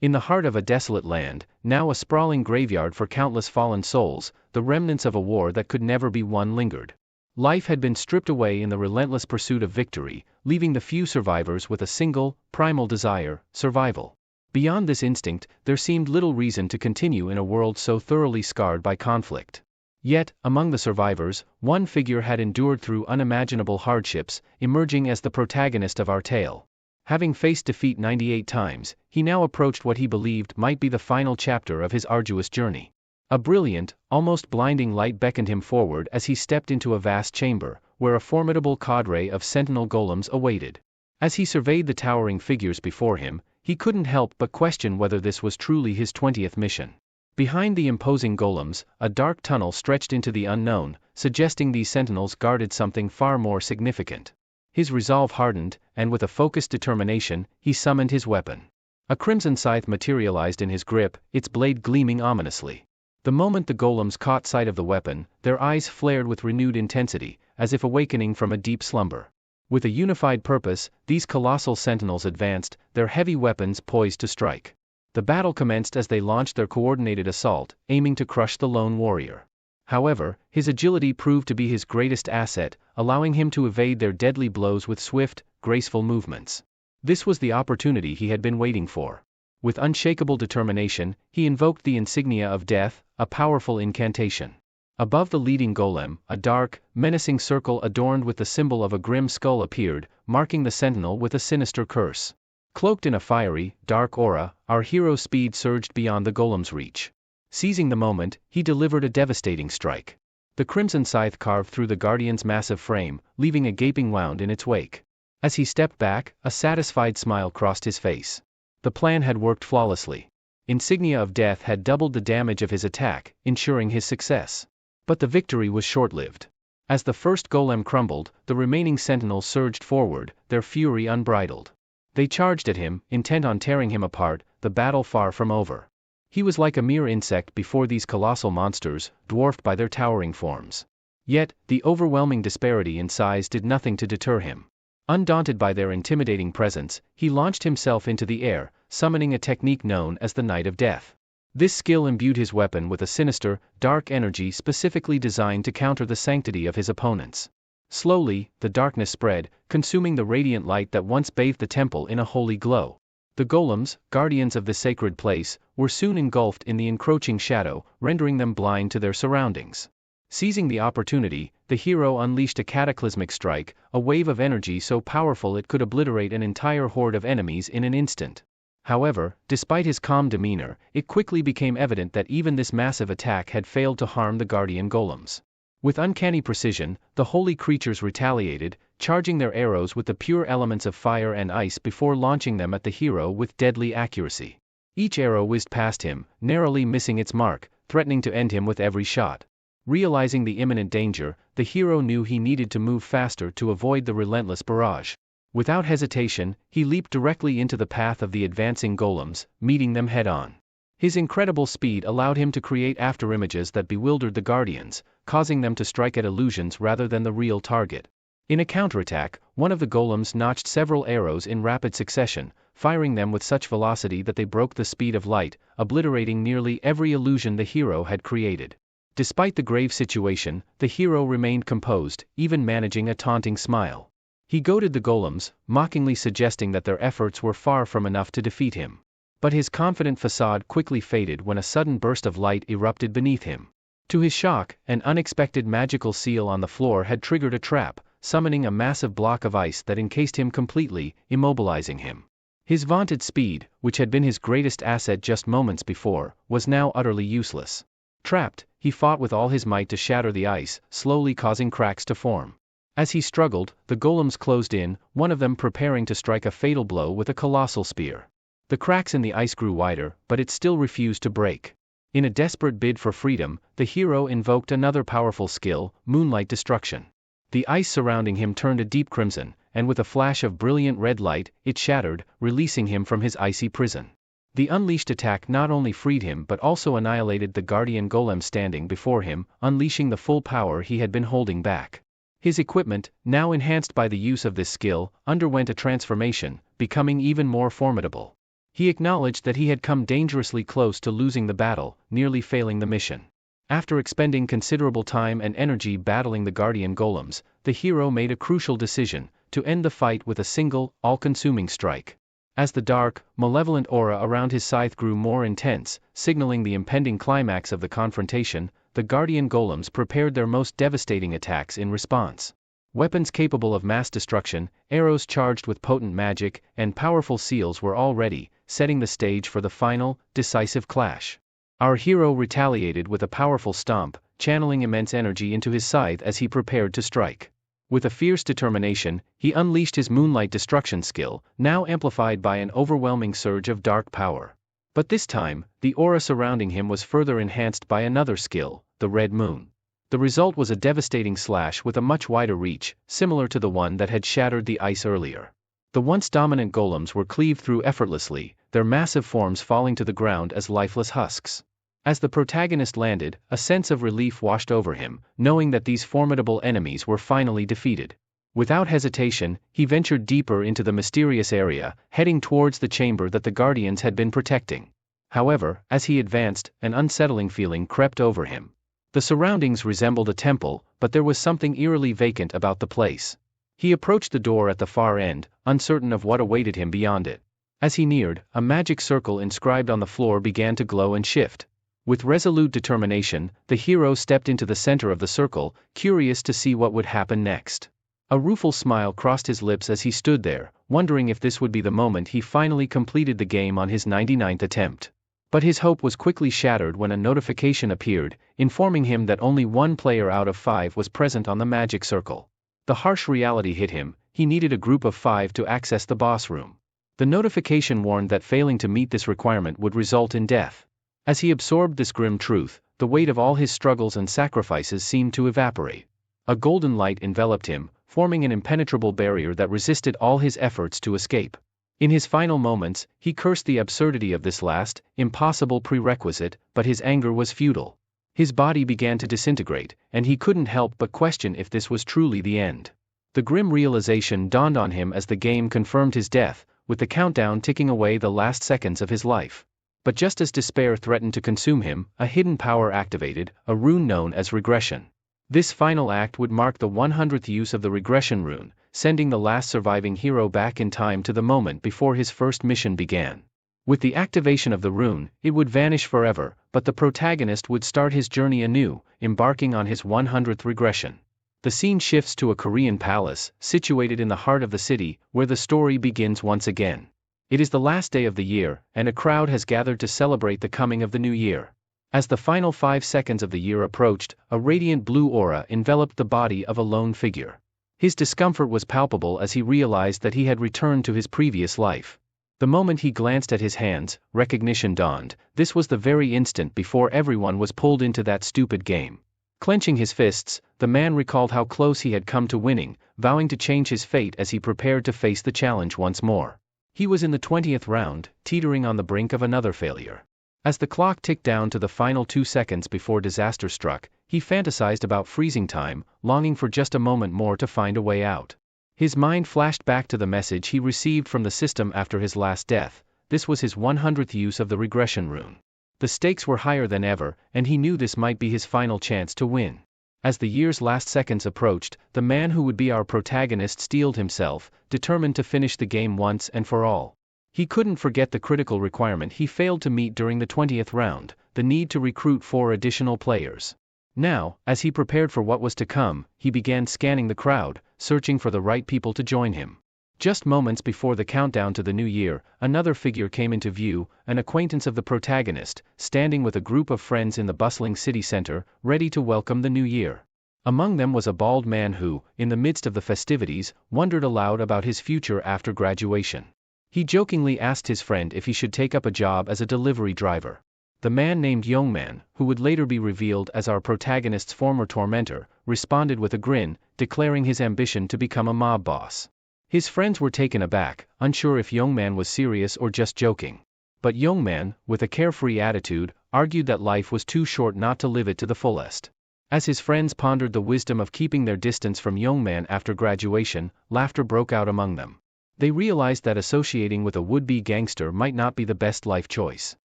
In the heart of a desolate land, now a sprawling graveyard for countless fallen souls, the remnants of a war that could never be won lingered. Life had been stripped away in the relentless pursuit of victory, leaving the few survivors with a single, primal desire: survival. Beyond this instinct, there seemed little reason to continue in a world so thoroughly scarred by conflict. Yet, among the survivors, one figure had endured through unimaginable hardships, emerging as the protagonist of our tale. Having faced defeat 98 times, he now approached what he believed might be the final chapter of his arduous journey. A brilliant, almost blinding light beckoned him forward as he stepped into a vast chamber, where a formidable cadre of sentinel golems awaited. As he surveyed the towering figures before him, he couldn't help but question whether this was truly his 20th mission. Behind the imposing golems, a dark tunnel stretched into the unknown, suggesting these sentinels guarded something far more significant. His resolve hardened, and with a focused determination, he summoned his weapon. A crimson scythe materialized in his grip, its blade gleaming ominously. The moment the golems caught sight of the weapon, their eyes flared with renewed intensity, as if awakening from a deep slumber. With a unified purpose, these colossal sentinels advanced, their heavy weapons poised to strike. The battle commenced as they launched their coordinated assault, aiming to crush the lone warrior. However, his agility proved to be his greatest asset, allowing him to evade their deadly blows with swift, graceful movements. This was the opportunity he had been waiting for. With unshakable determination, he invoked the insignia of death, a powerful incantation. Above the leading golem, a dark, menacing circle adorned with the symbol of a grim skull appeared, marking the sentinel with a sinister curse. Cloaked in a fiery, dark aura, our hero's speed surged beyond the golem's reach. Seizing the moment, he delivered a devastating strike. The crimson scythe carved through the guardian's massive frame, leaving a gaping wound in its wake. As he stepped back, a satisfied smile crossed his face. The plan had worked flawlessly. Insignia of death had doubled the damage of his attack, ensuring his success. But the victory was short-lived. As the first golem crumbled, the remaining sentinels surged forward, their fury unbridled. They charged at him, intent on tearing him apart, the battle far from over. He was like a mere insect before these colossal monsters, dwarfed by their towering forms. Yet, the overwhelming disparity in size did nothing to deter him. Undaunted by their intimidating presence, he launched himself into the air, summoning a technique known as the Knight of Death. This skill imbued his weapon with a sinister, dark energy specifically designed to counter the sanctity of his opponents. Slowly, the darkness spread, consuming the radiant light that once bathed the temple in a holy glow. The golems, guardians of the sacred place, were soon engulfed in the encroaching shadow, rendering them blind to their surroundings. Seizing the opportunity, the hero unleashed a cataclysmic strike, a wave of energy so powerful it could obliterate an entire horde of enemies in an instant. However, despite his calm demeanor, it quickly became evident that even this massive attack had failed to harm the guardian golems. With uncanny precision, the holy creatures retaliated, charging their arrows with the pure elements of fire and ice before launching them at the hero with deadly accuracy. Each arrow whizzed past him, narrowly missing its mark, threatening to end him with every shot. Realizing the imminent danger, the hero knew he needed to move faster to avoid the relentless barrage. Without hesitation, he leaped directly into the path of the advancing golems, meeting them head-on. His incredible speed allowed him to create afterimages that bewildered the guardians, causing them to strike at illusions rather than the real target. In a counterattack, one of the golems notched several arrows in rapid succession, firing them with such velocity that they broke the speed of light, obliterating nearly every illusion the hero had created. Despite the grave situation, the hero remained composed, even managing a taunting smile. He goaded the golems, mockingly suggesting that their efforts were far from enough to defeat him. But his confident facade quickly faded when a sudden burst of light erupted beneath him. To his shock, an unexpected magical seal on the floor had triggered a trap, summoning a massive block of ice that encased him completely, immobilizing him. His vaunted speed, which had been his greatest asset just moments before, was now utterly useless. Trapped, he fought with all his might to shatter the ice, slowly causing cracks to form. As he struggled, the golems closed in, one of them preparing to strike a fatal blow with a colossal spear. The cracks in the ice grew wider, but it still refused to break. In a desperate bid for freedom, the hero invoked another powerful skill, moonlight destruction. The ice surrounding him turned a deep crimson, and with a flash of brilliant red light, it shattered, releasing him from his icy prison. The unleashed attack not only freed him but also annihilated the guardian golem standing before him, unleashing the full power he had been holding back. His equipment, now enhanced by the use of this skill, underwent a transformation, becoming even more formidable. He acknowledged that he had come dangerously close to losing the battle, nearly failing the mission. After expending considerable time and energy battling the guardian golems, the hero made a crucial decision: to end the fight with a single, all-consuming strike. As the dark, malevolent aura around his scythe grew more intense, signaling the impending climax of the confrontation, the guardian golems prepared their most devastating attacks in response. Weapons capable of mass destruction, arrows charged with potent magic, and powerful seals were all ready, setting the stage for the final, decisive clash. Our hero retaliated with a powerful stomp, channeling immense energy into his scythe as he prepared to strike. With a fierce determination, he unleashed his moonlight destruction skill, now amplified by an overwhelming surge of dark power. But this time, the aura surrounding him was further enhanced by another skill, the red moon. The result was a devastating slash with a much wider reach, similar to the one that had shattered the ice earlier. The once dominant golems were cleaved through effortlessly, their massive forms falling to the ground as lifeless husks. As the protagonist landed, a sense of relief washed over him, knowing that these formidable enemies were finally defeated. Without hesitation, he ventured deeper into the mysterious area, heading towards the chamber that the Guardians had been protecting. However, as he advanced, an unsettling feeling crept over him. The surroundings resembled a temple, but there was something eerily vacant about the place. He approached the door at the far end, uncertain of what awaited him beyond it. As he neared, a magic circle inscribed on the floor began to glow and shift. With resolute determination, the hero stepped into the center of the circle, curious to see what would happen next. A rueful smile crossed his lips as he stood there, wondering if this would be the moment he finally completed the game on his 99th attempt. But his hope was quickly shattered when a notification appeared, informing him that only one player out of 5 was present on the magic circle. The harsh reality hit him: he needed a group of 5 to access the boss room. The notification warned that failing to meet this requirement would result in death. As he absorbed this grim truth, the weight of all his struggles and sacrifices seemed to evaporate. A golden light enveloped him, forming an impenetrable barrier that resisted all his efforts to escape. In his final moments, he cursed the absurdity of this last, impossible prerequisite, but his anger was futile. His body began to disintegrate, and he couldn't help but question if this was truly the end. The grim realization dawned on him as the game confirmed his death, with the countdown ticking away the last seconds of his life. But just as despair threatened to consume him, a hidden power activated, a rune known as regression. This final act would mark the 100th use of the regression rune, sending the last surviving hero back in time to the moment before his first mission began. With the activation of the rune, it would vanish forever, but the protagonist would start his journey anew, embarking on his 100th regression. The scene shifts to a Korean palace, situated in the heart of the city, where the story begins once again. It is the last day of the year, and a crowd has gathered to celebrate the coming of the new year. As the final 5 seconds of the year approached, a radiant blue aura enveloped the body of a lone figure. His discomfort was palpable as he realized that he had returned to his previous life. The moment he glanced at his hands, recognition dawned: this was the very instant before everyone was pulled into that stupid game. Clenching his fists, the man recalled how close he had come to winning, vowing to change his fate as he prepared to face the challenge once more. He was in the 20th round, teetering on the brink of another failure. As the clock ticked down to the final 2 seconds before disaster struck, he fantasized about freezing time, longing for just a moment more to find a way out. His mind flashed back to the message he received from the system after his last death. This was his 100th use of the regression rune. The stakes were higher than ever, and he knew this might be his final chance to win. As the year's last seconds approached, the man who would be our protagonist steeled himself, determined to finish the game once and for all. He couldn't forget the critical requirement he failed to meet during the 20th round, the need to recruit 4 additional players. Now, as he prepared for what was to come, he began scanning the crowd, searching for the right people to join him. Just moments before the countdown to the new year, another figure came into view, an acquaintance of the protagonist, standing with a group of friends in the bustling city center, ready to welcome the new year. Among them was a bald man who, in the midst of the festivities, wondered aloud about his future after graduation. He jokingly asked his friend if he should take up a job as a delivery driver. The man named Youngman, who would later be revealed as our protagonist's former tormentor, responded with a grin, declaring his ambition to become a mob boss. His friends were taken aback, unsure if Youngman was serious or just joking. But Youngman, with a carefree attitude, argued that life was too short not to live it to the fullest. As his friends pondered the wisdom of keeping their distance from Youngman after graduation, laughter broke out among them. They realized that associating with a would-be gangster might not be the best life choice.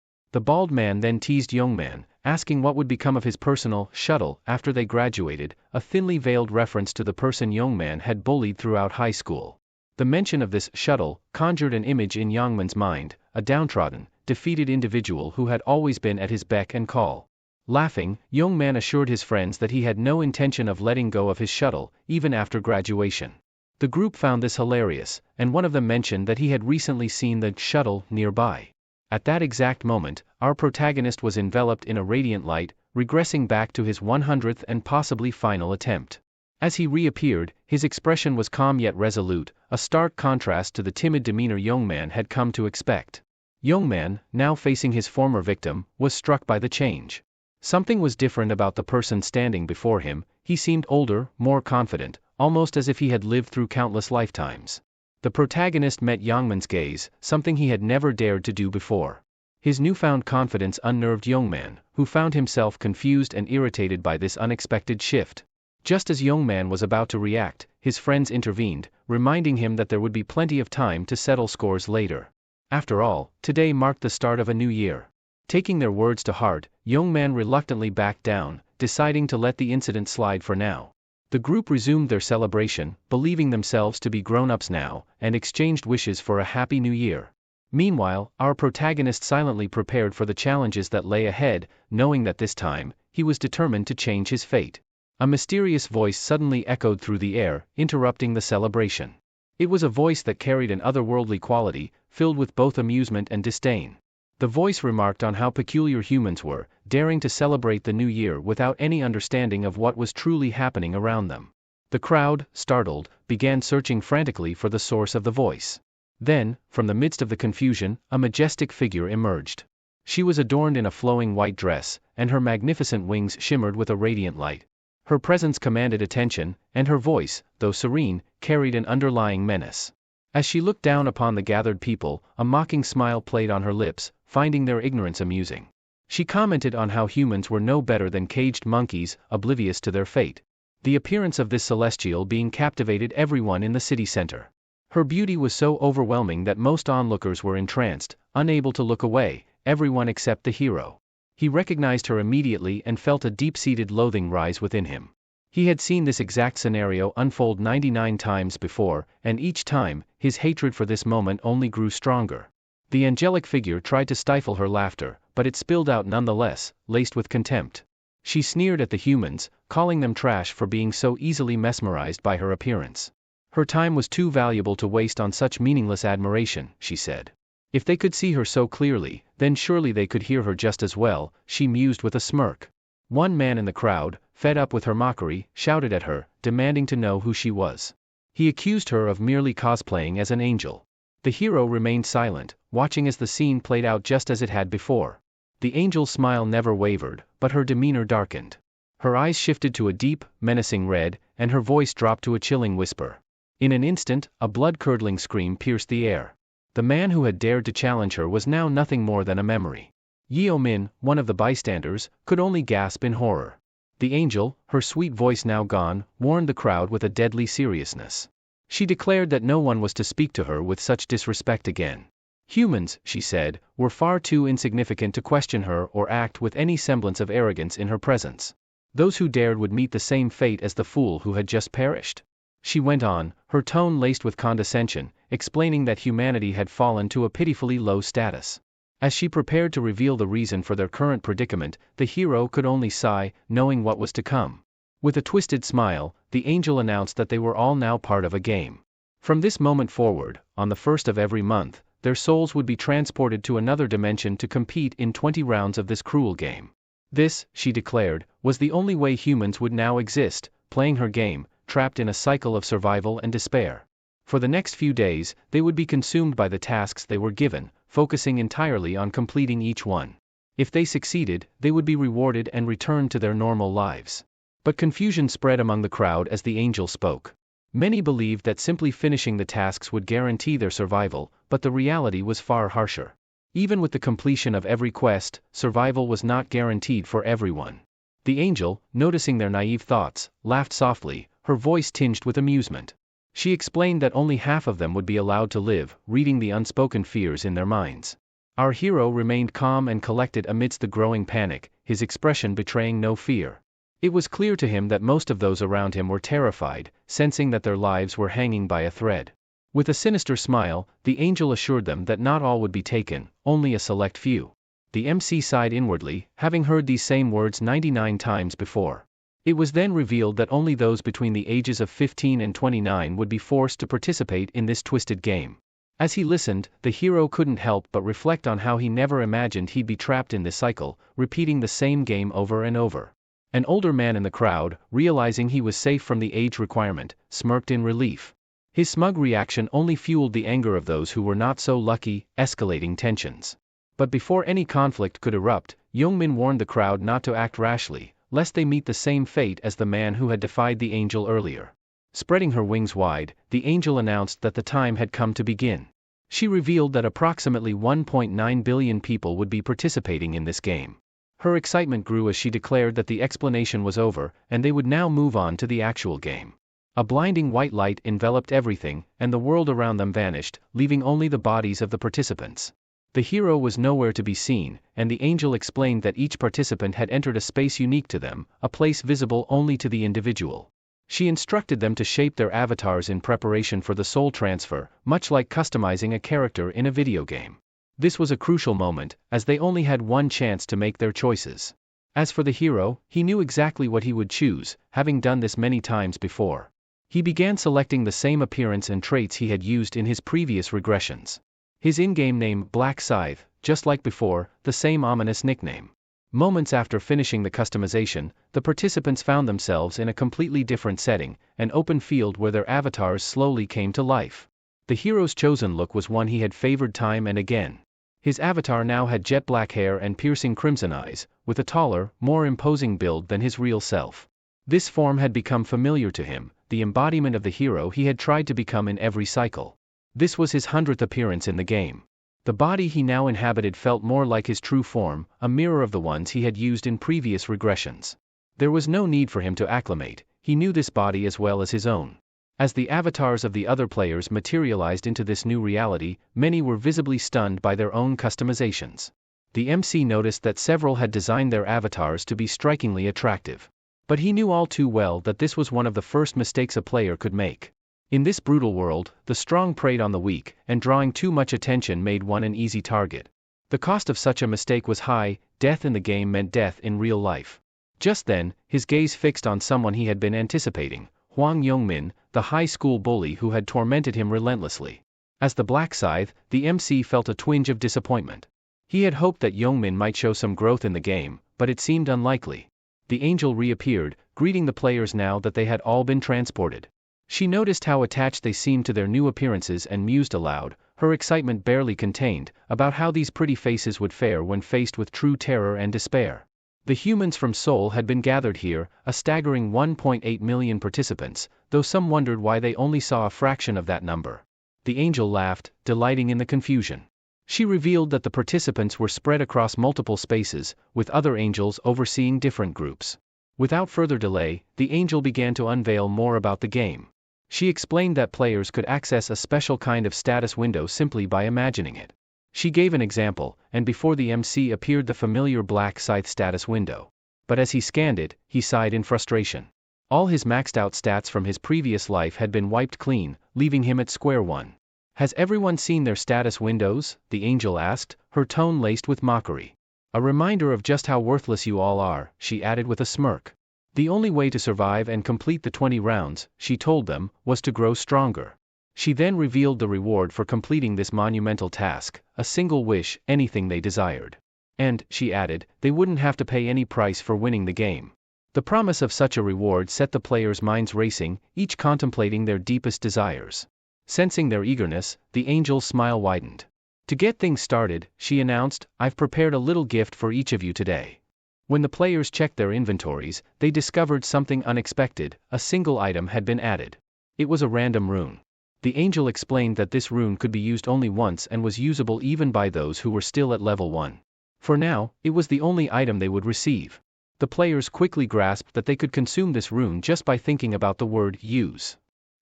The bald man then teased Youngman, asking what would become of his personal shuttle after they graduated, a thinly veiled reference to the person Youngman had bullied throughout high school. The mention of this shuttle conjured an image in Youngman's mind, a downtrodden, defeated individual who had always been at his beck and call. Laughing, Youngman assured his friends that he had no intention of letting go of his shuttle, even after graduation. The group found this hilarious, and one of them mentioned that he had recently seen the shuttle nearby. At that exact moment, our protagonist was enveloped in a radiant light, regressing back to his 100th and possibly final attempt. As he reappeared, his expression was calm yet resolute, a stark contrast to the timid demeanor Youngman had come to expect. Youngman, now facing his former victim, was struck by the change. Something was different about the person standing before him. He seemed older, more confident, almost as if he had lived through countless lifetimes. The protagonist met Youngman's gaze, something he had never dared to do before. His newfound confidence unnerved Youngman, who found himself confused and irritated by this unexpected shift. Just as Youngman was about to react, his friends intervened, reminding him that there would be plenty of time to settle scores later. After all, today marked the start of a new year. Taking their words to heart, Youngman reluctantly backed down, deciding to let the incident slide for now. The group resumed their celebration, believing themselves to be grown-ups now, and exchanged wishes for a happy new year. Meanwhile, our protagonist silently prepared for the challenges that lay ahead, knowing that this time, he was determined to change his fate. A mysterious voice suddenly echoed through the air, interrupting the celebration. It was a voice that carried an otherworldly quality, filled with both amusement and disdain. The voice remarked on how peculiar humans were, daring to celebrate the new year without any understanding of what was truly happening around them. The crowd, startled, began searching frantically for the source of the voice. Then, from the midst of the confusion, a majestic figure emerged. She was adorned in a flowing white dress, and her magnificent wings shimmered with a radiant light. Her presence commanded attention, and her voice, though serene, carried an underlying menace. As she looked down upon the gathered people, a mocking smile played on her lips, finding their ignorance amusing. She commented on how humans were no better than caged monkeys, oblivious to their fate. The appearance of this celestial being captivated everyone in the city center. Her beauty was so overwhelming that most onlookers were entranced, unable to look away, everyone except the hero. He recognized her immediately and felt a deep-seated loathing rise within him. He had seen this exact scenario unfold 99 times before, and each time, his hatred for this moment only grew stronger. The angelic figure tried to stifle her laughter, but it spilled out nonetheless, laced with contempt. She sneered at the humans, calling them trash for being so easily mesmerized by her appearance. Her time was too valuable to waste on such meaningless admiration, she said. If they could see her so clearly, then surely they could hear her just as well, she mused with a smirk. One man in the crowd, fed up with her mockery, shouted at her, demanding to know who she was. He accused her of merely cosplaying as an angel. The hero remained silent, watching as the scene played out just as it had before. The angel's smile never wavered, but her demeanor darkened. Her eyes shifted to a deep, menacing red, and her voice dropped to a chilling whisper. In an instant, a blood-curdling scream pierced the air. The man who had dared to challenge her was now nothing more than a memory. Yeo Min, one of the bystanders, could only gasp in horror. The angel, her sweet voice now gone, warned the crowd with a deadly seriousness. She declared that no one was to speak to her with such disrespect again. Humans, she said, were far too insignificant to question her or act with any semblance of arrogance in her presence. Those who dared would meet the same fate as the fool who had just perished. She went on, her tone laced with condescension, explaining that humanity had fallen to a pitifully low status. As she prepared to reveal the reason for their current predicament, the hero could only sigh, knowing what was to come. With a twisted smile, the angel announced that they were all now part of a game. From this moment forward, on the first of every month, their souls would be transported to another dimension to compete in 20 rounds of this cruel game. This, she declared, was the only way humans would now exist, playing her game, trapped in a cycle of survival and despair. For the next few days, they would be consumed by the tasks they were given, focusing entirely on completing each one. If they succeeded, they would be rewarded and returned to their normal lives. But confusion spread among the crowd as the angel spoke. Many believed that simply finishing the tasks would guarantee their survival, but the reality was far harsher. Even with the completion of every quest, survival was not guaranteed for everyone. The angel, noticing their naive thoughts, laughed softly, her voice tinged with amusement. She explained that only half of them would be allowed to live, reading the unspoken fears in their minds. Our hero remained calm and collected amidst the growing panic, his expression betraying no fear. It was clear to him that most of those around him were terrified, sensing that their lives were hanging by a thread. With a sinister smile, the angel assured them that not all would be taken, only a select few. The MC sighed inwardly, having heard these same words 99 times before. It was then revealed that only those between the ages of 15 and 29 would be forced to participate in this twisted game. As he listened, the hero couldn't help but reflect on how he never imagined he'd be trapped in this cycle, repeating the same game over and over. An older man in the crowd, realizing he was safe from the age requirement, smirked in relief. His smug reaction only fueled the anger of those who were not so lucky, escalating tensions. But before any conflict could erupt, Youngmin warned the crowd not to act rashly, lest they meet the same fate as the man who had defied the angel earlier. Spreading her wings wide, the angel announced that the time had come to begin. She revealed that approximately 1.9 billion people would be participating in this game. Her excitement grew as she declared that the explanation was over, and they would now move on to the actual game. A blinding white light enveloped everything, and the world around them vanished, leaving only the bodies of the participants. The hero was nowhere to be seen, and the angel explained that each participant had entered a space unique to them, a place visible only to the individual. She instructed them to shape their avatars in preparation for the soul transfer, much like customizing a character in a video game. This was a crucial moment, as they only had one chance to make their choices. As for the hero, he knew exactly what he would choose, having done this many times before. He began selecting the same appearance and traits he had used in his previous regressions. His in-game name, Black Scythe, just like before, the same ominous nickname. Moments after finishing the customization, the participants found themselves in a completely different setting, an open field where their avatars slowly came to life. The hero's chosen look was one he had favored time and again. His avatar now had jet black hair and piercing crimson eyes, with a taller, more imposing build than his real self. This form had become familiar to him, the embodiment of the hero he had tried to become in every cycle. This was his 100th appearance in the game. The body he now inhabited felt more like his true form, a mirror of the ones he had used in previous regressions. There was no need for him to acclimate, he knew this body as well as his own. As the avatars of the other players materialized into this new reality, many were visibly stunned by their own customizations. The MC noticed that several had designed their avatars to be strikingly attractive. But he knew all too well that this was one of the first mistakes a player could make. In this brutal world, the strong preyed on the weak, and drawing too much attention made one an easy target. The cost of such a mistake was high, death in the game meant death in real life. Just then, his gaze fixed on someone he had been anticipating, Hwang Youngmin, the high school bully who had tormented him relentlessly. As the Black Scythe, the MC felt a twinge of disappointment. He had hoped that Youngmin might show some growth in the game, but it seemed unlikely. The angel reappeared, greeting the players now that they had all been transported. She noticed how attached they seemed to their new appearances and mused aloud, her excitement barely contained, about how these pretty faces would fare when faced with true terror and despair. The humans from Seoul had been gathered here, a staggering 1.8 million participants, though some wondered why they only saw a fraction of that number. The angel laughed, delighting in the confusion. She revealed that the participants were spread across multiple spaces, with other angels overseeing different groups. Without further delay, the angel began to unveil more about the game. She explained that players could access a special kind of status window simply by imagining it. She gave an example, and before the MC appeared the familiar Black Scythe status window. But as he scanned it, he sighed in frustration. All his maxed out stats from his previous life had been wiped clean, leaving him at square one. Has everyone seen their status windows? The angel asked, her tone laced with mockery. A reminder of just how worthless you all are, she added with a smirk. The only way to survive and complete the 20 rounds, she told them, was to grow stronger. She then revealed the reward for completing this monumental task, a single wish, anything they desired. And, she added, they wouldn't have to pay any price for winning the game. The promise of such a reward set the players' minds racing, each contemplating their deepest desires. Sensing their eagerness, the angel's smile widened. To get things started, she announced, I've prepared a little gift for each of you today. When the players checked their inventories, they discovered something unexpected, a single item had been added. It was a random rune. The angel explained that this rune could be used only once and was usable even by those who were still at level 1. For now, it was the only item they would receive. The players quickly grasped that they could consume this rune just by thinking about the word use.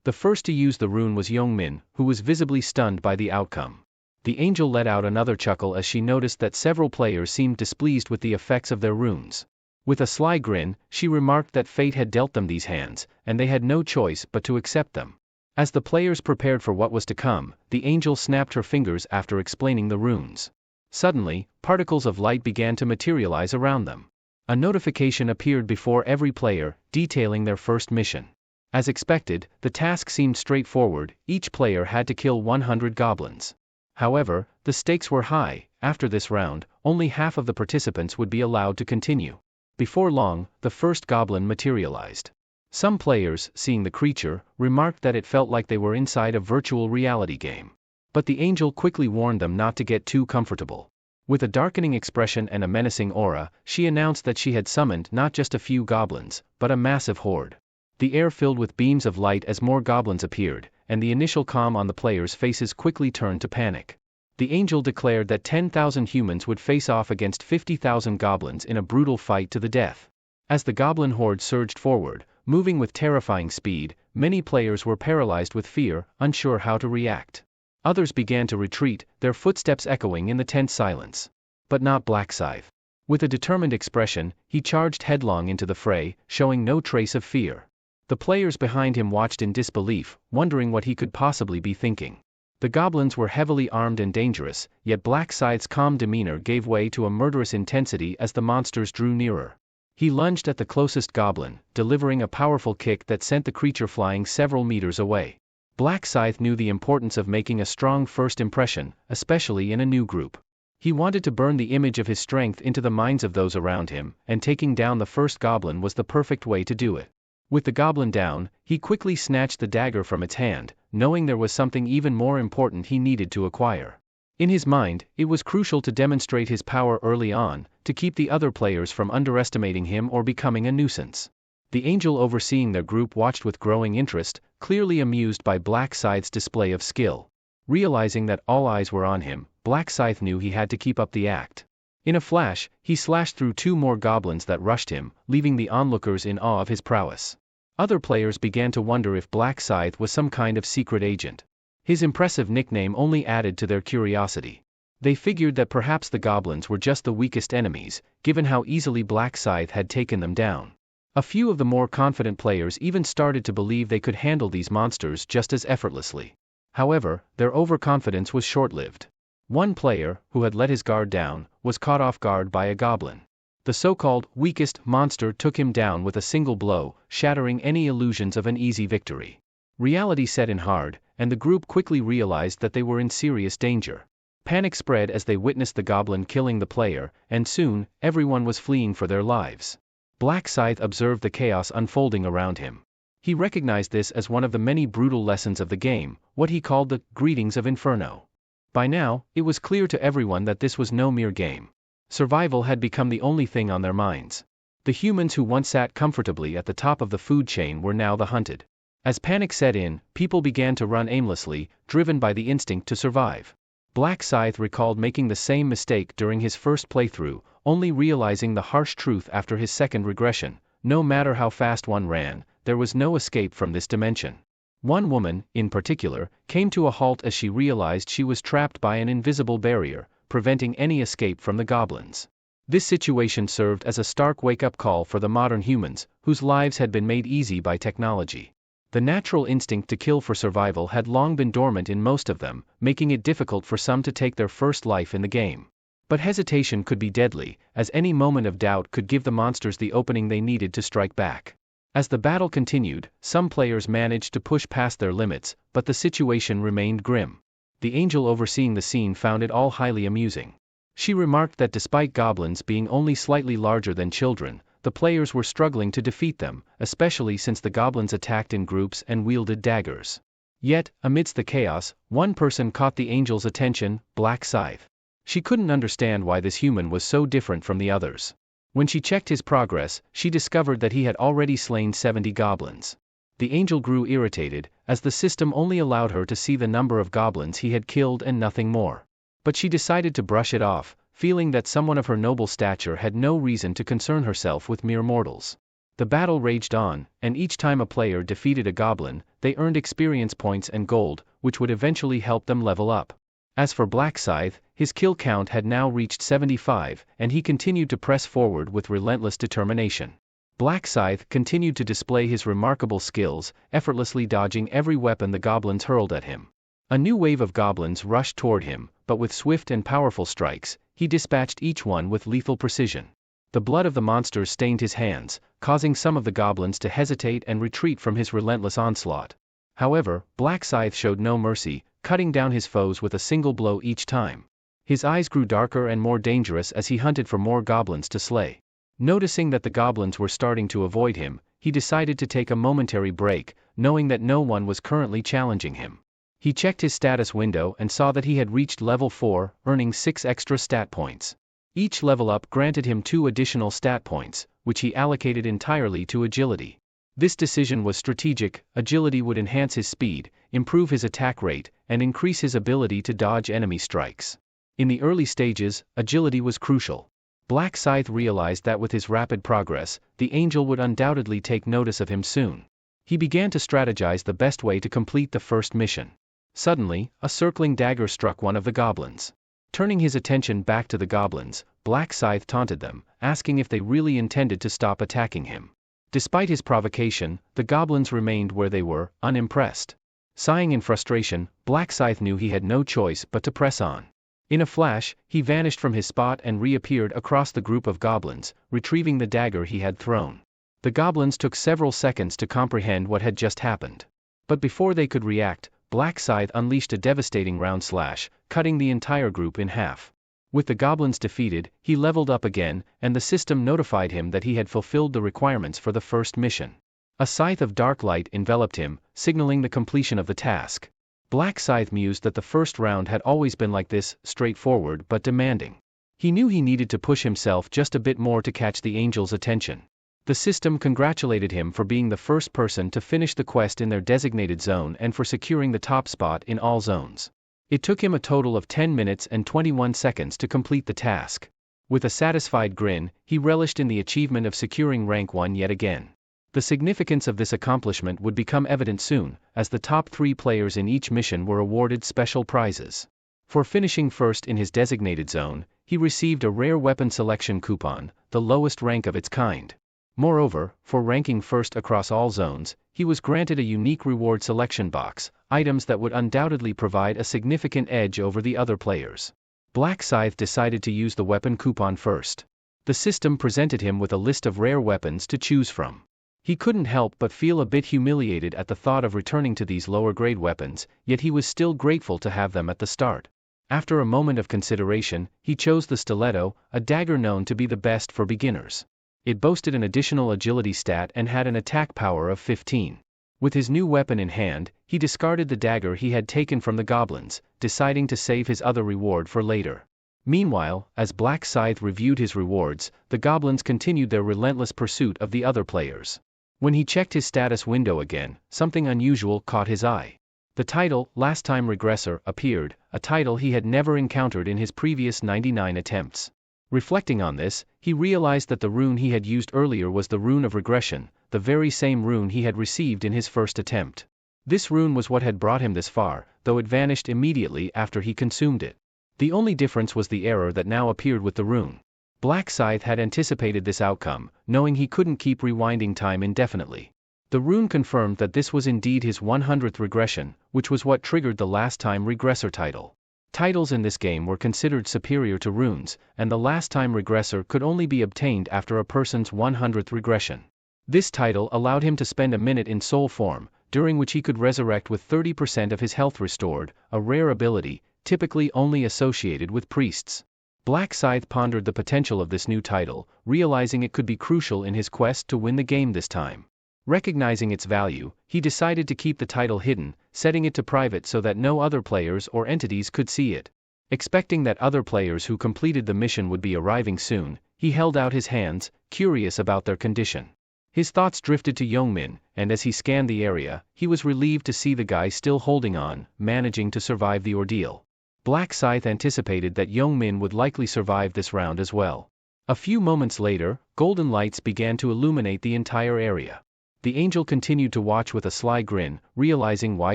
The first to use the rune was Yongmin, who was visibly stunned by the outcome. The angel let out another chuckle as she noticed that several players seemed displeased with the effects of their runes. With a sly grin, she remarked that fate had dealt them these hands, and they had no choice but to accept them. As the players prepared for what was to come, the angel snapped her fingers after explaining the runes. Suddenly, particles of light began to materialize around them. A notification appeared before every player, detailing their first mission. As expected, the task seemed straightforward. Each player had to kill 100 goblins. However, the stakes were high. After this round, only half of the participants would be allowed to continue. Before long, the first goblin materialized. Some players, seeing the creature, remarked that it felt like they were inside a virtual reality game. But the angel quickly warned them not to get too comfortable. With a darkening expression and a menacing aura, she announced that she had summoned not just a few goblins, but a massive horde. The air filled with beams of light as more goblins appeared, and the initial calm on the players' faces quickly turned to panic. The angel declared that 10,000 humans would face off against 50,000 goblins in a brutal fight to the death. As the goblin horde surged forward, moving with terrifying speed, many players were paralyzed with fear, unsure how to react. Others began to retreat, their footsteps echoing in the tense silence. But not Black Scythe. With a determined expression, he charged headlong into the fray, showing no trace of fear. The players behind him watched in disbelief, wondering what he could possibly be thinking. The goblins were heavily armed and dangerous, yet Black Scythe's calm demeanor gave way to a murderous intensity as the monsters drew nearer. He lunged at the closest goblin, delivering a powerful kick that sent the creature flying several meters away. Black Scythe knew the importance of making a strong first impression, especially in a new group. He wanted to burn the image of his strength into the minds of those around him, and taking down the first goblin was the perfect way to do it. With the goblin down, he quickly snatched the dagger from its hand, knowing there was something even more important he needed to acquire. In his mind, it was crucial to demonstrate his power early on, to keep the other players from underestimating him or becoming a nuisance. The angel overseeing their group watched with growing interest, clearly amused by Black Scythe's display of skill. Realizing that all eyes were on him, Black Scythe knew he had to keep up the act. In a flash, he slashed through 2 more goblins that rushed him, leaving the onlookers in awe of his prowess. Other players began to wonder if Black Scythe was some kind of secret agent. His impressive nickname only added to their curiosity. They figured that perhaps the goblins were just the weakest enemies, given how easily Black Scythe had taken them down. A few of the more confident players even started to believe they could handle these monsters just as effortlessly. However, their overconfidence was short-lived. One player, who had let his guard down, was caught off guard by a goblin. The so-called weakest monster took him down with a single blow, shattering any illusions of an easy victory. Reality set in hard, and the group quickly realized that they were in serious danger. Panic spread as they witnessed the goblin killing the player, and soon, everyone was fleeing for their lives. Black Scythe observed the chaos unfolding around him. He recognized this as one of the many brutal lessons of the game, what he called the greetings of Inferno. By now, it was clear to everyone that this was no mere game. Survival had become the only thing on their minds. The humans who once sat comfortably at the top of the food chain were now the hunted. As panic set in, people began to run aimlessly, driven by the instinct to survive. Black Scythe recalled making the same mistake during his first playthrough, only realizing the harsh truth after his second regression: no matter how fast one ran, there was no escape from this dimension. One woman, in particular, came to a halt as she realized she was trapped by an invisible barrier, preventing any escape from the goblins. This situation served as a stark wake-up call for the modern humans, whose lives had been made easy by technology. The natural instinct to kill for survival had long been dormant in most of them, making it difficult for some to take their first life in the game. But hesitation could be deadly, as any moment of doubt could give the monsters the opening they needed to strike back. As the battle continued, some players managed to push past their limits, but the situation remained grim. The angel overseeing the scene found it all highly amusing. She remarked that despite goblins being only slightly larger than children, the players were struggling to defeat them, especially since the goblins attacked in groups and wielded daggers. Yet, amidst the chaos, one person caught the angel's attention: Black Scythe. She couldn't understand why this human was so different from the others. When she checked his progress, she discovered that he had already slain 70 goblins. The angel grew irritated, as the system only allowed her to see the number of goblins he had killed and nothing more. But she decided to brush it off, feeling that someone of her noble stature had no reason to concern herself with mere mortals. The battle raged on, and each time a player defeated a goblin, they earned experience points and gold, which would eventually help them level up. As for Black Scythe, his kill count had now reached 75, and he continued to press forward with relentless determination. Black Scythe continued to display his remarkable skills, effortlessly dodging every weapon the goblins hurled at him. A new wave of goblins rushed toward him, but with swift and powerful strikes, he dispatched each one with lethal precision. The blood of the monsters stained his hands, causing some of the goblins to hesitate and retreat from his relentless onslaught. However, Black Scythe showed no mercy, cutting down his foes with a single blow each time. His eyes grew darker and more dangerous as he hunted for more goblins to slay. Noticing that the goblins were starting to avoid him, he decided to take a momentary break, knowing that no one was currently challenging him. He checked his status window and saw that he had reached level 4, earning 6 extra stat points. Each level up granted him 2 additional stat points, which he allocated entirely to agility. This decision was strategic. Agility would enhance his speed, improve his attack rate, and increase his ability to dodge enemy strikes. In the early stages, agility was crucial. Black Scythe realized that with his rapid progress, the angel would undoubtedly take notice of him soon. He began to strategize the best way to complete the first mission. Suddenly, a circling dagger struck one of the goblins. Turning his attention back to the goblins, Black Scythe taunted them, asking if they really intended to stop attacking him. Despite his provocation, the goblins remained where they were, unimpressed. Sighing in frustration, Black Scythe knew he had no choice but to press on. In a flash, he vanished from his spot and reappeared across the group of goblins, retrieving the dagger he had thrown. The goblins took several seconds to comprehend what had just happened. But before they could react, Black Scythe unleashed a devastating round slash, cutting the entire group in half. With the goblins defeated, he leveled up again, and the system notified him that he had fulfilled the requirements for the first mission. A scythe of dark light enveloped him, signaling the completion of the task. Black Scythe mused that the first round had always been like this, straightforward but demanding. He knew he needed to push himself just a bit more to catch the angel's attention. The system congratulated him for being the first person to finish the quest in their designated zone and for securing the top spot in all zones. It took him a total of 10 minutes and 21 seconds to complete the task. With a satisfied grin, he relished in the achievement of securing rank 1 yet again. The significance of this accomplishment would become evident soon, as the top 3 players in each mission were awarded special prizes. For finishing first in his designated zone, he received a rare weapon selection coupon, the lowest rank of its kind. Moreover, for ranking first across all zones, he was granted a unique reward selection box, items that would undoubtedly provide a significant edge over the other players. Black Scythe decided to use the weapon coupon first. The system presented him with a list of rare weapons to choose from. He couldn't help but feel a bit humiliated at the thought of returning to these lower-grade weapons, yet he was still grateful to have them at the start. After a moment of consideration, he chose the stiletto, a dagger known to be the best for beginners. It boasted an additional agility stat and had an attack power of 15. With his new weapon in hand, he discarded the dagger he had taken from the goblins, deciding to save his other reward for later. Meanwhile, as Black Scythe reviewed his rewards, the goblins continued their relentless pursuit of the other players. When he checked his status window again, something unusual caught his eye. The title, Last Time Regressor, appeared, a title he had never encountered in his previous 99 attempts. Reflecting on this, he realized that the rune he had used earlier was the rune of regression, the very same rune he had received in his first attempt. This rune was what had brought him this far, though it vanished immediately after he consumed it. The only difference was the error that now appeared with the rune. Black Scythe had anticipated this outcome, knowing he couldn't keep rewinding time indefinitely. The rune confirmed that this was indeed his 100th regression, which was what triggered the Last Time Regressor title. Titles in this game were considered superior to runes, and the Last Time Regressor could only be obtained after a person's 100th regression. This title allowed him to spend a minute in soul form, during which he could resurrect with 30% of his health restored, a rare ability, typically only associated with priests. Black Scythe pondered the potential of this new title, realizing it could be crucial in his quest to win the game this time. Recognizing its value, he decided to keep the title hidden, setting it to private so that no other players or entities could see it. Expecting that other players who completed the mission would be arriving soon, he held out his hands, curious about their condition. His thoughts drifted to Youngmin, and as he scanned the area, he was relieved to see the guy still holding on, managing to survive the ordeal. Black Scythe anticipated that Youngmin would likely survive this round as well. A few moments later, golden lights began to illuminate the entire area. The angel continued to watch with a sly grin, realizing why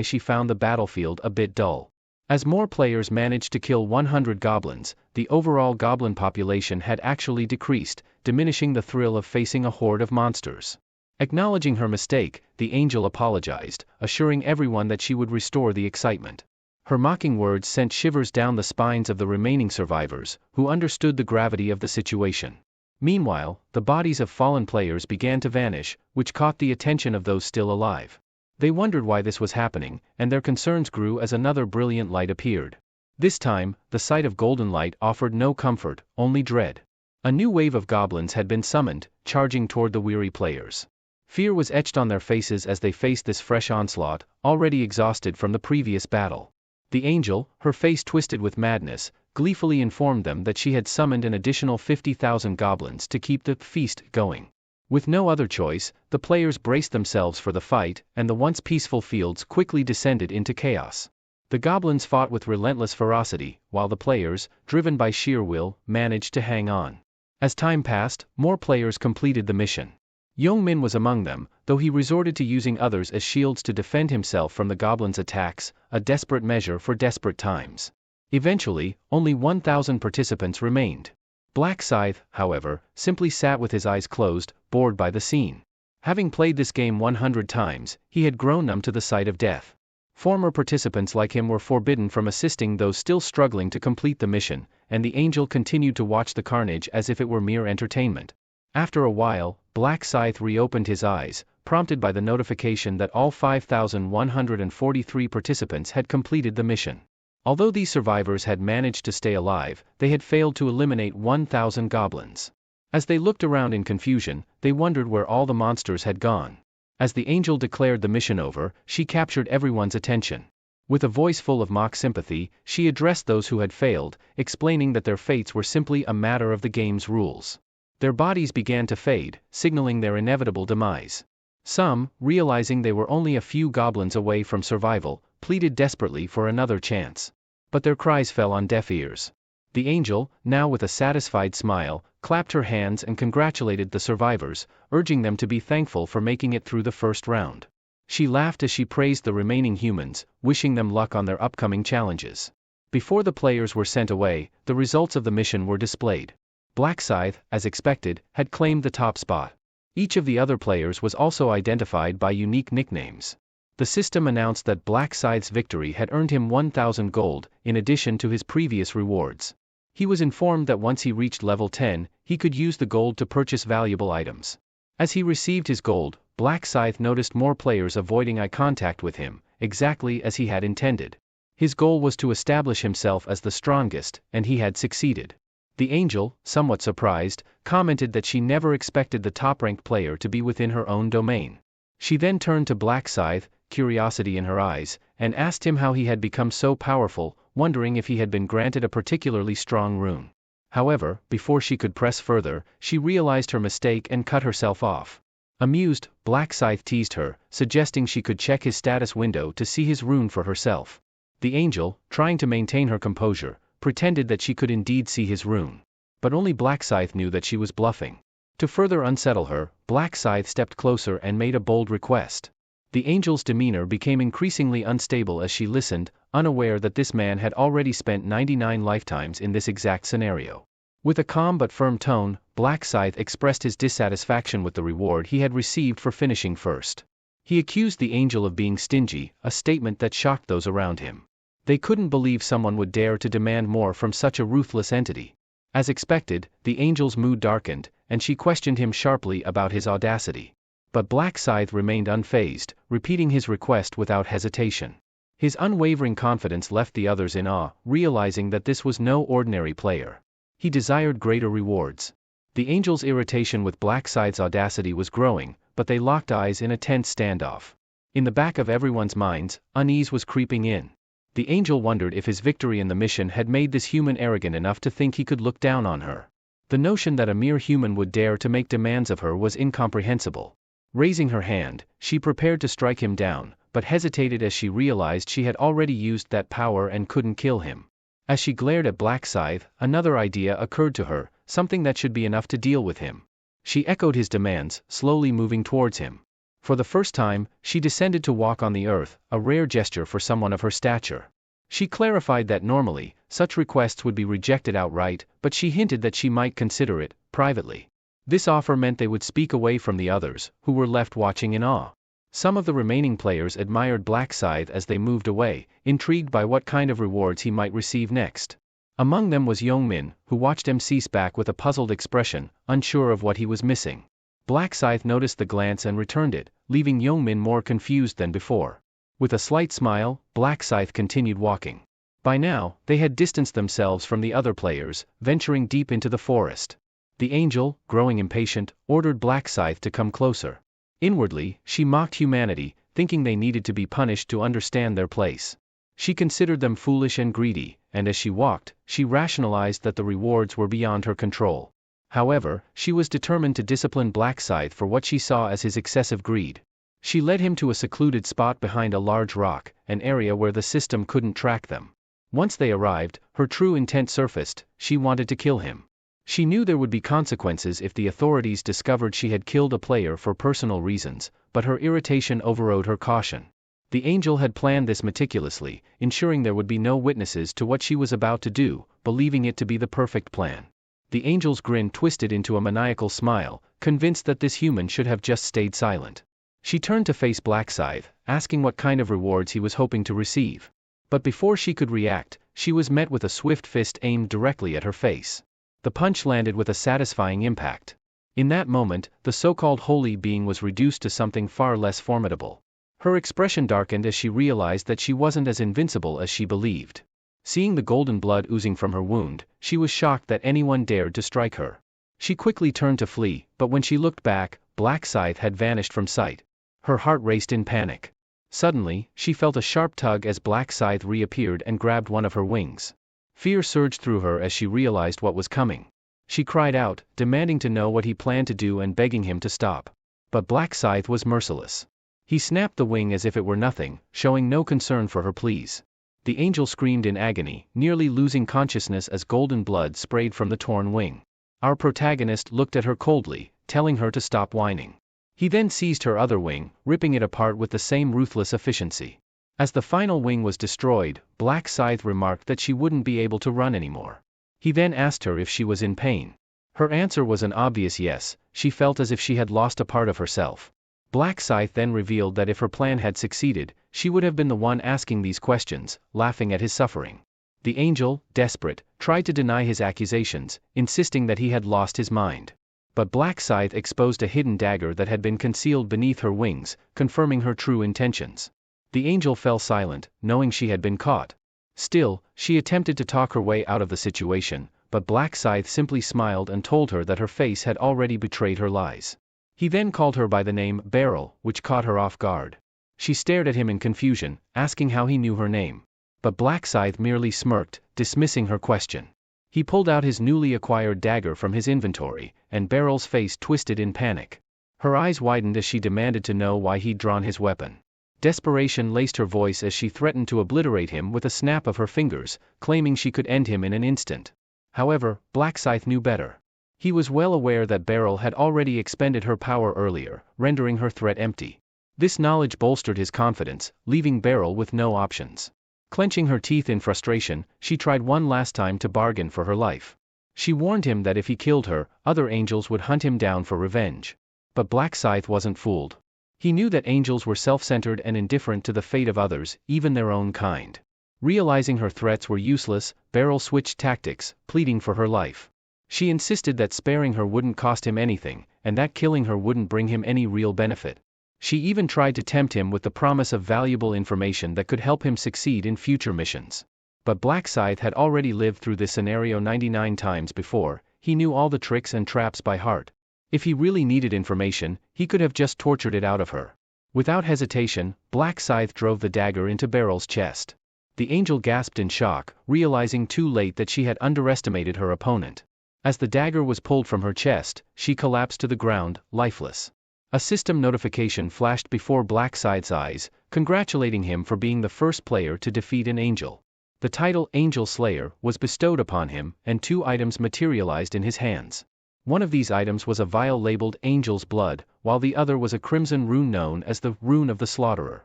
she found the battlefield a bit dull. As more players managed to kill 100 goblins, the overall goblin population had actually decreased, diminishing the thrill of facing a horde of monsters. Acknowledging her mistake, the angel apologized, assuring everyone that she would restore the excitement. Her mocking words sent shivers down the spines of the remaining survivors, who understood the gravity of the situation. Meanwhile, the bodies of fallen players began to vanish, which caught the attention of those still alive. They wondered why this was happening, and their concerns grew as another brilliant light appeared. This time, the sight of golden light offered no comfort, only dread. A new wave of goblins had been summoned, charging toward the weary players. Fear was etched on their faces as they faced this fresh onslaught, already exhausted from the previous battle. The angel, her face twisted with madness, gleefully informed them that she had summoned an additional 50,000 goblins to keep the feast going. With no other choice, the players braced themselves for the fight, and the once peaceful fields quickly descended into chaos. The goblins fought with relentless ferocity, while the players, driven by sheer will, managed to hang on. As time passed, more players completed the mission. Yongmin was among them, though he resorted to using others as shields to defend himself from the goblins' attacks, a desperate measure for desperate times. Eventually, only 1,000 participants remained. Black Scythe, however, simply sat with his eyes closed, bored by the scene. Having played this game 100 times, he had grown numb to the sight of death. Former participants like him were forbidden from assisting those still struggling to complete the mission, and the angel continued to watch the carnage as if it were mere entertainment. After a while, Black Scythe reopened his eyes, prompted by the notification that all 5,143 participants had completed the mission. Although these survivors had managed to stay alive, they had failed to eliminate 1,000 goblins. As they looked around in confusion, they wondered where all the monsters had gone. As the angel declared the mission over, she captured everyone's attention. With a voice full of mock sympathy, she addressed those who had failed, explaining that their fates were simply a matter of the game's rules. Their bodies began to fade, signaling their inevitable demise. Some, realizing they were only a few goblins away from survival, pleaded desperately for another chance. But their cries fell on deaf ears. The angel, now with a satisfied smile, clapped her hands and congratulated the survivors, urging them to be thankful for making it through the first round. She laughed as she praised the remaining humans, wishing them luck on their upcoming challenges. Before the players were sent away, the results of the mission were displayed. Black Scythe, as expected, had claimed the top spot. Each of the other players was also identified by unique nicknames. The system announced that Black Scythe's victory had earned him 1,000 gold, in addition to his previous rewards. He was informed that once he reached level 10, he could use the gold to purchase valuable items. As he received his gold, Black Scythe noticed more players avoiding eye contact with him, exactly as he had intended. His goal was to establish himself as the strongest, and he had succeeded. The angel, somewhat surprised, commented that she never expected the top-ranked player to be within her own domain. She then turned to Black Scythe, curiosity in her eyes, and asked him how he had become so powerful, wondering if he had been granted a particularly strong rune. However, before she could press further, she realized her mistake and cut herself off. Amused, Black Scythe teased her, suggesting she could check his status window to see his rune for herself. The angel, trying to maintain her composure, pretended that she could indeed see his rune. But only Black Scythe knew that she was bluffing. To further unsettle her, Black Scythe stepped closer and made a bold request. The angel's demeanor became increasingly unstable as she listened, unaware that this man had already spent 99 lifetimes in this exact scenario. With a calm but firm tone, Black Scythe expressed his dissatisfaction with the reward he had received for finishing first. He accused the angel of being stingy, a statement that shocked those around him. They couldn't believe someone would dare to demand more from such a ruthless entity. As expected, the angel's mood darkened, and she questioned him sharply about his audacity. But Black Scythe remained unfazed, repeating his request without hesitation. His unwavering confidence left the others in awe, realizing that this was no ordinary player. He desired greater rewards. The angel's irritation with Black Scythe's audacity was growing, but they locked eyes in a tense standoff. In the back of everyone's minds, unease was creeping in. The angel wondered if his victory in the mission had made this human arrogant enough to think he could look down on her. The notion that a mere human would dare to make demands of her was incomprehensible. Raising her hand, she prepared to strike him down, but hesitated as she realized she had already used that power and couldn't kill him. As she glared at Black Scythe, another idea occurred to her, something that should be enough to deal with him. She echoed his demands, slowly moving towards him. For the first time, she descended to walk on the earth, a rare gesture for someone of her stature. She clarified that normally, such requests would be rejected outright, but she hinted that she might consider it, privately. This offer meant they would speak away from the others, who were left watching in awe. Some of the remaining players admired Black Scythe as they moved away, intrigued by what kind of rewards he might receive next. Among them was Yongmin, who watched him cease back with a puzzled expression, unsure of what he was missing. Black Scythe noticed the glance and returned it, leaving Yongmin more confused than before. With a slight smile, Black Scythe continued walking. By now, they had distanced themselves from the other players, venturing deep into the forest. The angel, growing impatient, ordered Black Scythe to come closer. Inwardly, she mocked humanity, thinking they needed to be punished to understand their place. She considered them foolish and greedy, and as she walked, she rationalized that the rewards were beyond her control. However, she was determined to discipline Black Scythe for what she saw as his excessive greed. She led him to a secluded spot behind a large rock, an area where the system couldn't track them. Once they arrived, her true intent surfaced: she wanted to kill him. She knew there would be consequences if the authorities discovered she had killed a player for personal reasons, but her irritation overrode her caution. The angel had planned this meticulously, ensuring there would be no witnesses to what she was about to do, believing it to be the perfect plan. The angel's grin twisted into a maniacal smile, convinced that this human should have just stayed silent. She turned to face Black Scythe, asking what kind of rewards he was hoping to receive. But before she could react, she was met with a swift fist aimed directly at her face. The punch landed with a satisfying impact. In that moment, the so-called holy being was reduced to something far less formidable. Her expression darkened as she realized that she wasn't as invincible as she believed. Seeing the golden blood oozing from her wound, she was shocked that anyone dared to strike her. She quickly turned to flee, but when she looked back, Black Scythe had vanished from sight. Her heart raced in panic. Suddenly, she felt a sharp tug as Black Scythe reappeared and grabbed one of her wings. Fear surged through her as she realized what was coming. She cried out, demanding to know what he planned to do and begging him to stop. But Black Scythe was merciless. He snapped the wing as if it were nothing, showing no concern for her pleas. The angel screamed in agony, nearly losing consciousness as golden blood sprayed from the torn wing. Our protagonist looked at her coldly, telling her to stop whining. He then seized her other wing, ripping it apart with the same ruthless efficiency. As the final wing was destroyed, Black Scythe remarked that she wouldn't be able to run anymore. He then asked her if she was in pain. Her answer was an obvious yes. She felt as if she had lost a part of herself. Black Scythe then revealed that if her plan had succeeded, she would have been the one asking these questions, laughing at his suffering. The angel, desperate, tried to deny his accusations, insisting that he had lost his mind. But Black Scythe exposed a hidden dagger that had been concealed beneath her wings, confirming her true intentions. The angel fell silent, knowing she had been caught. Still, she attempted to talk her way out of the situation, but Black Scythe simply smiled and told her that her face had already betrayed her lies. He then called her by the name Beryl, which caught her off guard. She stared at him in confusion, asking how he knew her name. But Black Scythe merely smirked, dismissing her question. He pulled out his newly acquired dagger from his inventory, and Beryl's face twisted in panic. Her eyes widened as she demanded to know why he'd drawn his weapon. Desperation laced her voice as she threatened to obliterate him with a snap of her fingers, claiming she could end him in an instant. However, Black Scythe knew better. He was well aware that Beryl had already expended her power earlier, rendering her threat empty. This knowledge bolstered his confidence, leaving Beryl with no options. Clenching her teeth in frustration, she tried one last time to bargain for her life. She warned him that if he killed her, other angels would hunt him down for revenge. But Black Scythe wasn't fooled. He knew that angels were self-centered and indifferent to the fate of others, even their own kind. Realizing her threats were useless, Beryl switched tactics, pleading for her life. She insisted that sparing her wouldn't cost him anything, and that killing her wouldn't bring him any real benefit. She even tried to tempt him with the promise of valuable information that could help him succeed in future missions. But Black Scythe had already lived through this scenario 99 times before. He knew all the tricks and traps by heart. If he really needed information, he could have just tortured it out of her. Without hesitation, Black Scythe drove the dagger into Beryl's chest. The angel gasped in shock, realizing too late that she had underestimated her opponent. As the dagger was pulled from her chest, she collapsed to the ground, lifeless. A system notification flashed before Black Scythe's eyes, congratulating him for being the first player to defeat an angel. The title Angel Slayer was bestowed upon him, and 2 items materialized in his hands. One of these items was a vial labeled Angel's Blood, while the other was a crimson rune known as the Rune of the Slaughterer.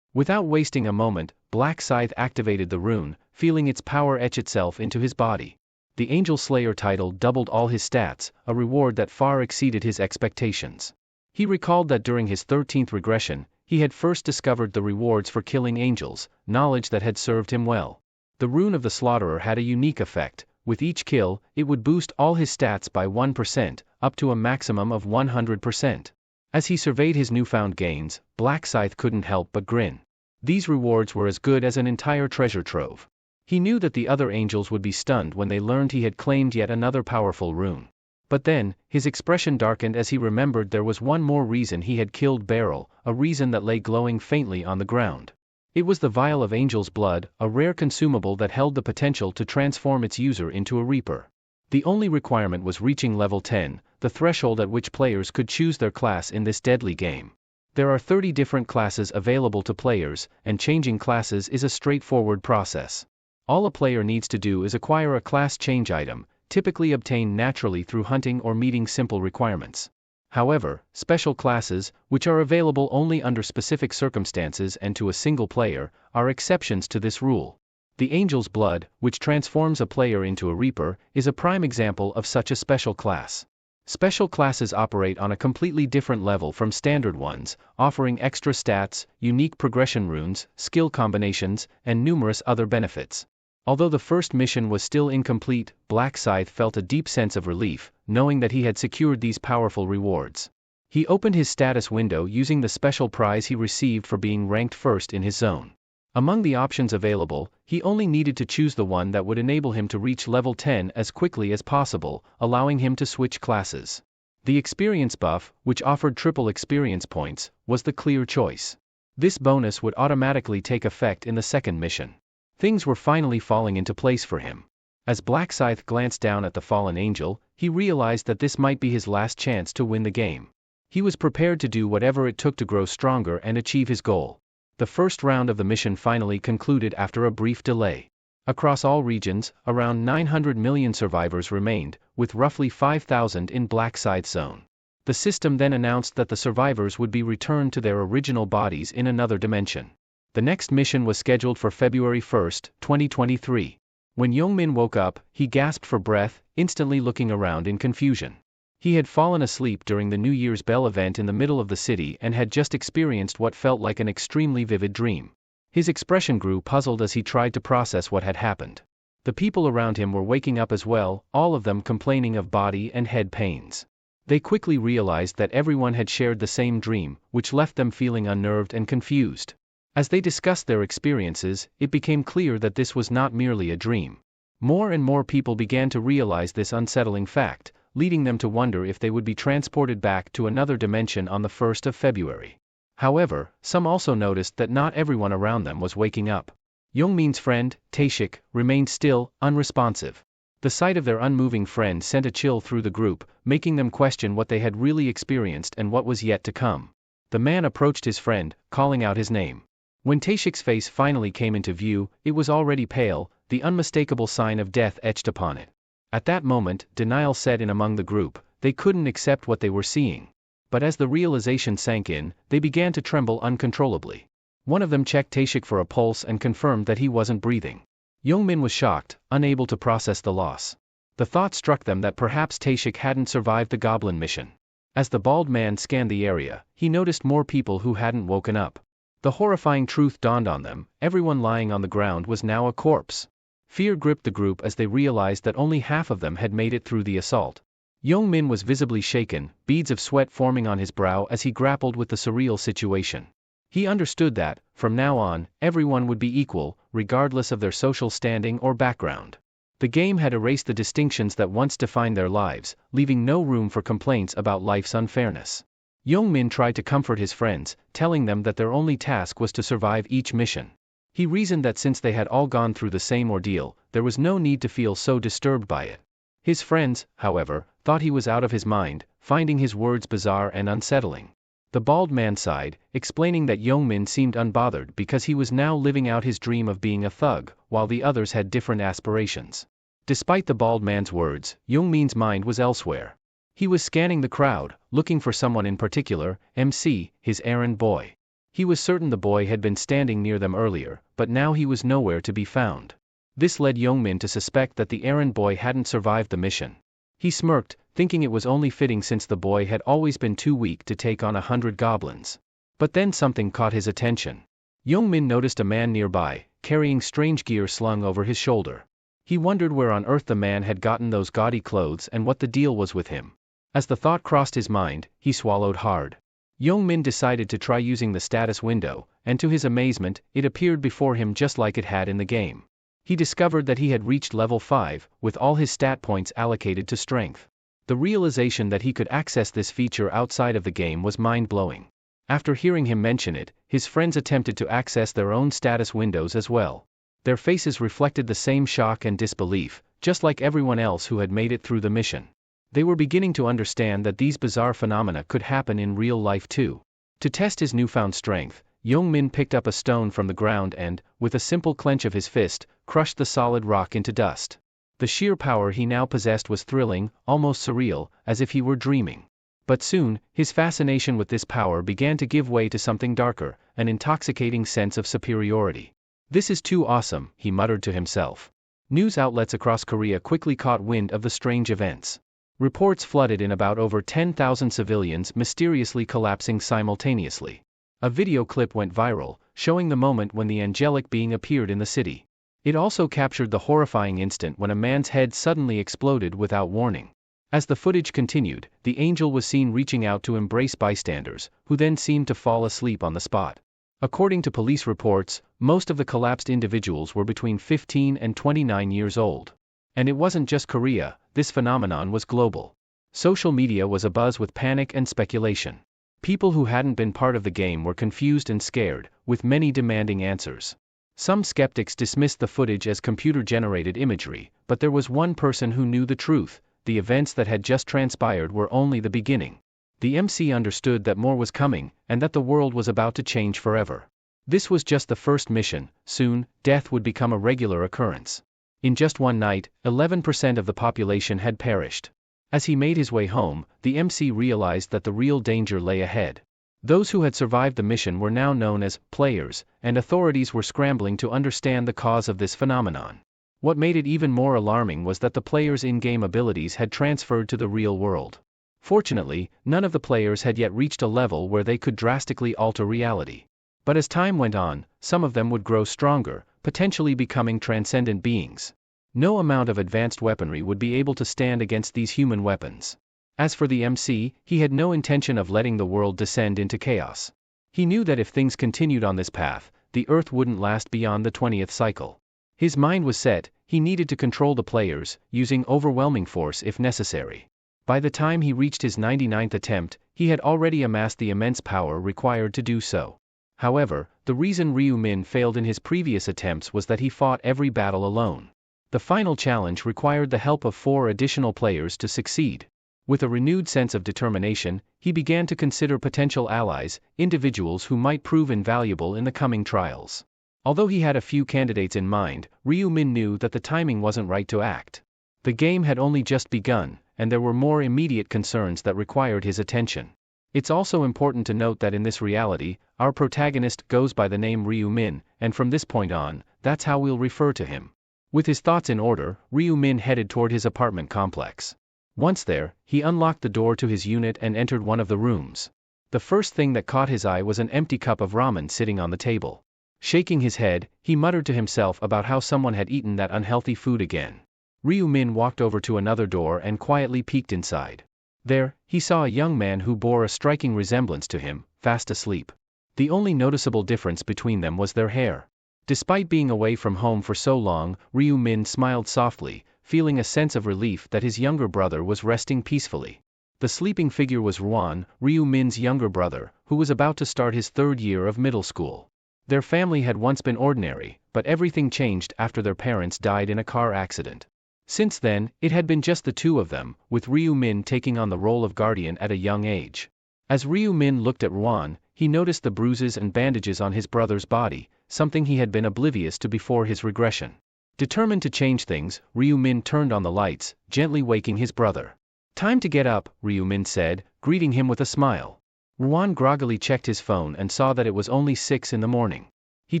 Without wasting a moment, Black Scythe activated the rune, feeling its power etch itself into his body. The Angel Slayer title doubled all his stats, a reward that far exceeded his expectations. He recalled that during his 13th regression, he had first discovered the rewards for killing angels, knowledge that had served him well. The Rune of the Slaughterer had a unique effect. With each kill, it would boost all his stats by 1%, up to a maximum of 100%. As he surveyed his newfound gains, Black Scythe couldn't help but grin. These rewards were as good as an entire treasure trove. He knew that the other angels would be stunned when they learned he had claimed yet another powerful rune. But then, his expression darkened as he remembered there was one more reason he had killed Beryl, a reason that lay glowing faintly on the ground. It was the vial of Angel's Blood, a rare consumable that held the potential to transform its user into a Reaper. The only requirement was reaching level 10, the threshold at which players could choose their class in this deadly game. There are 30 different classes available to players, and changing classes is a straightforward process. All a player needs to do is acquire a class change item, typically obtained naturally through hunting or meeting simple requirements. However, special classes, which are available only under specific circumstances and to a single player, are exceptions to this rule. The Angel's Blood, which transforms a player into a Reaper, is a prime example of such a special class. Special classes operate on a completely different level from standard ones, offering extra stats, unique progression runes, skill combinations, and numerous other benefits. Although the first mission was still incomplete, Black Scythe felt a deep sense of relief, knowing that he had secured these powerful rewards. He opened his status window using the special prize he received for being ranked first in his zone. Among the options available, he only needed to choose the one that would enable him to reach level 10 as quickly as possible, allowing him to switch classes. The experience buff, which offered triple experience points, was the clear choice. This bonus would automatically take effect in the second mission. Things were finally falling into place for him. As Black Scythe glanced down at the fallen angel, he realized that this might be his last chance to win the game. He was prepared to do whatever it took to grow stronger and achieve his goal. The first round of the mission finally concluded after a brief delay. Across all regions, around 900 million survivors remained, with roughly 5,000 in Black Scythe's zone. The system then announced that the survivors would be returned to their original bodies in another dimension. The next mission was scheduled for February 1, 2023. When Youngmin woke up, he gasped for breath, instantly looking around in confusion. He had fallen asleep during the New Year's Bell event in the middle of the city and had just experienced what felt like an extremely vivid dream. His expression grew puzzled as he tried to process what had happened. The people around him were waking up as well, all of them complaining of body and head pains. They quickly realized that everyone had shared the same dream, which left them feeling unnerved and confused. As they discussed their experiences, it became clear that this was not merely a dream. More and more people began to realize this unsettling fact, leading them to wonder if they would be transported back to another dimension on the 1st of February. However, some also noticed that not everyone around them was waking up. Youngmin's friend, Taeshik, remained still, unresponsive. The sight of their unmoving friend sent a chill through the group, making them question what they had really experienced and what was yet to come. The man approached his friend, calling out his name. When Taeshik's face finally came into view, it was already pale, the unmistakable sign of death etched upon it. At that moment, denial set in among the group. They couldn't accept what they were seeing. But as the realization sank in, they began to tremble uncontrollably. One of them checked Taeshik for a pulse and confirmed that he wasn't breathing. Youngmin was shocked, unable to process the loss. The thought struck them that perhaps Taeshik hadn't survived the goblin mission. As the bald man scanned the area, he noticed more people who hadn't woken up. The horrifying truth dawned on them: everyone lying on the ground was now a corpse. Fear gripped the group as they realized that only half of them had made it through the assault. Youngmin was visibly shaken, beads of sweat forming on his brow as he grappled with the surreal situation. He understood that, from now on, everyone would be equal, regardless of their social standing or background. The game had erased the distinctions that once defined their lives, leaving no room for complaints about life's unfairness. Youngmin tried to comfort his friends, telling them that their only task was to survive each mission. He reasoned that since they had all gone through the same ordeal, there was no need to feel so disturbed by it. His friends, however, thought he was out of his mind, finding his words bizarre and unsettling. The bald man sighed, explaining that Youngmin seemed unbothered because he was now living out his dream of being a thug, while the others had different aspirations. Despite the bald man's words, Youngmin's mind was elsewhere. He was scanning the crowd, looking for someone in particular, MC, his errand boy. He was certain the boy had been standing near them earlier, but now he was nowhere to be found. This led Youngmin to suspect that the errand boy hadn't survived the mission. He smirked, thinking it was only fitting since the boy had always been too weak to take on 100 goblins. But then something caught his attention. Youngmin noticed a man nearby, carrying strange gear slung over his shoulder. He wondered where on earth the man had gotten those gaudy clothes and what the deal was with him. As the thought crossed his mind, he swallowed hard. Youngmin decided to try using the status window, and to his amazement, it appeared before him just like it had in the game. He discovered that he had reached level 5, with all his stat points allocated to strength. The realization that he could access this feature outside of the game was mind-blowing. After hearing him mention it, his friends attempted to access their own status windows as well. Their faces reflected the same shock and disbelief, just like everyone else who had made it through the mission. They were beginning to understand that these bizarre phenomena could happen in real life too. To test his newfound strength, Youngmin picked up a stone from the ground and, with a simple clench of his fist, crushed the solid rock into dust. The sheer power he now possessed was thrilling, almost surreal, as if he were dreaming. But soon, his fascination with this power began to give way to something darker, an intoxicating sense of superiority. "This is too awesome," he muttered to himself. News outlets across Korea quickly caught wind of the strange events. Reports flooded in about over 10,000 civilians mysteriously collapsing simultaneously. A video clip went viral, showing the moment when the angelic being appeared in the city. It also captured the horrifying instant when a man's head suddenly exploded without warning. As the footage continued, the angel was seen reaching out to embrace bystanders, who then seemed to fall asleep on the spot. According to police reports, most of the collapsed individuals were between 15 and 29 years old. And it wasn't just Korea, this phenomenon was global. Social media was abuzz with panic and speculation. People who hadn't been part of the game were confused and scared, with many demanding answers. Some skeptics dismissed the footage as computer-generated imagery, but there was one person who knew the truth: the events that had just transpired were only the beginning. The MC understood that more was coming, and that the world was about to change forever. This was just the first mission. Soon, death would become a regular occurrence. In just one night, 11% of the population had perished. As he made his way home, the MC realized that the real danger lay ahead. Those who had survived the mission were now known as players, and authorities were scrambling to understand the cause of this phenomenon. What made it even more alarming was that the players' in-game abilities had transferred to the real world. Fortunately, none of the players had yet reached a level where they could drastically alter reality. But as time went on, some of them would grow stronger, potentially becoming transcendent beings. No amount of advanced weaponry would be able to stand against these human weapons. As for the MC, he had no intention of letting the world descend into chaos. He knew that if things continued on this path, the Earth wouldn't last beyond the 20th cycle. His mind was set: he needed to control the players, using overwhelming force if necessary. By the time he reached his 99th attempt, he had already amassed the immense power required to do so. However, the reason Ryu Min failed in his previous attempts was that he fought every battle alone. The final challenge required the help of 4 additional players to succeed. With a renewed sense of determination, he began to consider potential allies, individuals who might prove invaluable in the coming trials. Although he had a few candidates in mind, Ryu Min knew that the timing wasn't right to act. The game had only just begun, and there were more immediate concerns that required his attention. It's also important to note that in this reality, our protagonist goes by the name Ryu Min, and from this point on, that's how we'll refer to him. With his thoughts in order, Ryu Min headed toward his apartment complex. Once there, he unlocked the door to his unit and entered one of the rooms. The first thing that caught his eye was an empty cup of ramen sitting on the table. Shaking his head, he muttered to himself about how someone had eaten that unhealthy food again. Ryu Min walked over to another door and quietly peeked inside. There, he saw a young man who bore a striking resemblance to him, fast asleep. The only noticeable difference between them was their hair. Despite being away from home for so long, Ryu Min smiled softly, feeling a sense of relief that his younger brother was resting peacefully. The sleeping figure was Ruan, Ryu Min's younger brother, who was about to start his 3rd year of middle school. Their family had once been ordinary, but everything changed after their parents died in a car accident. Since then, it had been just the two of them, with Ryu Min taking on the role of guardian at a young age. As Ryu Min looked at Ruan, he noticed the bruises and bandages on his brother's body, something he had been oblivious to before his regression. Determined to change things, Ryu Min turned on the lights, gently waking his brother. "Time to get up," Ryu Min said, greeting him with a smile. Ruan groggily checked his phone and saw that it was only 6 in the morning. He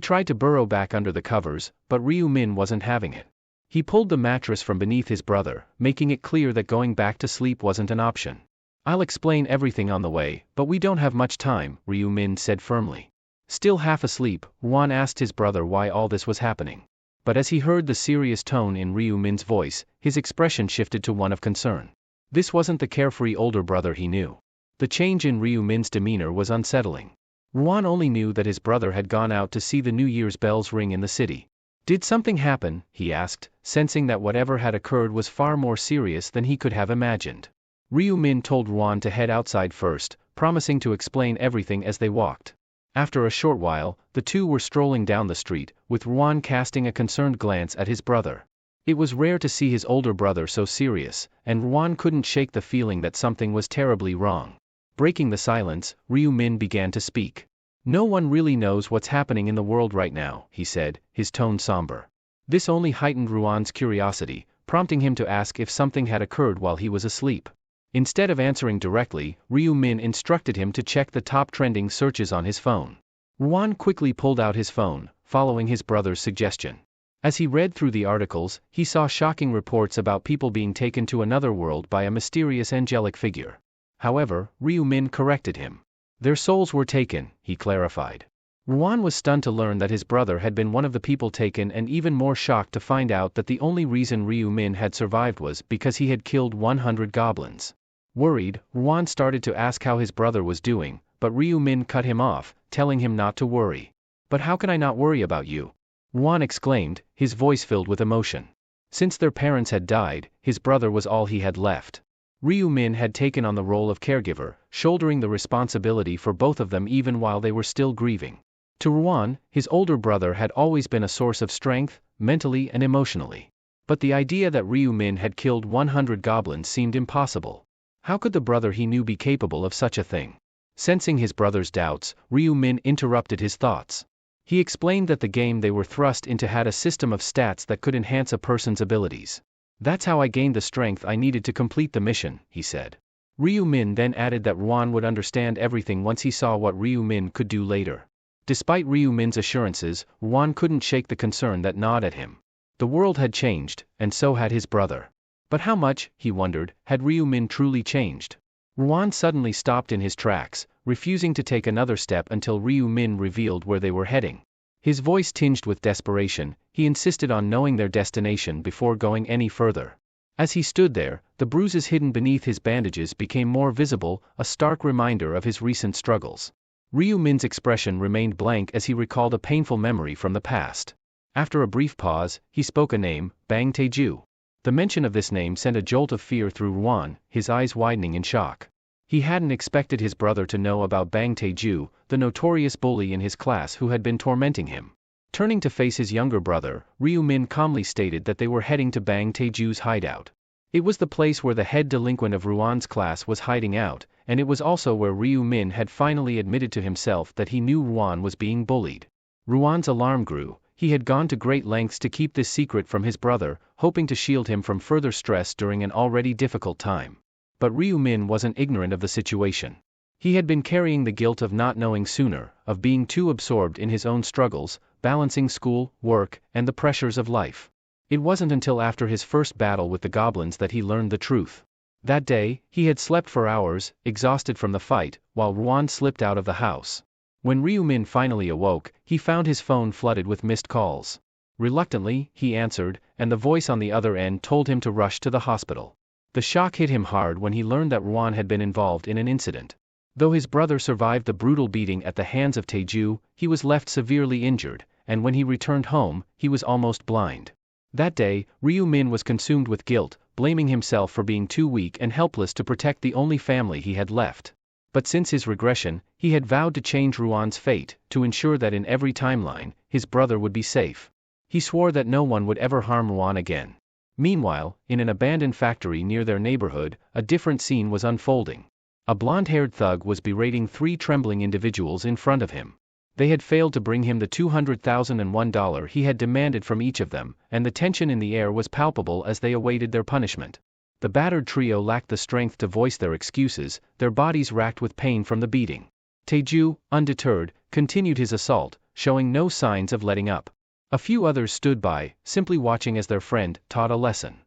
tried to burrow back under the covers, but Ryu Min wasn't having it. He pulled the mattress from beneath his brother, making it clear that going back to sleep wasn't an option. "I'll explain everything on the way, but we don't have much time," Ryu Min said firmly. Still half asleep, Ruan asked his brother why all this was happening. But as he heard the serious tone in Ryu Min's voice, his expression shifted to one of concern. This wasn't the carefree older brother he knew. The change in Ryu Min's demeanor was unsettling. Ruan only knew that his brother had gone out to see the New Year's bells ring in the city. "Did something happen?" he asked, sensing that whatever had occurred was far more serious than he could have imagined. Ryu Min told Ruan to head outside first, promising to explain everything as they walked. After a short while, the two were strolling down the street, with Ruan casting a concerned glance at his brother. It was rare to see his older brother so serious, and Ruan couldn't shake the feeling that something was terribly wrong. Breaking the silence, Ryu Min began to speak. "No one really knows what's happening in the world right now," he said, his tone somber. This only heightened Ruan's curiosity, prompting him to ask if something had occurred while he was asleep. Instead of answering directly, Ryu Min instructed him to check the top trending searches on his phone. Ruan quickly pulled out his phone, following his brother's suggestion. As he read through the articles, he saw shocking reports about people being taken to another world by a mysterious angelic figure. However, Ryu Min corrected him. Their souls were taken, he clarified. Ruan was stunned to learn that his brother had been one of the people taken, and even more shocked to find out that the only reason Ryu Min had survived was because he had killed 100 goblins. Worried, Ruan started to ask how his brother was doing, but Ryu Min cut him off, telling him not to worry. "But how can I not worry about you?" Ruan exclaimed, his voice filled with emotion. Since their parents had died, his brother was all he had left. Ryu Min had taken on the role of caregiver, shouldering the responsibility for both of them even while they were still grieving. To Ruan, his older brother had always been a source of strength, mentally and emotionally. But the idea that Ryu Min had killed 100 goblins seemed impossible. How could the brother he knew be capable of such a thing? Sensing his brother's doubts, Ryu Min interrupted his thoughts. He explained that the game they were thrust into had a system of stats that could enhance a person's abilities. "That's how I gained the strength I needed to complete the mission," he said. Ryu Min then added that Ruan would understand everything once he saw what Ryu Min could do later. Despite Ryu Min's assurances, Ruan couldn't shake the concern that gnawed at him. The world had changed, and so had his brother. But how much, he wondered, had Ryu Min truly changed? Ruan suddenly stopped in his tracks, refusing to take another step until Ryu Min revealed where they were heading. His voice tinged with desperation, he insisted on knowing their destination before going any further. As he stood there, the bruises hidden beneath his bandages became more visible, a stark reminder of his recent struggles. Ryu Min's expression remained blank as he recalled a painful memory from the past. After a brief pause, he spoke a name, Bang Taeju. The mention of this name sent a jolt of fear through Ruan, his eyes widening in shock. He hadn't expected his brother to know about Bang Taeju, the notorious bully in his class who had been tormenting him. Turning to face his younger brother, Ryu Min calmly stated that they were heading to Bang Taeju's hideout. It was the place where the head delinquent of Ruan's class was hiding out, and it was also where Ryu Min had finally admitted to himself that he knew Ruan was being bullied. Ruan's alarm grew. He had gone to great lengths to keep this secret from his brother, hoping to shield him from further stress during an already difficult time. But Ryu Min wasn't ignorant of the situation. He had been carrying the guilt of not knowing sooner, of being too absorbed in his own struggles, balancing school, work, and the pressures of life. It wasn't until after his first battle with the goblins that he learned the truth. That day, he had slept for hours, exhausted from the fight, while Ruan slipped out of the house. When Ryu Min finally awoke, he found his phone flooded with missed calls. Reluctantly, he answered, and the voice on the other end told him to rush to the hospital. The shock hit him hard when he learned that Ruan had been involved in an incident. Though his brother survived the brutal beating at the hands of Taeju, he was left severely injured, and when he returned home, he was almost blind. That day, Ryu Min was consumed with guilt, blaming himself for being too weak and helpless to protect the only family he had left. But since his regression, he had vowed to change Ruan's fate, to ensure that in every timeline, his brother would be safe. He swore that no one would ever harm Ruan again. Meanwhile, in an abandoned factory near their neighborhood, a different scene was unfolding. A blonde-haired thug was berating three trembling individuals in front of him. They had failed to bring him the $200,001 he had demanded from each of them, and the tension in the air was palpable as they awaited their punishment. The battered trio lacked the strength to voice their excuses, their bodies racked with pain from the beating. Taeju, undeterred, continued his assault, showing no signs of letting up. A few others stood by, simply watching as their friend taught a lesson.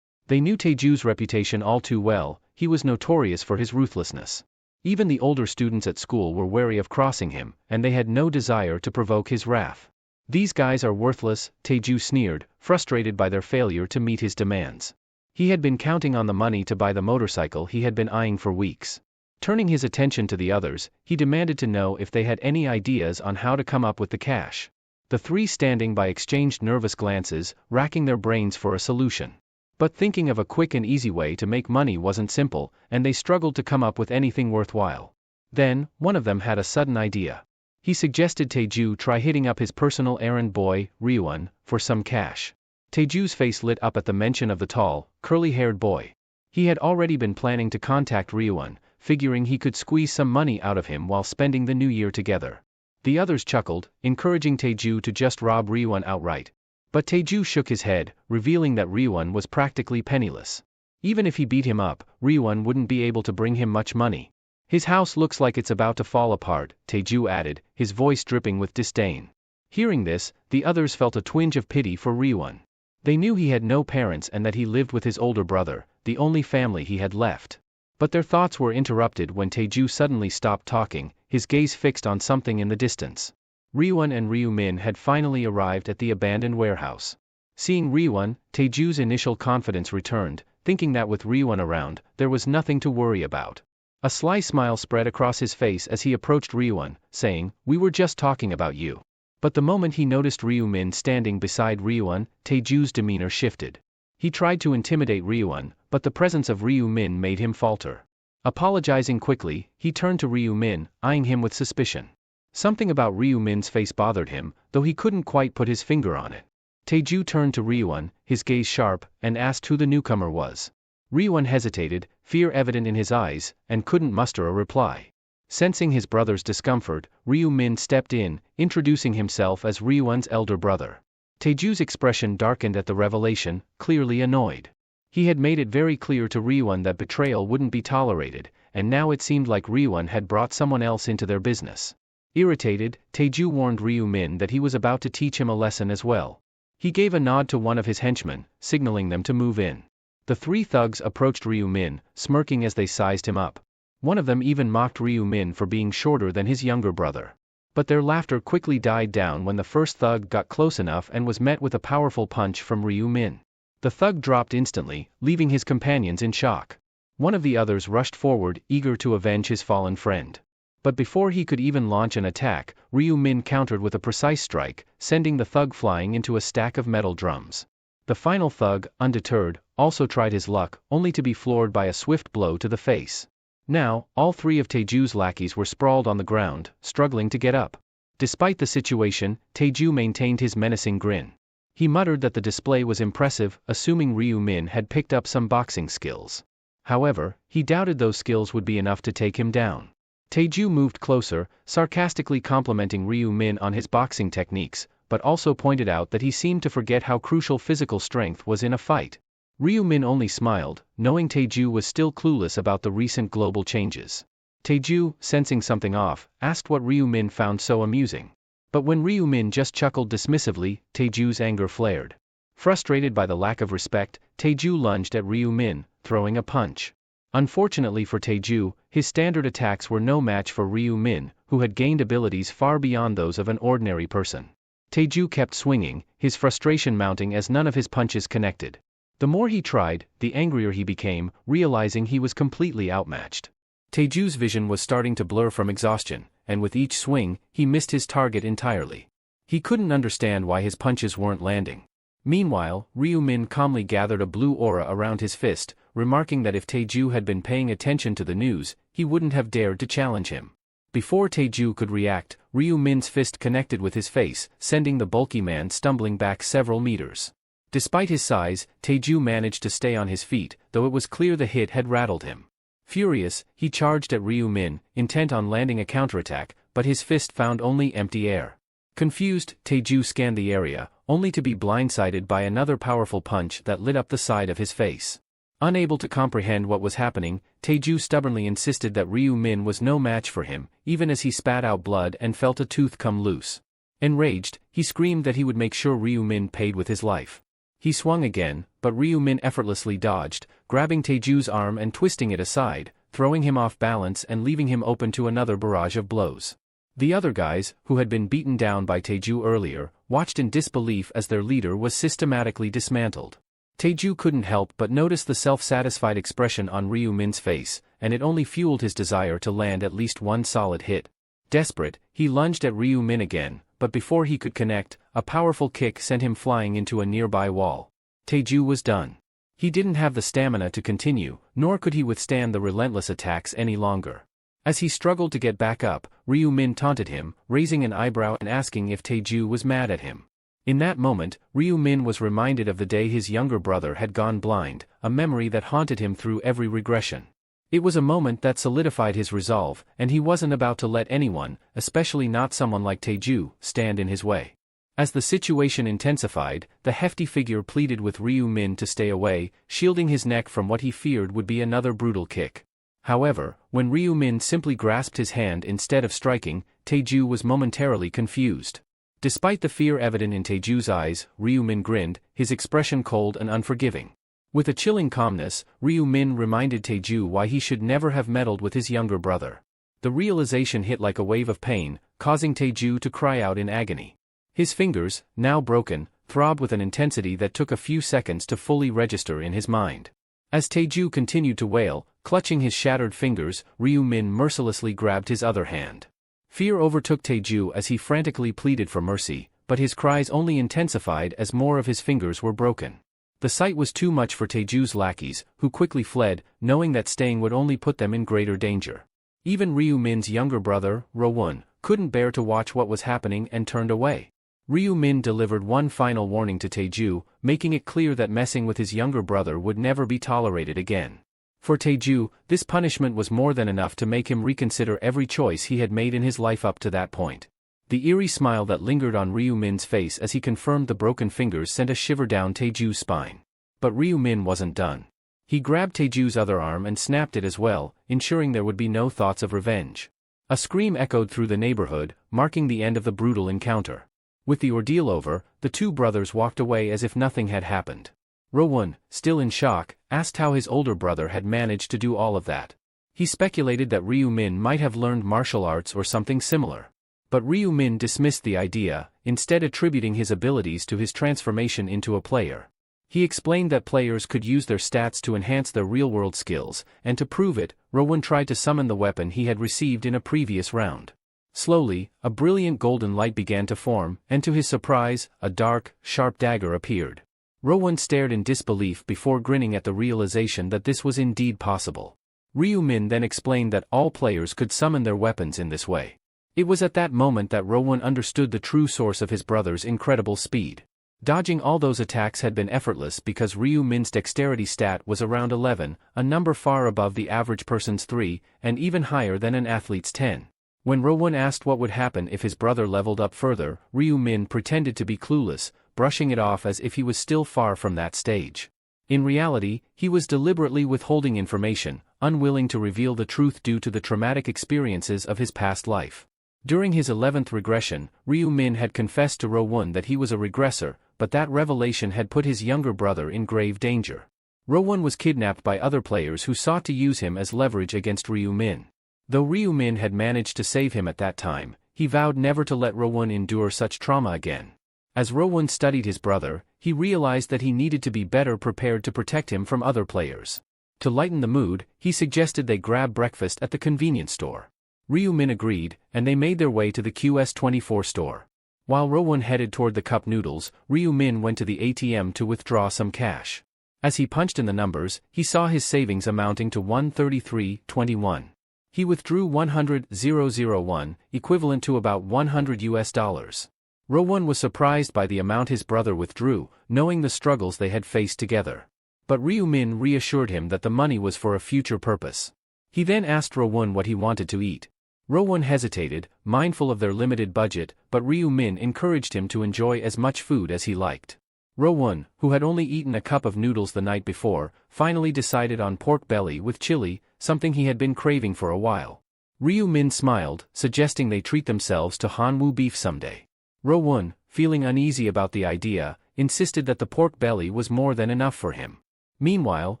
They knew Taeju's reputation all too well. He was notorious for his ruthlessness. Even the older students at school were wary of crossing him, and they had no desire to provoke his wrath. These guys are worthless, Taeju sneered, frustrated by their failure to meet his demands. He had been counting on the money to buy the motorcycle he had been eyeing for weeks. Turning his attention to the others, he demanded to know if they had any ideas on how to come up with the cash. The three standing by exchanged nervous glances, racking their brains for a solution. But thinking of a quick and easy way to make money wasn't simple, and they struggled to come up with anything worthwhile. Then, one of them had a sudden idea. He suggested Taeju try hitting up his personal errand boy, Ryewon, for some cash. Taeju's face lit up at the mention of the tall, curly-haired boy. He had already been planning to contact Ryewon, figuring he could squeeze some money out of him while spending the new year together. The others chuckled, encouraging Taeju to just rob Ryewon outright. But Taeju shook his head, revealing that Ryewon was practically penniless. Even if he beat him up, Ryewon wouldn't be able to bring him much money. His house looks like it's about to fall apart, Taeju added, his voice dripping with disdain. Hearing this, the others felt a twinge of pity for Ryewon. They knew he had no parents and that he lived with his older brother, the only family he had left. But their thoughts were interrupted when Taeju suddenly stopped talking, his gaze fixed on something in the distance. Ryewon and Ryu-min had finally arrived at the abandoned warehouse. Seeing Ryewon, Taeju's initial confidence returned, thinking that with Ryewon around, there was nothing to worry about. A sly smile spread across his face as he approached Ryewon, saying, "We were just talking about you." But the moment he noticed Ryu-min standing beside Ryewon, Taeju's demeanor shifted. He tried to intimidate Ryewon, but the presence of Ryu-min made him falter. Apologizing quickly, he turned to Ryu-min, eyeing him with suspicion. Something about Ryu-min's face bothered him, though he couldn't quite put his finger on it. Taeju turned to Ryewon, his gaze sharp, and asked who the newcomer was. Ryewon hesitated, fear evident in his eyes, and couldn't muster a reply. Sensing his brother's discomfort, Ryu-min stepped in, introducing himself as Ryewon's elder brother. Taeju's expression darkened at the revelation, clearly annoyed. He had made it very clear to Ryewon that betrayal wouldn't be tolerated, and now it seemed like Ryewon had brought someone else into their business. Irritated, Taeju warned Ryu-min that he was about to teach him a lesson as well. He gave a nod to one of his henchmen, signaling them to move in. The three thugs approached Ryu-min, smirking as they sized him up. One of them even mocked Ryu-min for being shorter than his younger brother. But their laughter quickly died down when the first thug got close enough and was met with a powerful punch from Ryu-min. The thug dropped instantly, leaving his companions in shock. One of the others rushed forward, eager to avenge his fallen friend. But before he could even launch an attack, Ryu-min countered with a precise strike, sending the thug flying into a stack of metal drums. The final thug, undeterred, also tried his luck, only to be floored by a swift blow to the face. Now, all three of Taeju's lackeys were sprawled on the ground, struggling to get up. Despite the situation, Taeju maintained his menacing grin. He muttered that the display was impressive, assuming Ryu-min had picked up some boxing skills. However, he doubted those skills would be enough to take him down. Taeju moved closer, sarcastically complimenting Ryu-min on his boxing techniques, but also pointed out that he seemed to forget how crucial physical strength was in a fight. Ryu-min only smiled, knowing Taeju was still clueless about the recent global changes. Taeju, sensing something off, asked what Ryu-min found so amusing. But when Ryu-min just chuckled dismissively, Taeju's anger flared. Frustrated by the lack of respect, Taeju lunged at Ryu-min, throwing a punch. Unfortunately for Taeju, his standard attacks were no match for Ryu-min, who had gained abilities far beyond those of an ordinary person. Taeju kept swinging, his frustration mounting as none of his punches connected. The more he tried, the angrier he became, realizing he was completely outmatched. Taeju's vision was starting to blur from exhaustion, and with each swing, he missed his target entirely. He couldn't understand why his punches weren't landing. Meanwhile, Ryu-min calmly gathered a blue aura around his fist, remarking that if Taeju had been paying attention to the news, he wouldn't have dared to challenge him. Before Taeju could react, Ryu-min's fist connected with his face, sending the bulky man stumbling back several meters. Despite his size, Taeju managed to stay on his feet, though it was clear the hit had rattled him. Furious, he charged at Ryu Min, intent on landing a counterattack, but his fist found only empty air. Confused, Taeju scanned the area, only to be blindsided by another powerful punch that lit up the side of his face. Unable to comprehend what was happening, Taeju stubbornly insisted that Ryu Min was no match for him, even as he spat out blood and felt a tooth come loose. Enraged, he screamed that he would make sure Ryu Min paid with his life. He swung again, but Ryu Min effortlessly dodged, grabbing Taeju's arm and twisting it aside, throwing him off balance and leaving him open to another barrage of blows. The other guys, who had been beaten down by Taeju earlier, watched in disbelief as their leader was systematically dismantled. Taeju couldn't help but notice the self-satisfied expression on Ryu Min's face, and it only fueled his desire to land at least one solid hit. Desperate, he lunged at Ryu Min again, but before he could connect, a powerful kick sent him flying into a nearby wall. Taeju was done. He didn't have the stamina to continue, nor could he withstand the relentless attacks any longer. As he struggled to get back up, Ryu Min taunted him, raising an eyebrow and asking if Taeju was mad at him. In that moment, Ryu Min was reminded of the day his younger brother had gone blind, a memory that haunted him through every regression. It was a moment that solidified his resolve, and he wasn't about to let anyone, especially not someone like Taeju, stand in his way. As the situation intensified, the hefty figure pleaded with Ryu Min to stay away, shielding his neck from what he feared would be another brutal kick. However, when Ryu Min simply grasped his hand instead of striking, Taeju was momentarily confused. Despite the fear evident in Taeju's eyes, Ryu Min grinned, his expression cold and unforgiving. With a chilling calmness, Ryu Min reminded Taeju why he should never have meddled with his younger brother. The realization hit like a wave of pain, causing Taeju to cry out in agony. His fingers, now broken, throbbed with an intensity that took a few seconds to fully register in his mind. As Taeju continued to wail, clutching his shattered fingers, Ryu Min mercilessly grabbed his other hand. Fear overtook Taeju as he frantically pleaded for mercy, but his cries only intensified as more of his fingers were broken. The sight was too much for Taeju's lackeys, who quickly fled, knowing that staying would only put them in greater danger. Even Ryu Min's younger brother, Ro-won, couldn't bear to watch what was happening and turned away. Ryu Min delivered one final warning to Taeju, making it clear that messing with his younger brother would never be tolerated again. For Taeju, this punishment was more than enough to make him reconsider every choice he had made in his life up to that point. The eerie smile that lingered on Ryu Min's face as he confirmed the broken fingers sent a shiver down Taeju's spine. But Ryu Min wasn't done. He grabbed Taeju's other arm and snapped it as well, ensuring there would be no thoughts of revenge. A scream echoed through the neighborhood, marking the end of the brutal encounter. With the ordeal over, the two brothers walked away as if nothing had happened. Ro-won, still in shock, asked how his older brother had managed to do all of that. He speculated that Ryu Min might have learned martial arts or something similar. But Ryu Min dismissed the idea, instead attributing his abilities to his transformation into a player. He explained that players could use their stats to enhance their real-world skills, and to prove it, Ro-won tried to summon the weapon he had received in a previous round. Slowly, a brilliant golden light began to form, and to his surprise, a dark, sharp dagger appeared. Ro-won stared in disbelief before grinning at the realization that this was indeed possible. Ryu Min then explained that all players could summon their weapons in this way. It was at that moment that Ro-won understood the true source of his brother's incredible speed. Dodging all those attacks had been effortless because Ryu Min's dexterity stat was around 11, a number far above the average person's 3, and even higher than an athlete's 10. When Ro-won asked what would happen if his brother leveled up further, Ryu Min pretended to be clueless, brushing it off as if he was still far from that stage. In reality, he was deliberately withholding information, unwilling to reveal the truth due to the traumatic experiences of his past life. During his 11th regression, Ryu Min had confessed to Ro-won that he was a regressor, but that revelation had put his younger brother in grave danger. Ro-won was kidnapped by other players who sought to use him as leverage against Ryu Min. Though Ryu Min had managed to save him at that time, he vowed never to let Ro-won endure such trauma again. As Ro-won studied his brother, he realized that he needed to be better prepared to protect him from other players. To lighten the mood, he suggested they grab breakfast at the convenience store. Ryu Min agreed, and they made their way to the QS24 store. While Ro-won headed toward the cup noodles, Ryu Min went to the ATM to withdraw some cash. As he punched in the numbers, he saw his savings amounting to 133.21. He withdrew 100,001, equivalent to about $100. Ro-won was surprised by the amount his brother withdrew, knowing the struggles they had faced together. But Ryu Min reassured him that the money was for a future purpose. He then asked Ro-won what he wanted to eat. Ro-won hesitated, mindful of their limited budget, but Ryu-min encouraged him to enjoy as much food as he liked. Ro-won, who had only eaten a cup of noodles the night before, finally decided on pork belly with chili, something he had been craving for a while. Ryu-min smiled, suggesting they treat themselves to hanwoo beef someday. Ro-won, feeling uneasy about the idea, insisted that the pork belly was more than enough for him. Meanwhile,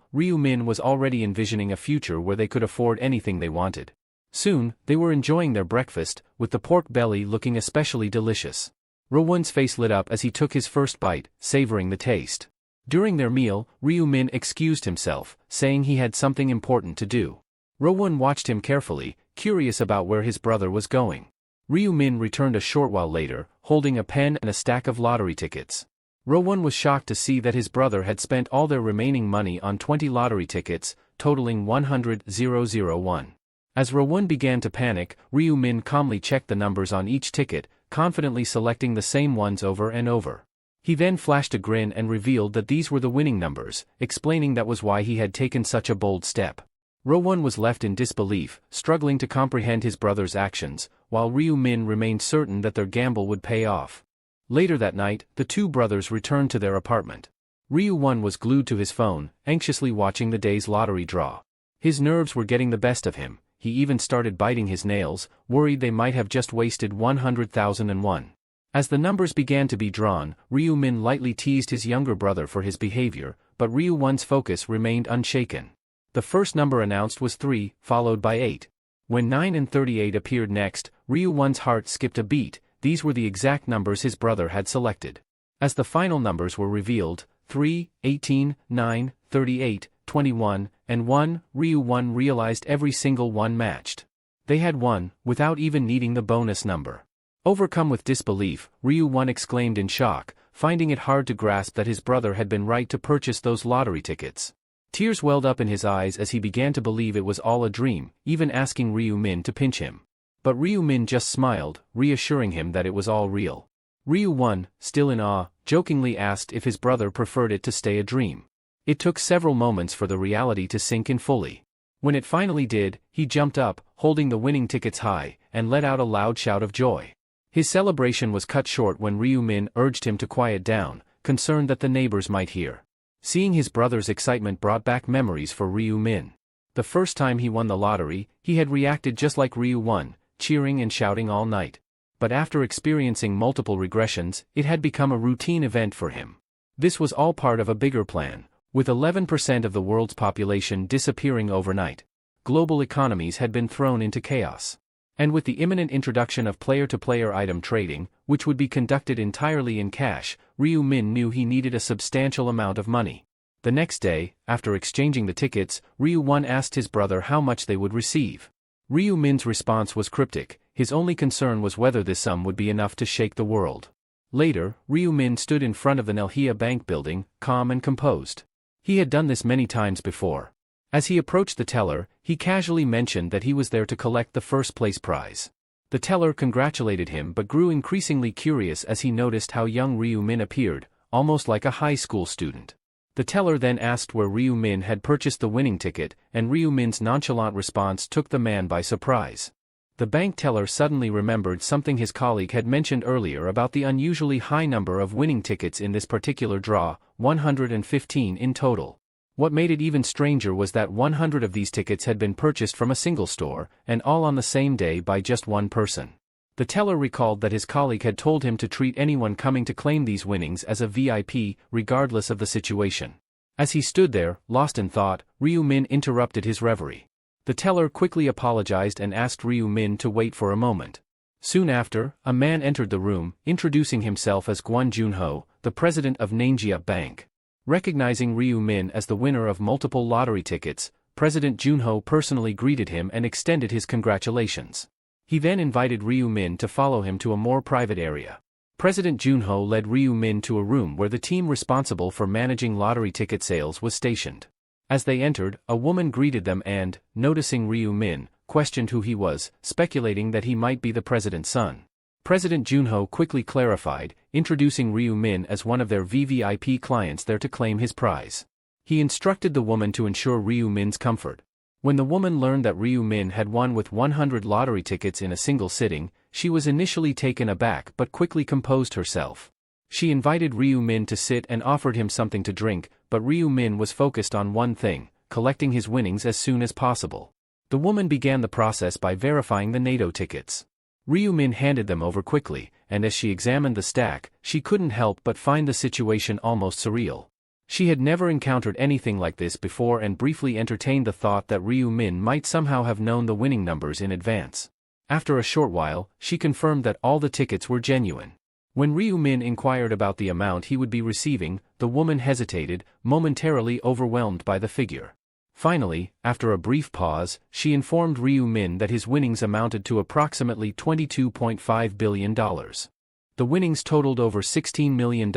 Ryu-min was already envisioning a future where they could afford anything they wanted. Soon, they were enjoying their breakfast, with the pork belly looking especially delicious. Ro-won's face lit up as he took his first bite, savoring the taste. During their meal, Ryu-min excused himself, saying he had something important to do. Ro-won watched him carefully, curious about where his brother was going. Ryu-min returned a short while later, holding a pen and a stack of lottery tickets. Ro-won was shocked to see that his brother had spent all their remaining money on 20 lottery tickets, totaling 100,001. As Ro-won began to panic, Ryu-min calmly checked the numbers on each ticket, confidently selecting the same ones over and over. He then flashed a grin and revealed that these were the winning numbers, explaining that was why he had taken such a bold step. Ro-won was left in disbelief, struggling to comprehend his brother's actions, while Ryu-min remained certain that their gamble would pay off. Later that night, the two brothers returned to their apartment. Ryu-won was glued to his phone, anxiously watching the day's lottery draw. His nerves were getting the best of him. He even started biting his nails, worried they might have just wasted 100,001. As the numbers began to be drawn, Ryu-min lightly teased his younger brother for his behavior, but Ryu-won's focus remained unshaken. The first number announced was 3, followed by 8. When 9 and 38 appeared next, Ryu-won's heart skipped a beat. These were the exact numbers his brother had selected. As the final numbers were revealed, 3, 18, 9, 38, 21, and 1, Ryu-won realized every single one matched. They had won, without even needing the bonus number. Overcome with disbelief, Ryu-won exclaimed in shock, finding it hard to grasp that his brother had been right to purchase those lottery tickets. Tears welled up in his eyes as he began to believe it was all a dream, even asking Ryu-min to pinch him. But Ryu-min just smiled, reassuring him that it was all real. Ryu-won, still in awe, jokingly asked if his brother preferred it to stay a dream. It took several moments for the reality to sink in fully. When it finally did, he jumped up, holding the winning tickets high, and let out a loud shout of joy. His celebration was cut short when Ryu-min urged him to quiet down, concerned that the neighbors might hear. Seeing his brother's excitement brought back memories for Ryu-min. The first time he won the lottery, he had reacted just like Ryu-won, cheering and shouting all night. But after experiencing multiple regressions, it had become a routine event for him. This was all part of a bigger plan. With 11% of the world's population disappearing overnight, global economies had been thrown into chaos. And with the imminent introduction of player-to-player item trading, which would be conducted entirely in cash, Ryu-min knew he needed a substantial amount of money. The next day, after exchanging the tickets, Ryu-won asked his brother how much they would receive. Ryu-min's response was cryptic. His only concern was whether this sum would be enough to shake the world. Later, Ryu-min stood in front of the Manhwa bank building, calm and composed. He had done this many times before. As he approached the teller, he casually mentioned that he was there to collect the first-place prize. The teller congratulated him but grew increasingly curious as he noticed how young Ryu-min appeared, almost like a high school student. The teller then asked where Ryu-min had purchased the winning ticket, and Ryu-min's nonchalant response took the man by surprise. The bank teller suddenly remembered something his colleague had mentioned earlier about the unusually high number of winning tickets in this particular draw, 115 in total. What made it even stranger was that 100 of these tickets had been purchased from a single store, and all on the same day by just one person. The teller recalled that his colleague had told him to treat anyone coming to claim these winnings as a VIP, regardless of the situation. As he stood there, lost in thought, Ryu-min interrupted his reverie. The teller quickly apologized and asked Ryu-min to wait for a moment. Soon after, a man entered the room, introducing himself as Kwon Jun-ho, the president of Manhwa Bank. Recognizing Ryu-min as the winner of multiple lottery tickets, President Jun-ho personally greeted him and extended his congratulations. He then invited Ryu-min to follow him to a more private area. President Jun-ho led Ryu-min to a room where the team responsible for managing lottery ticket sales was stationed. As they entered, a woman greeted them and, noticing Ryu-min, questioned who he was, speculating that he might be the president's son. President Jun-ho quickly clarified, introducing Ryu-min as one of their VVIP clients there to claim his prize. He instructed the woman to ensure Ryu-min's comfort. When the woman learned that Ryu Min had won with 100 lottery tickets in a single sitting, she was initially taken aback but quickly composed herself. She invited Ryu Min to sit and offered him something to drink, but Ryu Min was focused on one thing: collecting his winnings as soon as possible. The woman began the process by verifying the NATO tickets. Ryu Min handed them over quickly, and as she examined the stack, she couldn't help but find the situation almost surreal. She had never encountered anything like this before and briefly entertained the thought that Ryu Min might somehow have known the winning numbers in advance. After a short while, she confirmed that all the tickets were genuine. When Ryu Min inquired about the amount he would be receiving, the woman hesitated, momentarily overwhelmed by the figure. Finally, after a brief pause, she informed Ryu Min that his winnings amounted to approximately $22.5 billion. The winnings totaled over $16 million,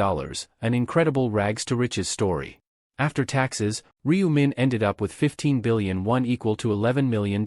an incredible rags-to-riches story. After taxes, Ryu Min ended up with 15 billion won, equal to $11 million.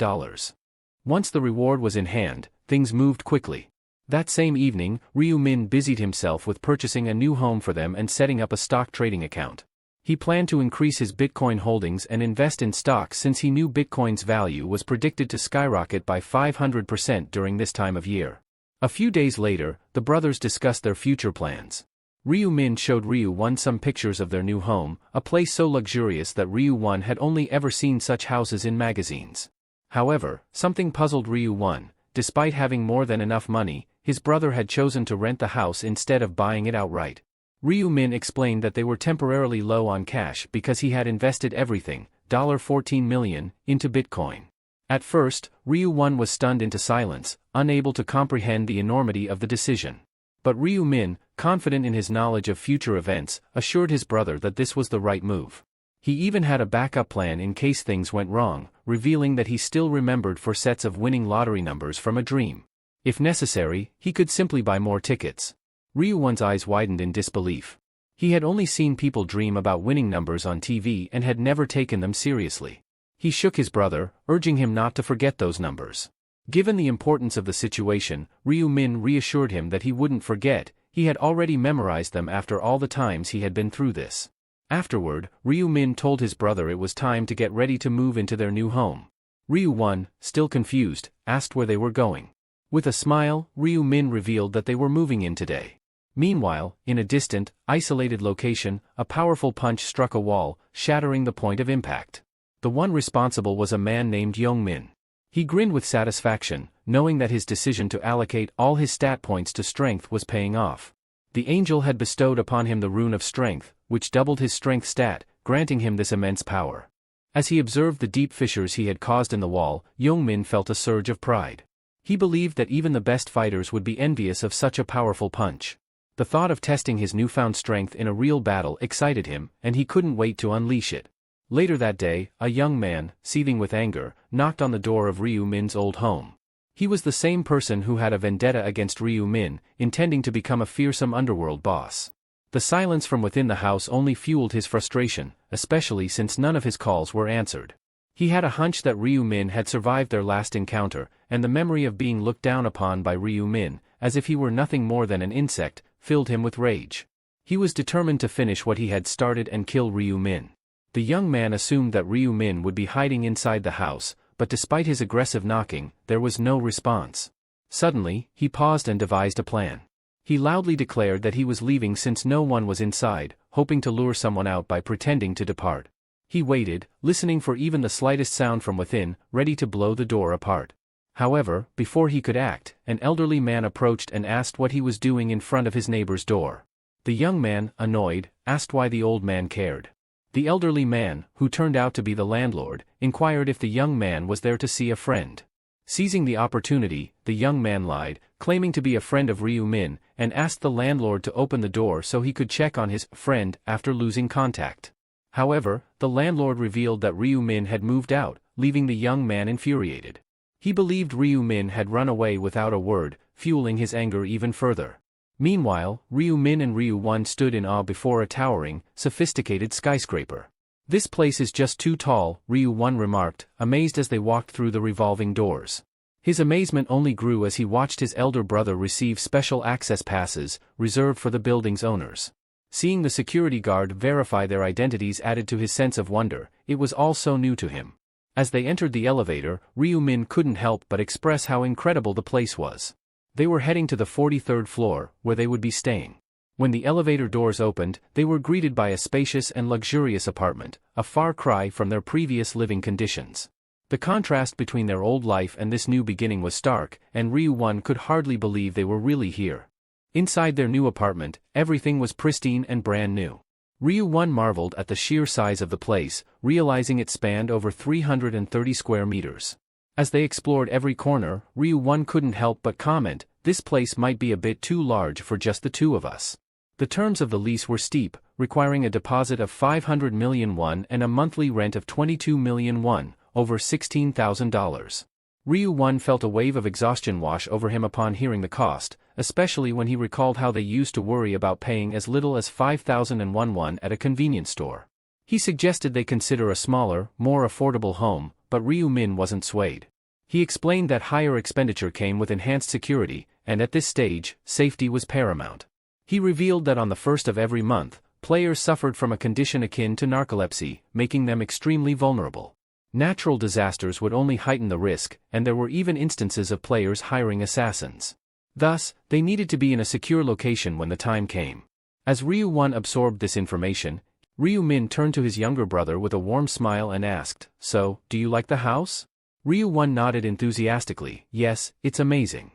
Once the reward was in hand, things moved quickly. That same evening, Ryu Min busied himself with purchasing a new home for them and setting up a stock trading account. He planned to increase his Bitcoin holdings and invest in stocks since he knew Bitcoin's value was predicted to skyrocket by 500% during this time of year. A few days later, the brothers discussed their future plans. Ryu Min showed Ryu Won some pictures of their new home, a place so luxurious that Ryu Won had only ever seen such houses in magazines. However, something puzzled Ryu Won. Despite having more than enough money, his brother had chosen to rent the house instead of buying it outright. Ryu Min explained that they were temporarily low on cash because he had invested everything, $14 million, into Bitcoin. At first, Ryu Won was stunned into silence, unable to comprehend the enormity of the decision. But Ryu Min, confident in his knowledge of future events, assured his brother that this was the right move. He even had a backup plan in case things went wrong, revealing that he still remembered 4 sets of winning lottery numbers from a dream. If necessary, he could simply buy more tickets. Ryu Won's eyes widened in disbelief. He had only seen people dream about winning numbers on TV and had never taken them seriously. He shook his brother, urging him not to forget those numbers. Given the importance of the situation, Ryu Min reassured him that he wouldn't forget. He had already memorized them after all the times he had been through this. Afterward, Ryu Min told his brother it was time to get ready to move into their new home. Ryu Won, still confused, asked where they were going. With a smile, Ryu Min revealed that they were moving in today. Meanwhile, in a distant, isolated location, a powerful punch struck a wall, shattering the point of impact. The one responsible was a man named Yong Min. He grinned with satisfaction, knowing that his decision to allocate all his stat points to strength was paying off. The angel had bestowed upon him the rune of strength, which doubled his strength stat, granting him this immense power. As he observed the deep fissures he had caused in the wall, Yong Min felt a surge of pride. He believed that even the best fighters would be envious of such a powerful punch. The thought of testing his newfound strength in a real battle excited him, and he couldn't wait to unleash it. Later that day, a young man, seething with anger, knocked on the door of Ryu Min's old home. He was the same person who had a vendetta against Ryu Min, intending to become a fearsome underworld boss. The silence from within the house only fueled his frustration, especially since none of his calls were answered. He had a hunch that Ryu Min had survived their last encounter, and the memory of being looked down upon by Ryu Min, as if he were nothing more than an insect, filled him with rage. He was determined to finish what he had started and kill Ryu Min. The young man assumed that Ryu Min would be hiding inside the house, but despite his aggressive knocking, there was no response. Suddenly, he paused and devised a plan. He loudly declared that he was leaving since no one was inside, hoping to lure someone out by pretending to depart. He waited, listening for even the slightest sound from within, ready to blow the door apart. However, before he could act, an elderly man approached and asked what he was doing in front of his neighbor's door. The young man, annoyed, asked why the old man cared. The elderly man, who turned out to be the landlord, inquired if the young man was there to see a friend. Seizing the opportunity, the young man lied, claiming to be a friend of Ryu Min, and asked the landlord to open the door so he could check on his friend after losing contact. However, the landlord revealed that Ryu Min had moved out, leaving the young man infuriated. He believed Ryu Min had run away without a word, fueling his anger even further. Meanwhile, Ryu Min and Ryu Won stood in awe before a towering, sophisticated skyscraper. "This place is just too tall," Ryu Won remarked, amazed as they walked through the revolving doors. His amazement only grew as he watched his elder brother receive special access passes, reserved for the building's owners. Seeing the security guard verify their identities added to his sense of wonder. It was all so new to him. As they entered the elevator, Ryu-min couldn't help but express how incredible the place was. They were heading to the 43rd floor, where they would be staying. When the elevator doors opened, they were greeted by a spacious and luxurious apartment, a far cry from their previous living conditions. The contrast between their old life and this new beginning was stark, and Ryu-1 could hardly believe they were really here. Inside their new apartment, everything was pristine and brand new. Ryu-1 marveled at the sheer size of the place, realizing it spanned over 330 square meters. As they explored every corner, Ryu-1 couldn't help but comment, "This place might be a bit too large for just the two of us." The terms of the lease were steep, requiring a deposit of 500 million won and a monthly rent of 22 million won, over $16,000. Ryu-1 felt a wave of exhaustion wash over him upon hearing the cost, especially when he recalled how they used to worry about paying as little as 5,001 won at a convenience store. He suggested they consider a smaller, more affordable home, but Ryu-min wasn't swayed. He explained that higher expenditure came with enhanced security, and at this stage, safety was paramount. He revealed that on the first of every month, players suffered from a condition akin to narcolepsy, making them extremely vulnerable. Natural disasters would only heighten the risk, and there were even instances of players hiring assassins. Thus, they needed to be in a secure location when the time came. As Ryu-1 absorbed this information, Ryu-min turned to his younger brother with a warm smile and asked, "So, do you like the house?" Ryu-1 nodded enthusiastically, "Yes, it's amazing."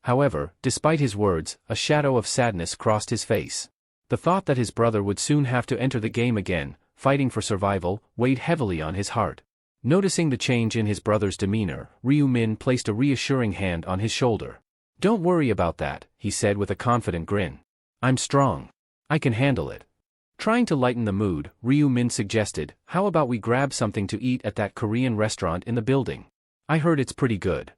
However, despite his words, a shadow of sadness crossed his face. The thought that his brother would soon have to enter the game again, fighting for survival, weighed heavily on his heart. Noticing the change in his brother's demeanor, Ryu-min placed a reassuring hand on his shoulder. "Don't worry about that," he said with a confident grin. "I'm strong. I can handle it." Trying to lighten the mood, Ryu-min suggested, "How about we grab something to eat at that Korean restaurant in the building? I heard it's pretty good."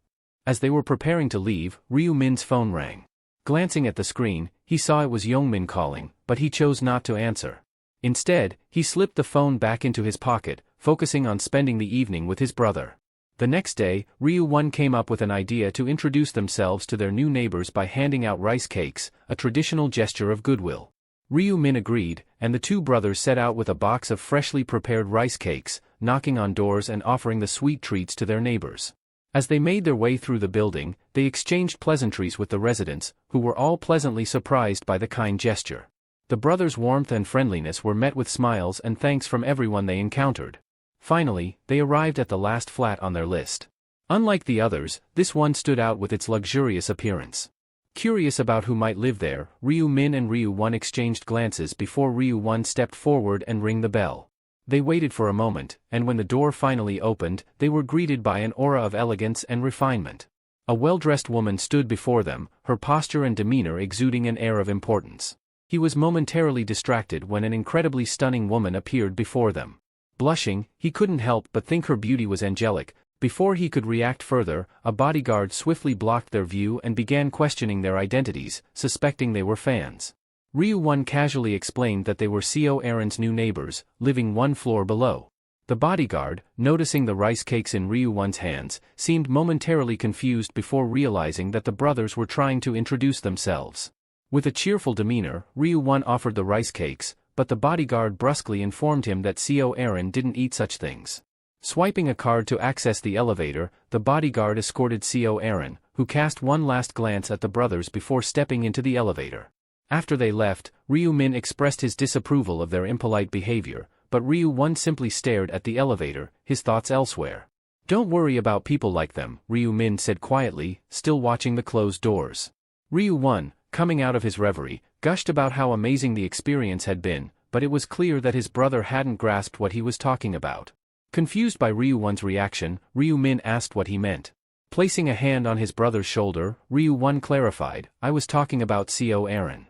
As they were preparing to leave, Ryu-min's phone rang. Glancing at the screen, he saw it was Young-min calling, but he chose not to answer. Instead, he slipped the phone back into his pocket, focusing on spending the evening with his brother. The next day, Ryu-1 came up with an idea to introduce themselves to their new neighbors by handing out rice cakes, a traditional gesture of goodwill. Ryu-min agreed, and the two brothers set out with a box of freshly prepared rice cakes, knocking on doors and offering the sweet treats to their neighbors. As they made their way through the building, they exchanged pleasantries with the residents, who were all pleasantly surprised by the kind gesture. The brothers' warmth and friendliness were met with smiles and thanks from everyone they encountered. Finally, they arrived at the last flat on their list. Unlike the others, this one stood out with its luxurious appearance. Curious about who might live there, Ryu-min and Ryu-1 exchanged glances before Ryu-1 stepped forward and rang the bell. They waited for a moment, and when the door finally opened, they were greeted by an aura of elegance and refinement. A well-dressed woman stood before them, her posture and demeanor exuding an air of importance. He was momentarily distracted when an incredibly stunning woman appeared before them. Blushing, he couldn't help but think her beauty was angelic. Before he could react further, a bodyguard swiftly blocked their view and began questioning their identities, suspecting they were fans. Ryu-1 casually explained that they were Co Aaron's new neighbors, living one floor below. The bodyguard, noticing the rice cakes in Ryu-1's hands, seemed momentarily confused before realizing that the brothers were trying to introduce themselves. With a cheerful demeanor, Ryu-1 offered the rice cakes, but the bodyguard brusquely informed him that Co Aaron didn't eat such things. Swiping a card to access the elevator, the bodyguard escorted Co Aaron, who cast one last glance at the brothers before stepping into the elevator. After they left, Ryu-min expressed his disapproval of their impolite behavior, but Ryu-1 simply stared at the elevator, his thoughts elsewhere. "Don't worry about people like them," Ryu-min said quietly, still watching the closed doors. Ryu-1, coming out of his reverie, gushed about how amazing the experience had been, but it was clear that his brother hadn't grasped what he was talking about. Confused by Ryu-1's reaction, Ryu-min asked what he meant. Placing a hand on his brother's shoulder, Ryu-1 clarified, "I was talking about Co Aaron."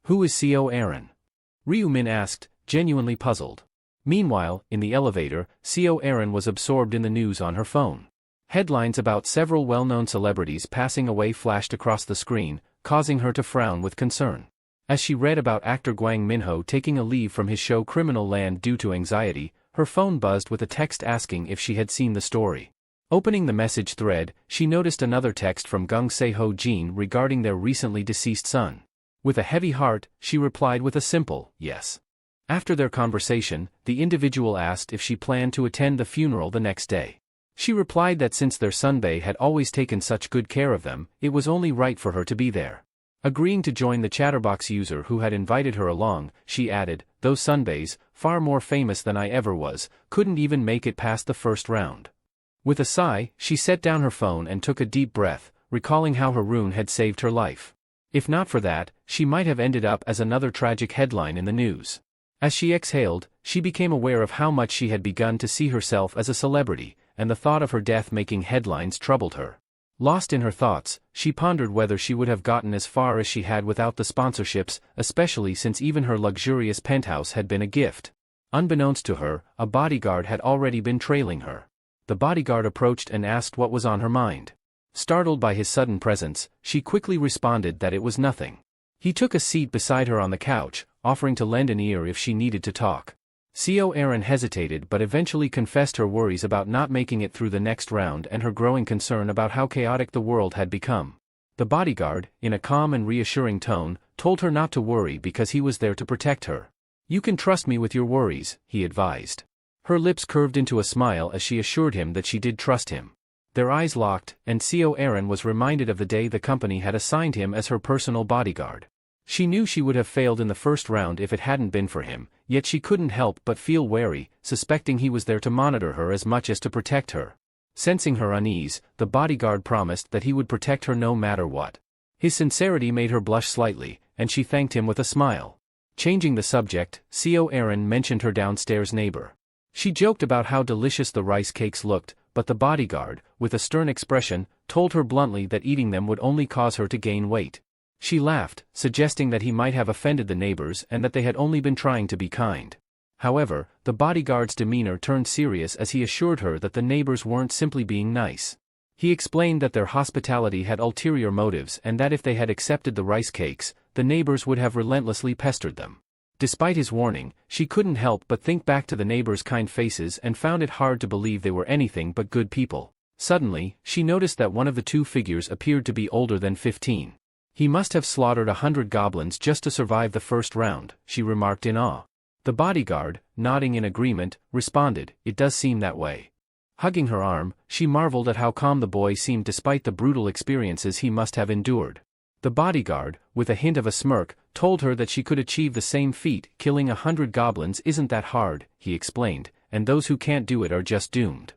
"Who is Co Aaron?" Ryu-min asked, genuinely puzzled. Meanwhile, in the elevator, Co Aaron was absorbed in the news on her phone. Headlines about several well-known celebrities passing away flashed across the screen, causing her to frown with concern. As she read about actor Gwang Min-ho taking a leave from his show Criminal Land due to anxiety, her phone buzzed with a text asking if she had seen the story. Opening the message thread, she noticed another text from Gung Se-ho-jin regarding their recently deceased son. With a heavy heart, she replied with a simple, yes. After their conversation, the individual asked if she planned to attend the funeral the next day. She replied that since their sunbae had always taken such good care of them, it was only right for her to be there. Agreeing to join the chatterbox user who had invited her along, she added, "Those sunbaes, far more famous than I ever was, couldn't even make it past the first round." With a sigh, she set down her phone and took a deep breath, recalling how her rune had saved her life. If not for that, she might have ended up as another tragic headline in the news. As she exhaled, she became aware of how much she had begun to see herself as a celebrity, and the thought of her death making headlines troubled her. Lost in her thoughts, she pondered whether she would have gotten as far as she had without the sponsorships, especially since even her luxurious penthouse had been a gift. Unbeknownst to her, a bodyguard had already been trailing her. The bodyguard approached and asked what was on her mind. Startled by his sudden presence, she quickly responded that it was nothing. He took a seat beside her on the couch, offering to lend an ear if she needed to talk. Eerie hesitated but eventually confessed her worries about not making it through the next round and her growing concern about how chaotic the world had become. The bodyguard, in a calm and reassuring tone, told her not to worry because he was there to protect her. "You can trust me with your worries," he advised. Her lips curved into a smile as she assured him that she did trust him. Their eyes locked, and Eerie was reminded of the day the company had assigned him as her personal bodyguard. She knew she would have failed in the first round if it hadn't been for him, yet she couldn't help but feel wary, suspecting he was there to monitor her as much as to protect her. Sensing her unease, the bodyguard promised that he would protect her no matter what. His sincerity made her blush slightly, and she thanked him with a smile. Changing the subject, Eerie mentioned her downstairs neighbor. She joked about how delicious the rice cakes looked, but the bodyguard, with a stern expression, told her bluntly that eating them would only cause her to gain weight. She laughed, suggesting that he might have offended the neighbors and that they had only been trying to be kind. However, the bodyguard's demeanor turned serious as he assured her that the neighbors weren't simply being nice. He explained that their hospitality had ulterior motives and that if they had accepted the rice cakes, the neighbors would have relentlessly pestered them. Despite his warning, she couldn't help but think back to the neighbors' kind faces and found it hard to believe they were anything but good people. Suddenly, she noticed that one of the two figures appeared to be older than 15. "He must have slaughtered 100 goblins just to survive the first round," she remarked in awe. The bodyguard, nodding in agreement, responded, "It does seem that way." Hugging her arm, she marveled at how calm the boy seemed despite the brutal experiences he must have endured. The bodyguard, with a hint of a smirk, told her that she could achieve the same feat. "Killing 100 goblins isn't that hard," he explained, "and those who can't do it are just doomed."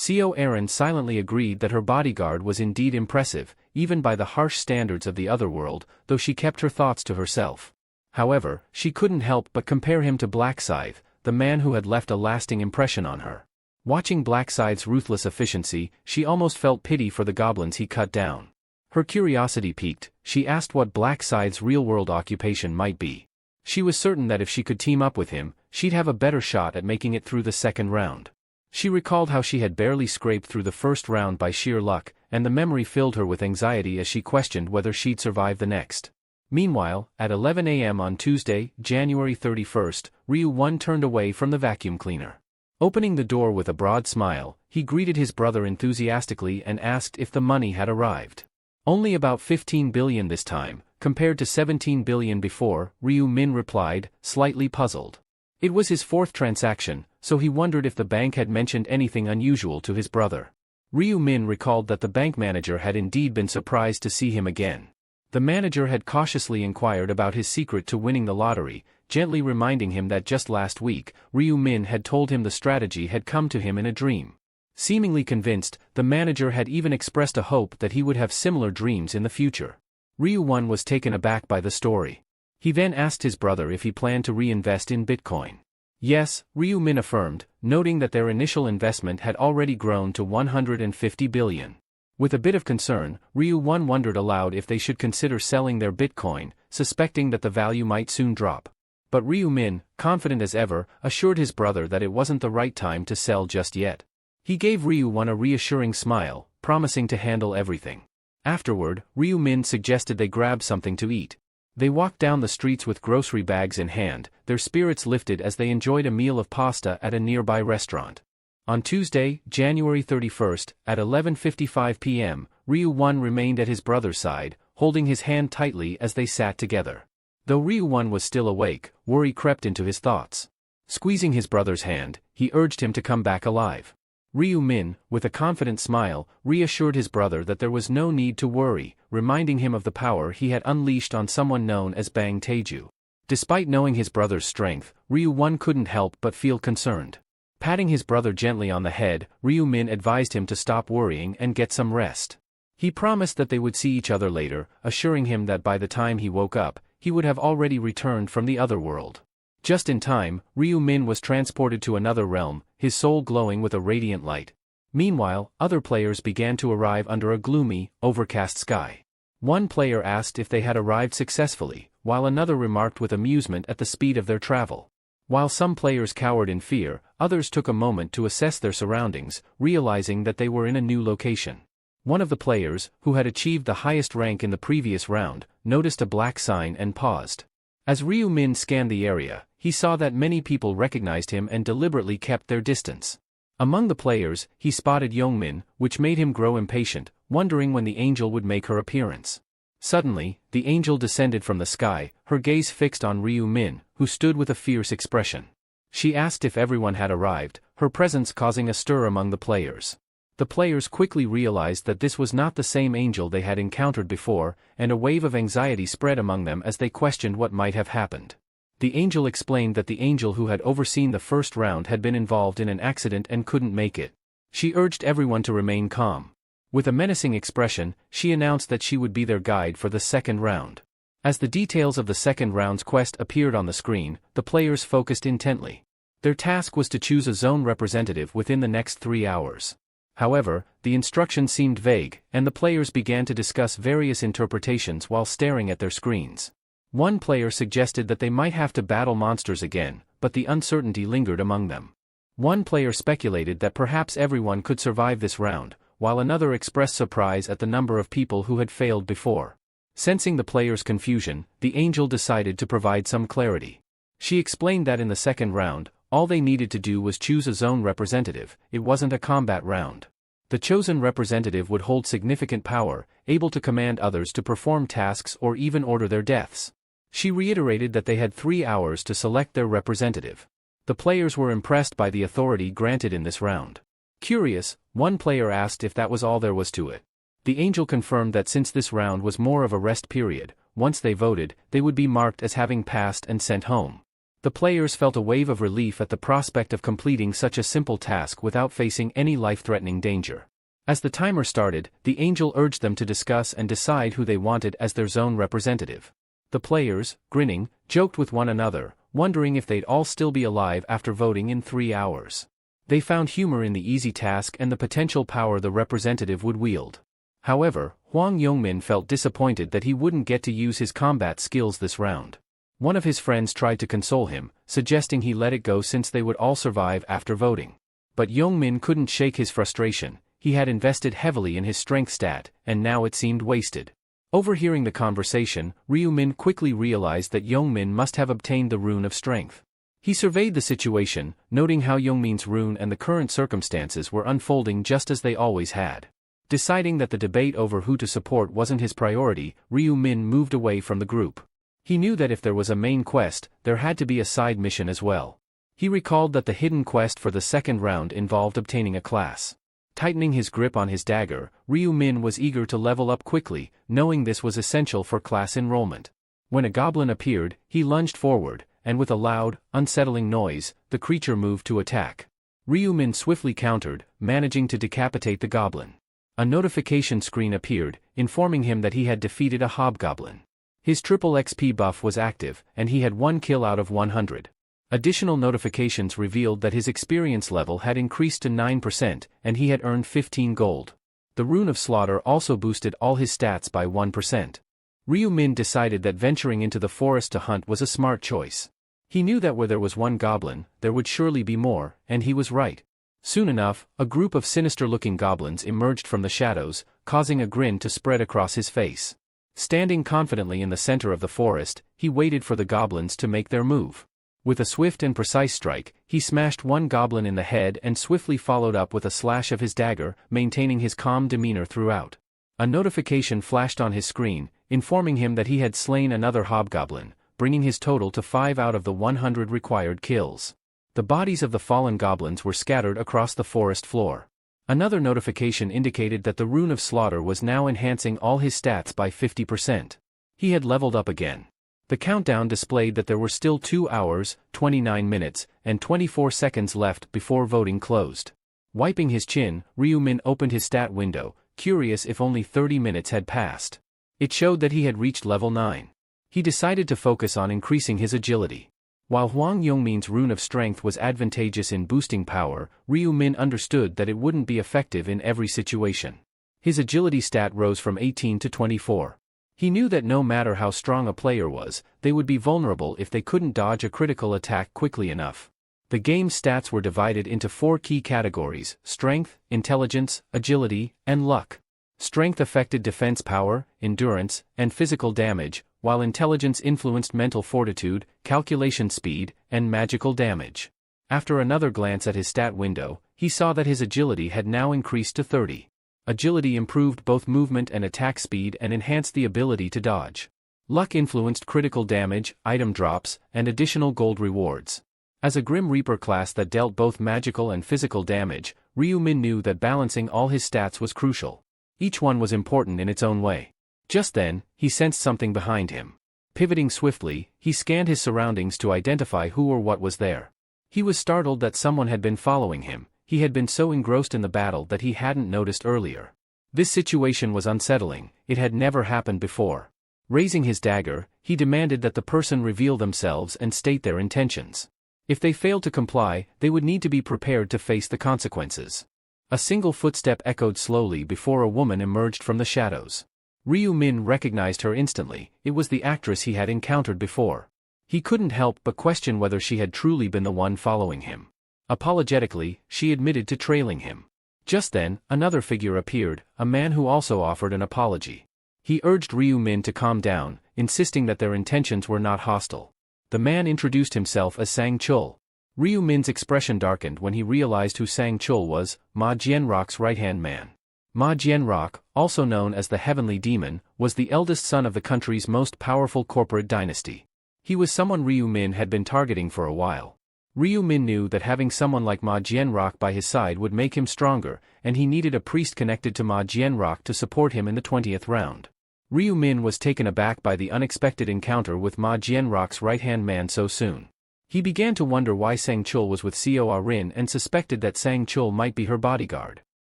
Eerie silently agreed that her bodyguard was indeed impressive, even by the harsh standards of the otherworld, though she kept her thoughts to herself. However, she couldn't help but compare him to Blackscythe, the man who had left a lasting impression on her. Watching Blackscythe's ruthless efficiency, she almost felt pity for the goblins he cut down. Her curiosity piqued, she asked what Blackscythe's real-world occupation might be. She was certain that if she could team up with him, she'd have a better shot at making it through the second round. She recalled how she had barely scraped through the first round by sheer luck, and the memory filled her with anxiety as she questioned whether she'd survive the next. Meanwhile, at 11 a.m. on Tuesday, January 31st, Ryu-1 turned away from the vacuum cleaner. Opening the door with a broad smile, he greeted his brother enthusiastically and asked if the money had arrived. "Only about 15 billion this time, compared to 17 billion before," Ryu-min replied, slightly puzzled. It was his fourth transaction, so he wondered if the bank had mentioned anything unusual to his brother. Ryu-min recalled that the bank manager had indeed been surprised to see him again. The manager had cautiously inquired about his secret to winning the lottery, gently reminding him that just last week, Ryu-min had told him the strategy had come to him in a dream. Seemingly convinced, the manager had even expressed a hope that he would have similar dreams in the future. Ryu-1 was taken aback by the story. He then asked his brother if he planned to reinvest in Bitcoin. Yes, Ryu-min affirmed, noting that their initial investment had already grown to 150 billion. With a bit of concern, Ryu-1 wondered aloud if they should consider selling their Bitcoin, suspecting that the value might soon drop. But Ryu-min, confident as ever, assured his brother that it wasn't the right time to sell just yet. He gave Ryu-1 a reassuring smile, promising to handle everything. Afterward, Ryu-min suggested they grab something to eat. They walked down the streets with grocery bags in hand, their spirits lifted as they enjoyed a meal of pasta at a nearby restaurant. On Tuesday, January 31st, at 11:55 p.m., Ryu-1 remained at his brother's side, holding his hand tightly as they sat together. Though Ryu-1 was still awake, worry crept into his thoughts. Squeezing his brother's hand, he urged him to come back alive. Ryu Min, with a confident smile, reassured his brother that there was no need to worry, reminding him of the power he had unleashed on someone known as Bang Taeju. Despite knowing his brother's strength, Ryu Min couldn't help but feel concerned. Patting his brother gently on the head, Ryu Min advised him to stop worrying and get some rest. He promised that they would see each other later, assuring him that by the time he woke up, he would have already returned from the other world. Just in time, Ryu Min was transported to another realm, his soul glowing with a radiant light. Meanwhile, other players began to arrive under a gloomy, overcast sky. One player asked if they had arrived successfully, while another remarked with amusement at the speed of their travel. While some players cowered in fear, others took a moment to assess their surroundings, realizing that they were in a new location. One of the players, who had achieved the highest rank in the previous round, noticed a black sign and paused. As Ryu Min scanned the area, he saw that many people recognized him and deliberately kept their distance. Among the players, he spotted Yongmin, which made him grow impatient, wondering when the angel would make her appearance. Suddenly, the angel descended from the sky, her gaze fixed on Ryu Min, who stood with a fierce expression. She asked if everyone had arrived, her presence causing a stir among the players. The players quickly realized that this was not the same angel they had encountered before, and a wave of anxiety spread among them as they questioned what might have happened. The angel explained that the angel who had overseen the first round had been involved in an accident and couldn't make it. She urged everyone to remain calm. With a menacing expression, she announced that she would be their guide for the second round. As the details of the second round's quest appeared on the screen, the players focused intently. Their task was to choose a zone representative within the next 3 hours. However, the instructions seemed vague, and the players began to discuss various interpretations while staring at their screens. One player suggested that they might have to battle monsters again, but the uncertainty lingered among them. One player speculated that perhaps everyone could survive this round, while another expressed surprise at the number of people who had failed before. Sensing the players' confusion, the angel decided to provide some clarity. She explained that in the second round, all they needed to do was choose a zone representative. It wasn't a combat round. The chosen representative would hold significant power, able to command others to perform tasks or even order their deaths. She reiterated that they had 3 hours to select their representative. The players were impressed by the authority granted in this round. Curious, one player asked if that was all there was to it. The angel confirmed that since this round was more of a rest period, once they voted, they would be marked as having passed and sent home. The players felt a wave of relief at the prospect of completing such a simple task without facing any life-threatening danger. As the timer started, the angel urged them to discuss and decide who they wanted as their zone representative. The players, grinning, joked with one another, wondering if they'd all still be alive after voting in 3 hours. They found humor in the easy task and the potential power the representative would wield. However, Hwang Yongmin felt disappointed that he wouldn't get to use his combat skills this round. One of his friends tried to console him, suggesting he let it go since they would all survive after voting. But Yongmin couldn't shake his frustration. He had invested heavily in his strength stat, and now it seemed wasted. Overhearing the conversation, Ryu Min quickly realized that Yongmin must have obtained the rune of strength. He surveyed the situation, noting how Yongmin's rune and the current circumstances were unfolding just as they always had. Deciding that the debate over who to support wasn't his priority, Ryu Min moved away from the group. He knew that if there was a main quest, there had to be a side mission as well. He recalled that the hidden quest for the second round involved obtaining a class. Tightening his grip on his dagger, Ryu Min was eager to level up quickly, knowing this was essential for class enrollment. When a goblin appeared, he lunged forward, and with a loud, unsettling noise, the creature moved to attack. Ryu Min swiftly countered, managing to decapitate the goblin. A notification screen appeared, informing him that he had defeated a hobgoblin. His triple XP buff was active, and he had 1 kill out of 100. Additional notifications revealed that his experience level had increased to 9%, and he had earned 15 gold. The Rune of Slaughter also boosted all his stats by 1%. Ryu Min decided that venturing into the forest to hunt was a smart choice. He knew that where there was one goblin, there would surely be more, and he was right. Soon enough, a group of sinister-looking goblins emerged from the shadows, causing a grin to spread across his face. Standing confidently in the center of the forest, he waited for the goblins to make their move. With a swift and precise strike, he smashed one goblin in the head and swiftly followed up with a slash of his dagger, maintaining his calm demeanor throughout. A notification flashed on his screen, informing him that he had slain another hobgoblin, bringing his total to 5 out of the 100 required kills. The bodies of the fallen goblins were scattered across the forest floor. Another notification indicated that the rune of slaughter was now enhancing all his stats by 50%. He had leveled up again. The countdown displayed that there were still 2 hours, 29 minutes, and 24 seconds left before voting closed. Wiping his chin, Ryu-min opened his stat window, curious if only 30 minutes had passed. It showed that he had reached level 9. He decided to focus on increasing his agility. While Hwang Yongmin's rune of strength was advantageous in boosting power, Ryu-min understood that it wouldn't be effective in every situation. His agility stat rose from 18 to 24. He knew that no matter how strong a player was, they would be vulnerable if they couldn't dodge a critical attack quickly enough. The game's stats were divided into 4 key categories: strength, intelligence, agility, and luck. Strength affected defense power, endurance, and physical damage, while intelligence influenced mental fortitude, calculation speed, and magical damage. After another glance at his stat window, he saw that his agility had now increased to 30. Agility improved both movement and attack speed and enhanced the ability to dodge. Luck influenced critical damage, item drops, and additional gold rewards. As a Grim Reaper class that dealt both magical and physical damage, Ryu-min knew that balancing all his stats was crucial. Each one was important in its own way. Just then, he sensed something behind him. Pivoting swiftly, he scanned his surroundings to identify who or what was there. He was startled that someone had been following him. He had been so engrossed in the battle that he hadn't noticed earlier. This situation was unsettling. It had never happened before. Raising his dagger, he demanded that the person reveal themselves and state their intentions. If they failed to comply, they would need to be prepared to face the consequences. A single footstep echoed slowly before a woman emerged from the shadows. Ryu-min recognized her instantly. It was the actress he had encountered before. He couldn't help but question whether she had truly been the one following him. Apologetically, she admitted to trailing him. Just then, another figure appeared, a man who also offered an apology. He urged Ryu-min to calm down, insisting that their intentions were not hostile. The man introduced himself as Sang-chul. Ryu-min's expression darkened when he realized who Sang-chul was, Ma Jianrock's right-hand man. Ma Jianrock, also known as the Heavenly Demon, was the eldest son of the country's most powerful corporate dynasty. He was someone Ryu-min had been targeting for a while. Ryu-min knew that having someone like Ma Jianrock by his side would make him stronger, and he needed a priest connected to Ma Jianrock to support him in the 20th round. Ryu-min was taken aback by the unexpected encounter with Ma Jianrock's right-hand man so soon. He began to wonder why Sang-chul was with Seo Rin and suspected that Sang-chul might be her bodyguard.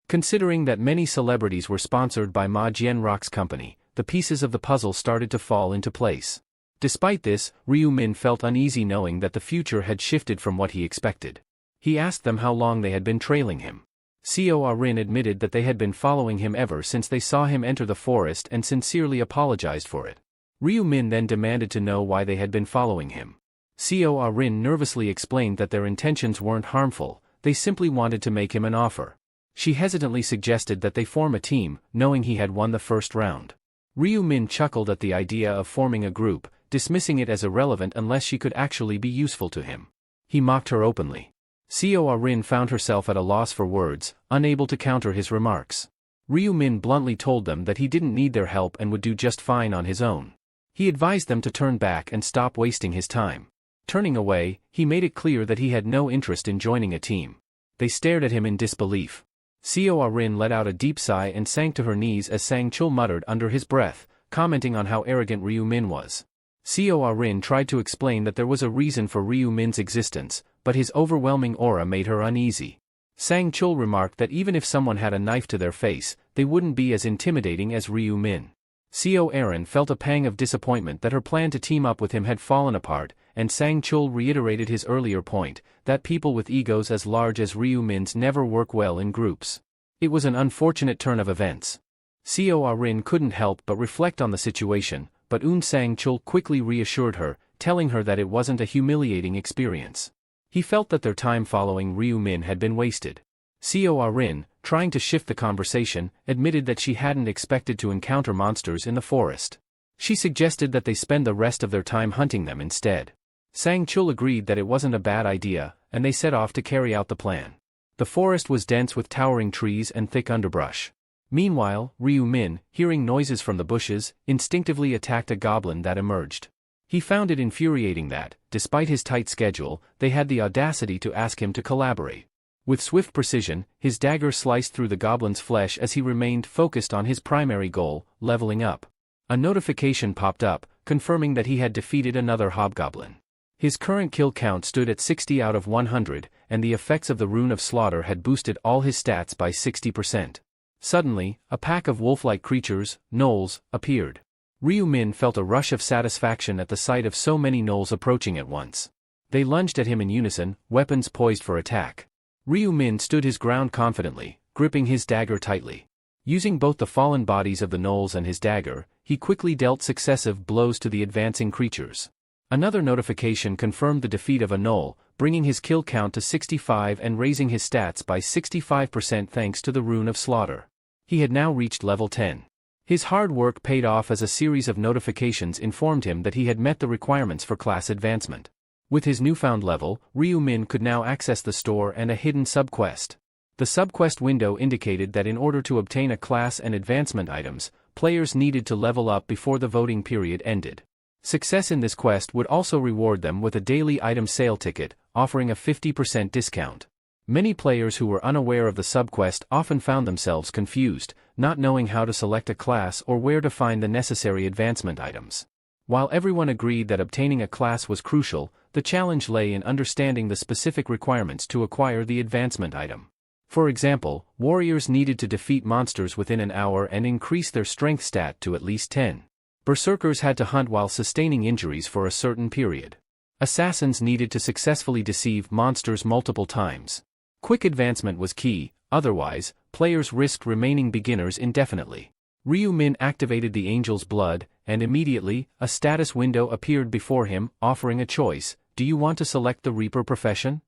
Considering that many celebrities were sponsored by Ma Jianrock's company, the pieces of the puzzle started to fall into place. Despite this, Ryu-min felt uneasy knowing that the future had shifted from what he expected. He asked them how long they had been trailing him. Seo Rin admitted that they had been following him ever since they saw him enter the forest and sincerely apologized for it. Ryu-min then demanded to know why they had been following him. Seo Rin nervously explained that their intentions weren't harmful, they simply wanted to make him an offer. She hesitantly suggested that they form a team, knowing he had won the first round. Ryu-min chuckled at the idea of forming a group, dismissing it as irrelevant unless she could actually be useful to him. He mocked her openly. Seo Rin found herself at a loss for words, unable to counter his remarks. Ryu-min bluntly told them that he didn't need their help and would do just fine on his own. He advised them to turn back and stop wasting his time. Turning away, he made it clear that he had no interest in joining a team. They stared at him in disbelief. Seo Rin let out a deep sigh and sank to her knees as Sang-chul muttered under his breath, commenting on how arrogant Ryu-min was. Seo Rin tried to explain that there was a reason for Ryu-min's existence, but his overwhelming aura made her uneasy. Sang-chul remarked that even if someone had a knife to their face, they wouldn't be as intimidating as Ryu-min. Seo Rin felt a pang of disappointment that her plan to team up with him had fallen apart, and Sang-chul reiterated his earlier point, that people with egos as large as Ryu-min's never work well in groups. It was an unfortunate turn of events. Seo Rin couldn't help but reflect on the situation, but Sang-chul quickly reassured her, telling her that it wasn't a humiliating experience. He felt that their time following Ryu-min had been wasted. Seo Rin, trying to shift the conversation, admitted that she hadn't expected to encounter monsters in the forest. She suggested that they spend the rest of their time hunting them instead. Sang-chul agreed that it wasn't a bad idea, and they set off to carry out the plan. The forest was dense with towering trees and thick underbrush. Meanwhile, Ryu-min, hearing noises from the bushes, instinctively attacked a goblin that emerged. He found it infuriating that, despite his tight schedule, they had the audacity to ask him to collaborate. With swift precision, his dagger sliced through the goblin's flesh as he remained focused on his primary goal, leveling up. A notification popped up, confirming that he had defeated another hobgoblin. His current kill count stood at 60 out of 100, and the effects of the Rune of Slaughter had boosted all his stats by 60%. Suddenly, a pack of wolf-like creatures, gnolls, appeared. Ryu Min felt a rush of satisfaction at the sight of so many gnolls approaching at once. They lunged at him in unison, weapons poised for attack. Ryu Min stood his ground confidently, gripping his dagger tightly. Using both the fallen bodies of the gnolls and his dagger, he quickly dealt successive blows to the advancing creatures. Another notification confirmed the defeat of a gnoll, bringing his kill count to 65 and raising his stats by 65% thanks to the Rune of Slaughter. He had now reached level 10. His hard work paid off as a series of notifications informed him that he had met the requirements for class advancement. With his newfound level, Ryu Min could now access the store and a hidden subquest. The subquest window indicated that in order to obtain a class and advancement items, players needed to level up before the voting period ended. Success in this quest would also reward them with a daily item sale ticket, offering a 50% discount. Many players who were unaware of the subquest often found themselves confused, not knowing how to select a class or where to find the necessary advancement items. While everyone agreed that obtaining a class was crucial, the challenge lay in understanding the specific requirements to acquire the advancement item. For example, warriors needed to defeat monsters within an hour and increase their strength stat to at least 10. Berserkers had to hunt while sustaining injuries for a certain period. Assassins needed to successfully deceive monsters multiple times. Quick advancement was key, otherwise, players risked remaining beginners indefinitely. Ryu Min activated the Angel's Blood, and immediately, a status window appeared before him, offering a choice: do you want to select the Reaper profession?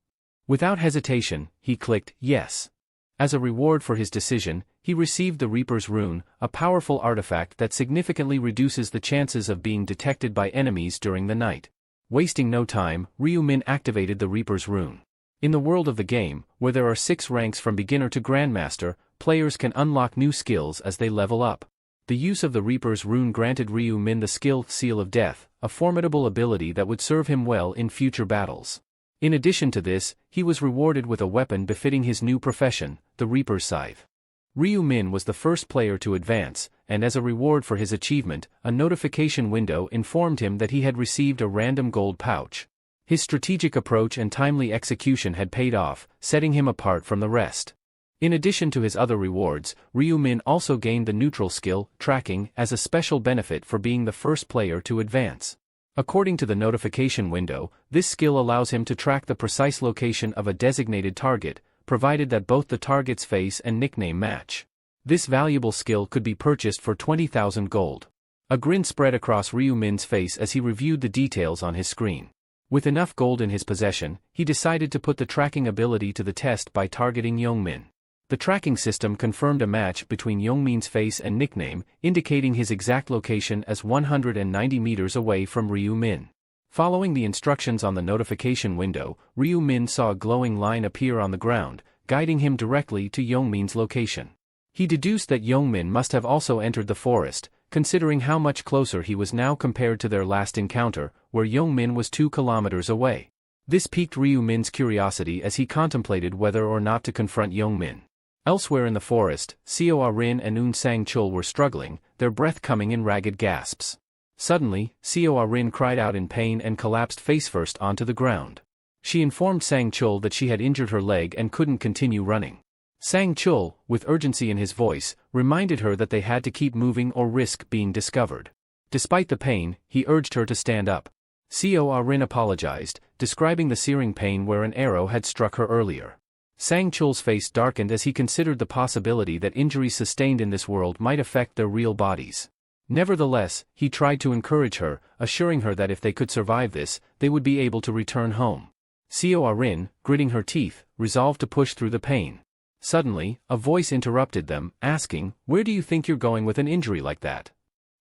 Without hesitation, he clicked yes. As a reward for his decision, he received the Reaper's Rune, a powerful artifact that significantly reduces the chances of being detected by enemies during the night. Wasting no time, Ryu Min activated the Reaper's Rune. In the world of the game, where there are 6 ranks from beginner to grandmaster, players can unlock new skills as they level up. The use of the Reaper's Rune granted Ryu Min the skill Seal of Death, a formidable ability that would serve him well in future battles. In addition to this, he was rewarded with a weapon befitting his new profession, the Reaper's Scythe. Ryu Min was the first player to advance, and as a reward for his achievement, a notification window informed him that he had received a random gold pouch. His strategic approach and timely execution had paid off, setting him apart from the rest. In addition to his other rewards, Ryu Min also gained the neutral skill, Tracking, as a special benefit for being the first player to advance. According to the notification window, this skill allows him to track the precise location of a designated target, provided that both the target's face and nickname match. This valuable skill could be purchased for 20,000 gold. A grin spread across Ryu Min's face as he reviewed the details on his screen. With enough gold in his possession, he decided to put the tracking ability to the test by targeting Youngmin. The tracking system confirmed a match between Youngmin's face and nickname, indicating his exact location as 190 meters away from Ryu Min. Following the instructions on the notification window, Ryu Min saw a glowing line appear on the ground, guiding him directly to Youngmin's location. He deduced that Youngmin must have also entered the forest, considering how much closer he was now compared to their last encounter, where Youngmin was 2 kilometers away. This piqued Ryu Min's curiosity as he contemplated whether or not to confront Youngmin. Elsewhere in the forest, Seo Rin and Un Sang Chul were struggling, their breath coming in ragged gasps. Suddenly, Seo Rin cried out in pain and collapsed face-first onto the ground. She informed Sang Chul that she had injured her leg and couldn't continue running. Sang Chul, with urgency in his voice, reminded her that they had to keep moving or risk being discovered. Despite the pain, he urged her to stand up. Seo Rin apologized, describing the searing pain where an arrow had struck her earlier. Sang Chul's face darkened as he considered the possibility that injuries sustained in this world might affect their real bodies. Nevertheless, he tried to encourage her, assuring her that if they could survive this, they would be able to return home. Seo Rin, gritting her teeth, resolved to push through the pain. Suddenly, a voice interrupted them, asking, "Where do you think you're going with an injury like that?"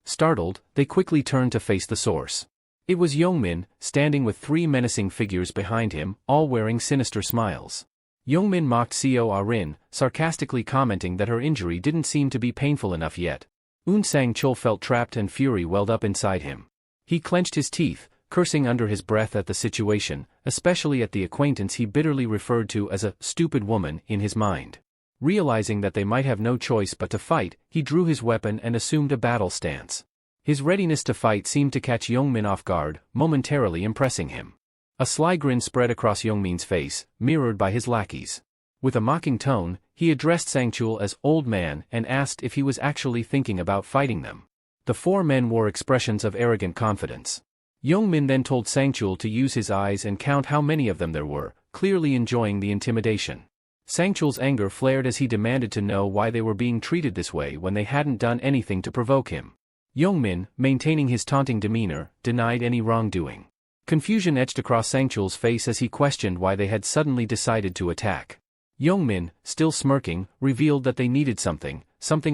Startled, they quickly turned to face the source. It was Youngmin, standing with 3 menacing figures behind him, all wearing sinister smiles. Youngmin mocked Seo Rin, sarcastically commenting that her injury didn't seem to be painful enough yet. Un Sang Chul felt trapped and fury welled up inside him. He clenched his teeth, cursing under his breath at the situation, especially at the acquaintance he bitterly referred to as a stupid woman in his mind. Realizing that they might have no choice but to fight, he drew his weapon and assumed a battle stance. His readiness to fight seemed to catch Youngmin off guard, momentarily impressing him. A sly grin spread across Youngmin's face, mirrored by his lackeys. With a mocking tone, he addressed Sangchul as old man and asked if he was actually thinking about fighting them. The four men wore expressions of arrogant confidence. Youngmin then told Sangchul to use his eyes and count how many of them there were, clearly enjoying the intimidation. Sangchul's anger flared as he demanded to know why they were being treated this way when they hadn't done anything to provoke him. Youngmin, maintaining his taunting demeanor, denied any wrongdoing. Confusion etched across Sangchul's face as he questioned why they had suddenly decided to attack. Youngmin, still smirking, revealed that they needed something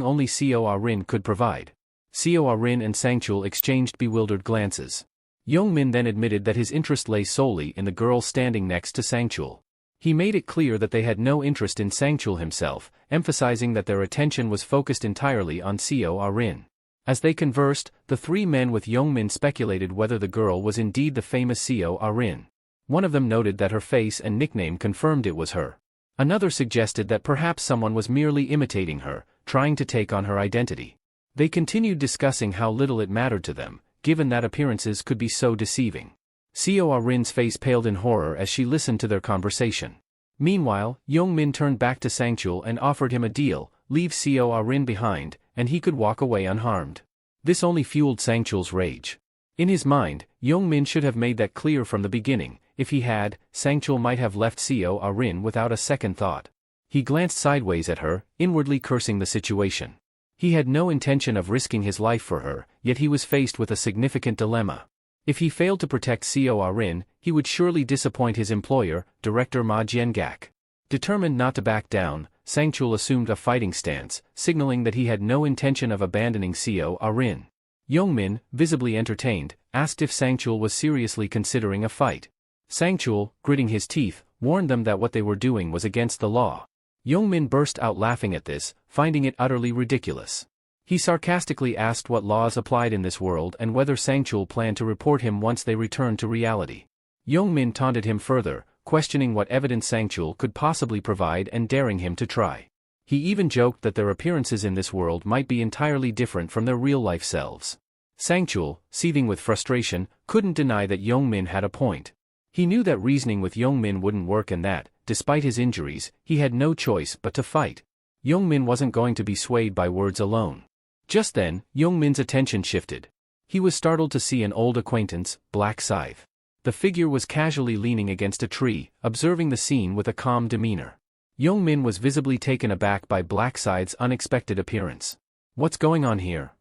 only Seo Rin could provide. Seo Rin and Sangchul exchanged bewildered glances. Youngmin then admitted that his interest lay solely in the girl standing next to Sangchul. He made it clear that they had no interest in Sangchul himself, emphasizing that their attention was focused entirely on Seo Rin. As they conversed, the three men with Youngmin speculated whether the girl was indeed the famous Seo Rin. One of them noted that her face and nickname confirmed it was her. Another suggested that perhaps someone was merely imitating her, trying to take on her identity. They continued discussing how little it mattered to them, given that appearances could be so deceiving. Seo Rin's face paled in horror as she listened to their conversation. Meanwhile, Youngmin turned back to Sangchul and offered him a deal: leave Seo Rin behind, and he could walk away unharmed. This only fueled Sangchul's rage. In his mind, Youngmin should have made that clear from the beginning. If he had, Sangchul might have left Seo Rin without a second thought. He glanced sideways at her, inwardly cursing the situation. He had no intention of risking his life for her, yet he was faced with a significant dilemma. If he failed to protect Seo Rin, he would surely disappoint his employer, Director Ma Jiangak. Determined not to back down, Sangchul assumed a fighting stance, signaling that he had no intention of abandoning Seo Rin. Youngmin, visibly entertained, asked if Sangchul was seriously considering a fight. Sangchul, gritting his teeth, warned them that what they were doing was against the law. Youngmin burst out laughing at this, finding it utterly ridiculous. He sarcastically asked what laws applied in this world and whether Sangchul planned to report him once they returned to reality. Youngmin taunted him further, questioning what evidence Sangchul could possibly provide and daring him to try. He even joked that their appearances in this world might be entirely different from their real-life selves. Sangchul, seething with frustration, couldn't deny that Youngmin had a point. He knew that reasoning with Youngmin wouldn't work and that, despite his injuries, he had no choice but to fight. Youngmin wasn't going to be swayed by words alone. Just then, Youngmin's attention shifted. He was startled to see an old acquaintance, Black Scythe. The figure was casually leaning against a tree, observing the scene with a calm demeanor. Youngmin was visibly taken aback by Black Scythe's unexpected appearance. "What's going on here?"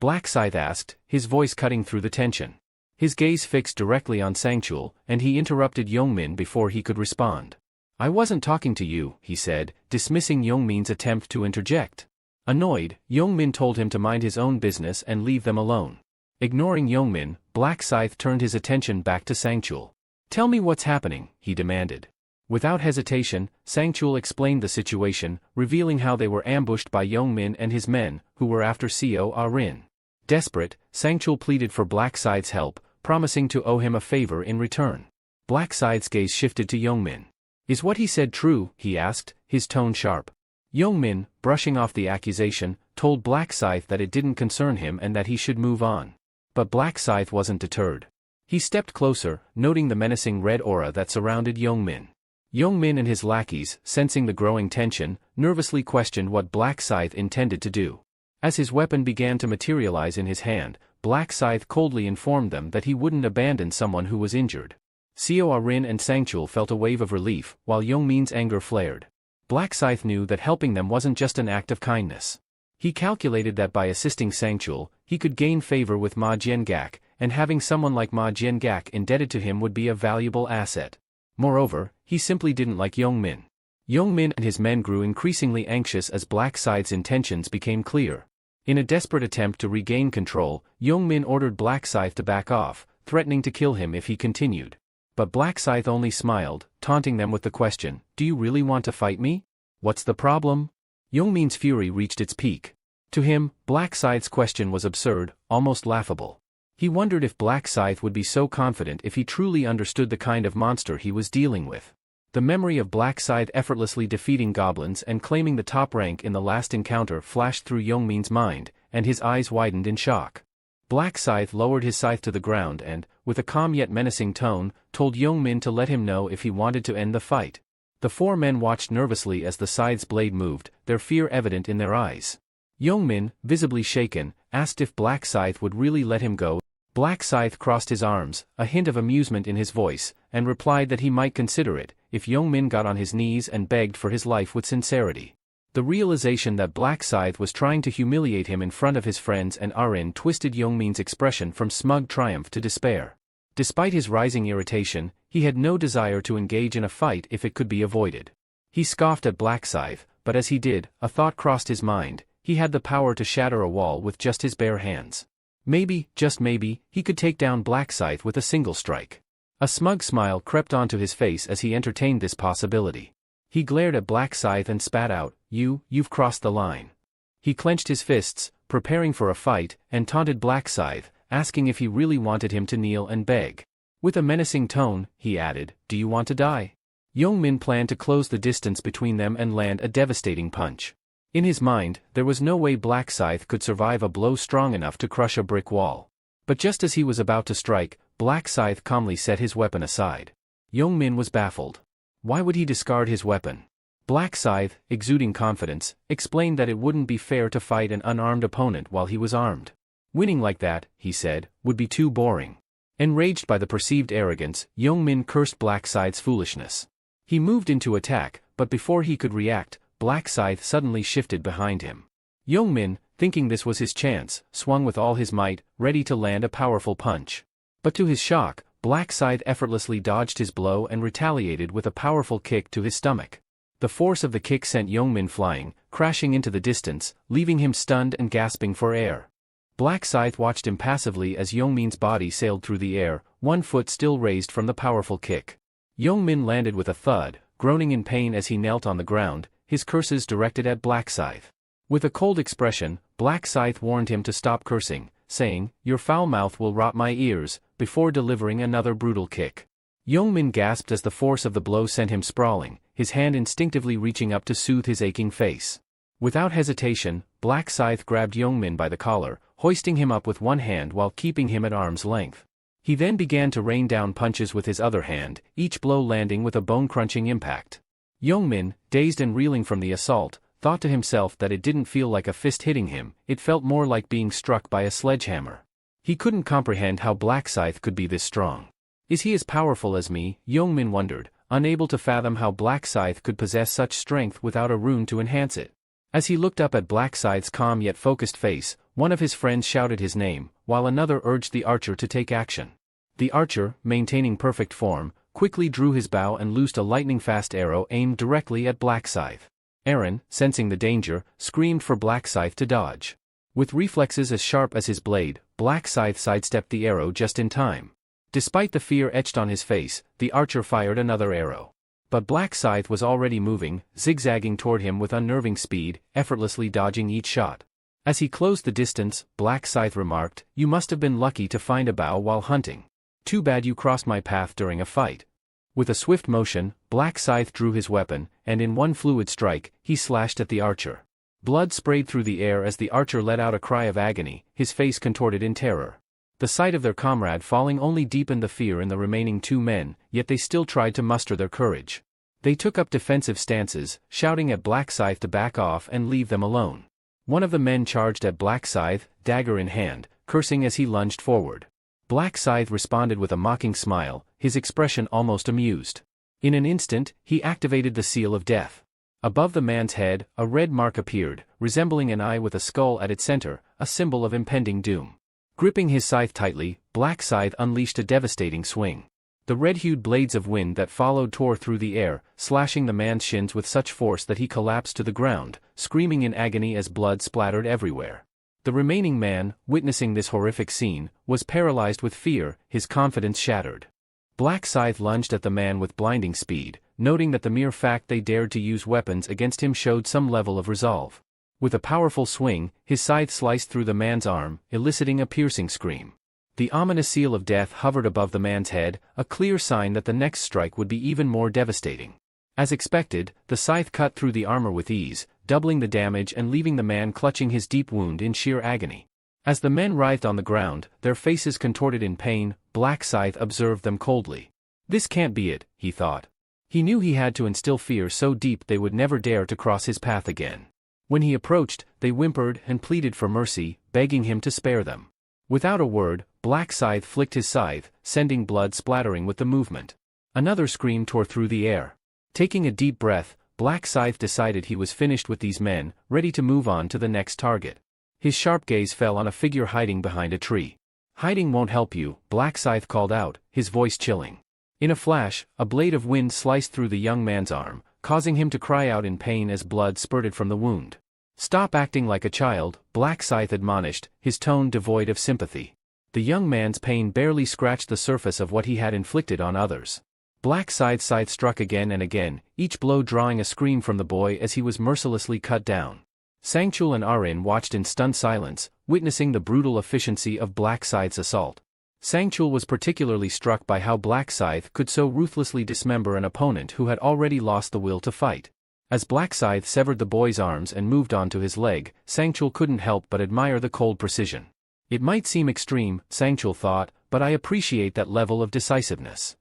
Black Scythe asked, his voice cutting through the tension. His gaze fixed directly on Sangchul, and he interrupted Youngmin before he could respond. "I wasn't talking to you," he said, dismissing Youngmin's attempt to interject. Annoyed, Youngmin told him to mind his own business and leave them alone. Ignoring Youngmin, Black Scythe turned his attention back to Sangchul. "Tell me what's happening," he demanded. Without hesitation, Sangchul explained the situation, revealing how they were ambushed by Youngmin and his men, who were after Seo Rin. Desperate, Sangchul pleaded for Black Scythe's help, promising to owe him a favor in return. Black Scythe's gaze shifted to Youngmin. "Is what he said true?" he asked, his tone sharp. Youngmin, brushing off the accusation, told Black Scythe that it didn't concern him and that he should move on. But Black Scythe wasn't deterred. He stepped closer, noting the menacing red aura that surrounded Youngmin. Youngmin and his lackeys, sensing the growing tension, nervously questioned what Black Scythe intended to do. As his weapon began to materialize in his hand, Black Scythe coldly informed them that he wouldn't abandon someone who was injured. Seo Rin and Sangchul felt a wave of relief, while Youngmin's anger flared. Black Scythe knew that helping them wasn't just an act of kindness. He calculated that by assisting Sangchul, he could gain favor with Ma Jiangak, and having someone like Ma Jiangak indebted to him would be a valuable asset. Moreover, he simply didn't like Youngmin. Youngmin and his men grew increasingly anxious as Black Scythe's intentions became clear. In a desperate attempt to regain control, Youngmin ordered Black Scythe to back off, threatening to kill him if he continued. But Black Scythe only smiled, taunting them with the question, "Do you really want to fight me? What's the problem?" Youngmin's fury reached its peak. To him, Black Scythe's question was absurd, almost laughable. He wondered if Black Scythe would be so confident if he truly understood the kind of monster he was dealing with. The memory of Black Scythe effortlessly defeating goblins and claiming the top rank in the last encounter flashed through Youngmin's mind, and his eyes widened in shock. Black Scythe lowered his scythe to the ground and, with a calm yet menacing tone, told Youngmin to let him know if he wanted to end the fight. The four men watched nervously as the scythe's blade moved, their fear evident in their eyes. Youngmin, visibly shaken, asked if Black Scythe would really let him go. Black Scythe crossed his arms, a hint of amusement in his voice, and replied that he might consider it, if Youngmin got on his knees and begged for his life with sincerity. The realization that Black Scythe was trying to humiliate him in front of his friends and Arin twisted Youngmin's expression from smug triumph to despair. Despite his rising irritation, he had no desire to engage in a fight if it could be avoided. He scoffed at Black Scythe, but as he did, a thought crossed his mind: he had the power to shatter a wall with just his bare hands. Maybe, just maybe, he could take down Black Scythe with a single strike. A smug smile crept onto his face as he entertained this possibility. He glared at Black Scythe and spat out, "You've crossed the line." He clenched his fists, preparing for a fight, and taunted Black Scythe, asking if he really wanted him to kneel and beg. With a menacing tone, he added, "Do you want to die?" Youngmin planned to close the distance between them and land a devastating punch. In his mind, there was no way Black Scythe could survive a blow strong enough to crush a brick wall. But just as he was about to strike, Black Scythe calmly set his weapon aside. Youngmin was baffled. Why would he discard his weapon? Black Scythe, exuding confidence, explained that it wouldn't be fair to fight an unarmed opponent while he was armed. Winning like that, he said, would be too boring. Enraged by the perceived arrogance, Youngmin cursed Black Scythe's foolishness. He moved into attack, but before he could react, Black Scythe suddenly shifted behind him. Youngmin, thinking this was his chance, swung with all his might, ready to land a powerful punch. But to his shock, Black Scythe effortlessly dodged his blow and retaliated with a powerful kick to his stomach. The force of the kick sent Youngmin flying, crashing into the distance, leaving him stunned and gasping for air. Black Scythe watched impassively as Youngmin's body sailed through the air, one foot still raised from the powerful kick. Youngmin landed with a thud, groaning in pain as he knelt on the ground, his curses directed at Black Scythe. With a cold expression, Black Scythe warned him to stop cursing, saying, "Your foul mouth will rot my ears," before delivering another brutal kick. Youngmin gasped as the force of the blow sent him sprawling, his hand instinctively reaching up to soothe his aching face. Without hesitation, Black Scythe grabbed Youngmin by the collar, hoisting him up with one hand while keeping him at arm's length. He then began to rain down punches with his other hand, each blow landing with a bone-crunching impact. Youngmin, dazed and reeling from the assault, thought to himself that it didn't feel like a fist hitting him, it felt more like being struck by a sledgehammer. He couldn't comprehend how Black Scythe could be this strong. Is he as powerful as me? Youngmin wondered, unable to fathom how Black Scythe could possess such strength without a rune to enhance it. As he looked up at Black Scythe's calm yet focused face, one of his friends shouted his name, while another urged the archer to take action. The archer, maintaining perfect form, quickly drew his bow and loosed a lightning-fast arrow aimed directly at Black Scythe. Aaron, sensing the danger, screamed for Black Scythe to dodge. With reflexes as sharp as his blade, Black Scythe sidestepped the arrow just in time. Despite the fear etched on his face, the archer fired another arrow. But Black Scythe was already moving, zigzagging toward him with unnerving speed, effortlessly dodging each shot. As he closed the distance, Black Scythe remarked, "You must have been lucky to find a bow while hunting. Too bad you crossed my path during a fight." With a swift motion, Black Scythe drew his weapon, and in one fluid strike, he slashed at the archer. Blood sprayed through the air as the archer let out a cry of agony, his face contorted in terror. The sight of their comrade falling only deepened the fear in the remaining two men, yet they still tried to muster their courage. They took up defensive stances, shouting at Black Scythe to back off and leave them alone. One of the men charged at Black Scythe, dagger in hand, cursing as he lunged forward. Black Scythe responded with a mocking smile, his expression almost amused. In an instant, he activated the seal of death. Above the man's head, a red mark appeared, resembling an eye with a skull at its center, a symbol of impending doom. Gripping his scythe tightly, Black Scythe unleashed a devastating swing. The red-hued blades of wind that followed tore through the air, slashing the man's shins with such force that he collapsed to the ground, screaming in agony as blood splattered everywhere. The remaining man, witnessing this horrific scene, was paralyzed with fear, his confidence shattered. Black Scythe lunged at the man with blinding speed, noting that the mere fact they dared to use weapons against him showed some level of resolve. With a powerful swing, his scythe sliced through the man's arm, eliciting a piercing scream. The ominous seal of death hovered above the man's head, a clear sign that the next strike would be even more devastating. As expected, the scythe cut through the armor with ease, doubling the damage and leaving the man clutching his deep wound in sheer agony. As the men writhed on the ground, their faces contorted in pain, Black Scythe observed them coldly. This can't be it, he thought. He knew he had to instill fear so deep they would never dare to cross his path again. When he approached, they whimpered and pleaded for mercy, begging him to spare them. Without a word, Black Scythe flicked his scythe, sending blood splattering with the movement. Another scream tore through the air. Taking a deep breath, Black Scythe decided he was finished with these men, ready to move on to the next target. His sharp gaze fell on a figure hiding behind a tree. "Hiding won't help you," Black Scythe called out, his voice chilling. In a flash, a blade of wind sliced through the young man's arm, causing him to cry out in pain as blood spurted from the wound. "Stop acting like a child," Black Scythe admonished, his tone devoid of sympathy. The young man's pain barely scratched the surface of what he had inflicted on others. Black Scythe's scythe struck again and again, each blow drawing a scream from the boy as he was mercilessly cut down. Sangchul and Arin watched in stunned silence, witnessing the brutal efficiency of Black Scythe's assault. Sangchul was particularly struck by how Black Scythe could so ruthlessly dismember an opponent who had already lost the will to fight. As Black Scythe severed the boy's arms and moved on to his leg, Sangchul couldn't help but admire the cold precision. It might seem extreme, Sangchul thought, but I appreciate that level of decisiveness.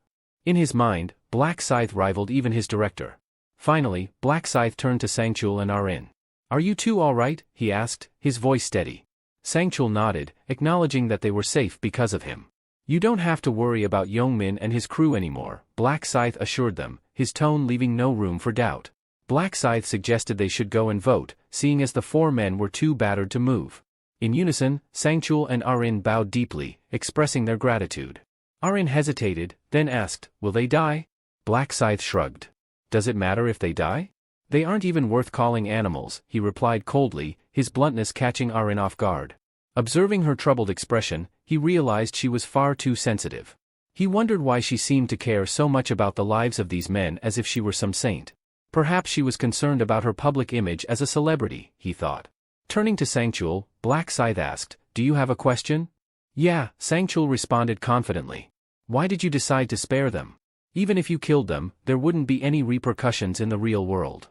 In his mind, Black Scythe rivaled even his director. Finally, Black Scythe turned to Sangchul and Arin. "Are you two all right?" he asked, his voice steady. Sangchul nodded, acknowledging that they were safe because of him. "You don't have to worry about Yongmin and his crew anymore," Black Scythe assured them, his tone leaving no room for doubt. Black Scythe suggested they should go and vote, seeing as the four men were too battered to move. In unison, Sangchul and Arin bowed deeply, expressing their gratitude. Arin hesitated, then asked, "Will they die?" Black Scythe shrugged. "Does it matter if they die? They aren't even worth calling animals," he replied coldly, his bluntness catching Arin off guard. Observing her troubled expression, he realized she was far too sensitive. He wondered why she seemed to care so much about the lives of these men as if she were some saint. Perhaps she was concerned about her public image as a celebrity, he thought. Turning to Sangchul, Black Scythe asked, "Do you have a question?" "Yeah," Sangchul responded confidently. "Why did you decide to spare them? Even if you killed them, there wouldn't be any repercussions in the real world."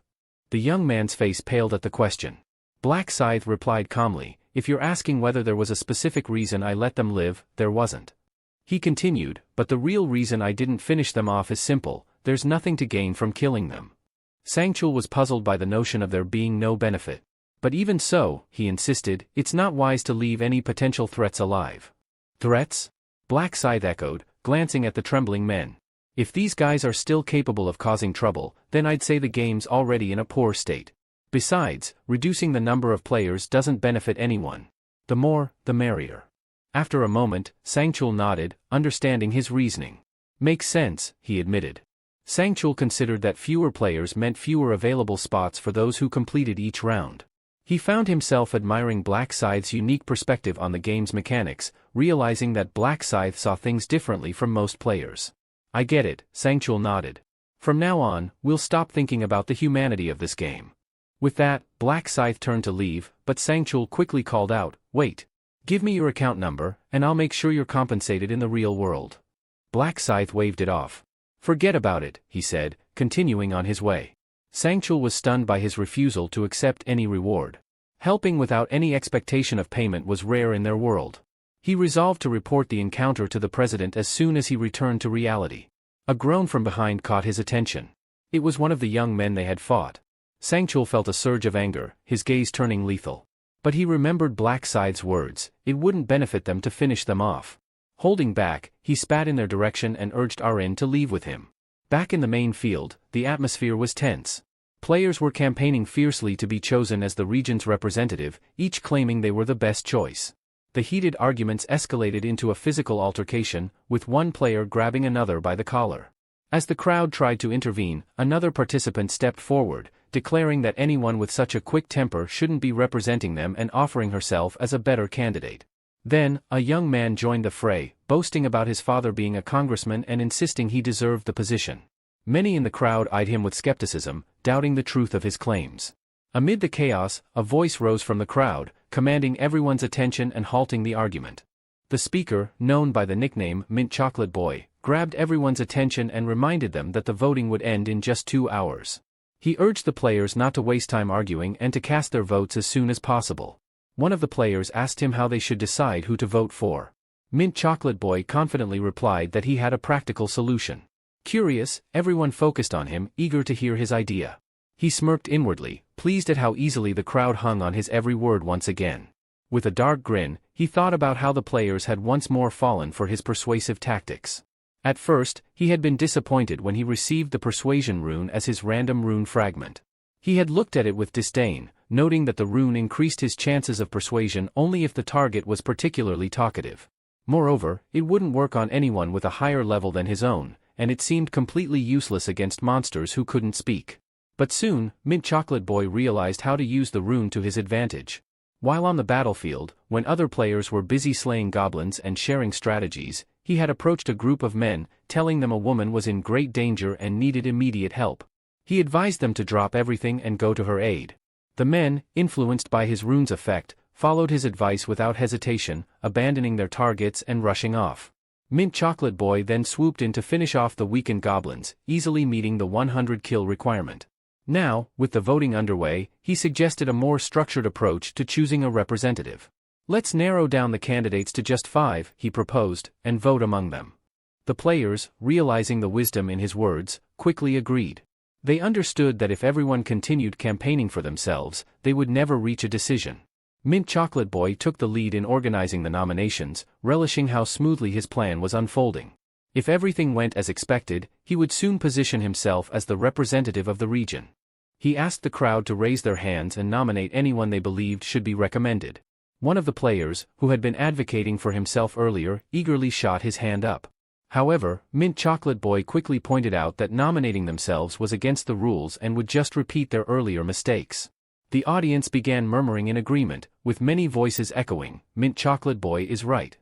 The young man's face paled at the question. Black Scythe replied calmly, "If you're asking whether there was a specific reason I let them live, there wasn't." He continued, "But the real reason I didn't finish them off is simple, there's nothing to gain from killing them." Sangchul was puzzled by the notion of there being no benefit. "But even so," he insisted, "it's not wise to leave any potential threats alive." "Threats?" Black Scythe echoed, glancing at the trembling men. "If these guys are still capable of causing trouble, then I'd say the game's already in a poor state. Besides, reducing the number of players doesn't benefit anyone. The more, the merrier." After a moment, Sangchul nodded, understanding his reasoning. "Makes sense," he admitted. Sangchul considered that fewer players meant fewer available spots for those who completed each round. He found himself admiring Black Scythe's unique perspective on the game's mechanics, realizing that Black Scythe saw things differently from most players. "I get it," Sangchul nodded. "From now on, we'll stop thinking about the humanity of this game." With that, Black Scythe turned to leave, but Sangchul quickly called out, "Wait. Give me your account number, and I'll make sure you're compensated in the real world." Black Scythe waved it off. "Forget about it," he said, continuing on his way. Sangchul was stunned by his refusal to accept any reward. Helping without any expectation of payment was rare in their world. He resolved to report the encounter to the president as soon as he returned to reality. A groan from behind caught his attention. It was one of the young men they had fought. Sangchul felt a surge of anger, his gaze turning lethal. But he remembered Black Scythe's words, it wouldn't benefit them to finish them off. Holding back, he spat in their direction and urged Arin to leave with him. Back in the main field, the atmosphere was tense. Players were campaigning fiercely to be chosen as the region's representative, each claiming they were the best choice. The heated arguments escalated into a physical altercation, with one player grabbing another by the collar. As the crowd tried to intervene, another participant stepped forward, declaring that anyone with such a quick temper shouldn't be representing them and offering herself as a better candidate. Then, a young man joined the fray, boasting about his father being a congressman and insisting he deserved the position. Many in the crowd eyed him with skepticism, doubting the truth of his claims. Amid the chaos, a voice rose from the crowd, commanding everyone's attention and halting the argument. The speaker, known by the nickname Mint Chocolate Boy, grabbed everyone's attention and reminded them that the voting would end in just 2 hours. He urged the players not to waste time arguing and to cast their votes as soon as possible. One of the players asked him how they should decide who to vote for. Mint Chocolate Boy confidently replied that he had a practical solution. Curious, everyone focused on him, eager to hear his idea. He smirked inwardly, pleased at how easily the crowd hung on his every word once again. With a dark grin, he thought about how the players had once more fallen for his persuasive tactics. At first, he had been disappointed when he received the persuasion rune as his random rune fragment. He had looked at it with disdain, noting that the rune increased his chances of persuasion only if the target was particularly talkative. Moreover, it wouldn't work on anyone with a higher level than his own, and it seemed completely useless against monsters who couldn't speak. But soon, Mint Chocolate Boy realized how to use the rune to his advantage. While on the battlefield, when other players were busy slaying goblins and sharing strategies, he had approached a group of men, telling them a woman was in great danger and needed immediate help. He advised them to drop everything and go to her aid. The men, influenced by his rune's effect, followed his advice without hesitation, abandoning their targets and rushing off. Mint Chocolate Boy then swooped in to finish off the weakened goblins, easily meeting the 100 kill requirement. Now, with the voting underway, he suggested a more structured approach to choosing a representative. Let's narrow down the candidates to just 5, he proposed, and vote among them. The players, realizing the wisdom in his words, quickly agreed. They understood that if everyone continued campaigning for themselves, they would never reach a decision. Mint Chocolate Boy took the lead in organizing the nominations, relishing how smoothly his plan was unfolding. If everything went as expected, he would soon position himself as the representative of the region. He asked the crowd to raise their hands and nominate anyone they believed should be recommended. One of the players, who had been advocating for himself earlier, eagerly shot his hand up. However, Mint Chocolate Boy quickly pointed out that nominating themselves was against the rules and would just repeat their earlier mistakes. The audience began murmuring in agreement, with many voices echoing, "Mint Chocolate Boy is right."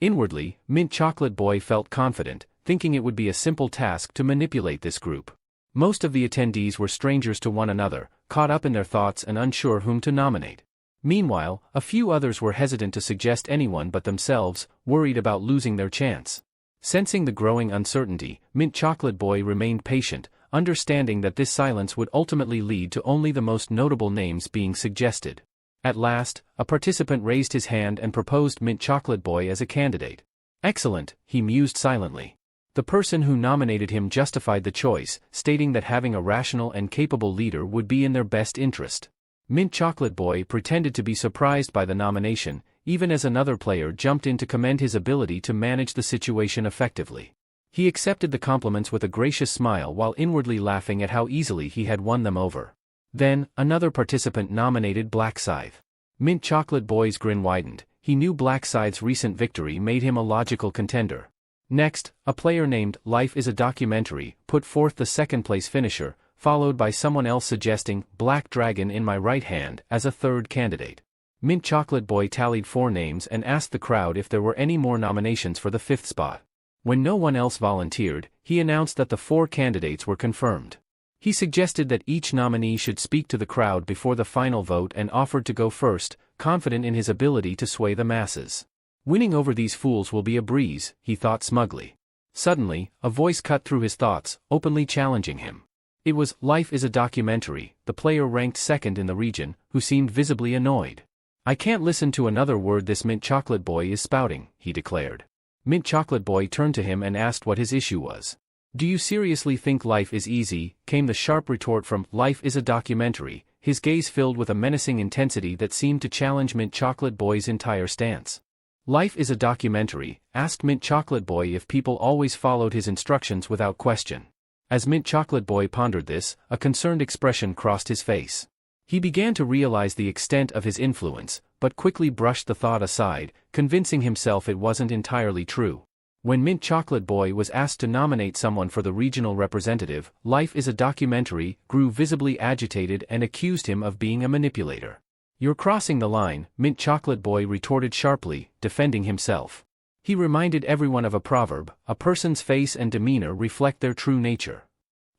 Inwardly, Mint Chocolate Boy felt confident, thinking it would be a simple task to manipulate this group. Most of the attendees were strangers to one another, caught up in their thoughts and unsure whom to nominate. Meanwhile, a few others were hesitant to suggest anyone but themselves, worried about losing their chance. Sensing the growing uncertainty, Mint Chocolate Boy remained patient, understanding that this silence would ultimately lead to only the most notable names being suggested. At last, a participant raised his hand and proposed Mint Chocolate Boy as a candidate. Excellent, he mused silently. The person who nominated him justified the choice, stating that having a rational and capable leader would be in their best interest. Mint Chocolate Boy pretended to be surprised by the nomination, even as another player jumped in to commend his ability to manage the situation effectively. He accepted the compliments with a gracious smile while inwardly laughing at how easily he had won them over. Then, another participant nominated Black Scythe. Mint Chocolate Boy's grin widened. He knew Black Scythe's recent victory made him a logical contender. Next, a player named Life is a Documentary put forth the second-place finisher, followed by someone else suggesting Black Dragon in My Right Hand as a third candidate. Mint Chocolate Boy tallied 4 names and asked the crowd if there were any more nominations for the 5th spot. When no one else volunteered, he announced that the 4 candidates were confirmed. He suggested that each nominee should speak to the crowd before the final vote and offered to go first, confident in his ability to sway the masses. Winning over these fools will be a breeze, he thought smugly. Suddenly, a voice cut through his thoughts, openly challenging him. It was Life is a Documentary, the player ranked second in the region, who seemed visibly annoyed. "I can't listen to another word this Mint Chocolate Boy is spouting," he declared. Mint Chocolate Boy turned to him and asked what his issue was. "Do you seriously think life is easy?" came the sharp retort from Life is a Documentary, his gaze filled with a menacing intensity that seemed to challenge Mint Chocolate Boy's entire stance. Life is a Documentary asked Mint Chocolate Boy if people always followed his instructions without question. As Mint Chocolate Boy pondered this, a concerned expression crossed his face. He began to realize the extent of his influence, but quickly brushed the thought aside, convincing himself it wasn't entirely true. When Mint Chocolate Boy was asked to nominate someone for the regional representative, Life is a Documentary grew visibly agitated and accused him of being a manipulator. "You're crossing the line," Mint Chocolate Boy retorted sharply, defending himself. He reminded everyone of a proverb, a person's face and demeanor reflect their true nature.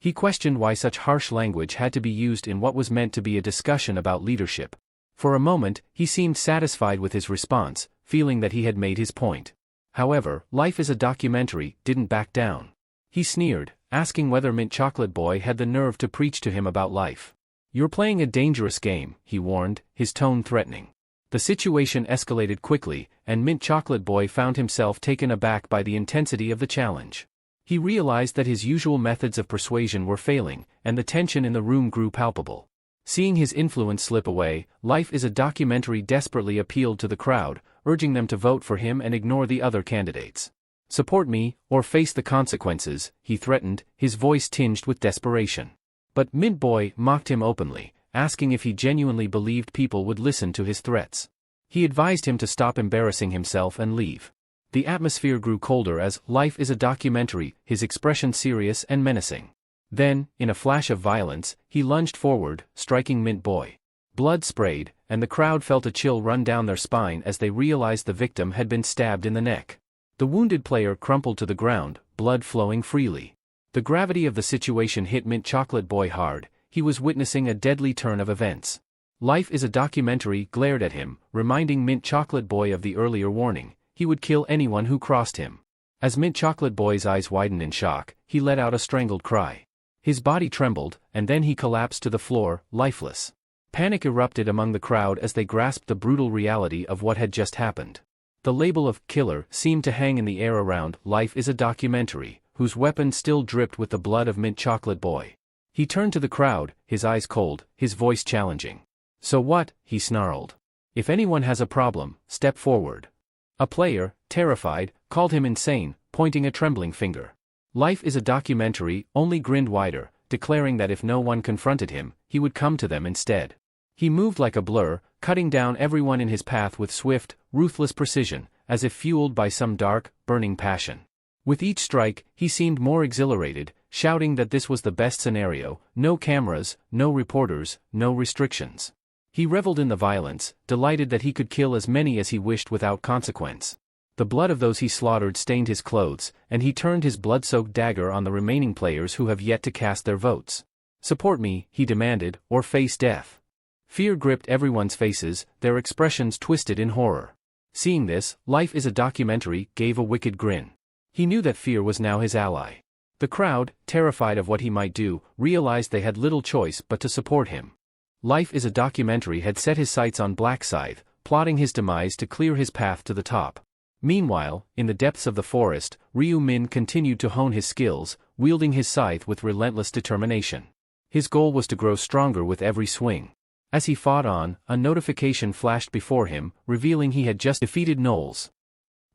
He questioned why such harsh language had to be used in what was meant to be a discussion about leadership. For a moment, he seemed satisfied with his response, feeling that he had made his point. However, Life is a Documentary didn't back down. He sneered, asking whether Mint Chocolate Boy had the nerve to preach to him about life. "You're playing a dangerous game," he warned, his tone threatening. The situation escalated quickly, and Mint Chocolate Boy found himself taken aback by the intensity of the challenge. He realized that his usual methods of persuasion were failing, and the tension in the room grew palpable. Seeing his influence slip away, Life is a Documentary desperately appealed to the crowd, urging them to vote for him and ignore the other candidates. "Support me, or face the consequences," he threatened, his voice tinged with desperation. But Mint Boy mocked him openly, asking if he genuinely believed people would listen to his threats. He advised him to stop embarrassing himself and leave. The atmosphere grew colder as Life is a Documentary, his expression serious and menacing. Then, in a flash of violence, he lunged forward, striking Mint Boy. Blood sprayed, and the crowd felt a chill run down their spine as they realized the victim had been stabbed in the neck. The wounded player crumpled to the ground, blood flowing freely. The gravity of the situation hit Mint Chocolate Boy hard. He was witnessing a deadly turn of events. Life is a Documentary glared at him, reminding Mint Chocolate Boy of the earlier warning: he would kill anyone who crossed him. As Mint Chocolate Boy's eyes widened in shock, he let out a strangled cry. His body trembled, and then he collapsed to the floor, lifeless. Panic erupted among the crowd as they grasped the brutal reality of what had just happened. The label of killer seemed to hang in the air around Life is a Documentary, whose weapon still dripped with the blood of Mint Chocolate Boy. He turned to the crowd, his eyes cold, his voice challenging. "So what?" he snarled. "If anyone has a problem, step forward." A player, terrified, called him insane, pointing a trembling finger. Life is a Documentary only grinned wider, declaring that if no one confronted him, he would come to them instead. He moved like a blur, cutting down everyone in his path with swift, ruthless precision, as if fueled by some dark, burning passion. With each strike, he seemed more exhilarated, shouting that this was the best scenario: no cameras, no reporters, no restrictions. He reveled in the violence, delighted that he could kill as many as he wished without consequence. The blood of those he slaughtered stained his clothes, and he turned his blood-soaked dagger on the remaining players who have yet to cast their votes. "Support me," he demanded, "or face death." Fear gripped everyone's faces, their expressions twisted in horror. Seeing this, Life is a Documentary gave a wicked grin. He knew that fear was now his ally. The crowd, terrified of what he might do, realized they had little choice but to support him. Life is a Documentary had set his sights on Black Scythe, plotting his demise to clear his path to the top. Meanwhile, in the depths of the forest, Ryu Min continued to hone his skills, wielding his scythe with relentless determination. His goal was to grow stronger with every swing. As he fought on, a notification flashed before him, revealing he had just defeated Knowles.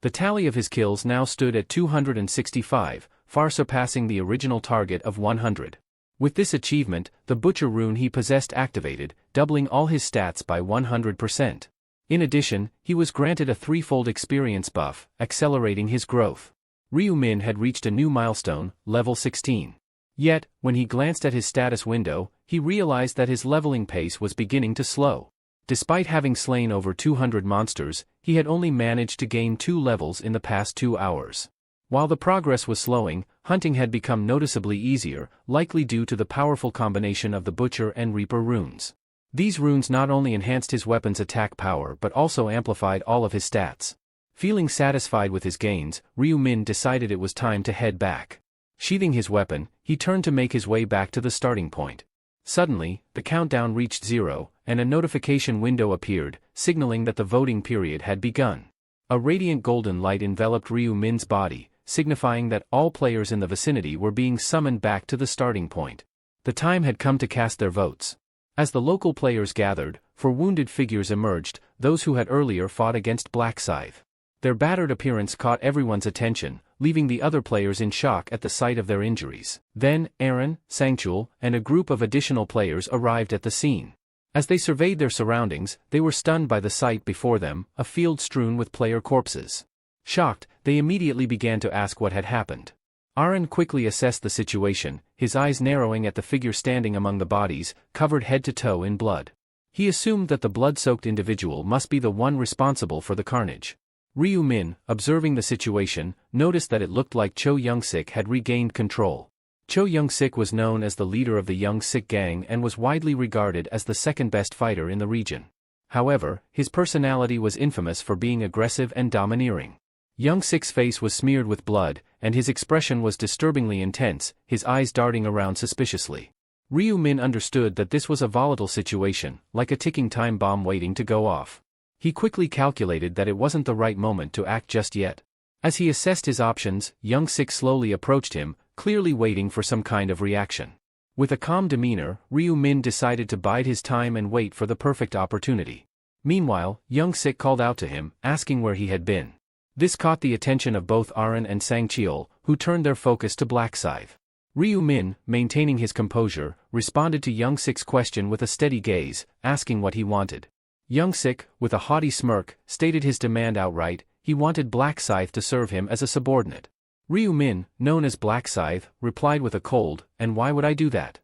The tally of his kills now stood at 265, far surpassing the original target of 100. With this achievement, the Butcher rune he possessed activated, doubling all his stats by 100%. In addition, he was granted a threefold experience buff, accelerating his growth. Ryu Min had reached a new milestone, level 16. Yet, when he glanced at his status window, he realized that his leveling pace was beginning to slow. Despite having slain over 200 monsters, he had only managed to gain 2 levels in the past 2 hours. While the progress was slowing, hunting had become noticeably easier, likely due to the powerful combination of the Butcher and Reaper runes. These runes not only enhanced his weapon's attack power but also amplified all of his stats. Feeling satisfied with his gains, Ryu Min decided it was time to head back. Sheathing his weapon, he turned to make his way back to the starting point. Suddenly, the countdown reached 0, and a notification window appeared, signaling that the voting period had begun. A radiant golden light enveloped Ryu Min's body, signifying that all players in the vicinity were being summoned back to the starting point. The time had come to cast their votes. As the local players gathered, 4 wounded figures emerged, those who had earlier fought against Black Scythe. Their battered appearance caught everyone's attention, leaving the other players in shock at the sight of their injuries. Then, Aaron, Sangchul, and a group of additional players arrived at the scene. As they surveyed their surroundings, they were stunned by the sight before them, a field strewn with player corpses. Shocked, they immediately began to ask what had happened. Aaron quickly assessed the situation, his eyes narrowing at the figure standing among the bodies, covered head to toe in blood. He assumed that the blood-soaked individual must be the one responsible for the carnage. Ryu Min, observing the situation, noticed that it looked like Cho Young-sik had regained control. Cho Young-sik was known as the leader of the Young-sik gang and was widely regarded as the second-best fighter in the region. However, his personality was infamous for being aggressive and domineering. Young Sik's face was smeared with blood, and his expression was disturbingly intense, his eyes darting around suspiciously. Ryu Min understood that this was a volatile situation, like a ticking time bomb waiting to go off. He quickly calculated that it wasn't the right moment to act just yet. As he assessed his options, Young Sik slowly approached him, clearly waiting for some kind of reaction. With a calm demeanor, Ryu Min decided to bide his time and wait for the perfect opportunity. Meanwhile, Young Sik called out to him, asking where he had been. This caught the attention of both Aran and Sangcheol, who turned their focus to Black Scythe. Ryu Min, maintaining his composure, responded to Young Sik's question with a steady gaze, asking what he wanted. Young Sik, with a haughty smirk, stated his demand outright. He wanted Black Scythe to serve him as a subordinate. Ryu Min, known as Black Scythe, replied with a cold, "And why would I do that?"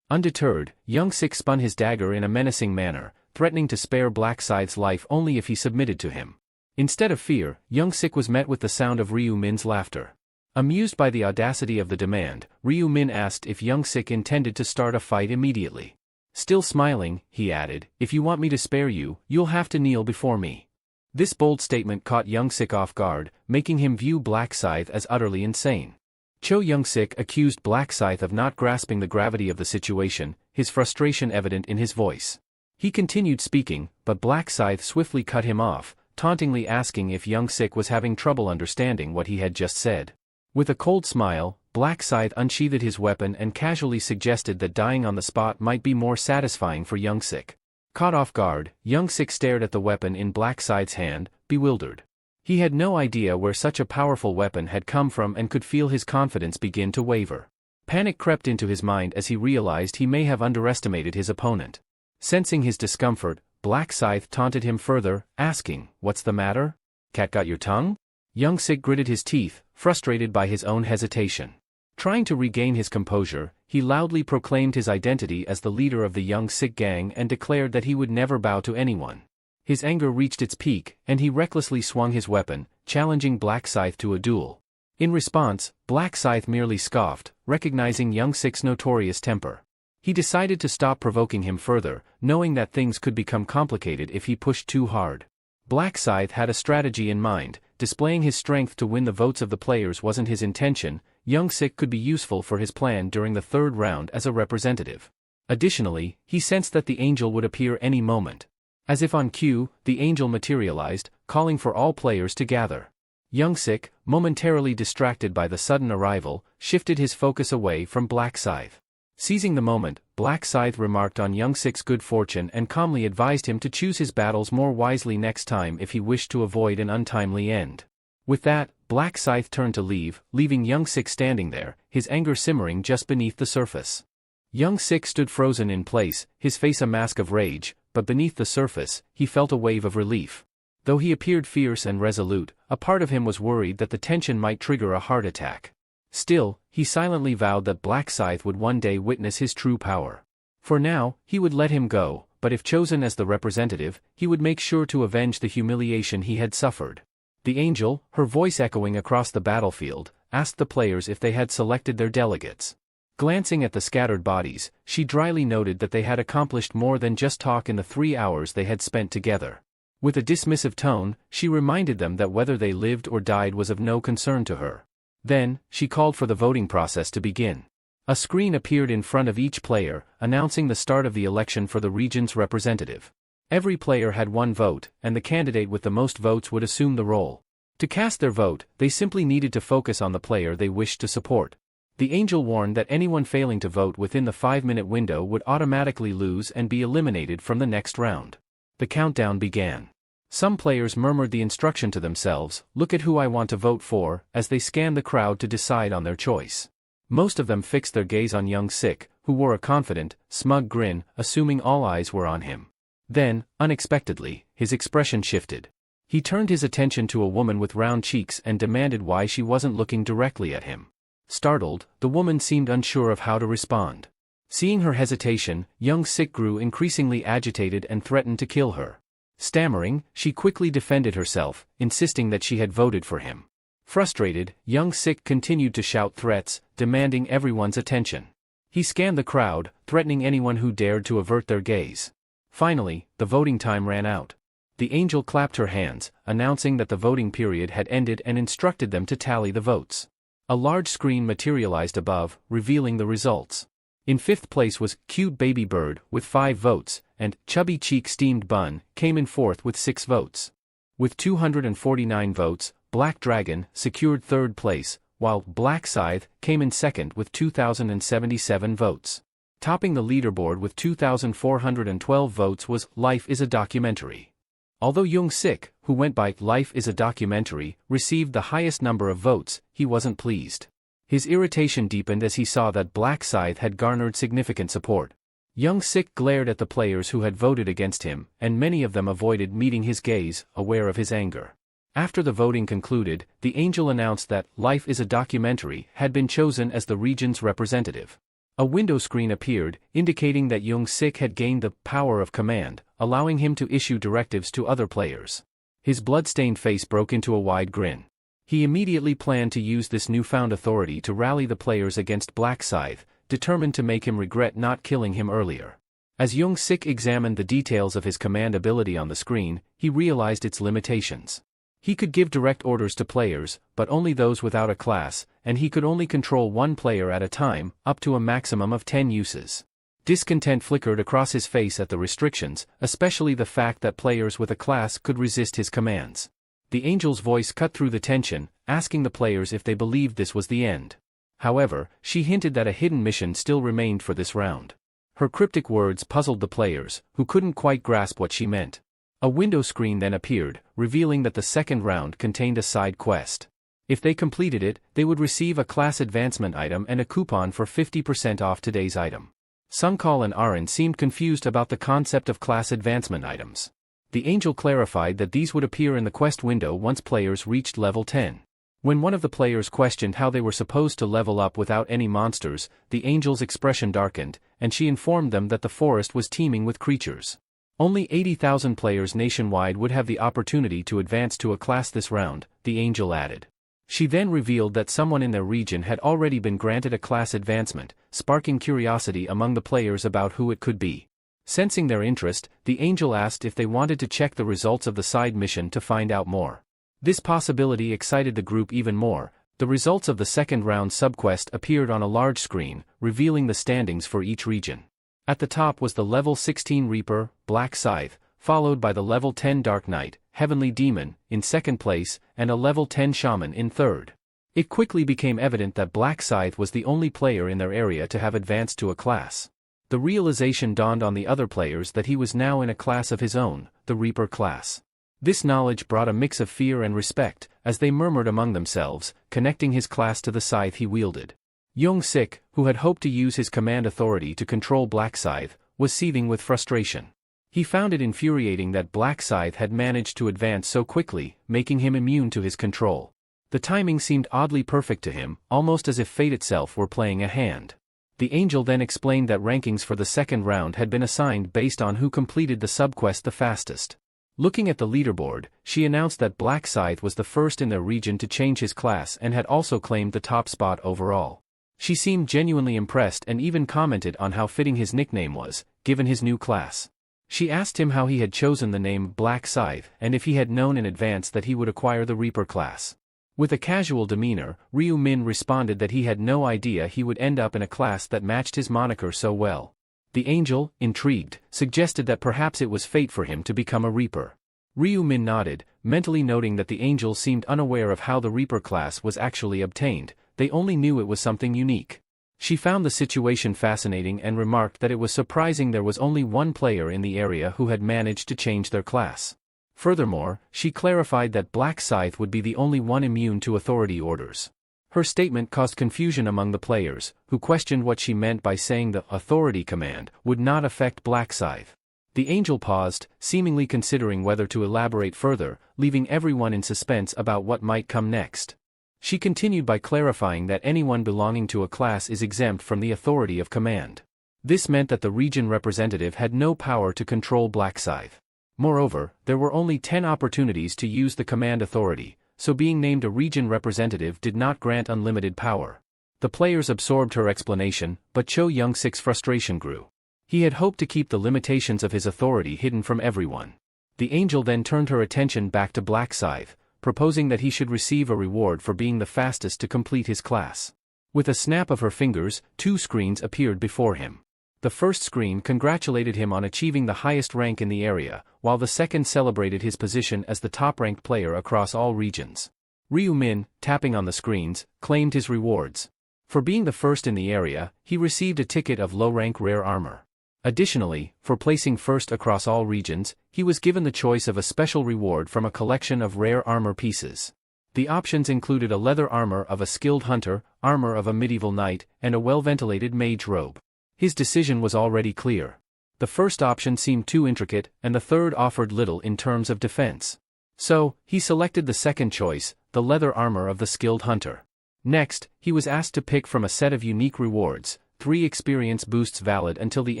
Undeterred, Young Sik spun his dagger in a menacing manner, threatening to spare Black Scythe's life only if he submitted to him. Instead of fear, Young Sik was met with the sound of Ryu Min's laughter. Amused by the audacity of the demand, Ryu Min asked if Young Sik intended to start a fight immediately. Still smiling, he added, "If you want me to spare you, you'll have to kneel before me." This bold statement caught Young Sik off guard, making him view Black Scythe as utterly insane. Cho Young Sik accused Black Scythe of not grasping the gravity of the situation, his frustration evident in his voice. He continued speaking, but Black Scythe swiftly cut him off, tauntingly asking if Young Sik was having trouble understanding what he had just said. With a cold smile, Black Scythe unsheathed his weapon and casually suggested that dying on the spot might be more satisfying for Young Sik. Caught off guard, Young Sik stared at the weapon in Black Scythe's hand, bewildered. He had no idea where such a powerful weapon had come from and could feel his confidence begin to waver. Panic crept into his mind as he realized he may have underestimated his opponent. Sensing his discomfort, Black Scythe taunted him further, asking, "What's the matter? Cat got your tongue?" Young Sik gritted his teeth, frustrated by his own hesitation. Trying to regain his composure, he loudly proclaimed his identity as the leader of the Young Sik gang and declared that he would never bow to anyone. His anger reached its peak, and he recklessly swung his weapon, challenging Black Scythe to a duel. In response, Black Scythe merely scoffed, recognizing Young Sik's notorious temper. He decided to stop provoking him further, knowing that things could become complicated if he pushed too hard. Black Scythe had a strategy in mind. Displaying his strength to win the votes of the players wasn't his intention. Young Sik could be useful for his plan during the third round as a representative. Additionally, he sensed that the angel would appear any moment. As if on cue, the angel materialized, calling for all players to gather. Young Sik, momentarily distracted by the sudden arrival, shifted his focus away from Black Scythe. Seizing the moment, Black Scythe remarked on Young Sik's good fortune and calmly advised him to choose his battles more wisely next time if he wished to avoid an untimely end. With that, Black Scythe turned to leave, leaving Young Sik standing there, his anger simmering just beneath the surface. Young Sik stood frozen in place, his face a mask of rage, but beneath the surface, he felt a wave of relief. Though he appeared fierce and resolute, a part of him was worried that the tension might trigger a heart attack. Still, he silently vowed that Black Scythe would one day witness his true power. For now, he would let him go, but if chosen as the representative, he would make sure to avenge the humiliation he had suffered. The angel, her voice echoing across the battlefield, asked the players if they had selected their delegates. Glancing at the scattered bodies, she dryly noted that they had accomplished more than just talk in the 3 hours they had spent together. With a dismissive tone, she reminded them that whether they lived or died was of no concern to her. Then, she called for the voting process to begin. A screen appeared in front of each player, announcing the start of the election for the region's representative. Every player had one vote, and the candidate with the most votes would assume the role. To cast their vote, they simply needed to focus on the player they wished to support. The angel warned that anyone failing to vote within the 5-minute window would automatically lose and be eliminated from the next round. The countdown began. Some players murmured the instruction to themselves, "Look at who I want to vote for," as they scanned the crowd to decide on their choice. Most of them fixed their gaze on Young Sik, who wore a confident, smug grin, assuming all eyes were on him. Then, unexpectedly, his expression shifted. He turned his attention to a woman with round cheeks and demanded why she wasn't looking directly at him. Startled, the woman seemed unsure of how to respond. Seeing her hesitation, Young Sik grew increasingly agitated and threatened to kill her. Stammering, she quickly defended herself, insisting that she had voted for him. Frustrated, Young Sik continued to shout threats, demanding everyone's attention. He scanned the crowd, threatening anyone who dared to avert their gaze. Finally, the voting time ran out. The angel clapped her hands, announcing that the voting period had ended and instructed them to tally the votes. A large screen materialized above, revealing the results. In fifth place was Cute Baby Bird with 5 votes, and Chubby Cheek Steamed Bun came in fourth with 6 votes. With 249 votes, Black Dragon secured third place, while Black Scythe came in second with 2,077 votes. Topping the leaderboard with 2,412 votes was Life is a Documentary. Although Young Sik, who went by Life is a Documentary, received the highest number of votes, he wasn't pleased. His irritation deepened as he saw that Black Scythe had garnered significant support. Young Sik glared at the players who had voted against him, and many of them avoided meeting his gaze, aware of his anger. After the voting concluded, the angel announced that Life is a Documentary had been chosen as the region's representative. A window screen appeared, indicating that Young Sik had gained the power of command, allowing him to issue directives to other players. His blood-stained face broke into a wide grin. He immediately planned to use this newfound authority to rally the players against Black Scythe, determined to make him regret not killing him earlier. As Young Sik examined the details of his command ability on the screen, he realized its limitations. He could give direct orders to players, but only those without a class, and he could only control one player at a time, up to a maximum of 10 uses. Discontent flickered across his face at the restrictions, especially the fact that players with a class could resist his commands. The angel's voice cut through the tension, asking the players if they believed this was the end. However, she hinted that a hidden mission still remained for this round. Her cryptic words puzzled the players, who couldn't quite grasp what she meant. A window screen then appeared, revealing that the second round contained a side quest. If they completed it, they would receive a class advancement item and a coupon for 50% off today's item. Sungkal and Arin seemed confused about the concept of class advancement items. The angel clarified that these would appear in the quest window once players reached level 10. When one of the players questioned how they were supposed to level up without any monsters, the angel's expression darkened, and she informed them that the forest was teeming with creatures. Only 80,000 players nationwide would have the opportunity to advance to a class this round, the angel added. She then revealed that someone in their region had already been granted a class advancement, sparking curiosity among the players about who it could be. Sensing their interest, the angel asked if they wanted to check the results of the side mission to find out more. This possibility excited the group even more. The results of the second round subquest appeared on a large screen, revealing the standings for each region. At the top was the level 16 Reaper, Black Scythe, followed by the level 10 Dark Knight, Heavenly Demon, in second place, and a level 10 Shaman in third. It quickly became evident that Black Scythe was the only player in their area to have advanced to a class. The realization dawned on the other players that he was now in a class of his own, the Reaper class. This knowledge brought a mix of fear and respect, as they murmured among themselves, connecting his class to the scythe he wielded. Young Sik, who had hoped to use his command authority to control Black Scythe, was seething with frustration. He found it infuriating that Black Scythe had managed to advance so quickly, making him immune to his control. The timing seemed oddly perfect to him, almost as if fate itself were playing a hand. The angel then explained that rankings for the second round had been assigned based on who completed the subquest the fastest. Looking at the leaderboard, she announced that Black Scythe was the first in their region to change his class and had also claimed the top spot overall. She seemed genuinely impressed and even commented on how fitting his nickname was, given his new class. She asked him how he had chosen the name Black Scythe and if he had known in advance that he would acquire the Reaper class. With a casual demeanor, Ryu Min responded that he had no idea he would end up in a class that matched his moniker so well. The angel, intrigued, suggested that perhaps it was fate for him to become a Reaper. Ryu Min nodded, mentally noting that the angel seemed unaware of how the Reaper class was actually obtained. They only knew it was something unique. She found the situation fascinating and remarked that it was surprising there was only one player in the area who had managed to change their class. Furthermore, she clarified that Black Scythe would be the only one immune to authority orders. Her statement caused confusion among the players, who questioned what she meant by saying the authority command would not affect Black Scythe. The angel paused, seemingly considering whether to elaborate further, leaving everyone in suspense about what might come next. She continued by clarifying that anyone belonging to a class is exempt from the authority of command. This meant that the region representative had no power to control Black Scythe. Moreover, there were only 10 opportunities to use the command authority, so being named a region representative did not grant unlimited power. The players absorbed her explanation, but Cho Young-sik's frustration grew. He had hoped to keep the limitations of his authority hidden from everyone. The angel then turned her attention back to Black Scythe, proposing that he should receive a reward for being the fastest to complete his class. With a snap of her fingers, 2 screens appeared before him. The first screen congratulated him on achieving the highest rank in the area, while the second celebrated his position as the top-ranked player across all regions. Ryu Min, tapping on the screens, claimed his rewards. For being the first in the area, he received a ticket of low-rank rare armor. Additionally, for placing first across all regions, he was given the choice of a special reward from a collection of rare armor pieces. The options included a leather armor of a skilled hunter, armor of a medieval knight, and a well-ventilated mage robe. His decision was already clear. The first option seemed too intricate, and the third offered little in terms of defense. So, he selected the second choice, the leather armor of the skilled hunter. Next, he was asked to pick from a set of unique rewards, 3 experience boosts valid until the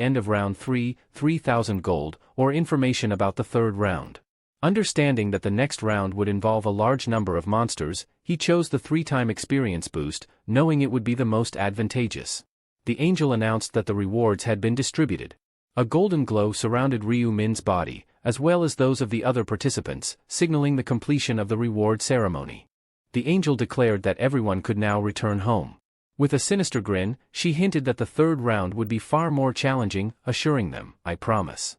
end of round 3, 3,000 gold, or information about the third round. Understanding that the next round would involve a large number of monsters, he chose the 3-time experience boost, knowing it would be the most advantageous. The angel announced that the rewards had been distributed. A golden glow surrounded Ryu Min's body, as well as those of the other participants, signaling the completion of the reward ceremony. The angel declared that everyone could now return home. With a sinister grin, she hinted that the third round would be far more challenging, assuring them, "I promise."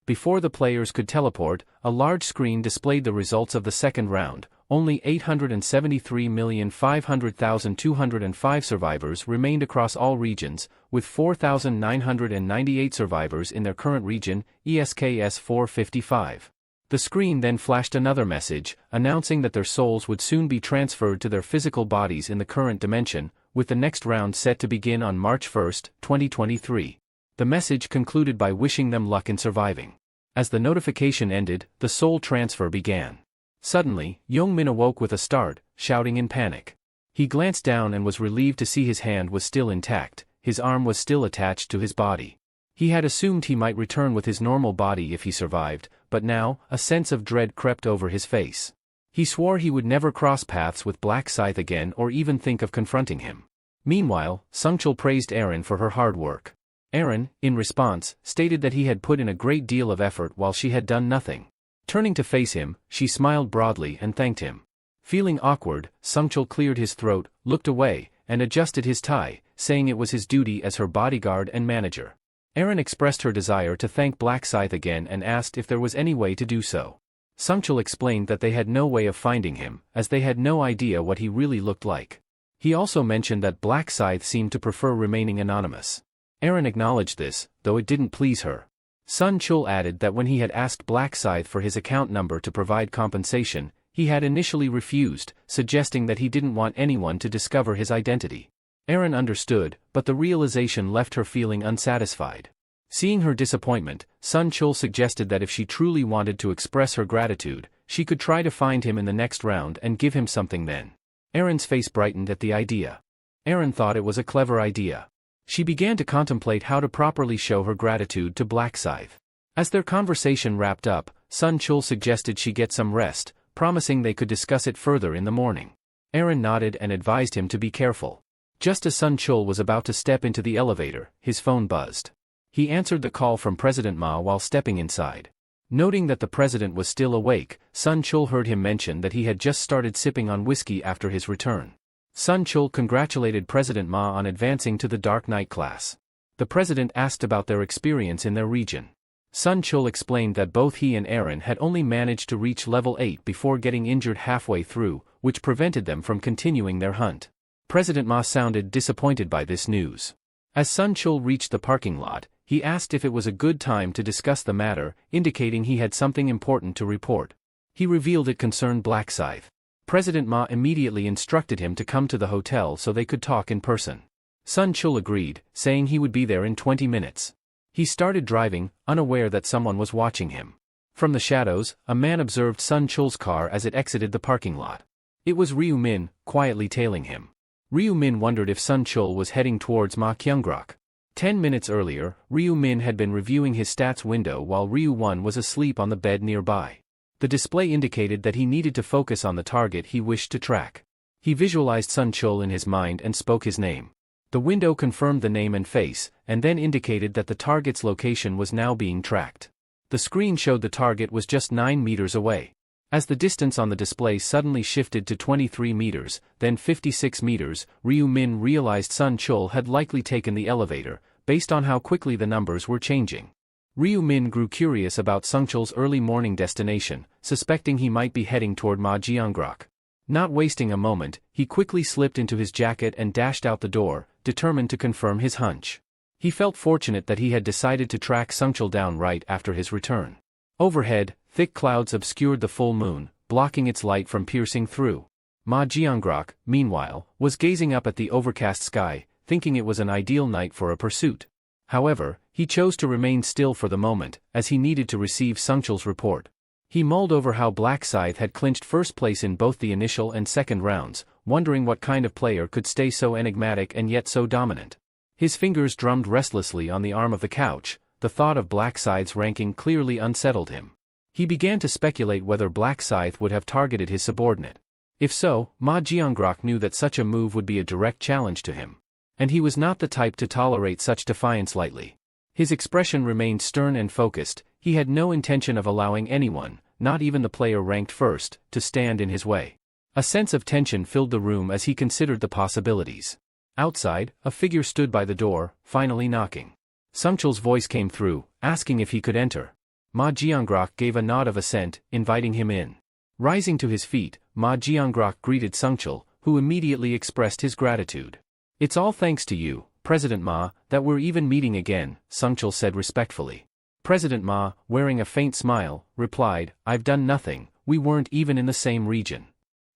Before the players could teleport, a large screen displayed the results of the second round. Only 873,500,205 survivors remained across all regions, with 4,998 survivors in their current region, ESKS 455. The screen then flashed another message, announcing that their souls would soon be transferred to their physical bodies in the current dimension, with the next round set to begin on March 1, 2023. The message concluded by wishing them luck in surviving. As the notification ended, the soul transfer began. Suddenly, Young Min awoke with a start, shouting in panic. He glanced down and was relieved to see his hand was still intact, his arm was still attached to his body. He had assumed he might return with his normal body if he survived, but now, a sense of dread crept over his face. He swore he would never cross paths with Black Scythe again or even think of confronting him. Meanwhile, Sungchul praised Aaron for her hard work. Aaron, in response, stated that he had put in a great deal of effort while she had done nothing. Turning to face him, she smiled broadly and thanked him. Feeling awkward, Sungchul cleared his throat, looked away, and adjusted his tie, saying it was his duty as her bodyguard and manager. Aaron expressed her desire to thank Black Scythe again and asked if there was any way to do so. Sungchul explained that they had no way of finding him, as they had no idea what he really looked like. He also mentioned that Black Scythe seemed to prefer remaining anonymous. Aaron acknowledged this, though it didn't please her. Sun Chul added that when he had asked Black Scythe for his account number to provide compensation, he had initially refused, suggesting that he didn't want anyone to discover his identity. Aaron understood, but the realization left her feeling unsatisfied. Seeing her disappointment, Sun Chul suggested that if she truly wanted to express her gratitude, she could try to find him in the next round and give him something then. Aaron's face brightened at the idea. Aaron thought it was a clever idea. She began to contemplate how to properly show her gratitude to Black Scythe. As their conversation wrapped up, Sun Chul suggested she get some rest, promising they could discuss it further in the morning. Aaron nodded and advised him to be careful. Just as Sun Chul was about to step into the elevator, his phone buzzed. He answered the call from President Ma while stepping inside. Noting that the president was still awake, Sun Chul heard him mention that he had just started sipping on whiskey after his return. Sun Chul congratulated President Ma on advancing to the Dark Knight class. The president asked about their experience in their region. Sun Chul explained that both he and Aaron had only managed to reach level 8 before getting injured halfway through, which prevented them from continuing their hunt. President Ma sounded disappointed by this news. As Sun Chul reached the parking lot, he asked if it was a good time to discuss the matter, indicating he had something important to report. He revealed it concerned Black Scythe. President Ma immediately instructed him to come to the hotel so they could talk in person. Sun Chul agreed, saying he would be there in 20 minutes. He started driving, unaware that someone was watching him. From the shadows, a man observed Sun Chul's car as it exited the parking lot. It was Ryu Min, quietly tailing him. Ryu Min wondered if Sun Chul was heading towards Ma Kyungrak. 10 minutes earlier, Ryu Min had been reviewing his stats window while Ryu Won was asleep on the bed nearby. The display indicated that he needed to focus on the target he wished to track. He visualized Sun Chul in his mind and spoke his name. The window confirmed the name and face, and then indicated that the target's location was now being tracked. The screen showed the target was just 9 meters away. As the distance on the display suddenly shifted to 23 meters, then 56 meters, Ryu Min realized Sun Chul had likely taken the elevator, based on how quickly the numbers were changing. Ryu Min grew curious about Sun Chul's early morning destination, suspecting he might be heading toward Ma Jiangrok. Not wasting a moment, he quickly slipped into his jacket and dashed out the door, determined to confirm his hunch. He felt fortunate that he had decided to track Sun Chul down right after his return. Overhead, thick clouds obscured the full moon, blocking its light from piercing through. Ma Jiangrok, meanwhile, was gazing up at the overcast sky, thinking it was an ideal night for a pursuit. However, he chose to remain still for the moment, as he needed to receive Sun Chul's report. He mulled over how Black Scythe had clinched first place in both the initial and second rounds, wondering what kind of player could stay so enigmatic and yet so dominant. His fingers drummed restlessly on the arm of the couch. The thought of Black Scythe's ranking clearly unsettled him. He began to speculate whether Black Scythe would have targeted his subordinate. If so, Ma Jiangrok knew that such a move would be a direct challenge to him. And he was not the type to tolerate such defiance lightly. His expression remained stern and focused. He had no intention of allowing anyone, not even the player ranked first, to stand in his way. A sense of tension filled the room as he considered the possibilities. Outside, a figure stood by the door, finally knocking. Sun Chul's voice came through, asking if he could enter. Ma Jiangrok gave a nod of assent, inviting him in. Rising to his feet, Ma Jiangrok greeted Sun Chul, who immediately expressed his gratitude. "It's all thanks to you, President Ma, that we're even meeting again," Sun Chul said respectfully. President Ma, wearing a faint smile, replied, "I've done nothing, we weren't even in the same region."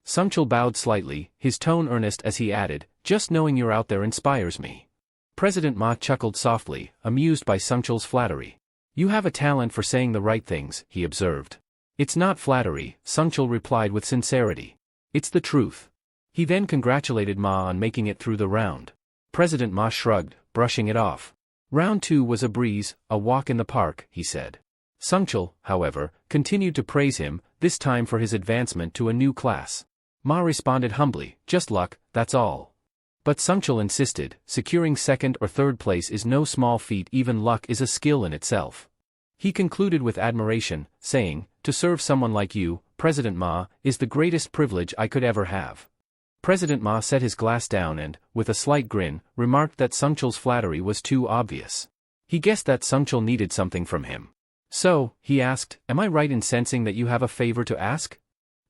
Sun Chul bowed slightly, his tone earnest as he added, "Just knowing you're out there inspires me." President Ma chuckled softly, amused by Sun Chul's flattery. "You have a talent for saying the right things," he observed. "It's not flattery," Sun Chul replied with sincerity. "It's the truth." He then congratulated Ma on making it through the round. President Ma shrugged, brushing it off. "Round 2 was a breeze, a walk in the park," he said. Sun Chul, however, continued to praise him, this time for his advancement to a new class. Ma responded humbly, "Just luck, that's all." But Sun Chul insisted, securing second or third place is no small feat, even luck is a skill in itself. He concluded with admiration, saying, "To serve someone like you, President Ma, is the greatest privilege I could ever have." President Ma set his glass down and, with a slight grin, remarked that Sun Chul's flattery was too obvious. He guessed that Sun Chul needed something from him. "So," he asked, "am I right in sensing that you have a favor to ask?"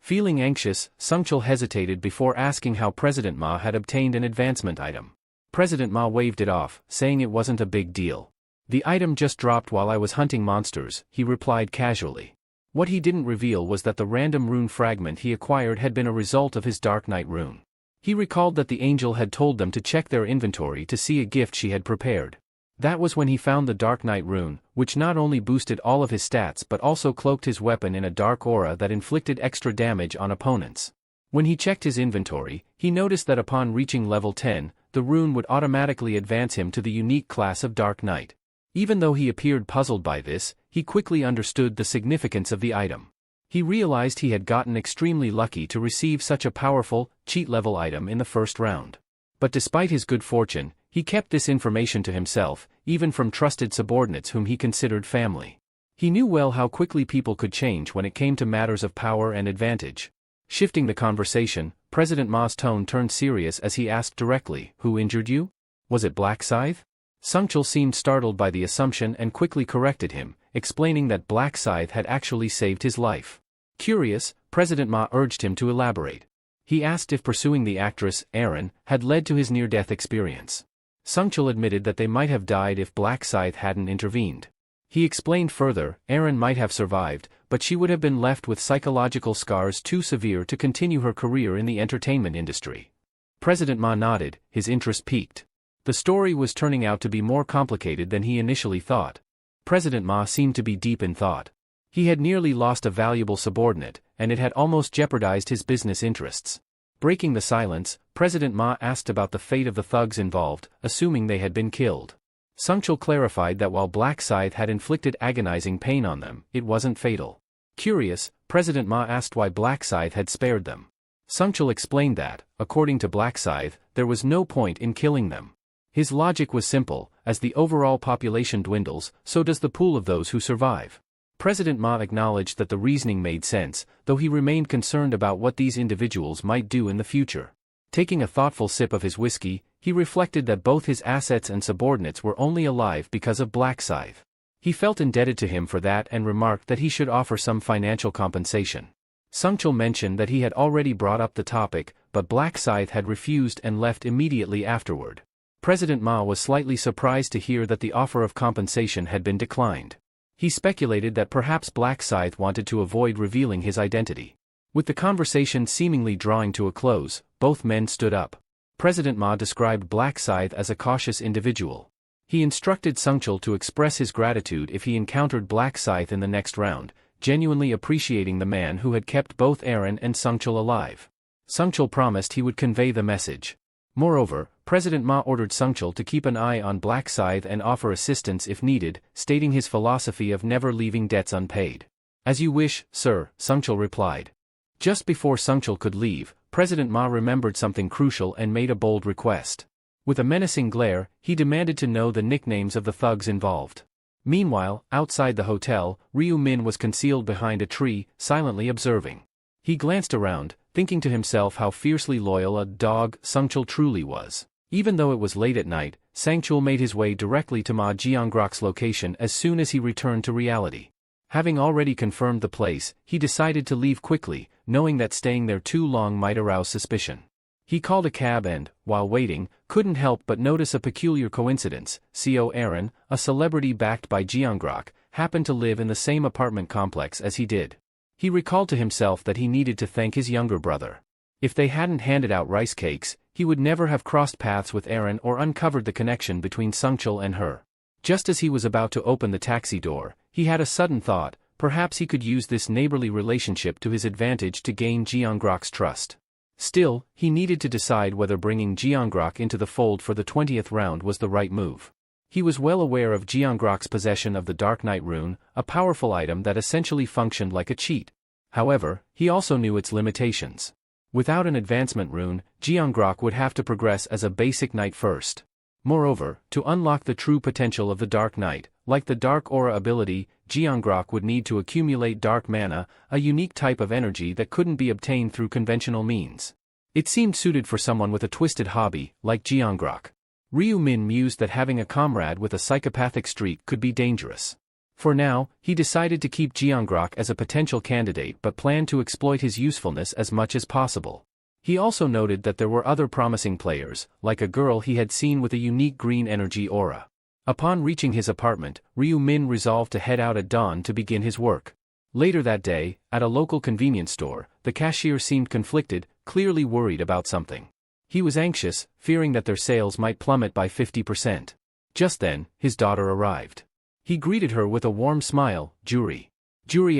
Feeling anxious, Sun Chul hesitated before asking how President Ma had obtained an advancement item. President Ma waved it off, saying it wasn't a big deal. "The item just dropped while I was hunting monsters," he replied casually. What he didn't reveal was that the random rune fragment he acquired had been a result of his Dark Knight rune. He recalled that the angel had told them to check their inventory to see a gift she had prepared. That was when he found the Dark Knight rune, which not only boosted all of his stats but also cloaked his weapon in a dark aura that inflicted extra damage on opponents. When he checked his inventory, he noticed that upon reaching level 10, the rune would automatically advance him to the unique class of Dark Knight. Even though he appeared puzzled by this, he quickly understood the significance of the item. He realized he had gotten extremely lucky to receive such a powerful, cheat-level item in the first round. But despite his good fortune, he kept this information to himself, even from trusted subordinates whom he considered family. He knew well how quickly people could change when it came to matters of power and advantage. Shifting the conversation, President Ma's tone turned serious as he asked directly, "Who injured you? Was it Black Scythe?" Sun Chul seemed startled by the assumption and quickly corrected him, explaining that Black Scythe had actually saved his life. Curious, President Ma urged him to elaborate. He asked if pursuing the actress, Erin, had led to his near-death experience. Sun Chul admitted that they might have died if Black Scythe hadn't intervened. He explained further, Erin might have survived, but she would have been left with psychological scars too severe to continue her career in the entertainment industry. President Ma nodded, his interest piqued. The story was turning out to be more complicated than he initially thought. President Ma seemed to be deep in thought. He had nearly lost a valuable subordinate, and it had almost jeopardized his business interests. Breaking the silence, President Ma asked about the fate of the thugs involved, assuming they had been killed. Sun Chul clarified that while Black Scythe had inflicted agonizing pain on them, it wasn't fatal. Curious, President Ma asked why Black Scythe had spared them. Sun Chul explained that, according to Black Scythe, there was no point in killing them. His logic was simple: as the overall population dwindles, so does the pool of those who survive. President Ma acknowledged that the reasoning made sense, though he remained concerned about what these individuals might do in the future. Taking a thoughtful sip of his whiskey, he reflected that both his assets and subordinates were only alive because of Black Scythe. He felt indebted to him for that and remarked that he should offer some financial compensation. Sungchul mentioned that he had already brought up the topic, but Black Scythe had refused and left immediately afterward. President Ma was slightly surprised to hear that the offer of compensation had been declined. He speculated that perhaps Black Scythe wanted to avoid revealing his identity. With the conversation seemingly drawing to a close, both men stood up. President Ma described Black Scythe as a cautious individual. He instructed Sungchul to express his gratitude if he encountered Black Scythe in the next round, genuinely appreciating the man who had kept both Aaron and Sungchul alive. Sungchul promised he would convey the message. Moreover, President Ma ordered Sungchul to keep an eye on Black Scythe and offer assistance if needed, stating his philosophy of never leaving debts unpaid. "As you wish, sir," Sungchul replied. Just before Sungchul could leave, President Ma remembered something crucial and made a bold request. With a menacing glare, he demanded to know the nicknames of the thugs involved. Meanwhile, outside the hotel, Ryu Min was concealed behind a tree, silently observing. He glanced around, thinking to himself how fiercely loyal a dog Sungchul truly was. Even though it was late at night, Sangchul made his way directly to Ma Jiangrok's location as soon as he returned to reality. Having already confirmed the place, he decided to leave quickly, knowing that staying there too long might arouse suspicion. He called a cab and, while waiting, couldn't help but notice a peculiar coincidence. CO Aaron, a celebrity backed by Jiangrok, happened to live in the same apartment complex as he did. He recalled to himself that he needed to thank his younger brother. If they hadn't handed out rice cakes, he would never have crossed paths with Aaron or uncovered the connection between Sungchul and her. Just as he was about to open the taxi door, he had a sudden thought: perhaps he could use this neighborly relationship to his advantage to gain Jiangrok's trust. Still, he needed to decide whether bringing Jiangrok into the fold for the 20th round was the right move. He was well aware of Jiangrok's possession of the Dark Knight rune, a powerful item that essentially functioned like a cheat. However, he also knew its limitations. Without an advancement rune, Jiangrok would have to progress as a basic knight first. Moreover, to unlock the true potential of the Dark Knight, like the Dark Aura ability, Jiangrok would need to accumulate dark mana, a unique type of energy that couldn't be obtained through conventional means. It seemed suited for someone with a twisted hobby, like Jiangrok. Ryu Min mused that having a comrade with a psychopathic streak could be dangerous. For now, he decided to keep Jiangrok as a potential candidate but planned to exploit his usefulness as much as possible. He also noted that there were other promising players, like a girl he had seen with a unique green energy aura. Upon reaching his apartment, Ryu Min resolved to head out at dawn to begin his work. Later that day, at a local convenience store, the cashier seemed conflicted, clearly worried about something. He was anxious, fearing that their sales might plummet by 50%. Just then, his daughter arrived. He greeted her with a warm smile. Juri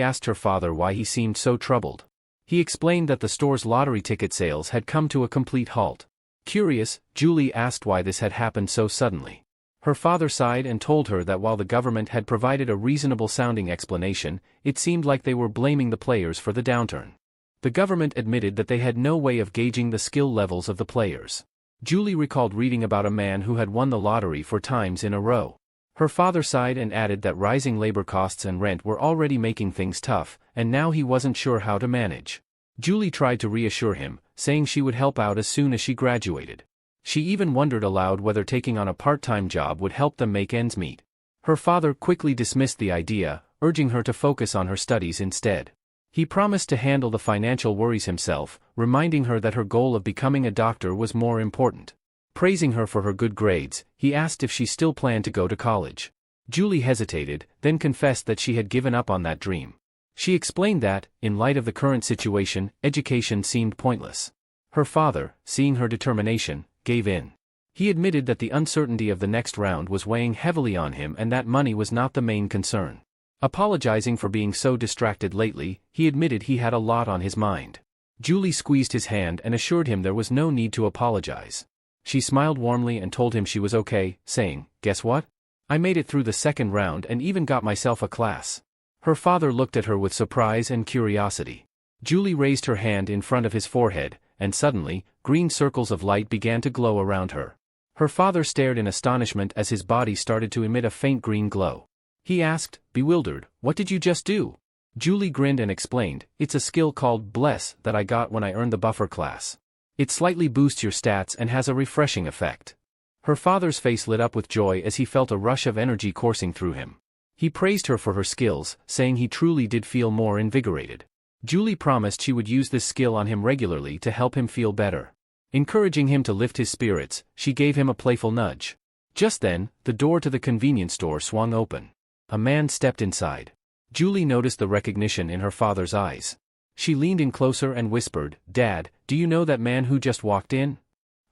asked her father why he seemed so troubled. He explained that the store's lottery ticket sales had come to a complete halt. Curious, Julie asked why this had happened so suddenly. Her father sighed and told her that while the government had provided a reasonable-sounding explanation, it seemed like they were blaming the players for the downturn. The government admitted that they had no way of gauging the skill levels of the players. Julie recalled reading about a man who had won the lottery 4 times in a row. Her father sighed and added that rising labor costs and rent were already making things tough, and now he wasn't sure how to manage. Julie tried to reassure him, saying she would help out as soon as she graduated. She even wondered aloud whether taking on a part-time job would help them make ends meet. Her father quickly dismissed the idea, urging her to focus on her studies instead. He promised to handle the financial worries himself, reminding her that her goal of becoming a doctor was more important. Praising her for her good grades, he asked if she still planned to go to college. Julie hesitated, then confessed that she had given up on that dream. She explained that, in light of the current situation, education seemed pointless. Her father, seeing her determination, gave in. He admitted that the uncertainty of the next round was weighing heavily on him and that money was not the main concern. Apologizing for being so distracted lately, he admitted he had a lot on his mind. Julie squeezed his hand and assured him there was no need to apologize. She smiled warmly and told him she was okay, saying, "Guess what? I made it through the second round and even got myself a class." Her father looked at her with surprise and curiosity. Julie raised her hand in front of his forehead, and suddenly, green circles of light began to glow around her. Her father stared in astonishment as his body started to emit a faint green glow. He asked, bewildered, "What did you just do?" Julie grinned and explained, "It's a skill called Bless that I got when I earned the buffer class. It slightly boosts your stats and has a refreshing effect." Her father's face lit up with joy as he felt a rush of energy coursing through him. He praised her for her skills, saying he truly did feel more invigorated. Julie promised she would use this skill on him regularly to help him feel better. Encouraging him to lift his spirits, she gave him a playful nudge. Just then, the door to the convenience store swung open. A man stepped inside. Julie noticed the recognition in her father's eyes. She leaned in closer and whispered, "Dad, do you know that man who just walked in?"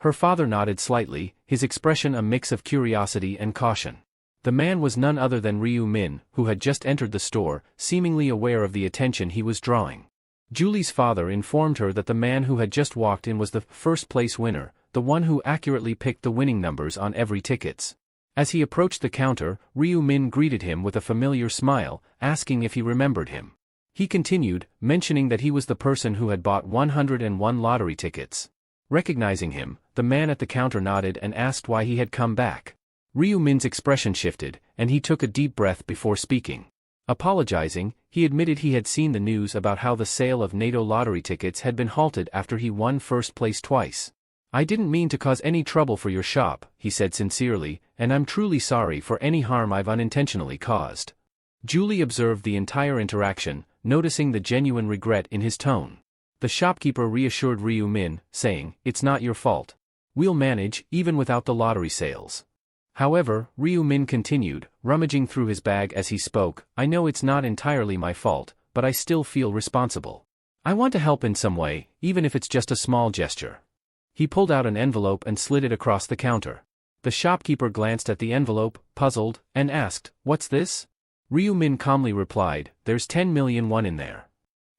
Her father nodded slightly, his expression a mix of curiosity and caution. The man was none other than Ryu Min, who had just entered the store, seemingly aware of the attention he was drawing. Julie's father informed her that the man who had just walked in was the first-place winner, the one who accurately picked the winning numbers on every tickets. As he approached the counter, Ryu Min greeted him with a familiar smile, asking if he remembered him. He continued, mentioning that he was the person who had bought 101 lottery tickets. Recognizing him, the man at the counter nodded and asked why he had come back. Ryu Min's expression shifted, and he took a deep breath before speaking. Apologizing, he admitted he had seen the news about how the sale of NATO lottery tickets had been halted after he won first place twice. "I didn't mean to cause any trouble for your shop," he said sincerely, "and I'm truly sorry for any harm I've unintentionally caused." Julie observed the entire interaction, noticing the genuine regret in his tone. The shopkeeper reassured Ryu Min, saying, "It's not your fault. We'll manage, even without the lottery sales." However, Ryu Min continued, rummaging through his bag as he spoke, "I know it's not entirely my fault, but I still feel responsible. I want to help in some way, even if it's just a small gesture." He pulled out an envelope and slid it across the counter. The shopkeeper glanced at the envelope, puzzled, and asked, "What's this?" Ryu Min calmly replied, "There's 10 million won in there."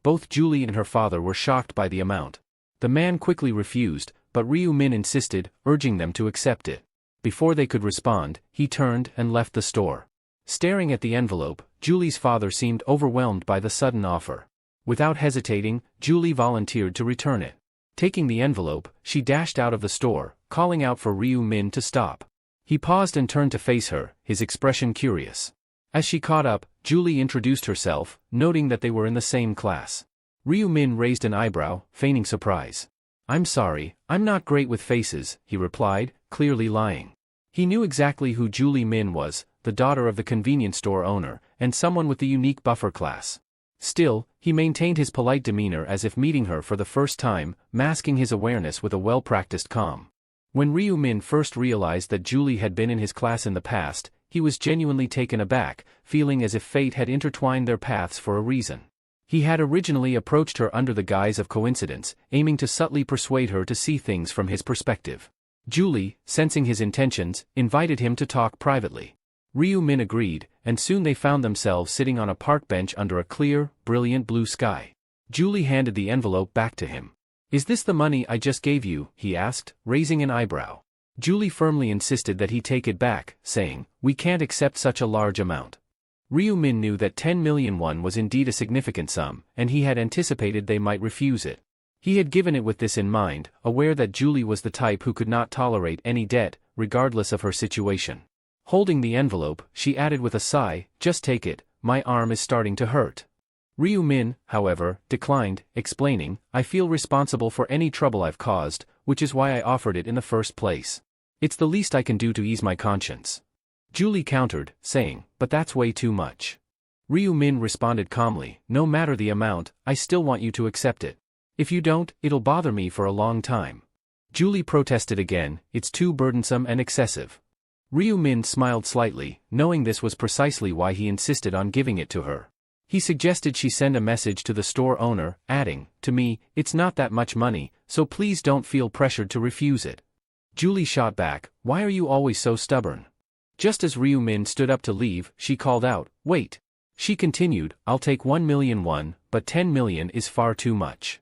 Both Julie and her father were shocked by the amount. The man quickly refused, but Ryu Min insisted, urging them to accept it. Before they could respond, he turned and left the store. Staring at the envelope, Julie's father seemed overwhelmed by the sudden offer. Without hesitating, Julie volunteered to return it. Taking the envelope, she dashed out of the store, calling out for Ryu Min to stop. He paused and turned to face her, his expression curious. As she caught up, Julie introduced herself, noting that they were in the same class. Ryu Min raised an eyebrow, feigning surprise. "I'm sorry, I'm not great with faces," he replied, clearly lying. He knew exactly who Julie Min was, the daughter of the convenience store owner, and someone with the unique buffer class. Still, he maintained his polite demeanor as if meeting her for the first time, masking his awareness with a well-practiced calm. When Ryu Min first realized that Julie had been in his class in the past, he was genuinely taken aback, feeling as if fate had intertwined their paths for a reason. He had originally approached her under the guise of coincidence, aiming to subtly persuade her to see things from his perspective. Julie, sensing his intentions, invited him to talk privately. Ryu Min agreed, and soon they found themselves sitting on a park bench under a clear, brilliant blue sky. Julie handed the envelope back to him. "Is this the money I just gave you?" he asked, raising an eyebrow. Julie firmly insisted that he take it back, saying, "We can't accept such a large amount." Ryu Min knew that 10 million won was indeed a significant sum, and he had anticipated they might refuse it. He had given it with this in mind, aware that Julie was the type who could not tolerate any debt, regardless of her situation. Holding the envelope, she added with a sigh, "Just take it, my arm is starting to hurt." Ryu Min, however, declined, explaining, "I feel responsible for any trouble I've caused, which is why I offered it in the first place. It's the least I can do to ease my conscience." Julie countered, saying, "But that's way too much." Ryu Min responded calmly, "No matter the amount, I still want you to accept it. If you don't, it'll bother me for a long time." Julie protested again, "It's too burdensome and excessive." Ryu Min smiled slightly, knowing this was precisely why he insisted on giving it to her. He suggested she send a message to the store owner, adding, "To me, it's not that much money, so please don't feel pressured to refuse it." Julie shot back, "Why are you always so stubborn?" Just as Ryu Min stood up to leave, she called out, "Wait." She continued, "I'll take 1 million won, but 10 million is far too much."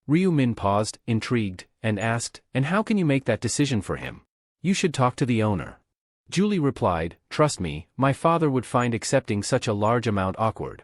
Ryu Min paused, intrigued, and asked, "And how can you make that decision for him? You should talk to the owner." Julie replied, "Trust me, my father would find accepting such a large amount awkward."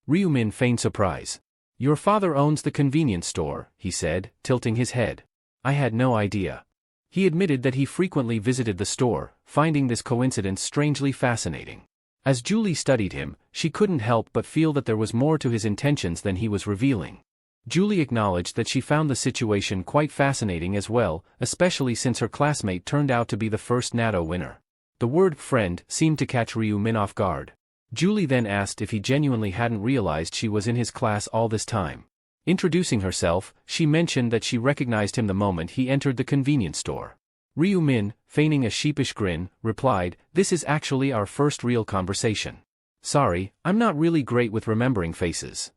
Ryu Min feigned surprise. "Your father owns the convenience store," he said, tilting his head. "I had no idea." He admitted that he frequently visited the store, finding this coincidence strangely fascinating. As Julie studied him, she couldn't help but feel that there was more to his intentions than he was revealing. Julie acknowledged that she found the situation quite fascinating as well, especially since her classmate turned out to be the first natto winner. The word friend seemed to catch Ryu-min off guard. Julie then asked if he genuinely hadn't realized she was in his class all this time. Introducing herself, she mentioned that she recognized him the moment he entered the convenience store. Ryu-min, feigning a sheepish grin, replied, "This is actually our first real conversation. Sorry, I'm not really great with remembering faces."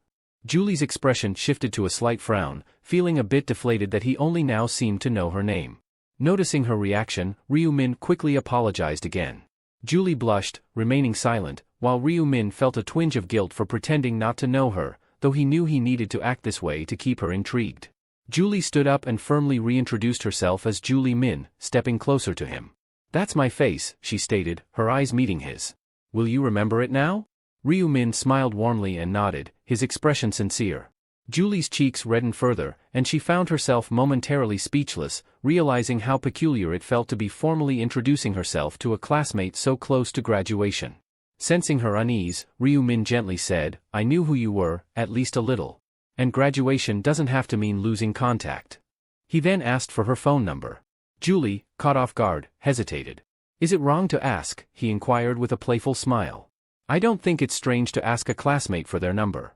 Julie's expression shifted to a slight frown, feeling a bit deflated that he only now seemed to know her name. Noticing her reaction, Ryu-min quickly apologized again. Julie blushed, remaining silent, while Ryu-min felt a twinge of guilt for pretending not to know her, though he knew he needed to act this way to keep her intrigued. Julie stood up and firmly reintroduced herself as Julie Min, stepping closer to him. "That's my face," she stated, her eyes meeting his. "Will you remember it now?" Ryu-min smiled warmly and nodded, his expression sincere. Julie's cheeks reddened further, and she found herself momentarily speechless, realizing how peculiar it felt to be formally introducing herself to a classmate so close to graduation. Sensing her unease, Ryu-min gently said, "I knew who you were, at least a little. And graduation doesn't have to mean losing contact." He then asked for her phone number. Julie, caught off guard, hesitated. "Is it wrong to ask?" he inquired with a playful smile. "I don't think it's strange to ask a classmate for their number."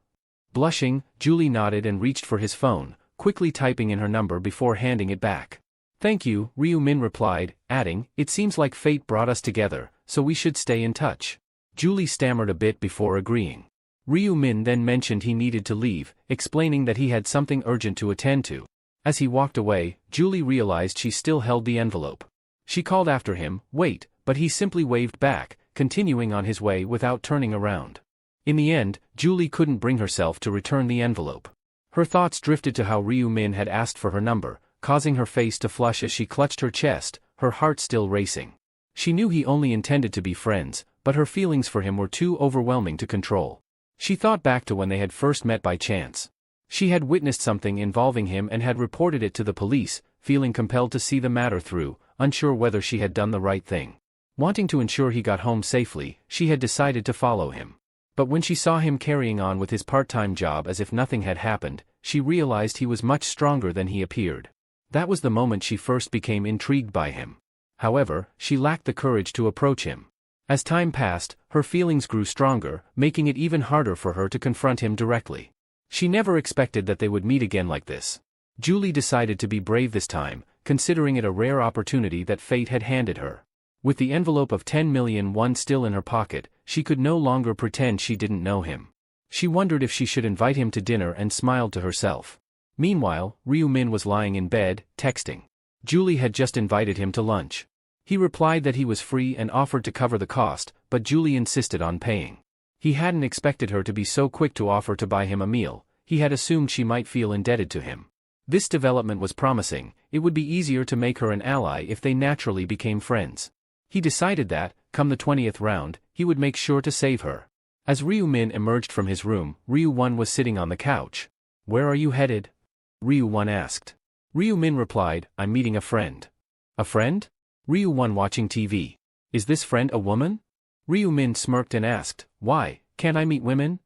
Blushing, Julie nodded and reached for his phone, quickly typing in her number before handing it back. "Thank you," Ryu-min replied, adding, "It seems like fate brought us together, so we should stay in touch." Julie stammered a bit before agreeing. Ryu-min then mentioned he needed to leave, explaining that he had something urgent to attend to. As he walked away, Julie realized she still held the envelope. She called after him, "Wait," but he simply waved back, continuing on his way without turning around. In the end, Julie couldn't bring herself to return the envelope. Her thoughts drifted to how Ryu-min had asked for her number, causing her face to flush as she clutched her chest, her heart still racing. She knew he only intended to be friends, but her feelings for him were too overwhelming to control. She thought back to when they had first met by chance. She had witnessed something involving him and had reported it to the police, feeling compelled to see the matter through, unsure whether she had done the right thing. Wanting to ensure he got home safely, she had decided to follow him. But when she saw him carrying on with his part-time job as if nothing had happened, she realized he was much stronger than he appeared. That was the moment she first became intrigued by him. However, she lacked the courage to approach him. As time passed, her feelings grew stronger, making it even harder for her to confront him directly. She never expected that they would meet again like this. Julie decided to be brave this time, considering it a rare opportunity that fate had handed her. With the envelope of 10 million won still in her pocket, she could no longer pretend she didn't know him. She wondered if she should invite him to dinner and smiled to herself. Meanwhile, Ryu-min was lying in bed, texting. Julie had just invited him to lunch. He replied that he was free and offered to cover the cost, but Julie insisted on paying. He hadn't expected her to be so quick to offer to buy him a meal. He had assumed she might feel indebted to him. This development was promising. It would be easier to make her an ally if they naturally became friends. He decided that, come the 20th round, he would make sure to save her. As Ryu-min emerged from his room, Ryu-won was sitting on the couch. "Where are you headed?" Ryu-won asked. Ryu-min replied, "I'm meeting a friend." "A friend?" Ryu-won watching TV. "Is this friend a woman?" Ryu-min smirked and asked, "Why, can't I meet women?"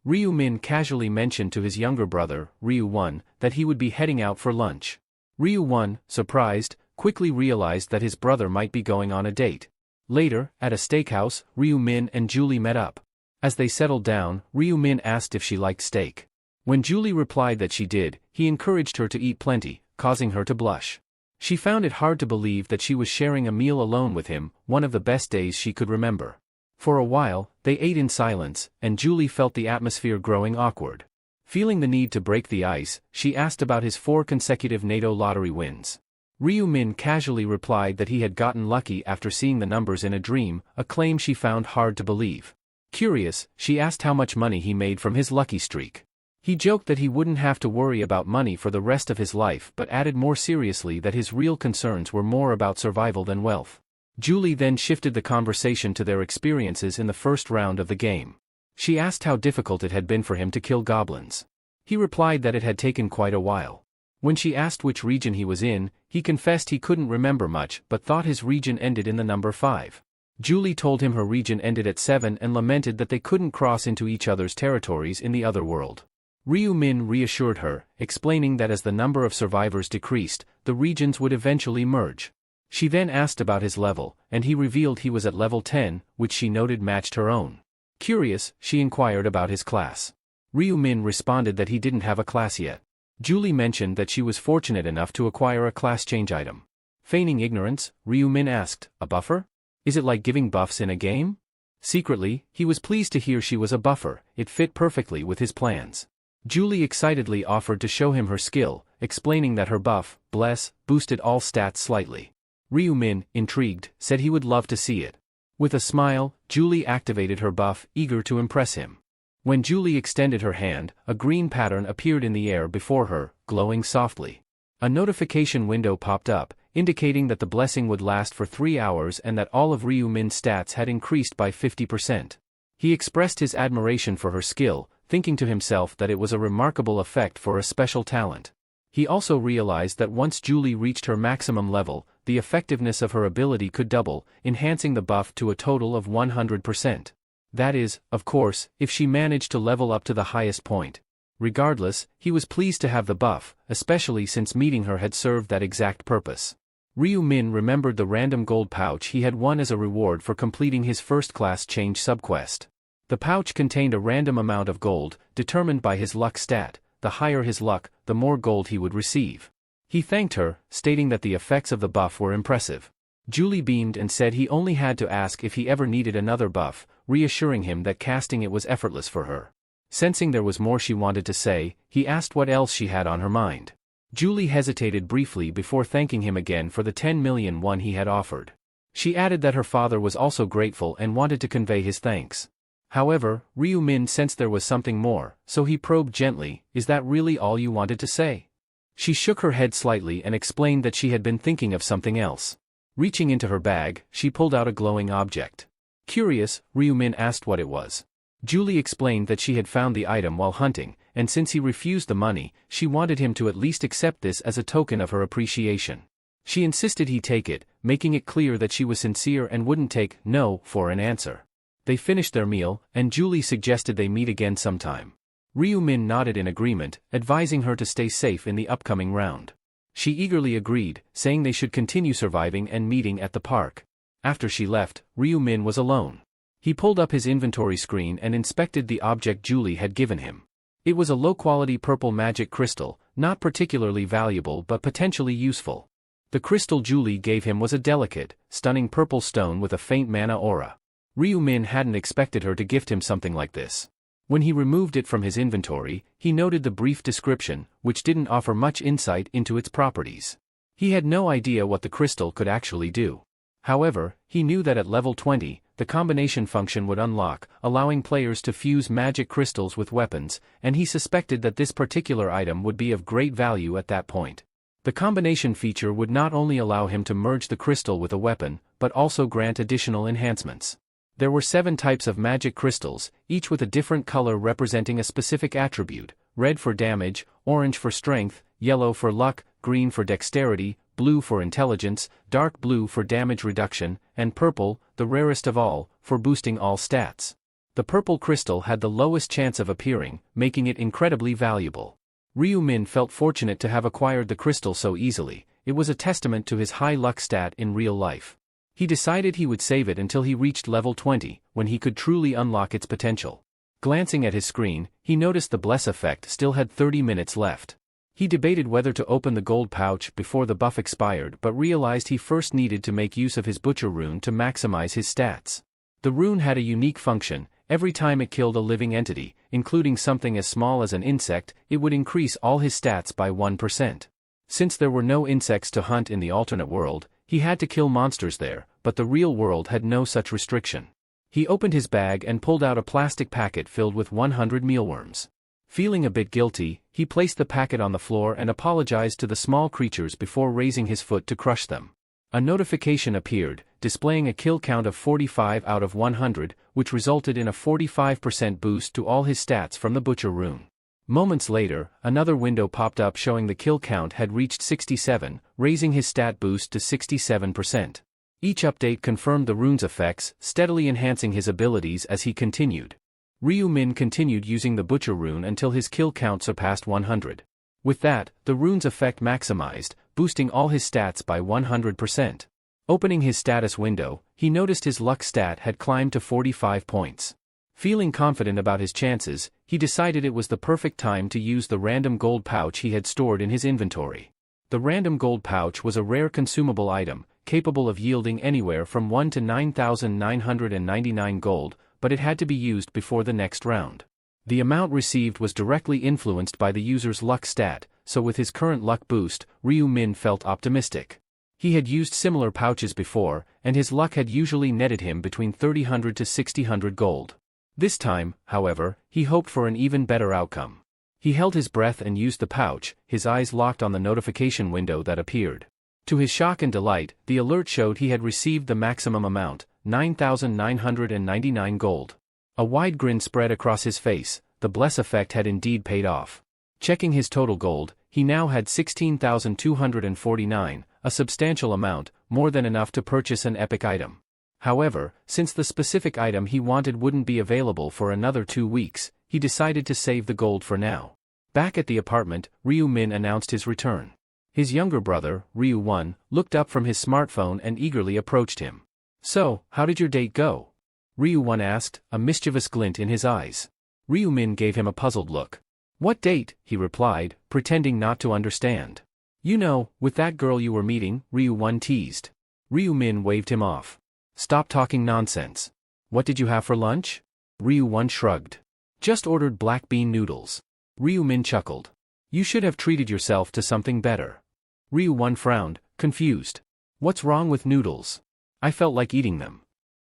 Ryu-min casually mentioned to his younger brother, Ryu-won, that he would be heading out for lunch. Ryu-won, surprised, quickly realized that his brother might be going on a date. Later, at a steakhouse, Ryu-min and Julie met up. As they settled down, Ryu-min asked if she liked steak. When Julie replied that she did, he encouraged her to eat plenty, causing her to blush. She found it hard to believe that she was sharing a meal alone with him, one of the best days she could remember. For a while, they ate in silence, and Julie felt the atmosphere growing awkward. Feeling the need to break the ice, she asked about his 4 consecutive natto lottery wins. Ryu-min casually replied that he had gotten lucky after seeing the numbers in a dream, a claim she found hard to believe. Curious, she asked how much money he made from his lucky streak. He joked that he wouldn't have to worry about money for the rest of his life but added more seriously that his real concerns were more about survival than wealth. Julie then shifted the conversation to their experiences in the first round of the game. She asked how difficult it had been for him to kill goblins. He replied that it had taken quite a while. When she asked which region he was in, he confessed he couldn't remember much but thought his region ended in the number 5. Julie told him her region ended at 7 and lamented that they couldn't cross into each other's territories in the other world. Ryu Min reassured her, explaining that as the number of survivors decreased, the regions would eventually merge. She then asked about his level, and he revealed he was at level 10, which she noted matched her own. Curious, she inquired about his class. Ryu Min responded that he didn't have a class yet. Julie mentioned that she was fortunate enough to acquire a class change item. Feigning ignorance, Ryu Min asked, "A buffer? Is it like giving buffs in a game?" Secretly, he was pleased to hear she was a buffer, it fit perfectly with his plans. Julie excitedly offered to show him her skill, explaining that her buff, Bless, boosted all stats slightly. Ryu Min, intrigued, said he would love to see it. With a smile, Julie activated her buff, eager to impress him. When Julie extended her hand, a green pattern appeared in the air before her, glowing softly. A notification window popped up, indicating that the blessing would last for 3 hours and that all of Ryu Min's stats had increased by 50%. He expressed his admiration for her skill, thinking to himself that it was a remarkable effect for a special talent. He also realized that once Julie reached her maximum level, the effectiveness of her ability could double, enhancing the buff to a total of 100%. That is, of course, if she managed to level up to the highest point. Regardless, he was pleased to have the buff, especially since meeting her had served that exact purpose. Ryu Min remembered the random gold pouch he had won as a reward for completing his first-class change subquest. The pouch contained a random amount of gold, determined by his luck stat. The higher his luck, the more gold he would receive. He thanked her, stating that the effects of the buff were impressive. Julie beamed and said he only had to ask if he ever needed another buff, reassuring him that casting it was effortless for her. Sensing there was more she wanted to say, he asked what else she had on her mind. Julie hesitated briefly before thanking him again for the 10 million won he had offered. She added that her father was also grateful and wanted to convey his thanks. However, Ryu Min sensed there was something more, so he probed gently, "Is that really all you wanted to say?" She shook her head slightly and explained that she had been thinking of something else. Reaching into her bag, she pulled out a glowing object. Curious, Ryu Min asked what it was. Julie explained that she had found the item while hunting, and since he refused the money, she wanted him to at least accept this as a token of her appreciation. She insisted he take it, making it clear that she was sincere and wouldn't take "no" for an answer. They finished their meal, and Julie suggested they meet again sometime. Ryu Min nodded in agreement, advising her to stay safe in the upcoming round. She eagerly agreed, saying they should continue surviving and meeting at the park. After she left, Ryu Min was alone. He pulled up his inventory screen and inspected the object Julie had given him. It was a low-quality purple magic crystal, not particularly valuable but potentially useful. The crystal Julie gave him was a delicate, stunning purple stone with a faint mana aura. Ryu Min hadn't expected her to gift him something like this. When he removed it from his inventory, he noted the brief description, which didn't offer much insight into its properties. He had no idea what the crystal could actually do. However, he knew that at level 20, the combination function would unlock, allowing players to fuse magic crystals with weapons, and he suspected that this particular item would be of great value at that point. The combination feature would not only allow him to merge the crystal with a weapon, but also grant additional enhancements. There were 7 types of magic crystals, each with a different color representing a specific attribute: red for damage, orange for strength, yellow for luck, green for dexterity, blue for intelligence, dark blue for damage reduction, and purple, the rarest of all, for boosting all stats. The purple crystal had the lowest chance of appearing, making it incredibly valuable. Ryu Min felt fortunate to have acquired the crystal so easily. It was a testament to his high luck stat in real life. He decided he would save it until he reached level 20, when he could truly unlock its potential. Glancing at his screen, he noticed the Bless effect still had 30 minutes left. He debated whether to open the gold pouch before the buff expired but realized he first needed to make use of his Butcher rune to maximize his stats. The rune had a unique function: every time it killed a living entity, including something as small as an insect, it would increase all his stats by 1%. Since there were no insects to hunt in the alternate world, he had to kill monsters there, but the real world had no such restriction. He opened his bag and pulled out a plastic packet filled with 100 mealworms. Feeling a bit guilty, he placed the packet on the floor and apologized to the small creatures before raising his foot to crush them. A notification appeared, displaying a kill count of 45 out of 100, which resulted in a 45% boost to all his stats from the Butcher rune. Moments later, another window popped up showing the kill count had reached 67, raising his stat boost to 67%. Each update confirmed the rune's effects, steadily enhancing his abilities as he continued. Ryu Min continued using the Butcher rune until his kill count surpassed 100. With that, the rune's effect maximized, boosting all his stats by 100%. Opening his status window, he noticed his luck stat had climbed to 45 points. Feeling confident about his chances, he decided it was the perfect time to use the random gold pouch he had stored in his inventory. The random gold pouch was a rare consumable item, capable of yielding anywhere from 1 to 9,999 gold, but it had to be used before the next round. The amount received was directly influenced by the user's luck stat, so with his current luck boost, Ryu Min felt optimistic. He had used similar pouches before, and his luck had usually netted him between 300 to 600 gold. This time, however, he hoped for an even better outcome. He held his breath and used the pouch, his eyes locked on the notification window that appeared. To his shock and delight, the alert showed he had received the maximum amount, 9,999 gold. A wide grin spread across his face, the bless effect had indeed paid off. Checking his total gold, he now had 16,249, a substantial amount, more than enough to purchase an epic item. However, since the specific item he wanted wouldn't be available for another 2 weeks, he decided to save the gold for now. Back at the apartment, Ryu Min announced his return. His younger brother, Ryu 1, looked up from his smartphone and eagerly approached him. "So, how did your date go?" Ryu 1 asked, a mischievous glint in his eyes. Ryu Min gave him a puzzled look. "What date?" he replied, pretending not to understand. "You know, with that girl you were meeting," Ryu 1 teased. Ryu Min waved him off. "Stop talking nonsense. What did you have for lunch?" Ryu 1 shrugged. "Just ordered black bean noodles." Ryu Min chuckled. "You should have treated yourself to something better." Ryu 1 frowned, confused. "What's wrong with noodles? I felt like eating them."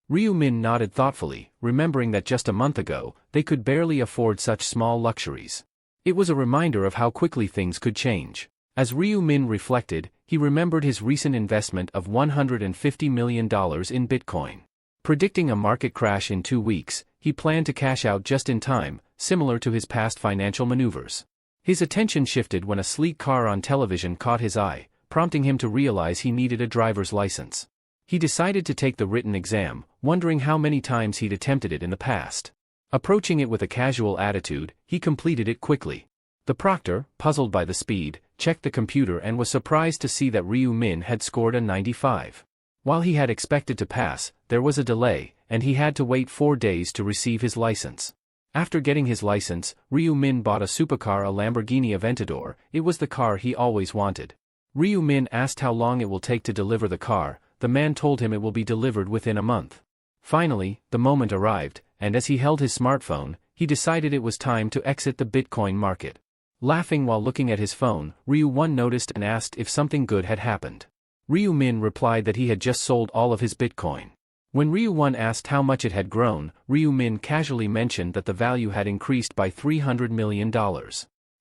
Ryu Min nodded thoughtfully, remembering that just a month ago, they could barely afford such small luxuries. It was a reminder of how quickly things could change. As Ryu Min reflected, he remembered his recent investment of $150 million in Bitcoin. Predicting a market crash in 2 weeks, he planned to cash out just in time, similar to his past financial maneuvers. His attention shifted when a sleek car on television caught his eye, prompting him to realize he needed a driver's license. He decided to take the written exam, wondering how many times he'd attempted it in the past. Approaching it with a casual attitude, he completed it quickly. The proctor, puzzled by the speed, checked the computer and was surprised to see that Ryu Min had scored a 95. While he had expected to pass, there was a delay, and he had to wait 4 days to receive his license. After getting his license, Ryu Min bought a supercar, a Lamborghini Aventador. It was the car he always wanted. Ryu Min asked how long it will take to deliver the car. The man told him it will be delivered within a month. Finally, the moment arrived, and as he held his smartphone, he decided it was time to exit the Bitcoin market. Laughing while looking at his phone, Ryu 1 noticed and asked if something good had happened. Ryu Min replied that he had just sold all of his Bitcoin. When Ryu 1 asked how much it had grown, Ryu Min casually mentioned that the value had increased by $300 million.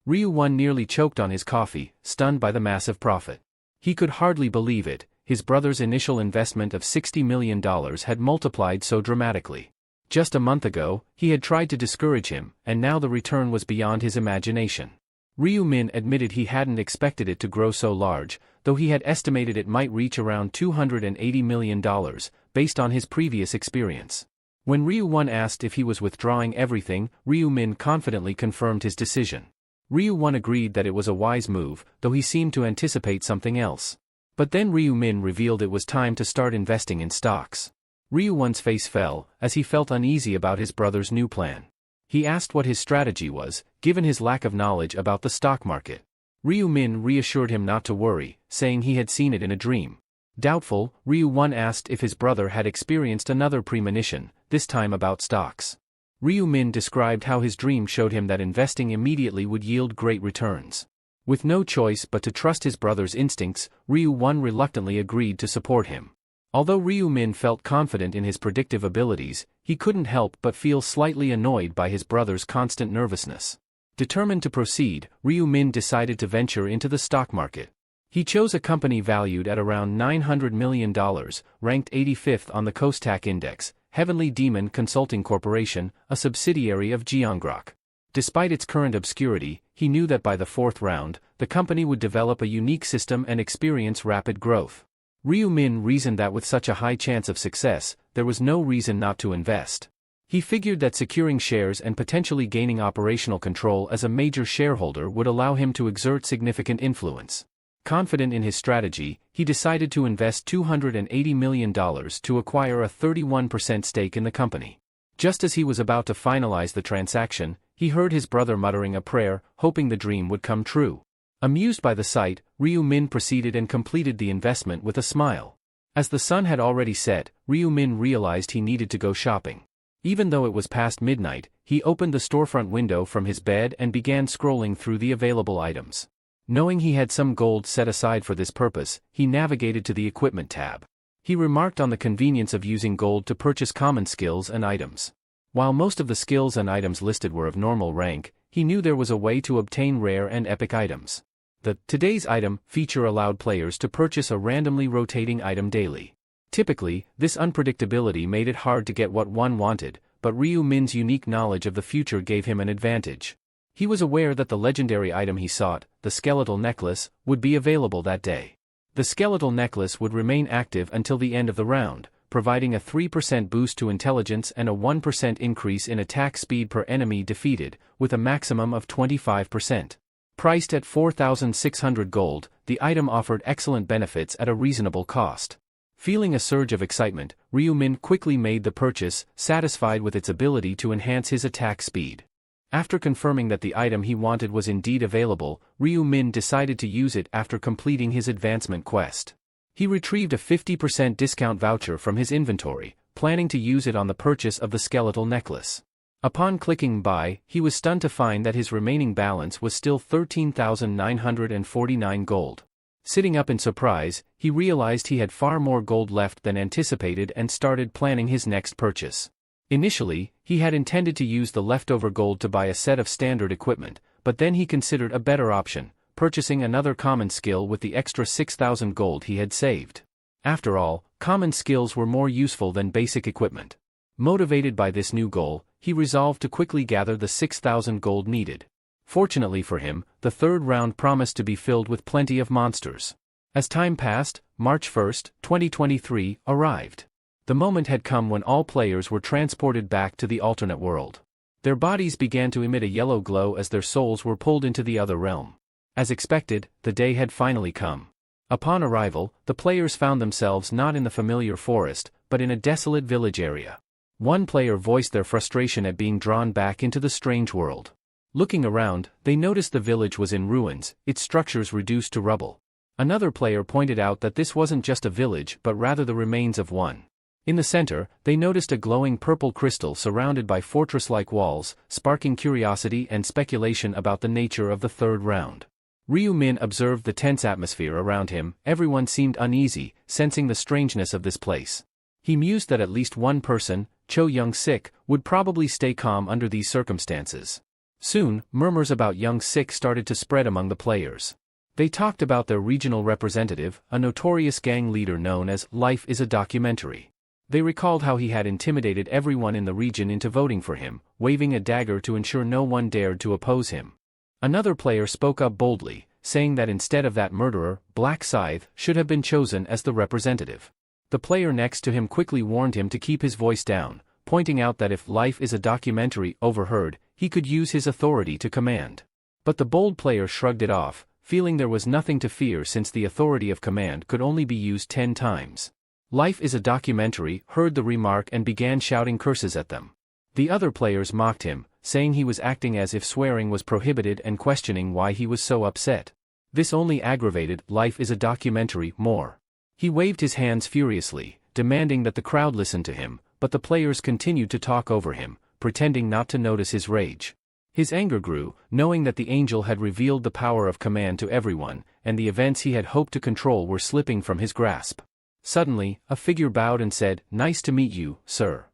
Ryu 1 nearly choked on his coffee, stunned by the massive profit. He could hardly believe it. His brother's initial investment of $60 million had multiplied so dramatically. Just a month ago, he had tried to discourage him, and now the return was beyond his imagination. Ryu Min admitted he hadn't expected it to grow so large, though he had estimated it might reach around $280 million, based on his previous experience. When Ryu 1 asked if he was withdrawing everything, Ryu Min confidently confirmed his decision. Ryu 1 agreed that it was a wise move, though he seemed to anticipate something else. But then Ryu Min revealed it was time to start investing in stocks. Ryu 1's face fell, as he felt uneasy about his brother's new plan. He asked what his strategy was, given his lack of knowledge about the stock market. Ryu Min reassured him not to worry, saying he had seen it in a dream. Doubtful, Ryu 1 asked if his brother had experienced another premonition, this time about stocks. Ryu Min described how his dream showed him that investing immediately would yield great returns. With no choice but to trust his brother's instincts, Ryu 1 reluctantly agreed to support him. Although Ryu Min felt confident in his predictive abilities, he couldn't help but feel slightly annoyed by his brother's constant nervousness. Determined to proceed, Ryu Min decided to venture into the stock market. He chose a company valued at around $900 million, ranked 85th on the Kostak Index, Heavenly Demon Consulting Corporation, a subsidiary of Gyeongrok. Despite its current obscurity, he knew that by the fourth round, the company would develop a unique system and experience rapid growth. Ryu Min reasoned that with such a high chance of success, there was no reason not to invest. He figured that securing shares and potentially gaining operational control as a major shareholder would allow him to exert significant influence. Confident in his strategy, he decided to invest $280 million to acquire a 31% stake in the company. Just as he was about to finalize the transaction, he heard his brother muttering a prayer, hoping the dream would come true. Amused by the sight, Ryu Min proceeded and completed the investment with a smile. As the sun had already set, Ryu Min realized he needed to go shopping. Even though it was past midnight, he opened the storefront window from his bed and began scrolling through the available items. Knowing he had some gold set aside for this purpose, he navigated to the equipment tab. He remarked on the convenience of using gold to purchase common skills and items. While most of the skills and items listed were of normal rank, he knew there was a way to obtain rare and epic items. The Today's Item feature allowed players to purchase a randomly rotating item daily. Typically, this unpredictability made it hard to get what one wanted, but Ryu Min's unique knowledge of the future gave him an advantage. He was aware that the legendary item he sought, the skeletal necklace, would be available that day. The skeletal necklace would remain active until the end of the round, providing a 3% boost to intelligence and a 1% increase in attack speed per enemy defeated, with a maximum of 25%. Priced at 4,600 gold, the item offered excellent benefits at a reasonable cost. Feeling a surge of excitement, Ryu Min quickly made the purchase, satisfied with its ability to enhance his attack speed. After confirming that the item he wanted was indeed available, Ryu Min decided to use it after completing his advancement quest. He retrieved a 50% discount voucher from his inventory, planning to use it on the purchase of the skeletal necklace. Upon clicking buy, he was stunned to find that his remaining balance was still 13,949 gold. Sitting up in surprise, he realized he had far more gold left than anticipated and started planning his next purchase. Initially, he had intended to use the leftover gold to buy a set of standard equipment, but then he considered a better option, purchasing another common skill with the extra 6,000 gold he had saved. After all, common skills were more useful than basic equipment. Motivated by this new goal, he resolved to quickly gather the 6,000 gold needed. Fortunately for him, the third round promised to be filled with plenty of monsters. As time passed, March 1, 2023, arrived. The moment had come when all players were transported back to the alternate world. Their bodies began to emit a yellow glow as their souls were pulled into the other realm. As expected, the day had finally come. Upon arrival, the players found themselves not in the familiar forest, but in a desolate village area. One player voiced their frustration at being drawn back into the strange world. Looking around, they noticed the village was in ruins, its structures reduced to rubble. Another player pointed out that this wasn't just a village but rather the remains of one. In the center, they noticed a glowing purple crystal surrounded by fortress-like walls, sparking curiosity and speculation about the nature of the third round. Ryu Min observed the tense atmosphere around him. Everyone seemed uneasy, sensing the strangeness of this place. He mused that at least one person, Cho Young-sik, would probably stay calm under these circumstances. Soon, murmurs about Young-sik started to spread among the players. They talked about their regional representative, a notorious gang leader known as Life is a Documentary. They recalled how he had intimidated everyone in the region into voting for him, waving a dagger to ensure no one dared to oppose him. Another player spoke up boldly, saying that instead of that murderer, Black Scythe should have been chosen as the representative. The player next to him quickly warned him to keep his voice down, pointing out that if Life is a Documentary overheard, he could use his authority to command. But the bold player shrugged it off, feeling there was nothing to fear since the authority of command could only be used 10 times. Life is a Documentary heard the remark and began shouting curses at them. The other players mocked him, saying he was acting as if swearing was prohibited and questioning why he was so upset. This only aggravated Life is a Documentary more. He waved his hands furiously, demanding that the crowd listen to him, but the players continued to talk over him, pretending not to notice his rage. His anger grew, knowing that the angel had revealed the power of command to everyone, and the events he had hoped to control were slipping from his grasp. Suddenly, a figure bowed and said, "Nice to meet you, sir,"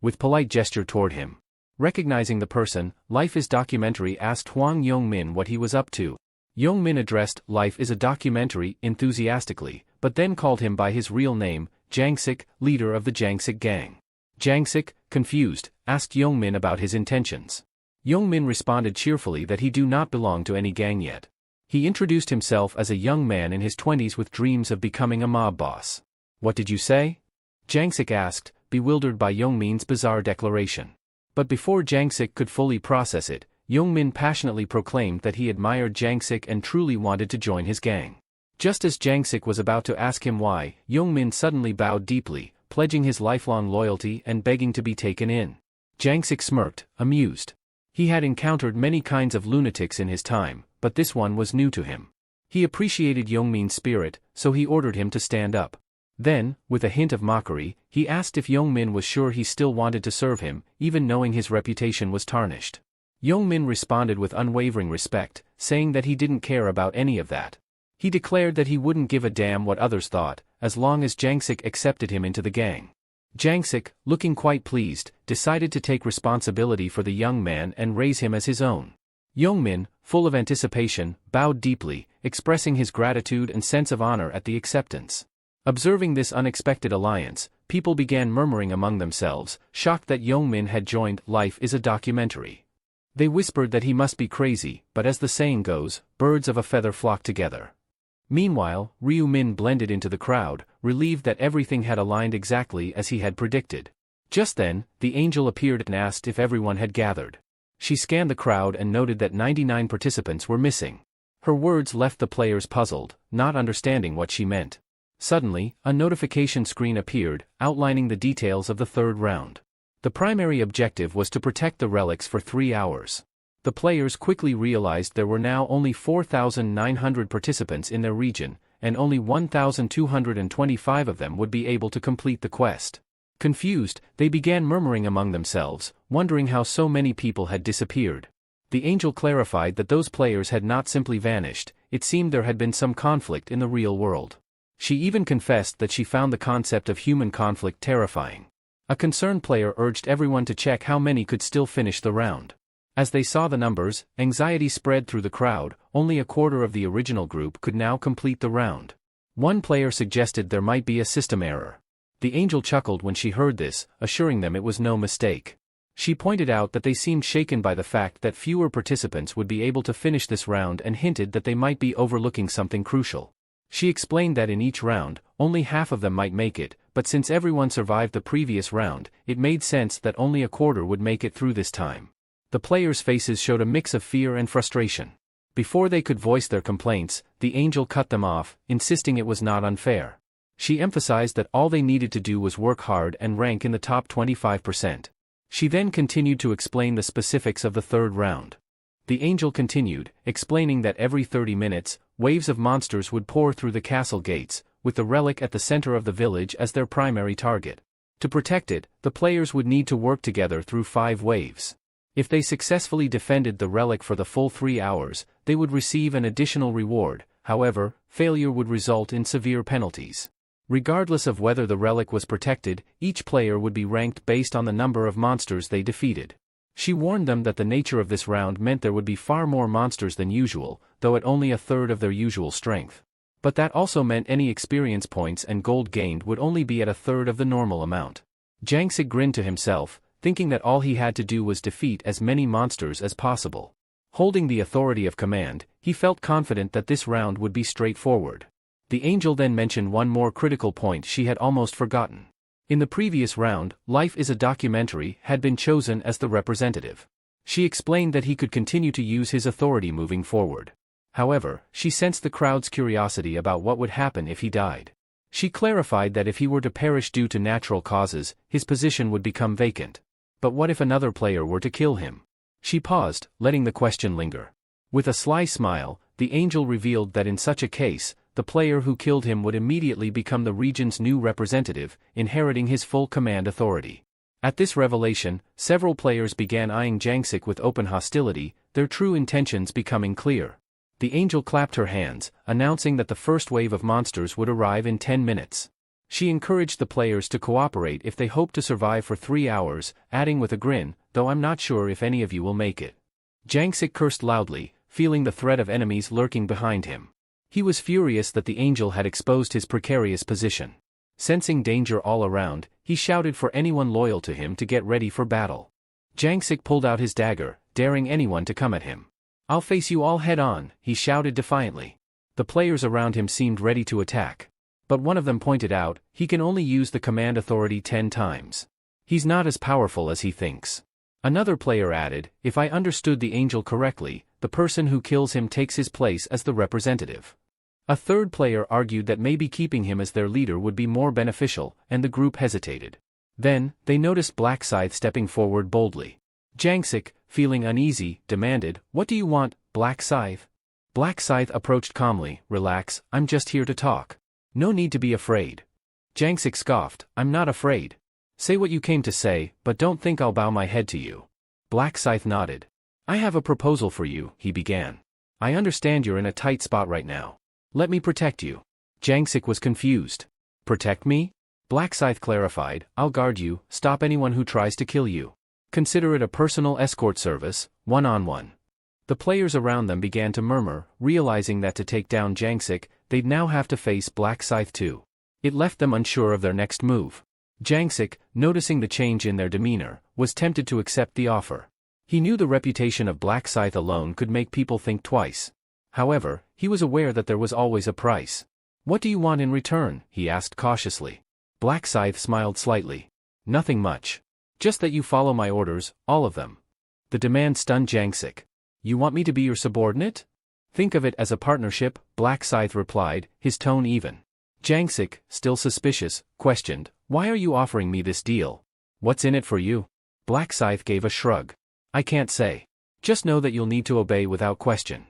with polite gesture toward him. Recognizing the person, Life is Documentary asked Hwang Yong-min what he was up to. Yong-min addressed Life is a Documentary enthusiastically, but then called him by his real name, Jangsik, leader of the Jangsik gang. Jangsik, confused, asked Yong-min about his intentions. Youngmin responded cheerfully that he do not belong to any gang yet. He introduced himself as a young man in his 20s with dreams of becoming a mob boss. What did you say? Jangsik asked, bewildered by Youngmin's bizarre declaration. But before Jangsik could fully process it, Youngmin passionately proclaimed that he admired Jangsik and truly wanted to join his gang. Just as Jangsik was about to ask him why, Youngmin suddenly bowed deeply, pledging his lifelong loyalty and begging to be taken in. Jangsik smirked, amused. He had encountered many kinds of lunatics in his time, but this one was new to him. He appreciated Youngmin's spirit, so he ordered him to stand up. Then, with a hint of mockery, he asked if Youngmin was sure he still wanted to serve him, even knowing his reputation was tarnished. Youngmin responded with unwavering respect, saying that he didn't care about any of that. He declared that he wouldn't give a damn what others thought, as long as Jangsik accepted him into the gang. Jangsik, looking quite pleased, decided to take responsibility for the young man and raise him as his own. Youngmin, full of anticipation, bowed deeply, expressing his gratitude and sense of honor at the acceptance. Observing this unexpected alliance, people began murmuring among themselves, shocked that Youngmin had joined Life is a Documentary. They whispered that he must be crazy, but as the saying goes, birds of a feather flock together. Meanwhile, Ryu Min blended into the crowd, relieved that everything had aligned exactly as he had predicted. Just then, the angel appeared and asked if everyone had gathered. She scanned the crowd and noted that 99 participants were missing. Her words left the players puzzled, not understanding what she meant. Suddenly, a notification screen appeared, outlining the details of the third round. The primary objective was to protect the relics for 3 hours. The players quickly realized there were now only 4,900 participants in their region, and only 1,225 of them would be able to complete the quest. Confused, they began murmuring among themselves, wondering how so many people had disappeared. The angel clarified that those players had not simply vanished, it seemed there had been some conflict in the real world. She even confessed that she found the concept of human conflict terrifying. A concerned player urged everyone to check how many could still finish the round. As they saw the numbers, anxiety spread through the crowd. Only a quarter of the original group could now complete the round. One player suggested there might be a system error. The angel chuckled when she heard this, assuring them it was no mistake. She pointed out that they seemed shaken by the fact that fewer participants would be able to finish this round and hinted that they might be overlooking something crucial. She explained that in each round, only half of them might make it, but since everyone survived the previous round, it made sense that only a quarter would make it through this time. The players' faces showed a mix of fear and frustration. Before they could voice their complaints, the angel cut them off, insisting it was not unfair. She emphasized that all they needed to do was work hard and rank in the top 25%. She then continued to explain the specifics of the third round. The angel continued, explaining that every 30 minutes, waves of monsters would pour through the castle gates, with the relic at the center of the village as their primary target. To protect it, the players would need to work together through 5 waves. If they successfully defended the relic for the full 3 hours, they would receive an additional reward. However, failure would result in severe penalties. Regardless of whether the relic was protected, each player would be ranked based on the number of monsters they defeated. She warned them that the nature of this round meant there would be far more monsters than usual, though at only a third of their usual strength. But that also meant any experience points and gold gained would only be at a third of the normal amount. Jangsik grinned to himself, thinking that all he had to do was defeat as many monsters as possible. Holding the authority of command, he felt confident that this round would be straightforward. The angel then mentioned one more critical point she had almost forgotten. In the previous round, Life is a Documentary had been chosen as the representative. She explained that he could continue to use his authority moving forward. However, she sensed the crowd's curiosity about what would happen if he died. She clarified that if he were to perish due to natural causes, his position would become vacant. But what if another player were to kill him? She paused, letting the question linger. With a sly smile, the angel revealed that in such a case, the player who killed him would immediately become the region's new representative, inheriting his full command authority. At this revelation, several players began eyeing Jangsik with open hostility, their true intentions becoming clear. The angel clapped her hands, announcing that the first wave of monsters would arrive in 10 minutes. She encouraged the players to cooperate if they hoped to survive for 3 hours, adding with a grin, "Though I'm not sure if any of you will make it." Jangsik cursed loudly, feeling the threat of enemies lurking behind him. He was furious that the angel had exposed his precarious position. Sensing danger all around, he shouted for anyone loyal to him to get ready for battle. Jangsik pulled out his dagger, daring anyone to come at him. "I'll face you all head-on," he shouted defiantly. The players around him seemed ready to attack. But one of them pointed out, "He can only use the command authority 10 times. He's not as powerful as he thinks." Another player added, "If I understood the angel correctly, the person who kills him takes his place as the representative." A third player argued that maybe keeping him as their leader would be more beneficial, and the group hesitated. Then, they noticed Black Scythe stepping forward boldly. Jangsik, feeling uneasy, demanded, "What do you want, Black Scythe?" Black Scythe approached calmly, "Relax, I'm just here to talk. No need to be afraid." Jangsik scoffed, "I'm not afraid. Say what you came to say, but don't think I'll bow my head to you." Black Scythe nodded. "I have a proposal for you," he began. "I understand you're in a tight spot right now. Let me protect you." Jangsik was confused. "Protect me?" Black Scythe clarified, "I'll guard you, stop anyone who tries to kill you. Consider it a personal escort service, one-on-one." The players around them began to murmur, realizing that to take down Jangsik, they'd now have to face Black Scythe too. It left them unsure of their next move. Jangsik, noticing the change in their demeanor, was tempted to accept the offer. He knew the reputation of Black Scythe alone could make people think twice. However, he was aware that there was always a price. "What do you want in return?" he asked cautiously. Black Scythe smiled slightly. "Nothing much. Just that you follow my orders, all of them." The demand stunned Jangsik. "You want me to be your subordinate?" "Think of it as a partnership," Black Scythe replied, his tone even. Jangsik, still suspicious, questioned, "Why are you offering me this deal? What's in it for you?" Black Scythe gave a shrug. "I can't say. Just know that you'll need to obey without question."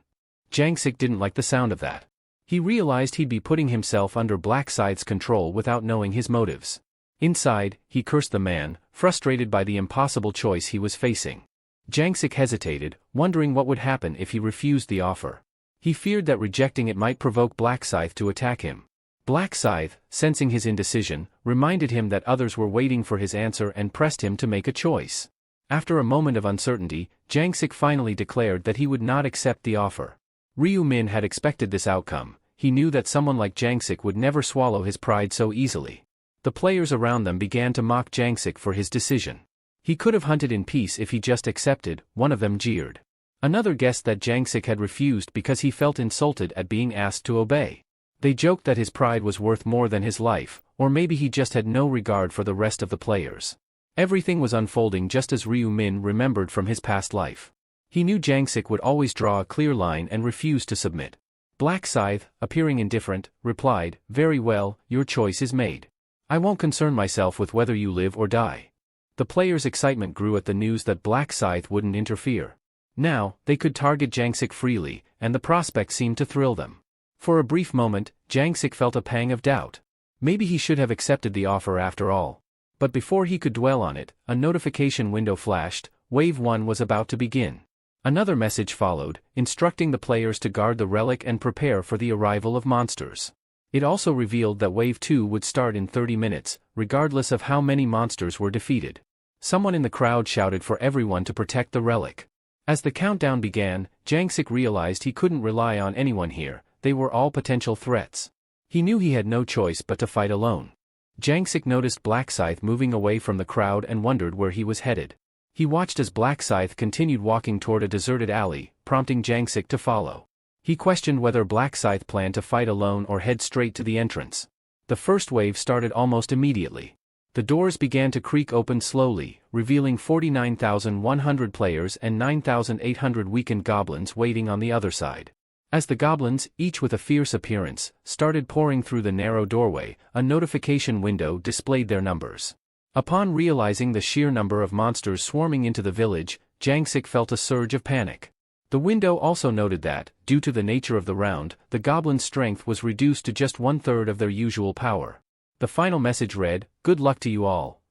Jangsik didn't like the sound of that. He realized he'd be putting himself under Black Scythe's control without knowing his motives. Inside, he cursed the man, frustrated by the impossible choice he was facing. Jangsik hesitated, wondering what would happen if he refused the offer. He feared that rejecting it might provoke Black Scythe to attack him. Black Scythe, sensing his indecision, reminded him that others were waiting for his answer and pressed him to make a choice. After a moment of uncertainty, Jangsik finally declared that he would not accept the offer. Ryu Min had expected this outcome. He knew that someone like Jangsik would never swallow his pride so easily. The players around them began to mock Jangsik for his decision. He could have hunted in peace if he just accepted, one of them jeered. Another guessed that Jangsik had refused because he felt insulted at being asked to obey. They joked that his pride was worth more than his life, or maybe he just had no regard for the rest of the players. Everything was unfolding just as Ryu Min remembered from his past life. He knew Jangsik would always draw a clear line and refuse to submit. Black Scythe, appearing indifferent, replied, "Very well, your choice is made. I won't concern myself with whether you live or die." The players' excitement grew at the news that Black Scythe wouldn't interfere. Now, they could target Jangsik freely, and the prospect seemed to thrill them. For a brief moment, Jangsik felt a pang of doubt. Maybe he should have accepted the offer after all. But before he could dwell on it, a notification window flashed. Wave 1 was about to begin. Another message followed, instructing the players to guard the relic and prepare for the arrival of monsters. It also revealed that Wave 2 would start in 30 minutes, regardless of how many monsters were defeated. Someone in the crowd shouted for everyone to protect the relic. As the countdown began, Jangsik realized he couldn't rely on anyone here. They were all potential threats. He knew he had no choice but to fight alone. Jangsik noticed Black Scythe moving away from the crowd and wondered where he was headed. He watched as Black Scythe continued walking toward a deserted alley, prompting Jangsik to follow. He questioned whether Black Scythe planned to fight alone or head straight to the entrance. The first wave started almost immediately. The doors began to creak open slowly, revealing 49,100 players and 9,800 weakened goblins waiting on the other side. As the goblins, each with a fierce appearance, started pouring through the narrow doorway, a notification window displayed their numbers. Upon realizing the sheer number of monsters swarming into the village, Jangsik felt a surge of panic. The window also noted that, due to the nature of the round, the goblins' strength was reduced to just 1/3 of their usual power. The final message read, "Good luck to you all."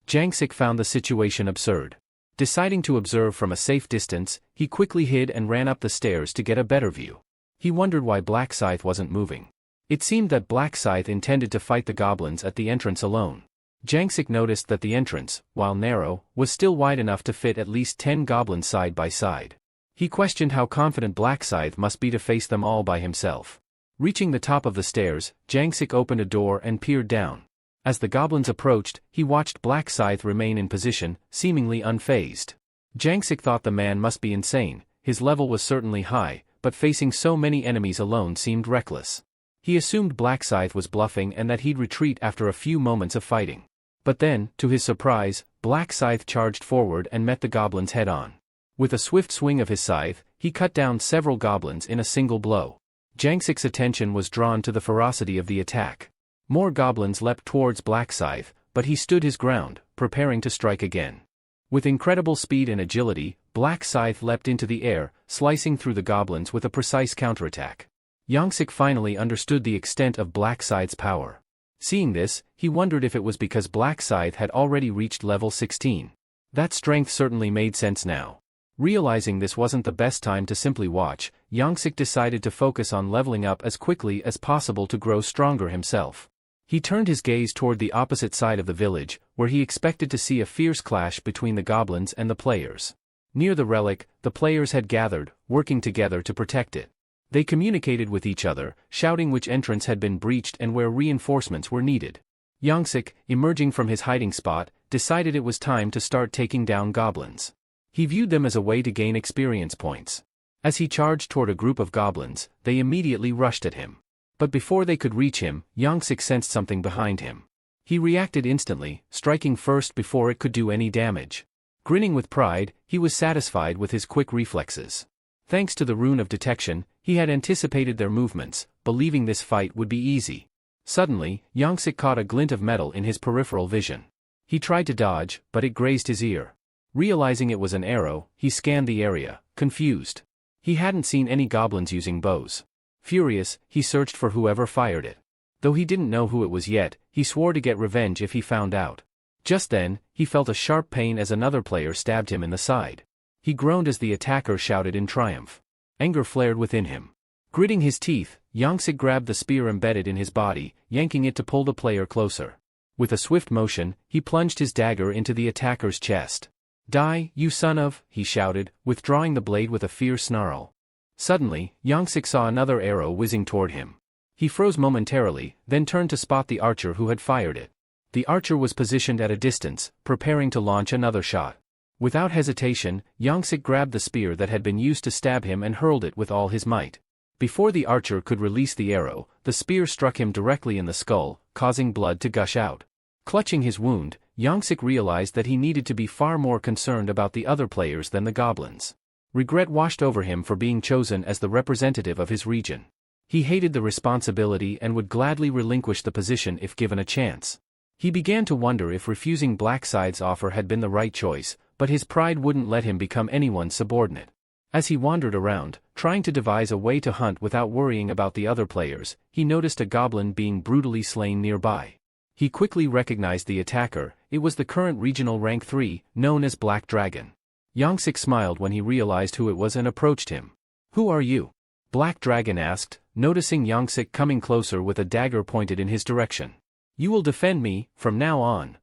Jangsik found the situation absurd. Deciding to observe from a safe distance, he quickly hid and ran up the stairs to get a better view. He wondered why Black Scythe wasn't moving. It seemed that Black Scythe intended to fight the goblins at the entrance alone. Jangsik noticed that the entrance, while narrow, was still wide enough to fit at least 10 goblins side by side. He questioned how confident Black Scythe must be to face them all by himself. Reaching the top of the stairs, Jangsik opened a door and peered down. As the goblins approached, he watched Black Scythe remain in position, seemingly unfazed. Jangsik thought the man must be insane. His level was certainly high, but facing so many enemies alone seemed reckless. He assumed Black Scythe was bluffing and that he'd retreat after a few moments of fighting. But then, to his surprise, Black Scythe charged forward and met the goblins head-on. With a swift swing of his scythe, he cut down several goblins in a single blow. Jangsik's attention was drawn to the ferocity of the attack. More goblins leapt towards Black Scythe, but he stood his ground, preparing to strike again. With incredible speed and agility, Black Scythe leapt into the air, slicing through the goblins with a precise counterattack. Jangsik finally understood the extent of Black Scythe's power. Seeing this, he wondered if it was because Black Scythe had already reached level 16. That strength certainly made sense now. Realizing this wasn't the best time to simply watch, Jangsik decided to focus on leveling up as quickly as possible to grow stronger himself. He turned his gaze toward the opposite side of the village, where he expected to see a fierce clash between the goblins and the players. Near the relic, the players had gathered, working together to protect it. They communicated with each other, shouting which entrance had been breached and where reinforcements were needed. Jangsik, emerging from his hiding spot, decided it was time to start taking down goblins. He viewed them as a way to gain experience points. As he charged toward a group of goblins, they immediately rushed at him. But before they could reach him, Jangsik sensed something behind him. He reacted instantly, striking first before it could do any damage. Grinning with pride, he was satisfied with his quick reflexes. Thanks to the rune of detection, he had anticipated their movements, believing this fight would be easy. Suddenly, Jangsik caught a glint of metal in his peripheral vision. He tried to dodge, but it grazed his ear. Realizing it was an arrow, he scanned the area, confused. He hadn't seen any goblins using bows. Furious, he searched for whoever fired it. Though he didn't know who it was yet, he swore to get revenge if he found out. Just then, he felt a sharp pain as another player stabbed him in the side. He groaned as the attacker shouted in triumph. Anger flared within him. Gritting his teeth, Jangsik grabbed the spear embedded in his body, yanking it to pull the player closer. With a swift motion, he plunged his dagger into the attacker's chest. "Die, you son of," he shouted, withdrawing the blade with a fierce snarl. Suddenly, Jangsik saw another arrow whizzing toward him. He froze momentarily, then turned to spot the archer who had fired it. The archer was positioned at a distance, preparing to launch another shot. Without hesitation, Jangsik grabbed the spear that had been used to stab him and hurled it with all his might. Before the archer could release the arrow, the spear struck him directly in the skull, causing blood to gush out. Clutching his wound, Jangsik realized that he needed to be far more concerned about the other players than the goblins. Regret washed over him for being chosen as the representative of his region. He hated the responsibility and would gladly relinquish the position if given a chance. He began to wonder if refusing Black Scythe's offer had been the right choice, but his pride wouldn't let him become anyone's subordinate. As he wandered around, trying to devise a way to hunt without worrying about the other players, he noticed a goblin being brutally slain nearby. He quickly recognized the attacker. It was the current regional rank 3, known as Black Dragon. Jangsik smiled when he realized who it was and approached him. "Who are you?" Black Dragon asked, noticing Jangsik coming closer with a dagger pointed in his direction. "You will defend me, from now on,"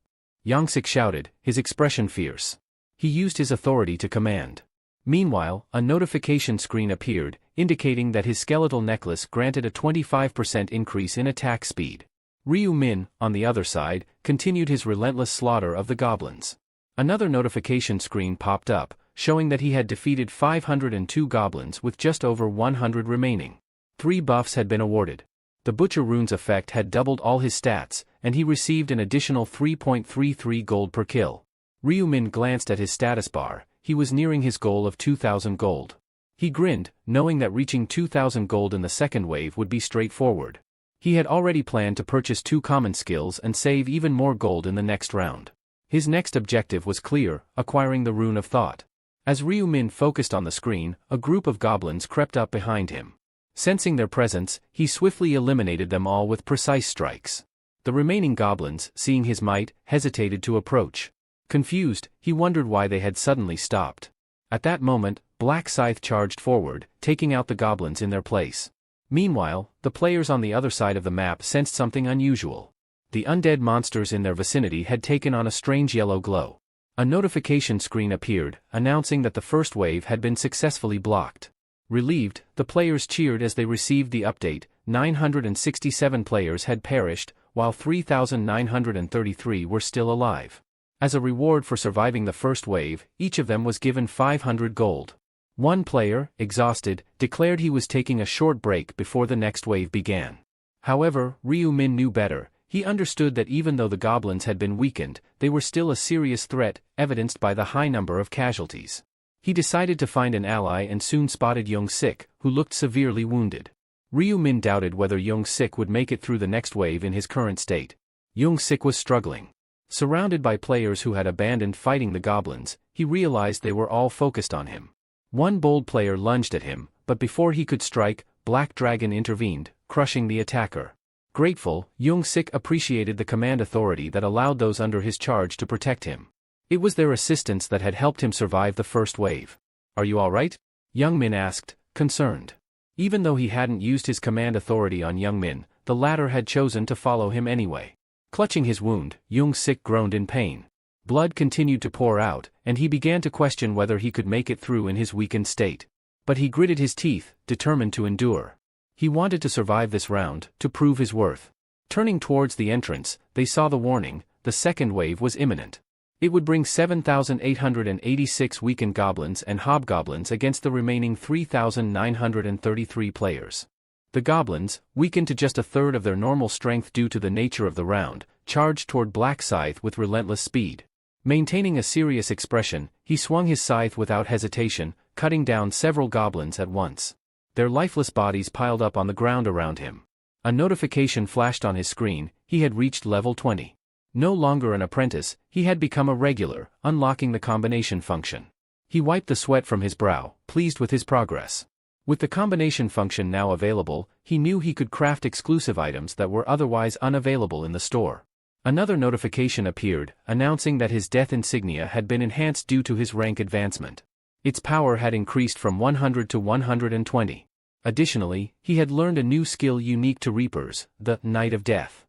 Jangsik shouted, his expression fierce. He used his authority to command. Meanwhile, a notification screen appeared, indicating that his skeletal necklace granted a 25% increase in attack speed. Ryu Min, on the other side, continued his relentless slaughter of the goblins. Another notification screen popped up, showing that he had defeated 502 goblins with just over 100 remaining. 3 buffs had been awarded. The Butcher Rune's effect had doubled all his stats, and he received an additional 3.33 gold per kill. Ryu Min glanced at his status bar. He was nearing his goal of 2,000 gold. He grinned, knowing that reaching 2,000 gold in the second wave would be straightforward. He had already planned to purchase 2 common skills and save even more gold in the next round. His next objective was clear, acquiring the Rune of Thought. As Ryu Min focused on the screen, a group of goblins crept up behind him. Sensing their presence, he swiftly eliminated them all with precise strikes. The remaining goblins, seeing his might, hesitated to approach. Confused, he wondered why they had suddenly stopped. At that moment, Black Scythe charged forward, taking out the goblins in their place. Meanwhile, the players on the other side of the map sensed something unusual. The undead monsters in their vicinity had taken on a strange yellow glow. A notification screen appeared, announcing that the first wave had been successfully blocked. Relieved, the players cheered as they received the update. 967 players had perished, while 3,933 were still alive. As a reward for surviving the first wave, each of them was given 500 gold. One player, exhausted, declared he was taking a short break before the next wave began. However, Ryu Min knew better. He understood that even though the goblins had been weakened, they were still a serious threat, evidenced by the high number of casualties. He decided to find an ally and soon spotted Young-sik, who looked severely wounded. Ryu Min doubted whether Young-sik would make it through the next wave in his current state. Young-sik was struggling. Surrounded by players who had abandoned fighting the goblins, he realized they were all focused on him. One bold player lunged at him, but before he could strike, Black Dragon intervened, crushing the attacker. Grateful, Young-sik appreciated the command authority that allowed those under his charge to protect him. It was their assistance that had helped him survive the first wave. "Are you all right?" Young Min asked, concerned. Even though he hadn't used his command authority on Young Min, the latter had chosen to follow him anyway. Clutching his wound, Young-sik groaned in pain. Blood continued to pour out, and he began to question whether he could make it through in his weakened state. But he gritted his teeth, determined to endure. He wanted to survive this round, to prove his worth. Turning towards the entrance, they saw the warning: the second wave was imminent. It would bring 7,886 weakened goblins and hobgoblins against the remaining 3,933 players. The goblins, weakened to just a third of their normal strength due to the nature of the round, charged toward Black Scythe with relentless speed. Maintaining a serious expression, he swung his scythe without hesitation, cutting down several goblins at once. Their lifeless bodies piled up on the ground around him. A notification flashed on his screen: he had reached level 20. No longer an apprentice, he had become a regular, unlocking the combination function. He wiped the sweat from his brow, pleased with his progress. With the combination function now available, he knew he could craft exclusive items that were otherwise unavailable in the store. Another notification appeared, announcing that his death insignia had been enhanced due to his rank advancement. Its power had increased from 100 to 120. Additionally, he had learned a new skill unique to Reapers, the Night of Death.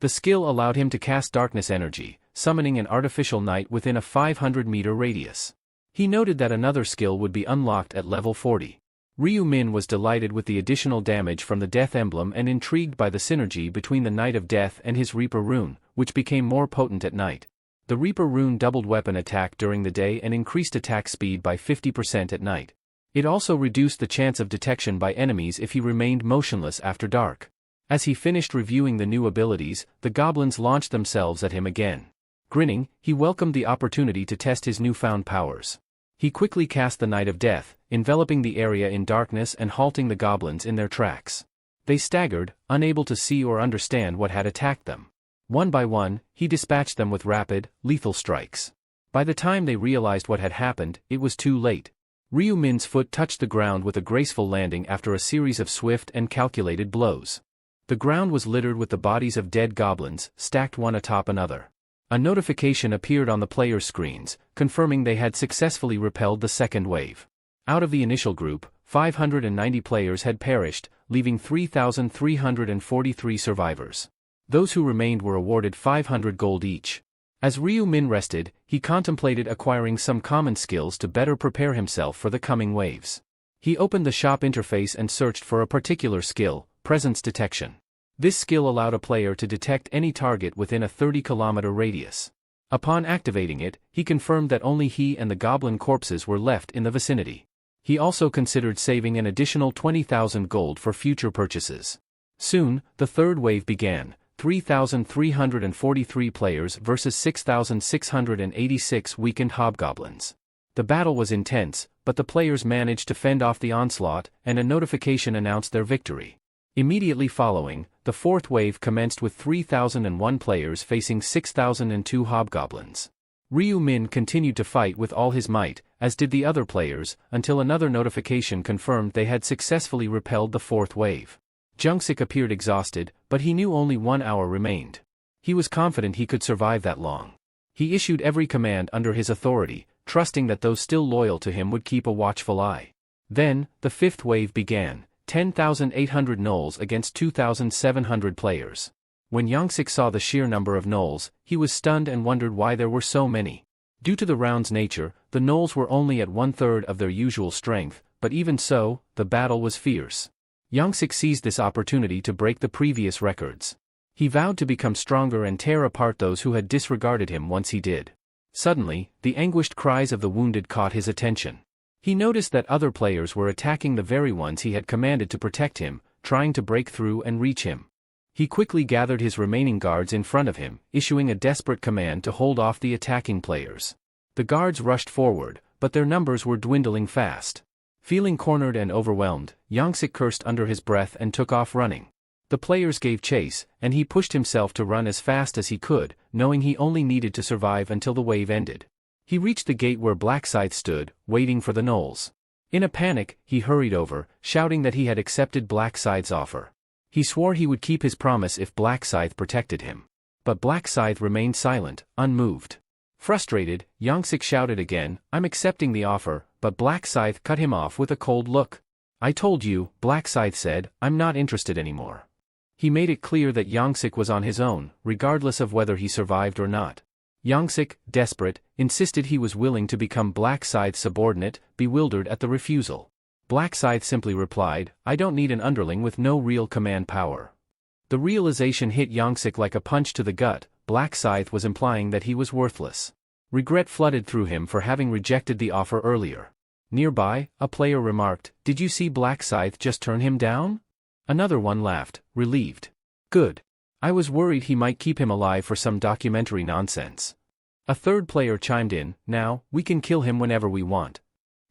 The skill allowed him to cast darkness energy, summoning an artificial night within a 500-meter radius. He noted that another skill would be unlocked at level 40. Ryu Min was delighted with the additional damage from the Death Emblem and intrigued by the synergy between the Night of Death and his Reaper rune, which became more potent at night. The Reaper rune doubled weapon attack during the day and increased attack speed by 50% at night. It also reduced the chance of detection by enemies if he remained motionless after dark. As he finished reviewing the new abilities, the goblins launched themselves at him again. Grinning, he welcomed the opportunity to test his newfound powers. He quickly cast the Night of Death, enveloping the area in darkness and halting the goblins in their tracks. They staggered, unable to see or understand what had attacked them. One by one, he dispatched them with rapid, lethal strikes. By the time they realized what had happened, it was too late. Ryu Min's foot touched the ground with a graceful landing after a series of swift and calculated blows. The ground was littered with the bodies of dead goblins, stacked one atop another. A notification appeared on the players' screens, confirming they had successfully repelled the second wave. Out of the initial group, 590 players had perished, leaving 3,343 survivors. Those who remained were awarded 500 gold each. As Ryu Min rested, he contemplated acquiring some common skills to better prepare himself for the coming waves. He opened the shop interface and searched for a particular skill: presence detection. This skill allowed a player to detect any target within a 30-kilometer radius. Upon activating it, he confirmed that only he and the goblin corpses were left in the vicinity. He also considered saving an additional 20,000 gold for future purchases. Soon, the third wave began: 3,343 players versus 6,686 weakened hobgoblins. The battle was intense, but the players managed to fend off the onslaught, and a notification announced their victory. Immediately following, the fourth wave commenced with 3,001 players facing 6,002 hobgoblins. Ryu Min continued to fight with all his might, as did the other players, until another notification confirmed they had successfully repelled the fourth wave. Young-sik appeared exhausted, but he knew only 1 hour remained. He was confident he could survive that long. He issued every command under his authority, trusting that those still loyal to him would keep a watchful eye. Then, the fifth wave began: 10,800 gnolls against 2,700 players. When Young-sik saw the sheer number of gnolls, he was stunned and wondered why there were so many. Due to the round's nature, the gnolls were only at 1/3 of their usual strength, but even so, the battle was fierce. Young-sik seized this opportunity to break the previous records. He vowed to become stronger and tear apart those who had disregarded him once he did. Suddenly, the anguished cries of the wounded caught his attention. He noticed that other players were attacking the very ones he had commanded to protect him, trying to break through and reach him. He quickly gathered his remaining guards in front of him, issuing a desperate command to hold off the attacking players. The guards rushed forward, but their numbers were dwindling fast. Feeling cornered and overwhelmed, Yongsik cursed under his breath and took off running. The players gave chase, and he pushed himself to run as fast as he could, knowing he only needed to survive until the wave ended. He reached the gate where Black Scythe stood, waiting for the gnolls. In a panic, he hurried over, shouting that he had accepted Black Scythe's offer. He swore he would keep his promise if Black Scythe protected him. But Black Scythe remained silent, unmoved. Frustrated, Yongsik shouted again, "I'm accepting the offer," but Black Scythe cut him off with a cold look. "I told you," Black Scythe said, "I'm not interested anymore." He made it clear that Yongsik was on his own, regardless of whether he survived or not. Yongsik, desperate, insisted he was willing to become Black Scythe's subordinate, bewildered at the refusal. Black Scythe simply replied, "I don't need an underling with no real command power." The realization hit Yongsik like a punch to the gut. Black Scythe was implying that he was worthless. Regret flooded through him for having rejected the offer earlier. Nearby, a player remarked, "Did you see Black Scythe just turn him down?" Another one laughed, relieved. "Good. I was worried he might keep him alive for some documentary nonsense." A third player chimed in, "Now, we can kill him whenever we want."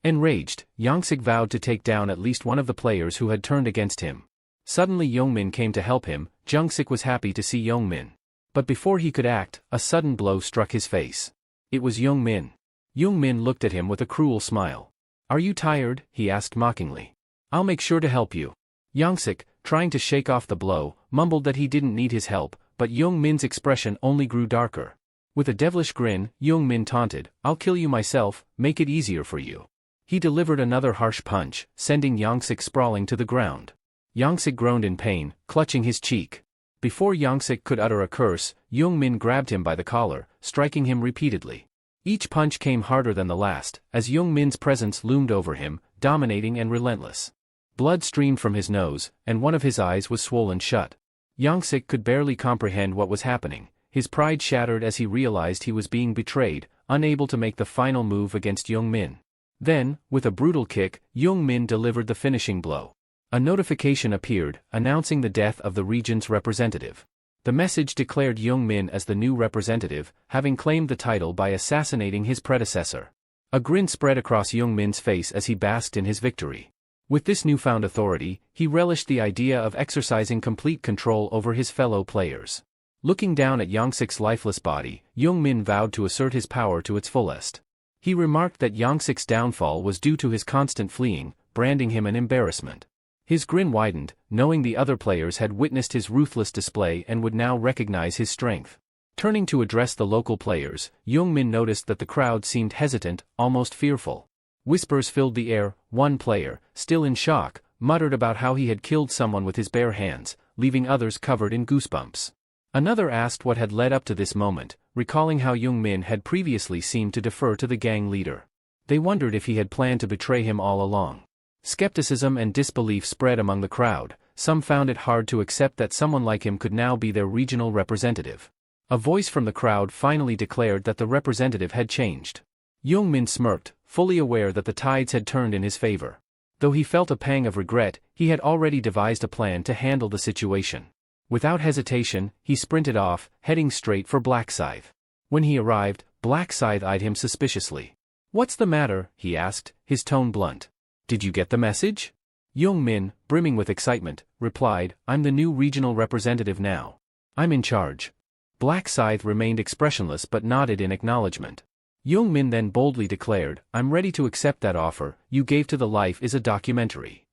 Enraged, Yongsik vowed to take down at least one of the players who had turned against him. Suddenly Yongmin came to help him. Yongsik was happy to see Yongmin. But before he could act, a sudden blow struck his face. It was Yongmin. Yongmin looked at him with a cruel smile. "Are you tired?" he asked mockingly. "I'll make sure to help you." Yongsik, trying to shake off the blow, mumbled that he didn't need his help, but Yongmin's expression only grew darker. With a devilish grin, Yongmin taunted, "I'll kill you myself, make it easier for you." He delivered another harsh punch, sending Yongsik sprawling to the ground. Yongsik groaned in pain, clutching his cheek. Before Yongsik could utter a curse, Yongmin grabbed him by the collar, striking him repeatedly. Each punch came harder than the last, as Yongmin's presence loomed over him, dominating and relentless. Blood streamed from his nose, and one of his eyes was swollen shut. Yongsik could barely comprehend what was happening. His pride shattered as he realized he was being betrayed, unable to make the final move against Yongmin. Then, with a brutal kick, Yongmin delivered the finishing blow. A notification appeared, announcing the death of the region's representative. The message declared Yongmin as the new representative, having claimed the title by assassinating his predecessor. A grin spread across Yongmin's face as he basked in his victory. With this newfound authority, he relished the idea of exercising complete control over his fellow players. Looking down at Yongsik's lifeless body, Yongmin vowed to assert his power to its fullest. He remarked that Yongsik's downfall was due to his constant fleeing, branding him an embarrassment. His grin widened, knowing the other players had witnessed his ruthless display and would now recognize his strength. Turning to address the local players, Yongmin noticed that the crowd seemed hesitant, almost fearful. Whispers filled the air. One player, still in shock, muttered about how he had killed someone with his bare hands, leaving others covered in goosebumps. Another asked what had led up to this moment, recalling how Yongmin had previously seemed to defer to the gang leader. They wondered if he had planned to betray him all along. Skepticism and disbelief spread among the crowd. Some found it hard to accept that someone like him could now be their regional representative. A voice from the crowd finally declared that the representative had changed. Yongmin smirked, fully aware that the tides had turned in his favor. Though he felt a pang of regret, he had already devised a plan to handle the situation. Without hesitation, he sprinted off, heading straight for Black Scythe. When he arrived, Black Scythe eyed him suspiciously. "What's the matter?" he asked, his tone blunt. "Did you get the message?" Yongmin, brimming with excitement, replied, "I'm the new regional representative now. I'm in charge." Black Scythe remained expressionless but nodded in acknowledgement. Yongmin then boldly declared, "I'm ready to accept that offer you gave to the life is a documentary."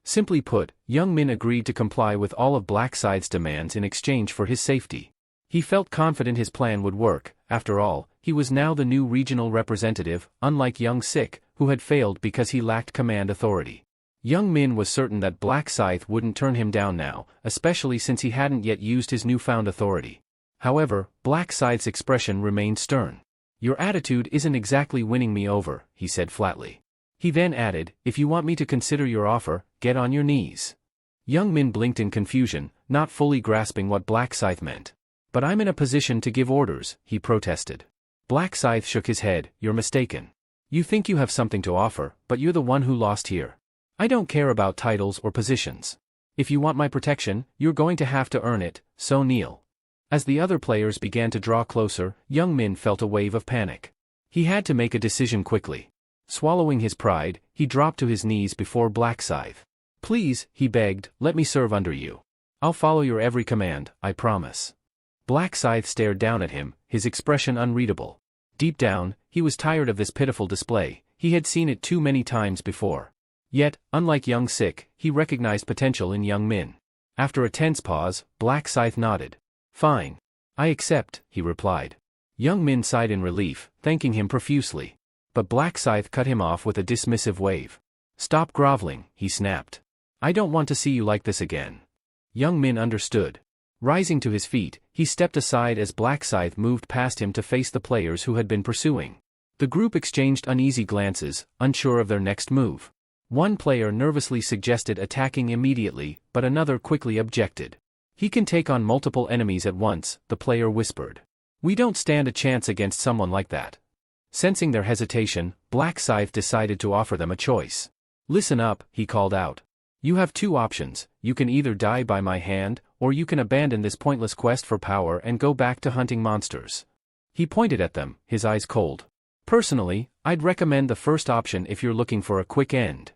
Simply put, Yongmin agreed to comply with all of Black Scythe's demands in exchange for his safety. He felt confident his plan would work. After all, he was now the new regional representative, unlike Yongsik, who had failed because he lacked command authority. Yongmin was certain that Black Scythe wouldn't turn him down now, especially since he hadn't yet used his newfound authority. However, Black Scythe's expression remained stern. "Your attitude isn't exactly winning me over," he said flatly. He then added, "If you want me to consider your offer, get on your knees." Yongmin blinked in confusion, not fully grasping what Black Scythe meant. "But I'm in a position to give orders," he protested. Black Scythe shook his head. You're mistaken. You think you have something to offer, but you're the one who lost here. I don't care about titles or positions. If you want my protection, you're going to have to earn it, so kneel. As the other players began to draw closer, Young Min felt a wave of panic. He had to make a decision quickly. Swallowing his pride, he dropped to his knees before Black Scythe. Please, he begged, let me serve under you. I'll follow your every command, I promise. Black Scythe stared down at him, his expression unreadable. Deep down, he was tired of this pitiful display. He had seen it too many times before. Yet, unlike Young Sik, he recognized potential in Young Min. After a tense pause, Black Scythe nodded. Fine. I accept, he replied. Young Min sighed in relief, thanking him profusely. But Black Scythe cut him off with a dismissive wave. Stop groveling, he snapped. I don't want to see you like this again. Young Min understood. Rising to his feet, he stepped aside as Black Scythe moved past him to face the players who had been pursuing. The group exchanged uneasy glances, unsure of their next move. One player nervously suggested attacking immediately, but another quickly objected. He can take on multiple enemies at once, the player whispered. We don't stand a chance against someone like that. Sensing their hesitation, Black Scythe decided to offer them a choice. Listen up, he called out. You have two options. You can either die by my hand, or you can abandon this pointless quest for power and go back to hunting monsters. He pointed at them, his eyes cold. Personally, I'd recommend the first option if you're looking for a quick end.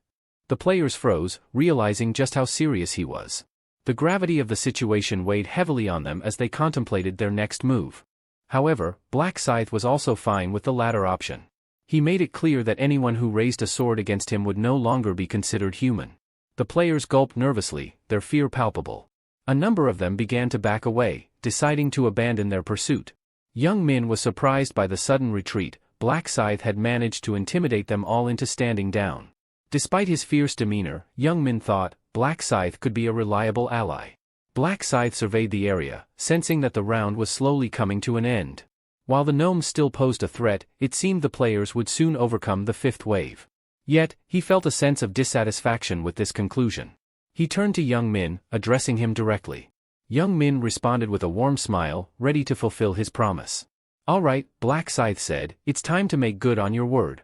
The players froze, realizing just how serious he was. The gravity of the situation weighed heavily on them as they contemplated their next move. However, Black Scythe was also fine with the latter option. He made it clear that anyone who raised a sword against him would no longer be considered human. The players gulped nervously, their fear palpable. A number of them began to back away, deciding to abandon their pursuit. Young Min was surprised by the sudden retreat. Black Scythe had managed to intimidate them all into standing down. Despite his fierce demeanor, Young Min thought, Black Scythe could be a reliable ally. Black Scythe surveyed the area, sensing that the round was slowly coming to an end. While the gnomes still posed a threat, it seemed the players would soon overcome the fifth wave. Yet, he felt a sense of dissatisfaction with this conclusion. He turned to Young Min, addressing him directly. Young Min responded with a warm smile, ready to fulfill his promise. All right, Black Scythe said, it's time to make good on your word.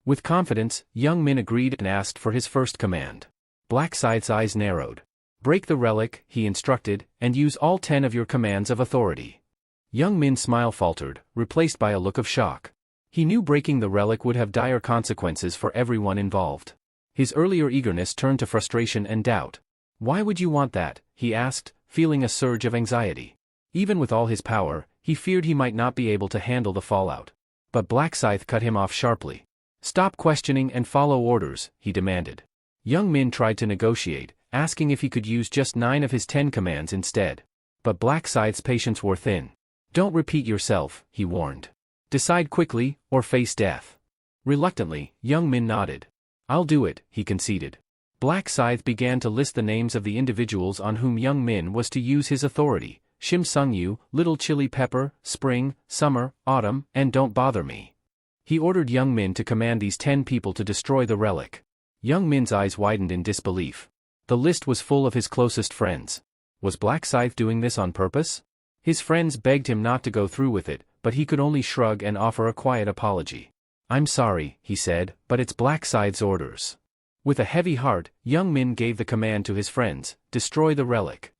With confidence, Young Min agreed and asked for his first command. Black Scythe's eyes narrowed. Break the relic, he instructed, and use all 10 of your commands of authority. Young Min's smile faltered, replaced by a look of shock. He knew breaking the relic would have dire consequences for everyone involved. His earlier eagerness turned to frustration and doubt. Why would you want that? He asked, feeling a surge of anxiety. Even with all his power, he feared he might not be able to handle the fallout. But Black Scythe cut him off sharply. Stop questioning and follow orders, he demanded. Young Min tried to negotiate, asking if he could use just 9 of his 10 commands instead. But Black Scythe's patience wore thin. Don't repeat yourself, he warned. Decide quickly, or face death. Reluctantly, Young Min nodded. I'll do it, he conceded. Black Scythe began to list the names of the individuals on whom Young Min was to use his authority. Shim Sung Yu, Little Chili Pepper, Spring, Summer, Autumn, and Don't Bother Me. He ordered Young Min to command these 10 people to destroy the relic. Young Min's eyes widened in disbelief. The list was full of his closest friends. Was Black Scythe doing this on purpose? His friends begged him not to go through with it, but he could only shrug and offer a quiet apology. I'm sorry, he said, but it's Black Scythe's orders. With a heavy heart, Young Min gave the command to his friends, destroy the relic.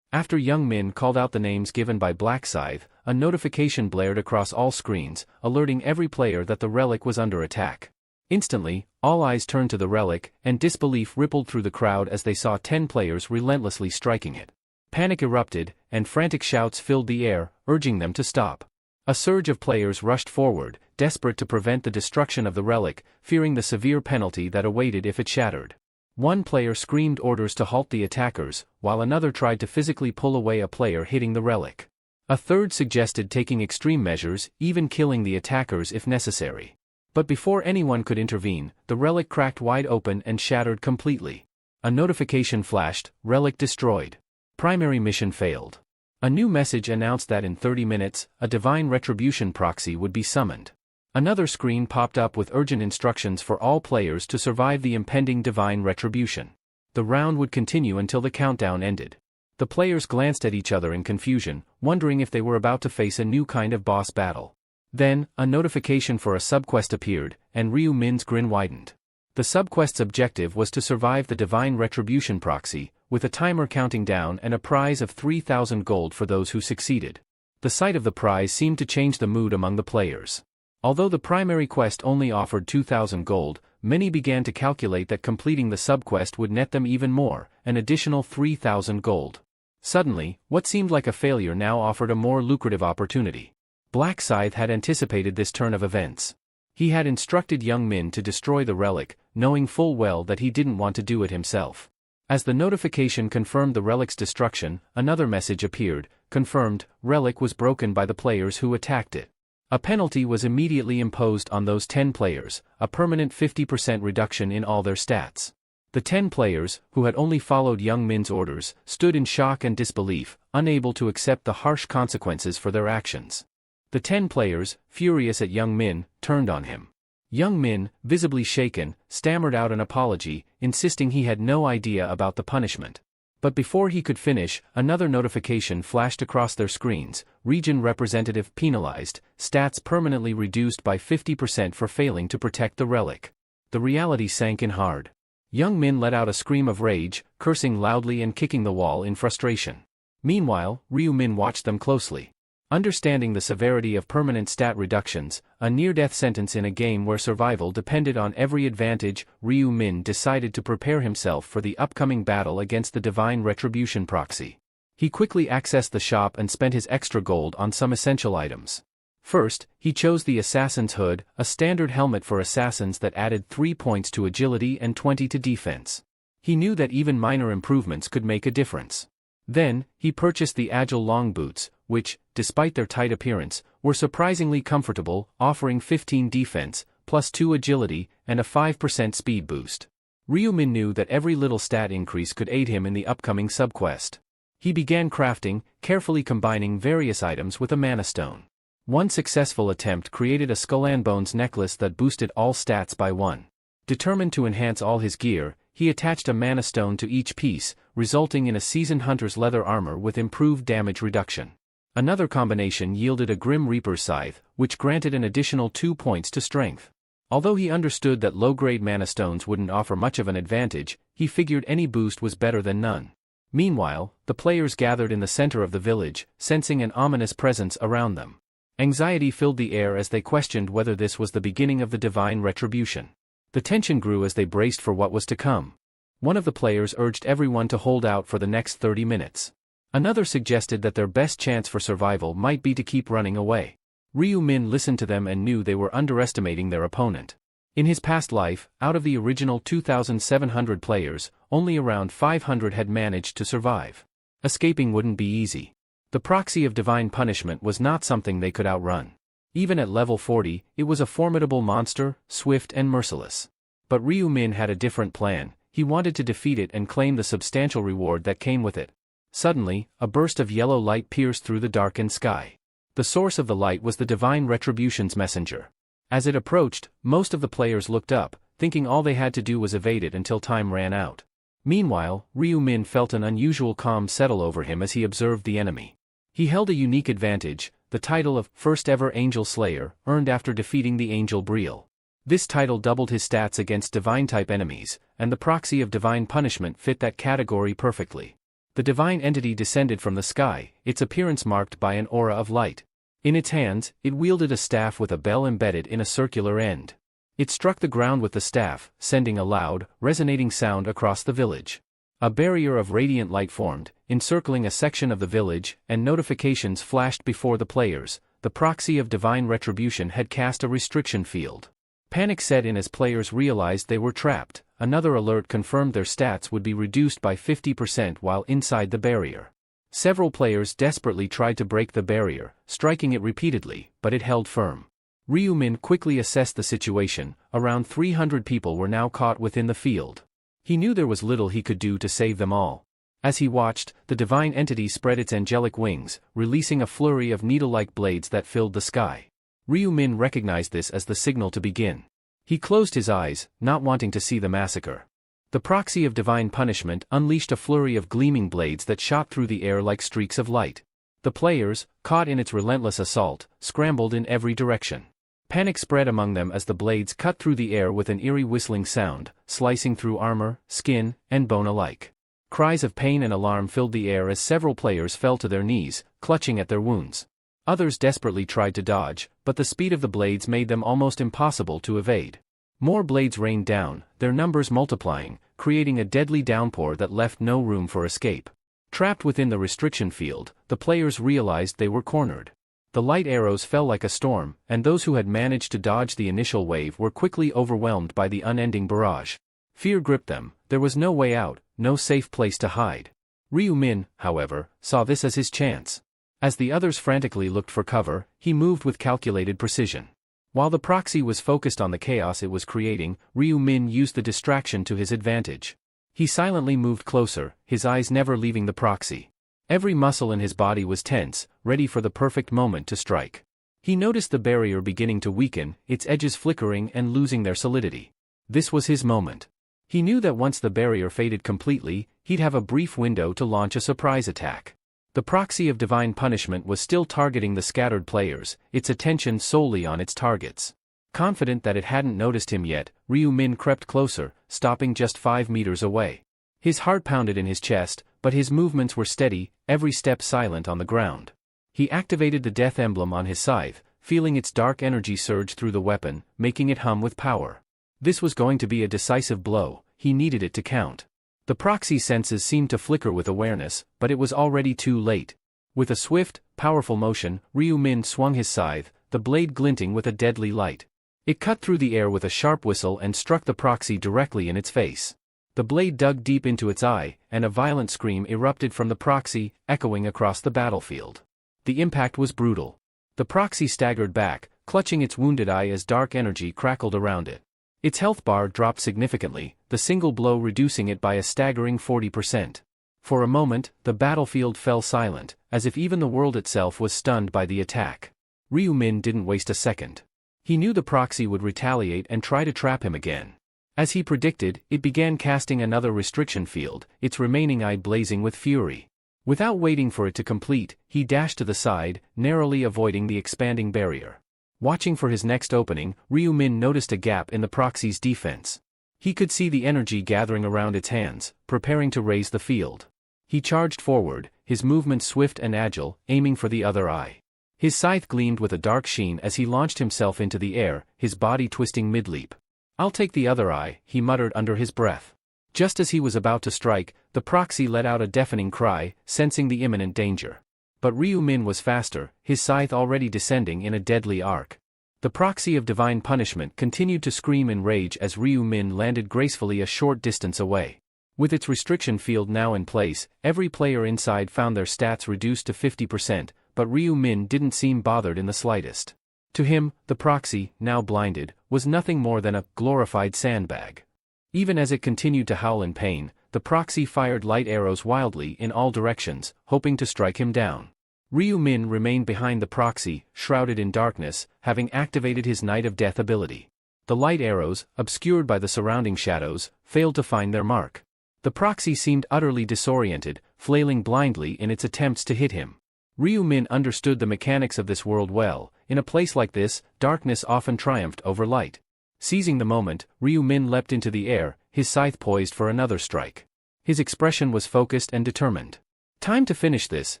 After Young Min called out the names given by Black Scythe, a notification blared across all screens, alerting every player that the relic was under attack. Instantly, all eyes turned to the relic, and disbelief rippled through the crowd as they saw 10 players relentlessly striking it. Panic erupted, and frantic shouts filled the air, urging them to stop. A surge of players rushed forward, desperate to prevent the destruction of the relic, fearing the severe penalty that awaited if it shattered. One player screamed orders to halt the attackers, while another tried to physically pull away a player hitting the relic. A third suggested taking extreme measures, even killing the attackers if necessary. But before anyone could intervene, the relic cracked wide open and shattered completely. A notification flashed, relic destroyed. Primary mission failed. A new message announced that in 30 minutes, a divine retribution proxy would be summoned. Another screen popped up with urgent instructions for all players to survive the impending divine retribution. The round would continue until the countdown ended. The players glanced at each other in confusion, wondering if they were about to face a new kind of boss battle. Then, a notification for a subquest appeared, and Ryu Min's grin widened. The subquest's objective was to survive the Divine Retribution proxy, with a timer counting down and a prize of 3,000 gold for those who succeeded. The sight of the prize seemed to change the mood among the players. Although the primary quest only offered 2,000 gold, many began to calculate that completing the subquest would net them even more, an additional 3,000 gold. Suddenly, what seemed like a failure now offered a more lucrative opportunity. Black Scythe had anticipated this turn of events. He had instructed young Min to destroy the relic, knowing full well that he didn't want to do it himself. As the notification confirmed the relic's destruction, another message appeared, confirmed, relic was broken by the players who attacked it. A penalty was immediately imposed on those 10 players, a permanent 50% reduction in all their stats. The 10 players, who had only followed young Min's orders, stood in shock and disbelief, unable to accept the harsh consequences for their actions. The 10 players, furious at young Min, turned on him. Young Min, visibly shaken, stammered out an apology, insisting he had no idea about the punishment. But before he could finish, another notification flashed across their screens: region representative penalized, stats permanently reduced by 50% for failing to protect the relic. The reality sank in hard. Young Min let out a scream of rage, cursing loudly and kicking the wall in frustration. Meanwhile, Ryu Min watched them closely. Understanding the severity of permanent stat reductions, a near-death sentence in a game where survival depended on every advantage, Ryu Min decided to prepare himself for the upcoming battle against the Divine Retribution proxy. He quickly accessed the shop and spent his extra gold on some essential items. First, he chose the Assassin's Hood, a standard helmet for assassins that added 3 points to agility and 20 to defense. He knew that even minor improvements could make a difference. Then, he purchased the Agile long boots, which, despite their tight appearance, were surprisingly comfortable, offering 15 defense, plus 2 agility, and a 5% speed boost. Ryu Min knew that every little stat increase could aid him in the upcoming subquest. He began crafting, carefully combining various items with a mana stone. One successful attempt created a skull and bones necklace that boosted all stats by 1. Determined to enhance all his gear, he attached a mana stone to each piece, resulting in a seasoned hunter's leather armor with improved damage reduction. Another combination yielded a Grim Reaper's scythe, which granted an additional 2 points to strength. Although he understood that low-grade mana stones wouldn't offer much of an advantage, he figured any boost was better than none. Meanwhile, the players gathered in the center of the village, sensing an ominous presence around them. Anxiety filled the air as they questioned whether this was the beginning of the Divine Retribution. The tension grew as they braced for what was to come. One of the players urged everyone to hold out for the next 30 minutes. Another suggested that their best chance for survival might be to keep running away. Ryu Min listened to them and knew they were underestimating their opponent. In his past life, out of the original 2,700 players, only around 500 had managed to survive. Escaping wouldn't be easy. The proxy of divine punishment was not something they could outrun. Even at level 40, it was a formidable monster, swift and merciless. But Ryu Min had a different plan. He wanted to defeat it and claim the substantial reward that came with it. Suddenly, a burst of yellow light pierced through the darkened sky. The source of the light was the Divine Retribution's messenger. As it approached, most of the players looked up, thinking all they had to do was evade it until time ran out. Meanwhile, Ryu Min felt an unusual calm settle over him as he observed the enemy. He held a unique advantage, the title of First Ever Angel Slayer, earned after defeating the Angel Briel. This title doubled his stats against divine-type enemies, and the proxy of divine punishment fit that category perfectly. The divine entity descended from the sky, its appearance marked by an aura of light. In its hands, it wielded a staff with a bell embedded in a circular end. It struck the ground with the staff, sending a loud, resonating sound across the village. A barrier of radiant light formed, encircling a section of the village, and notifications flashed before the players. The proxy of divine retribution had cast a restriction field. Panic set in as players realized they were trapped. Another alert confirmed their stats would be reduced by 50% while inside the barrier. Several players desperately tried to break the barrier, striking it repeatedly, but it held firm. Ryu Min quickly assessed the situation. Around 300 people were now caught within the field. He knew there was little he could do to save them all. As he watched, the divine entity spread its angelic wings, releasing a flurry of needle-like blades that filled the sky. Ryu Min recognized this as the signal to begin. He closed his eyes, not wanting to see the massacre. The proxy of divine punishment unleashed a flurry of gleaming blades that shot through the air like streaks of light. The players, caught in its relentless assault, scrambled in every direction. Panic spread among them as the blades cut through the air with an eerie whistling sound, slicing through armor, skin, and bone alike. Cries of pain and alarm filled the air as several players fell to their knees, clutching at their wounds. Others desperately tried to dodge, but the speed of the blades made them almost impossible to evade. More blades rained down, their numbers multiplying, creating a deadly downpour that left no room for escape. Trapped within the restriction field, the players realized they were cornered. The light arrows fell like a storm, and those who had managed to dodge the initial wave were quickly overwhelmed by the unending barrage. Fear gripped them, there was no way out, no safe place to hide. Ryu-min, however, saw this as his chance. As the others frantically looked for cover, he moved with calculated precision. While the proxy was focused on the chaos it was creating, Ryu-min used the distraction to his advantage. He silently moved closer, his eyes never leaving the proxy. Every muscle in his body was tense, ready for the perfect moment to strike. He noticed the barrier beginning to weaken, its edges flickering and losing their solidity. This was his moment. He knew that once the barrier faded completely, he'd have a brief window to launch a surprise attack. The proxy of divine punishment was still targeting the scattered players, its attention solely on its targets. Confident that it hadn't noticed him yet, Ryu-min crept closer, stopping just 5 meters away. His heart pounded in his chest, but his movements were steady, every step silent on the ground. He activated the death emblem on his scythe, feeling its dark energy surge through the weapon, making it hum with power. This was going to be a decisive blow, he needed it to count. The proxy's senses seemed to flicker with awareness, but it was already too late. With a swift, powerful motion, Ryu-min swung his scythe, the blade glinting with a deadly light. It cut through the air with a sharp whistle and struck the proxy directly in its face. The blade dug deep into its eye, and a violent scream erupted from the proxy, echoing across the battlefield. The impact was brutal. The proxy staggered back, clutching its wounded eye as dark energy crackled around it. Its health bar dropped significantly, the single blow reducing it by a staggering 40%. For a moment, the battlefield fell silent, as if even the world itself was stunned by the attack. Ryu-min didn't waste a second. He knew the proxy would retaliate and try to trap him again. As he predicted, it began casting another restriction field, its remaining eye blazing with fury. Without waiting for it to complete, he dashed to the side, narrowly avoiding the expanding barrier. Watching for his next opening, Ryu-min noticed a gap in the proxy's defense. He could see the energy gathering around its hands, preparing to raise the field. He charged forward, his movements swift and agile, aiming for the other eye. His scythe gleamed with a dark sheen as he launched himself into the air, his body twisting mid-leap. "I'll take the other eye," he muttered under his breath. Just as he was about to strike, the proxy let out a deafening cry, sensing the imminent danger. But Ryu-min was faster, his scythe already descending in a deadly arc. The proxy of divine punishment continued to scream in rage as Ryu-min landed gracefully a short distance away. With its restriction field now in place, every player inside found their stats reduced to 50%, but Ryu-min didn't seem bothered in the slightest. To him, the proxy, now blinded, was nothing more than a glorified sandbag. Even as it continued to howl in pain, the proxy fired light arrows wildly in all directions, hoping to strike him down. Ryu-min remained behind the proxy, shrouded in darkness, having activated his Night of Death ability. The light arrows, obscured by the surrounding shadows, failed to find their mark. The proxy seemed utterly disoriented, flailing blindly in its attempts to hit him. Ryu-min understood the mechanics of this world well. In a place like this, darkness often triumphed over light. Seizing the moment, Ryu-min leapt into the air, his scythe poised for another strike. His expression was focused and determined. "Time to finish this,"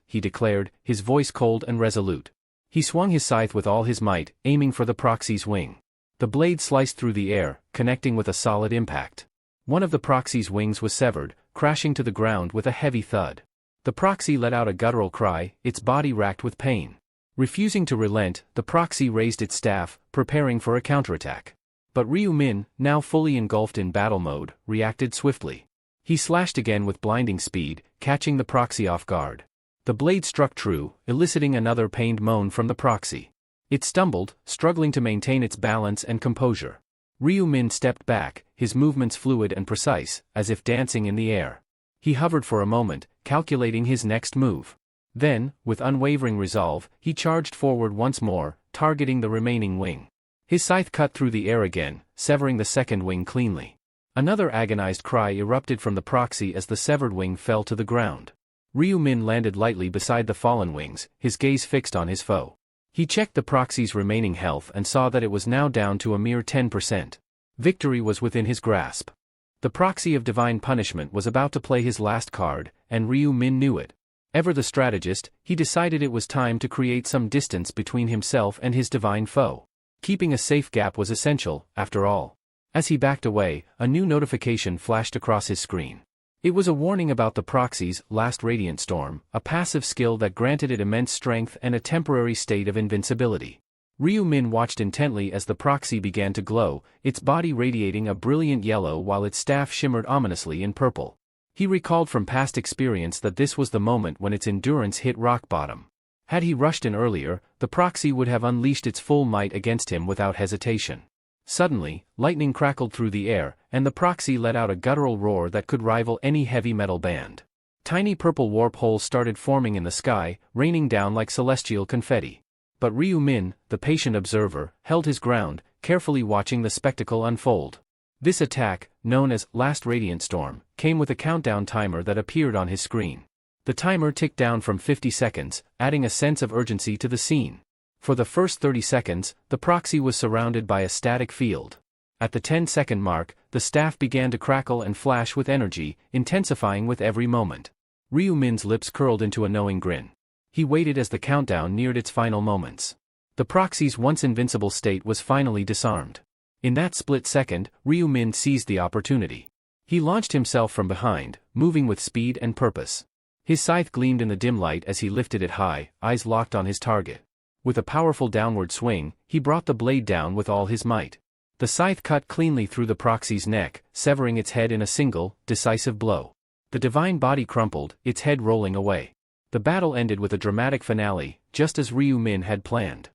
he declared, his voice cold and resolute. He swung his scythe with all his might, aiming for the proxy's wing. The blade sliced through the air, connecting with a solid impact. One of the proxy's wings was severed, crashing to the ground with a heavy thud. The proxy let out a guttural cry, its body racked with pain. Refusing to relent, the proxy raised its staff, preparing for a counterattack. But Ryu-min, now fully engulfed in battle mode, reacted swiftly. He slashed again with blinding speed, catching the proxy off guard. The blade struck true, eliciting another pained moan from the proxy. It stumbled, struggling to maintain its balance and composure. Ryu-min stepped back, his movements fluid and precise, as if dancing in the air. He hovered for a moment, calculating his next move. Then, with unwavering resolve, he charged forward once more, targeting the remaining wing. His scythe cut through the air again, severing the second wing cleanly. Another agonized cry erupted from the proxy as the severed wing fell to the ground. Ryu Min landed lightly beside the fallen wings, his gaze fixed on his foe. He checked the proxy's remaining health and saw that it was now down to a mere 10%. Victory was within his grasp. The proxy of divine punishment was about to play his last card, and Ryu Min knew it. Ever the strategist, he decided it was time to create some distance between himself and his divine foe. Keeping a safe gap was essential, after all. As he backed away, a new notification flashed across his screen. It was a warning about the proxy's last radiant storm, a passive skill that granted it immense strength and a temporary state of invincibility. Ryu Min watched intently as the proxy began to glow, its body radiating a brilliant yellow while its staff shimmered ominously in purple. He recalled from past experience that this was the moment when its endurance hit rock bottom. Had he rushed in earlier, the proxy would have unleashed its full might against him without hesitation. Suddenly, lightning crackled through the air, and the proxy let out a guttural roar that could rival any heavy metal band. Tiny purple warp holes started forming in the sky, raining down like celestial confetti. But Ryu Min, the patient observer, held his ground, carefully watching the spectacle unfold. This attack, known as Last Radiant Storm, came with a countdown timer that appeared on his screen. The timer ticked down from 50 seconds, adding a sense of urgency to the scene. For the first 30 seconds, the proxy was surrounded by a static field. At the 10-second mark, the staff began to crackle and flash with energy, intensifying with every moment. Ryu Min's lips curled into a knowing grin. He waited as the countdown neared its final moments. The proxy's once invincible state was finally disarmed. In that split second, Ryu Min seized the opportunity. He launched himself from behind, moving with speed and purpose. His scythe gleamed in the dim light as he lifted it high, eyes locked on his target. With a powerful downward swing, he brought the blade down with all his might. The scythe cut cleanly through the proxy's neck, severing its head in a single, decisive blow. The divine body crumpled, its head rolling away. The battle ended with a dramatic finale, just as Ryu Min had planned.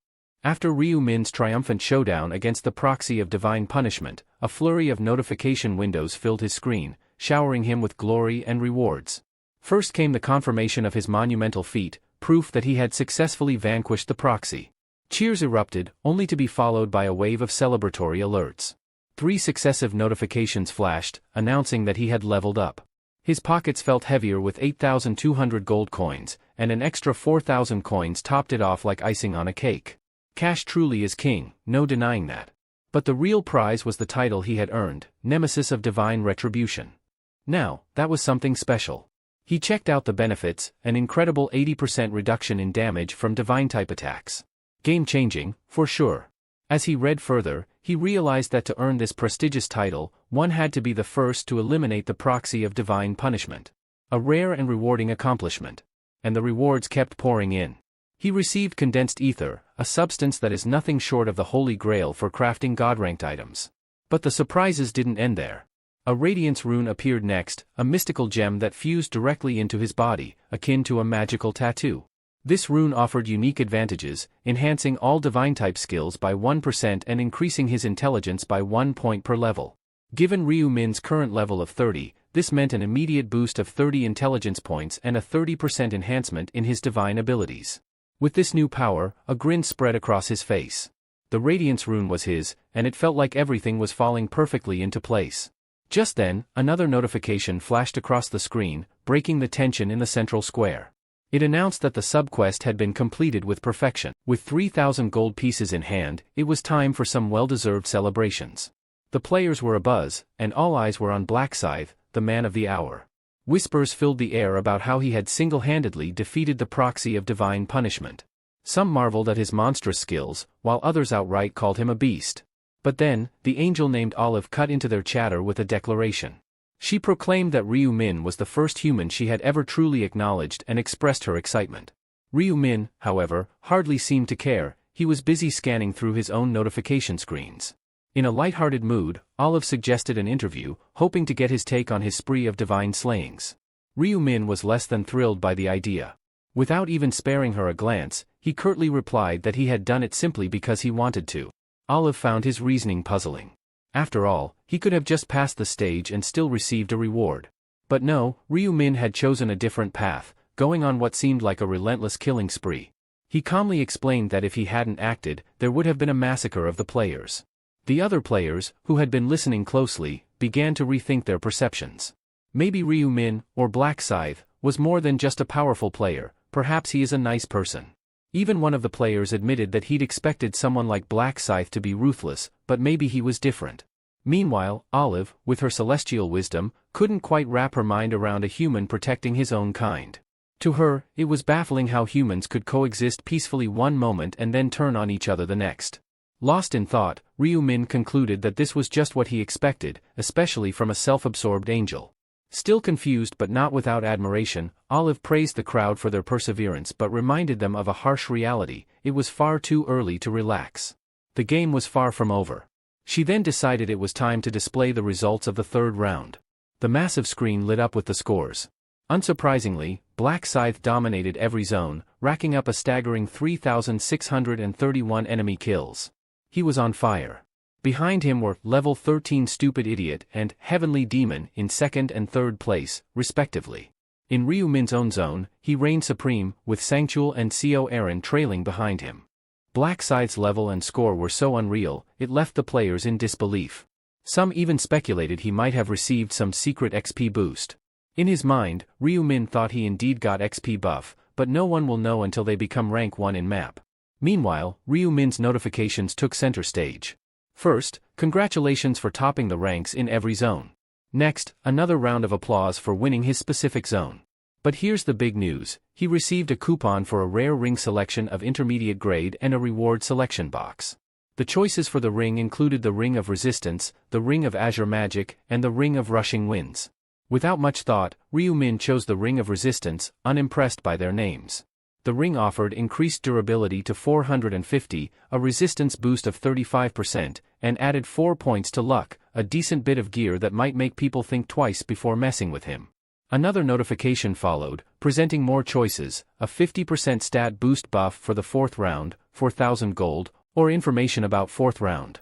After Ryu Min's triumphant showdown against the proxy of divine punishment, a flurry of notification windows filled his screen, showering him with glory and rewards. First came the confirmation of his monumental feat, proof that he had successfully vanquished the proxy. Cheers erupted, only to be followed by a wave of celebratory alerts. 3 successive notifications flashed, announcing that he had leveled up. His pockets felt heavier with 8,200 gold coins, and an extra 4,000 coins topped it off like icing on a cake. Cash truly is king, no denying that. But the real prize was the title he had earned, Nemesis of Divine Retribution. Now, that was something special. He checked out the benefits, an incredible 80% reduction in damage from divine-type attacks. Game-changing, for sure. As he read further, he realized that to earn this prestigious title, one had to be the first to eliminate the proxy of divine punishment. A rare and rewarding accomplishment. And the rewards kept pouring in. He received condensed ether, a substance that is nothing short of the holy grail for crafting god-ranked items. But the surprises didn't end there. A radiance rune appeared next, a mystical gem that fused directly into his body, akin to a magical tattoo. This rune offered unique advantages, enhancing all divine-type skills by 1% and increasing his intelligence by 1 point per level. Given Ryu Min's current level of 30, this meant an immediate boost of 30 intelligence points and a 30% enhancement in his divine abilities. With this new power, a grin spread across his face. The radiance rune was his, and it felt like everything was falling perfectly into place. Just then, another notification flashed across the screen, breaking the tension in the central square. It announced that the subquest had been completed with perfection. With 3,000 gold pieces in hand, it was time for some well-deserved celebrations. The players were abuzz, and all eyes were on Black Scythe, the man of the hour. Whispers filled the air about how he had single-handedly defeated the proxy of divine punishment. Some marveled at his monstrous skills, while others outright called him a beast. But then, the angel named Olive cut into their chatter with a declaration. She proclaimed that Ryu Min was the first human she had ever truly acknowledged and expressed her excitement. Ryu Min, however, hardly seemed to care. He was busy scanning through his own notification screens. In a light-hearted mood, Olive suggested an interview, hoping to get his take on his spree of divine slayings. Ryu Min was less than thrilled by the idea. Without even sparing her a glance, he curtly replied that he had done it simply because he wanted to. Olive found his reasoning puzzling. After all, he could have just passed the stage and still received a reward. But no, Ryu Min had chosen a different path, going on what seemed like a relentless killing spree. He calmly explained that if he hadn't acted, there would have been a massacre of the players. The other players, who had been listening closely, began to rethink their perceptions. Maybe Ryu Min, or Black Scythe, was more than just a powerful player, perhaps he is a nice person. Even one of the players admitted that he'd expected someone like Black Scythe to be ruthless, but maybe he was different. Meanwhile, Olive, with her celestial wisdom, couldn't quite wrap her mind around a human protecting his own kind. To her, it was baffling how humans could coexist peacefully one moment and then turn on each other the next. Lost in thought, Ryu-min concluded that this was just what he expected, especially from a self-absorbed angel. Still confused but not without admiration, Olive praised the crowd for their perseverance but reminded them of a harsh reality: it was far too early to relax. The game was far from over. She then decided it was time to display the results of the third round. The massive screen lit up with the scores. Unsurprisingly, Black Scythe dominated every zone, racking up a staggering 3,631 enemy kills. He was on fire. Behind him were Level 13 Stupid Idiot and Heavenly Demon in second and third place, respectively. In Ryu-min's own zone, he reigned supreme, with Sangchul and Seo Aaron trailing behind him. Black Scythe's level and score were so unreal, it left the players in disbelief. Some even speculated he might have received some secret XP boost. In his mind, Ryu-min thought he indeed got XP buff, but no one will know until they become rank 1 in map. Meanwhile, Ryu-min's notifications took center stage. First, congratulations for topping the ranks in every zone. Next, another round of applause for winning his specific zone. But here's the big news: he received a coupon for a rare ring selection of intermediate grade and a reward selection box. The choices for the ring included the Ring of Resistance, the Ring of Azure Magic, and the Ring of Rushing Winds. Without much thought, Ryu-min chose the Ring of Resistance, unimpressed by their names. The ring offered increased durability to 450, a resistance boost of 35%, and added 4 points to luck, a decent bit of gear that might make people think twice before messing with him. Another notification followed, presenting more choices: a 50% stat boost buff for the 4th round, 4,000 gold, or information about 4th round.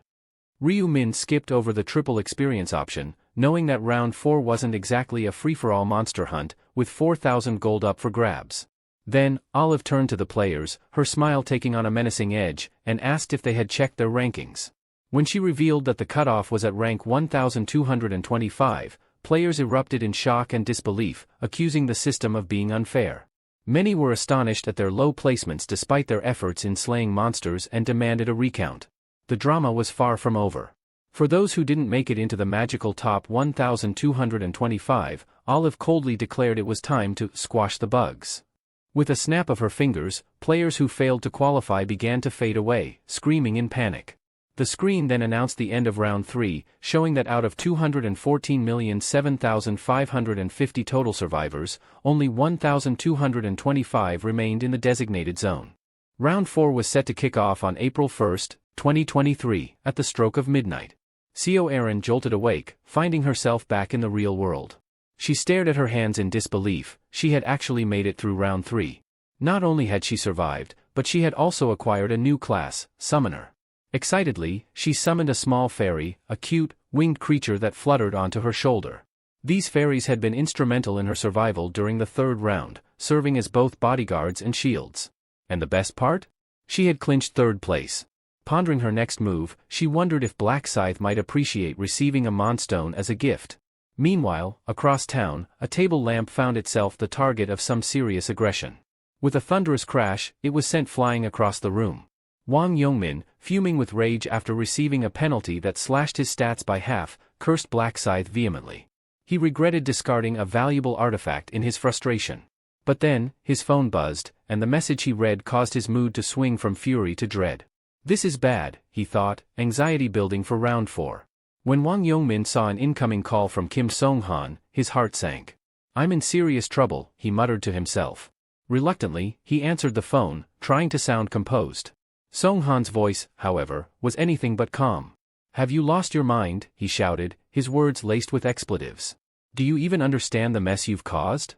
Ryu-min skipped over the triple experience option, knowing that round 4 wasn't exactly a free-for-all monster hunt, with 4,000 gold up for grabs. Then, Olive turned to the players, her smile taking on a menacing edge, and asked if they had checked their rankings. When she revealed that the cutoff was at rank 1,225, players erupted in shock and disbelief, accusing the system of being unfair. Many were astonished at their low placements despite their efforts in slaying monsters and demanded a recount. The drama was far from over. For those who didn't make it into the magical top 1,225, Olive coldly declared it was time to squash the bugs. With a snap of her fingers, players who failed to qualify began to fade away, screaming in panic. The screen then announced the end of round 3, showing that out of 214,007,550 total survivors, only 1,225 remained in the designated zone. Round 4 was set to kick off on April 1, 2023, at the stroke of midnight. Seo Aaron jolted awake, finding herself back in the real world. She stared at her hands in disbelief. She had actually made it through round 3. Not only had she survived, but she had also acquired a new class, Summoner. Excitedly, she summoned a small fairy, a cute, winged creature that fluttered onto her shoulder. These fairies had been instrumental in her survival during the 3rd round, serving as both bodyguards and shields. And the best part? She had clinched 3rd place. Pondering her next move, she wondered if Black Scythe might appreciate receiving a Mondstone as a gift. Meanwhile, across town, a table lamp found itself the target of some serious aggression. With a thunderous crash, it was sent flying across the room. Wang Yongmin, fuming with rage after receiving a penalty that slashed his stats by half, cursed Black Scythe vehemently. He regretted discarding a valuable artifact in his frustration. But then, his phone buzzed, and the message he read caused his mood to swing from fury to dread. This is bad, he thought, anxiety building for round 4. When Wang Yongmin saw an incoming call from Kim Song-han, his heart sank. "I'm in serious trouble," he muttered to himself. Reluctantly, he answered the phone, trying to sound composed. Song-han's voice, however, was anything but calm. "Have you lost your mind?" he shouted, his words laced with expletives. "Do you even understand the mess you've caused?"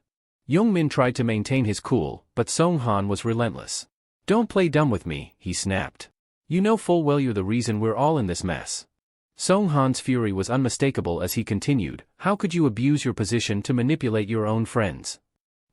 Yongmin tried to maintain his cool, but Song-han was relentless. "Don't play dumb with me," he snapped. "You know full well you're the reason we're all in this mess." Song-han's fury was unmistakable as he continued, "How could you abuse your position to manipulate your own friends?"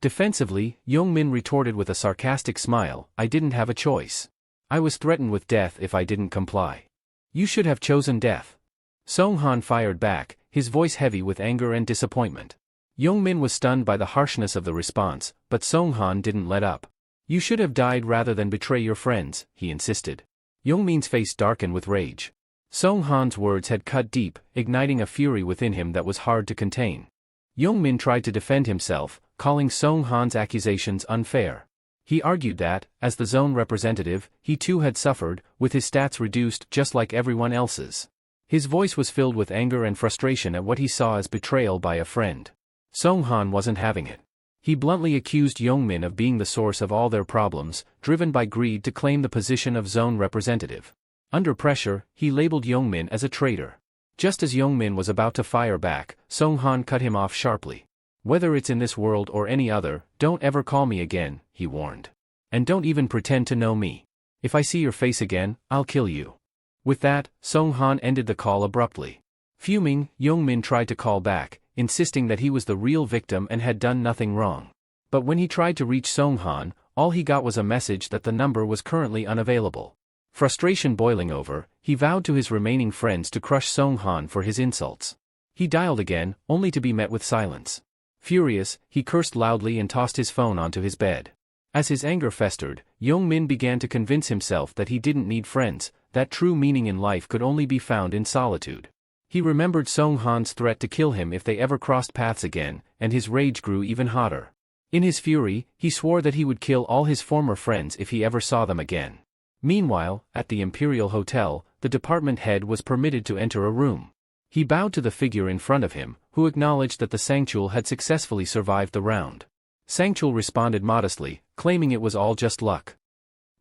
Defensively, Yongmin retorted with a sarcastic smile, "I didn't have a choice. I was threatened with death if I didn't comply. You should have chosen death." Song-han fired back, his voice heavy with anger and disappointment. Yongmin was stunned by the harshness of the response, but Songhan didn't let up. You should have died rather than betray your friends, he insisted. Yongmin's face darkened with rage. Songhan's words had cut deep, igniting a fury within him that was hard to contain. Yongmin tried to defend himself, calling Songhan's accusations unfair. He argued that, as the zone representative, he too had suffered, with his stats reduced just like everyone else's. His voice was filled with anger and frustration at what he saw as betrayal by a friend. Songhan wasn't having it. He bluntly accused Yongmin of being the source of all their problems, driven by greed to claim the position of zone representative. Under pressure, he labeled Yongmin as a traitor. Just as Yongmin was about to fire back, Songhan cut him off sharply. Whether it's in this world or any other, don't ever call me again, he warned. And don't even pretend to know me. If I see your face again, I'll kill you. With that, Songhan ended the call abruptly. Fuming, Yongmin tried to call back, insisting that he was the real victim and had done nothing wrong. But when he tried to reach Songhan, all he got was a message that the number was currently unavailable. Frustration boiling over, he vowed to his remaining friends to crush Songhan for his insults. He dialed again, only to be met with silence. Furious, he cursed loudly and tossed his phone onto his bed. As his anger festered, Yongmin began to convince himself that he didn't need friends, that true meaning in life could only be found in solitude. He remembered Songhan's threat to kill him if they ever crossed paths again, and his rage grew even hotter. In his fury, he swore that he would kill all his former friends if he ever saw them again. Meanwhile, at the Imperial Hotel, the department head was permitted to enter a room. He bowed to the figure in front of him, who acknowledged that the Sangchul had successfully survived the round. Sangchul responded modestly, claiming it was all just luck.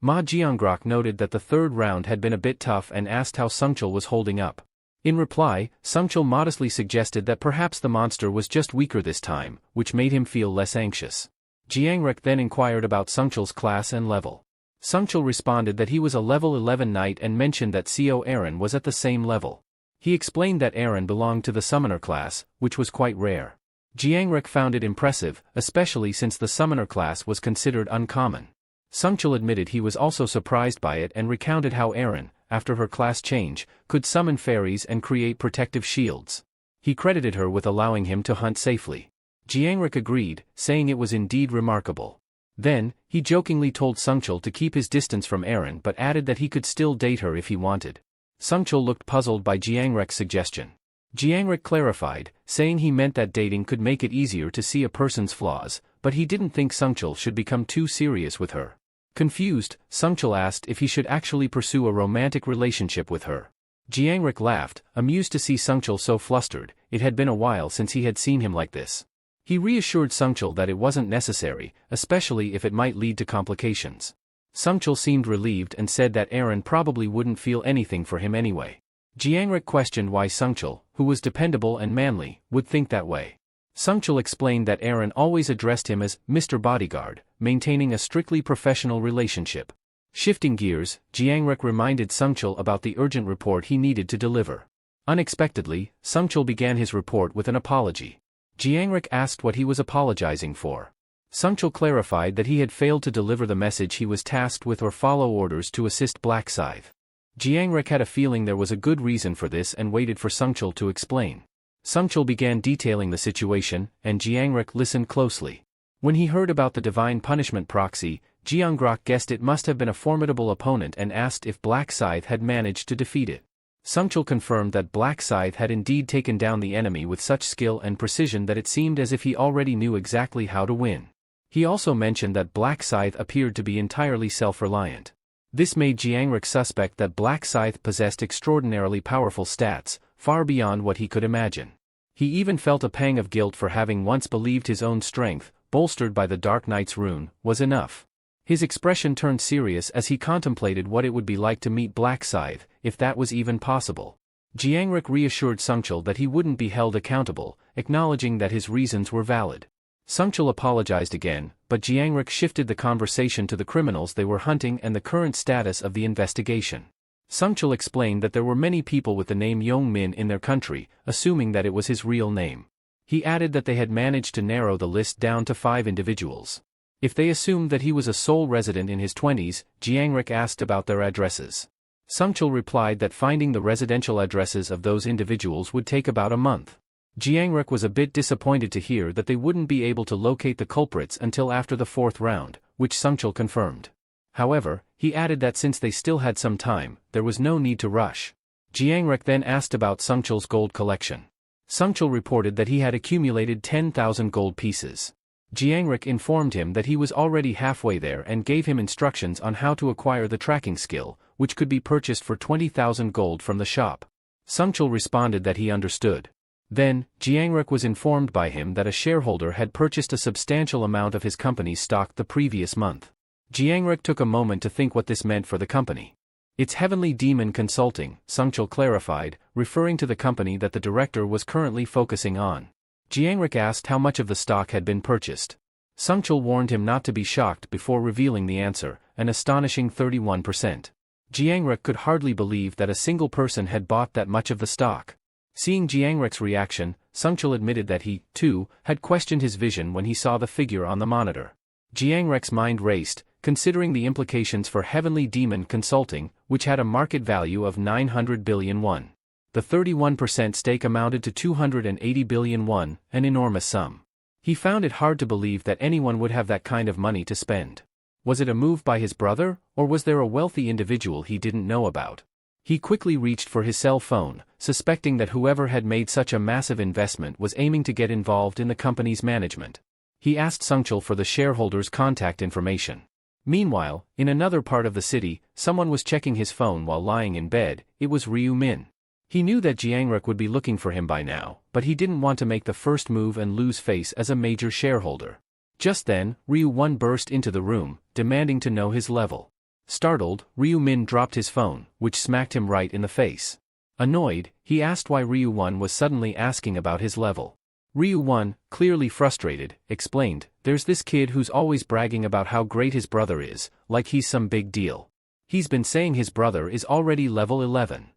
Ma Jiangrok noted that the third round had been a bit tough and asked how Sangchul was holding up. In reply, Sangchul modestly suggested that perhaps the monster was just weaker this time, which made him feel less anxious. Jiangrek then inquired about Sangchul's class and level. Sangchul responded that he was a level 11 knight and mentioned that Co Aaron was at the same level. He explained that Aaron belonged to the summoner class, which was quite rare. Jiangrek found it impressive, especially since the summoner class was considered uncommon. Sangchul admitted he was also surprised by it and recounted how Aaron, after her class change, could summon fairies and create protective shields. He credited her with allowing him to hunt safely. Jiangrek agreed, saying it was indeed remarkable. Then, he jokingly told Sangchul to keep his distance from Aaron but added that he could still date her if he wanted. Sangchul looked puzzled by Jiangrek's suggestion. Jiangrek clarified, saying he meant that dating could make it easier to see a person's flaws, but he didn't think Sangchul should become too serious with her. Confused, Sangchul asked if he should actually pursue a romantic relationship with her. Jiangrek laughed, amused to see Sangchul so flustered. It had been a while since he had seen him like this. He reassured Sangchul that it wasn't necessary, especially if it might lead to complications. Sangchul seemed relieved and said that Aaron probably wouldn't feel anything for him anyway. Jiangrek questioned why Sangchul, who was dependable and manly, would think that way. Sangchul explained that Aaron always addressed him as Mr. Bodyguard, maintaining a strictly professional relationship. Shifting gears, Jiangrek reminded Sangchul about the urgent report he needed to deliver. Unexpectedly, Sangchul began his report with an apology. Jiangrek asked what he was apologizing for. Sangchul clarified that he had failed to deliver the message he was tasked with or follow orders to assist Black Scythe. Jiangrek had a feeling there was a good reason for this and waited for Sangchul to explain. Sangchul began detailing the situation, and Jiangrek listened closely. When he heard about the divine punishment proxy, Jiangrok guessed it must have been a formidable opponent and asked if Black Scythe had managed to defeat it. Sangchul confirmed that Black Scythe had indeed taken down the enemy with such skill and precision that it seemed as if he already knew exactly how to win. He also mentioned that Black Scythe appeared to be entirely self-reliant. This made Jiangrek suspect that Black Scythe possessed extraordinarily powerful stats, far beyond what he could imagine. He even felt a pang of guilt for having once believed his own strength, bolstered by the Dark Knight's rune, was enough. His expression turned serious as he contemplated what it would be like to meet Black Scythe, if that was even possible. Jiangrek reassured Sangchul that he wouldn't be held accountable, acknowledging that his reasons were valid. Sangchul apologized again, but Jiangrek shifted the conversation to the criminals they were hunting and the current status of the investigation. Sangchul explained that there were many people with the name Yongmin in their country, assuming that it was his real name. He added that they had managed to narrow the list down to 5 individuals. If they assumed that he was a sole resident in his 20s, Jiangrek asked about their addresses. Sangchul replied that finding the residential addresses of those individuals would take about a month. Jiangrek was a bit disappointed to hear that they wouldn't be able to locate the culprits until after the 4th round, which Sungchul confirmed. However, he added that since they still had some time, there was no need to rush. Jiangrek then asked about Sungchul's gold collection. Sungchul reported that he had accumulated 10,000 gold pieces. Jiangrek informed him that he was already halfway there and gave him instructions on how to acquire the tracking skill, which could be purchased for 20,000 gold from the shop. Sungchul responded that he understood. Then, Jiangrek was informed by him that a shareholder had purchased a substantial amount of his company's stock the previous month. Jiangrek took a moment to think what this meant for the company. It's Heavenly Demon Consulting, Sungchul clarified, referring to the company that the director was currently focusing on. Jiangrek asked how much of the stock had been purchased. Sungchul warned him not to be shocked before revealing the answer, an astonishing 31%. Jiangrek could hardly believe that a single person had bought that much of the stock. Seeing Jiangrek's reaction, Sungchul admitted that he, too, had questioned his vision when he saw the figure on the monitor. Jiangrek's mind raced, considering the implications for Heavenly Demon Consulting, which had a market value of 900 billion won. The 31% stake amounted to 280 billion won, an enormous sum. He found it hard to believe that anyone would have that kind of money to spend. Was it a move by his brother, or was there a wealthy individual he didn't know about? He quickly reached for his cell phone, suspecting that whoever had made such a massive investment was aiming to get involved in the company's management. He asked Sungchul for the shareholders' contact information. Meanwhile, in another part of the city, someone was checking his phone while lying in bed. It was Ryu Min. He knew that Jiangrek would be looking for him by now, but he didn't want to make the first move and lose face as a major shareholder. Just then, Ryu Won burst into the room, demanding to know his level. Startled, Ryu Min dropped his phone, which smacked him right in the face. Annoyed, he asked why Ryu Won was suddenly asking about his level. Ryu Won, clearly frustrated, explained, "There's this kid who's always bragging about how great his brother is, like he's some big deal. He's been saying his brother is already level 11.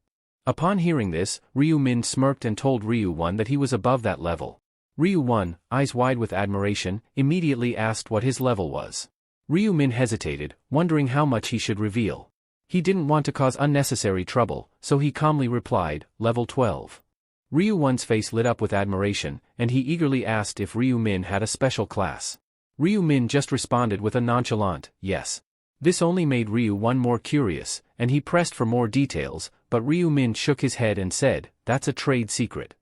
Upon hearing this, Ryu Min smirked and told Ryu Won that he was above that level. Ryu Won, eyes wide with admiration, immediately asked what his level was. Ryu Min hesitated, wondering how much he should reveal. He didn't want to cause unnecessary trouble, so he calmly replied, level 12. Ryu Won's face lit up with admiration, and he eagerly asked if Ryu Min had a special class. Ryu Min just responded with a nonchalant, yes. This only made Ryu Won more curious, and he pressed for more details, but Ryu Min shook his head and said, that's a trade secret.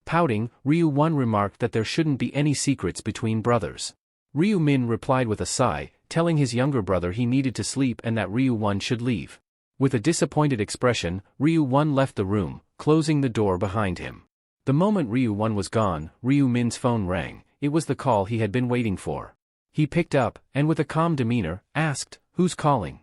Pouting, Ryu Won remarked that there shouldn't be any secrets between brothers. Ryu Min replied with a sigh, telling his younger brother he needed to sleep and that Ryu Won should leave. With a disappointed expression, Ryu Won left the room, closing the door behind him. The moment Ryu Won was gone, Ryu Min's phone rang. It was the call he had been waiting for. He picked up, and with a calm demeanor, asked, who's calling?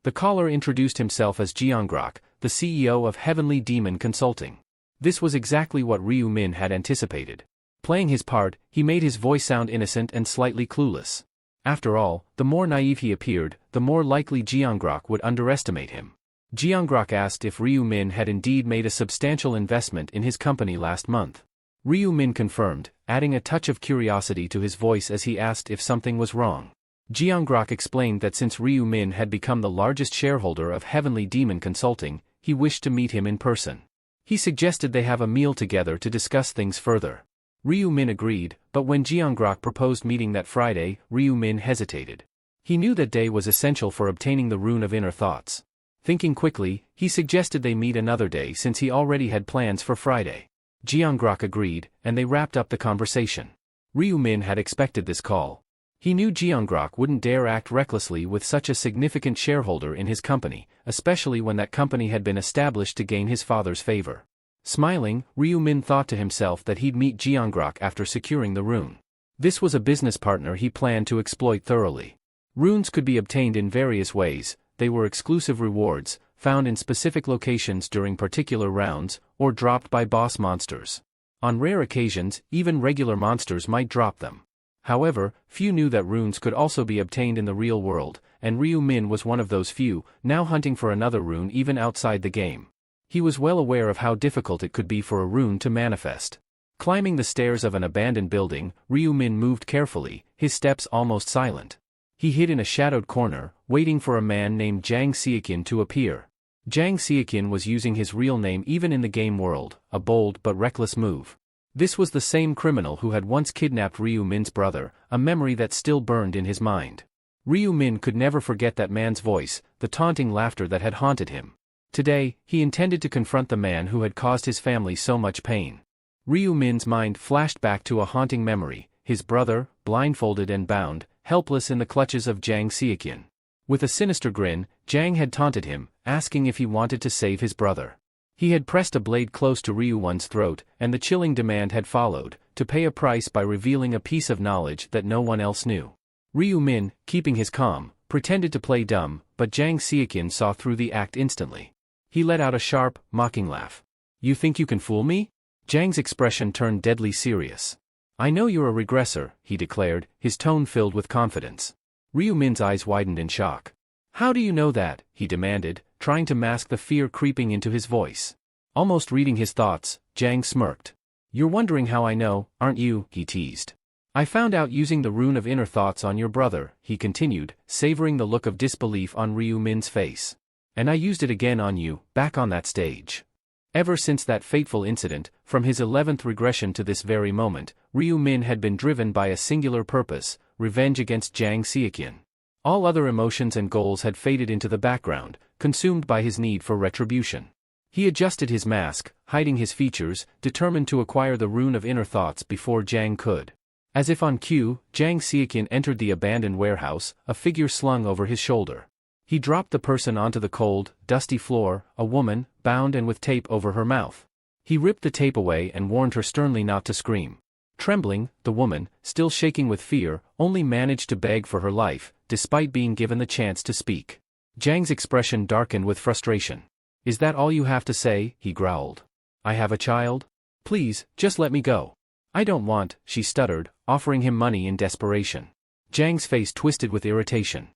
The caller introduced himself as Jiangrek, the CEO of Heavenly Demon Consulting. This was exactly what Ryu Min had anticipated. Playing his part, he made his voice sound innocent and slightly clueless. After all, the more naive he appeared, the more likely Jiangrek would underestimate him. Jiangrek asked if Ryu Min had indeed made a substantial investment in his company last month. Ryu Min confirmed, adding a touch of curiosity to his voice as he asked if something was wrong. Jiangrek explained that since Ryu Min had become the largest shareholder of Heavenly Demon Consulting, he wished to meet him in person. He suggested they have a meal together to discuss things further. Ryu Min agreed, but when Jiangrek proposed meeting that Friday, Ryu Min hesitated. He knew that day was essential for obtaining the rune of inner thoughts. Thinking quickly, he suggested they meet another day since he already had plans for Friday. Jiangrek agreed, and they wrapped up the conversation. Ryu Min had expected this call. He knew Jiangrek wouldn't dare act recklessly with such a significant shareholder in his company, especially when that company had been established to gain his father's favor. Smiling, Ryu Min thought to himself that he'd meet Jiangrek after securing the rune. This was a business partner he planned to exploit thoroughly. Runes could be obtained in various ways. They were exclusive rewards, found in specific locations during particular rounds, or dropped by boss monsters. On rare occasions, even regular monsters might drop them. However, few knew that runes could also be obtained in the real world, and Ryu Min was one of those few, now hunting for another rune even outside the game. He was well aware of how difficult it could be for a rune to manifest. Climbing the stairs of an abandoned building, Ryu Min moved carefully, his steps almost silent. He hid in a shadowed corner, waiting for a man named Jang Seakin to appear. Jang Seakin was using his real name even in the game world, a bold but reckless move. This was the same criminal who had once kidnapped Ryu Min's brother, a memory that still burned in his mind. Ryu Min could never forget that man's voice, the taunting laughter that had haunted him. Today, he intended to confront the man who had caused his family so much pain. Ryu Min's mind flashed back to a haunting memory, his brother, blindfolded and bound, helpless in the clutches of Jang Seokyeon. With a sinister grin, Jang had taunted him, asking if he wanted to save his brother. He had pressed a blade close to Ryu Won's throat, and the chilling demand had followed, to pay a price by revealing a piece of knowledge that no one else knew. Ryu Min, keeping his calm, pretended to play dumb, but Jang Seokyeon saw through the act instantly. He let out a sharp, mocking laugh. "You think you can fool me?" Jang's expression turned deadly serious. "I know you're a regressor," he declared, his tone filled with confidence. Ryu Min's eyes widened in shock. "How do you know that?" he demanded, trying to mask the fear creeping into his voice. Almost reading his thoughts, Jang smirked. "You're wondering how I know, aren't you?" he teased. "I found out using the rune of inner thoughts on your brother," he continued, savoring the look of disbelief on Ryu Min's face. "And I used it again on you, back on that stage." Ever since that fateful incident, from his 11th regression to this very moment, Ryu Min had been driven by a singular purpose: revenge against Jang Seokyeon. All other emotions and goals had faded into the background, consumed by his need for retribution. He adjusted his mask, hiding his features, determined to acquire the rune of inner thoughts before Jang could. As if on cue, Jang Seokyeon entered the abandoned warehouse, a figure slung over his shoulder. He dropped the person onto the cold, dusty floor, a woman, bound and with tape over her mouth. He ripped the tape away and warned her sternly not to scream. Trembling, the woman, still shaking with fear, only managed to beg for her life, despite being given the chance to speak. Jang's expression darkened with frustration. "Is that all you have to say?" he growled. "I have a child? Please, just let me go." "I don't want," she stuttered, offering him money in desperation. Jang's face twisted with irritation.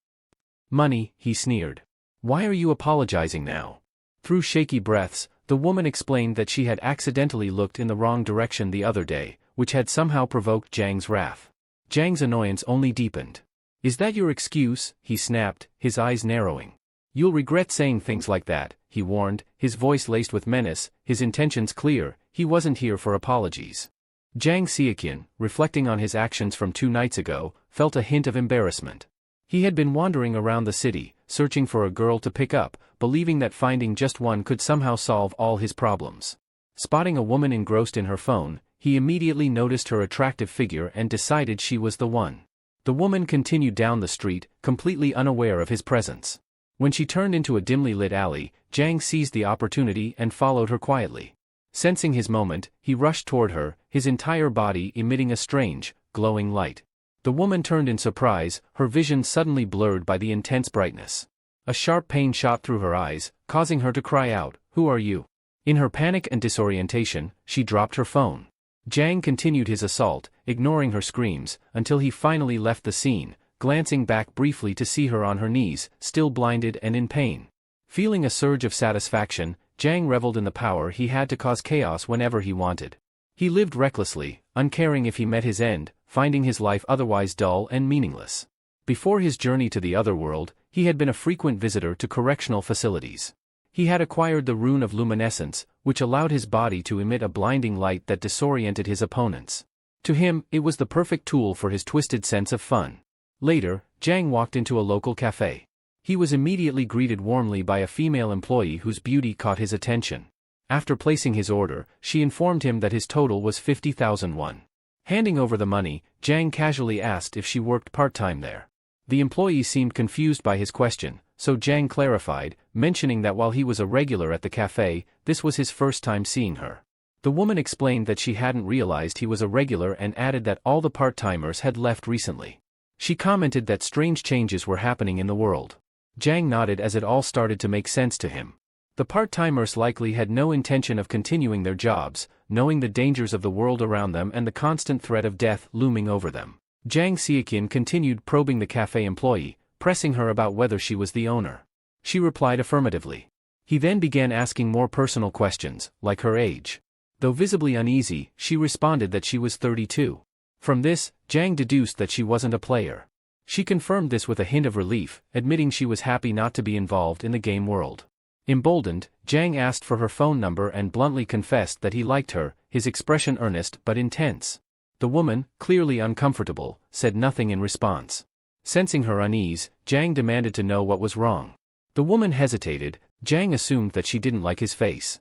"Money," he sneered. "Why are you apologizing now?" Through shaky breaths, the woman explained that she had accidentally looked in the wrong direction the other day, which had somehow provoked Jang's wrath. Jang's annoyance only deepened. "Is that your excuse?" he snapped, his eyes narrowing. "You'll regret saying things like that," he warned, his voice laced with menace, his intentions clear. He wasn't here for apologies. Jang Seokyeon, reflecting on his actions from 2 nights ago, felt a hint of embarrassment. He had been wandering around the city, searching for a girl to pick up, believing that finding just one could somehow solve all his problems. Spotting a woman engrossed in her phone, he immediately noticed her attractive figure and decided she was the one. The woman continued down the street, completely unaware of his presence. When she turned into a dimly lit alley, Jang seized the opportunity and followed her quietly. Sensing his moment, he rushed toward her, his entire body emitting a strange, glowing light. The woman turned in surprise, her vision suddenly blurred by the intense brightness. A sharp pain shot through her eyes, causing her to cry out, "Who are you?" In her panic and disorientation, she dropped her phone. Jang continued his assault, ignoring her screams, until he finally left the scene, glancing back briefly to see her on her knees, still blinded and in pain. Feeling a surge of satisfaction, Jang reveled in the power he had to cause chaos whenever he wanted. He lived recklessly, uncaring if he met his end, finding his life otherwise dull and meaningless. Before his journey to the other world, he had been a frequent visitor to correctional facilities. He had acquired the rune of luminescence, which allowed his body to emit a blinding light that disoriented his opponents. To him, it was the perfect tool for his twisted sense of fun. Later, Jang walked into a local cafe. He was immediately greeted warmly by a female employee whose beauty caught his attention. After placing his order, she informed him that his total was 50,000 won. Handing over the money, Jang casually asked if she worked part-time there. The employee seemed confused by his question, so Jang clarified, mentioning that while he was a regular at the cafe, this was his first time seeing her. The woman explained that she hadn't realized he was a regular and added that all the part-timers had left recently. She commented that strange changes were happening in the world. Jang nodded as it all started to make sense to him. The part-timers likely had no intention of continuing their jobs, knowing the dangers of the world around them and the constant threat of death looming over them. Jang Seokyeon continued probing the cafe employee, pressing her about whether she was the owner. She replied affirmatively. He then began asking more personal questions, like her age. Though visibly uneasy, she responded that she was 32. From this, Jang deduced that she wasn't a player. She confirmed this with a hint of relief, admitting she was happy not to be involved in the game world. Emboldened, Jang asked for her phone number and bluntly confessed that he liked her, his expression earnest but intense. The woman, clearly uncomfortable, said nothing in response. Sensing her unease, Jiang demanded to know what was wrong. The woman hesitated. Jiang assumed that she didn't like his face.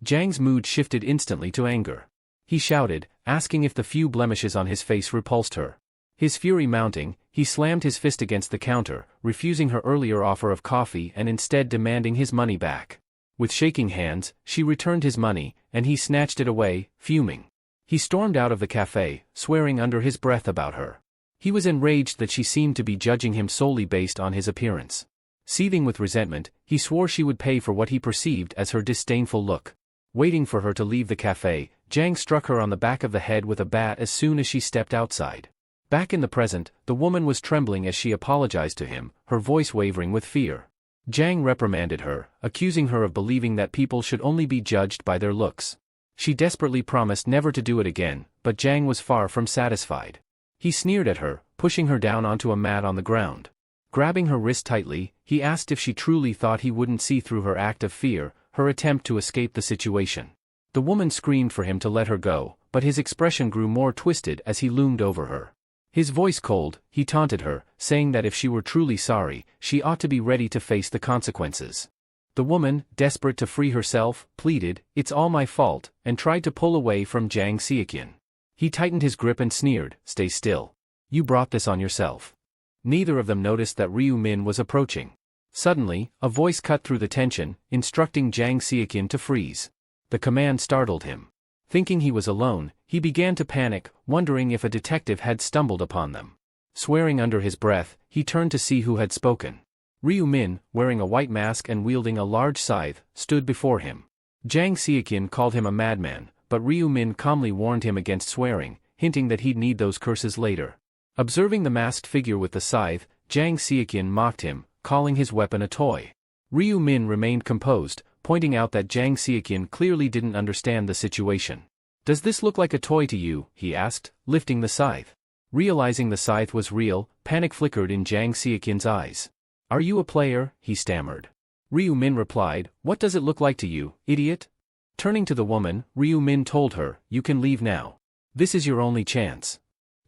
Jiang's mood shifted instantly to anger. He shouted, asking if the few blemishes on his face repulsed her. His fury mounting, he slammed his fist against the counter, refusing her earlier offer of coffee and instead demanding his money back. With shaking hands, she returned his money, and he snatched it away, fuming. He stormed out of the cafe, swearing under his breath about her. He was enraged that she seemed to be judging him solely based on his appearance. Seething with resentment, he swore she would pay for what he perceived as her disdainful look. Waiting for her to leave the cafe, Jiang struck her on the back of the head with a bat as soon as she stepped outside. Back in the present, the woman was trembling as she apologized to him, her voice wavering with fear. Jiang reprimanded her, accusing her of believing that people should only be judged by their looks. She desperately promised never to do it again, but Jiang was far from satisfied. He sneered at her, pushing her down onto a mat on the ground. Grabbing her wrist tightly, he asked if she truly thought he wouldn't see through her act of fear, her attempt to escape the situation. The woman screamed for him to let her go, but his expression grew more twisted as he loomed over her. His voice cold, he taunted her, saying that if she were truly sorry, she ought to be ready to face the consequences. The woman, desperate to free herself, pleaded, "It's all my fault," and tried to pull away from Jiang Xiaqian. He tightened his grip and sneered, "Stay still. You brought this on yourself." Neither of them noticed that Ryu Min was approaching. Suddenly, a voice cut through the tension, instructing Jiang Xiaqian to freeze. The command startled him. Thinking he was alone, he began to panic, wondering if a detective had stumbled upon them. Swearing under his breath, he turned to see who had spoken. Ryu Min, wearing a white mask and wielding a large scythe, stood before him. Jiang Xiaqian called him a madman, but Ryu Min calmly warned him against swearing, hinting that he'd need those curses later. Observing the masked figure with the scythe, Jiang Xiaqian mocked him, calling his weapon a toy. Ryu Min remained composed, pointing out that Jiang Xiaqian clearly didn't understand the situation. "Does this look like a toy to you?" he asked, lifting the scythe. Realizing the scythe was real, panic flickered in Jiang Xiaqian's eyes. "Are you a player?" he stammered. Ryu Min replied, "What does it look like to you, idiot?" Turning to the woman, Ryu Min told her, "You can leave now. This is your only chance."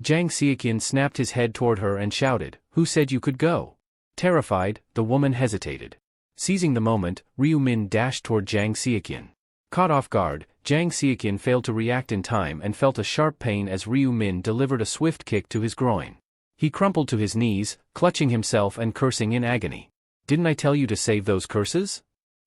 Jiang Xiaqian snapped his head toward her and shouted, "Who said you could go?" Terrified, the woman hesitated. Seizing the moment, Ryu Min dashed toward Jiang Xiaqian. Caught off guard, Jiang Xiaqian failed to react in time and felt a sharp pain as Ryu Min delivered a swift kick to his groin. He crumpled to his knees, clutching himself and cursing in agony. "Didn't I tell you to save those curses?"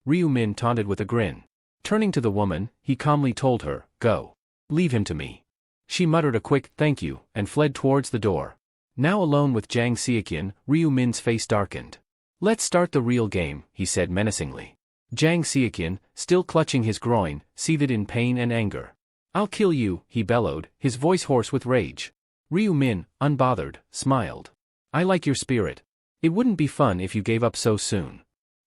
Ryu Min taunted with a grin. Turning to the woman, he calmly told her, "Go. Leave him to me." She muttered a quick, "Thank you," and fled towards the door. Now alone with Jiang Xiaqian, Ryu Min's face darkened. "Let's start the real game," he said menacingly. Jiang Xiaqian, still clutching his groin, seethed in pain and anger. "I'll kill you," he bellowed, his voice hoarse with rage. Ryu Min, unbothered, smiled. "I like your spirit. It wouldn't be fun if you gave up so soon."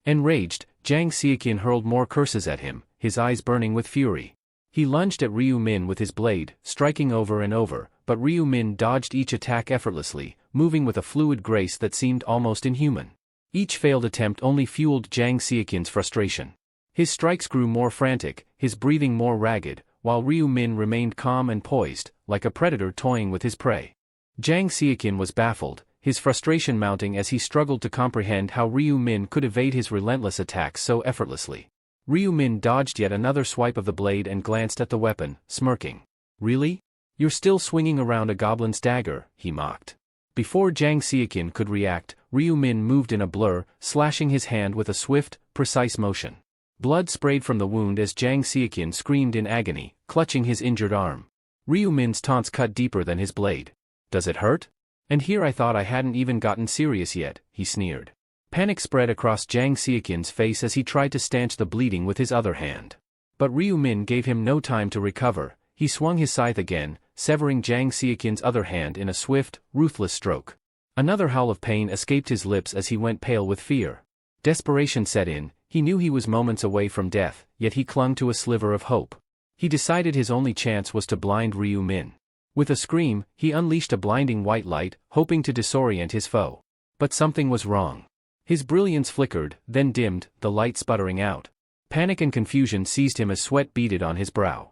Enraged, Jiang Xiaqian hurled more curses at him, his eyes burning with fury. He lunged at Ryu Min with his blade, striking over and over, but Ryu Min dodged each attack effortlessly, moving with a fluid grace that seemed almost inhuman. Each failed attempt only fueled Jiang Xiaqian's frustration. His strikes grew more frantic, his breathing more ragged, while Ryu Min remained calm and poised, like a predator toying with his prey. Jiang Xiaqian was baffled, his frustration mounting as he struggled to comprehend how Ryu Min could evade his relentless attacks so effortlessly. Ryu Min dodged yet another swipe of the blade and glanced at the weapon, smirking. "Really? You're still swinging around a goblin's dagger," he mocked. Before Jiang Xiaqian could react, Ryu Min moved in a blur, slashing his hand with a swift, precise motion. Blood sprayed from the wound as Jiang Xiaqian screamed in agony, clutching his injured arm. Ryu Min's taunts cut deeper than his blade. "Does it hurt? And here I thought I hadn't even gotten serious yet," he sneered. Panic spread across Jiang Xiaqian's face as he tried to stanch the bleeding with his other hand. But Ryu Min gave him no time to recover. He swung his scythe again, severing Jiang Xiaqian's other hand in a swift, ruthless stroke. Another howl of pain escaped his lips as he went pale with fear. Desperation set in. He knew he was moments away from death, yet he clung to a sliver of hope. He decided his only chance was to blind Ryu Min. With a scream, he unleashed a blinding white light, hoping to disorient his foe. But something was wrong. His brilliance flickered, then dimmed, the light sputtering out. Panic and confusion seized him as sweat beaded on his brow.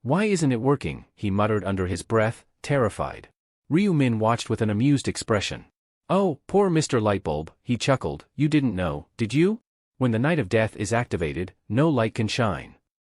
Why isn't it working? He muttered under his breath, terrified. Ryu Min watched with an amused expression. Oh, poor Mr. Lightbulb, he chuckled, you didn't know, did you? When the Night of Death is activated, no light can shine.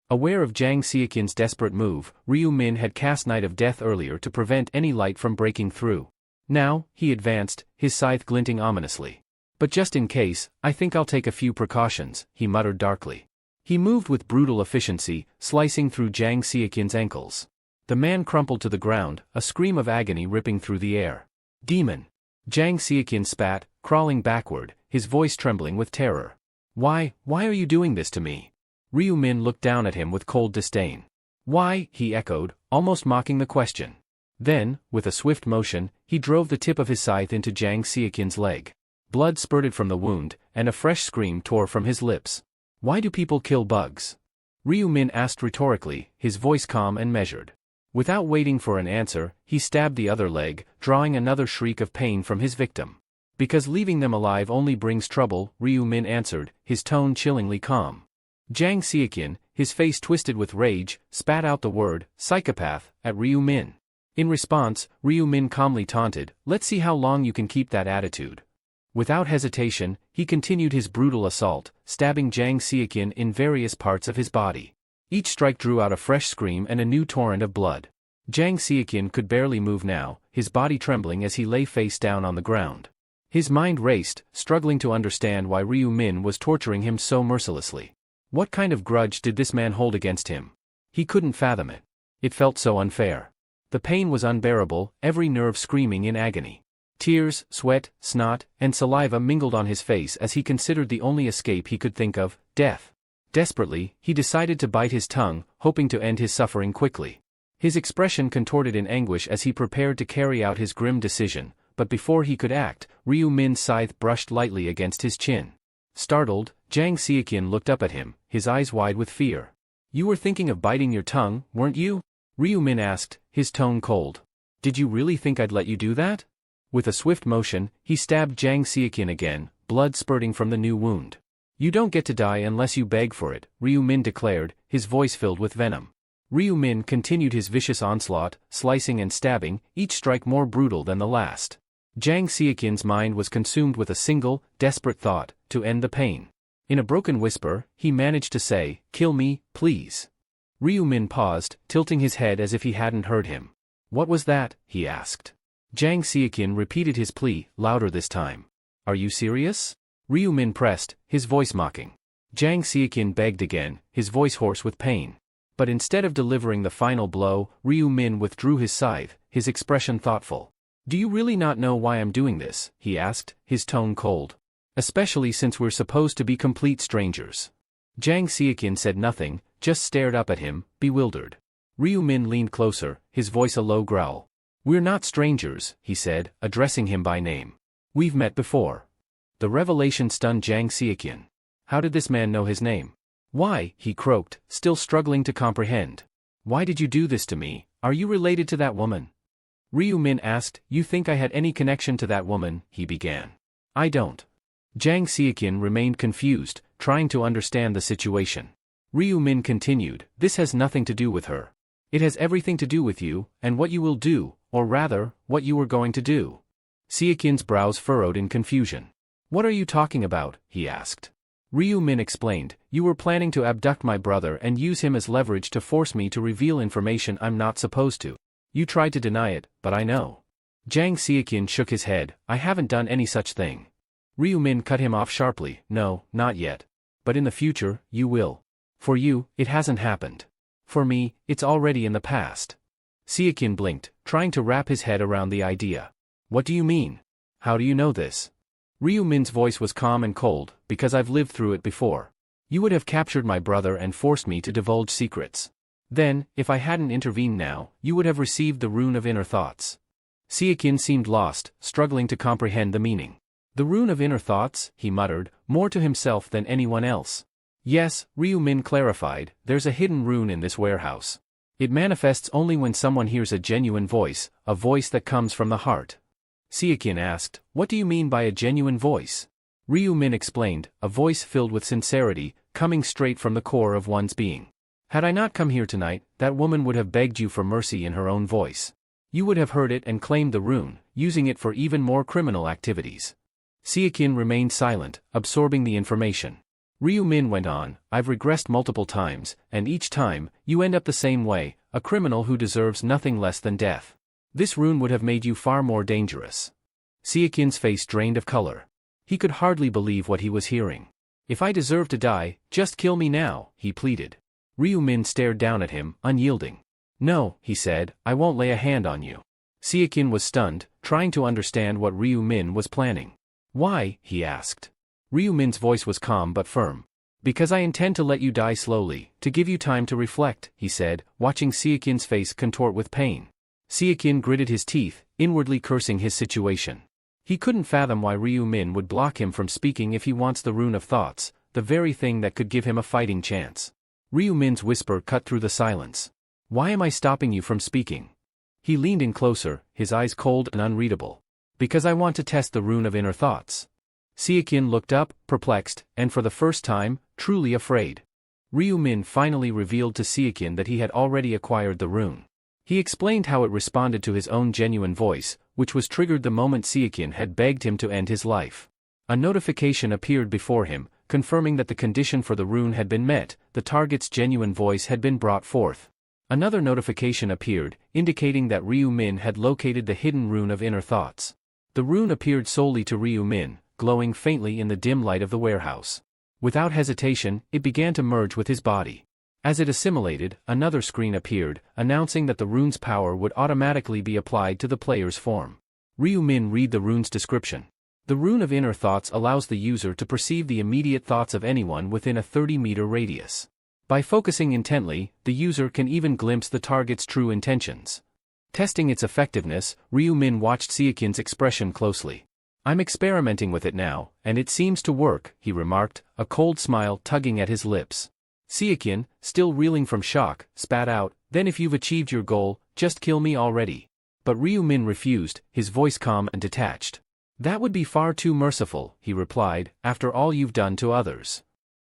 Aware of Jang Seokin's desperate move, Ryu Min had cast Night of Death earlier to prevent any light from breaking through. Now, he advanced, his scythe glinting ominously. But just in case, I think I'll take a few precautions, he muttered darkly. He moved with brutal efficiency, slicing through Jang Seokin's ankles. The man crumpled to the ground, a scream of agony ripping through the air. Demon! Jang Seokin spat, crawling backward, his voice trembling with terror. Why are you doing this to me? Ryu Min looked down at him with cold disdain. Why, he echoed, almost mocking the question. Then, with a swift motion, he drove the tip of his scythe into Jang Seokin's leg. Blood spurted from the wound, and a fresh scream tore from his lips. Why do people kill bugs? Ryu Min asked rhetorically, his voice calm and measured. Without waiting for an answer, he stabbed the other leg, drawing another shriek of pain from his victim. Because leaving them alive only brings trouble, Ryu Min answered, his tone chillingly calm. Jang Seokin, his face twisted with rage, spat out the word, psychopath, at Ryu Min. In response, Ryu Min calmly taunted, let's see how long you can keep that attitude. Without hesitation, he continued his brutal assault, stabbing Jang Seokin in various parts of his body. Each strike drew out a fresh scream and a new torrent of blood. Jang Seokin could barely move now, his body trembling as he lay face down on the ground. His mind raced, struggling to understand why Ryu Min was torturing him so mercilessly. What kind of grudge did this man hold against him? He couldn't fathom it. It felt so unfair. The pain was unbearable, every nerve screaming in agony. Tears, sweat, snot, and saliva mingled on his face as he considered the only escape he could think of, death. Desperately, he decided to bite his tongue, hoping to end his suffering quickly. His expression contorted in anguish as he prepared to carry out his grim decision, but before he could act, Ryu Min's scythe brushed lightly against his chin. Startled, Jang Seokin looked up at him, his eyes wide with fear. You were thinking of biting your tongue, weren't you? Ryu Min asked, his tone cold. Did you really think I'd let you do that? With a swift motion, he stabbed Jang Seokin again, blood spurting from the new wound. You don't get to die unless you beg for it, Ryu Min declared, his voice filled with venom. Ryu Min continued his vicious onslaught, slicing and stabbing, each strike more brutal than the last. Jang Seokin's mind was consumed with a single, desperate thought, to end the pain. In a broken whisper, he managed to say, kill me, please. Ryu Min paused, tilting his head as if he hadn't heard him. What was that? He asked. Jang Seokin repeated his plea, louder this time. Are you serious? Ryu Min pressed, his voice mocking. Jang Seokin begged again, his voice hoarse with pain. But instead of delivering the final blow, Ryu Min withdrew his scythe, his expression thoughtful. Do you really not know why I'm doing this? He asked, his tone cold. Especially since we're supposed to be complete strangers. Jang Seokin said nothing, just stared up at him, bewildered. Ryu Min leaned closer, his voice a low growl. We're not strangers, he said, addressing him by name. We've met before. The revelation stunned Jang Seokin. How did this man know his name? Why, he croaked, still struggling to comprehend. Why did you do this to me? Are you related to that woman? Ryu Min asked, you think I had any connection to that woman, he began. I don't. Jang Seokin remained confused, trying to understand the situation. Ryu Min continued, this has nothing to do with her. It has everything to do with you, and what you will do, or rather, what you were going to do. Seokin's brows furrowed in confusion. What are you talking about? He asked. Ryu Min explained, you were planning to abduct my brother and use him as leverage to force me to reveal information I'm not supposed to. You tried to deny it, but I know. Jang Seokin shook his head, I haven't done any such thing. Ryu Min cut him off sharply, no, not yet. But in the future, you will. For you, it hasn't happened. For me, it's already in the past. Seokin blinked, trying to wrap his head around the idea. What do you mean? How do you know this? Ryu Min's voice was calm and cold, because I've lived through it before. You would have captured my brother and forced me to divulge secrets. Then, if I hadn't intervened now, you would have received the rune of inner thoughts. Seokin seemed lost, struggling to comprehend the meaning. The rune of inner thoughts, he muttered, more to himself than anyone else. Yes, Ryu Min clarified, there's a hidden rune in this warehouse. It manifests only when someone hears a genuine voice, a voice that comes from the heart. Seokin asked, what do you mean by a genuine voice? Ryu Min explained, a voice filled with sincerity, coming straight from the core of one's being. Had I not come here tonight, that woman would have begged you for mercy in her own voice. You would have heard it and claimed the rune, using it for even more criminal activities. Seokin remained silent, absorbing the information. Ryu Min went on, I've regressed multiple times, and each time, you end up the same way, a criminal who deserves nothing less than death. This rune would have made you far more dangerous. Seokin's face drained of color. He could hardly believe what he was hearing. If I deserve to die, just kill me now, he pleaded. Ryu Min stared down at him, unyielding. No, he said, I won't lay a hand on you. Seokin was stunned, trying to understand what Ryu Min was planning. Why? He asked. Ryu Min's voice was calm but firm. Because I intend to let you die slowly, to give you time to reflect, he said, watching Seokin's face contort with pain. Seokin gritted his teeth, inwardly cursing his situation. He couldn't fathom why Ryu Min would block him from speaking if he wants the rune of thoughts, the very thing that could give him a fighting chance. Ryu Min's whisper cut through the silence. Why am I stopping you from speaking? He leaned in closer, his eyes cold and unreadable. Because I want to test the rune of inner thoughts. Seokin looked up, perplexed, and for the first time, truly afraid. Ryu Min finally revealed to Seokin that he had already acquired the rune. He explained how it responded to his own genuine voice, which was triggered the moment Seokin had begged him to end his life. A notification appeared before him, confirming that the condition for the rune had been met, the target's genuine voice had been brought forth. Another notification appeared, indicating that Ryu Min had located the hidden rune of inner thoughts. The rune appeared solely to Ryu Min, glowing faintly in the dim light of the warehouse. Without hesitation, it began to merge with his body. As it assimilated, another screen appeared, announcing that the rune's power would automatically be applied to the player's form. Ryu Min read the rune's description. The rune of inner thoughts allows the user to perceive the immediate thoughts of anyone within a 30-meter radius. By focusing intently, the user can even glimpse the target's true intentions. Testing its effectiveness, Ryu Min watched Seokin's expression closely. I'm experimenting with it now, and it seems to work, he remarked, a cold smile tugging at his lips. Seokin, still reeling from shock, spat out, then if you've achieved your goal, just kill me already. But Ryu Min refused, his voice calm and detached. That would be far too merciful, he replied, after all you've done to others.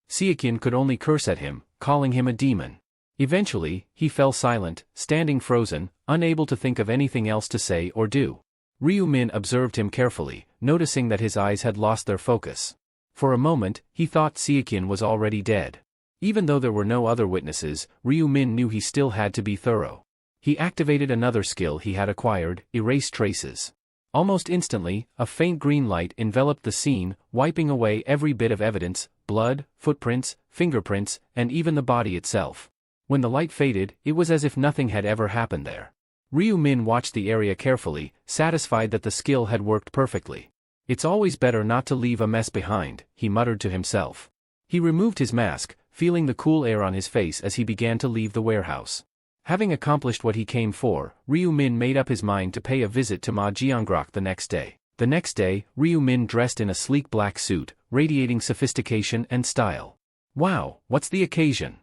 Seokin could only curse at him, calling him a demon. Eventually, he fell silent, standing frozen, unable to think of anything else to say or do. Ryu Min observed him carefully, noticing that his eyes had lost their focus. For a moment, he thought Seokin was already dead. Even though there were no other witnesses, Ryu Min knew he still had to be thorough. He activated another skill he had acquired, erase traces. Almost instantly, a faint green light enveloped the scene, wiping away every bit of evidence, blood, footprints, fingerprints, and even the body itself. When the light faded, it was as if nothing had ever happened there. Ryu Min watched the area carefully, satisfied that the skill had worked perfectly. It's always better not to leave a mess behind, he muttered to himself. He removed his mask, feeling the cool air on his face as he began to leave the warehouse. Having accomplished what he came for, Ryu Min made up his mind to pay a visit to Ma Jiangrok the next day. The next day, Ryu Min dressed in a sleek black suit, radiating sophistication and style. Wow, what's the occasion?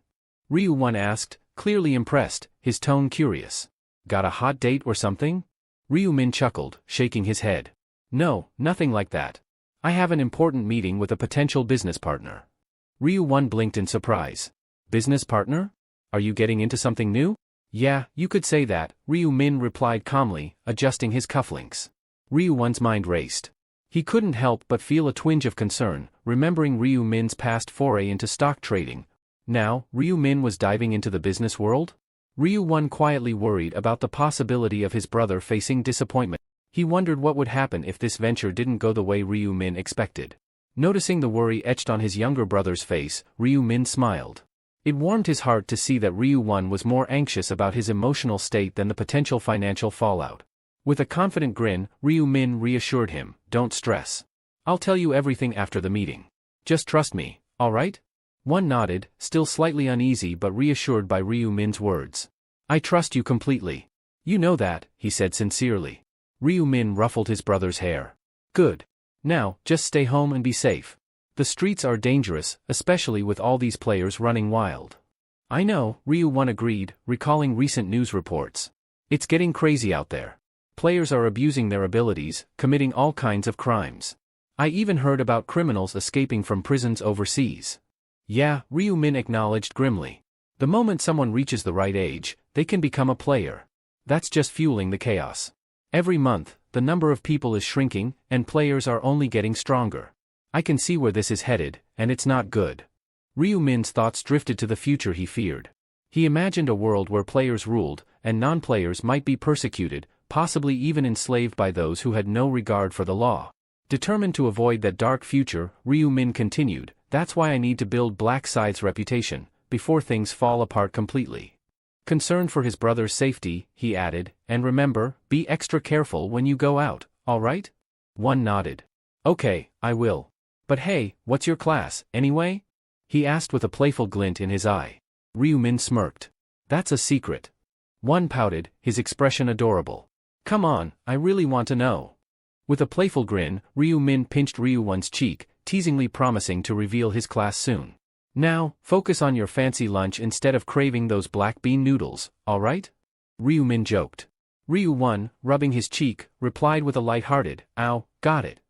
Ryu Won asked, clearly impressed, his tone curious. Got a hot date or something? Ryu Min chuckled, shaking his head. No, nothing like that. I have an important meeting with a potential business partner. Ryu Won blinked in surprise. Business partner? Are you getting into something new? Yeah, you could say that, Ryu Min replied calmly, adjusting his cufflinks. Ryu Won's mind raced. He couldn't help but feel a twinge of concern, remembering Ryu Min's past foray into stock trading. Now, Ryu Min was diving into the business world? Ryu Won quietly worried about the possibility of his brother facing disappointment. He wondered what would happen if this venture didn't go the way Ryu Min expected. Noticing the worry etched on his younger brother's face, Ryu Min smiled. It warmed his heart to see that Ryu Won was more anxious about his emotional state than the potential financial fallout. With a confident grin, Ryu Min reassured him, don't stress. I'll tell you everything after the meeting. Just trust me, alright? One nodded, still slightly uneasy but reassured by Ryu Min's words. I trust you completely. You know that, he said sincerely. Ryu Min ruffled his brother's hair. Good. Now, just stay home and be safe. The streets are dangerous, especially with all these players running wild. I know, Ryu Won agreed, recalling recent news reports. It's getting crazy out there. Players are abusing their abilities, committing all kinds of crimes. I even heard about criminals escaping from prisons overseas. Yeah, Ryu Min acknowledged grimly. The moment someone reaches the right age, they can become a player. That's just fueling the chaos. Every month, the number of people is shrinking, and players are only getting stronger. I can see where this is headed, and it's not good. Ryu Min's thoughts drifted to the future he feared. He imagined a world where players ruled, and non-players might be persecuted, possibly even enslaved by those who had no regard for the law. Determined to avoid that dark future, Ryu Min continued, "That's why I need to build Black Side's reputation, before things fall apart completely." Concerned for his brother's safety, he added, "And remember, be extra careful when you go out, alright?" One nodded. "Okay, I will. But hey, what's your class, anyway?" he asked with a playful glint in his eye. Ryu Min smirked. "That's a secret." One pouted, his expression adorable. "Come on, I really want to know." With a playful grin, Ryu Min pinched Ryu One's cheek, teasingly promising to reveal his class soon. "Now, focus on your fancy lunch instead of craving those black bean noodles, alright?" Ryu Min joked. Ryu One, rubbing his cheek, replied with a light-hearted, "Ow, got it."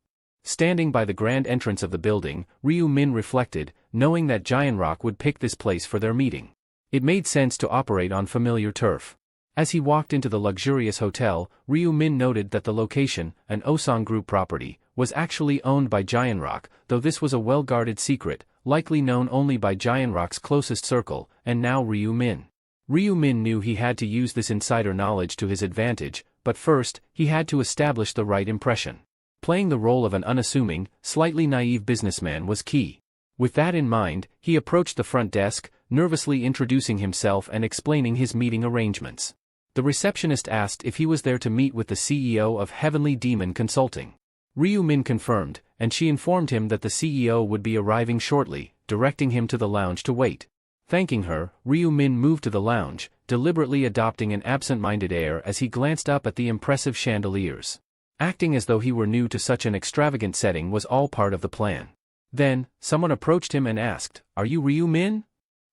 Standing by the grand entrance of the building, Ryu Min reflected, knowing that Giant Rock would pick this place for their meeting. It made sense to operate on familiar turf. As he walked into the luxurious hotel, Ryu Min noted that the location, an Osang Group property, was actually owned by Giant Rock, though this was a well-guarded secret, likely known only by Giant Rock's closest circle, and now Ryu Min. Ryu Min knew he had to use this insider knowledge to his advantage, but first, he had to establish the right impression. Playing the role of an unassuming, slightly naive businessman was key. With that in mind, he approached the front desk, nervously introducing himself and explaining his meeting arrangements. The receptionist asked if he was there to meet with the CEO of Heavenly Demon Consulting. Ryu Min confirmed, and she informed him that the CEO would be arriving shortly, directing him to the lounge to wait. Thanking her, Ryu Min moved to the lounge, deliberately adopting an absent-minded air as he glanced up at the impressive chandeliers. Acting as though he were new to such an extravagant setting was all part of the plan. Then, someone approached him and asked, "Are you Ryu Min?"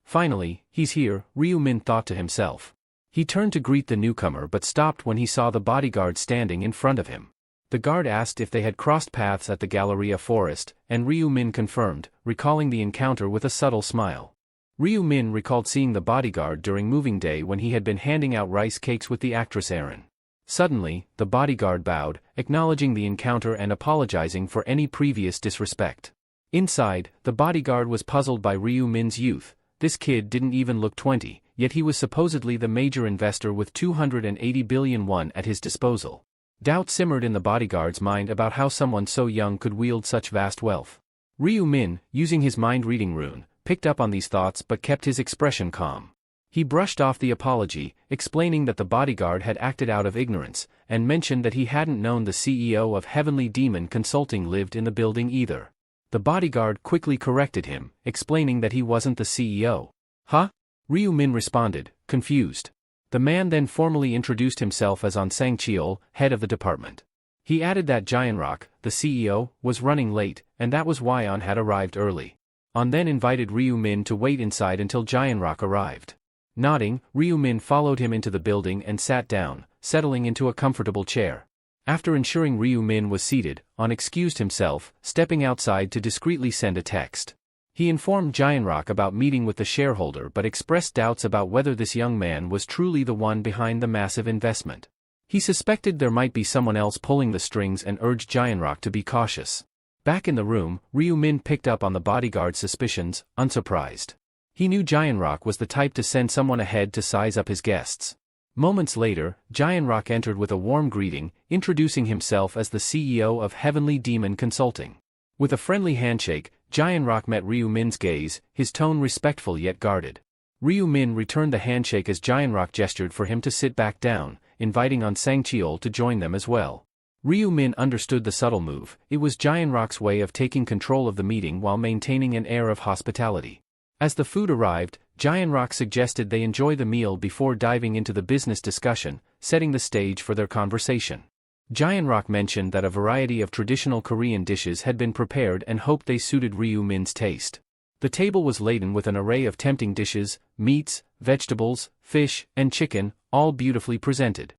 Finally, he's here, Ryu Min thought to himself. He turned to greet the newcomer but stopped when he saw the bodyguard standing in front of him. The guard asked if they had crossed paths at the Galleria Forest, and Ryu Min confirmed, recalling the encounter with a subtle smile. Ryu Min recalled seeing the bodyguard during moving day when he had been handing out rice cakes with the actress Erin. Suddenly, the bodyguard bowed, acknowledging the encounter and apologizing for any previous disrespect. Inside, the bodyguard was puzzled by Ryu Min's youth. This kid didn't even look 20, yet he was supposedly the major investor with 280 billion won at his disposal. Doubt simmered in the bodyguard's mind about how someone so young could wield such vast wealth. Ryu Min, using his mind-reading rune, picked up on these thoughts but kept his expression calm. He brushed off the apology, explaining that the bodyguard had acted out of ignorance, and mentioned that he hadn't known the CEO of Heavenly Demon Consulting lived in the building either. The bodyguard quickly corrected him, explaining that he wasn't the CEO. "Huh?" Ryu Min responded, confused. The man then formally introduced himself as On Sang-cheol, head of the department. He added that Giant Rock, the CEO, was running late, and that was why On had arrived early. On then invited Ryu Min to wait inside until Giant Rock arrived. Nodding, Ryu Min followed him into the building and sat down, settling into a comfortable chair. After ensuring Ryu Min was seated, On excused himself, stepping outside to discreetly send a text. He informed Giant Rock about meeting with the shareholder but expressed doubts about whether this young man was truly the one behind the massive investment. He suspected there might be someone else pulling the strings and urged Giant Rock to be cautious. Back in the room, Ryu Min picked up on the bodyguard's suspicions, unsurprised. He knew Giant Rock was the type to send someone ahead to size up his guests. Moments later, Giant Rock entered with a warm greeting, introducing himself as the CEO of Heavenly Demon Consulting. With a friendly handshake, Giant Rock met Ryu Min's gaze, his tone respectful yet guarded. Ryu Min returned the handshake as Giant Rock gestured for him to sit back down, inviting On Sang-cheol to join them as well. Ryu Min understood the subtle move. It was Giant Rock's way of taking control of the meeting while maintaining an air of hospitality. As the food arrived, Giant Rock suggested they enjoy the meal before diving into the business discussion, setting the stage for their conversation. Giant Rock mentioned that a variety of traditional Korean dishes had been prepared and hoped they suited Ryu Min's taste. The table was laden with an array of tempting dishes, meats, vegetables, fish, and chicken, all beautifully presented.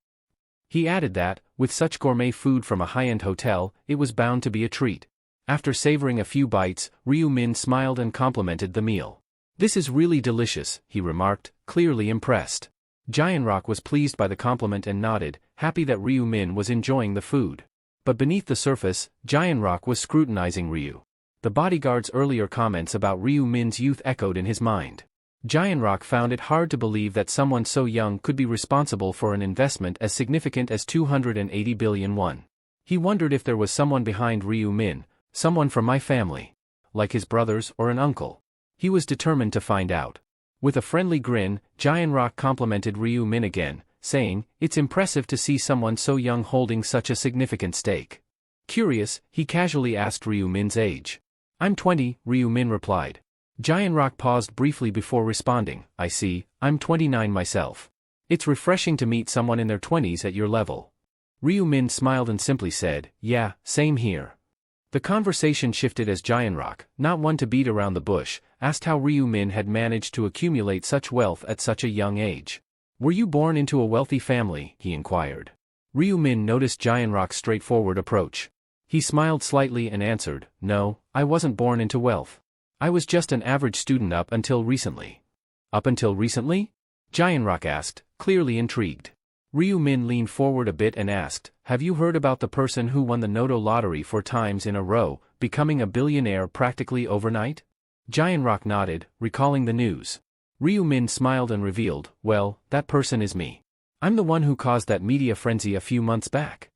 He added that, with such gourmet food from a high-end hotel, it was bound to be a treat. After savoring a few bites, Ryu Min smiled and complimented the meal. This is really delicious, he remarked, clearly impressed. Giant Rock was pleased by the compliment and nodded, happy that Ryu Min was enjoying the food. But beneath the surface, Giant Rock was scrutinizing Ryu. The bodyguard's earlier comments about Ryu Min's youth echoed in his mind. Giant Rock found it hard to believe that someone so young could be responsible for an investment as significant as 280 billion won. He wondered if there was someone behind Ryu Min, someone from my family. Like his brothers or an uncle. He was determined to find out. With a friendly grin, Giant Rock complimented Ryu Min again, saying, "It's impressive to see someone so young holding such a significant stake." Curious, he casually asked Ryu Min's age. "I'm 20, Ryu Min replied. Giant Rock paused briefly before responding, "I see, I'm 29 myself. It's refreshing to meet someone in their 20s at your level." Ryu Min smiled and simply said, "Yeah, same here." The conversation shifted as Giant Rock, not one to beat around the bush, asked how Ryu Min had managed to accumulate such wealth at such a young age. "Were you born into a wealthy family?" he inquired. Ryu Min noticed Giant Rock's straightforward approach. He smiled slightly and answered, "No, I wasn't born into wealth. I was just an average student up until recently." "Up until recently?" Giant Rock asked, clearly intrigued. Ryu Min leaned forward a bit and asked, "Have you heard about the person who won the Noto lottery 4 times in a row, becoming a billionaire practically overnight?" Giant Rock nodded, recalling the news. Ryu Min smiled and revealed, "Well, that person is me. I'm the one who caused that media frenzy a few months back."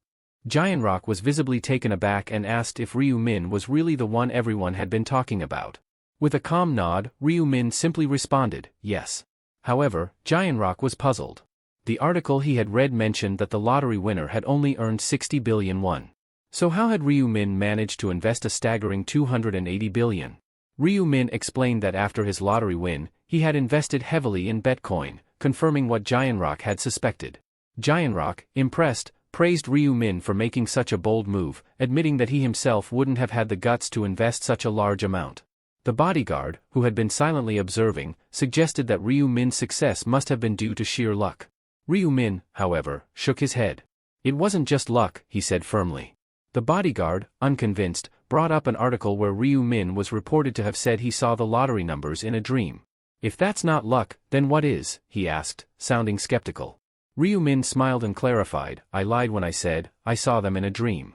Giant Rock was visibly taken aback and asked if Ryu Min was really the one everyone had been talking about. With a calm nod, Ryu Min simply responded, "Yes." However, Giant Rock was puzzled. The article he had read mentioned that the lottery winner had only earned 60 billion won. So how had Ryu Min managed to invest a staggering 280 billion? Ryu Min explained that after his lottery win, he had invested heavily in Bitcoin, confirming what Giant Rock had suspected. Giant Rock, impressed, praised Ryu Min for making such a bold move, admitting that he himself wouldn't have had the guts to invest such a large amount. The bodyguard, who had been silently observing, suggested that Ryu Min's success must have been due to sheer luck. Ryu Min, however, shook his head. "It wasn't just luck," he said firmly. The bodyguard, unconvinced, brought up an article where Ryu Min was reported to have said he saw the lottery numbers in a dream. "If that's not luck, then what is?" he asked, sounding skeptical. Ryu Min smiled and clarified, "I lied when I said I saw them in a dream."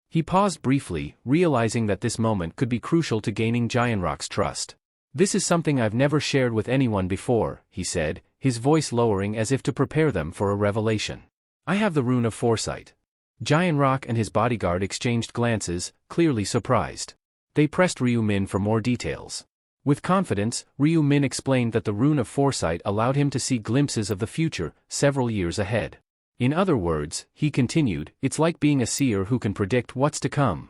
He paused briefly, realizing that this moment could be crucial to gaining Giant Rock's trust. "This is something I've never shared with anyone before," he said, his voice lowering as if to prepare them for a revelation. "I have the rune of foresight." Giant Rock and his bodyguard exchanged glances, clearly surprised. They pressed Ryu Min for more details. With confidence, Ryu Min explained that the rune of foresight allowed him to see glimpses of the future, several years ahead. "In other words," he continued, "it's like being a seer who can predict what's to come."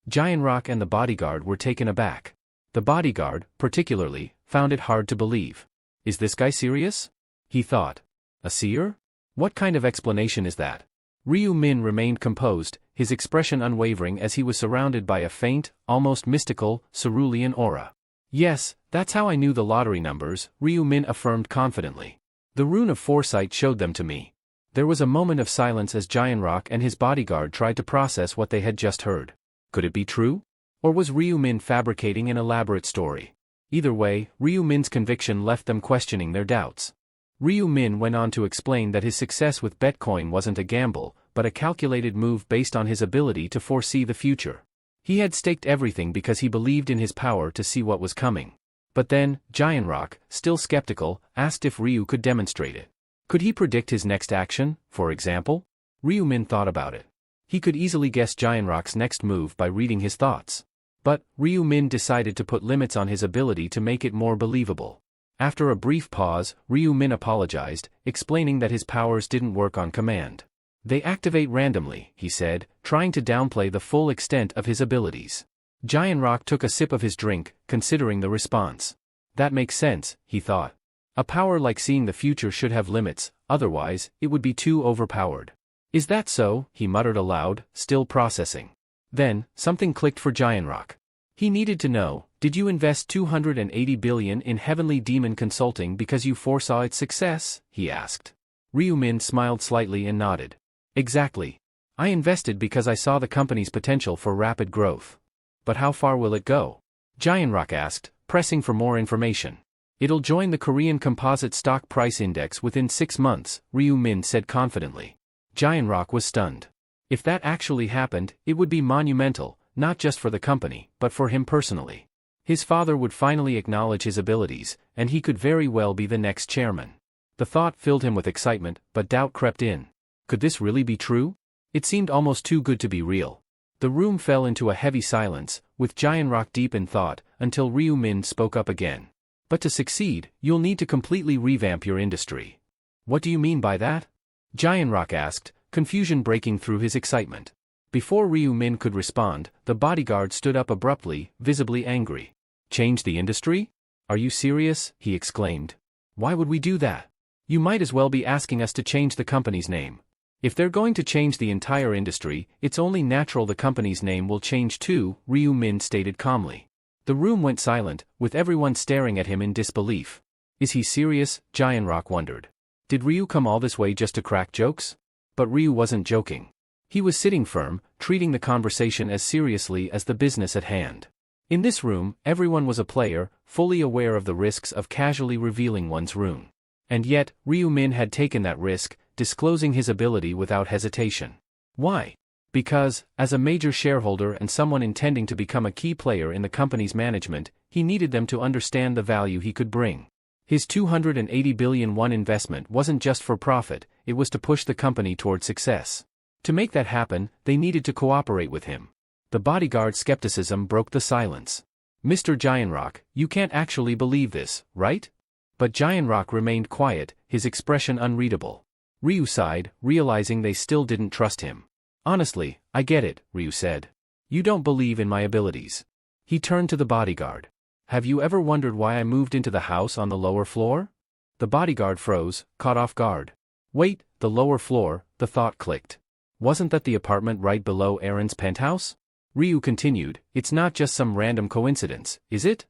Giant Rock and the bodyguard were taken aback. The bodyguard, particularly, found it hard to believe. "Is this guy serious?" he thought. "A seer? What kind of explanation is that?" Ryu Min remained composed, his expression unwavering as he was surrounded by a faint, almost mystical, cerulean aura. "Yes, that's how I knew the lottery numbers," Ryu Min affirmed confidently. "The rune of foresight showed them to me." There was a moment of silence as Giant Rock and his bodyguard tried to process what they had just heard. Could it be true? Or was Ryu Min fabricating an elaborate story? Either way, Ryu Min's conviction left them questioning their doubts. Ryu Min went on to explain that his success with Bitcoin wasn't a gamble, but a calculated move based on his ability to foresee the future. He had staked everything because he believed in his power to see what was coming. But then, Giant Rock, still skeptical, asked if Ryu could demonstrate it. Could he predict his next action, for example? Ryu Min thought about it. He could easily guess Giant Rock's next move by reading his thoughts. But, Ryu Min decided to put limits on his ability to make it more believable. After a brief pause, Ryu Min apologized, explaining that his powers didn't work on command. "They activate randomly," he said, trying to downplay the full extent of his abilities. Giant Rock took a sip of his drink, considering the response. That makes sense, he thought. A power like seeing the future should have limits, otherwise, it would be too overpowered. "Is that so?" he muttered aloud, still processing. Then, something clicked for Giant Rock. He needed to know, "Did you invest 280 billion in Heavenly Demon Consulting because you foresaw its success?" he asked. Ryu Min smiled slightly and nodded. "Exactly. I invested because I saw the company's potential for rapid growth." "But how far will it go?" Giant Rock asked, pressing for more information. It'll join the Korean Composite Stock Price Index within 6 months, Ryu Min said confidently. Giant Rock was stunned. If that actually happened, it would be monumental, not just for the company, but for him personally. His father would finally acknowledge his abilities, and he could very well be the next chairman. The thought filled him with excitement, but doubt crept in. Could this really be true? It seemed almost too good to be real. The room fell into a heavy silence, with Giant Rock deep in thought, until Ryu Min spoke up again. But to succeed, you'll need to completely revamp your industry. What do you mean by that? Giant Rock asked, confusion breaking through his excitement. Before Ryu Min could respond, the bodyguard stood up abruptly, visibly angry. Change the industry? Are you serious? He exclaimed. Why would we do that? You might as well be asking us to change the company's name. If they're going to change the entire industry, it's only natural the company's name will change too, Ryu Min stated calmly. The room went silent, with everyone staring at him in disbelief. Is he serious? Giant Rock wondered. Did Ryu come all this way just to crack jokes? But Ryu wasn't joking. He was sitting firm, treating the conversation as seriously as the business at hand. In this room, everyone was a player, fully aware of the risks of casually revealing one's rune. And yet, Ryu Min had taken that risk, disclosing his ability without hesitation. Why? Because, as a major shareholder and someone intending to become a key player in the company's management, he needed them to understand the value he could bring. His 280 billion won investment wasn't just for profit, it was to push the company toward success. To make that happen, they needed to cooperate with him. The bodyguard's skepticism broke the silence. Mr. Giant Rock, you can't actually believe this, right? But Giant Rock remained quiet, his expression unreadable. Ryu sighed, realizing they still didn't trust him. Honestly, I get it, Ryu said. You don't believe in my abilities. He turned to the bodyguard. Have you ever wondered why I moved into the house on the lower floor? The bodyguard froze, caught off guard. Wait, the lower floor, the thought clicked. Wasn't that the apartment right below Aaron's penthouse? Ryu continued, it's not just some random coincidence, is it?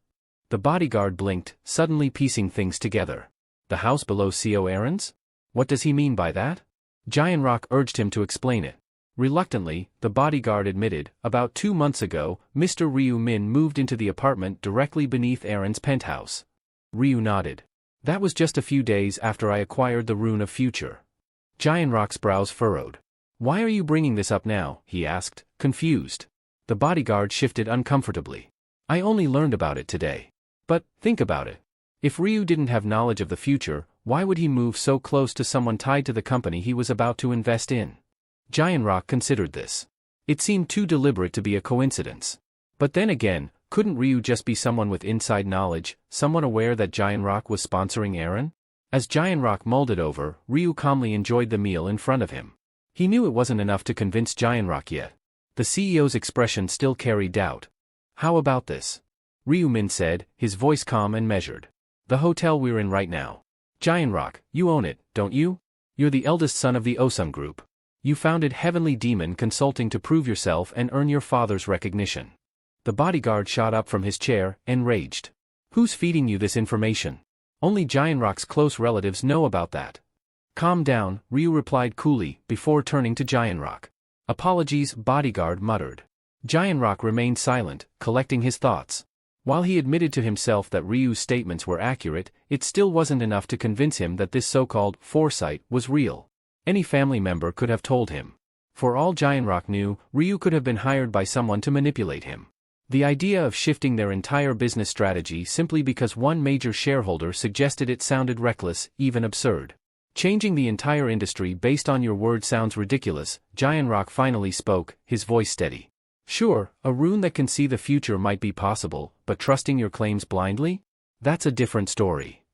The bodyguard blinked, suddenly piecing things together. The house below CO Aaron's? What does he mean by that? Giant Rock urged him to explain it. Reluctantly, the bodyguard admitted, about 2 months ago, Mr. Ryu Min moved into the apartment directly beneath Aaron's penthouse. Ryu nodded. That was just a few days after I acquired the Rune of Future. Giant Rock's brows furrowed. Why are you bringing this up now? He asked, confused. The bodyguard shifted uncomfortably. I only learned about it today. But, think about it. If Ryu didn't have knowledge of the future, why would he move so close to someone tied to the company he was about to invest in? Giant Rock considered this. It seemed too deliberate to be a coincidence. But then again, couldn't Ryu just be someone with inside knowledge, someone aware that Giant Rock was sponsoring Aaron? As Giant Rock mulled it over, Ryu calmly enjoyed the meal in front of him. He knew it wasn't enough to convince Giant Rock yet. The CEO's expression still carried doubt. How about this? Ryu Min said, his voice calm and measured. The hotel we're in right now. Giant Rock, you own it, don't you? You're the eldest son of the Osum Group. You founded Heavenly Demon Consulting to prove yourself and earn your father's recognition. The bodyguard shot up from his chair, enraged. Who's feeding you this information? Only Giant Rock's close relatives know about that. Calm down, Ryu replied coolly, before turning to Giant Rock. Apologies, bodyguard muttered. Giant Rock remained silent, collecting his thoughts. While he admitted to himself that Ryu's statements were accurate, it still wasn't enough to convince him that this so-called foresight was real. Any family member could have told him. For all Giant Rock knew, Ryu could have been hired by someone to manipulate him. The idea of shifting their entire business strategy simply because one major shareholder suggested it sounded reckless, even absurd. Changing the entire industry based on your word sounds ridiculous, Giant Rock finally spoke, his voice steady. Sure, a rune that can see the future might be possible, but trusting your claims blindly? That's a different story.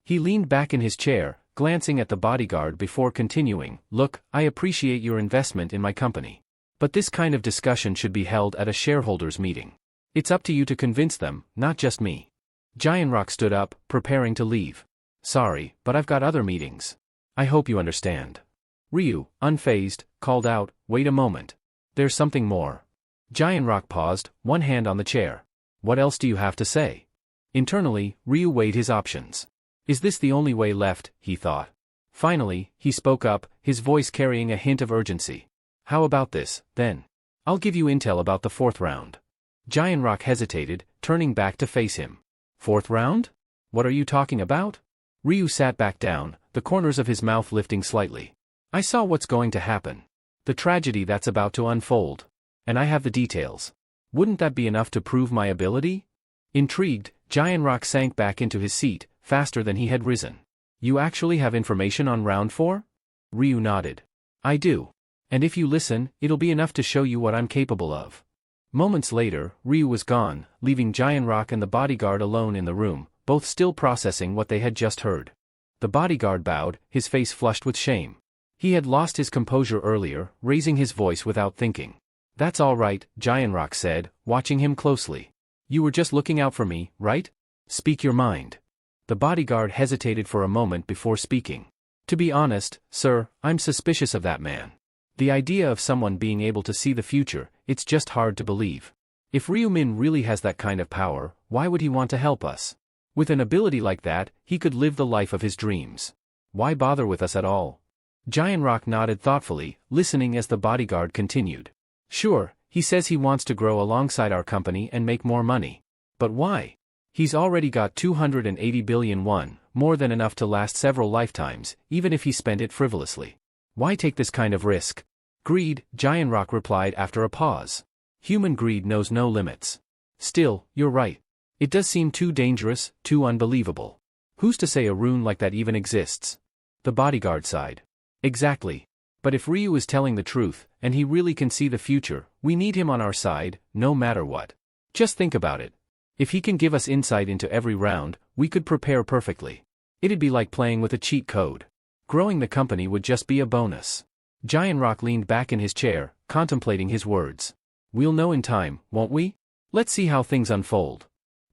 He leaned back in his chair, glancing at the bodyguard before continuing, Look, I appreciate your investment in my company. But this kind of discussion should be held at a shareholders' meeting. It's up to you to convince them, not just me. Giant Rock stood up, preparing to leave. Sorry, but I've got other meetings. I hope you understand. Ryu, unfazed, called out, Wait a moment. There's something more. Giant Rock paused, one hand on the chair. What else do you have to say? Internally, Ryu weighed his options. Is this the only way left, he thought. Finally, he spoke up, his voice carrying a hint of urgency. How about this, then? I'll give you intel about the 4th round. Giant Rock hesitated, turning back to face him. 4th round? What are you talking about? Ryu sat back down, the corners of his mouth lifting slightly. I saw what's going to happen. The tragedy that's about to unfold. And I have the details. Wouldn't that be enough to prove my ability? Intrigued, Giant Rock sank back into his seat, faster than he had risen. You actually have information on round 4? Ryu nodded. I do. And if you listen, it'll be enough to show you what I'm capable of. Moments later, Ryu was gone, leaving Giant Rock and the bodyguard alone in the room, both still processing what they had just heard. The bodyguard bowed, his face flushed with shame. He had lost his composure earlier, raising his voice without thinking. That's all right, Giant Rock said, watching him closely. You were just looking out for me, right? Speak your mind. The bodyguard hesitated for a moment before speaking. To be honest, sir, I'm suspicious of that man. The idea of someone being able to see the future, it's just hard to believe. If Ryu Min really has that kind of power, why would he want to help us? With an ability like that, he could live the life of his dreams. Why bother with us at all? Giant Rock nodded thoughtfully, listening as the bodyguard continued. Sure, he says he wants to grow alongside our company and make more money. But why? He's already got 280 billion won, more than enough to last several lifetimes, even if he spent it frivolously. Why take this kind of risk? Greed, Giant Rock replied after a pause. Human greed knows no limits. Still, you're right. It does seem too dangerous, too unbelievable. Who's to say a rune like that even exists? The bodyguard sighed. Exactly. But if Ryu is telling the truth, and he really can see the future, we need him on our side, no matter what. Just think about it. If he can give us insight into every round, we could prepare perfectly. It'd be like playing with a cheat code. Growing the company would just be a bonus. Giant Rock leaned back in his chair, contemplating his words. We'll know in time, won't we? Let's see how things unfold.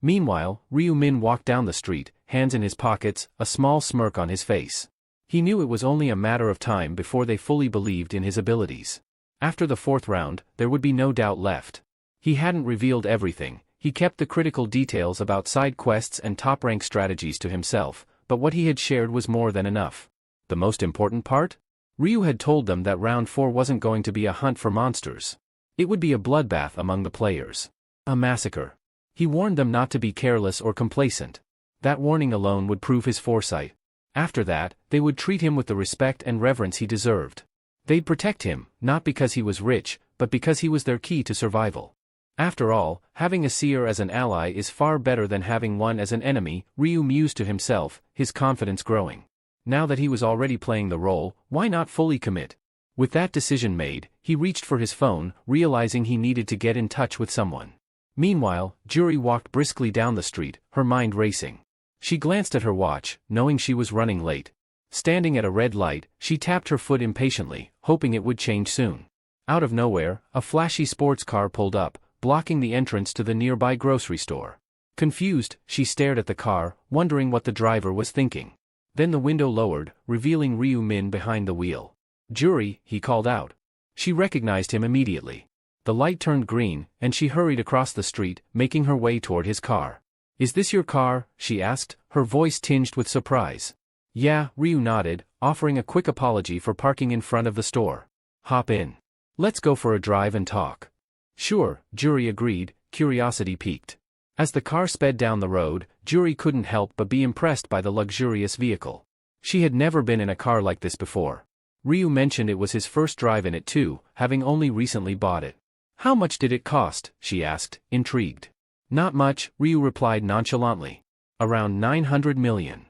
Meanwhile, Ryu Min walked down the street, hands in his pockets, a small smirk on his face. He knew it was only a matter of time before they fully believed in his abilities. After the 4th round, there would be no doubt left. He hadn't revealed everything, he kept the critical details about side quests and top-rank strategies to himself, but what he had shared was more than enough. The most important part? Ryu had told them that round 4 wasn't going to be a hunt for monsters. It would be a bloodbath among the players. A massacre. He warned them not to be careless or complacent. That warning alone would prove his foresight. After that, they would treat him with the respect and reverence he deserved. They'd protect him, not because he was rich, but because he was their key to survival. After all, having a seer as an ally is far better than having one as an enemy, Ryu mused to himself, his confidence growing. Now that he was already playing the role, why not fully commit? With that decision made, he reached for his phone, realizing he needed to get in touch with someone. Meanwhile, Juri walked briskly down the street, her mind racing. She glanced at her watch, knowing she was running late. Standing at a red light, she tapped her foot impatiently, hoping it would change soon. Out of nowhere, a flashy sports car pulled up, blocking the entrance to the nearby grocery store. Confused, she stared at the car, wondering what the driver was thinking. Then the window lowered, revealing Ryu Min behind the wheel. Juri, he called out. She recognized him immediately. The light turned green, and she hurried across the street, making her way toward his car. Is this your car? She asked, her voice tinged with surprise. Yeah, Ryu nodded, offering a quick apology for parking in front of the store. Hop in. Let's go for a drive and talk. Sure, Juri agreed, curiosity piqued. As the car sped down the road, Juri couldn't help but be impressed by the luxurious vehicle. She had never been in a car like this before. Ryu mentioned it was his first drive in it too, having only recently bought it. How much did it cost? She asked, intrigued. Not much, Ryu replied nonchalantly. Around 900 million.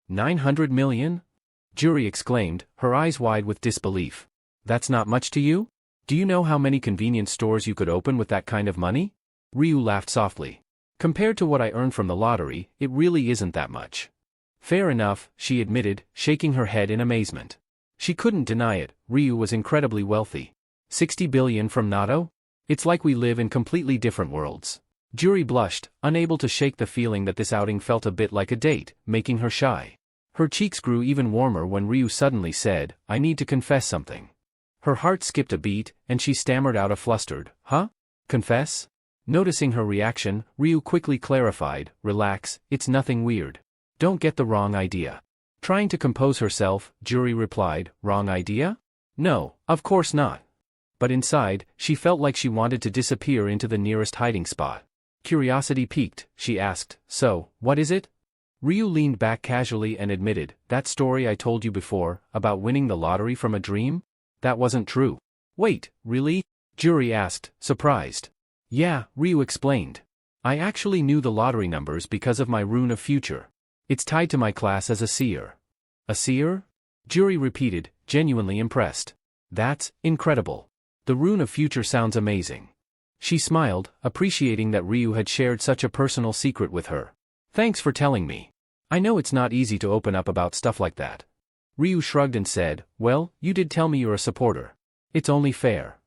900 million? Juri exclaimed, her eyes wide with disbelief. That's not much to you? Do you know how many convenience stores you could open with that kind of money? Ryu laughed softly. Compared to what I earned from the lottery, it really isn't that much. Fair enough, she admitted, shaking her head in amazement. She couldn't deny it, Ryu was incredibly wealthy. 60 billion from Nato? It's like we live in completely different worlds. Juri blushed, unable to shake the feeling that this outing felt a bit like a date, making her shy. Her cheeks grew even warmer when Ryu suddenly said, I need to confess something. Her heart skipped a beat, and she stammered out a flustered, huh? Confess? Noticing her reaction, Ryu quickly clarified, relax, it's nothing weird. Don't get the wrong idea. Trying to compose herself, Juri replied, wrong idea? No, of course not. But inside, she felt like she wanted to disappear into the nearest hiding spot. Curiosity piqued, she asked, so, what is it? Ryu leaned back casually and admitted, "That story I told you before, about winning the lottery from a dream? That wasn't true." "Wait, really?" Juri asked, surprised. "Yeah," Ryu explained. "I actually knew the lottery numbers because of my rune of future. It's tied to my class as a seer." "A seer?" Juri repeated, genuinely impressed. "That's incredible. The rune of future sounds amazing." She smiled, appreciating that Ryu had shared such a personal secret with her. "Thanks for telling me. I know it's not easy to open up about stuff like that." Ryu shrugged and said, "Well, you did tell me you're a supporter. It's only fair."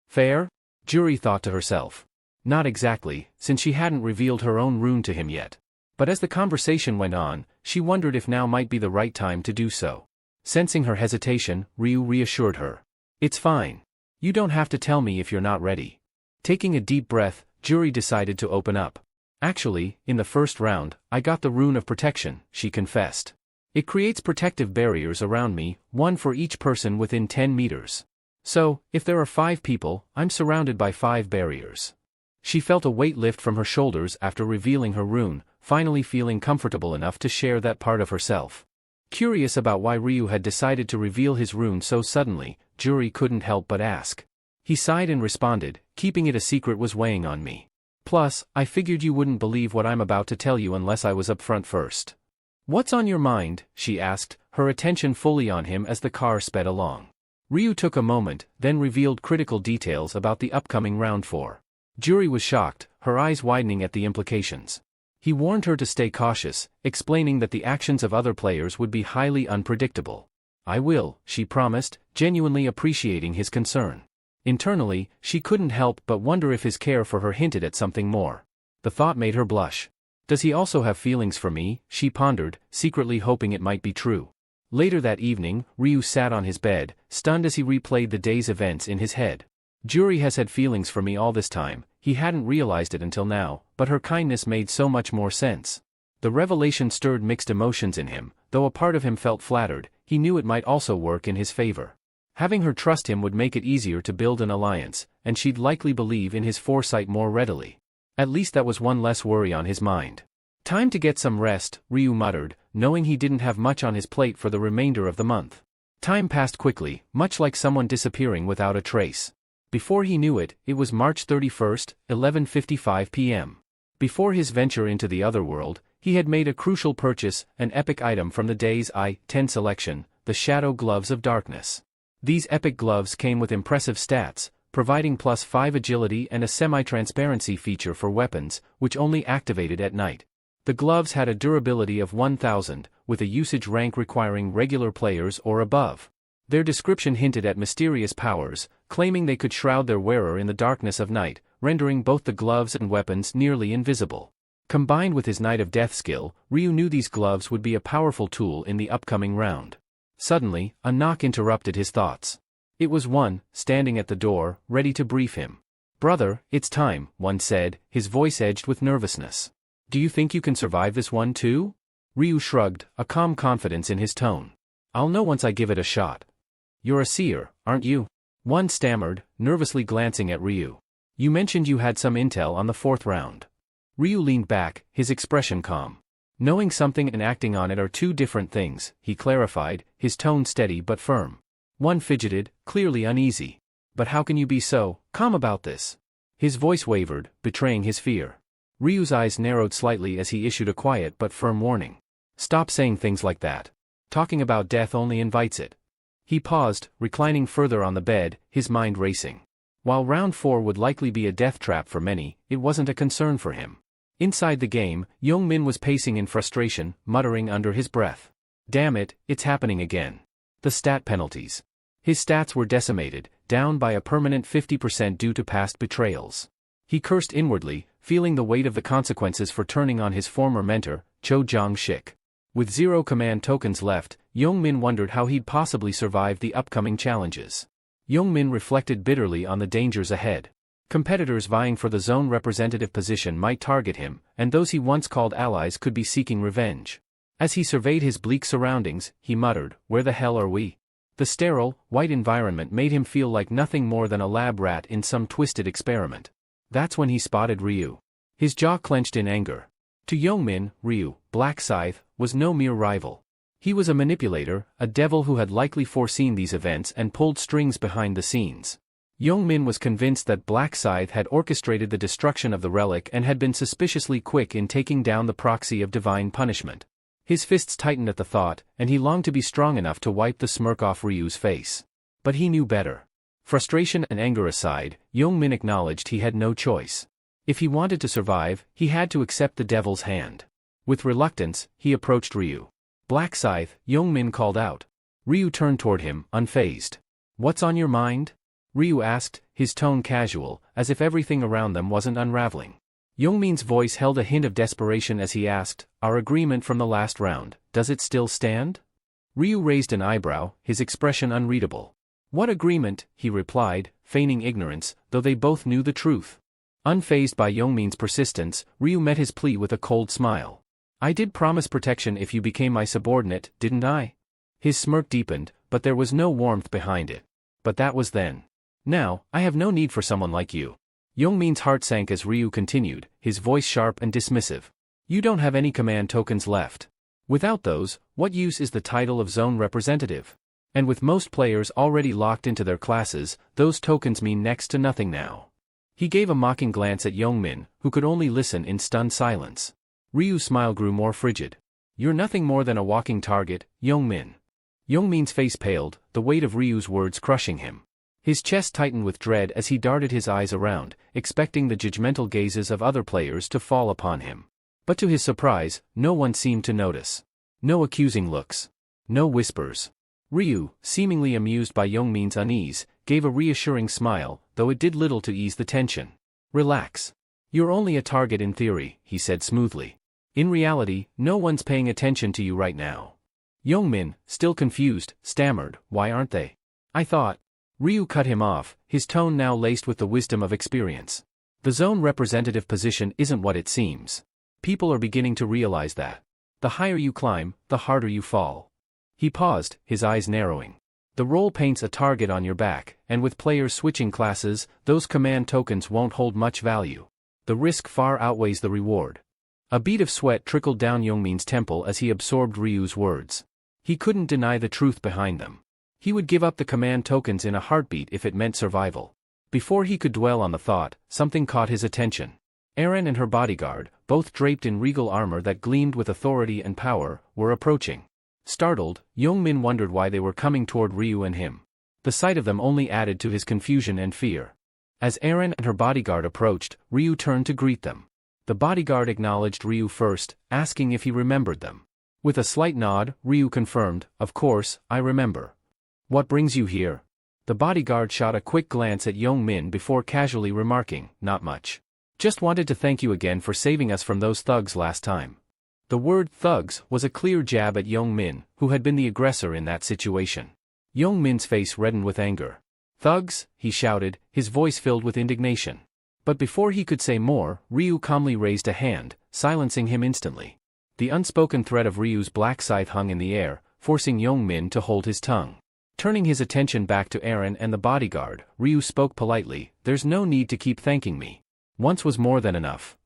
"Fair?" Juri thought to herself. Not exactly, since she hadn't revealed her own rune to him yet. But as the conversation went on, she wondered if now might be the right time to do so. Sensing her hesitation, Ryu reassured her. "It's fine. You don't have to tell me if you're not ready." Taking a deep breath, Juri decided to open up. "Actually, in the first round, I got the rune of protection," she confessed. "It creates protective barriers around me, one for each person within 10 meters. So, if there are 5 people, I'm surrounded by 5 barriers." She felt a weight lift from her shoulders after revealing her rune, finally feeling comfortable enough to share that part of herself. Curious about why Ryu had decided to reveal his rune so suddenly, Juri couldn't help but ask. He sighed and responded, "Keeping it a secret was weighing on me. Plus, I figured you wouldn't believe what I'm about to tell you unless I was upfront first." "What's on your mind?" she asked, her attention fully on him as the car sped along. Ryu took a moment, then revealed critical details about the upcoming round 4. Juri was shocked, her eyes widening at the implications. He warned her to stay cautious, explaining that the actions of other players would be highly unpredictable. "I will," she promised, genuinely appreciating his concern. Internally, she couldn't help but wonder if his care for her hinted at something more. The thought made her blush. "Does he also have feelings for me?" she pondered, secretly hoping it might be true. Later that evening, Ryu sat on his bed, stunned as he replayed the day's events in his head. "Juri has had feelings for me all this time," he hadn't realized it until now, but her kindness made so much more sense. The revelation stirred mixed emotions in him, though a part of him felt flattered, he knew it might also work in his favor. Having her trust him would make it easier to build an alliance, and she'd likely believe in his foresight more readily. At least that was one less worry on his mind. "Time to get some rest," Ryu muttered, knowing he didn't have much on his plate for the remainder of the month. Time passed quickly, much like someone disappearing without a trace. Before he knew it, it was March 31st, 11:55 p.m. Before his venture into the other world, he had made a crucial purchase, an epic item from the day's I-10 selection, the Shadow Gloves of Darkness. These epic gloves came with impressive stats, providing +5 agility and a semi-transparency feature for weapons, which only activated at night. The gloves had a durability of 1000, with a usage rank requiring regular players or above. Their description hinted at mysterious powers, claiming they could shroud their wearer in the darkness of night, rendering both the gloves and weapons nearly invisible. Combined with his Knight of Death skill, Ryu knew these gloves would be a powerful tool in the upcoming round. Suddenly, a knock interrupted his thoughts. It was one, standing at the door, ready to brief him. "Brother, it's time," one said, his voice edged with nervousness. "Do you think you can survive this one too?" Ryu shrugged, a calm confidence in his tone. "I'll know once I give it a shot." "You're a seer, aren't you?" One stammered, nervously glancing at Ryu. "You mentioned you had some intel on the 4th round." Ryu leaned back, his expression calm. "Knowing something and acting on it are two different things," he clarified, his tone steady but firm. One fidgeted, clearly uneasy. "But how can you be so calm about this?" His voice wavered, betraying his fear. Ryu's eyes narrowed slightly as he issued a quiet but firm warning. "Stop saying things like that. Talking about death only invites it." He paused, reclining further on the bed, his mind racing. While round 4 would likely be a death trap for many, it wasn't a concern for him. Inside the game, Young-min was pacing in frustration, muttering under his breath. "Damn it, it's happening again." The stat penalties. His stats were decimated, down by a permanent 50% due to past betrayals. He cursed inwardly, feeling the weight of the consequences for turning on his former mentor, Cho Jong-shik. With 0 command tokens left, Young-min wondered how he'd possibly survive the upcoming challenges. Young-min reflected bitterly on the dangers ahead. Competitors vying for the zone representative position might target him, and those he once called allies could be seeking revenge. As he surveyed his bleak surroundings, he muttered, "Where the hell are we?" The sterile, white environment made him feel like nothing more than a lab rat in some twisted experiment. That's when he spotted Ryu. His jaw clenched in anger. To Yongmin, Ryu, Black Scythe, was no mere rival. He was a manipulator, a devil who had likely foreseen these events and pulled strings behind the scenes. Yongmin was convinced that Black Scythe had orchestrated the destruction of the relic and had been suspiciously quick in taking down the proxy of divine punishment. His fists tightened at the thought, and he longed to be strong enough to wipe the smirk off Ryu's face. But he knew better. Frustration and anger aside, Yongmin acknowledged he had no choice. If he wanted to survive, he had to accept the devil's hand. With reluctance, he approached Ryu. Black Scythe, Yongmin called out. Ryu turned toward him, unfazed. What's on your mind? Ryu asked, his tone casual, as if everything around them wasn't unraveling. Yongmin's voice held a hint of desperation as he asked, our agreement from the last round, does it still stand? Ryu raised an eyebrow, his expression unreadable. What agreement, he replied, feigning ignorance, though they both knew the truth. Unfazed by Yongmin's persistence, Ryu met his plea with a cold smile. I did promise protection if you became my subordinate, didn't I? His smirk deepened, but there was no warmth behind it. But that was then. Now, I have no need for someone like you. Yongmin's heart sank as Ryu continued, his voice sharp and dismissive. You don't have any command tokens left. Without those, what use is the title of zone representative? And with most players already locked into their classes, those tokens mean next to nothing now. He gave a mocking glance at Yongmin, who could only listen in stunned silence. Ryu's smile grew more frigid. You're nothing more than a walking target, Yongmin. Yongmin's face paled, the weight of Ryu's words crushing him. His chest tightened with dread as he darted his eyes around, expecting the judgmental gazes of other players to fall upon him. But to his surprise, no one seemed to notice. No accusing looks. No whispers. Ryu, seemingly amused by Yongmin's unease, gave a reassuring smile, though it did little to ease the tension. Relax. You're only a target in theory, he said smoothly. In reality, no one's paying attention to you right now. Yongmin, still confused, stammered, why aren't they? I thought. Ryu cut him off, his tone now laced with the wisdom of experience. The zone representative position isn't what it seems. People are beginning to realize that. The higher you climb, the harder you fall. He paused, his eyes narrowing. The role paints a target on your back, and with players switching classes, those command tokens won't hold much value. The risk far outweighs the reward. A bead of sweat trickled down Yongmin's temple as he absorbed Ryu's words. He couldn't deny the truth behind them. He would give up the command tokens in a heartbeat if it meant survival. Before he could dwell on the thought, something caught his attention. Erin and her bodyguard, both draped in regal armor that gleamed with authority and power, were approaching. Startled, Yongmin wondered why they were coming toward Ryu and him. The sight of them only added to his confusion and fear. As Erin and her bodyguard approached, Ryu turned to greet them. The bodyguard acknowledged Ryu first, asking if he remembered them. With a slight nod, Ryu confirmed, of course, I remember. What brings you here? The bodyguard shot a quick glance at Yongmin before casually remarking, not much. Just wanted to thank you again for saving us from those thugs last time. The word thugs was a clear jab at Yongmin, who had been the aggressor in that situation. Yongmin's face reddened with anger. Thugs, he shouted, his voice filled with indignation. But before he could say more, Ryu calmly raised a hand, silencing him instantly. The unspoken threat of Ryu's black scythe hung in the air, forcing Yongmin to hold his tongue. Turning his attention back to Erin and the bodyguard, Ryu spoke politely, there's no need to keep thanking me. Once was more than enough.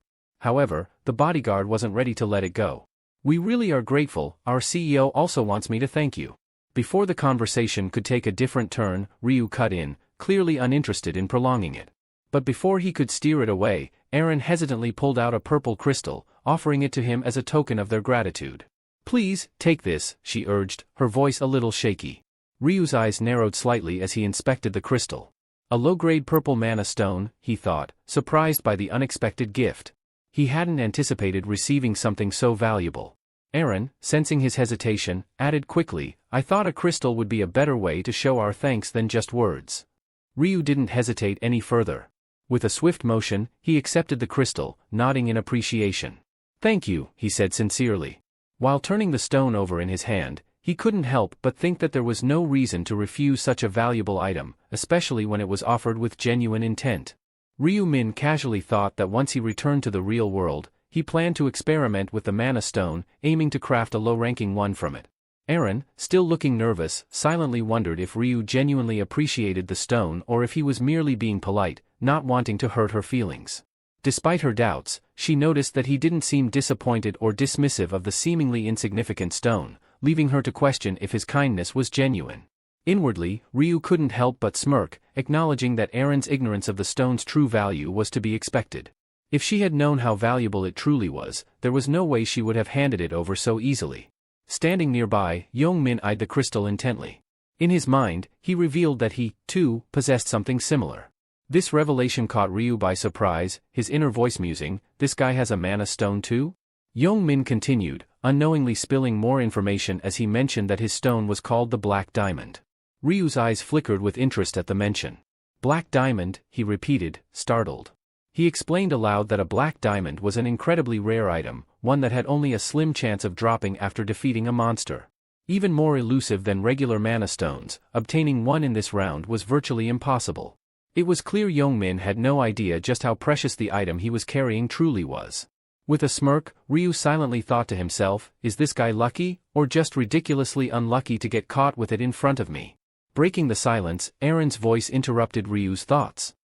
However, the bodyguard wasn't ready to let it go. We really are grateful, our CEO also wants me to thank you. Before the conversation could take a different turn, Ryu cut in, clearly uninterested in prolonging it. But before he could steer it away, Erin hesitantly pulled out a purple crystal, offering it to him as a token of their gratitude. Please, take this, she urged, her voice a little shaky. Ryu's eyes narrowed slightly as he inspected the crystal. A low-grade purple mana stone, he thought, surprised by the unexpected gift. He hadn't anticipated receiving something so valuable. Erin, sensing his hesitation, added quickly, I thought a crystal would be a better way to show our thanks than just words. Ryu didn't hesitate any further. With a swift motion, he accepted the crystal, nodding in appreciation. Thank you, he said sincerely. While turning the stone over in his hand, he couldn't help but think that there was no reason to refuse such a valuable item, especially when it was offered with genuine intent. Ryu Min casually thought that once he returned to the real world, he planned to experiment with the mana stone, aiming to craft a low-ranking one from it. Erin, still looking nervous, silently wondered if Ryu genuinely appreciated the stone or if he was merely being polite, not wanting to hurt her feelings. Despite her doubts, she noticed that he didn't seem disappointed or dismissive of the seemingly insignificant stone, leaving her to question if his kindness was genuine. Inwardly, Ryu couldn't help but smirk, acknowledging that Aaron's ignorance of the stone's true value was to be expected. If she had known how valuable it truly was, there was no way she would have handed it over so easily. Standing nearby, Young-min eyed the crystal intently. In his mind, he revealed that he, too, possessed something similar. This revelation caught Ryu by surprise, his inner voice musing, "This guy has a mana stone too?" Young-min continued, unknowingly spilling more information as he mentioned that his stone was called the Black Diamond. Ryu's eyes flickered with interest at the mention. "Black Diamond," he repeated, startled. He explained aloud that a black diamond was an incredibly rare item, one that had only a slim chance of dropping after defeating a monster. Even more elusive than regular mana stones, obtaining one in this round was virtually impossible. It was clear Young-min had no idea just how precious the item he was carrying truly was. With a smirk, Ryu silently thought to himself, "Is this guy lucky, or just ridiculously unlucky to get caught with it in front of me?" Breaking the silence, Aaron's voice interrupted Ryu's thoughts.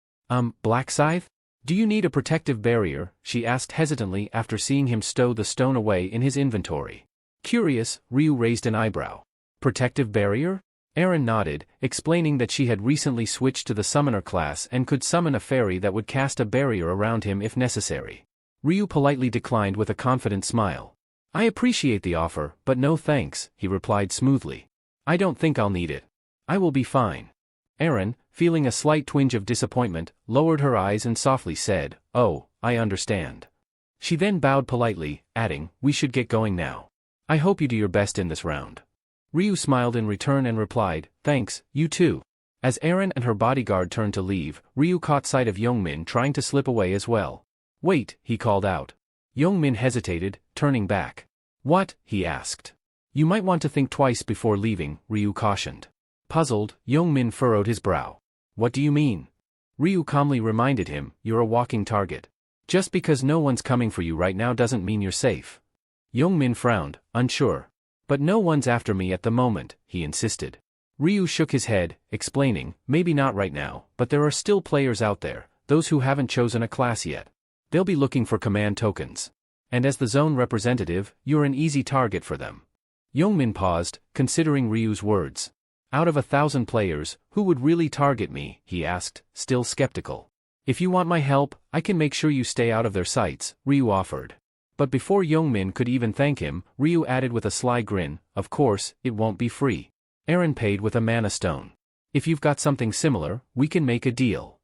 Black Scythe? "Do you need a protective barrier?" she asked hesitantly after seeing him stow the stone away in his inventory. Curious, Ryu raised an eyebrow. "Protective barrier?" Aaron nodded, explaining that she had recently switched to the summoner class and could summon a fairy that would cast a barrier around him if necessary. Ryu politely declined with a confident smile. "I appreciate the offer, but no thanks," he replied smoothly. "I don't think I'll need it. I will be fine." Aaron, feeling a slight twinge of disappointment, lowered her eyes and softly said, "Oh, I understand." She then bowed politely, adding, "We should get going now. I hope you do your best in this round." Ryu smiled in return and replied, "Thanks, you too." As Aaron and her bodyguard turned to leave, Ryu caught sight of Young-min trying to slip away as well. "Wait," he called out. Young-min hesitated, turning back. "What?" he asked. "You might want to think twice before leaving," Ryu cautioned. Puzzled, Young-min furrowed his brow. "What do you mean?" Ryu calmly reminded him, "You're a walking target. Just because no one's coming for you right now doesn't mean you're safe." Young-min frowned, unsure. "But no one's after me at the moment," he insisted. Ryu shook his head, explaining, "Maybe not right now, but there are still players out there, those who haven't chosen a class yet. They'll be looking for command tokens. And as the zone representative, you're an easy target for them." Young-min paused, considering Ryu's words. "Out of 1,000 players, who would really target me?" he asked, still skeptical. "If you want my help, I can make sure you stay out of their sights," Ryu offered. But before Young-min could even thank him, Ryu added with a sly grin, "Of course, it won't be free. Aaron paid with a mana stone. If you've got something similar, we can make a deal."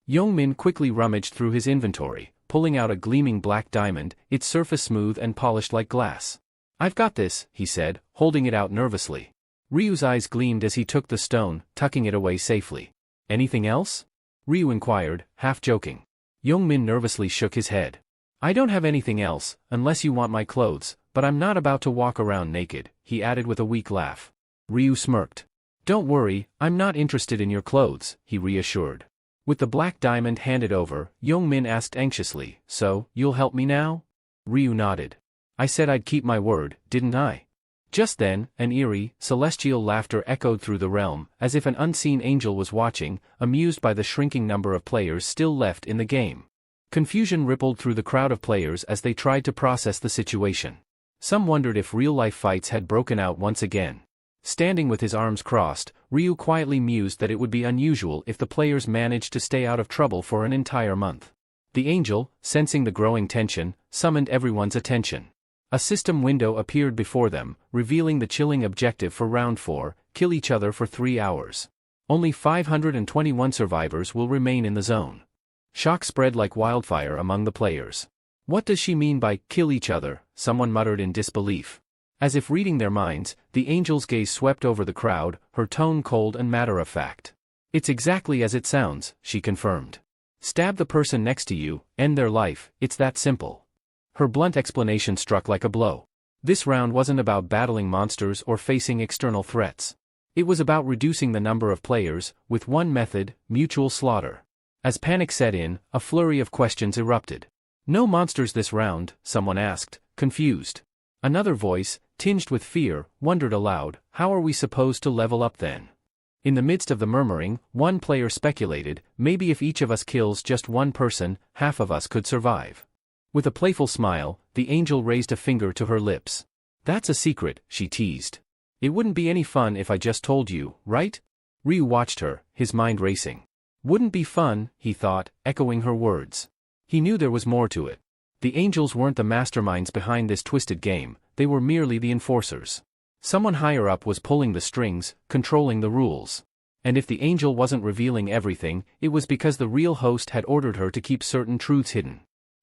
Young-min quickly rummaged through his inventory, pulling out a gleaming black diamond, its surface smooth and polished like glass. "I've got this," he said, holding it out nervously. Ryu's eyes gleamed as he took the stone, tucking it away safely. "Anything else?" Ryu inquired, half joking. Young-min nervously shook his head. "I don't have anything else, unless you want my clothes, but I'm not about to walk around naked," he added with a weak laugh. Ryu smirked. "Don't worry, I'm not interested in your clothes," he reassured. With the black diamond handed over, Young-min asked anxiously, "So, you'll help me now?" Ryu nodded. "I said I'd keep my word, didn't I?" Just then, an eerie, celestial laughter echoed through the realm, as if an unseen angel was watching, amused by the shrinking number of players still left in the game. Confusion rippled through the crowd of players as they tried to process the situation. Some wondered if real-life fights had broken out once again. Standing with his arms crossed, Ryu quietly mused that it would be unusual if the players managed to stay out of trouble for an entire month. The angel, sensing the growing tension, summoned everyone's attention. A system window appeared before them, revealing the chilling objective for Round 4, kill each other for 3 hours. Only 521 survivors will remain in the zone. Shock spread like wildfire among the players. "What does she mean by kill each other?" someone muttered in disbelief. As if reading their minds, the angel's gaze swept over the crowd, her tone cold and matter-of-fact. "It's exactly as it sounds," she confirmed. "Stab the person next to you, end their life, it's that simple." Her blunt explanation struck like a blow. This round wasn't about battling monsters or facing external threats. It was about reducing the number of players, with one method: mutual slaughter. As panic set in, a flurry of questions erupted. "No monsters this round?" someone asked, confused. Another voice, tinged with fear, wondered aloud, "How are we supposed to level up then?" In the midst of the murmuring, one player speculated, "Maybe if each of us kills just one person, half of us could survive." With a playful smile, the angel raised a finger to her lips. "That's a secret," she teased. "It wouldn't be any fun if I just told you, right?" Ryu watched her, his mind racing. Wouldn't be fun, he thought, echoing her words. He knew there was more to it. The angels weren't the masterminds behind this twisted game, they were merely the enforcers. Someone higher up was pulling the strings, controlling the rules. And if the angel wasn't revealing everything, it was because the real host had ordered her to keep certain truths hidden.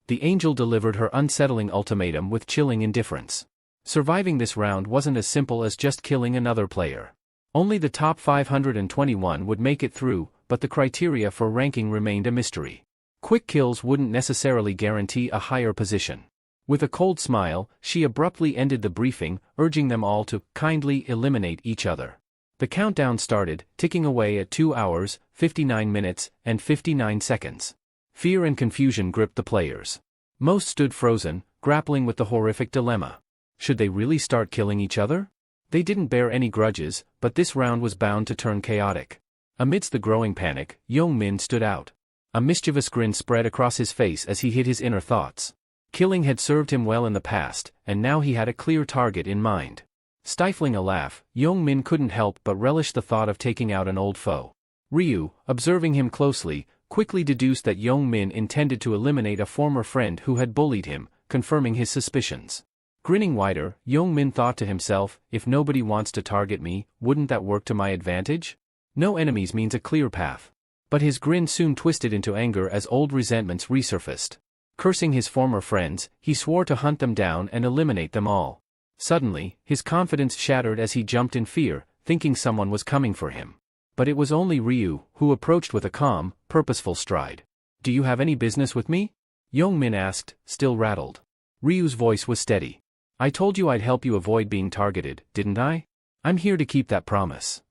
The angel delivered her unsettling ultimatum with chilling indifference. Surviving this round wasn't as simple as just killing another player. Only the top 521 would make it through, but the criteria for ranking remained a mystery. Quick kills wouldn't necessarily guarantee a higher position. With a cold smile, she abruptly ended the briefing, urging them all to kindly eliminate each other. The countdown started, ticking away at 2 hours, 59 minutes, and 59 seconds. Fear and confusion gripped the players. Most stood frozen, grappling with the horrific dilemma. Should they really start killing each other? They didn't bear any grudges, but this round was bound to turn chaotic. Amidst the growing panic, Young-min stood out. A mischievous grin spread across his face as he hid his inner thoughts. Killing had served him well in the past, and now he had a clear target in mind. Stifling a laugh, Young-min couldn't help but relish the thought of taking out an old foe. Ryu, observing him closely, quickly deduced that Young-min intended to eliminate a former friend who had bullied him, confirming his suspicions. Grinning wider, Young-min thought to himself, if nobody wants to target me, wouldn't that work to my advantage? No enemies means a clear path. But his grin soon twisted into anger as old resentments resurfaced. Cursing his former friends, he swore to hunt them down and eliminate them all. Suddenly, his confidence shattered as he jumped in fear, thinking someone was coming for him. But it was only Ryu, who approached with a calm, purposeful stride. "Do you have any business with me?" Young-min asked, still rattled. Ryu's voice was steady. "I told you I'd help you avoid being targeted, didn't I? I'm here to keep that promise."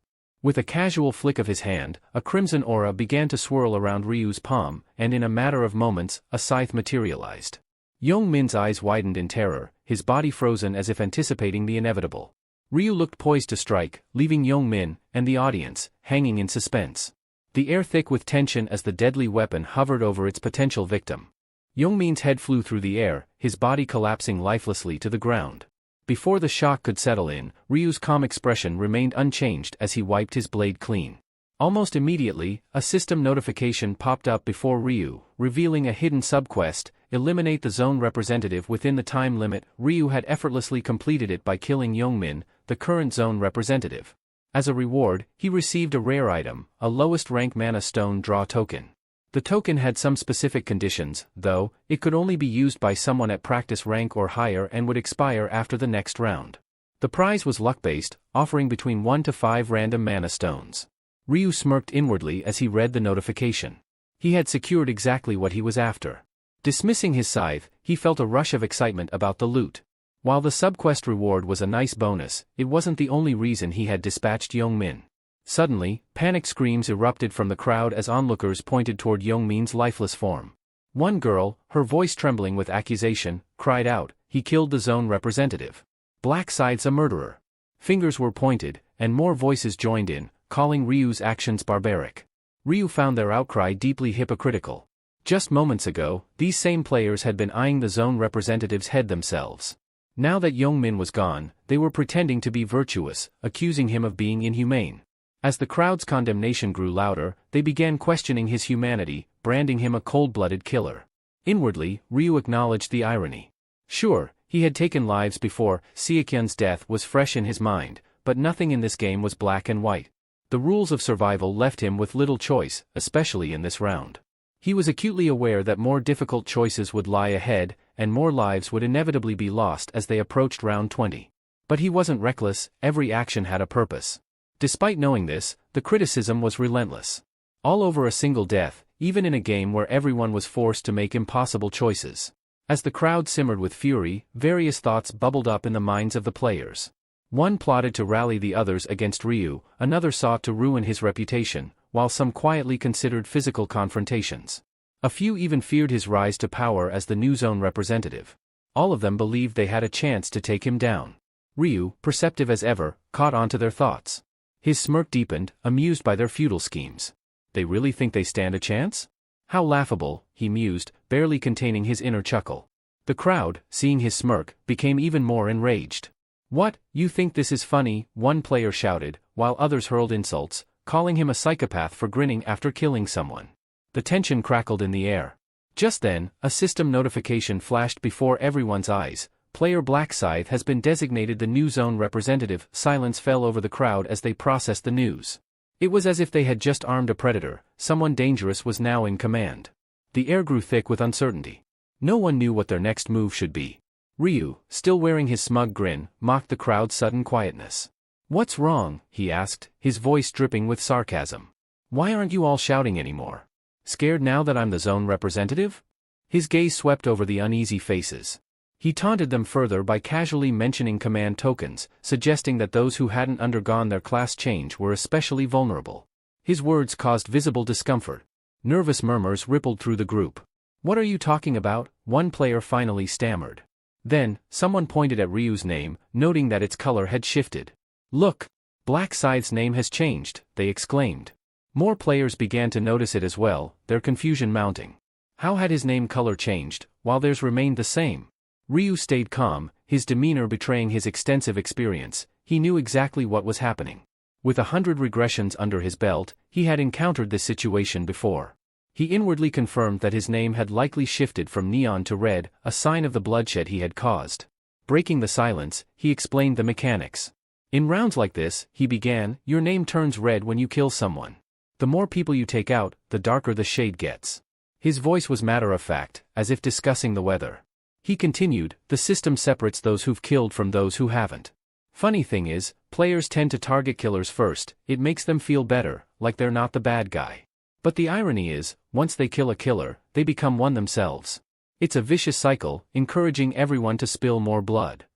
With a casual flick of his hand, a crimson aura began to swirl around Ryu's palm, and in a matter of moments, a scythe materialized. Young-min's eyes widened in terror, his body frozen as if anticipating the inevitable. Ryu looked poised to strike, leaving Young-min, and the audience, hanging in suspense. The air thick with tension as the deadly weapon hovered over its potential victim. Young-min's head flew through the air, his body collapsing lifelessly to the ground. Before the shock could settle in, Ryu's calm expression remained unchanged as he wiped his blade clean. Almost immediately, a system notification popped up before Ryu, revealing a hidden subquest: eliminate the zone representative within the time limit. Ryu had effortlessly completed it by killing Young-min, the current zone representative. As a reward, he received a rare item, a lowest rank mana stone draw token. The token had some specific conditions, though. It could only be used by someone at practice rank or higher and would expire after the next round. The prize was luck-based, offering between 1 to 5 random mana stones. Ryu smirked inwardly as he read the notification. He had secured exactly what he was after. Dismissing his scythe, he felt a rush of excitement about the loot. While the subquest reward was a nice bonus, it wasn't the only reason he had dispatched Young-min. Suddenly, panic screams erupted from the crowd as onlookers pointed toward Young-min's lifeless form. One girl, her voice trembling with accusation, cried out, "He killed the zone representative. Black Scythe's a murderer." Fingers were pointed, and more voices joined in, calling Ryu's actions barbaric. Ryu found their outcry deeply hypocritical. Just moments ago, these same players had been eyeing the zone representative's head themselves. Now that Young-min was gone, they were pretending to be virtuous, accusing him of being inhumane. As the crowd's condemnation grew louder, they began questioning his humanity, branding him a cold-blooded killer. Inwardly, Ryu acknowledged the irony. Sure, he had taken lives before. Seokyun's death was fresh in his mind, but nothing in this game was black and white. The rules of survival left him with little choice, especially in this round. He was acutely aware that more difficult choices would lie ahead, and more lives would inevitably be lost as they approached round 20. But he wasn't reckless, every action had a purpose. Despite knowing this, the criticism was relentless. All over a single death, even in a game where everyone was forced to make impossible choices. As the crowd simmered with fury, various thoughts bubbled up in the minds of the players. One plotted to rally the others against Ryu, another sought to ruin his reputation, while some quietly considered physical confrontations. A few even feared his rise to power as the new zone representative. All of them believed they had a chance to take him down. Ryu, perceptive as ever, caught on to their thoughts. His smirk deepened, amused by their futile schemes. They really think they stand a chance? How laughable, he mused, barely containing his inner chuckle. The crowd, seeing his smirk, became even more enraged. "What, you think this is funny?" one player shouted, while others hurled insults, calling him a psychopath for grinning after killing someone. The tension crackled in the air. Just then, a system notification flashed before everyone's eyes. Player Blackscythe has been designated the new zone representative. Silence fell over the crowd as they processed the news. It was as if they had just armed a predator. Someone dangerous was now in command. The air grew thick with uncertainty. No one knew what their next move should be. Ryu, still wearing his smug grin, mocked the crowd's sudden quietness. "What's wrong?" he asked, his voice dripping with sarcasm. "Why aren't you all shouting anymore? Scared now that I'm the zone representative?" His gaze swept over the uneasy faces. He taunted them further by casually mentioning command tokens, suggesting that those who hadn't undergone their class change were especially vulnerable. His words caused visible discomfort. Nervous murmurs rippled through the group. "What are you talking about?" one player finally stammered. Then, someone pointed at Ryu's name, noting that its color had shifted. "Look! Blackscythe's name has changed," they exclaimed. More players began to notice it as well, their confusion mounting. How had his name color changed, while theirs remained the same? Ryu stayed calm, his demeanor betraying his extensive experience. He knew exactly what was happening. With 100 regressions under his belt, he had encountered this situation before. He inwardly confirmed that his name had likely shifted from neon to red, a sign of the bloodshed he had caused. Breaking the silence, he explained the mechanics. "In rounds like this," he began, "your name turns red when you kill someone. The more people you take out, the darker the shade gets." His voice was matter-of-fact, as if discussing the weather. He continued, "The system separates those who've killed from those who haven't. Funny thing is, players tend to target killers first. It makes them feel better, like they're not the bad guy. But the irony is, once they kill a killer, they become one themselves. It's a vicious cycle, encouraging everyone to spill more blood."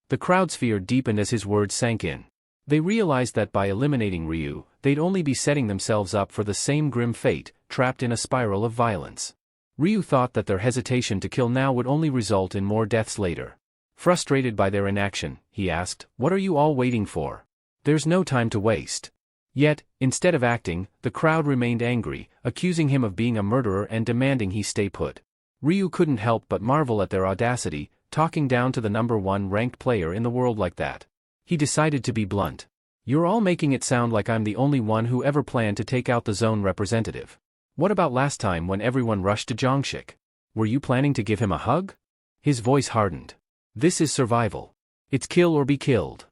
The crowd's fear deepened as his words sank in. They realized that by eliminating Ryu, they'd only be setting themselves up for the same grim fate, trapped in a spiral of violence. Ryu thought that their hesitation to kill now would only result in more deaths later. Frustrated by their inaction, he asked, "What are you all waiting for? There's no time to waste." Yet, instead of acting, the crowd remained angry, accusing him of being a murderer and demanding he stay put. Ryu couldn't help but marvel at their audacity, talking down to the #1 ranked player in the world like that. He decided to be blunt. "You're all making it sound like I'm the only one who ever planned to take out the zone representative. What about last time when everyone rushed to Jongshik? Were you planning to give him a hug?" His voice hardened. "This is survival. It's kill or be killed."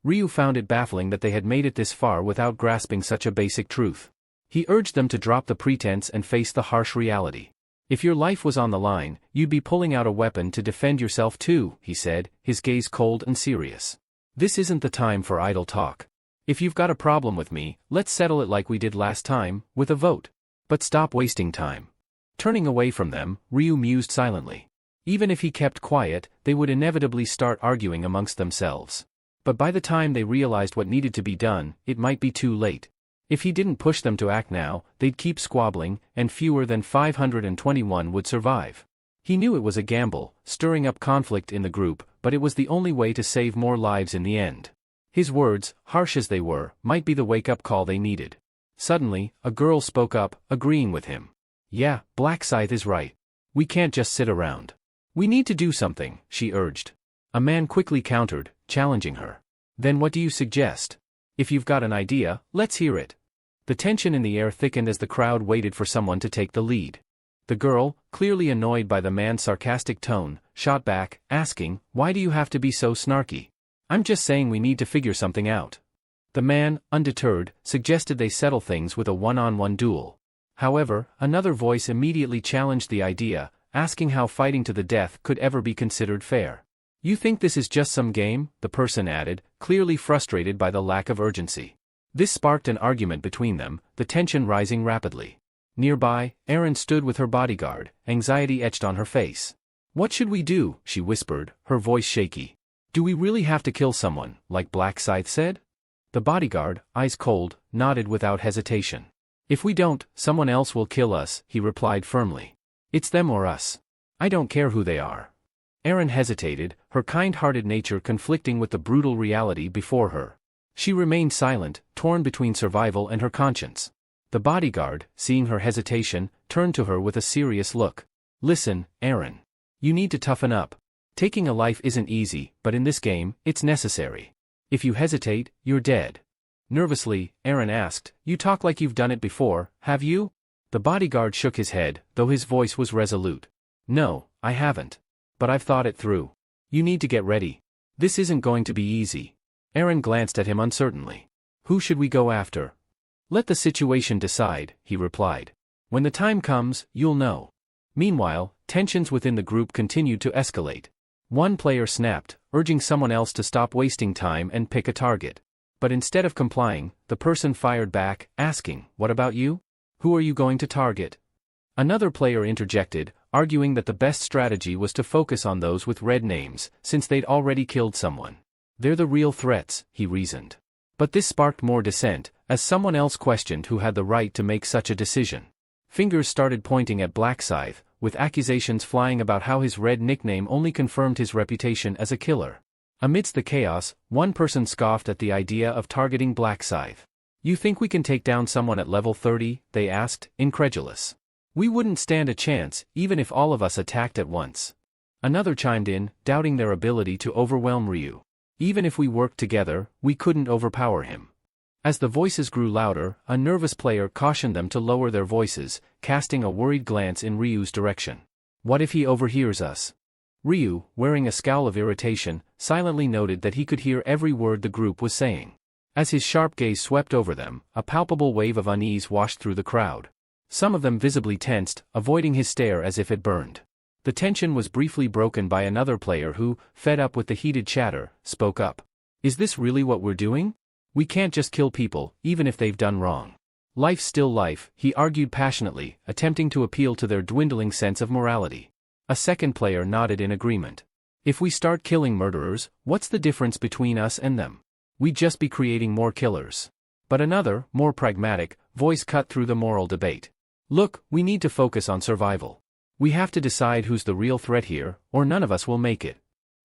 Ryu found it baffling that they had made it this far without grasping such a basic truth. He urged them to drop the pretense and face the harsh reality. "If your life was on the line, you'd be pulling out a weapon to defend yourself too," he said, his gaze cold and serious. "This isn't the time for idle talk. If you've got a problem with me, let's settle it like we did last time, with a vote. But stop wasting time." Turning away from them, Ryu mused silently. Even if he kept quiet, they would inevitably start arguing amongst themselves. But by the time they realized what needed to be done, it might be too late. If he didn't push them to act now, they'd keep squabbling, and fewer than 521 would survive. He knew it was a gamble, stirring up conflict in the group, but it was the only way to save more lives in the end. His words, harsh as they were, might be the wake-up call they needed. Suddenly, a girl spoke up, agreeing with him. "Yeah, Blackscythe is right. We can't just sit around. We need to do something," she urged. A man quickly countered, challenging her. "Then what do you suggest? If you've got an idea, let's hear it." The tension in the air thickened as the crowd waited for someone to take the lead. The girl, clearly annoyed by the man's sarcastic tone, shot back, asking, "Why do you have to be so snarky? I'm just saying we need to figure something out." The man, undeterred, suggested they settle things with a one-on-one duel. However, another voice immediately challenged the idea, asking how fighting to the death could ever be considered fair. "You think this is just some game?" the person added, clearly frustrated by the lack of urgency. This sparked an argument between them, the tension rising rapidly. Nearby, Erin stood with her bodyguard, anxiety etched on her face. "What should we do?" she whispered, her voice shaky. "Do we really have to kill someone, like Blackscythe said?" The bodyguard, eyes cold, nodded without hesitation. "If we don't, someone else will kill us," he replied firmly. "It's them or us. I don't care who they are." Erin hesitated, her kind-hearted nature conflicting with the brutal reality before her. She remained silent, torn between survival and her conscience. The bodyguard, seeing her hesitation, turned to her with a serious look. "Listen, Erin. You need to toughen up. Taking a life isn't easy, but in this game, it's necessary. If you hesitate, you're dead. Nervously, Aaron asked, "You talk like you've done it before, have you?" The bodyguard shook his head, though his voice was resolute. "No, I haven't. But I've thought it through. You need to get ready. This isn't going to be easy." Aaron glanced at him uncertainly. "Who should we go after?" "Let the situation decide," he replied. "When the time comes, you'll know." Meanwhile, tensions within the group continued to escalate. One player snapped, urging someone else to stop wasting time and pick a target. But instead of complying, the person fired back, asking, "What about you? Who are you going to target?" Another player interjected, arguing that the best strategy was to focus on those with red names, since they'd already killed someone. "They're the real threats," he reasoned. But this sparked more dissent, as someone else questioned who had the right to make such a decision. Fingers started pointing at Blackscythe, with accusations flying about how his red nickname only confirmed his reputation as a killer. Amidst the chaos, one person scoffed at the idea of targeting Blackscythe. "You think we can take down someone at level 30? They asked, incredulous. "We wouldn't stand a chance, even if all of us attacked at once." Another chimed in, doubting their ability to overwhelm Ryu. "Even if we worked together, we couldn't overpower him." As the voices grew louder, a nervous player cautioned them to lower their voices, casting a worried glance in Ryu's direction. "What if he overhears us?" Ryu, wearing a scowl of irritation, silently noted that he could hear every word the group was saying. As his sharp gaze swept over them, a palpable wave of unease washed through the crowd. Some of them visibly tensed, avoiding his stare as if it burned. The tension was briefly broken by another player who, fed up with the heated chatter, spoke up. "Is this really what we're doing? We can't just kill people, even if they've done wrong. Life's still life," he argued passionately, attempting to appeal to their dwindling sense of morality. A second player nodded in agreement. "If we start killing murderers, what's the difference between us and them? We'd just be creating more killers." But another, more pragmatic, voice cut through the moral debate. "Look, we need to focus on survival. We have to decide who's the real threat here, or none of us will make it."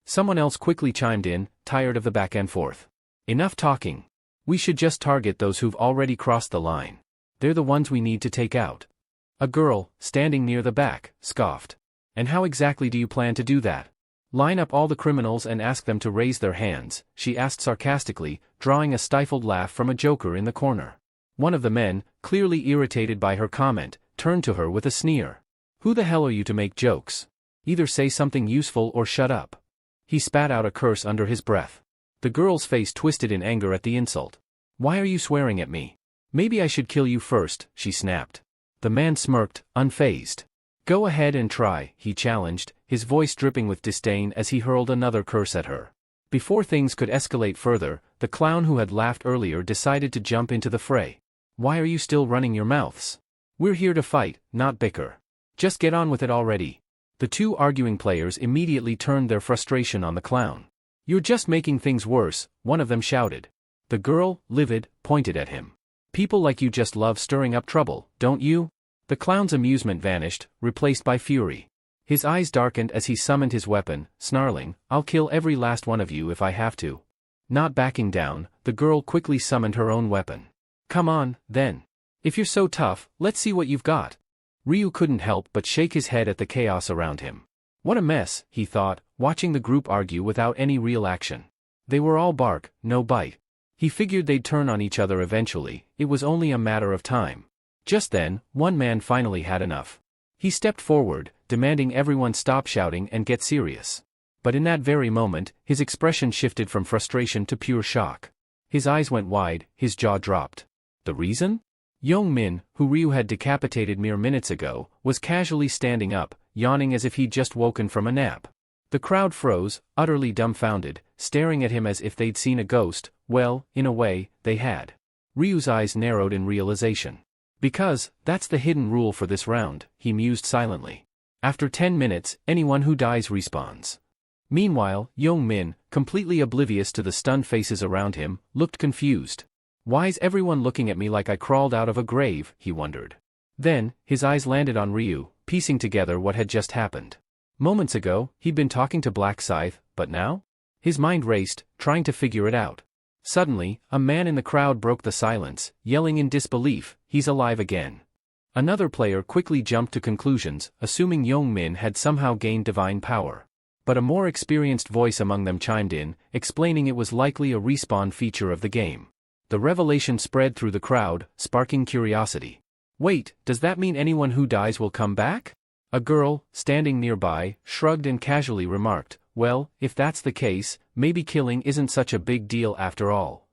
Someone else quickly chimed in, tired of the back and forth. "Enough talking. We should just target those who've already crossed the line. They're the ones we need to take out." A girl, standing near the back, scoffed. "And how exactly do you plan to do that? Line up all the criminals and ask them to raise their hands," she asked sarcastically, drawing a stifled laugh from a joker in the corner. One of the men, clearly irritated by her comment, turned to her with a sneer. "Who the hell are you to make jokes? Either say something useful or shut up." He spat out a curse under his breath. The girl's face twisted in anger at the insult. "Why are you swearing at me? Maybe I should kill you first," she snapped. The man smirked, unfazed. "Go ahead and try," he challenged, his voice dripping with disdain as he hurled another curse at her. Before things could escalate further, the clown who had laughed earlier decided to jump into the fray. "Why are you still running your mouths? We're here to fight, not bicker. Just get on with it already." The two arguing players immediately turned their frustration on the clown. "You're just making things worse," one of them shouted. The girl, livid, pointed at him. "People like you just love stirring up trouble, don't you?" The clown's amusement vanished, replaced by fury. His eyes darkened as he summoned his weapon, snarling, "I'll kill every last one of you if I have to." Not backing down, the girl quickly summoned her own weapon. "Come on, then. If you're so tough, let's see what you've got." Ryu couldn't help but shake his head at the chaos around him. What a mess, he thought, watching the group argue without any real action. They were all bark, no bite. He figured they'd turn on each other eventually, it was only a matter of time. Just then, one man finally had enough. He stepped forward, demanding everyone stop shouting and get serious. But in that very moment, his expression shifted from frustration to pure shock. His eyes went wide, his jaw dropped. The reason? Young Min, who Ryu had decapitated mere minutes ago, was casually standing up, yawning as if he'd just woken from a nap. The crowd froze, utterly dumbfounded, staring at him as if they'd seen a ghost. Well, in a way, they had. Ryu's eyes narrowed in realization. "Because, that's the hidden rule for this round," he mused silently. "After 10 minutes, anyone who dies respawns." Meanwhile, Young Min, completely oblivious to the stunned faces around him, looked confused. "Why's everyone looking at me like I crawled out of a grave?" he wondered. Then, his eyes landed on Ryu, piecing together what had just happened. Moments ago, he'd been talking to Blackscythe, but now? His mind raced, trying to figure it out. Suddenly, a man in the crowd broke the silence, yelling in disbelief, "He's alive again." Another player quickly jumped to conclusions, assuming Yong-min had somehow gained divine power. But a more experienced voice among them chimed in, explaining it was likely a respawn feature of the game. The revelation spread through the crowd, sparking curiosity. Wait, does that mean anyone who dies will come back? A girl, standing nearby, shrugged and casually remarked, well, if that's the case, maybe killing isn't such a big deal after all.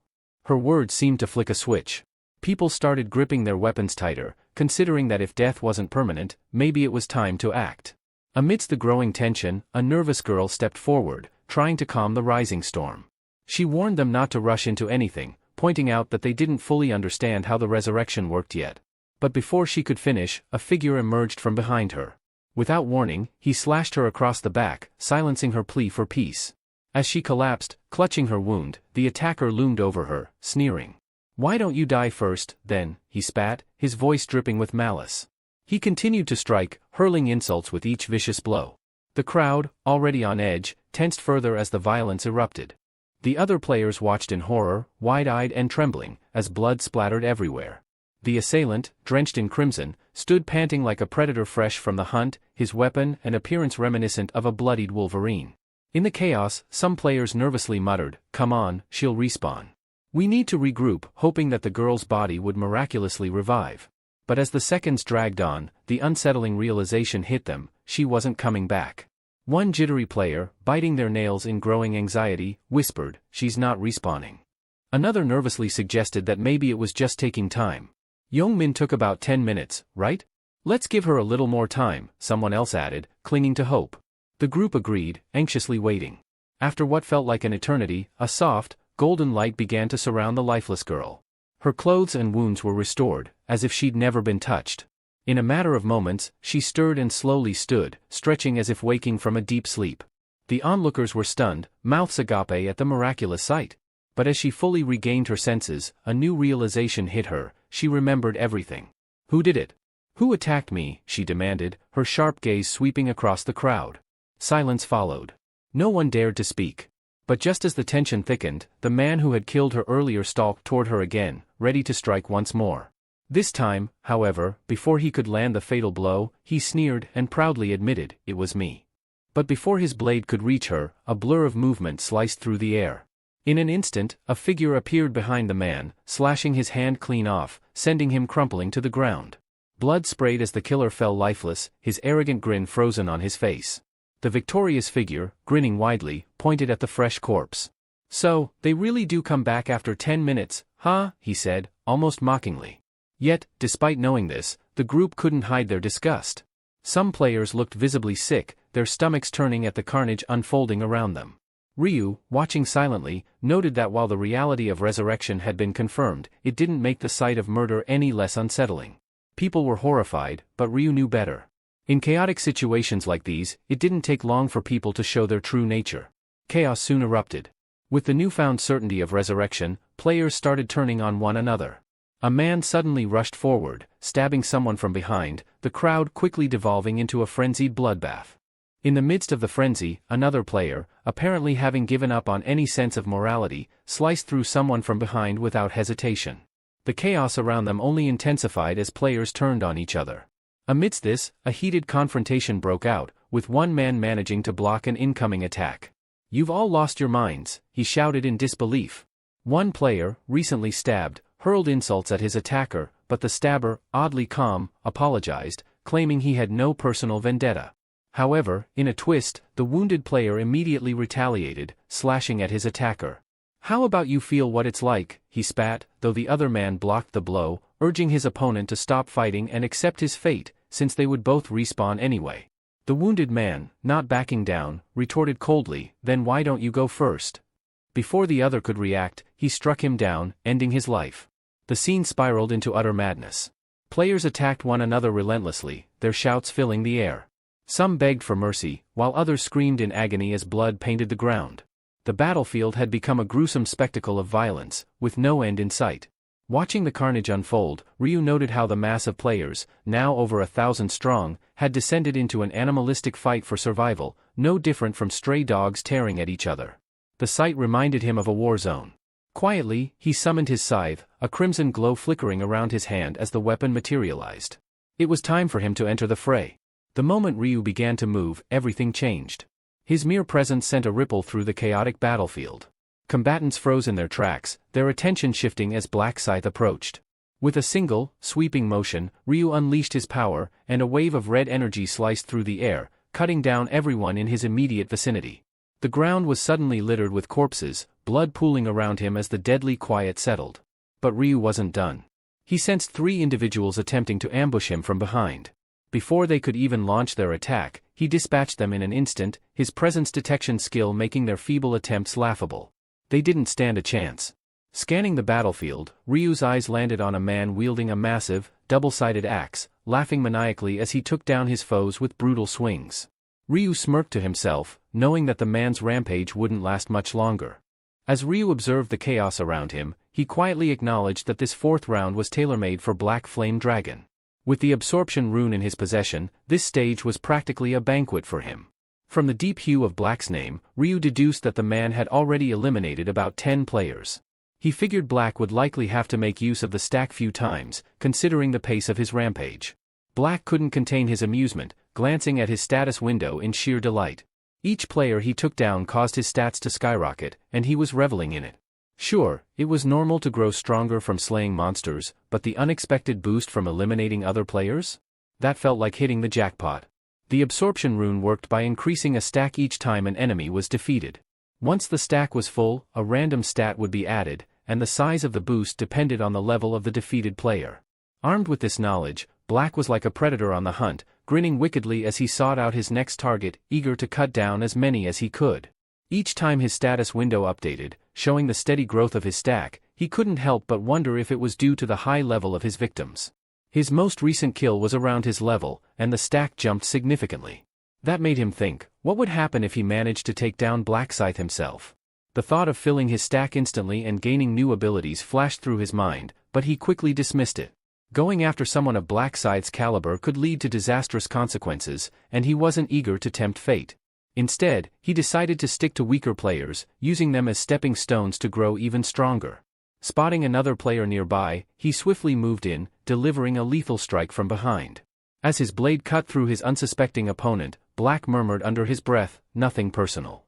Her words seemed to flick a switch. People started gripping their weapons tighter, considering that if death wasn't permanent, maybe it was time to act. Amidst the growing tension, a nervous girl stepped forward, trying to calm the rising storm. She warned them not to rush into anything, pointing out that they didn't fully understand how the resurrection worked yet. But before she could finish, a figure emerged from behind her. Without warning, he slashed her across the back, silencing her plea for peace. As she collapsed, clutching her wound, the attacker loomed over her, sneering. Why don't you die first, then, he spat, his voice dripping with malice. He continued to strike, hurling insults with each vicious blow. The crowd, already on edge, tensed further as the violence erupted. The other players watched in horror, wide-eyed and trembling, as blood splattered everywhere. The assailant, drenched in crimson, stood panting like a predator fresh from the hunt, his weapon and appearance reminiscent of a bloodied wolverine. In the chaos, some players nervously muttered, "Come on, she'll respawn. We need to regroup," hoping that the girl's body would miraculously revive. But as the seconds dragged on, the unsettling realization hit them, she wasn't coming back. One jittery player, biting their nails in growing anxiety, whispered, "She's not respawning." Another nervously suggested that maybe it was just taking time. Yong-min took about 10 minutes, right? Let's give her a little more time, someone else added, clinging to hope. The group agreed, anxiously waiting. After what felt like an eternity, a soft, golden light began to surround the lifeless girl. Her clothes and wounds were restored, as if she'd never been touched. In a matter of moments, she stirred and slowly stood, stretching as if waking from a deep sleep. The onlookers were stunned, mouths agape at the miraculous sight. But as she fully regained her senses, a new realization hit her. She remembered everything. Who did it? Who attacked me? She demanded, her sharp gaze sweeping across the crowd. Silence followed. No one dared to speak. But just as the tension thickened, the man who had killed her earlier stalked toward her again, ready to strike once more. This time, however, before he could land the fatal blow, he sneered and proudly admitted, "It was me." But before his blade could reach her, a blur of movement sliced through the air. In an instant, a figure appeared behind the man, slashing his hand clean off, sending him crumpling to the ground. Blood sprayed as the killer fell lifeless, his arrogant grin frozen on his face. The victorious figure, grinning widely, pointed at the fresh corpse. "So, they really do come back after 10 minutes, huh?" he said, almost mockingly. Yet, despite knowing this, the group couldn't hide their disgust. Some players looked visibly sick, their stomachs turning at the carnage unfolding around them. Ryu, watching silently, noted that while the reality of resurrection had been confirmed, it didn't make the sight of murder any less unsettling. People were horrified, but Ryu knew better. In chaotic situations like these, it didn't take long for people to show their true nature. Chaos soon erupted. With the newfound certainty of resurrection, players started turning on one another. A man suddenly rushed forward, stabbing someone from behind, the crowd quickly devolving into a frenzied bloodbath. In the midst of the frenzy, another player, apparently having given up on any sense of morality, sliced through someone from behind without hesitation. The chaos around them only intensified as players turned on each other. Amidst this, a heated confrontation broke out, with one man managing to block an incoming attack. "You've all lost your minds," he shouted in disbelief. One player, recently stabbed, hurled insults at his attacker, but the stabber, oddly calm, apologized, claiming he had no personal vendetta. However, in a twist, the wounded player immediately retaliated, slashing at his attacker. "How about you feel what it's like?" he spat, though the other man blocked the blow, urging his opponent to stop fighting and accept his fate, since they would both respawn anyway. The wounded man, not backing down, retorted coldly, "Then why don't you go first?" Before the other could react, he struck him down, ending his life. The scene spiraled into utter madness. Players attacked one another relentlessly, their shouts filling the air. Some begged for mercy, while others screamed in agony as blood painted the ground. The battlefield had become a gruesome spectacle of violence, with no end in sight. Watching the carnage unfold, Ryu noted how the mass of players, now over 1,000 strong, had descended into an animalistic fight for survival, no different from stray dogs tearing at each other. The sight reminded him of a war zone. Quietly, he summoned his scythe, a crimson glow flickering around his hand as the weapon materialized. It was time for him to enter the fray. The moment Ryu began to move, everything changed. His mere presence sent a ripple through the chaotic battlefield. Combatants froze in their tracks, their attention shifting as Black Scythe approached. With a single, sweeping motion, Ryu unleashed his power, and a wave of red energy sliced through the air, cutting down everyone in his immediate vicinity. The ground was suddenly littered with corpses, blood pooling around him as the deadly quiet settled. But Ryu wasn't done. He sensed 3 individuals attempting to ambush him from behind. Before they could even launch their attack, he dispatched them in an instant, his presence detection skill making their feeble attempts laughable. They didn't stand a chance. Scanning the battlefield, Ryu's eyes landed on a man wielding a massive, double-sided axe, laughing maniacally as he took down his foes with brutal swings. Ryu smirked to himself, knowing that the man's rampage wouldn't last much longer. As Ryu observed the chaos around him, he quietly acknowledged that this 4th round was tailor-made for Black Flame Dragon. With the absorption rune in his possession, this stage was practically a banquet for him. From the deep hue of Black's name, Ryu deduced that the man had already eliminated about 10 players. He figured Black would likely have to make use of the stack few times, considering the pace of his rampage. Black couldn't contain his amusement, glancing at his status window in sheer delight. Each player he took down caused his stats to skyrocket, and he was reveling in it. Sure, it was normal to grow stronger from slaying monsters, but the unexpected boost from eliminating other players? That felt like hitting the jackpot. The absorption rune worked by increasing a stack each time an enemy was defeated. Once the stack was full, a random stat would be added, and the size of the boost depended on the level of the defeated player. Armed with this knowledge, Black was like a predator on the hunt, grinning wickedly as he sought out his next target, eager to cut down as many as he could. Each time his status window updated, showing the steady growth of his stack, he couldn't help but wonder if it was due to the high level of his victims. His most recent kill was around his level, and the stack jumped significantly. That made him think, what would happen if he managed to take down Black Scythe himself? The thought of filling his stack instantly and gaining new abilities flashed through his mind, but he quickly dismissed it. Going after someone of Black Scythe's caliber could lead to disastrous consequences, and he wasn't eager to tempt fate. Instead, he decided to stick to weaker players, using them as stepping stones to grow even stronger. Spotting another player nearby, he swiftly moved in, delivering a lethal strike from behind. As his blade cut through his unsuspecting opponent, Black murmured under his breath, "Nothing personal."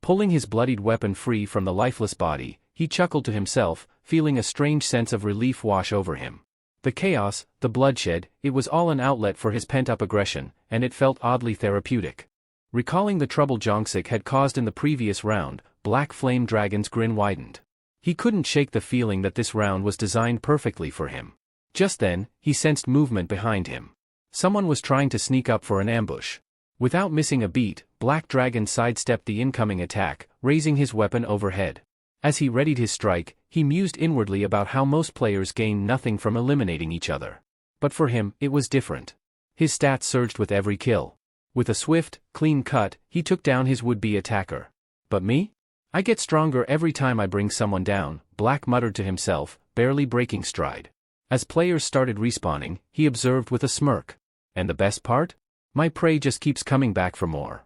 Pulling his bloodied weapon free from the lifeless body, he chuckled to himself, feeling a strange sense of relief wash over him. The chaos, the bloodshed, it was all an outlet for his pent-up aggression, and it felt oddly therapeutic. Recalling the trouble Jongsik had caused in the previous round, Black Flame Dragon's grin widened. He couldn't shake the feeling that this round was designed perfectly for him. Just then, he sensed movement behind him. Someone was trying to sneak up for an ambush. Without missing a beat, Black Dragon sidestepped the incoming attack, raising his weapon overhead. As he readied his strike, he mused inwardly about how most players gain nothing from eliminating each other. But for him, it was different. His stats surged with every kill. With a swift, clean cut, he took down his would-be attacker. But me? I get stronger every time I bring someone down, Black muttered to himself, barely breaking stride. As players started respawning, he observed with a smirk. And the best part? My prey just keeps coming back for more.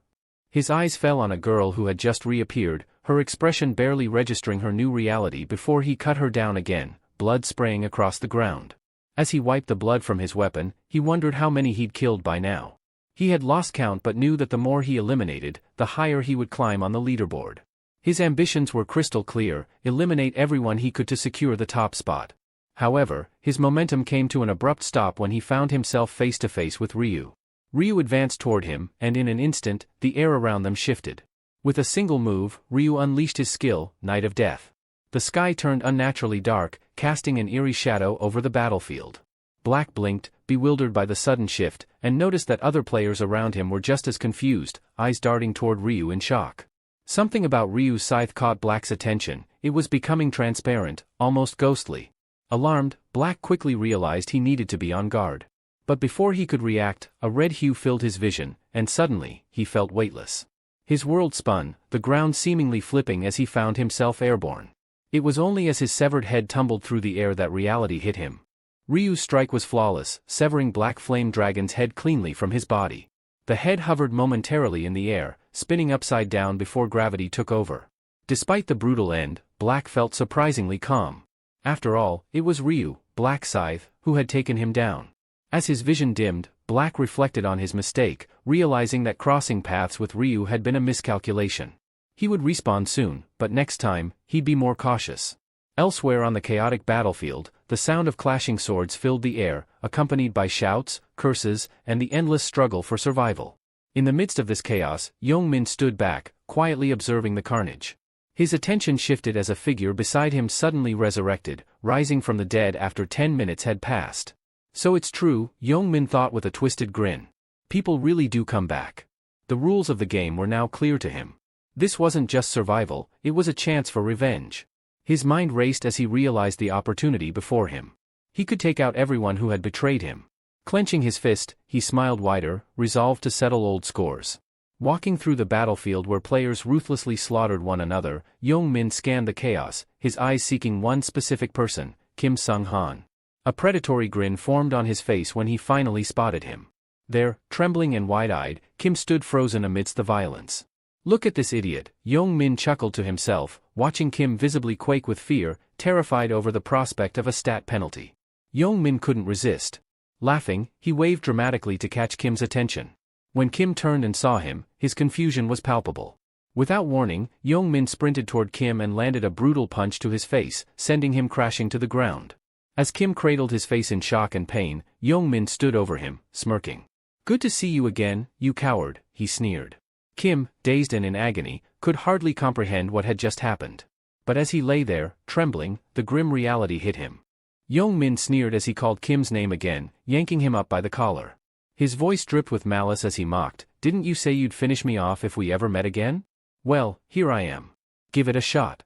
His eyes fell on a girl who had just reappeared, her expression barely registering her new reality before he cut her down again, blood spraying across the ground. As he wiped the blood from his weapon, he wondered how many he'd killed by now. He had lost count but knew that the more he eliminated, the higher he would climb on the leaderboard. His ambitions were crystal clear, eliminate everyone he could to secure the top spot. However, his momentum came to an abrupt stop when he found himself face to face with Ryu. Ryu advanced toward him, and in an instant, the air around them shifted. With a single move, Ryu unleashed his skill, Night of Death. The sky turned unnaturally dark, casting an eerie shadow over the battlefield. Black blinked, bewildered by the sudden shift, and noticed that other players around him were just as confused, eyes darting toward Ryu in shock. Something about Ryu's scythe caught Black's attention, it was becoming transparent, almost ghostly. Alarmed, Black quickly realized he needed to be on guard. But before he could react, a red hue filled his vision, and suddenly, he felt weightless. His world spun, the ground seemingly flipping as he found himself airborne. It was only as his severed head tumbled through the air that reality hit him. Ryu's strike was flawless, severing Black Flame Dragon's head cleanly from his body. The head hovered momentarily in the air, spinning upside down before gravity took over. Despite the brutal end, Black felt surprisingly calm. After all, it was Ryu, Black Scythe, who had taken him down. As his vision dimmed, Black reflected on his mistake, realizing that crossing paths with Ryu had been a miscalculation. He would respawn soon, but next time, he'd be more cautious. Elsewhere on the chaotic battlefield, the sound of clashing swords filled the air, accompanied by shouts, curses, and the endless struggle for survival. In the midst of this chaos, Yong-min stood back, quietly observing the carnage. His attention shifted as a figure beside him suddenly resurrected, rising from the dead after 10 minutes had passed. So it's true, Yong-min thought with a twisted grin. People really do come back. The rules of the game were now clear to him. This wasn't just survival, it was a chance for revenge. His mind raced as he realized the opportunity before him. He could take out everyone who had betrayed him. Clenching his fist, he smiled wider, resolved to settle old scores. Walking through the battlefield where players ruthlessly slaughtered one another, Yong-min scanned the chaos, his eyes seeking one specific person, Kim Sung-han. A predatory grin formed on his face when he finally spotted him. There, trembling and wide-eyed, Kim stood frozen amidst the violence. "Look at this idiot," Yong-min chuckled to himself, watching Kim visibly quake with fear, terrified over the prospect of a stat penalty. Yong-min couldn't resist. Laughing, he waved dramatically to catch Kim's attention. When Kim turned and saw him, his confusion was palpable. Without warning, Yong-min sprinted toward Kim and landed a brutal punch to his face, sending him crashing to the ground. As Kim cradled his face in shock and pain, Yong-min stood over him, smirking. "Good to see you again, you coward," he sneered. Kim, dazed and in agony, could hardly comprehend what had just happened. But as he lay there, trembling, the grim reality hit him. Yong-min sneered as he called Kim's name again, yanking him up by the collar. His voice dripped with malice as he mocked, "Didn't you say you'd finish me off if we ever met again? Well, here I am. Give it a shot."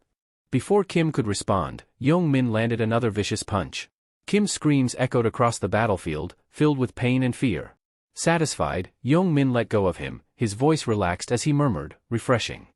Before Kim could respond, Yong-min landed another vicious punch. Kim's screams echoed across the battlefield, filled with pain and fear. Satisfied, Yong-min let go of him, his voice relaxed as he murmured, "Refreshing."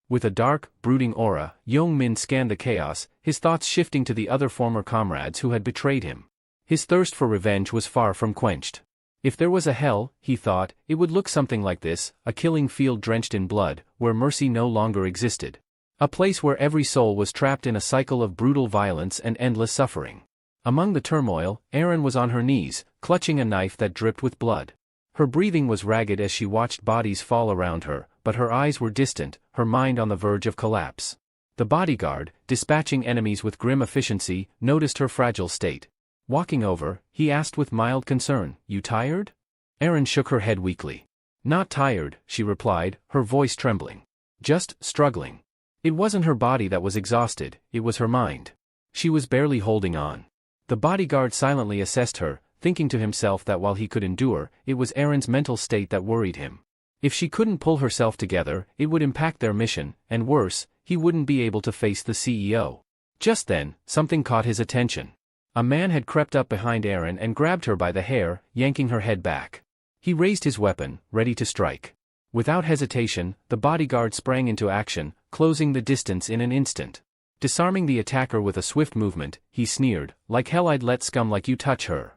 With a dark, brooding aura, Yong-min scanned the chaos, his thoughts shifting to the other former comrades who had betrayed him. His thirst for revenge was far from quenched. If there was a hell, he thought, it would look something like this, a killing field drenched in blood, where mercy no longer existed. A place where every soul was trapped in a cycle of brutal violence and endless suffering. Among the turmoil, Erin was on her knees, clutching a knife that dripped with blood. Her breathing was ragged as she watched bodies fall around her, but her eyes were distant, her mind on the verge of collapse. The bodyguard, dispatching enemies with grim efficiency, noticed her fragile state. Walking over, he asked with mild concern, "You tired?" Erin shook her head weakly. "Not tired," she replied, her voice trembling. "Just struggling." It wasn't her body that was exhausted, it was her mind. She was barely holding on. The bodyguard silently assessed her, thinking to himself that while he could endure, it was Erin's mental state that worried him. If she couldn't pull herself together, it would impact their mission, and worse, he wouldn't be able to face the CEO. Just then, something caught his attention. A man had crept up behind Erin and grabbed her by the hair, yanking her head back. He raised his weapon, ready to strike. Without hesitation, the bodyguard sprang into action, closing the distance in an instant. Disarming the attacker with a swift movement, he sneered, "Like hell I'd let scum like you touch her."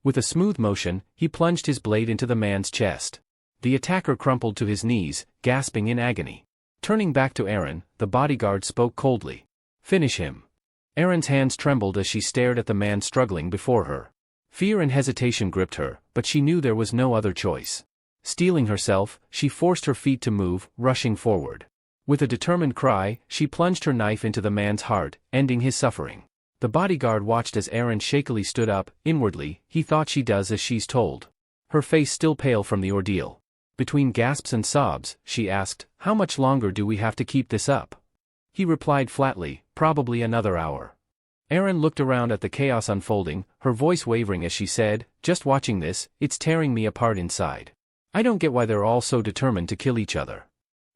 With a smooth motion, he plunged his blade into the man's chest. The attacker crumpled to his knees, gasping in agony. Turning back to Erin, the bodyguard spoke coldly. "Finish him." Erin's hands trembled as she stared at the man struggling before her. Fear and hesitation gripped her, but she knew there was no other choice. Steeling herself, she forced her feet to move, rushing forward. With a determined cry, she plunged her knife into the man's heart, ending his suffering. The bodyguard watched as Erin shakily stood up. Inwardly, he thought she does as she's told. Her face still pale from the ordeal. Between gasps and sobs, she asked, "How much longer do we have to keep this up?" He replied flatly, "Probably another hour." Erin looked around at the chaos unfolding, her voice wavering as she said, "Just watching this, it's tearing me apart inside. I don't get why they're all so determined to kill each other."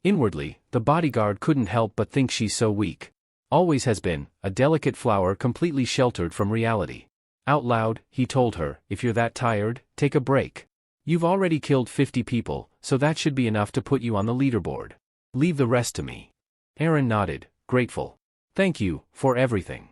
Inwardly, the bodyguard couldn't help but think she's so weak. Always has been, a delicate flower completely sheltered from reality. Out loud, he told her, "If you're that tired, take a break. You've already killed 50 people, so that should be enough to put you on the leaderboard. Leave the rest to me." Erin nodded, grateful. "Thank you, for everything."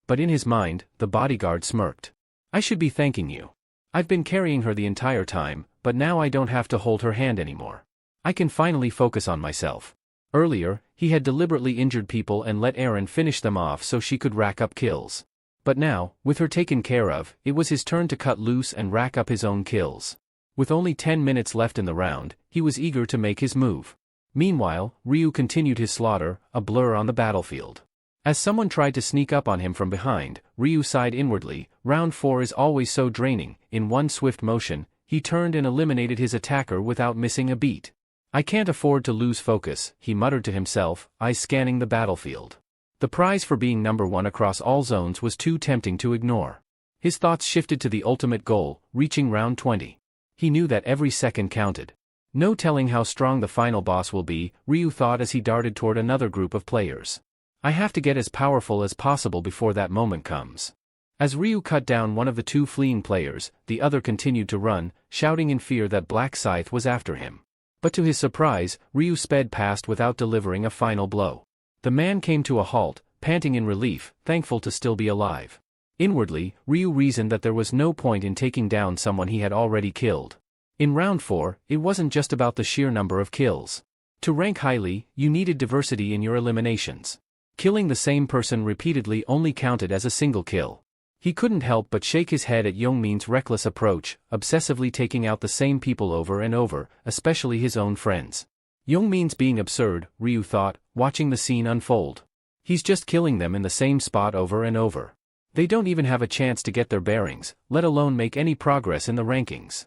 But in his mind, the bodyguard smirked. "I should be thanking you. I've been carrying her the entire time, but now I don't have to hold her hand anymore. I can finally focus on myself." Earlier, he had deliberately injured people and let Erin finish them off so she could rack up kills. But now, with her taken care of, it was his turn to cut loose and rack up his own kills. With only 10 minutes left in the round, he was eager to make his move. Meanwhile, Ryu continued his slaughter, a blur on the battlefield. As someone tried to sneak up on him from behind, Ryu sighed inwardly. Round 4 is always so draining. In one swift motion, he turned and eliminated his attacker without missing a beat. I can't afford to lose focus, he muttered to himself, eyes scanning the battlefield. The prize for being number 1 across all zones was too tempting to ignore. His thoughts shifted to the ultimate goal, reaching round 20. He knew that every second counted. No telling how strong the final boss will be, Ryu thought as he darted toward another group of players. I have to get as powerful as possible before that moment comes. As Ryu cut down one of the 2 fleeing players, the other continued to run, shouting in fear that Black Scythe was after him. But to his surprise, Ryu sped past without delivering a final blow. The man came to a halt, panting in relief, thankful to still be alive. Inwardly, Ryu reasoned that there was no point in taking down someone he had already killed. In round 4, it wasn't just about the sheer number of kills. To rank highly, you needed diversity in your eliminations. Killing the same person repeatedly only counted as a single kill. He couldn't help but shake his head at Youngmin's reckless approach, obsessively taking out the same people over and over, especially his own friends. Youngmin's being absurd, Ryu thought, watching the scene unfold. He's just killing them in the same spot over and over. They don't even have a chance to get their bearings, let alone make any progress in the rankings.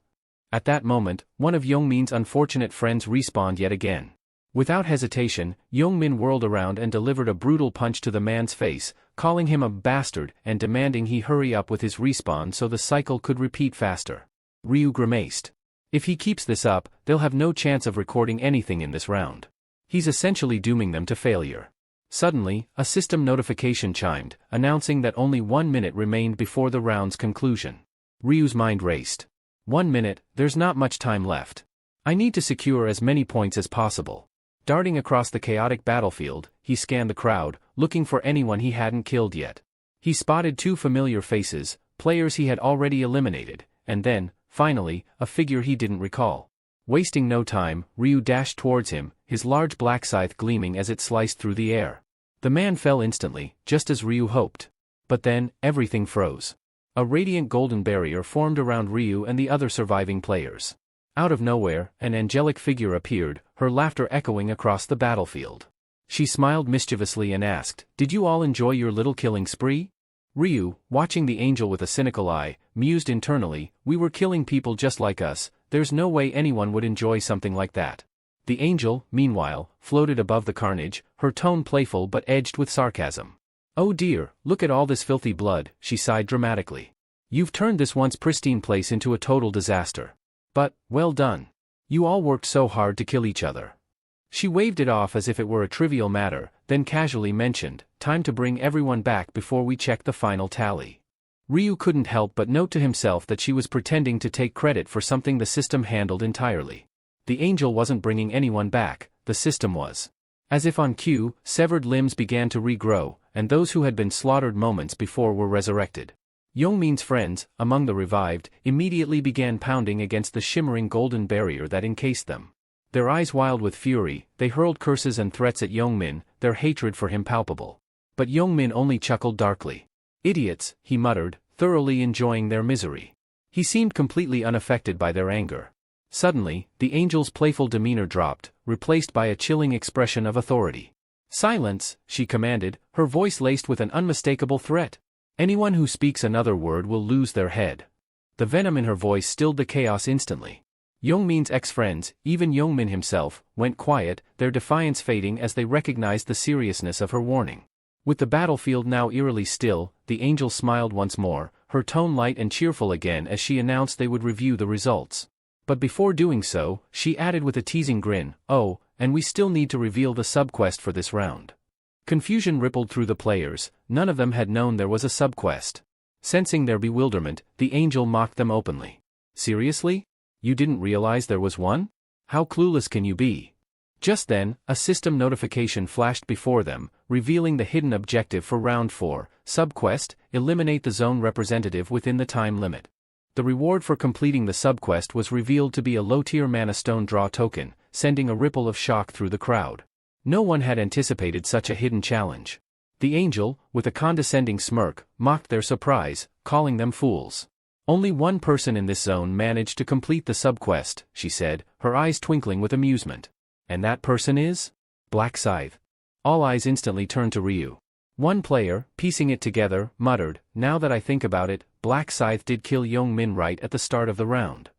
At that moment, one of Youngmin's unfortunate friends respawned yet again. Without hesitation, Youngmin whirled around and delivered a brutal punch to the man's face, calling him a bastard and demanding he hurry up with his respawn so the cycle could repeat faster. Ryu grimaced. If he keeps this up, they'll have no chance of recording anything in this round. He's essentially dooming them to failure. Suddenly, a system notification chimed, announcing that only 1 minute remained before the round's conclusion. Ryu's mind raced. 1 minute, there's not much time left. I need to secure as many points as possible. Darting across the chaotic battlefield, he scanned the crowd, looking for anyone he hadn't killed yet. He spotted 2 familiar faces, players he had already eliminated, and then, finally, a figure he didn't recall. Wasting no time, Ryu dashed towards him, his large black scythe gleaming as it sliced through the air. The man fell instantly, just as Ryu hoped. But then, everything froze. A radiant golden barrier formed around Ryu and the other surviving players. Out of nowhere, an angelic figure appeared, her laughter echoing across the battlefield. She smiled mischievously and asked, "Did you all enjoy your little killing spree?" Ryu, watching the angel with a cynical eye, mused internally, "We were killing people just like us, there's no way anyone would enjoy something like that." The angel, meanwhile, floated above the carnage, her tone playful but edged with sarcasm. "Oh dear, look at all this filthy blood," she sighed dramatically. "You've turned this once pristine place into a total disaster. But, well done. You all worked so hard to kill each other." She waved it off as if it were a trivial matter, then casually mentioned, "Time to bring everyone back before we check the final tally." Ryu couldn't help but note to himself that she was pretending to take credit for something the system handled entirely. The angel wasn't bringing anyone back, the system was. As if on cue, severed limbs began to regrow, and those who had been slaughtered moments before were resurrected. Youngmin's friends, among the revived, immediately began pounding against the shimmering golden barrier that encased them. Their eyes wild with fury, they hurled curses and threats at Youngmin, their hatred for him palpable. But Youngmin only chuckled darkly. "Idiots," he muttered, thoroughly enjoying their misery. He seemed completely unaffected by their anger. Suddenly, the angel's playful demeanor dropped, replaced by a chilling expression of authority. "Silence," she commanded, her voice laced with an unmistakable threat. "Anyone who speaks another word will lose their head." The venom in her voice stilled the chaos instantly. Youngmin's ex-friends, even Youngmin himself, went quiet, their defiance fading as they recognized the seriousness of her warning. With the battlefield now eerily still, the angel smiled once more, her tone light and cheerful again as she announced they would review the results. But before doing so, she added with a teasing grin, "Oh, and we still need to reveal the subquest for this round." Confusion rippled through the players, none of them had known there was a subquest. Sensing their bewilderment, the angel mocked them openly. "Seriously? You didn't realize there was one? How clueless can you be?" Just then, a system notification flashed before them, revealing the hidden objective for round 4, subquest, eliminate the zone representative within the time limit. The reward for completing the subquest was revealed to be a low-tier mana stone draw token, sending a ripple of shock through the crowd. No one had anticipated such a hidden challenge. The angel, with a condescending smirk, mocked their surprise, calling them fools. Only one person in this zone managed to complete the subquest, she said, her eyes twinkling with amusement. And that person is? Black Scythe. All eyes instantly turned to Ryu. One player, piecing it together, muttered, now that I think about it, Black Scythe did kill Young-min right at the start of the round.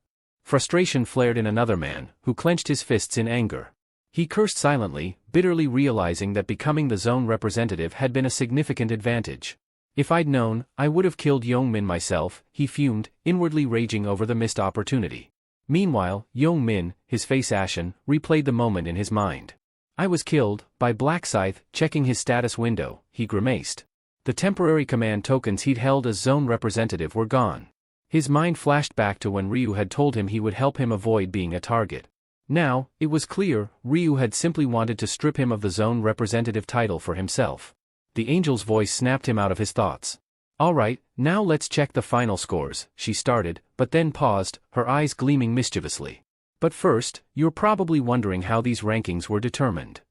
Frustration flared in another man, who clenched his fists in anger. He cursed silently, bitterly realizing that becoming the zone representative had been a significant advantage. If I'd known, I would have killed Young-min myself, he fumed, inwardly raging over the missed opportunity. Meanwhile, Young-min, his face ashen, replayed the moment in his mind. I was killed, by Black Scythe, checking his status window, he grimaced. The temporary command tokens he'd held as zone representative were gone. His mind flashed back to when Ryu had told him he would help him avoid being a target. Now, it was clear, Ryu had simply wanted to strip him of the zone representative title for himself. The angel's voice snapped him out of his thoughts. All right, now let's check the final scores, she started, but then paused, her eyes gleaming mischievously. But first, you're probably wondering how these rankings were determined.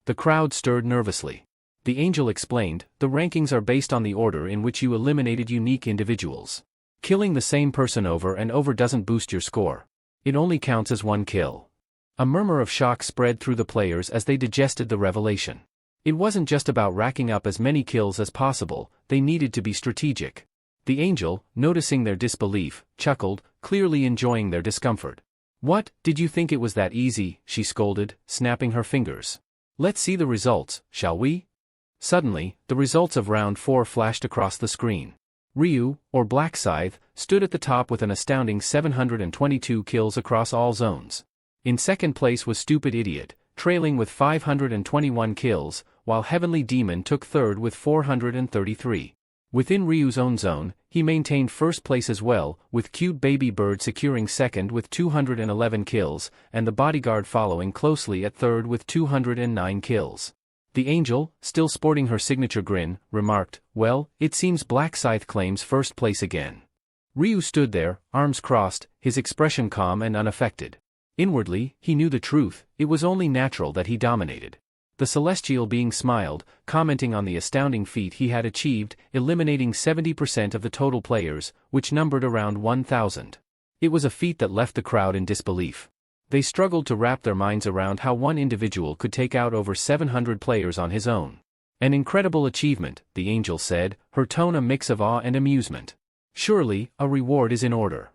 The crowd stirred nervously. The angel explained, the rankings are based on the order in which you eliminated unique individuals. Killing the same person over and over doesn't boost your score. It only counts as one kill. A murmur of shock spread through the players as they digested the revelation. It wasn't just about racking up as many kills as possible, they needed to be strategic. The angel, noticing their disbelief, chuckled, clearly enjoying their discomfort. What, did you think it was that easy, she scolded, snapping her fingers. Let's see the results, shall we? Suddenly, the results of round 4 flashed across the screen. Ryu, or Black Scythe, stood at the top with an astounding 722 kills across all zones. In second place was Stupid Idiot, trailing with 521 kills, while Heavenly Demon took third with 433. Within Ryu's own zone, he maintained first place as well, with Cute Baby Bird securing second with 211 kills, and the Bodyguard following closely at third with 209 kills. The angel, still sporting her signature grin, remarked, well, it seems Black Scythe claims first place again. Ryu stood there, arms crossed, his expression calm and unaffected. Inwardly, he knew the truth, it was only natural that he dominated. The Celestial being smiled, commenting on the astounding feat he had achieved, eliminating 70% of the total players, which numbered around 1,000. It was a feat that left the crowd in disbelief. They struggled to wrap their minds around how one individual could take out over 700 players on his own. An incredible achievement, the angel said, her tone a mix of awe and amusement. Surely, a reward is in order.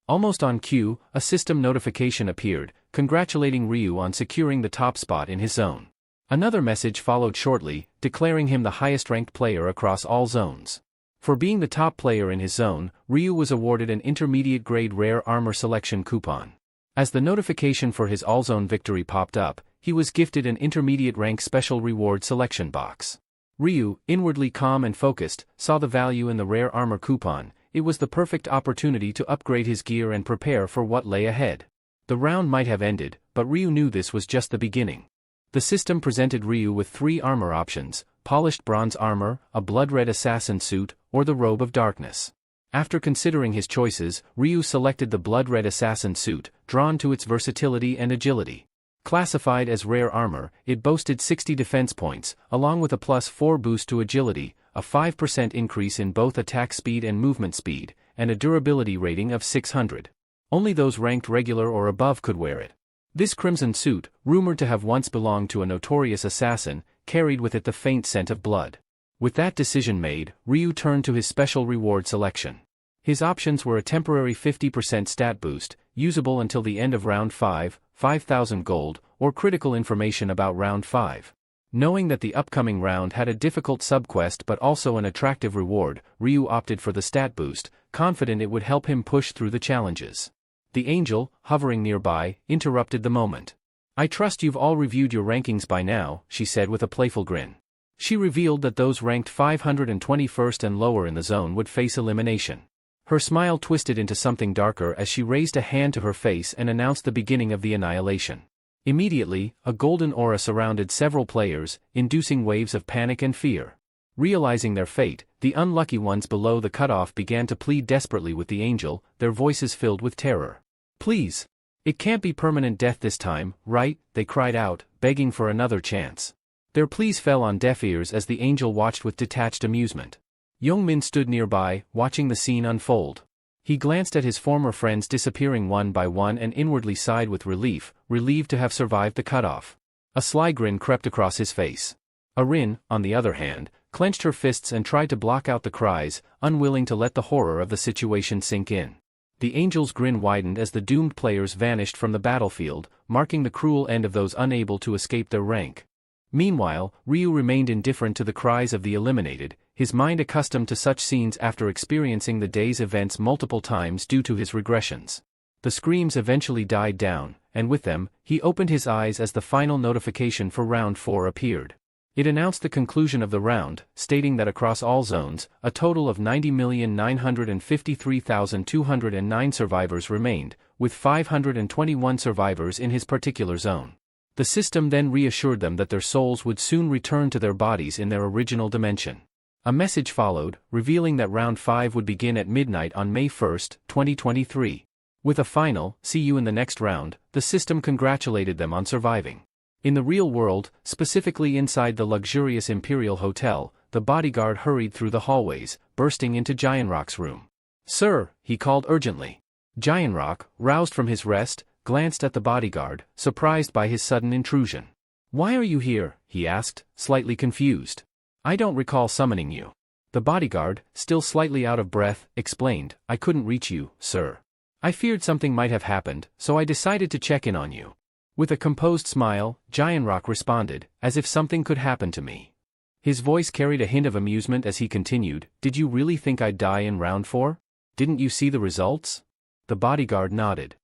Almost on cue, a system notification appeared, congratulating Ryu on securing the top spot in his zone. Another message followed shortly, declaring him the highest-ranked player across all zones. For being the top player in his zone, Ryu was awarded an intermediate-grade rare armor selection coupon. As the notification for his all-zone victory popped up, he was gifted an intermediate-rank special reward selection box. Ryu, inwardly calm and focused, saw the value in the rare armor coupon. It was the perfect opportunity to upgrade his gear and prepare for what lay ahead. The round might have ended, but Ryu knew this was just the beginning. The system presented Ryu with 3 armor options: polished bronze armor, a blood-red assassin suit, or the robe of darkness. After considering his choices, Ryu selected the blood-red assassin suit, drawn to its versatility and agility. Classified as rare armor, it boasted 60 defense points, along with a +4 boost to agility, a 5% increase in both attack speed and movement speed, and a durability rating of 600. Only those ranked regular or above could wear it. This crimson suit, rumored to have once belonged to a notorious assassin, carried with it the faint scent of blood. With that decision made, Ryu turned to his special reward selection. His options were a temporary 50% stat boost, usable until the end of round 5, 5,000 gold, or critical information about round 5. Knowing that the upcoming round had a difficult subquest but also an attractive reward, Ryu opted for the stat boost, confident it would help him push through the challenges. The angel, hovering nearby, interrupted the moment. I trust you've all reviewed your rankings by now, she said with a playful grin. She revealed that those ranked 521st and lower in the zone would face elimination. Her smile twisted into something darker as she raised a hand to her face and announced the beginning of the annihilation. Immediately, a golden aura surrounded several players, inducing waves of panic and fear. Realizing their fate, the unlucky ones below the cutoff began to plead desperately with the angel, their voices filled with terror. Please! It can't be permanent death this time, right? They cried out, begging for another chance. Their pleas fell on deaf ears as the angel watched with detached amusement. Young-min stood nearby, watching the scene unfold. He glanced at his former friends disappearing one by one and inwardly sighed with relief, relieved to have survived the cutoff. A sly grin crept across his face. Erin, on the other hand, clenched her fists and tried to block out the cries, unwilling to let the horror of the situation sink in. The angel's grin widened as the doomed players vanished from the battlefield, marking the cruel end of those unable to escape their rank. Meanwhile, Ryu remained indifferent to the cries of the eliminated, his mind accustomed to such scenes after experiencing the day's events multiple times due to his regressions. The screams eventually died down, and with them, he opened his eyes as the final notification for round 4 appeared. It announced the conclusion of the round, stating that across all zones, a total of 90,953,209 survivors remained, with 521 survivors in his particular zone. The system then reassured them that their souls would soon return to their bodies in their original dimension. A message followed, revealing that round 5 would begin at midnight on May 1, 2023. With a final, "See you in the next round," the system congratulated them on surviving. In the real world, specifically inside the luxurious Imperial Hotel, the bodyguard hurried through the hallways, bursting into Gianrock's room. "Sir," he called urgently. Gianrock, roused from his rest, glanced at the bodyguard, surprised by his sudden intrusion. "Why are you here?" he asked, slightly confused. "I don't recall summoning you." The bodyguard, still slightly out of breath, explained, "I couldn't reach you, sir. I feared something might have happened, so I decided to check in on you." With a composed smile, Gianrock responded, "As if something could happen to me." His voice carried a hint of amusement as he continued, "Did you really think I'd die in round 4? Didn't you see the results?" The bodyguard nodded.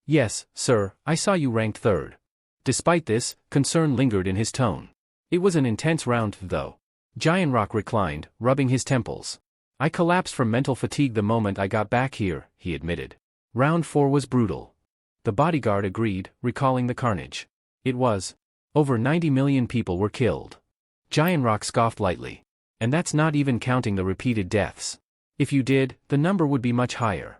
"Yes, sir, I saw you ranked 3rd. Despite this, concern lingered in his tone. "It was an intense round, though." Gianrock reclined, rubbing his temples. "I collapsed from mental fatigue the moment I got back here," he admitted. "Round 4 was brutal." The bodyguard agreed, recalling the carnage. "It was. Over 90 million people were killed." Gianrock scoffed lightly. "And that's not even counting the repeated deaths. If you did, the number would be much higher."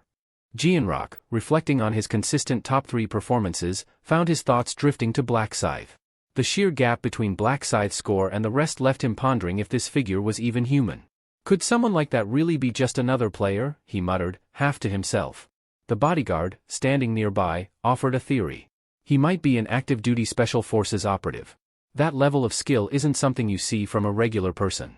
Gianrock, reflecting on his consistent top 3 performances, found his thoughts drifting to Black Scythe. The sheer gap between Black Scythe's score and the rest left him pondering if this figure was even human. Could someone like that really be just another player, he muttered, half to himself. The bodyguard, standing nearby, offered a theory. He might be an active-duty Special Forces operative. That level of skill isn't something you see from a regular person.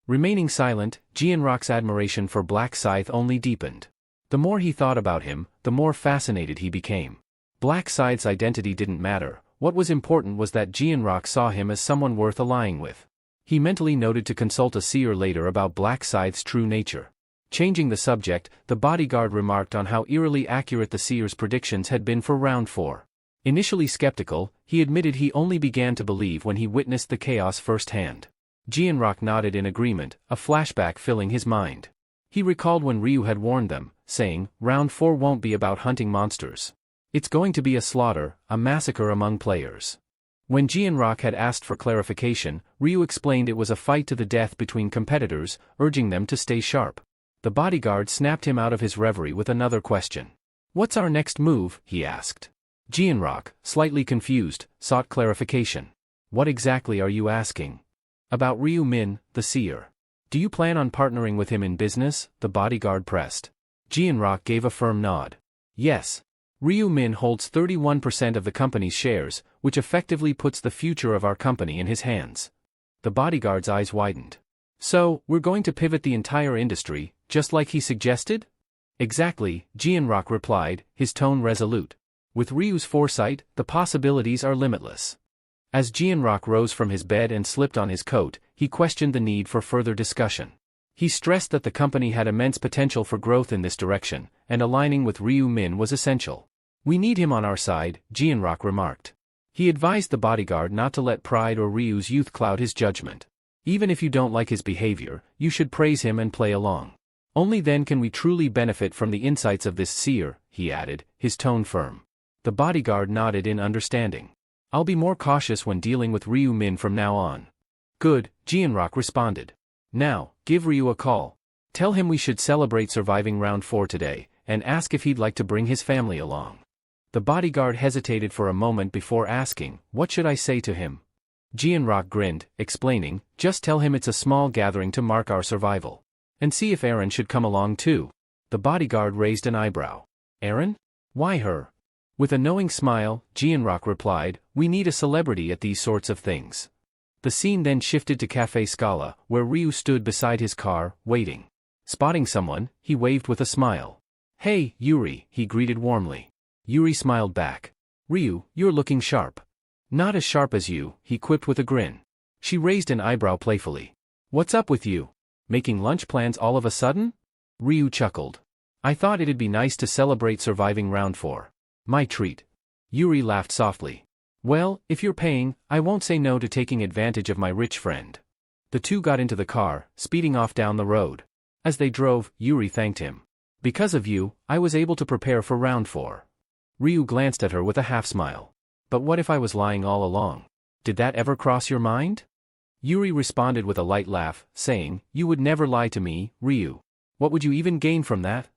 Remaining silent, Gianrock's admiration for Black Scythe only deepened. The more he thought about him, the more fascinated he became. Black Scythe's identity didn't matter. What was important was that Gianrock saw him as someone worth allying with. He mentally noted to consult a seer later about Black Scythe's true nature. Changing the subject, the bodyguard remarked on how eerily accurate the seer's predictions had been for round 4. Initially skeptical, he admitted he only began to believe when he witnessed the chaos firsthand. Gianrock nodded in agreement, a flashback filling his mind. He recalled when Ryu had warned them, saying, "Round 4 won't be about hunting monsters. It's going to be a slaughter, a massacre among players." When Gianrock had asked for clarification, Ryu explained it was a fight to the death between competitors, urging them to stay sharp. The bodyguard snapped him out of his reverie with another question. "What's our next move?" he asked. Gianrock, slightly confused, sought clarification. "What exactly are you asking?" "About Ryu Min, the seer. Do you plan on partnering with him in business?" the bodyguard pressed. Gianrock gave a firm nod. "Yes. Ryu Min holds 31% of the company's shares, which effectively puts the future of our company in his hands." The bodyguard's eyes widened. "So, we're going to pivot the entire industry, just like he suggested?" "Exactly," Gianrock replied, his tone resolute. "With Ryu's foresight, the possibilities are limitless." As Gianrock rose from his bed and slipped on his coat, he questioned the need for further discussion. He stressed that the company had immense potential for growth in this direction, and aligning with Ryu Min was essential. "We need him on our side," Gianrock remarked. He advised the bodyguard not to let pride or Ryu's youth cloud his judgment. "Even if you don't like his behavior, you should praise him and play along. Only then can we truly benefit from the insights of this seer," he added, his tone firm. The bodyguard nodded in understanding. "I'll be more cautious when dealing with Ryu Min from now on." "Good," Gianrock responded. "Now, give Ryu a call. Tell him we should celebrate surviving round 4 today, and ask if he'd like to bring his family along." The bodyguard hesitated for a moment before asking, "What should I say to him?" Jianrock grinned, explaining, just tell him it's a small gathering to mark our survival. And see if Aaron should come along too. The bodyguard raised an eyebrow. Aaron? Why her? With a knowing smile, Jianrock replied, we need a celebrity at these sorts of things. The scene then shifted to Café Scala, where Ryu stood beside his car, waiting. Spotting someone, he waved with a smile. Hey, Yuri, he greeted warmly. Yuri smiled back. Ryu, you're looking sharp. Not as sharp as you, he quipped with a grin. She raised an eyebrow playfully. What's up with you? Making lunch plans all of a sudden? Ryu chuckled. I thought it'd be nice to celebrate surviving round 4. My treat. Yuri laughed softly. Well, if you're paying, I won't say no to taking advantage of my rich friend. The two got into the car, speeding off down the road. As they drove, Yuri thanked him. Because of you, I was able to prepare for round 4. Ryu glanced at her with a half-smile. But what if I was lying all along? Did that ever cross your mind? Yuri responded with a light laugh, saying, you would never lie to me, Ryu. What would you even gain from that?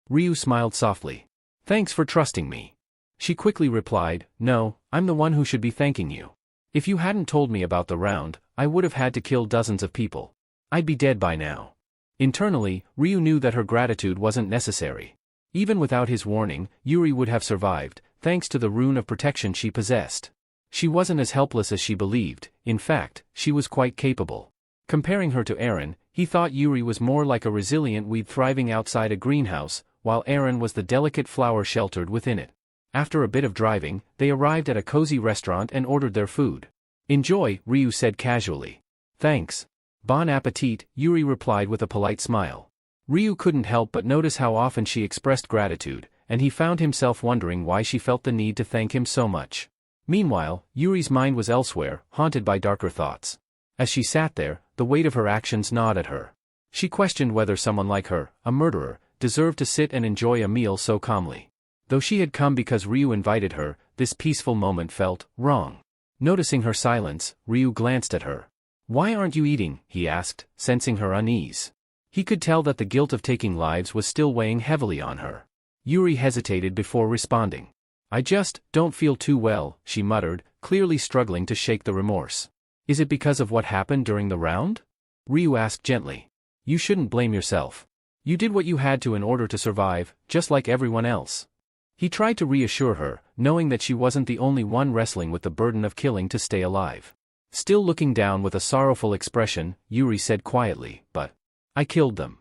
Ryu smiled softly. Thanks for trusting me. She quickly replied, no, I'm the one who should be thanking you. If you hadn't told me about the round, I would have had to kill dozens of people. I'd be dead by now. Internally, Ryu knew that her gratitude wasn't necessary. Even without his warning, Yuri would have survived, thanks to the rune of protection she possessed. She wasn't as helpless as she believed, in fact, she was quite capable. Comparing her to Aaron, he thought Yuri was more like a resilient weed thriving outside a greenhouse, while Aaron was the delicate flower sheltered within it. After a bit of driving, they arrived at a cozy restaurant and ordered their food. Enjoy, Ryu said casually. Thanks. Bon appetit, Yuri replied with a polite smile. Ryu couldn't help but notice how often she expressed gratitude, and he found himself wondering why she felt the need to thank him so much. Meanwhile, Yuri's mind was elsewhere, haunted by darker thoughts. As she sat there, the weight of her actions gnawed at her. She questioned whether someone like her, a murderer, deserved to sit and enjoy a meal so calmly. Though she had come because Ryu invited her, this peaceful moment felt wrong. Noticing her silence, Ryu glanced at her. Why aren't you eating? He asked, sensing her unease. He could tell that the guilt of taking lives was still weighing heavily on her. Yuri hesitated before responding. I just don't feel too well, she muttered, clearly struggling to shake the remorse. Is it because of what happened during the round? Ryu asked gently. You shouldn't blame yourself. You did what you had to in order to survive, just like everyone else. He tried to reassure her, knowing that she wasn't the only one wrestling with the burden of killing to stay alive. Still looking down with a sorrowful expression, Yuri said quietly, but I killed them.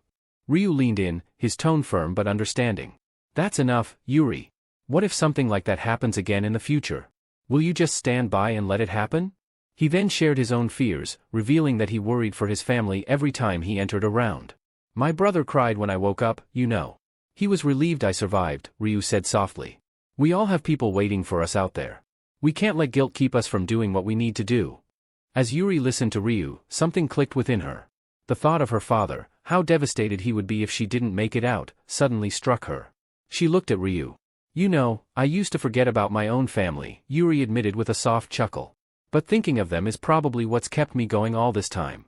Ryu leaned in, his tone firm but understanding. That's enough, Yuri. What if something like that happens again in the future? Will you just stand by and let it happen? He then shared his own fears, revealing that he worried for his family every time he entered a round. My brother cried when I woke up, you know. He was relieved I survived, Ryu said softly. We all have people waiting for us out there. We can't let guilt keep us from doing what we need to do. As Yuri listened to Ryu, something clicked within her. The thought of her father, how devastated he would be if she didn't make it out, suddenly struck her. She looked at Ryu. You know, I used to forget about my own family, Yuri admitted with a soft chuckle. But thinking of them is probably what's kept me going all this time.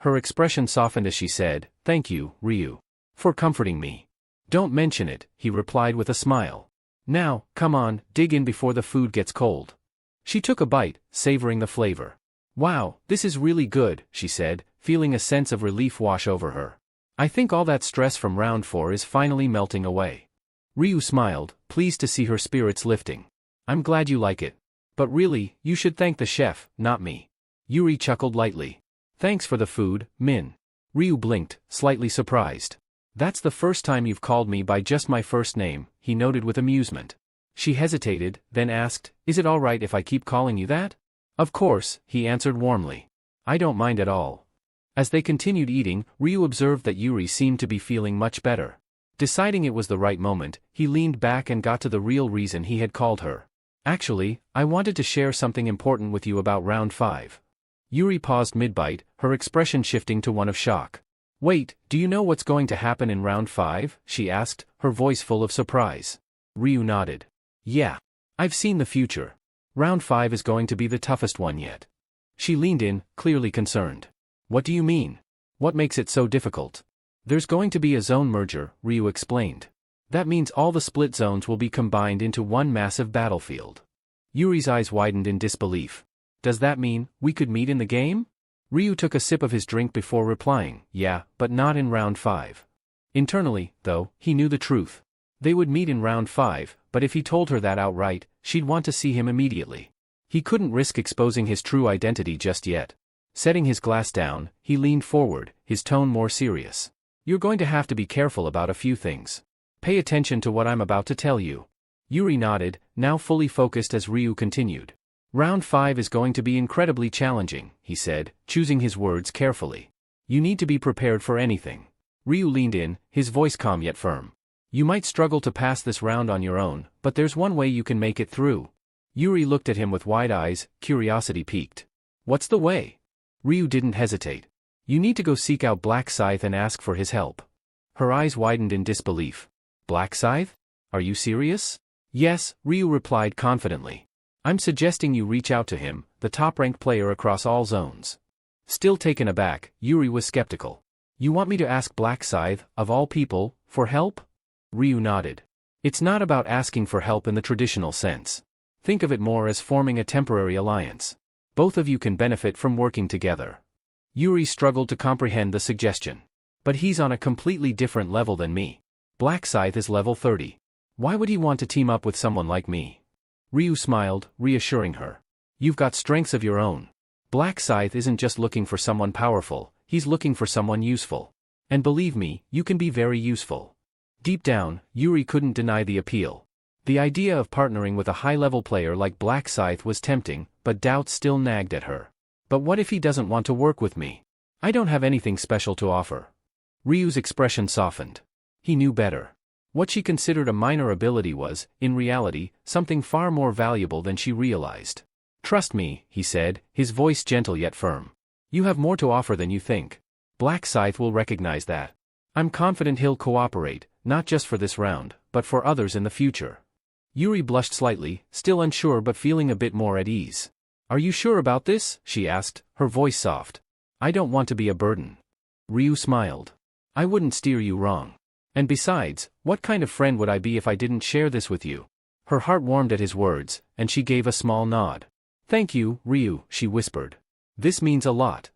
Her expression softened as she said, Thank you, Ryu. For comforting me. Don't mention it, he replied with a smile. Now, come on, dig in before the food gets cold. She took a bite, savoring the flavor. Wow, this is really good, she said, feeling a sense of relief wash over her. I think all that stress from round 4 is finally melting away. Ryu smiled, pleased to see her spirits lifting. I'm glad you like it. But really, you should thank the chef, not me. Yuri chuckled lightly. Thanks for the food, Min. Ryu blinked, slightly surprised. That's the first time you've called me by just my first name, he noted with amusement. She hesitated, then asked, Is it all right if I keep calling you that? Of course, he answered warmly. I don't mind at all. As they continued eating, Ryu observed that Yuri seemed to be feeling much better. Deciding it was the right moment, he leaned back and got to the real reason he had called her. Actually, I wanted to share something important with you about round 5. Yuri paused mid-bite, her expression shifting to one of shock. Wait, do you know what's going to happen in round 5? She asked, her voice full of surprise. Ryu nodded. Yeah. I've seen the future. Round 5 is going to be the toughest one yet. She leaned in, clearly concerned. What do you mean? What makes it so difficult? There's going to be a zone merger, Ryu explained. That means all the split zones will be combined into one massive battlefield. Yuri's eyes widened in disbelief. Does that mean we could meet in the game? Ryu took a sip of his drink before replying, yeah, but not in round 5. Internally, though, he knew the truth. They would meet in round 5, but if he told her that outright, she'd want to see him immediately. He couldn't risk exposing his true identity just yet. Setting his glass down, he leaned forward, his tone more serious. You're going to have to be careful about a few things. Pay attention to what I'm about to tell you. Yuri nodded, now fully focused as Ryu continued. Round 5 is going to be incredibly challenging, he said, choosing his words carefully. You need to be prepared for anything. Ryu leaned in, his voice calm yet firm. You might struggle to pass this round on your own, but there's one way you can make it through. Yuri looked at him with wide eyes, curiosity piqued. What's the way? Ryu didn't hesitate. You need to go seek out Black Scythe and ask for his help. Her eyes widened in disbelief. Black Scythe? Are you serious? Yes, Ryu replied confidently. I'm suggesting you reach out to him, the top-ranked player across all zones. Still taken aback, Yuri was skeptical. You want me to ask Black Scythe, of all people, for help? Ryu nodded. It's not about asking for help in the traditional sense. Think of it more as forming a temporary alliance. Both of you can benefit from working together. Yuri struggled to comprehend the suggestion. But he's on a completely different level than me. Black Scythe is level 30. Why would he want to team up with someone like me? Ryu smiled, reassuring her. You've got strengths of your own. Black Scythe isn't just looking for someone powerful, he's looking for someone useful. And believe me, you can be very useful. Deep down, Yuri couldn't deny the appeal. The idea of partnering with a high-level player like Black Scythe was tempting, but doubts still nagged at her. But what if he doesn't want to work with me? I don't have anything special to offer. Ryu's expression softened. He knew better. What she considered a minor ability was, in reality, something far more valuable than she realized. Trust me, he said, his voice gentle yet firm. You have more to offer than you think. Black Scythe will recognize that. I'm confident he'll cooperate, not just for this round, but for others in the future. Yuri blushed slightly, still unsure but feeling a bit more at ease. Are you sure about this? She asked, her voice soft. I don't want to be a burden. Ryu smiled. I wouldn't steer you wrong. And besides, what kind of friend would I be if I didn't share this with you? Her heart warmed at his words, and she gave a small nod. Thank you, Ryu, she whispered. This means a lot.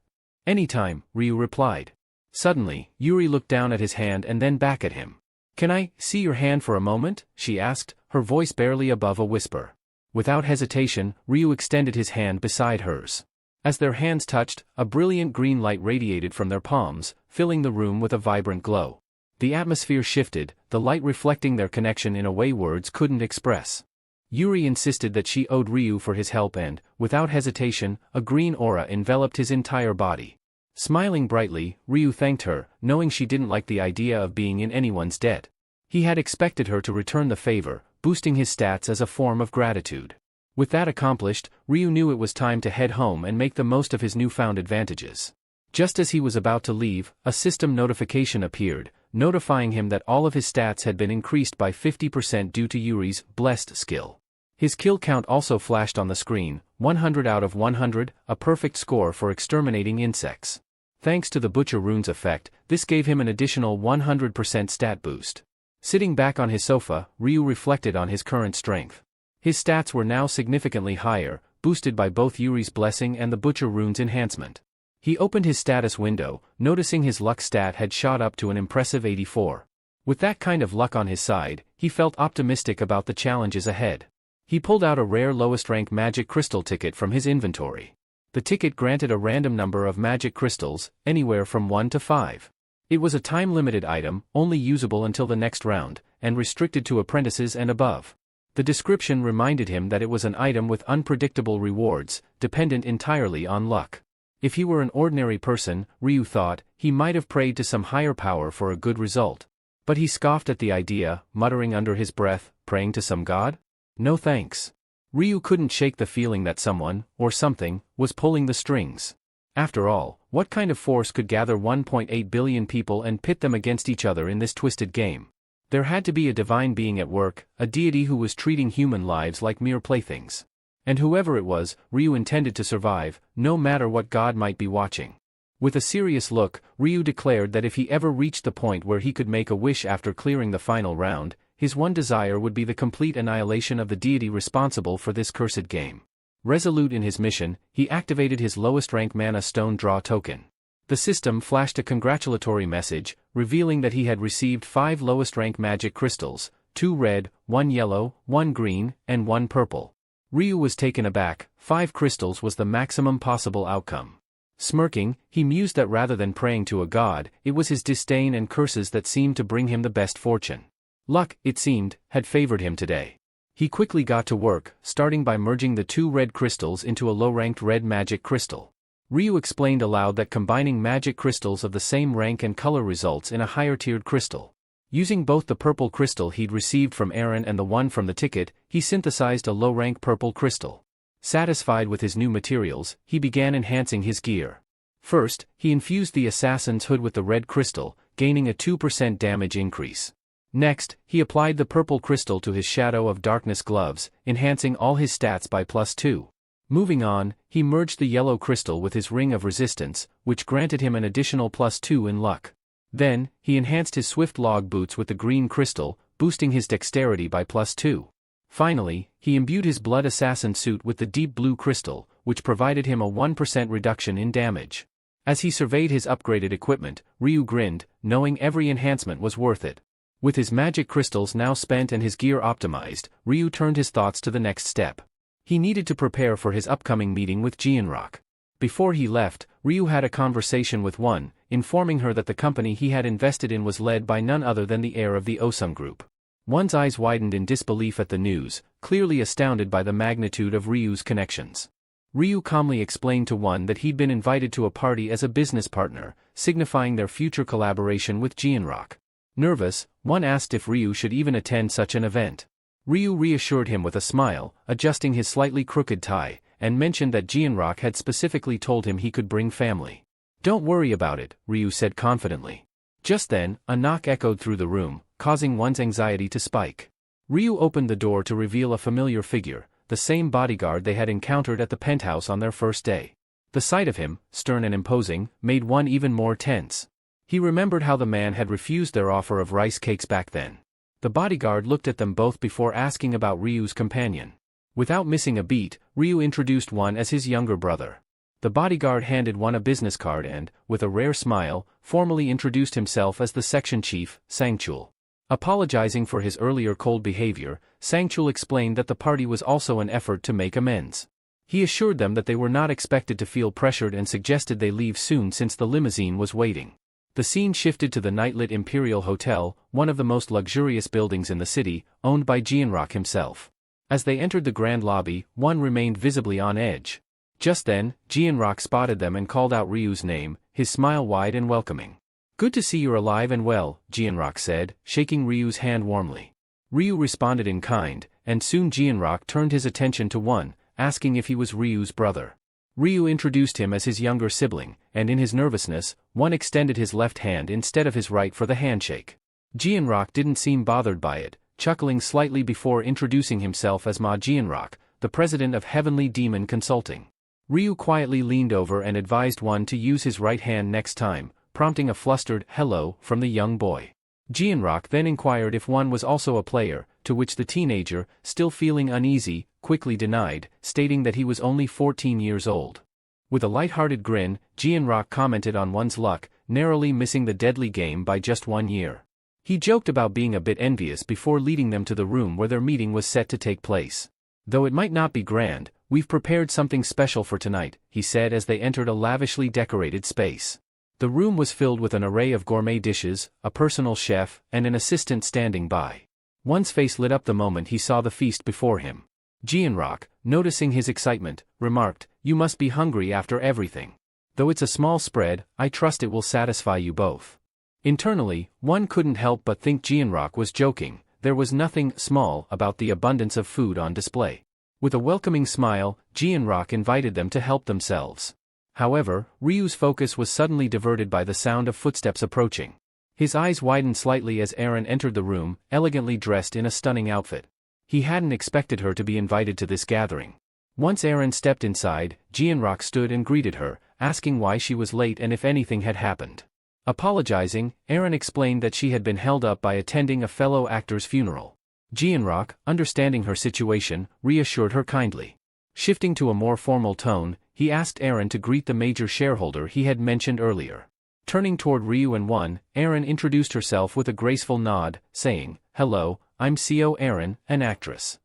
Anytime, Ryu replied. Suddenly, Yuri looked down at his hand and then back at him. Can I see your hand for a moment? She asked, her voice barely above a whisper. Without hesitation, Ryu extended his hand beside hers. As their hands touched, a brilliant green light radiated from their palms, filling the room with a vibrant glow. The atmosphere shifted, the light reflecting their connection in a way words couldn't express. Yuri insisted that she owed Ryu for his help and, without hesitation, a green aura enveloped his entire body. Smiling brightly, Ryu thanked her, knowing she didn't like the idea of being in anyone's debt. He had expected her to return the favor, boosting his stats as a form of gratitude. With that accomplished, Ryu knew it was time to head home and make the most of his newfound advantages. Just as he was about to leave, a system notification appeared, notifying him that all of his stats had been increased by 50% due to Yuri's blessed skill. His kill count also flashed on the screen, 100 out of 100, a perfect score for exterminating insects. Thanks to the Butcher Runes effect, this gave him an additional 100% stat boost. Sitting back on his sofa, Ryu reflected on his current strength. His stats were now significantly higher, boosted by both Yuri's blessing and the Butcher Runes enhancement. He opened his status window, noticing his luck stat had shot up to an impressive 84. With that kind of luck on his side, he felt optimistic about the challenges ahead. He pulled out a rare lowest rank magic crystal ticket from his inventory. The ticket granted a random number of magic crystals, anywhere from 1 to 5. It was a time-limited item, only usable until the next round, and restricted to apprentices and above. The description reminded him that it was an item with unpredictable rewards, dependent entirely on luck. If he were an ordinary person, Ryu thought, he might have prayed to some higher power for a good result. But he scoffed at the idea, muttering under his breath, praying to some god? No thanks. Ryu couldn't shake the feeling that someone, or something, was pulling the strings. After all, what kind of force could gather 1.8 billion people and pit them against each other in this twisted game? There had to be a divine being at work, a deity who was treating human lives like mere playthings. And whoever it was, Ryu intended to survive, no matter what god might be watching. With a serious look, Ryu declared that if he ever reached the point where he could make a wish after clearing the final round, his one desire would be the complete annihilation of the deity responsible for this cursed game. Resolute in his mission, he activated his lowest rank mana stone draw token. The system flashed a congratulatory message, revealing that he had received 5 lowest rank magic crystals, 2 red, 1 yellow, 1 green, and 1 purple. Ryu was taken aback. 5 crystals was the maximum possible outcome. Smirking, he mused that rather than praying to a god, it was his disdain and curses that seemed to bring him the best fortune. Luck, it seemed, had favored him today. He quickly got to work, starting by merging the 2 red crystals into a low-ranked red magic crystal. Ryu explained aloud that combining magic crystals of the same rank and color results in a higher-tiered crystal. Using both the purple crystal he'd received from Aaron and the one from the ticket, he synthesized a low-rank purple crystal. Satisfied with his new materials, he began enhancing his gear. First, he infused the assassin's hood with the red crystal, gaining a 2% damage increase. Next, he applied the purple crystal to his Shadow of Darkness gloves, enhancing all his stats by +2. Moving on, he merged the yellow crystal with his Ring of Resistance, which granted him an additional +2 in luck. Then, he enhanced his Swift Log boots with the green crystal, boosting his dexterity by +2. Finally, he imbued his Blood Assassin suit with the deep blue crystal, which provided him a 1% reduction in damage. As he surveyed his upgraded equipment, Ryu grinned, knowing every enhancement was worth it. With his magic crystals now spent and his gear optimized, Ryu turned his thoughts to the next step. He needed to prepare for his upcoming meeting with Jianrock. Before he left, Ryu had a conversation with One, informing her that the company he had invested in was led by none other than the heir of the Osum Group. One's eyes widened in disbelief at the news, clearly astounded by the magnitude of Ryu's connections. Ryu calmly explained to One that he'd been invited to a party as a business partner, signifying their future collaboration with Jianrock. Nervous, One asked if Ryu should even attend such an event. Ryu reassured him with a smile, adjusting his slightly crooked tie, and mentioned that Jianrock had specifically told him he could bring family. "Don't worry about it," Ryu said confidently. Just then, a knock echoed through the room, causing One's anxiety to spike. Ryu opened the door to reveal a familiar figure, the same bodyguard they had encountered at the penthouse on their first day. The sight of him, stern and imposing, made One even more tense. He remembered how the man had refused their offer of rice cakes back then. The bodyguard looked at them both before asking about Ryu's companion. Without missing a beat, Ryu introduced One as his younger brother. The bodyguard handed One a business card and, with a rare smile, formally introduced himself as the section chief, Sangchul. Apologizing for his earlier cold behavior, Sangchul explained that the party was also an effort to make amends. He assured them that they were not expected to feel pressured and suggested they leave soon since the limousine was waiting. The scene shifted to the nightlit Imperial Hotel, one of the most luxurious buildings in the city, owned by Jianrock himself. As they entered the grand lobby, One remained visibly on edge. Just then, Jianrock spotted them and called out Ryu's name, his smile wide and welcoming. "Good to see you're alive and well," Jianrock said, shaking Ryu's hand warmly. Ryu responded in kind, and soon Jianrock turned his attention to One, asking if he was Ryu's brother. Ryu introduced him as his younger sibling, and in his nervousness, One extended his left hand instead of his right for the handshake. Jianrock didn't seem bothered by it, chuckling slightly before introducing himself as Ma Jianrock, the president of Heavenly Demon Consulting. Ryu quietly leaned over and advised One to use his right hand next time, prompting a flustered "hello" from the young boy. Jianrock then inquired if One was also a player, to which the teenager, still feeling uneasy, quickly denied, stating that he was only 14 years old. With a light-hearted grin, Jianrock commented on One's luck, narrowly missing the deadly game by just 1 year. He joked about being a bit envious before leading them to the room where their meeting was set to take place. "Though it might not be grand, we've prepared something special for tonight," he said as they entered a lavishly decorated space. The room was filled with an array of gourmet dishes, a personal chef, and an assistant standing by. One's face lit up the moment he saw the feast before him. Jianrock, noticing his excitement, remarked, "You must be hungry after everything. Though it's a small spread, I trust it will satisfy you both." Internally, One couldn't help but think Jianrock was joking. There was nothing small about the abundance of food on display. With a welcoming smile, Jianrock invited them to help themselves. However, Ryu's focus was suddenly diverted by the sound of footsteps approaching. His eyes widened slightly as Aaron entered the room, elegantly dressed in a stunning outfit. He hadn't expected her to be invited to this gathering. Once Aaron stepped inside, Jianrock stood and greeted her, asking why she was late and if anything had happened. Apologizing, Aaron explained that she had been held up by attending a fellow actor's funeral. Jianrock, understanding her situation, reassured her kindly. Shifting to a more formal tone, he asked Aaron to greet the major shareholder he had mentioned earlier. Turning toward Ryu and One, Aaron introduced herself with a graceful nod, saying, "Hello, I'm CO Aaron, an actress."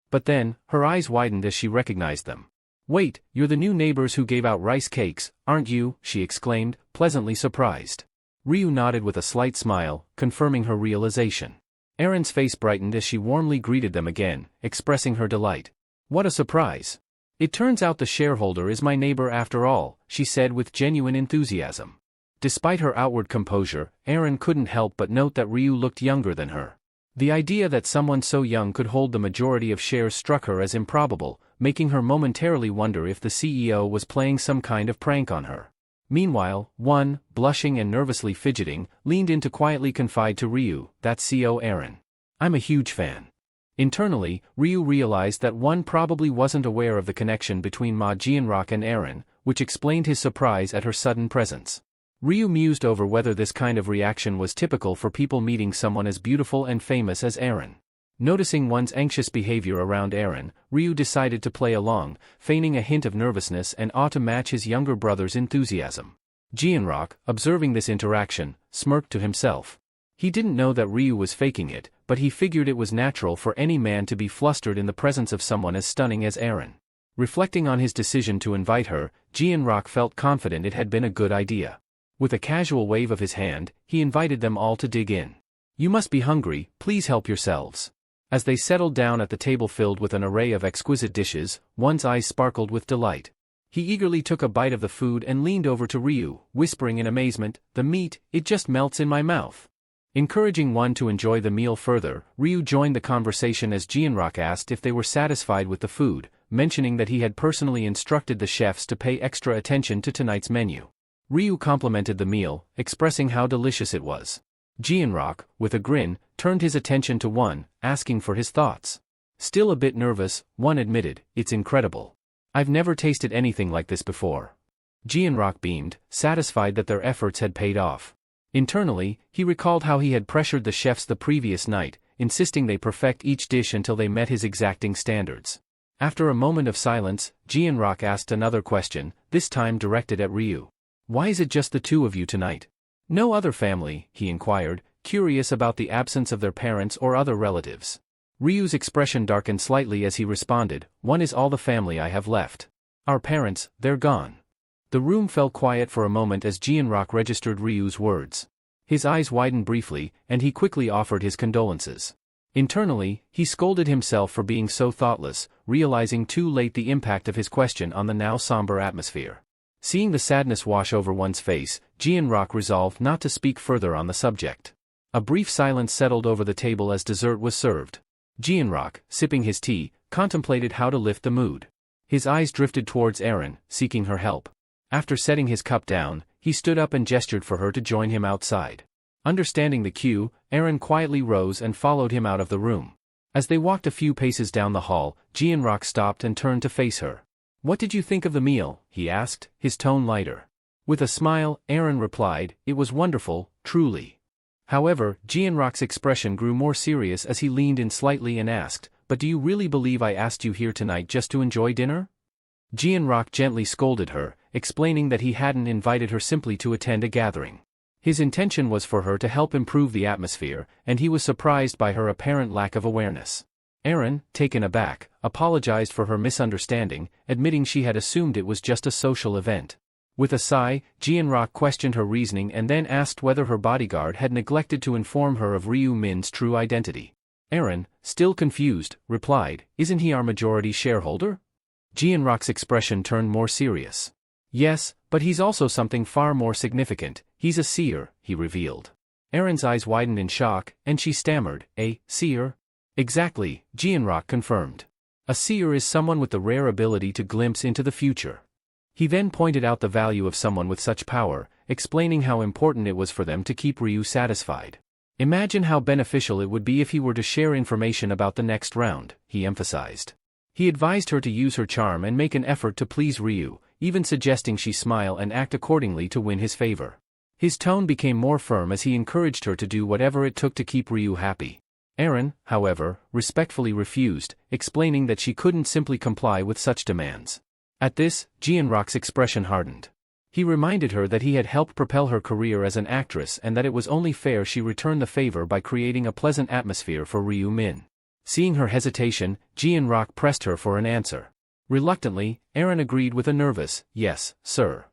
But then, her eyes widened as she recognized them. "Wait, you're the new neighbors who gave out rice cakes, aren't you?" she exclaimed, pleasantly surprised. Ryu nodded with a slight smile, confirming her realization. Aaron's face brightened as she warmly greeted them again, expressing her delight. "What a surprise! It turns out the shareholder is my neighbor after all," she said with genuine enthusiasm. Despite her outward composure, Aaron couldn't help but note that Ryu looked younger than her. The idea that someone so young could hold the majority of shares struck her as improbable, making her momentarily wonder if the CEO was playing some kind of prank on her. Meanwhile, One, blushing and nervously fidgeting, leaned in to quietly confide to Ryu, "That's CO Aaron. I'm a huge fan." Internally, Ryu realized that One probably wasn't aware of the connection between Ma Jianrock and Aaron, which explained his surprise at her sudden presence. Ryu mused over whether this kind of reaction was typical for people meeting someone as beautiful and famous as Aaron. Noticing One's anxious behavior around Aaron, Ryu decided to play along, feigning a hint of nervousness and awe to match his younger brother's enthusiasm. Jianrock, observing this interaction, smirked to himself. He didn't know that Ryu was faking it, but he figured it was natural for any man to be flustered in the presence of someone as stunning as Aaron. Reflecting on his decision to invite her, Jianrock felt confident it had been a good idea. With a casual wave of his hand, he invited them all to dig in. "You must be hungry, please help yourselves." As they settled down at the table filled with an array of exquisite dishes, One's eyes sparkled with delight. He eagerly took a bite of the food and leaned over to Ryu, whispering in amazement, "The meat, it just melts in my mouth." Encouraging One to enjoy the meal further, Ryu joined the conversation as Jianrock asked if they were satisfied with the food, mentioning that he had personally instructed the chefs to pay extra attention to tonight's menu. Ryu complimented the meal, expressing how delicious it was. Jianrock, with a grin, turned his attention to One, asking for his thoughts. Still a bit nervous, One admitted, "It's incredible. I've never tasted anything like this before." Jianrock beamed, satisfied that their efforts had paid off. Internally, he recalled how he had pressured the chefs the previous night, insisting they perfect each dish until they met his exacting standards. After a moment of silence, Jianrock asked another question, this time directed at Ryu. "Why is it just the two of you tonight? No other family?" he inquired, curious about the absence of their parents or other relatives. Ryu's expression darkened slightly as he responded, "One is all the family I have left. Our parents, they're gone." The room fell quiet for a moment as Jianrock registered Ryu's words. His eyes widened briefly, and he quickly offered his condolences. Internally, he scolded himself for being so thoughtless, realizing too late the impact of his question on the now somber atmosphere. Seeing the sadness wash over One's face, Jianrock resolved not to speak further on the subject. A brief silence settled over the table as dessert was served. Jianrock, sipping his tea, contemplated how to lift the mood. His eyes drifted towards Aaron, seeking her help. After setting his cup down, he stood up and gestured for her to join him outside. Understanding the cue, Aaron quietly rose and followed him out of the room. As they walked a few paces down the hall, Jianrock stopped and turned to face her. "What did you think of the meal?" he asked, his tone lighter. With a smile, Aaron replied, "It was wonderful, truly." However, Jianrock's expression grew more serious as he leaned in slightly and asked, "But do you really believe I asked you here tonight just to enjoy dinner?" Jianrock gently scolded her, explaining that he hadn't invited her simply to attend a gathering. His intention was for her to help improve the atmosphere, and he was surprised by her apparent lack of awareness. Aaron, taken aback, apologized for her misunderstanding, admitting she had assumed it was just a social event. With a sigh, Jianrock questioned her reasoning and then asked whether her bodyguard had neglected to inform her of Ryu Min's true identity. Aaron, still confused, replied, "Isn't he our majority shareholder?" Jianrock's expression turned more serious. "Yes, but he's also something far more significant. He's a seer," he revealed. Aaron's eyes widened in shock, and she stammered, "A seer?" "Exactly," Jianrock confirmed. "A seer is someone with the rare ability to glimpse into the future." He then pointed out the value of someone with such power, explaining how important it was for them to keep Ryu satisfied. "Imagine how beneficial it would be if he were to share information about the next round," he emphasized. He advised her to use her charm and make an effort to please Ryu, even suggesting she smile and act accordingly to win his favor. His tone became more firm as he encouraged her to do whatever it took to keep Ryu happy. Aaron, however, respectfully refused, explaining that she couldn't simply comply with such demands. At this, Jianrock's expression hardened. He reminded her that he had helped propel her career as an actress and that it was only fair she return the favor by creating a pleasant atmosphere for Ryu Min. Seeing her hesitation, Jianrock pressed her for an answer. Reluctantly, Aaron agreed with a nervous, "Yes, sir."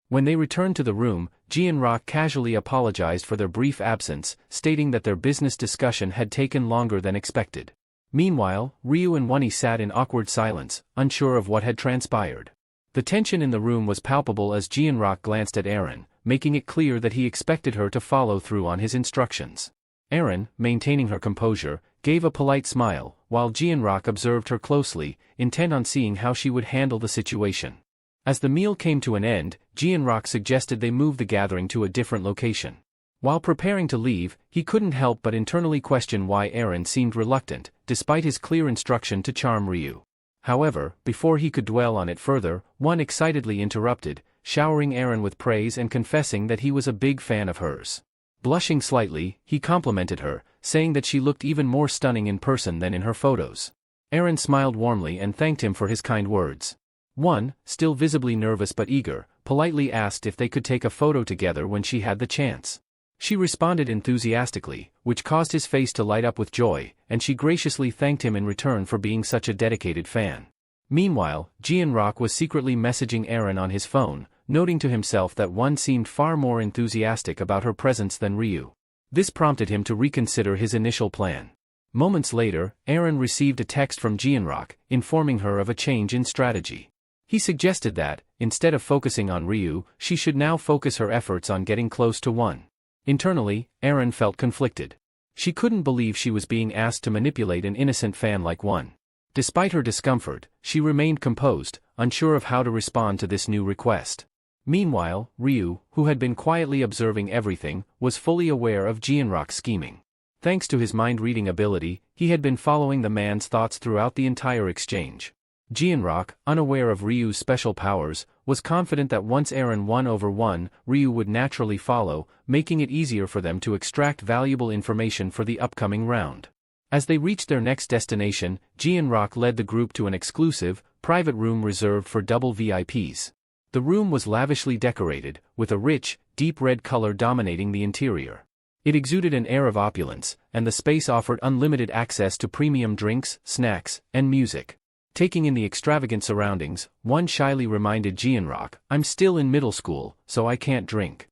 When they returned to the room, Jianrock casually apologized for their brief absence, stating that their business discussion had taken longer than expected. Meanwhile, Ryu and Wonnie sat in awkward silence, unsure of what had transpired. The tension in the room was palpable as Jianrock glanced at Aaron, making it clear that he expected her to follow through on his instructions. Aaron, maintaining her composure, gave a polite smile, while Jianrock observed her closely, intent on seeing how she would handle the situation. As the meal came to an end, Jianrock suggested they move the gathering to a different location. While preparing to leave, he couldn't help but internally question why Aaron seemed reluctant, despite his clear instruction to charm Ryu. However, before he could dwell on it further, one excitedly interrupted, showering Aaron with praise and confessing that he was a big fan of hers. Blushing slightly, he complimented her, saying that she looked even more stunning in person than in her photos. Aaron smiled warmly and thanked him for his kind words. One, still visibly nervous but eager, politely asked if they could take a photo together when she had the chance. She responded enthusiastically, which caused his face to light up with joy, and she graciously thanked him in return for being such a dedicated fan. Meanwhile, Jianrock was secretly messaging Aaron on his phone, noting to himself that one seemed far more enthusiastic about her presence than Ryu. This prompted him to reconsider his initial plan. Moments later, Aaron received a text from Jianrock, informing her of a change in strategy. He suggested that, instead of focusing on Ryu, she should now focus her efforts on getting close to one. Internally, Aaron felt conflicted. She couldn't believe she was being asked to manipulate an innocent fan like one. Despite her discomfort, she remained composed, unsure of how to respond to this new request. Meanwhile, Ryu, who had been quietly observing everything, was fully aware of Jianrock's scheming. Thanks to his mind-reading ability, he had been following the man's thoughts throughout the entire exchange. Jianrock, unaware of Ryu's special powers, was confident that once Aaron won over one, Ryu would naturally follow, making it easier for them to extract valuable information for the upcoming round. As they reached their next destination, Jianrock led the group to an exclusive, private room reserved for double VIPs. The room was lavishly decorated, with a rich, deep red color dominating the interior. It exuded an air of opulence, and the space offered unlimited access to premium drinks, snacks, and music. Taking in the extravagant surroundings, one shyly reminded Jianrock, "I'm still in middle school, so I can't drink."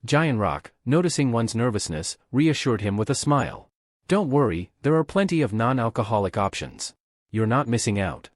Jianrock, noticing one's nervousness, reassured him with a smile. "Don't worry, there are plenty of non-alcoholic options. You're not missing out."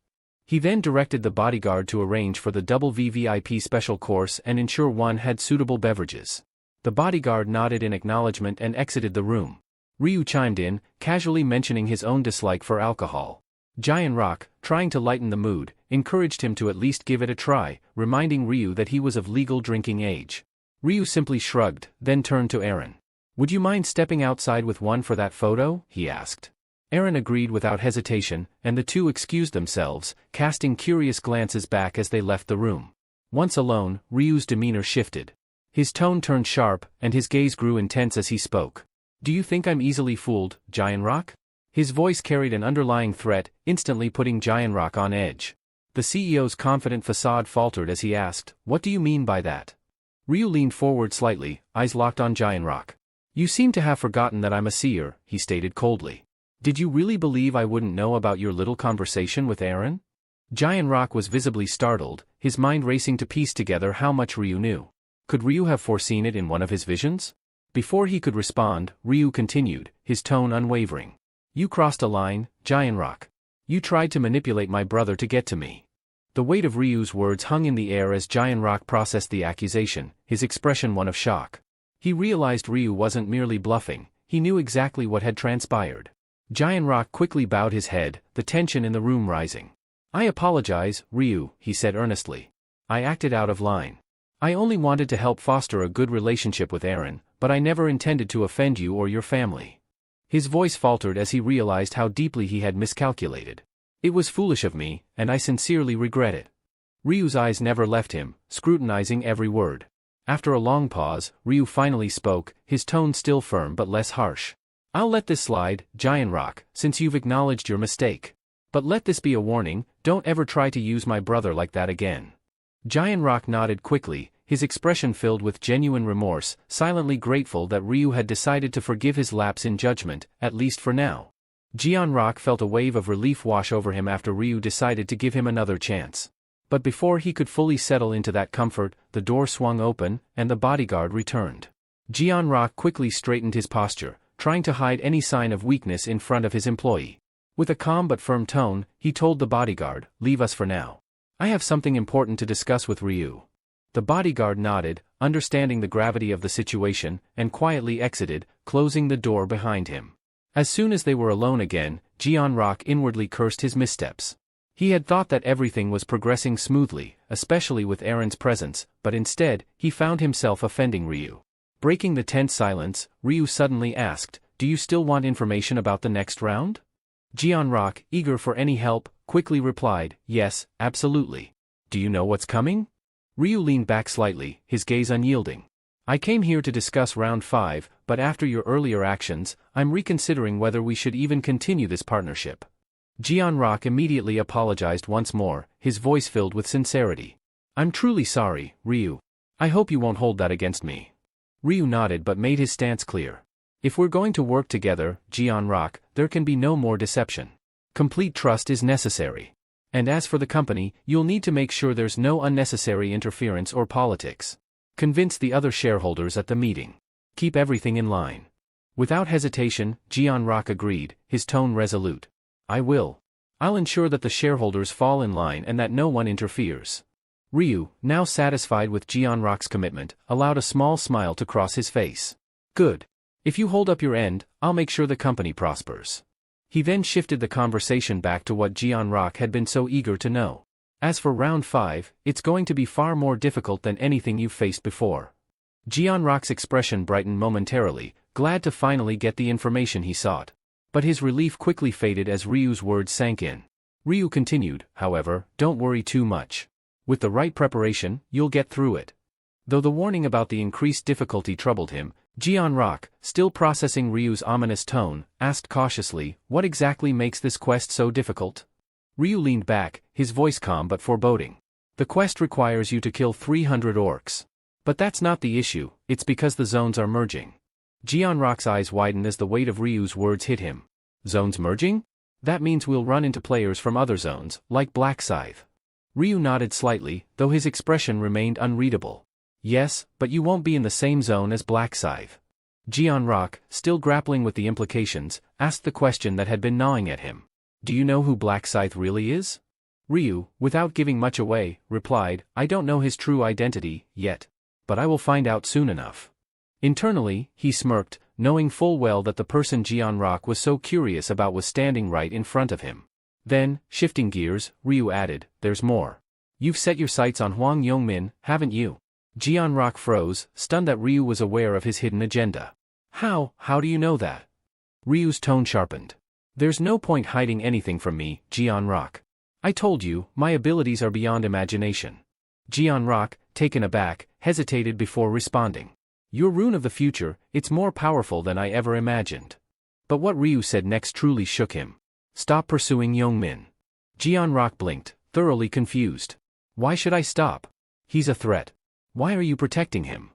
He then directed the bodyguard to arrange for the double VVIP special course and ensure one had suitable beverages. The bodyguard nodded in acknowledgement and exited the room. Ryu chimed in, casually mentioning his own dislike for alcohol. Jianrock, trying to lighten the mood, encouraged him to at least give it a try, reminding Ryu that he was of legal drinking age. Ryu simply shrugged, then turned to Aaron. "Would you mind stepping outside with one for that photo?" he asked. Aaron agreed without hesitation, and the two excused themselves, casting curious glances back as they left the room. Once alone, Ryu's demeanor shifted. His tone turned sharp, and his gaze grew intense as he spoke. "Do you think I'm easily fooled, Jianrock?" His voice carried an underlying threat, instantly putting Jianrock on edge. The CEO's confident facade faltered as he asked, "What do you mean by that?" Ryu leaned forward slightly, eyes locked on Jianrock. "You seem to have forgotten that I'm a seer," he stated coldly. "Did you really believe I wouldn't know about your little conversation with Aaron?" Jianrock was visibly startled, his mind racing to piece together how much Ryu knew. Could Ryu have foreseen it in one of his visions? Before he could respond, Ryu continued, his tone unwavering. "You crossed a line, Jianrock. You tried to manipulate my brother to get to me." The weight of Ryu's words hung in the air as Jianrock processed the accusation, his expression one of shock. He realized Ryu wasn't merely bluffing, he knew exactly what had transpired. Jianrock quickly bowed his head, the tension in the room rising. "I apologize, Ryu," he said earnestly. "I acted out of line. I only wanted to help foster a good relationship with Aaron, but I never intended to offend you or your family." His voice faltered as he realized how deeply he had miscalculated. "It was foolish of me, and I sincerely regret it." Ryu's eyes never left him, scrutinizing every word. After a long pause, Ryu finally spoke, his tone still firm but less harsh. I'll let this slide, Giant Rock, since you've acknowledged your mistake. But let this be a warning, don't ever try to use my brother like that again. Giant Rock nodded quickly, his expression filled with genuine remorse, silently grateful that Ryu had decided to forgive his lapse in judgment, at least for now. Giant Rock felt a wave of relief wash over him after Ryu decided to give him another chance. But before he could fully settle into that comfort, the door swung open, and the bodyguard returned. Giant Rock quickly straightened his posture, trying to hide any sign of weakness in front of his employee. With a calm but firm tone, he told the bodyguard, "Leave us for now. I have something important to discuss with Ryu." The bodyguard nodded, understanding the gravity of the situation, and quietly exited, closing the door behind him. As soon as they were alone again, Giant Rock inwardly cursed his missteps. He had thought that everything was progressing smoothly, especially with Aaron's presence, but instead, he found himself offending Ryu. Breaking the tense silence, Ryu suddenly asked, "Do you still want information about the next round?" Giant Rock, eager for any help, quickly replied, "Yes, absolutely. Do you know what's coming?" Ryu leaned back slightly, his gaze unyielding. "I came here to discuss round 5, but after your earlier actions, I'm reconsidering whether we should even continue this partnership." Giant Rock immediately apologized once more, his voice filled with sincerity. "I'm truly sorry, Ryu. I hope you won't hold that against me." Ryu nodded but made his stance clear. "If we're going to work together, Giant Rock, there can be no more deception. Complete trust is necessary. And as for the company, you'll need to make sure there's no unnecessary interference or politics. Convince the other shareholders at the meeting. Keep everything in line." Without hesitation, Giant Rock agreed, his tone resolute. "I will. I'll ensure that the shareholders fall in line and that no one interferes." Ryu, now satisfied with Giant Rock's commitment, allowed a small smile to cross his face. "Good. If you hold up your end, I'll make sure the company prospers." He then shifted the conversation back to what Giant Rock had been so eager to know. "As for round 5, it's going to be far more difficult than anything you've faced before." Giant Rock's expression brightened momentarily, glad to finally get the information he sought. But his relief quickly faded as Ryu's words sank in. Ryu continued, "However, don't worry too much. With the right preparation, you'll get through it." Though the warning about the increased difficulty troubled him, Giant Rock, still processing Ryu's ominous tone, asked cautiously, "What exactly makes this quest so difficult?" Ryu leaned back, his voice calm but foreboding. "The quest requires you to kill 300 orcs. But that's not the issue, it's because the zones are merging." Giant Rock's eyes widened as the weight of Ryu's words hit him. "Zones merging? That means we'll run into players from other zones, like Black Scythe." Ryu nodded slightly, though his expression remained unreadable. "Yes, but you won't be in the same zone as Black Scythe." Giant Rock, still grappling with the implications, asked the question that had been gnawing at him. "Do you know who Black Scythe really is?" Ryu, without giving much away, replied, "I don't know his true identity, yet. But I will find out soon enough." Internally, he smirked, knowing full well that the person Giant Rock was so curious about was standing right in front of him. Then, shifting gears, Ryu added, "There's more. You've set your sights on Hwang Yongmin, haven't you?" Giant Rock froze, stunned that Ryu was aware of his hidden agenda. How do you know that?" Ryu's tone sharpened. "There's no point hiding anything from me, Giant Rock. I told you, my abilities are beyond imagination." Giant Rock, taken aback, hesitated before responding. "Your rune of the future, it's more powerful than I ever imagined." But what Ryu said next truly shook him. "Stop pursuing Yongmin." Giant Rock blinked, thoroughly confused. "Why should I stop? He's a threat. Why are you protecting him?"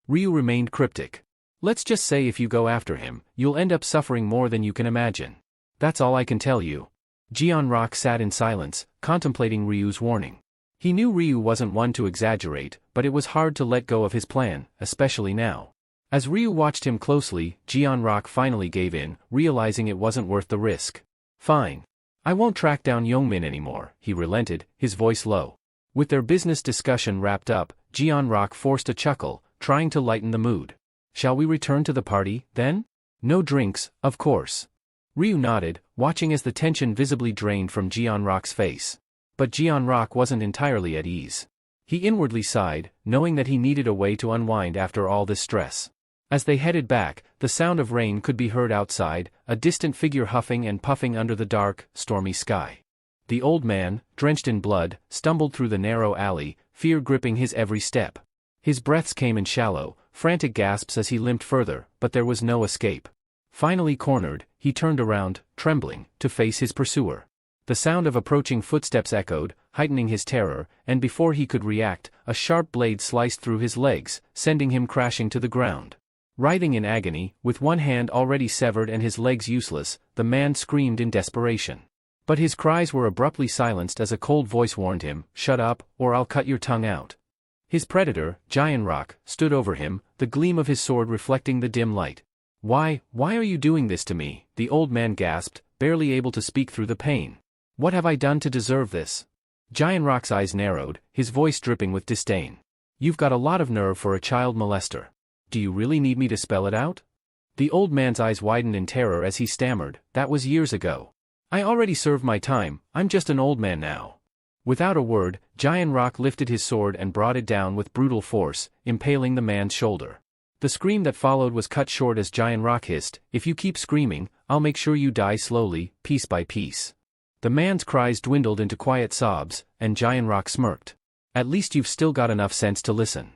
Ryu remained cryptic. "Let's just say if you go after him, you'll end up suffering more than you can imagine. That's all I can tell you." Giant Rock sat in silence, contemplating Ryu's warning. He knew Ryu wasn't one to exaggerate, but it was hard to let go of his plan, especially now. As Ryu watched him closely, Giant Rock finally gave in, realizing it wasn't worth the risk. "Fine. I won't track down Yongmin anymore," he relented, his voice low. With their business discussion wrapped up, Giant Rock forced a chuckle, trying to lighten the mood. "Shall we return to the party, then? No drinks, of course." Ryu nodded, watching as the tension visibly drained from Giant Rock's face. But Giant Rock wasn't entirely at ease. He inwardly sighed, knowing that he needed a way to unwind after all this stress. As they headed back, the sound of rain could be heard outside, a distant figure huffing and puffing under the dark, stormy sky. The old man, drenched in blood, stumbled through the narrow alley, fear gripping his every step. His breaths came in shallow, frantic gasps as he limped further, but there was no escape. Finally cornered, he turned around, trembling, to face his pursuer. The sound of approaching footsteps echoed, heightening his terror, and before he could react, a sharp blade sliced through his legs, sending him crashing to the ground. Writhing in agony, with one hand already severed and his legs useless, the man screamed in desperation. But his cries were abruptly silenced as a cold voice warned him, "Shut up, or I'll cut your tongue out." His predator, Giant Rock, stood over him, the gleam of his sword reflecting the dim light. Why are you doing this to me?" the old man gasped, barely able to speak through the pain. "What have I done to deserve this?" Giant Rock's eyes narrowed, his voice dripping with disdain. "You've got a lot of nerve for a child molester. Do you really need me to spell it out?" The old man's eyes widened in terror as he stammered, "That was years ago. I already served my time, I'm just an old man now." Without a word, Giant Rock lifted his sword and brought it down with brutal force, impaling the man's shoulder. The scream that followed was cut short as Giant Rock hissed, "If you keep screaming, I'll make sure you die slowly, piece by piece." The man's cries dwindled into quiet sobs, and Giant Rock smirked. "At least you've still got enough sense to listen."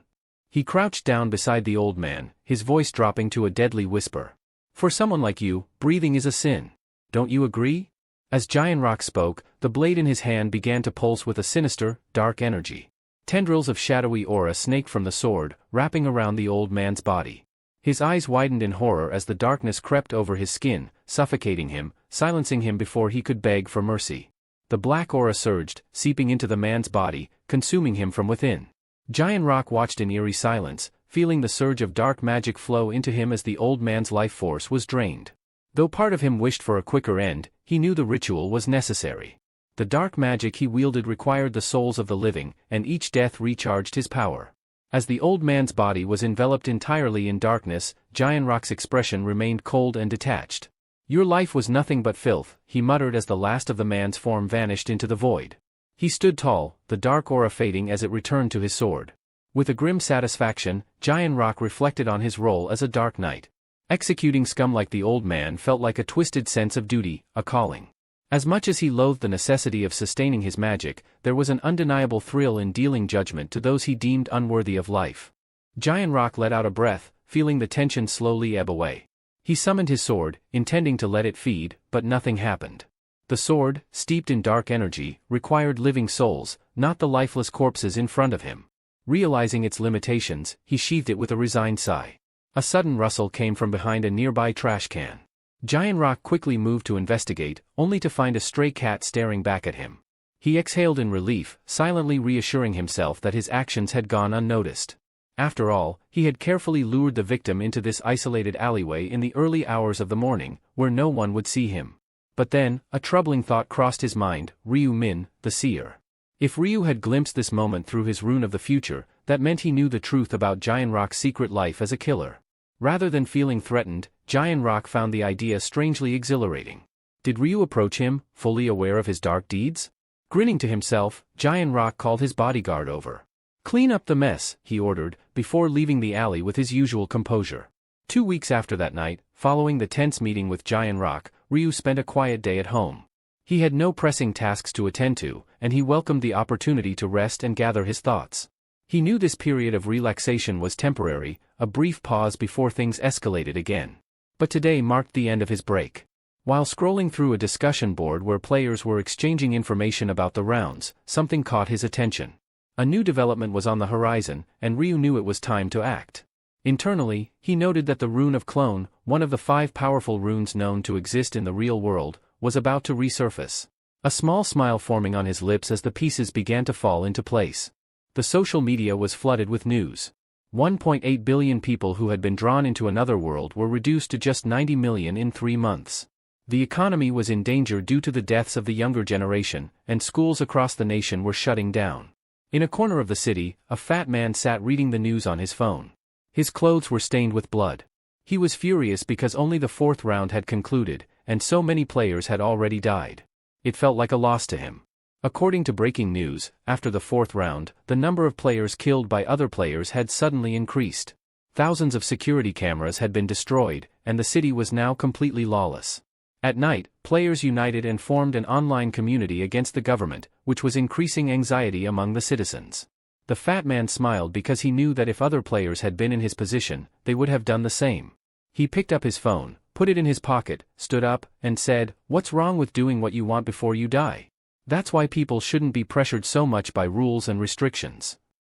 He crouched down beside the old man, his voice dropping to a deadly whisper. "For someone like you, breathing is a sin. Don't you agree?" As Giant Rock spoke, the blade in his hand began to pulse with a sinister, dark energy. Tendrils of shadowy aura snaked from the sword, wrapping around the old man's body. His eyes widened in horror as the darkness crept over his skin, suffocating him, silencing him before he could beg for mercy. The black aura surged, seeping into the man's body, consuming him from within. Giant Rock watched in eerie silence, feeling the surge of dark magic flow into him as the old man's life force was drained. Though part of him wished for a quicker end, he knew the ritual was necessary. The dark magic he wielded required the souls of the living, and each death recharged his power. As the old man's body was enveloped entirely in darkness, Giant Rock's expression remained cold and detached. "Your life was nothing but filth," he muttered as the last of the man's form vanished into the void. He stood tall, the dark aura fading as it returned to his sword. With a grim satisfaction, Giant Rock reflected on his role as a dark knight. Executing scum like the old man felt like a twisted sense of duty, a calling. As much as he loathed the necessity of sustaining his magic, there was an undeniable thrill in dealing judgment to those he deemed unworthy of life. Giant Rock let out a breath, feeling the tension slowly ebb away. He summoned his sword, intending to let it feed, but nothing happened. The sword, steeped in dark energy, required living souls, not the lifeless corpses in front of him. Realizing its limitations, he sheathed it with a resigned sigh. A sudden rustle came from behind a nearby trash can. Giant Rock quickly moved to investigate, only to find a stray cat staring back at him. He exhaled in relief, silently reassuring himself that his actions had gone unnoticed. After all, he had carefully lured the victim into this isolated alleyway in the early hours of the morning, where no one would see him. But then, a troubling thought crossed his mind: Ryu Min, the seer. If Ryu had glimpsed this moment through his rune of the future, that meant he knew the truth about Giant Rock's secret life as a killer. Rather than feeling threatened, Giant Rock found the idea strangely exhilarating. Did Ryu approach him, fully aware of his dark deeds? Grinning to himself, Giant Rock called his bodyguard over. "Clean up the mess," he ordered, before leaving the alley with his usual composure. 2 weeks after that night, following the tense meeting with Giant Rock, Ryu spent a quiet day at home. He had no pressing tasks to attend to, and he welcomed the opportunity to rest and gather his thoughts. He knew this period of relaxation was temporary, a brief pause before things escalated again. But today marked the end of his break. While scrolling through a discussion board where players were exchanging information about the rounds, something caught his attention. A new development was on the horizon, and Ryu knew it was time to act. Internally, he noted that the rune of Clone, one of the 5 powerful runes known to exist in the real world, was about to resurface. A small smile forming on his lips as the pieces began to fall into place. The social media was flooded with news. 1.8 billion people who had been drawn into another world were reduced to just 90 million in 3 months. The economy was in danger due to the deaths of the younger generation, and schools across the nation were shutting down. In a corner of the city, a fat man sat reading the news on his phone. His clothes were stained with blood. He was furious because only the 4th round had concluded, and so many players had already died. It felt like a loss to him. According to breaking news, after the 4th round, the number of players killed by other players had suddenly increased. Thousands of security cameras had been destroyed, and the city was now completely lawless. At night, players united and formed an online community against the government, which was increasing anxiety among the citizens. The fat man smiled because he knew that if other players had been in his position, they would have done the same. He picked up his phone, put it in his pocket, stood up, and said, "What's wrong with doing what you want before you die? That's why people shouldn't be pressured so much by rules and restrictions."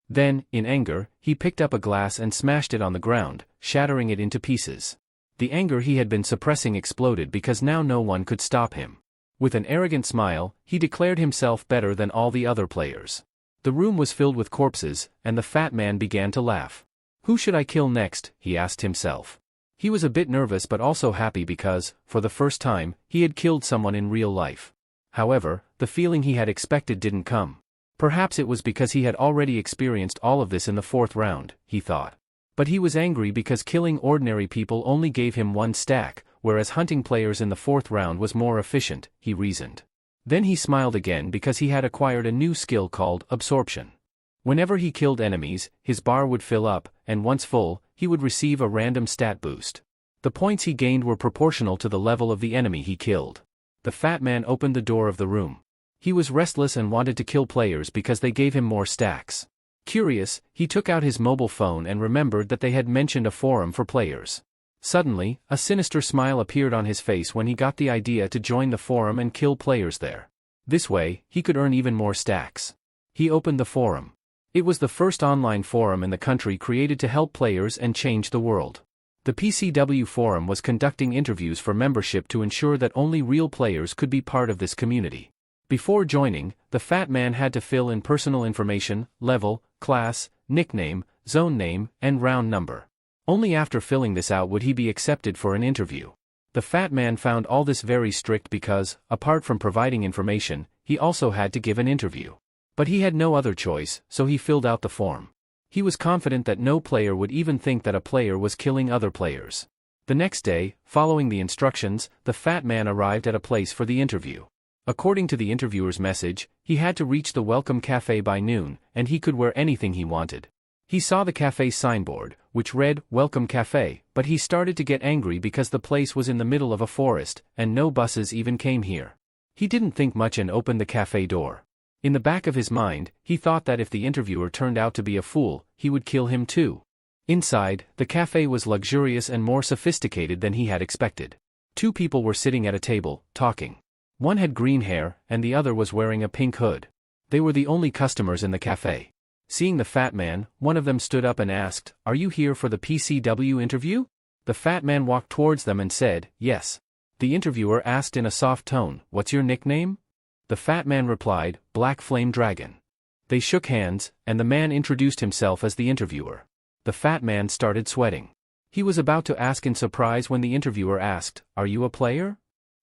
Then, in anger, he picked up a glass and smashed it on the ground, shattering it into pieces. The anger he had been suppressing exploded because now no one could stop him. With an arrogant smile, he declared himself better than all the other players. The room was filled with corpses, and the fat man began to laugh. Who should I kill next? He asked himself. He was a bit nervous but also happy because, for the first time, he had killed someone in real life. However, the feeling he had expected didn't come. Perhaps it was because he had already experienced all of this in the 4th round, he thought. But he was angry because killing ordinary people only gave him 1 stack, whereas hunting players in the 4th round was more efficient, he reasoned. Then he smiled again because he had acquired a new skill called absorption. Whenever he killed enemies, his bar would fill up, and once full, he would receive a random stat boost. The points he gained were proportional to the level of the enemy he killed. The fat man opened the door of the room. He was restless and wanted to kill players because they gave him more stacks. Curious, he took out his mobile phone and remembered that they had mentioned a forum for players. Suddenly, a sinister smile appeared on his face when he got the idea to join the forum and kill players there. This way, he could earn even more stacks. He opened the forum. It was the first online forum in the country created to help players and change the world. The PCW forum was conducting interviews for membership to ensure that only real players could be part of this community. Before joining, the fat man had to fill in personal information, level, class, nickname, zone name, and round number. Only after filling this out would he be accepted for an interview. The fat man found all this very strict because, apart from providing information, he also had to give an interview. But he had no other choice, so he filled out the form. He was confident that no player would even think that a player was killing other players. The next day, following the instructions, the fat man arrived at a place for the interview. According to the interviewer's message, he had to reach the Welcome Cafe by noon, and he could wear anything he wanted. He saw the cafe's signboard, which read, "Welcome Cafe," but he started to get angry because the place was in the middle of a forest, and no buses even came here. He didn't think much and opened the cafe door. In the back of his mind, he thought that if the interviewer turned out to be a fool, he would kill him too. Inside, the cafe was luxurious and more sophisticated than he had expected. 2 people were sitting at a table, talking. One had green hair, and the other was wearing a pink hood. They were the only customers in the cafe. Seeing the fat man, one of them stood up and asked, "Are you here for the PCW interview?" The fat man walked towards them and said, "Yes." The interviewer asked in a soft tone, "What's your nickname?" The fat man replied, "Black Flame Dragon." They shook hands, and the man introduced himself as the interviewer. The fat man started sweating. He was about to ask in surprise when the interviewer asked, "Are you a player?"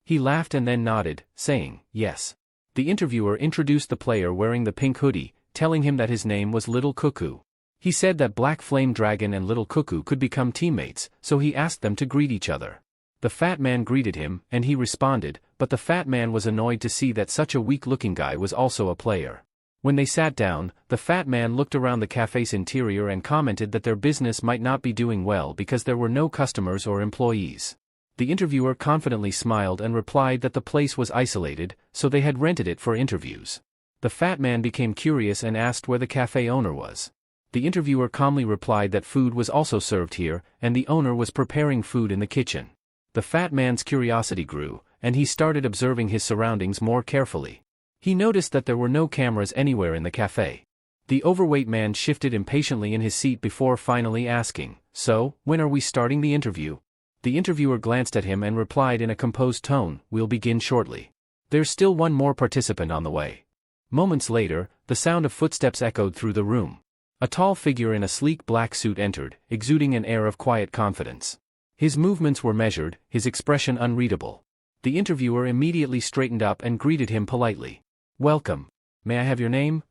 He laughed and then nodded, saying, "Yes." The interviewer introduced the player wearing the pink hoodie, telling him that his name was Little Cuckoo. He said that Black Flame Dragon and Little Cuckoo could become teammates, so he asked them to greet each other. The fat man greeted him, and he responded, but the fat man was annoyed to see that such a weak-looking guy was also a player. When they sat down, the fat man looked around the cafe's interior and commented that their business might not be doing well because there were no customers or employees. The interviewer confidently smiled and replied that the place was isolated, so they had rented it for interviews. The fat man became curious and asked where the cafe owner was. The interviewer calmly replied that food was also served here, and the owner was preparing food in the kitchen. The fat man's curiosity grew, and he started observing his surroundings more carefully. He noticed that there were no cameras anywhere in the cafe. The overweight man shifted impatiently in his seat before finally asking, "So, when are we starting the interview?" The interviewer glanced at him and replied in a composed tone, "We'll begin shortly. There's still one more participant on the way." Moments later, the sound of footsteps echoed through the room. A tall figure in a sleek black suit entered, exuding an air of quiet confidence. His movements were measured, his expression unreadable. The interviewer immediately straightened up and greeted him politely. "Welcome. May I have your name?"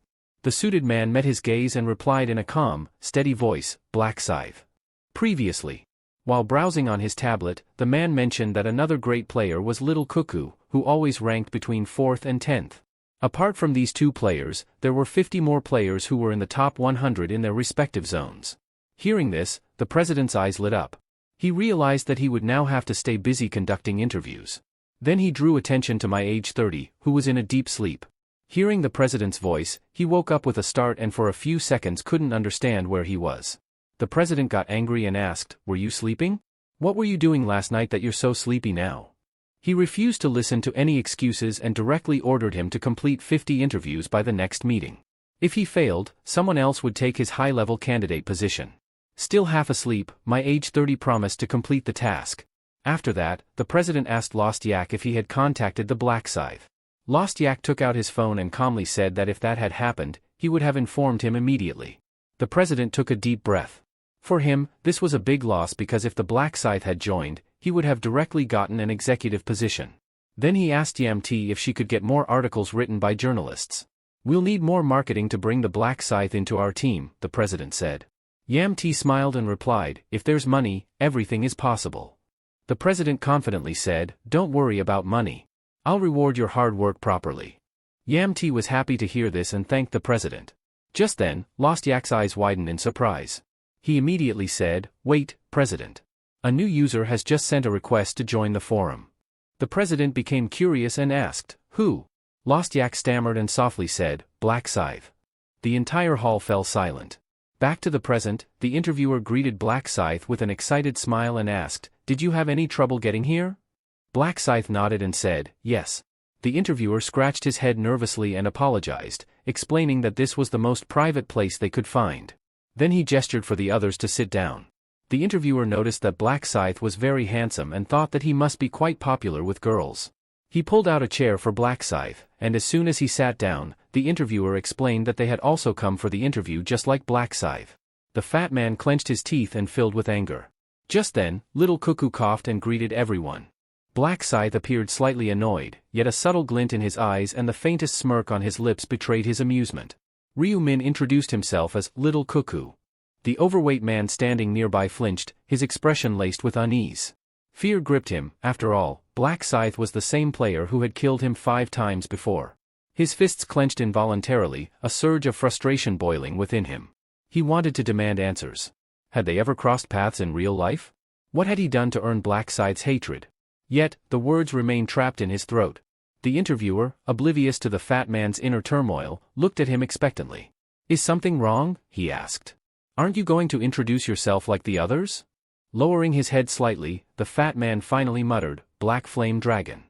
The suited man met his gaze and replied in a calm, steady voice, "Black Scythe." Previously. While browsing on his tablet, the man mentioned that another great player was Little Cuckoo, who always ranked between 4th and 10th. Apart from these 2 players, there were 50 more players who were in the top 100 in their respective zones. Hearing this, the president's eyes lit up. He realized that he would now have to stay busy conducting interviews. Then he drew attention to my age 30, who was in a deep sleep. Hearing the president's voice, he woke up with a start and for a few seconds couldn't understand where he was. The president got angry and asked, "Were you sleeping?" What were you doing last night that you're so sleepy now? He refused to listen to any excuses and directly ordered him to complete 50 interviews by the next meeting. If he failed, someone else would take his high-level candidate position. Still half asleep, my age 30 promised to complete the task. After that, the president asked Lost Yak if he had contacted the Black Scythe. Lost Yak took out his phone and calmly said that if that had happened, he would have informed him immediately. The president took a deep breath. For him, this was a big loss because if the Black Scythe had joined, he would have directly gotten an executive position. Then he asked Yamti if she could get more articles written by journalists. We'll need more marketing to bring the Black Scythe into our team, the president said. Yamti smiled and replied, if there's money, everything is possible. The president confidently said, don't worry about money. I'll reward your hard work properly. Yamti was happy to hear this and thanked the president. Just then, Lost Yak's eyes widened in surprise. He immediately said, wait, President. A new user has just sent a request to join the forum. The president became curious and asked, who? Lost Yak stammered and softly said, Black Scythe. The entire hall fell silent. Back to the present, the interviewer greeted Black Scythe with an excited smile and asked, did you have any trouble getting here? Black Scythe nodded and said, yes. The interviewer scratched his head nervously and apologized, explaining that this was the most private place they could find. Then he gestured for the others to sit down. The interviewer noticed that Black Scythe was very handsome and thought that he must be quite popular with girls. He pulled out a chair for Black Scythe, and as soon as he sat down, the interviewer explained that they had also come for the interview just like Black Scythe. The fat man clenched his teeth and filled with anger. Just then, Little Cuckoo coughed and greeted everyone. Black Scythe appeared slightly annoyed, yet a subtle glint in his eyes and the faintest smirk on his lips betrayed his amusement. Ryu Min introduced himself as Little Cuckoo. The overweight man standing nearby flinched, his expression laced with unease. Fear gripped him. After all, Black Scythe was the same player who had killed him 5 times before. His fists clenched involuntarily, a surge of frustration boiling within him. He wanted to demand answers. Had they ever crossed paths in real life? What had he done to earn Black Scythe's hatred? Yet, the words remained trapped in his throat. The interviewer, oblivious to the fat man's inner turmoil, looked at him expectantly. Is something wrong? He asked. Aren't you going to introduce yourself like the others? Lowering his head slightly, the fat man finally muttered, Black Flame Dragon.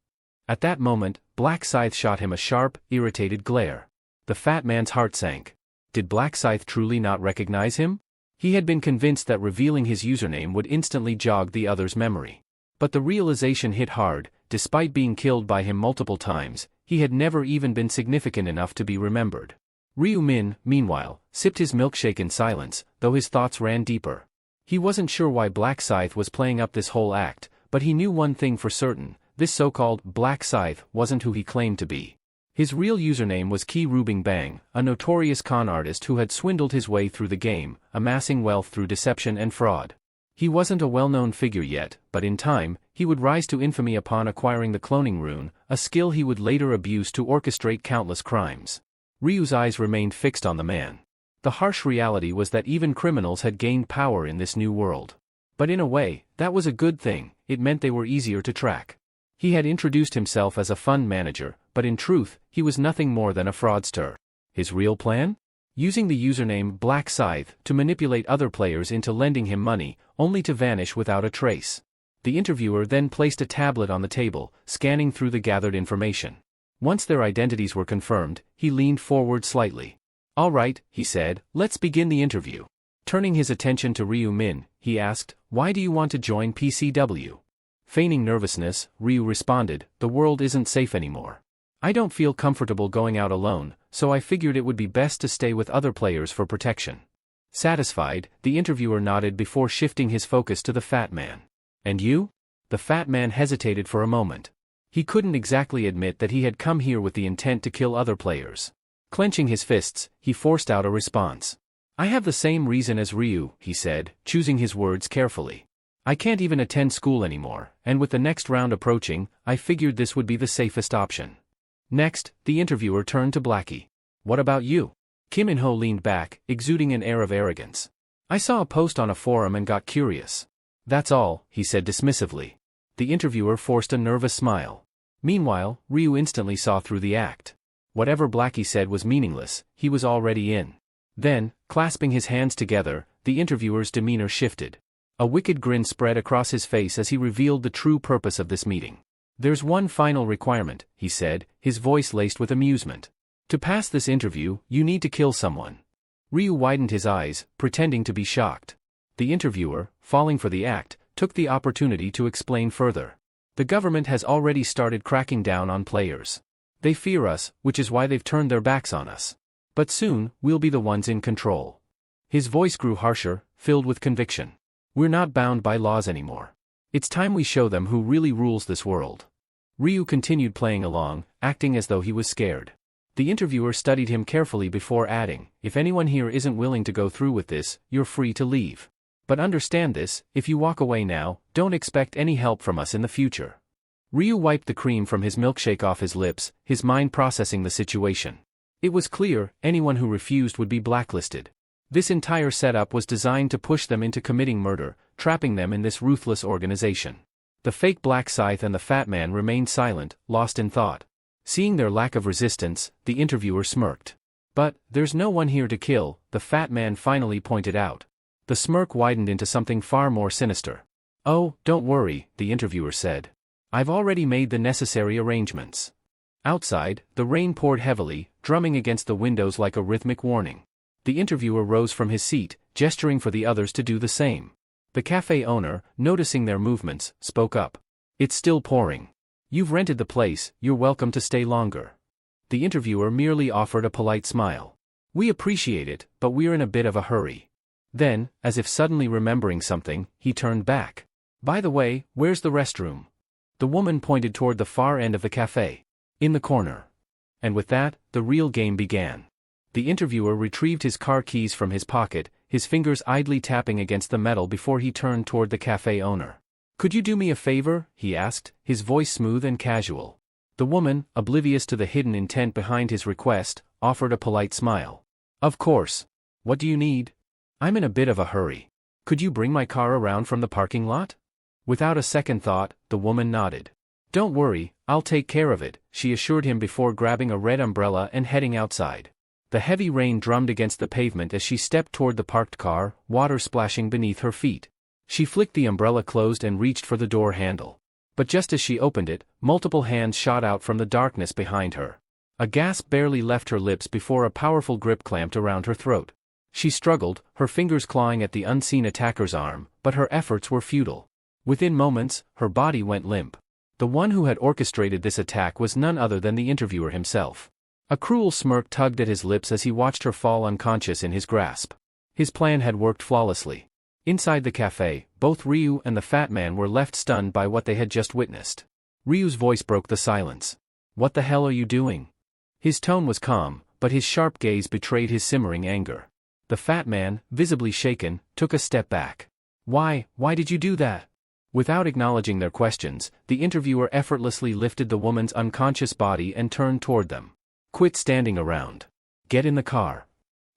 At that moment, Black Scythe shot him a sharp, irritated glare. The fat man's heart sank. Did Black Scythe truly not recognize him? He had been convinced that revealing his username would instantly jog the other's memory. But the realization hit hard. Despite being killed by him multiple times, he had never even been significant enough to be remembered. Ryu Min, meanwhile, sipped his milkshake in silence, though his thoughts ran deeper. He wasn't sure why Black Scythe was playing up this whole act, but he knew one thing for certain, this so-called Black Scythe wasn't who he claimed to be. His real username was Ki Rubing Bang, a notorious con artist who had swindled his way through the game, amassing wealth through deception and fraud. He wasn't a well-known figure yet, but in time, he would rise to infamy upon acquiring the cloning rune, a skill he would later abuse to orchestrate countless crimes. Ryu's eyes remained fixed on the man. The harsh reality was that even criminals had gained power in this new world. But in a way, that was a good thing. It meant they were easier to track. He had introduced himself as a fund manager, but in truth, he was nothing more than a fraudster. His real plan? Using the username Black Scythe to manipulate other players into lending him money, only to vanish without a trace. The interviewer then placed a tablet on the table, scanning through the gathered information. Once their identities were confirmed, he leaned forward slightly. All right, he said, let's begin the interview. Turning his attention to Ryu Min, he asked, why do you want to join PCW? Feigning nervousness, Ryu responded, the world isn't safe anymore. I don't feel comfortable going out alone, so I figured it would be best to stay with other players for protection. Satisfied, the interviewer nodded before shifting his focus to the fat man. And you? The fat man hesitated for a moment. He couldn't exactly admit that he had come here with the intent to kill other players. Clenching his fists, he forced out a response. I have the same reason as Ryu, he said, choosing his words carefully. I can't even attend school anymore, and with the next round approaching, I figured this would be the safest option. Next, the interviewer turned to Blackie. What about you? Kim In-ho leaned back, exuding an air of arrogance. I saw a post on a forum and got curious. That's all, he said dismissively. The interviewer forced a nervous smile. Meanwhile, Ryu instantly saw through the act. Whatever Blackie said was meaningless, he was already in. Then, clasping his hands together, the interviewer's demeanor shifted. A wicked grin spread across his face as he revealed the true purpose of this meeting. "There's one final requirement," he said, his voice laced with amusement. "To pass this interview, you need to kill someone." Ryu widened his eyes, pretending to be shocked. The interviewer, falling for the act, took the opportunity to explain further. "The government has already started cracking down on players. They fear us, which is why they've turned their backs on us. But soon, we'll be the ones in control." His voice grew harsher, filled with conviction. "We're not bound by laws anymore. It's time we show them who really rules this world." Ryu continued playing along, acting as though he was scared. The interviewer studied him carefully before adding, "If anyone here isn't willing to go through with this, you're free to leave. But understand this, if you walk away now, don't expect any help from us in the future." Ryu wiped the cream from his milkshake off his lips, his mind processing the situation. It was clear, anyone who refused would be blacklisted. This entire setup was designed to push them into committing murder, trapping them in this ruthless organization. The fake Black Scythe and the Fat Man remained silent, lost in thought. Seeing their lack of resistance, the interviewer smirked. "But, there's no one here to kill," the Fat Man finally pointed out. The smirk widened into something far more sinister. "Oh, don't worry," the interviewer said. "I've already made the necessary arrangements." Outside, the rain poured heavily, drumming against the windows like a rhythmic warning. The interviewer rose from his seat, gesturing for the others to do the same. The cafe owner, noticing their movements, spoke up. "It's still pouring. You've rented the place, you're welcome to stay longer." The interviewer merely offered a polite smile. "We appreciate it, but we're in a bit of a hurry." Then, as if suddenly remembering something, he turned back. "By the way, where's the restroom?" The woman pointed toward the far end of the cafe. "In the corner." And with that, the real game began. The interviewer retrieved his car keys from his pocket, his fingers idly tapping against the metal before he turned toward the cafe owner. "Could you do me a favor?" he asked, his voice smooth and casual. The woman, oblivious to the hidden intent behind his request, offered a polite smile. "Of course. What do you need?" "I'm in a bit of a hurry. Could you bring my car around from the parking lot?" Without a second thought, the woman nodded. "Don't worry, I'll take care of it," she assured him before grabbing a red umbrella and heading outside. The heavy rain drummed against the pavement as she stepped toward the parked car, water splashing beneath her feet. She flicked the umbrella closed and reached for the door handle. But just as she opened it, multiple hands shot out from the darkness behind her. A gasp barely left her lips before a powerful grip clamped around her throat. She struggled, her fingers clawing at the unseen attacker's arm, but her efforts were futile. Within moments, her body went limp. The one who had orchestrated this attack was none other than the interviewer himself. A cruel smirk tugged at his lips as he watched her fall unconscious in his grasp. His plan had worked flawlessly. Inside the cafe, both Ryu and the Fat Man were left stunned by what they had just witnessed. Ryu's voice broke the silence. "What the hell are you doing?" His tone was calm, but his sharp gaze betrayed his simmering anger. The Fat Man, visibly shaken, took a step back. Why did you do that?" Without acknowledging their questions, the interviewer effortlessly lifted the woman's unconscious body and turned toward them. "Quit standing around. Get in the car."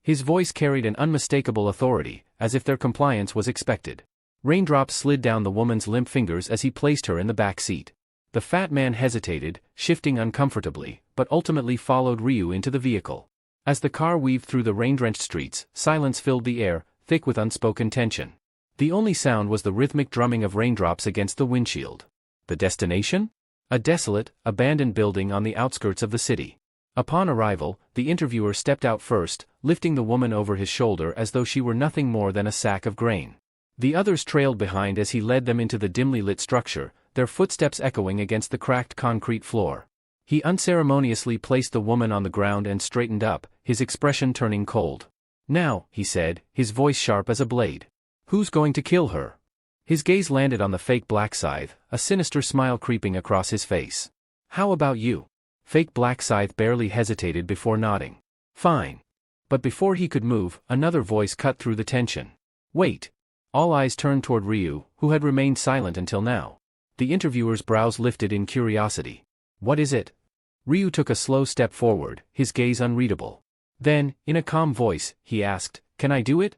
His voice carried an unmistakable authority, as if their compliance was expected. Raindrops slid down the woman's limp fingers as he placed her in the back seat. The Fat Man hesitated, shifting uncomfortably, but ultimately followed Ryu into the vehicle. As the car weaved through the rain-drenched streets, silence filled the air, thick with unspoken tension. The only sound was the rhythmic drumming of raindrops against the windshield. The destination? A desolate, abandoned building on the outskirts of the city. Upon arrival, the interviewer stepped out first, lifting the woman over his shoulder as though she were nothing more than a sack of grain. The others trailed behind as he led them into the dimly lit structure, their footsteps echoing against the cracked concrete floor. He unceremoniously placed the woman on the ground and straightened up, his expression turning cold. "Now," he said, his voice sharp as a blade. "Who's going to kill her?" His gaze landed on the fake Black Scythe, a sinister smile creeping across his face. "How about you?" Fake Black Scythe barely hesitated before nodding. "Fine." But before he could move, another voice cut through the tension. "Wait." All eyes turned toward Ryu, who had remained silent until now. The interviewer's brows lifted in curiosity. "What is it?" Ryu took a slow step forward, his gaze unreadable. Then, in a calm voice, he asked, "Can I do it?"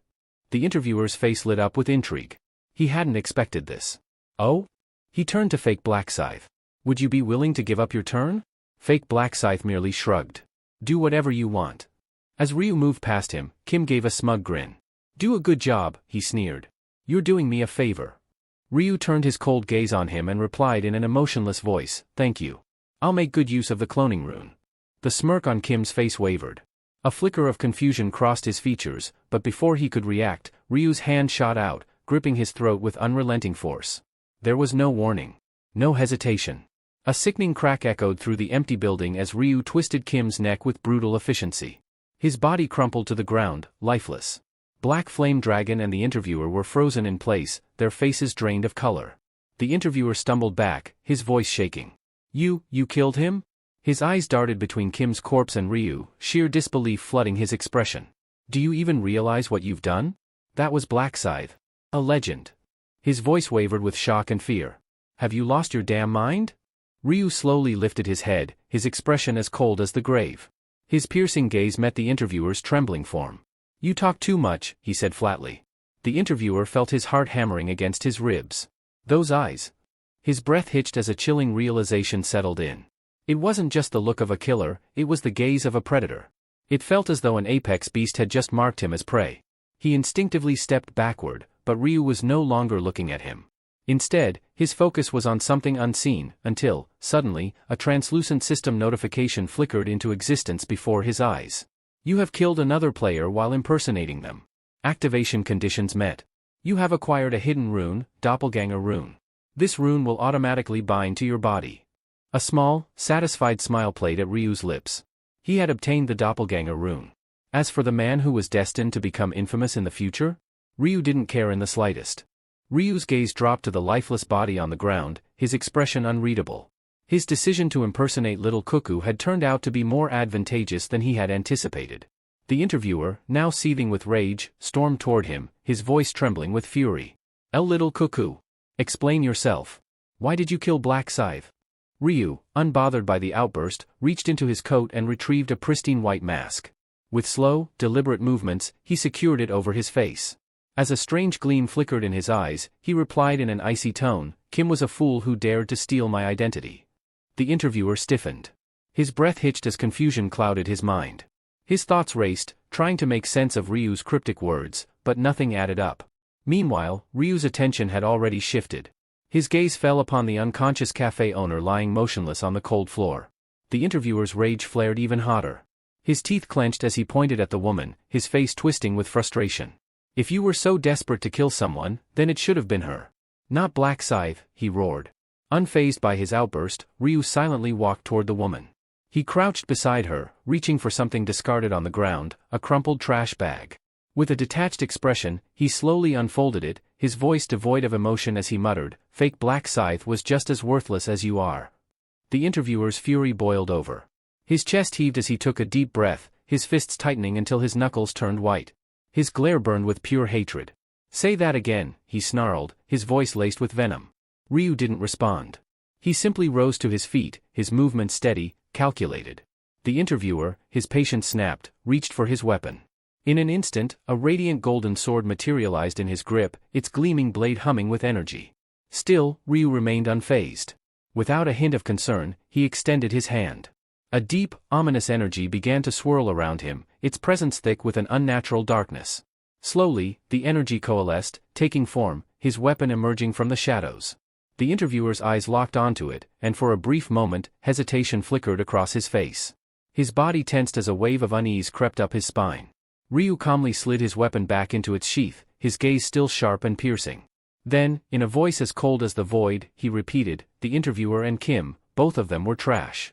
The interviewer's face lit up with intrigue. He hadn't expected this. "Oh?" He turned to fake Black Scythe. "Would you be willing to give up your turn?" Fake Black Scythe merely shrugged. "Do whatever you want." As Ryu moved past him, Kim gave a smug grin. "Do a good job," he sneered. You're doing me a favor. Ryu turned his cold gaze on him and replied in an emotionless voice, thank you. I'll make good use of the cloning rune. The smirk on Kim's face wavered. A flicker of confusion crossed his features, but before he could react, Ryu's hand shot out, gripping his throat with unrelenting force. There was no warning. No hesitation. A sickening crack echoed through the empty building as Ryu twisted Kim's neck with brutal efficiency. His body crumpled to the ground, lifeless. Black Flame Dragon and the interviewer were frozen in place, their faces drained of color. The interviewer stumbled back, his voice shaking. You killed him? His eyes darted between Kim's corpse and Ryu, sheer disbelief flooding his expression. Do you even realize what you've done? That was Black Scythe. A legend. His voice wavered with shock and fear. Have you lost your damn mind? Ryu slowly lifted his head, his expression as cold as the grave. His piercing gaze met the interviewer's trembling form. You talk too much, he said flatly. The interviewer felt his heart hammering against his ribs. Those eyes. His breath hitched as a chilling realization settled in. It wasn't just the look of a killer, it was the gaze of a predator. It felt as though an apex beast had just marked him as prey. He instinctively stepped backward, but Ryu was no longer looking at him. Instead, his focus was on something unseen, until, suddenly, a translucent system notification flickered into existence before his eyes. You have killed another player while impersonating them. Activation conditions met. You have acquired a hidden rune, Doppelganger Rune. This rune will automatically bind to your body. A small, satisfied smile played at Ryu's lips. He had obtained the Doppelganger Rune. As for the man who was destined to become infamous in the future, Ryu didn't care in the slightest. Ryu's gaze dropped to the lifeless body on the ground, his expression unreadable. His decision to impersonate Little Cuckoo had turned out to be more advantageous than he had anticipated. The interviewer, now seething with rage, stormed toward him, his voice trembling with fury. Little Cuckoo. Explain yourself. Why did you kill Black Scythe? Ryu, unbothered by the outburst, reached into his coat and retrieved a pristine white mask. With slow, deliberate movements, he secured it over his face. As a strange gleam flickered in his eyes, he replied in an icy tone, Kim was a fool who dared to steal my identity. The interviewer stiffened. His breath hitched as confusion clouded his mind. His thoughts raced, trying to make sense of Ryu's cryptic words, but nothing added up. Meanwhile, Ryu's attention had already shifted. His gaze fell upon the unconscious cafe owner lying motionless on the cold floor. The interviewer's rage flared even hotter. His teeth clenched as he pointed at the woman, his face twisting with frustration. If you were so desperate to kill someone, then it should have been her. Not Black Scythe, he roared. Unfazed by his outburst, Ryu silently walked toward the woman. He crouched beside her, reaching for something discarded on the ground, a crumpled trash bag. With a detached expression, he slowly unfolded it, his voice devoid of emotion as he muttered, Fake Black Scythe was just as worthless as you are. The interviewer's fury boiled over. His chest heaved as he took a deep breath, his fists tightening until his knuckles turned white. His glare burned with pure hatred. Say that again, he snarled, his voice laced with venom. Ryu didn't respond. He simply rose to his feet, his movements steady, calculated. The interviewer, his patience snapped, reached for his weapon. In an instant, a radiant golden sword materialized in his grip, its gleaming blade humming with energy. Still, Ryu remained unfazed. Without a hint of concern, he extended his hand. A deep, ominous energy began to swirl around him, its presence thick with an unnatural darkness. Slowly, the energy coalesced, taking form, his weapon emerging from the shadows. The interviewer's eyes locked onto it, and for a brief moment, hesitation flickered across his face. His body tensed as a wave of unease crept up his spine. Ryu calmly slid his weapon back into its sheath, his gaze still sharp and piercing. Then, in a voice as cold as the void, he repeated, the interviewer and Kim, both of them were trash.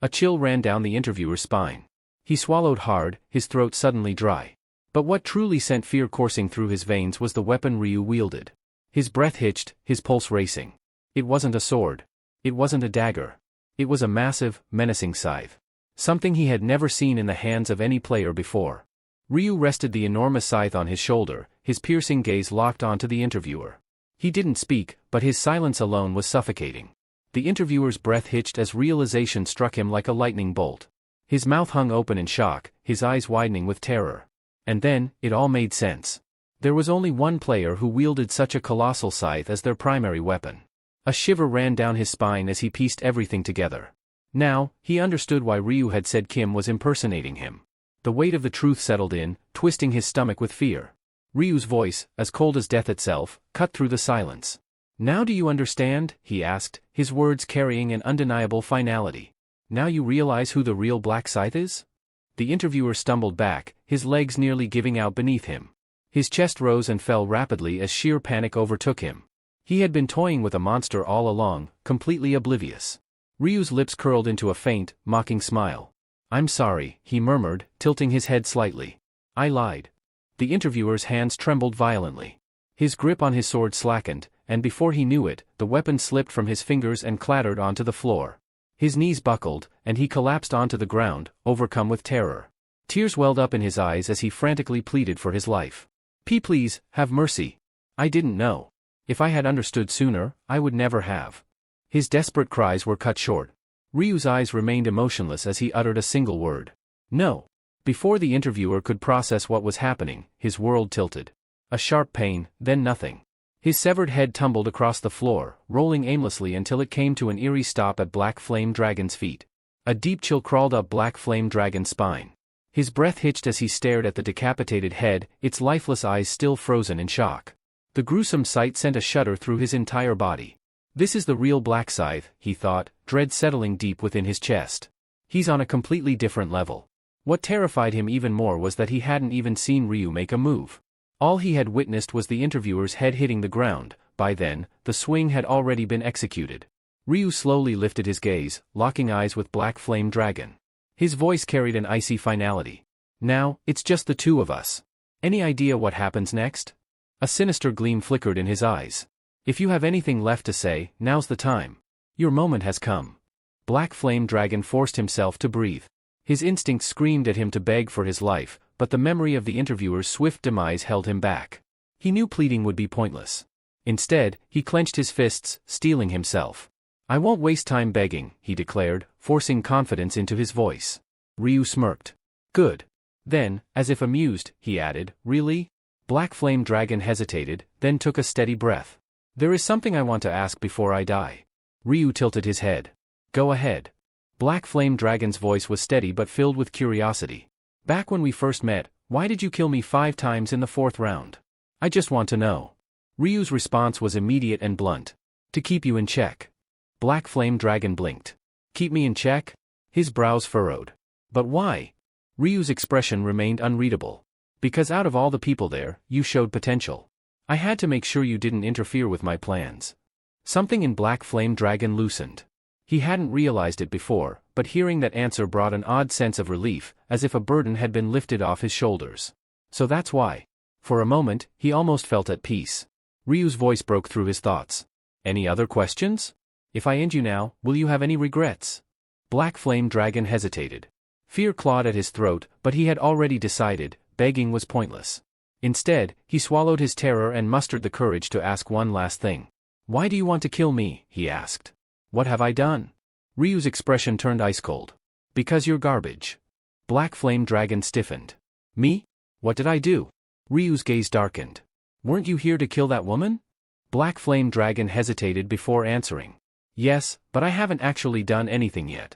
A chill ran down the interviewer's spine. He swallowed hard, his throat suddenly dry. But what truly sent fear coursing through his veins was the weapon Ryu wielded. His breath hitched, his pulse racing. It wasn't a sword. It wasn't a dagger. It was a massive, menacing scythe. Something he had never seen in the hands of any player before. Ryu rested the enormous scythe on his shoulder, his piercing gaze locked onto the interviewer. He didn't speak, but his silence alone was suffocating. The interviewer's breath hitched as realization struck him like a lightning bolt. His mouth hung open in shock, his eyes widening with terror. And then, it all made sense. There was only one player who wielded such a colossal scythe as their primary weapon. A shiver ran down his spine as he pieced everything together. Now, he understood why Ryu had said Kim was impersonating him. The weight of the truth settled in, twisting his stomach with fear. Ryu's voice, as cold as death itself, cut through the silence. Now do you understand? He asked, his words carrying an undeniable finality. Now you realize who the real Black Scythe is? The interviewer stumbled back, his legs nearly giving out beneath him. His chest rose and fell rapidly as sheer panic overtook him. He had been toying with a monster all along, completely oblivious. Ryu's lips curled into a faint, mocking smile. I'm sorry, he murmured, tilting his head slightly. I lied. The interviewer's hands trembled violently. His grip on his sword slackened, and before he knew it, the weapon slipped from his fingers and clattered onto the floor. His knees buckled, and he collapsed onto the ground, overcome with terror. Tears welled up in his eyes as he frantically pleaded for his life. Please, have mercy. I didn't know. If I had understood sooner, I would never have. His desperate cries were cut short. Ryu's eyes remained emotionless as he uttered a single word. No. Before the interviewer could process what was happening, his world tilted. A sharp pain, then nothing. His severed head tumbled across the floor, rolling aimlessly until it came to an eerie stop at Black Flame Dragon's feet. A deep chill crawled up Black Flame Dragon's spine. His breath hitched as he stared at the decapitated head, its lifeless eyes still frozen in shock. The gruesome sight sent a shudder through his entire body. This is the real Black Scythe, he thought, dread settling deep within his chest. He's on a completely different level. What terrified him even more was that he hadn't even seen Ryu make a move. All he had witnessed was the interviewer's head hitting the ground. By then, the swing had already been executed. Ryu slowly lifted his gaze, locking eyes with Black Flame Dragon. His voice carried an icy finality. Now, it's just the two of us. Any idea what happens next? A sinister gleam flickered in his eyes. If you have anything left to say, now's the time. Your moment has come. Black Flame Dragon forced himself to breathe. His instinct screamed at him to beg for his life, but the memory of the interviewer's swift demise held him back. He knew pleading would be pointless. Instead, he clenched his fists, steeling himself. I won't waste time begging, he declared, forcing confidence into his voice. Ryu smirked. Good. Then, as if amused, he added, really? Black Flame Dragon hesitated, then took a steady breath. There is something I want to ask before I die. Ryu tilted his head. Go ahead. Black Flame Dragon's voice was steady but filled with curiosity. Back when we first met, why did you kill me 5 times in the 4th round? I just want to know. Ryu's response was immediate and blunt. To keep you in check. Black Flame Dragon blinked. Keep me in check? His brows furrowed. But why? Ryu's expression remained unreadable. Because out of all the people there, you showed potential. I had to make sure you didn't interfere with my plans. Something in Black Flame Dragon loosened. He hadn't realized it before, but hearing that answer brought an odd sense of relief, as if a burden had been lifted off his shoulders. So that's why. For a moment, he almost felt at peace. Ryu's voice broke through his thoughts. Any other questions? If I end you now, will you have any regrets? Black Flame Dragon hesitated. Fear clawed at his throat, but he had already decided, begging was pointless. Instead, he swallowed his terror and mustered the courage to ask one last thing. Why do you want to kill me? He asked. What have I done? Ryu's expression turned ice cold. Because you're garbage. Black Flame Dragon stiffened. Me? What did I do? Ryu's gaze darkened. Weren't you here to kill that woman? Black Flame Dragon hesitated before answering. Yes, but I haven't actually done anything yet.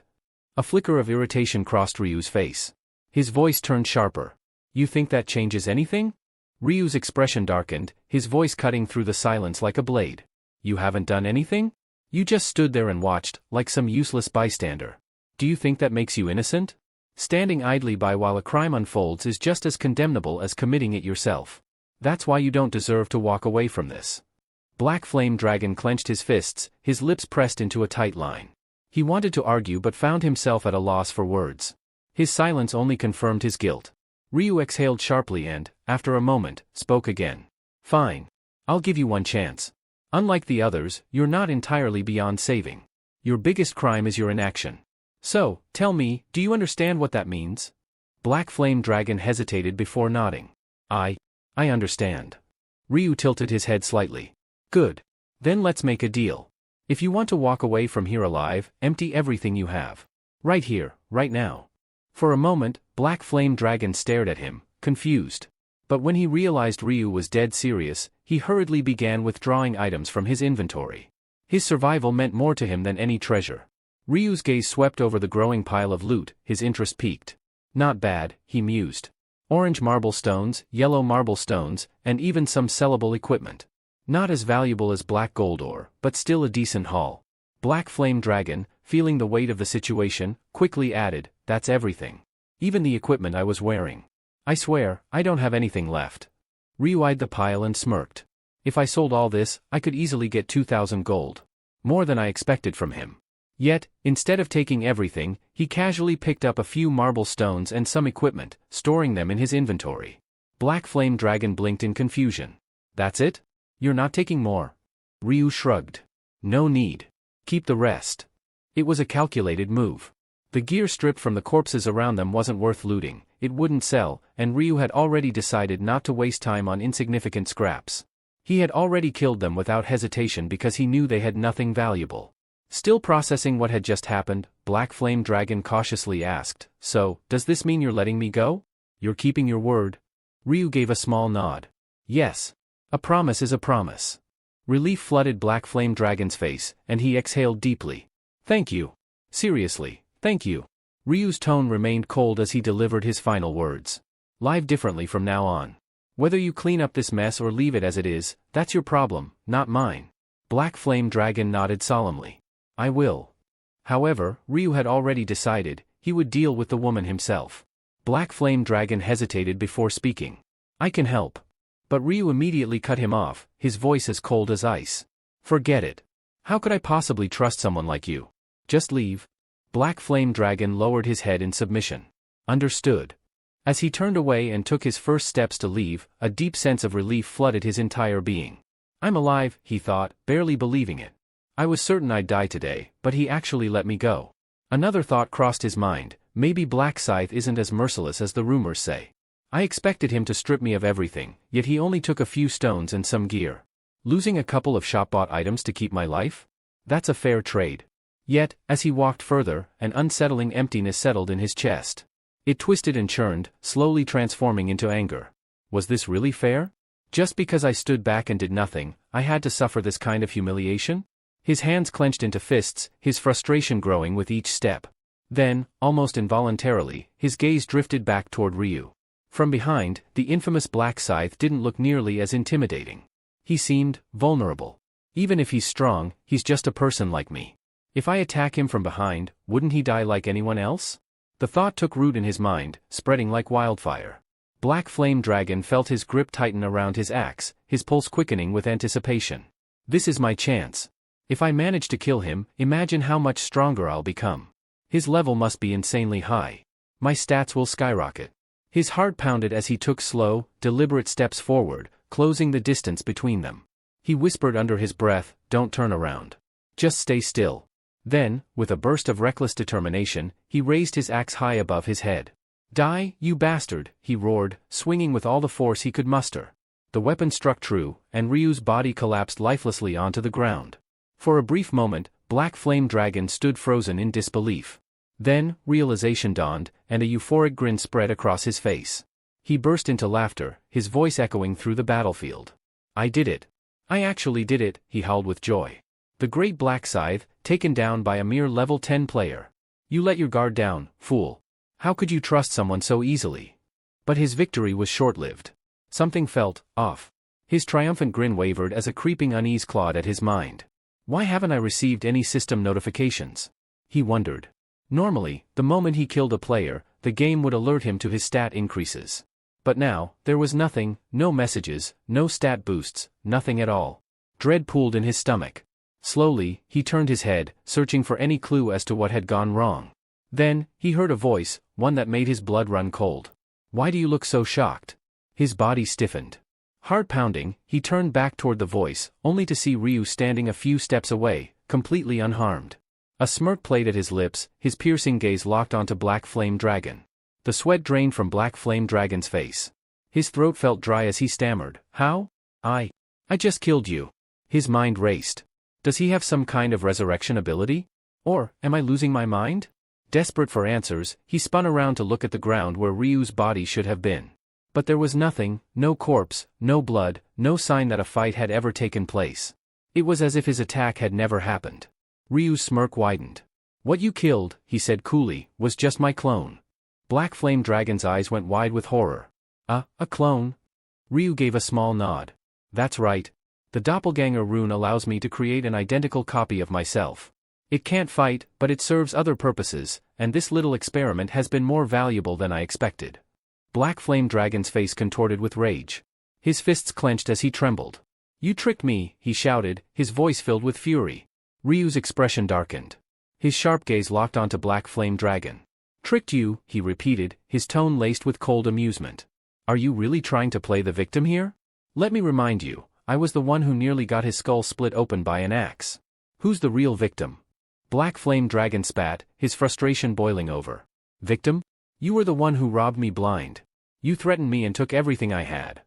A flicker of irritation crossed Ryu's face. His voice turned sharper. You think that changes anything? Ryu's expression darkened, his voice cutting through the silence like a blade. You haven't done anything? You just stood there and watched, like some useless bystander. Do you think that makes you innocent? Standing idly by while a crime unfolds is just as condemnable as committing it yourself. That's why you don't deserve to walk away from this. Black Flame Dragon clenched his fists, his lips pressed into a tight line. He wanted to argue but found himself at a loss for words. His silence only confirmed his guilt. Ryu exhaled sharply and, after a moment, spoke again. Fine. I'll give you one chance. Unlike the others, you're not entirely beyond saving. Your biggest crime is your inaction. So, tell me, do you understand what that means? Black Flame Dragon hesitated before nodding. I understand. Ryu tilted his head slightly. Good. Then let's make a deal. If you want to walk away from here alive, empty everything you have. Right here, right now. For a moment, Black Flame Dragon stared at him, confused. But when he realized Ryu was dead serious, he hurriedly began withdrawing items from his inventory. His survival meant more to him than any treasure. Ryu's gaze swept over the growing pile of loot, his interest piqued. Not bad, he mused. Orange marble stones, yellow marble stones, and even some sellable equipment. Not as valuable as black gold ore, but still a decent haul. Black Flame Dragon, feeling the weight of the situation, quickly added, "That's everything. Even the equipment I was wearing. I swear, I don't have anything left." Ryu eyed the pile and smirked. "If I sold all this, I could easily get 2,000 gold. More than I expected from him." Yet, instead of taking everything, he casually picked up a few marble stones and some equipment, storing them in his inventory. Black Flame Dragon blinked in confusion. "That's it? You're not taking more?" Ryu shrugged. "No need. Keep the rest." It was a calculated move. The gear stripped from the corpses around them wasn't worth looting, it wouldn't sell, and Ryu had already decided not to waste time on insignificant scraps. He had already killed them without hesitation because he knew they had nothing valuable. Still processing what had just happened, Black Flame Dragon cautiously asked, "So, does this mean you're letting me go? You're keeping your word?" Ryu gave a small nod. "Yes. A promise is a promise." Relief flooded Black Flame Dragon's face, and he exhaled deeply. "Thank you. Seriously, thank you." Ryu's tone remained cold as he delivered his final words. "Live differently from now on. Whether you clean up this mess or leave it as it is, that's your problem, not mine." Black Flame Dragon nodded solemnly. "I will." However, Ryu had already decided, he would deal with the woman himself. Black Flame Dragon hesitated before speaking. "I can help." But Ryu immediately cut him off, his voice as cold as ice. "Forget it. How could I possibly trust someone like you? Just leave." Black Flame Dragon lowered his head in submission. "Understood." As he turned away and took his first steps to leave, a deep sense of relief flooded his entire being. "I'm alive," he thought, barely believing it. "I was certain I'd die today, but he actually let me go." Another thought crossed his mind, maybe Black Scythe isn't as merciless as the rumors say. I expected him to strip me of everything, yet he only took a few stones and some gear. Losing a couple of shop-bought items to keep my life? That's a fair trade. Yet, as he walked further, an unsettling emptiness settled in his chest. It twisted and churned, slowly transforming into anger. Was this really fair? Just because I stood back and did nothing, I had to suffer this kind of humiliation? His hands clenched into fists, his frustration growing with each step. Then, almost involuntarily, his gaze drifted back toward Ryu. From behind, the infamous Black Scythe didn't look nearly as intimidating. He seemed vulnerable. Even if he's strong, he's just a person like me. If I attack him from behind, wouldn't he die like anyone else? The thought took root in his mind, spreading like wildfire. Black Flame Dragon felt his grip tighten around his axe, his pulse quickening with anticipation. This is my chance. If I manage to kill him, imagine how much stronger I'll become. His level must be insanely high. My stats will skyrocket. His heart pounded as he took slow, deliberate steps forward, closing the distance between them. He whispered under his breath, "Don't turn around. Just stay still." Then, with a burst of reckless determination, he raised his axe high above his head. "Die, you bastard," he roared, swinging with all the force he could muster. The weapon struck true, and Ryu's body collapsed lifelessly onto the ground. For a brief moment, Black Flame Dragon stood frozen in disbelief. Then, realization dawned, and a euphoric grin spread across his face. He burst into laughter, his voice echoing through the battlefield. "I did it. I actually did it," he howled with joy. "The great Black Scythe, taken down by a mere level 10 player. You let your guard down, fool. How could you trust someone so easily?" But his victory was short-lived. Something felt off. His triumphant grin wavered as a creeping unease clawed at his mind. Why haven't I received any system notifications? He wondered. Normally, the moment he killed a player, the game would alert him to his stat increases. But now, there was nothing, no messages, no stat boosts, nothing at all. Dread pooled in his stomach. Slowly, he turned his head, searching for any clue as to what had gone wrong. Then, he heard a voice, one that made his blood run cold. "Why do you look so shocked?" His body stiffened. Heart pounding, he turned back toward the voice, only to see Ryu standing a few steps away, completely unharmed. A smirk played at his lips, his piercing gaze locked onto Black Flame Dragon. The sweat drained from Black Flame Dragon's face. His throat felt dry as he stammered, "How? I just killed you." His mind raced. Does he have some kind of resurrection ability? Or, am I losing my mind? Desperate for answers, he spun around to look at the ground where Ryu's body should have been. But there was nothing, no corpse, no blood, no sign that a fight had ever taken place. It was as if his attack had never happened. Ryu's smirk widened. "What you killed," he said coolly, "was just my clone." Black Flame Dragon's eyes went wide with horror. A clone? Ryu gave a small nod. That's right. The doppelganger rune allows me to create an identical copy of myself. It can't fight, but it serves other purposes, and this little experiment has been more valuable than I expected. Black Flame Dragon's face contorted with rage. His fists clenched as he trembled. You tricked me, he shouted, his voice filled with fury. Ryu's expression darkened. His sharp gaze locked onto Black Flame Dragon. Tricked you, he repeated, his tone laced with cold amusement. Are you really trying to play the victim here? Let me remind you, I was the one who nearly got his skull split open by an axe. Who's the real victim? Black Flame Dragon spat, his frustration boiling over. Victim? You were the one who robbed me blind. You threatened me and took everything I had.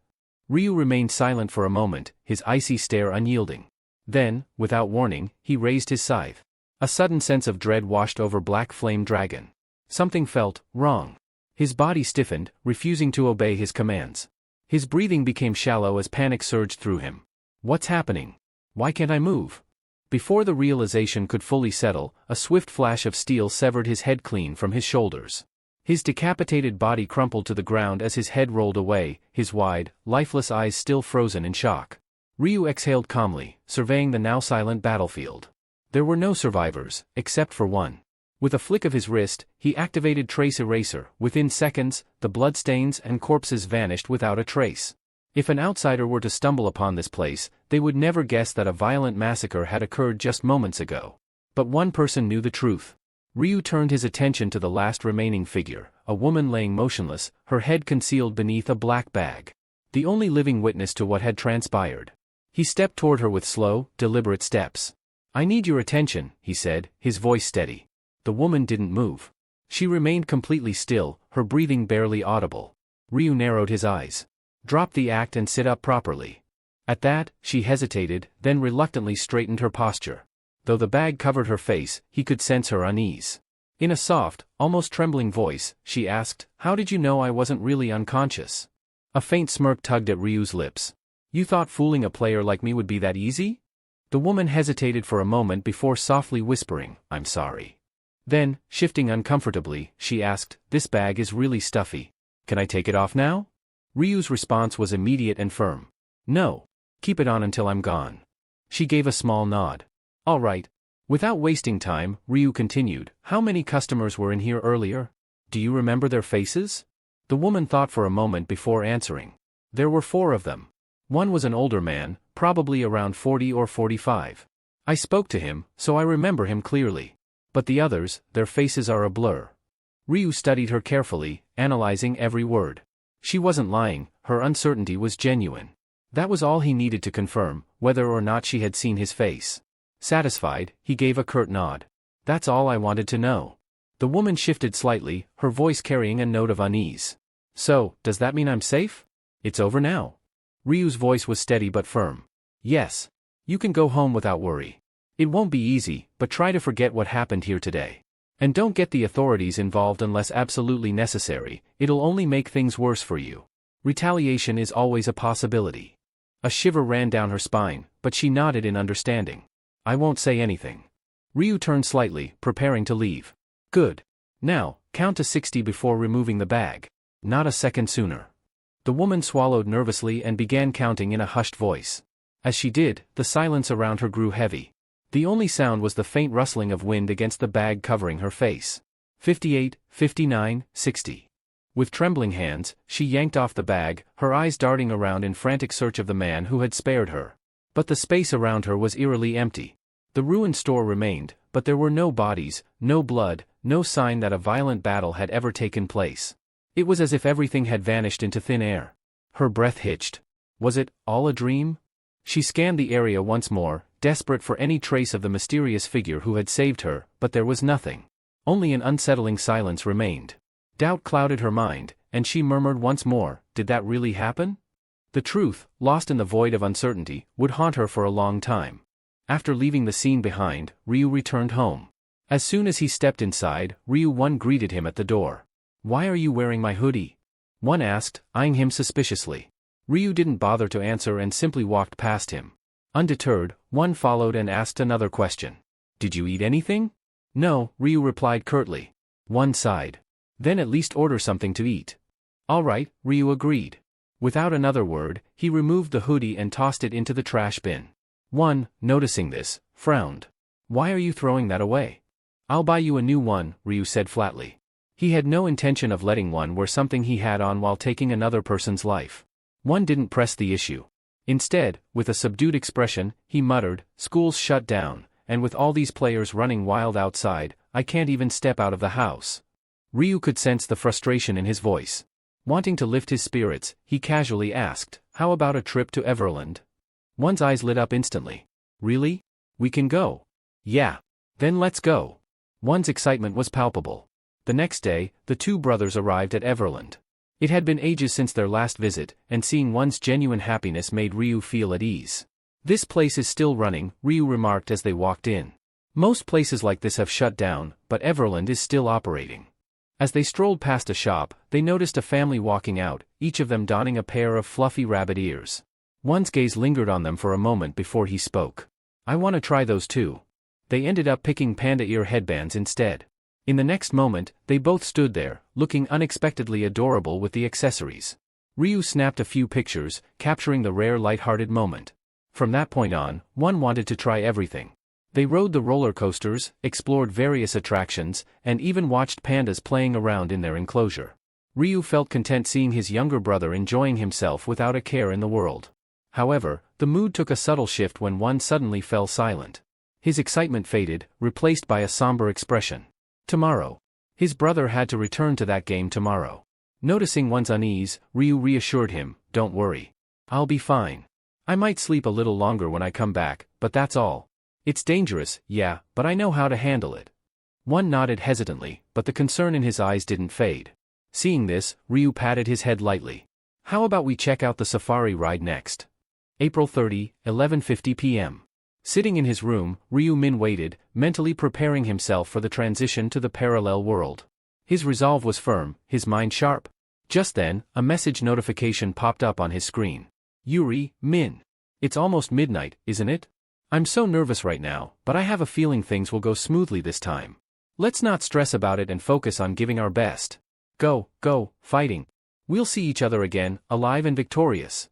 Ryu remained silent for a moment, his icy stare unyielding. Then, without warning, he raised his scythe. A sudden sense of dread washed over Black Flame Dragon. Something felt wrong. His body stiffened, refusing to obey his commands. His breathing became shallow as panic surged through him. What's happening? Why can't I move? Before the realization could fully settle, a swift flash of steel severed his head clean from his shoulders. His decapitated body crumpled to the ground as his head rolled away, his wide, lifeless eyes still frozen in shock. Ryu exhaled calmly, surveying the now silent battlefield. There were no survivors, except for one. With a flick of his wrist, he activated Trace Eraser. Within seconds, the bloodstains and corpses vanished without a trace. If an outsider were to stumble upon this place, they would never guess that a violent massacre had occurred just moments ago. But one person knew the truth. Ryu turned his attention to the last remaining figure, a woman laying motionless, her head concealed beneath a black bag. The only living witness to what had transpired. He stepped toward her with slow, deliberate steps. I need your attention, he said, his voice steady. The woman didn't move. She remained completely still, her breathing barely audible. Ryu narrowed his eyes. Drop the act and sit up properly. At that, she hesitated, then reluctantly straightened her posture. Though the bag covered her face, he could sense her unease. In a soft, almost trembling voice, she asked, How did you know I wasn't really unconscious? A faint smirk tugged at Ryu's lips. You thought fooling a player like me would be that easy? The woman hesitated for a moment before softly whispering, I'm sorry. Then, shifting uncomfortably, she asked, This bag is really stuffy. Can I take it off now? Ryu's response was immediate and firm. No. Keep it on until I'm gone. She gave a small nod. All right. Without wasting time, Ryu continued, How many customers were in here earlier? Do you remember their faces? The woman thought for a moment before answering. There were 4 of them. One was an older man, probably around 40 or 45. I spoke to him, so I remember him clearly. But the others, their faces are a blur. Ryu studied her carefully, analyzing every word. She wasn't lying, her uncertainty was genuine. That was all he needed to confirm, whether or not she had seen his face. Satisfied, he gave a curt nod. That's all I wanted to know. The woman shifted slightly, her voice carrying a note of unease. So, does that mean I'm safe? It's over now. Ryu's voice was steady but firm. Yes. You can go home without worry. It won't be easy, but try to forget what happened here today. And don't get the authorities involved unless absolutely necessary, it'll only make things worse for you. Retaliation is always a possibility. A shiver ran down her spine, but she nodded in understanding. I won't say anything. Ryu turned slightly, preparing to leave. Good. Now, count to 60 before removing the bag. Not a second sooner. The woman swallowed nervously and began counting in a hushed voice. As she did, the silence around her grew heavy. The only sound was the faint rustling of wind against the bag covering her face. 58, 59, 60. With trembling hands, she yanked off the bag, her eyes darting around in frantic search of the man who had spared her. But the space around her was eerily empty. The ruined store remained, but there were no bodies, no blood, no sign that a violent battle had ever taken place. It was as if everything had vanished into thin air. Her breath hitched. Was it all a dream? She scanned the area once more, desperate for any trace of the mysterious figure who had saved her, but there was nothing. Only an unsettling silence remained. Doubt clouded her mind, and she murmured once more, did that really happen? The truth, lost in the void of uncertainty, would haunt her for a long time. After leaving the scene behind, Ryu returned home. As soon as he stepped inside, Ryu-1 greeted him at the door. Why are you wearing my hoodie? One asked, eyeing him suspiciously. Ryu didn't bother to answer and simply walked past him. Undeterred, one followed and asked another question. Did you eat anything? No, Ryu replied curtly. One sighed. Then at least order something to eat. All right, Ryu agreed. Without another word, he removed the hoodie and tossed it into the trash bin. One, noticing this, frowned. Why are you throwing that away? I'll buy you a new one, Ryu said flatly. He had no intention of letting one wear something he had on while taking another person's life. One didn't press the issue. Instead, with a subdued expression, he muttered, "School's shut down, and with all these players running wild outside, I can't even step out of the house." Ryu could sense the frustration in his voice. Wanting to lift his spirits, he casually asked, "How about a trip to Everland?" One's eyes lit up instantly. "Really? We can go?" "Yeah. Then let's go." One's excitement was palpable. The next day, the two brothers arrived at Everland. It had been ages since their last visit, and seeing one's genuine happiness made Ryu feel at ease. "This place is still running," Ryu remarked as they walked in. "Most places like this have shut down, but Everland is still operating." As they strolled past a shop, they noticed a family walking out, each of them donning a pair of fluffy rabbit ears. One's gaze lingered on them for a moment before he spoke. "I want to try those too." They ended up picking panda ear headbands instead. In the next moment, they both stood there, looking unexpectedly adorable with the accessories. Ryu snapped a few pictures, capturing the rare light-hearted moment. From that point on, one wanted to try everything. They rode the roller coasters, explored various attractions, and even watched pandas playing around in their enclosure. Ryu felt content seeing his younger brother enjoying himself without a care in the world. However, the mood took a subtle shift when one suddenly fell silent. His excitement faded, replaced by a somber expression. Tomorrow. His brother had to return to that game tomorrow. Noticing one's unease, Ryu reassured him, "Don't worry. I'll be fine. I might sleep a little longer when I come back, but that's all. It's dangerous, yeah, but I know how to handle it." One nodded hesitantly, but the concern in his eyes didn't fade. Seeing this, Ryu patted his head lightly. "How about we check out the safari ride next?" April 30, 11:50 p.m. Sitting in his room, Ryu-min waited, mentally preparing himself for the transition to the parallel world. His resolve was firm, his mind sharp. Just then, a message notification popped up on his screen. "Yuri, Min. It's almost midnight, isn't it? I'm so nervous right now, but I have a feeling things will go smoothly this time. Let's not stress about it and focus on giving our best. Go, fighting. We'll see each other again, alive and victorious."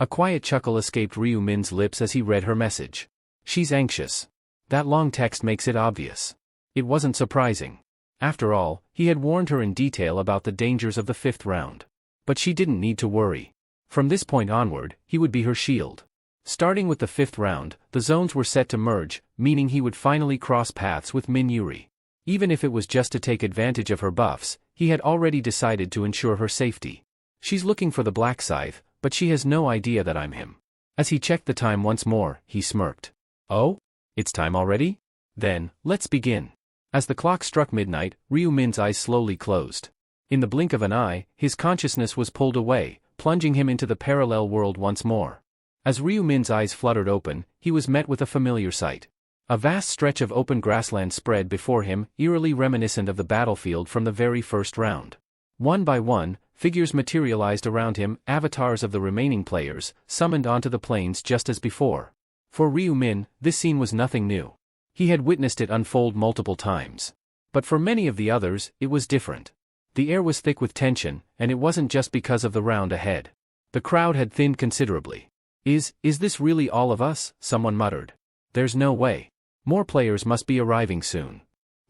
A quiet chuckle escaped Ryu-min's lips as he read her message. She's anxious. That long text makes it obvious. It wasn't surprising. After all, he had warned her in detail about the dangers of the 5th round. But she didn't need to worry. From this point onward, he would be her shield. Starting with the 5th round, the zones were set to merge, meaning he would finally cross paths with Min Yuri. Even if it was just to take advantage of her buffs, he had already decided to ensure her safety. "She's looking for the black scythe, but she has no idea that I'm him." As he checked the time once more, he smirked. "Oh? It's time already? Then, let's begin." As the clock struck midnight, Ryu-min's eyes slowly closed. In the blink of an eye, his consciousness was pulled away, plunging him into the parallel world once more. As Ryu-min's eyes fluttered open, he was met with a familiar sight. A vast stretch of open grassland spread before him, eerily reminiscent of the battlefield from the very first round. One by one, figures materialized around him, avatars of the remaining players, summoned onto the plains just as before. For Ryu-min, this scene was nothing new. He had witnessed it unfold multiple times. But for many of the others, it was different. The air was thick with tension, and it wasn't just because of the round ahead. The crowd had thinned considerably. Is this really all of us?" someone muttered. "There's no way. More players must be arriving soon."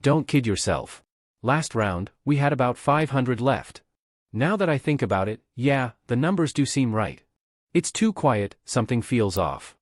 "Don't kid yourself. Last round, we had about 500 left. Now that I think about it, yeah, the numbers do seem right. It's too quiet, something feels off."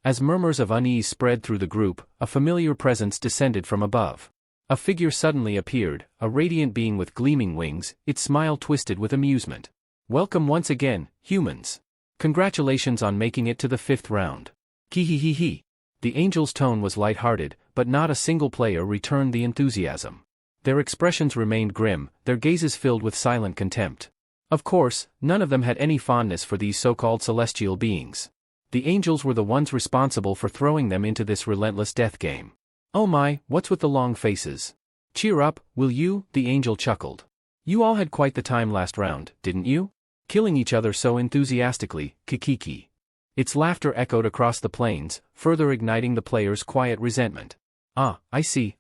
As murmurs of unease spread through the group, a familiar presence descended from above. A figure suddenly appeared, a radiant being with gleaming wings, its smile twisted with amusement. "Welcome once again, humans. Congratulations on making it to the 5th round. Kihihihi." The angel's tone was light-hearted, but not a single player returned the enthusiasm. Their expressions remained grim, their gazes filled with silent contempt. Of course, none of them had any fondness for these so-called celestial beings. The angels were the ones responsible for throwing them into this relentless death game. "Oh my, what's with the long faces? Cheer up, will you?" the angel chuckled. "You all had quite the time last round, didn't you? Killing each other so enthusiastically, kikiki." Its laughter echoed across the plains, further igniting the players' quiet resentment. "Ah, I see.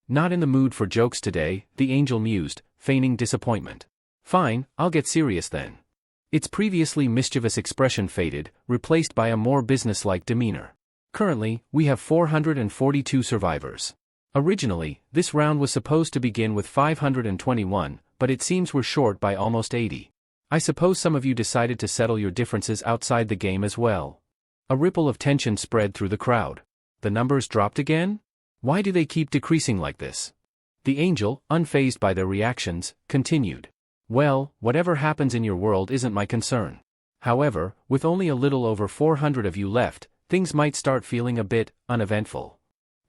Not in the mood for jokes today," the angel mused, feigning disappointment. Fine, I'll get serious then. Its previously mischievous expression faded, replaced by a more businesslike demeanor. Currently, we have 442 survivors. Originally, this round was supposed to begin with 521, but it seems we're short by almost 80. I suppose some of you decided to settle your differences outside the game as well. A ripple of tension spread through the crowd. The numbers dropped again? Why do they keep decreasing like this? The angel, unfazed by their reactions, continued. Well, whatever happens in your world isn't my concern. However, with only a little over 400 of you left, things might start feeling a bit uneventful.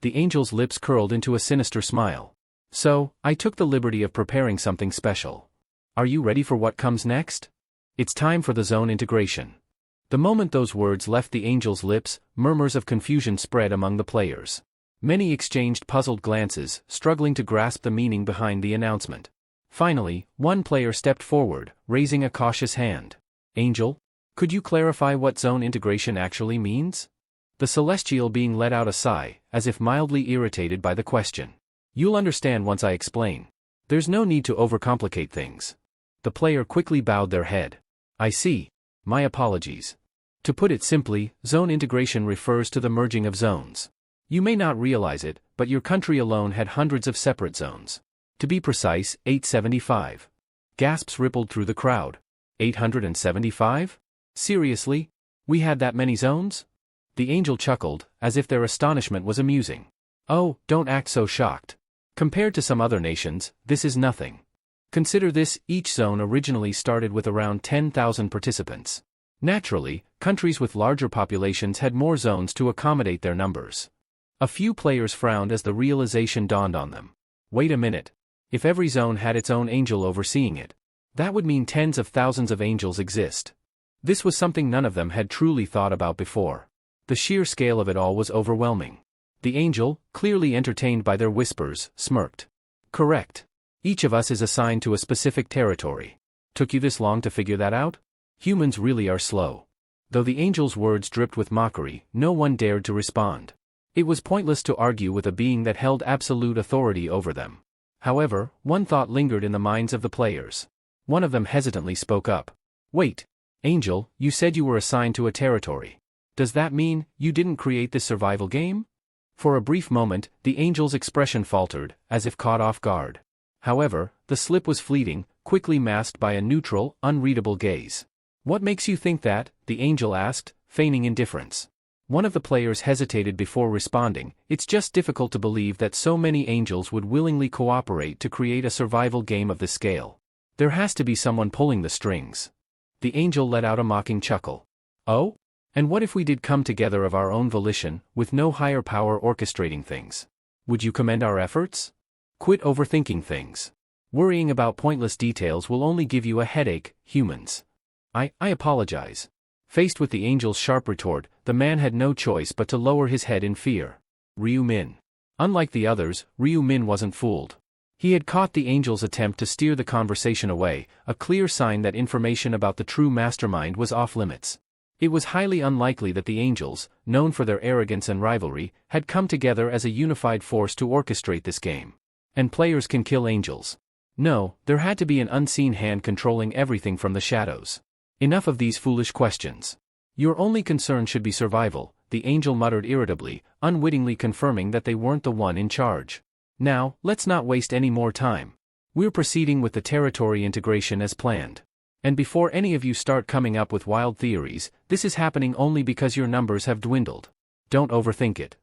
The angel's lips curled into a sinister smile. So, I took the liberty of preparing something special. Are you ready for what comes next? It's time for the zone integration. The moment those words left the angel's lips, murmurs of confusion spread among the players. Many exchanged puzzled glances, struggling to grasp the meaning behind the announcement. Finally, one player stepped forward, raising a cautious hand. Angel, could you clarify what zone integration actually means? The celestial being let out a sigh, as if mildly irritated by the question. You'll understand once I explain. There's no need to overcomplicate things. The player quickly bowed their head. I see. My apologies. To put it simply, zone integration refers to the merging of zones. You may not realize it, but your country alone had hundreds of separate zones. To be precise, 875. Gasps rippled through the crowd. 875? Seriously? We had that many zones? The angel chuckled, as if their astonishment was amusing. Oh, don't act so shocked. Compared to some other nations, this is nothing. Consider this, each zone originally started with around 10,000 participants. Naturally, countries with larger populations had more zones to accommodate their numbers. A few players frowned as the realization dawned on them. Wait a minute. If every zone had its own angel overseeing it, that would mean tens of thousands of angels exist. This was something none of them had truly thought about before. The sheer scale of it all was overwhelming. The angel, clearly entertained by their whispers, smirked. Correct. Each of us is assigned to a specific territory. Took you this long to figure that out? Humans really are slow. Though the angel's words dripped with mockery, no one dared to respond. It was pointless to argue with a being that held absolute authority over them. However, one thought lingered in the minds of the players. One of them hesitantly spoke up. Wait, Angel, you said you were assigned to a territory. Does that mean you didn't create this survival game? For a brief moment, the angel's expression faltered, as if caught off guard. However, the slip was fleeting, quickly masked by a neutral, unreadable gaze. What makes you think that? The angel asked, feigning indifference. One of the players hesitated before responding. It's just difficult to believe that so many angels would willingly cooperate to create a survival game of this scale. There has to be someone pulling the strings. The angel let out a mocking chuckle. Oh? And what if we did come together of our own volition, with no higher power orchestrating things? Would you commend our efforts? Quit overthinking things. Worrying about pointless details will only give you a headache, humans. I apologize. Faced with the angel's sharp retort, the man had no choice but to lower his head in fear. Ryu Min. Unlike the others, Ryu Min wasn't fooled. He had caught the angel's attempt to steer the conversation away, a clear sign that information about the true mastermind was off limits. It was highly unlikely that the angels, known for their arrogance and rivalry, had come together as a unified force to orchestrate this game. And players can kill angels. No, there had to be an unseen hand controlling everything from the shadows. Enough of these foolish questions. Your only concern should be survival, the angel muttered irritably, unwittingly confirming that they weren't the one in charge. Now, let's not waste any more time. We're proceeding with the territory integration as planned. And before any of you start coming up with wild theories, this is happening only because your numbers have dwindled. Don't overthink it.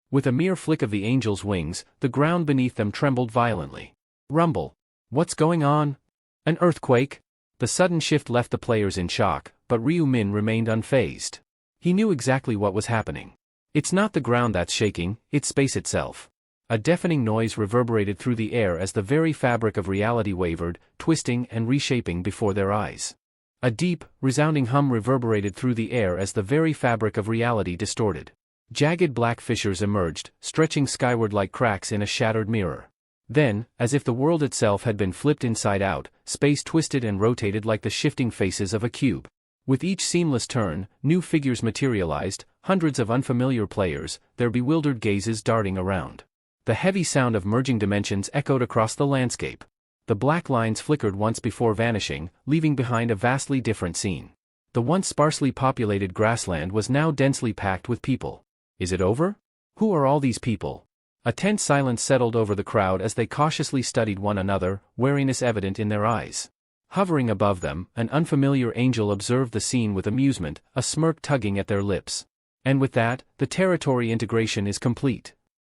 With a mere flick of the angel's wings, the ground beneath them trembled violently. Rumble. What's going on? An earthquake? The sudden shift left the players in shock, but Ryu Min remained unfazed. He knew exactly what was happening. It's not the ground that's shaking, it's space itself. A deafening noise reverberated through the air as the very fabric of reality wavered, twisting and reshaping before their eyes. A deep, resounding hum reverberated through the air as the very fabric of reality distorted. Jagged black fissures emerged, stretching skyward like cracks in a shattered mirror. Then, as if the world itself had been flipped inside out, space twisted and rotated like the shifting faces of a cube. With each seamless turn, new figures materialized, hundreds of unfamiliar players, their bewildered gazes darting around. The heavy sound of merging dimensions echoed across the landscape. The black lines flickered once before vanishing, leaving behind a vastly different scene. The once sparsely populated grassland was now densely packed with people. Is it over? Who are all these people? A tense silence settled over the crowd as they cautiously studied one another, wariness evident in their eyes. Hovering above them, an unfamiliar angel observed the scene with amusement, a smirk tugging at their lips. And with that, the territory integration is complete.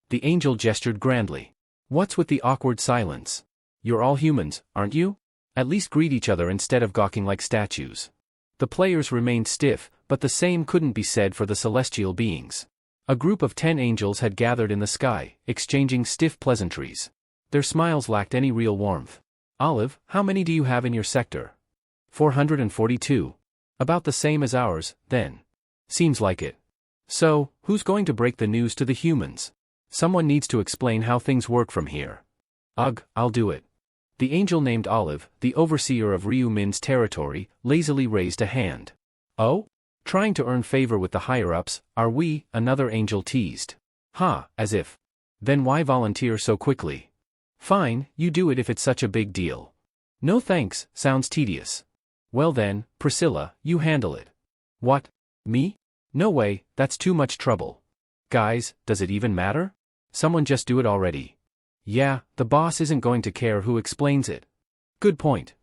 The angel gestured grandly. What's with the awkward silence? You're all humans, aren't you? At least greet each other instead of gawking like statues. The players remained stiff, but the same couldn't be said for the celestial beings. A group of 10 angels had gathered in the sky, exchanging stiff pleasantries. Their smiles lacked any real warmth. Olive, how many do you have in your sector? 442. About the same as ours, then. Seems like it. So, who's going to break the news to the humans? Someone needs to explain how things work from here. Ugh, I'll do it. The angel named Olive, the overseer of Ryu Min's territory, lazily raised a hand. Oh? Trying to earn favor with the higher-ups, are we? Another angel teased. Ha, as if. Then why volunteer so quickly? Fine, you do it if it's such a big deal. No thanks, sounds tedious. Well then, Priscilla, you handle it. What? Me? No way, that's too much trouble. Guys, does it even matter? Someone just do it already. Yeah, the boss isn't going to care who explains it. Good point.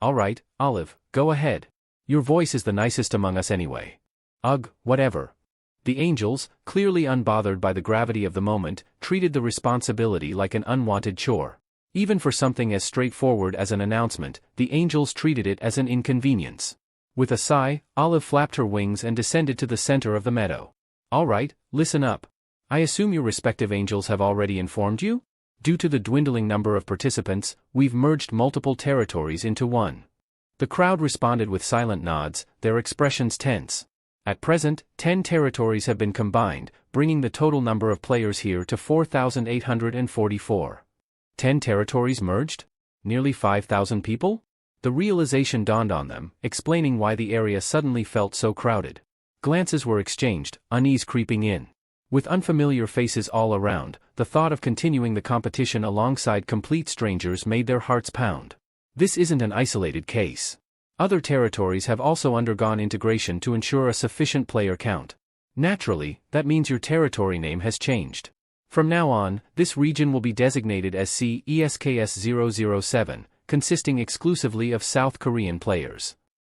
Alright, Olive, go ahead. Your voice is the nicest among us anyway. Ugh, whatever. The angels, clearly unbothered by the gravity of the moment, treated the responsibility like an unwanted chore. Even for something as straightforward as an announcement, the angels treated it as an inconvenience. With a sigh, Olive flapped her wings and descended to the center of the meadow. Alright, listen up. I assume your respective angels have already informed you? Due to the dwindling number of participants, we've merged multiple territories into one. The crowd responded with silent nods, their expressions tense. At present, 10 territories have been combined, bringing the total number of players here to 4,844. 10 territories merged? Nearly 5,000 people? The realization dawned on them, explaining why the area suddenly felt so crowded. Glances were exchanged, unease creeping in. With unfamiliar faces all around, the thought of continuing the competition alongside complete strangers made their hearts pound. This isn't an isolated case. Other territories have also undergone integration to ensure a sufficient player count. Naturally, that means your territory name has changed. From now on, this region will be designated as CESKS007, consisting exclusively of South Korean players.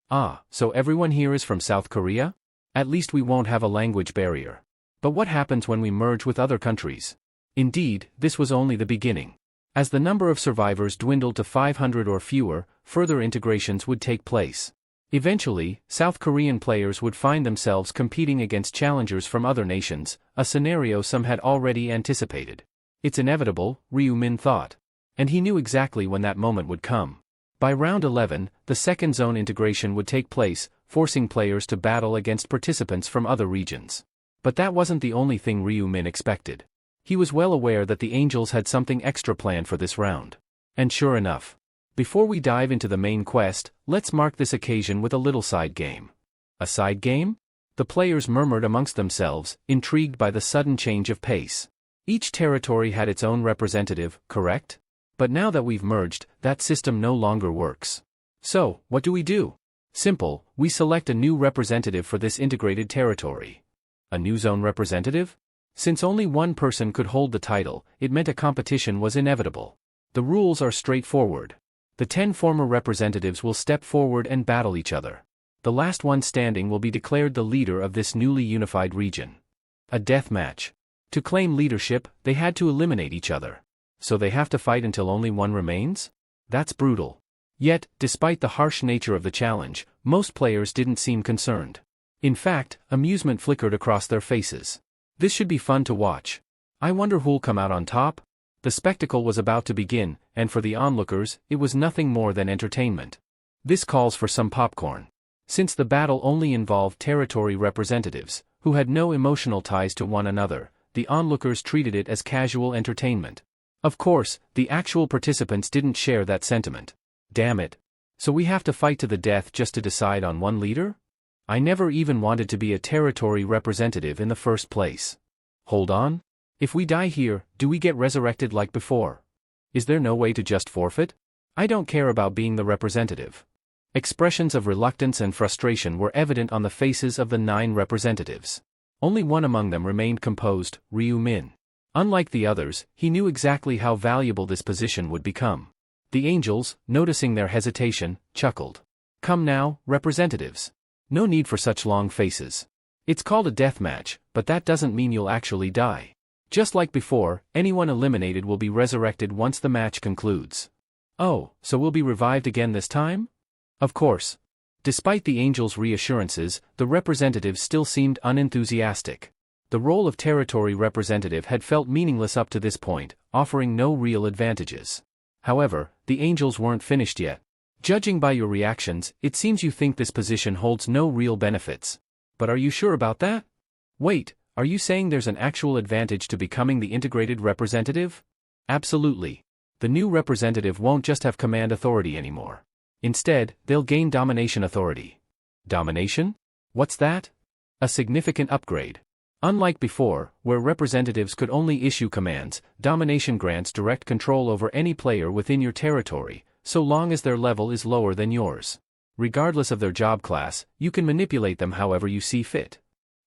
Ah, so everyone here is from South Korea? At least we won't have a language barrier. But what happens when we merge with other countries? Indeed, this was only the beginning. As the number of survivors dwindled to 500 or fewer, further integrations would take place. Eventually, South Korean players would find themselves competing against challengers from other nations, a scenario some had already anticipated. It's inevitable, Ryu Min thought. And he knew exactly when that moment would come. By round 11, the second zone integration would take place, forcing players to battle against participants from other regions. But that wasn't the only thing Ryu Min expected. He was well aware that the angels had something extra planned for this round. And sure enough. Before we dive into the main quest, let's mark this occasion with a little side game. A side game? The players murmured amongst themselves, intrigued by the sudden change of pace. Each territory had its own representative, correct? But now that we've merged, that system no longer works. So, what do? Simple, we select a new representative for this integrated territory. A new zone representative? Since only one person could hold the title, it meant a competition was inevitable. The rules are straightforward. The 10 former representatives will step forward and battle each other. The last one standing will be declared the leader of this newly unified region. A death match. To claim leadership, they had to eliminate each other. So they have to fight until only one remains? That's brutal. Yet, despite the harsh nature of the challenge, most players didn't seem concerned. In fact, amusement flickered across their faces. This should be fun to watch. I wonder who'll come out on top? The spectacle was about to begin, and for the onlookers, it was nothing more than entertainment. This calls for some popcorn. Since the battle only involved territory representatives, who had no emotional ties to one another, the onlookers treated it as casual entertainment. Of course, the actual participants didn't share that sentiment. Damn it. So we have to fight to the death just to decide on one leader? I never even wanted to be a territory representative in the first place. Hold on? If we die here, do we get resurrected like before? Is there no way to just forfeit? I don't care about being the representative. Expressions of reluctance and frustration were evident on the faces of the 9 representatives. Only one among them remained composed, Ryu Min. Unlike the others, he knew exactly how valuable this position would become. The angels, noticing their hesitation, chuckled. Come now, representatives. No need for such long faces. It's called a death match, but that doesn't mean you'll actually die. Just like before, anyone eliminated will be resurrected once the match concludes. Oh, so we'll be revived again this time? Of course. Despite the angels' reassurances, the representatives still seemed unenthusiastic. The role of territory representative had felt meaningless up to this point, offering no real advantages. However, the angels weren't finished yet. Judging by your reactions, it seems you think this position holds no real benefits. But are you sure about that? Wait, are you saying there's an actual advantage to becoming the integrated representative? Absolutely. The new representative won't just have command authority anymore. Instead, they'll gain domination authority. Domination? What's that? A significant upgrade. Unlike before, where representatives could only issue commands, domination grants direct control over any player within your territory, so long as their level is lower than yours. Regardless of their job class, you can manipulate them however you see fit.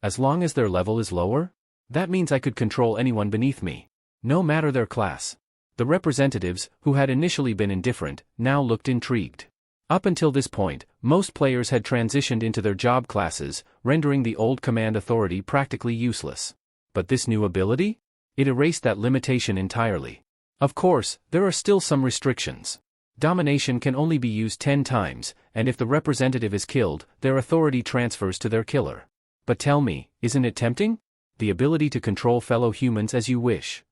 As long as their level is lower? That means I could control anyone beneath me. No matter their class. The representatives, who had initially been indifferent, now looked intrigued. Up until this point, most players had transitioned into their job classes, rendering the old command authority practically useless. But this new ability? It erased that limitation entirely. Of course, there are still some restrictions. Domination can only be used 10 times, and if the representative is killed, their authority transfers to their killer. But tell me, isn't it tempting? The ability to control fellow humans as you wish.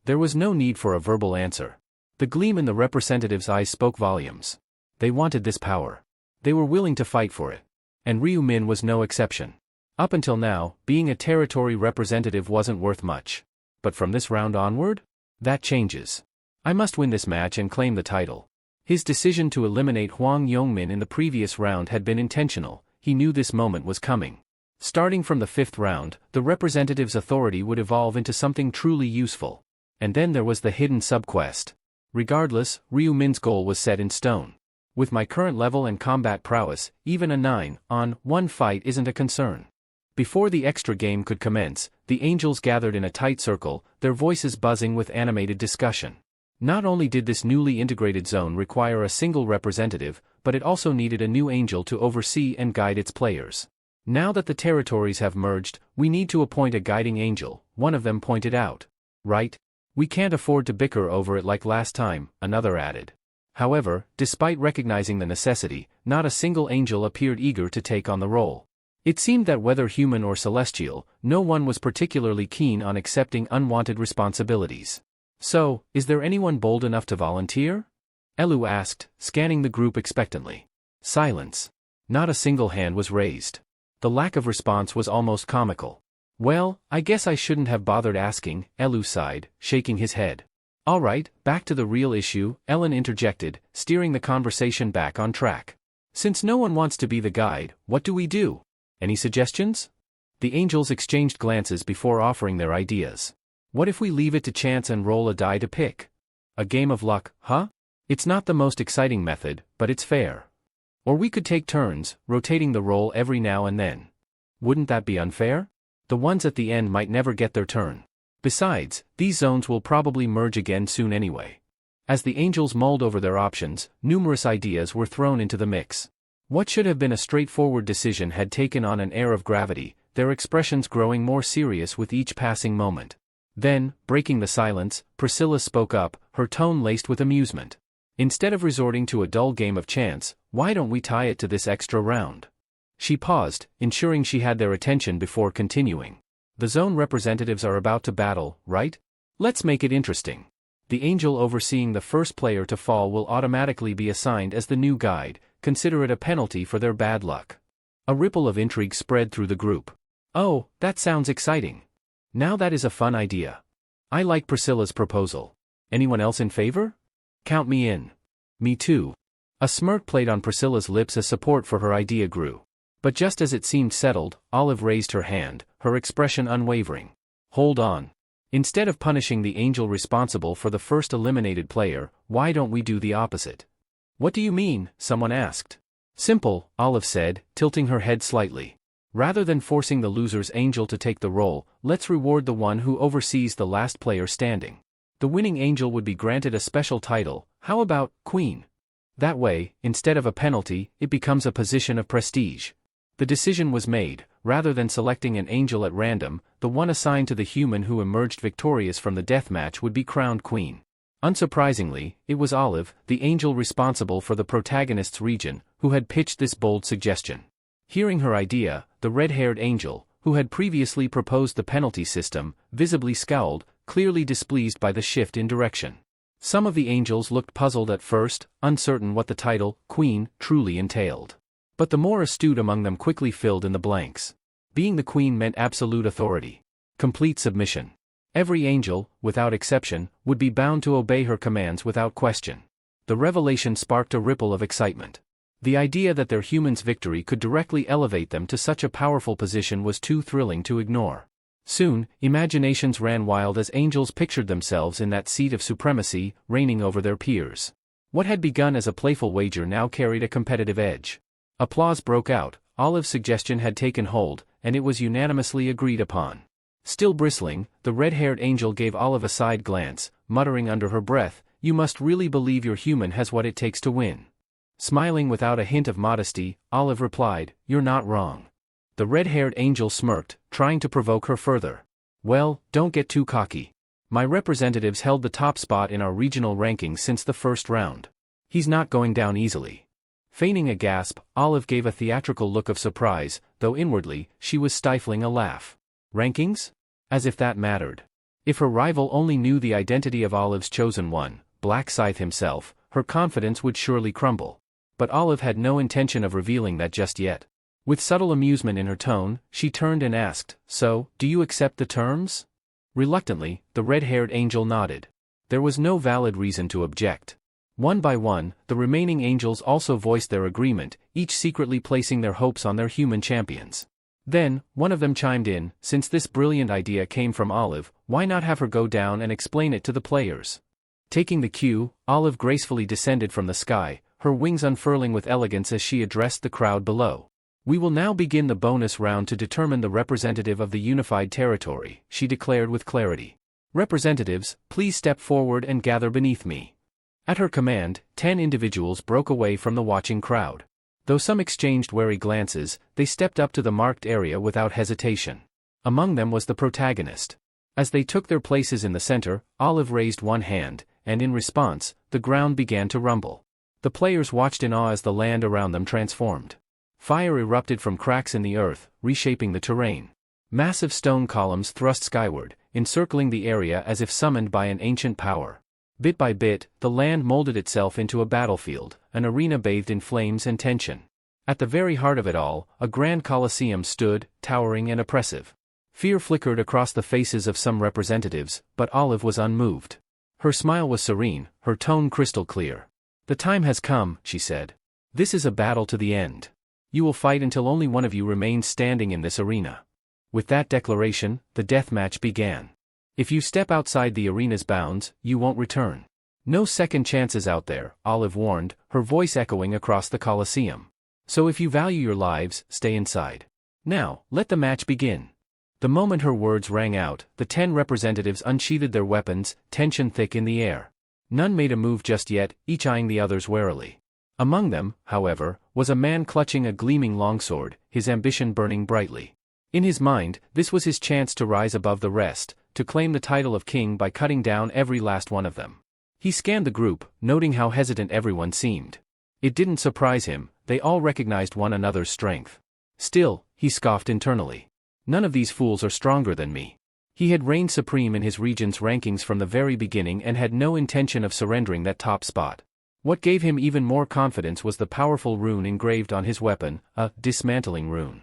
There was no need for a verbal answer. The gleam in the representative's eyes spoke volumes. They wanted this power. They were willing to fight for it. And Ryu Min was no exception. Up until now, being a territory representative wasn't worth much. But from this round onward? That changes. I must win this match and claim the title. His decision to eliminate Hwang Yongmin in the previous round had been intentional. He knew this moment was coming. Starting from the 5th round, the representative's authority would evolve into something truly useful. And then there was the hidden subquest. Regardless, Ryu Min's goal was set in stone. With my current level and combat prowess, even a 9-on-1 fight isn't a concern. Before the extra game could commence, the angels gathered in a tight circle, their voices buzzing with animated discussion. Not only did this newly integrated zone require a single representative, but it also needed a new angel to oversee and guide its players. Now that the territories have merged, we need to appoint a guiding angel, one of them pointed out. Right? We can't afford to bicker over it like last time, another added. However, despite recognizing the necessity, not a single angel appeared eager to take on the role. It seemed that whether human or celestial, no one was particularly keen on accepting unwanted responsibilities. So, is there anyone bold enough to volunteer? Elu asked, scanning the group expectantly. Silence. Not a single hand was raised. The lack of response was almost comical. Well, I guess I shouldn't have bothered asking, Elu sighed, shaking his head. All right, back to the real issue, Ellen interjected, steering the conversation back on track. Since no one wants to be the guide, what do we do? Any suggestions? The angels exchanged glances before offering their ideas. What if we leave it to chance and roll a die to pick? A game of luck, huh? It's not the most exciting method, but it's fair. Or we could take turns, rotating the role every now and then. Wouldn't that be unfair? The ones at the end might never get their turn. Besides, these zones will probably merge again soon anyway. As the angels mulled over their options, numerous ideas were thrown into the mix. What should have been a straightforward decision had taken on an air of gravity, their expressions growing more serious with each passing moment. Then, breaking the silence, Priscilla spoke up, her tone laced with amusement. Instead of resorting to a dull game of chance, why don't we tie it to this extra round? She paused, ensuring she had their attention before continuing. The zone representatives are about to battle, right? Let's make it interesting. The angel overseeing the first player to fall will automatically be assigned as the new guide, consider it a penalty for their bad luck. A ripple of intrigue spread through the group. Oh, that sounds exciting. Now that is a fun idea. I like Priscilla's proposal. Anyone else in favor? Count me in. Me too. A smirk played on Priscilla's lips as support for her idea grew. But just as it seemed settled, Olive raised her hand, her expression unwavering. Hold on. Instead of punishing the angel responsible for the first eliminated player, why don't we do the opposite? What do you mean? Someone asked. Simple, Olive said, tilting her head slightly. Rather than forcing the loser's angel to take the role, let's reward the one who oversees the last player standing. The winning angel would be granted a special title, how about Queen? That way, instead of a penalty, it becomes a position of prestige. The decision was made. Rather than selecting an angel at random, the one assigned to the human who emerged victorious from the deathmatch would be crowned queen. Unsurprisingly, it was Olive, the angel responsible for the protagonist's region, who had pitched this bold suggestion. Hearing her idea, the red-haired angel, who had previously proposed the penalty system, visibly scowled, clearly displeased by the shift in direction. Some of the angels looked puzzled at first, uncertain what the title, Queen, truly entailed. But the more astute among them quickly filled in the blanks. Being the queen meant absolute authority. Complete submission. Every angel, without exception, would be bound to obey her commands without question. The revelation sparked a ripple of excitement. The idea that their human's victory could directly elevate them to such a powerful position was too thrilling to ignore. Soon, imaginations ran wild as angels pictured themselves in that seat of supremacy, reigning over their peers. What had begun as a playful wager now carried a competitive edge. Applause broke out. Olive's suggestion had taken hold, and it was unanimously agreed upon. Still bristling, the red-haired angel gave Olive a side glance, muttering under her breath, "You must really believe your human has what it takes to win." Smiling without a hint of modesty, Olive replied, "You're not wrong." The red-haired angel smirked, trying to provoke her further. "Well, don't get too cocky. My representatives held the top spot in our regional rankings since the first round. He's not going down easily." Feigning a gasp, Olive gave a theatrical look of surprise, though inwardly, she was stifling a laugh. Rankings? As if that mattered. If her rival only knew the identity of Olive's chosen one, Black Scythe himself, her confidence would surely crumble. But Olive had no intention of revealing that just yet. With subtle amusement in her tone, she turned and asked, "So, do you accept the terms?" Reluctantly, the red-haired angel nodded. There was no valid reason to object. One by one, the remaining angels also voiced their agreement, each secretly placing their hopes on their human champions. Then, one of them chimed in, "Since this brilliant idea came from Olive, why not have her go down and explain it to the players?" Taking the cue, Olive gracefully descended from the sky, her wings unfurling with elegance as she addressed the crowd below. "We will now begin the bonus round to determine the representative of the unified territory," she declared with clarity. "Representatives, please step forward and gather beneath me." At her command, 10 individuals broke away from the watching crowd. Though some exchanged wary glances, they stepped up to the marked area without hesitation. Among them was the protagonist. As they took their places in the center, Olive raised one hand, and in response, the ground began to rumble. The players watched in awe as the land around them transformed. Fire erupted from cracks in the earth, reshaping the terrain. Massive stone columns thrust skyward, encircling the area as if summoned by an ancient power. Bit by bit, the land molded itself into a battlefield, an arena bathed in flames and tension. At the very heart of it all, a grand coliseum stood, towering and oppressive. Fear flickered across the faces of some representatives, but Olive was unmoved. Her smile was serene, her tone crystal clear. "The time has come," she said. "This is a battle to the end. You will fight until only one of you remains standing in this arena." With that declaration, the deathmatch began. If you step outside the arena's bounds, you won't return. No second chances out there, Olive warned, her voice echoing across the Colosseum. So if you value your lives, stay inside. Now, let the match begin. The moment her words rang out, the 10 representatives unsheathed their weapons, tension thick in the air. None made a move just yet, each eyeing the others warily. Among them, however, was a man clutching a gleaming longsword, his ambition burning brightly. In his mind, this was his chance to rise above the rest, to claim the title of king by cutting down every last one of them. He scanned the group, noting how hesitant everyone seemed. It didn't surprise him, they all recognized one another's strength. Still, he scoffed internally. None of these fools are stronger than me. He had reigned supreme in his region's rankings from the very beginning and had no intention of surrendering that top spot. What gave him even more confidence was the powerful rune engraved on his weapon, a dismantling rune.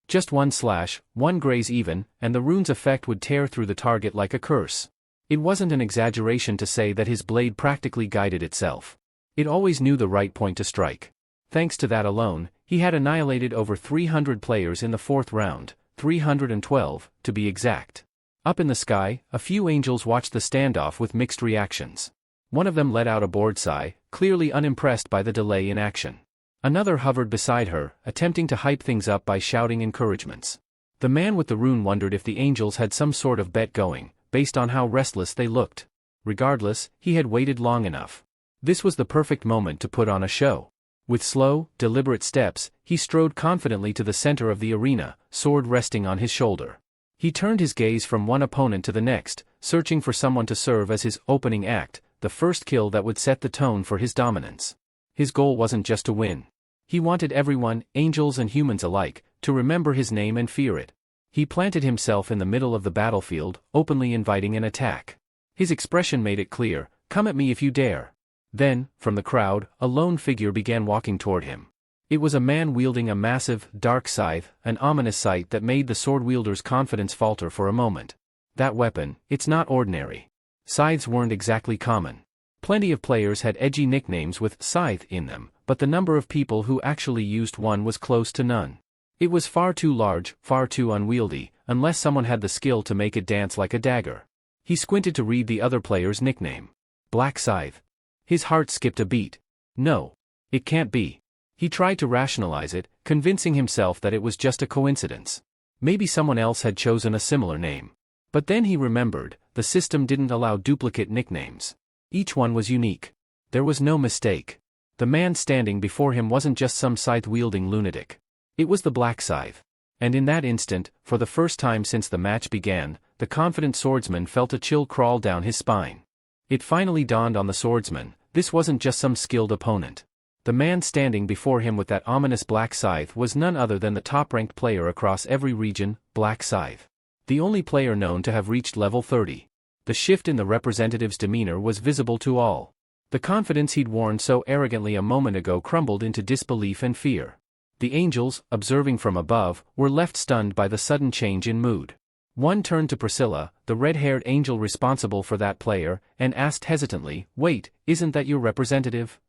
Just one slash, one graze even, and the rune's effect would tear through the target like a curse. It wasn't an exaggeration to say that his blade practically guided itself. It always knew the right point to strike. Thanks to that alone, he had annihilated over 300 players in the 4th round, 312, to be exact. Up in the sky, a few angels watched the standoff with mixed reactions. One of them let out a bored sigh, clearly unimpressed by the delay in action. Another hovered beside her, attempting to hype things up by shouting encouragements. The man with the rune wondered if the angels had some sort of bet going, based on how restless they looked. Regardless, he had waited long enough. This was the perfect moment to put on a show. With slow, deliberate steps, he strode confidently to the center of the arena, sword resting on his shoulder. He turned his gaze from one opponent to the next, searching for someone to serve as his opening act, the first kill that would set the tone for his dominance. His goal wasn't just to win. He wanted everyone, angels and humans alike, to remember his name and fear it. He planted himself in the middle of the battlefield, openly inviting an attack. His expression made it clear, "Come at me if you dare." Then, from the crowd, a lone figure began walking toward him. It was a man wielding a massive, dark scythe, an ominous sight that made the sword wielder's confidence falter for a moment. That weapon, it's not ordinary. Scythes weren't exactly common. Plenty of players had edgy nicknames with scythe in them, but the number of people who actually used one was close to none. It was far too large, far too unwieldy, unless someone had the skill to make it dance like a dagger. He squinted to read the other player's nickname. Black Scythe. His heart skipped a beat. No. It can't be. He tried to rationalize it, convincing himself that it was just a coincidence. Maybe someone else had chosen a similar name. But then he remembered, the system didn't allow duplicate nicknames. Each one was unique. There was no mistake. The man standing before him wasn't just some scythe-wielding lunatic. It was the Black Scythe. And in that instant, for the first time since the match began, the confident swordsman felt a chill crawl down his spine. It finally dawned on the swordsman, this wasn't just some skilled opponent. The man standing before him with that ominous Black Scythe was none other than the top-ranked player across every region, Black Scythe. The only player known to have reached level 30. The shift in the representative's demeanor was visible to all. The confidence he'd worn so arrogantly a moment ago crumbled into disbelief and fear. The angels, observing from above, were left stunned by the sudden change in mood. One turned to Priscilla, the red-haired angel responsible for that player, and asked hesitantly, "Wait, isn't that your representative?"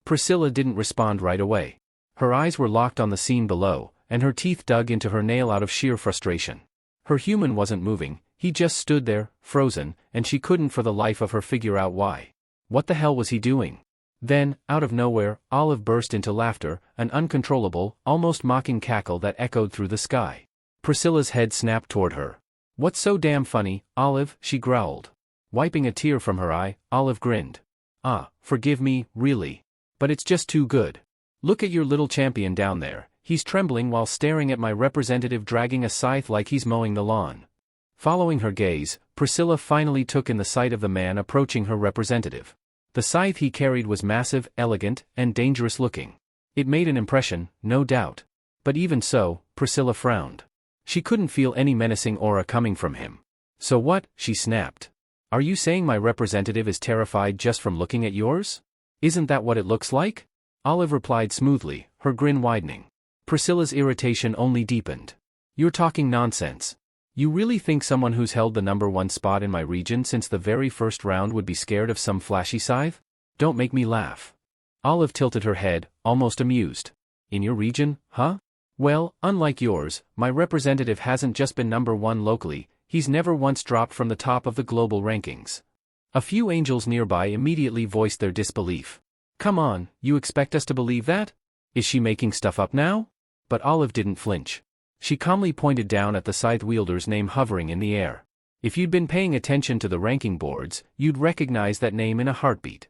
Priscilla didn't respond right away. Her eyes were locked on the scene below, and her teeth dug into her nail out of sheer frustration. Her human wasn't moving, he just stood there, frozen, and she couldn't for the life of her figure out why. What the hell was he doing? Then, out of nowhere, Olive burst into laughter, an uncontrollable, almost mocking cackle that echoed through the sky. Priscilla's head snapped toward her. "What's so damn funny, Olive?" she growled. Wiping a tear from her eye, Olive grinned. "Ah, forgive me, really. But it's just too good. Look at your little champion down there, he's trembling while staring at my representative dragging a scythe like he's mowing the lawn." Following her gaze, Priscilla finally took in the sight of the man approaching her representative. The scythe he carried was massive, elegant, and dangerous looking. It made an impression, no doubt. But even so, Priscilla frowned. She couldn't feel any menacing aura coming from him. "So what?" she snapped. "Are you saying my representative is terrified just from looking at yours? Isn't that what it looks like?" Olive replied smoothly, her grin widening. Priscilla's irritation only deepened. "You're talking nonsense. You really think someone who's held the #1 spot in my region since the very first round would be scared of some flashy scythe? Don't make me laugh." Olive tilted her head, almost amused. "In your region, huh? Well, unlike yours, my representative hasn't just been #1 locally, he's never once dropped from the top of the global rankings." A few angels nearby immediately voiced their disbelief. "Come on, you expect us to believe that? Is she making stuff up now?" But Olive didn't flinch. She calmly pointed down at the scythe wielder's name hovering in the air. If you'd been paying attention to the ranking boards, you'd recognize that name in a heartbeat.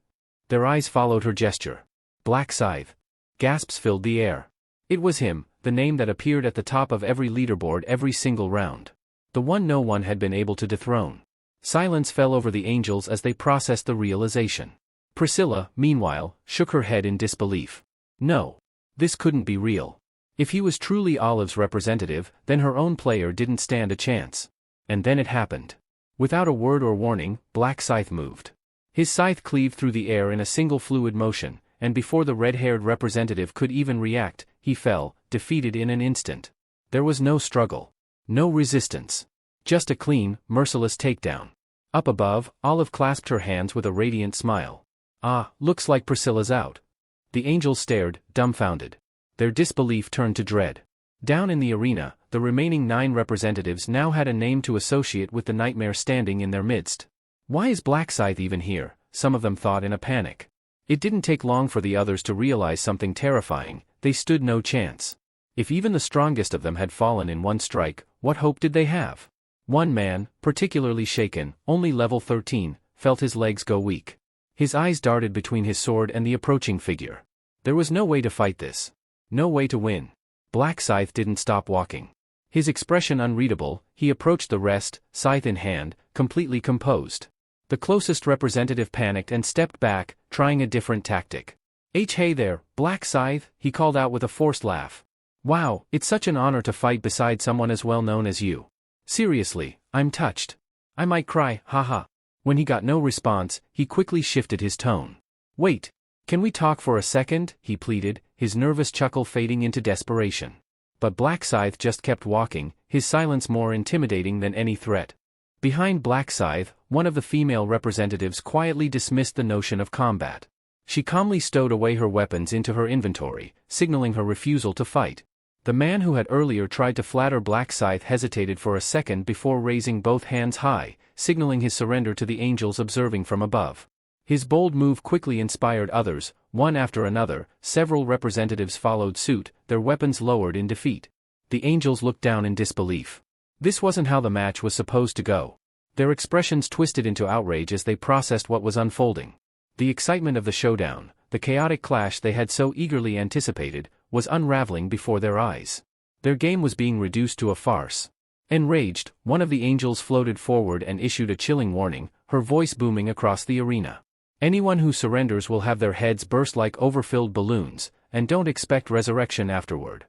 Their eyes followed her gesture. Black Scythe. Gasps filled the air. It was him, the name that appeared at the top of every leaderboard every single round. The one no one had been able to dethrone. Silence fell over the angels as they processed the realization. Priscilla, meanwhile, shook her head in disbelief. No. This couldn't be real. If he was truly Olive's representative, then her own player didn't stand a chance. And then it happened. Without a word or warning, Black Scythe moved. His scythe cleaved through the air in a single fluid motion, and before the red-haired representative could even react, he fell, defeated in an instant. There was no struggle. No resistance. Just a clean, merciless takedown. Up above, Olive clasped her hands with a radiant smile. "Ah, looks like Priscilla's out." The angels stared, dumbfounded. Their disbelief turned to dread. Down in the arena, the remaining 9 representatives now had a name to associate with the nightmare standing in their midst. "Why is Black Scythe even here?" some of them thought in a panic. It didn't take long for the others to realize something terrifying: they stood no chance. If even the strongest of them had fallen in one strike, what hope did they have? One man, particularly shaken, only level 13, felt his legs go weak. His eyes darted between his sword and the approaching figure. There was no way to fight this. No way to win. Black Scythe didn't stop walking. His expression unreadable, he approached the rest, scythe in hand, completely composed. The closest representative panicked and stepped back, trying a different tactic. Hey there, Black Scythe, he called out with a forced laugh. Wow, it's such an honor to fight beside someone as well known as you. Seriously, I'm touched. I might cry, haha. When he got no response, he quickly shifted his tone. Wait, can we talk for a second? He pleaded, his nervous chuckle fading into desperation. But Black Scythe just kept walking, his silence more intimidating than any threat. Behind Black Scythe, one of the female representatives quietly dismissed the notion of combat. She calmly stowed away her weapons into her inventory, signaling her refusal to fight. The man who had earlier tried to flatter Black Scythe hesitated for a second before raising both hands high, signaling his surrender to the angels observing from above. His bold move quickly inspired others, one after another. Several representatives followed suit, their weapons lowered in defeat. The angels looked down in disbelief. This wasn't how the match was supposed to go. Their expressions twisted into outrage as they processed what was unfolding. The excitement of the showdown, the chaotic clash they had so eagerly anticipated, was unraveling before their eyes. Their game was being reduced to a farce. Enraged, one of the angels floated forward and issued a chilling warning, her voice booming across the arena. Anyone who surrenders will have their heads burst like overfilled balloons, and don't expect resurrection afterward.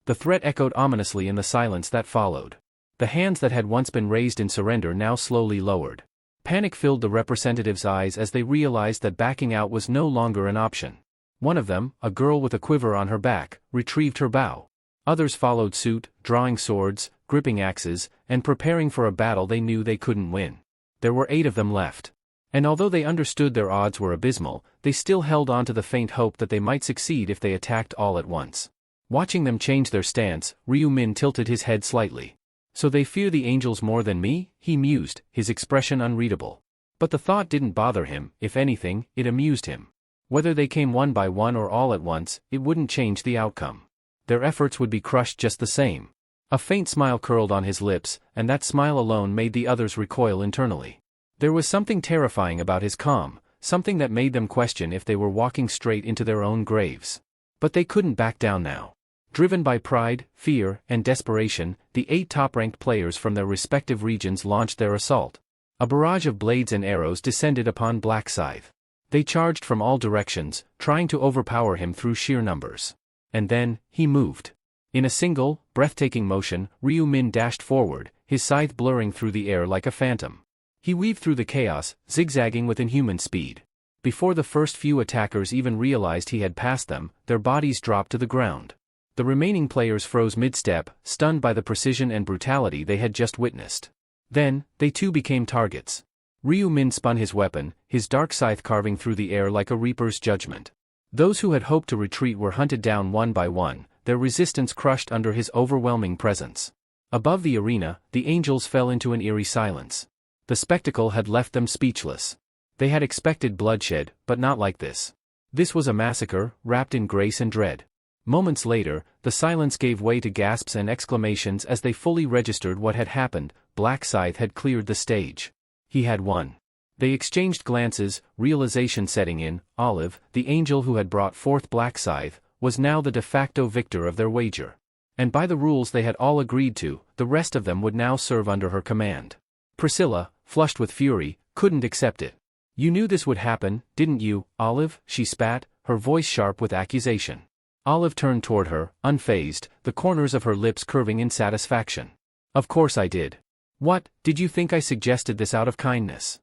The threat echoed ominously in the silence that followed. The hands that had once been raised in surrender now slowly lowered. Panic filled the representatives' eyes as they realized that backing out was no longer an option. One of them, a girl with a quiver on her back, retrieved her bow. Others followed suit, drawing swords, gripping axes, and preparing for a battle they knew they couldn't win. There were 8 of them left. And although they understood their odds were abysmal, they still held on to the faint hope that they might succeed if they attacked all at once. Watching them change their stance, Ryu Min tilted his head slightly. So they fear the angels more than me? He mused, his expression unreadable. But the thought didn't bother him, if anything, it amused him. Whether they came one by one or all at once, it wouldn't change the outcome. Their efforts would be crushed just the same. A faint smile curled on his lips, and that smile alone made the others recoil internally. There was something terrifying about his calm, something that made them question if they were walking straight into their own graves. But they couldn't back down now. Driven by pride, fear, and desperation, the 8 top-ranked players from their respective regions launched their assault. A barrage of blades and arrows descended upon Black Scythe. They charged from all directions, trying to overpower him through sheer numbers. And then, he moved. In a single, breathtaking motion, Ryu Min dashed forward, his scythe blurring through the air like a phantom. He weaved through the chaos, zigzagging with inhuman speed. Before the first few attackers even realized he had passed them, their bodies dropped to the ground. The remaining players froze mid-step, stunned by the precision and brutality they had just witnessed. Then, they too became targets. Ryu Min spun his weapon, his dark scythe carving through the air like a reaper's judgment. Those who had hoped to retreat were hunted down one by one, their resistance crushed under his overwhelming presence. Above the arena, the angels fell into an eerie silence. The spectacle had left them speechless. They had expected bloodshed, but not like this. This was a massacre, wrapped in grace and dread. Moments later, the silence gave way to gasps and exclamations as they fully registered what had happened. Black Scythe had cleared the stage. He had won. They exchanged glances, realization setting in. Olive, the angel who had brought forth Black Scythe, was now the de facto victor of their wager. And by the rules they had all agreed to, the rest of them would now serve under her command. Priscilla, flushed with fury, couldn't accept it. You knew this would happen, didn't you, Olive? She spat, her voice sharp with accusation. Olive turned toward her, unfazed, the corners of her lips curving in satisfaction. Of course I did. What, did you think I suggested this out of kindness?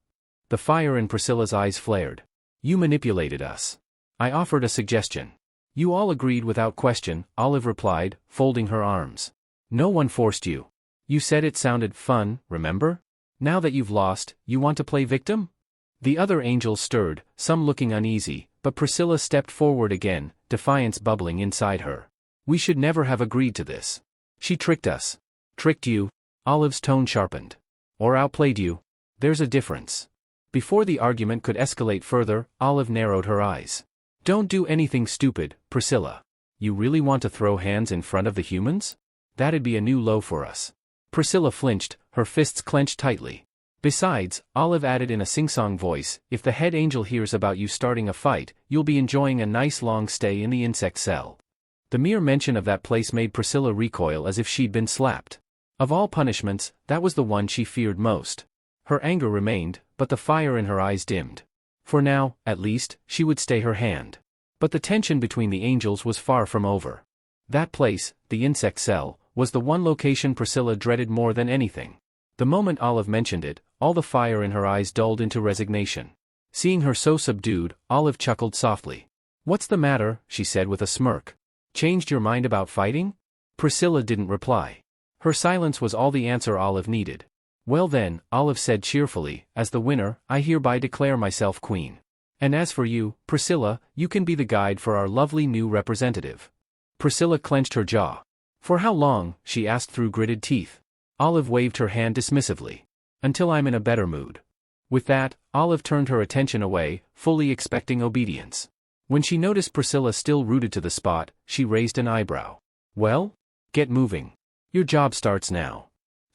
The fire in Priscilla's eyes flared. You manipulated us. I offered a suggestion. You all agreed without question, Olive replied, folding her arms. No one forced you. You said it sounded fun, remember? Now that you've lost, you want to play victim? The other angels stirred, some looking uneasy, but Priscilla stepped forward again, defiance bubbling inside her. We should never have agreed to this. She tricked us. Tricked you? Olive's tone sharpened. Or outplayed you? There's a difference. Before the argument could escalate further, Olive narrowed her eyes. Don't do anything stupid, Priscilla. You really want to throw hands in front of the humans? That'd be a new low for us. Priscilla flinched, her fists clenched tightly. Besides, Olive added in a sing-song voice, if the head angel hears about you starting a fight, you'll be enjoying a nice long stay in the insect cell. The mere mention of that place made Priscilla recoil as if she'd been slapped. Of all punishments, that was the one she feared most. Her anger remained, but the fire in her eyes dimmed. For now, at least, she would stay her hand. But the tension between the angels was far from over. That place, the insect cell, was the one location Priscilla dreaded more than anything. The moment Olive mentioned it, all the fire in her eyes dulled into resignation. Seeing her so subdued, Olive chuckled softly. What's the matter? She said with a smirk. Changed your mind about fighting? Priscilla didn't reply. Her silence was all the answer Olive needed. Well then, Olive said cheerfully, as the winner, I hereby declare myself queen. And as for you, Priscilla, you can be the guide for our lovely new representative. Priscilla clenched her jaw. For how long? She asked through gritted teeth. Olive waved her hand dismissively. Until I'm in a better mood. With that, Olive turned her attention away, fully expecting obedience. When she noticed Priscilla still rooted to the spot, she raised an eyebrow. Well? Get moving. Your job starts now.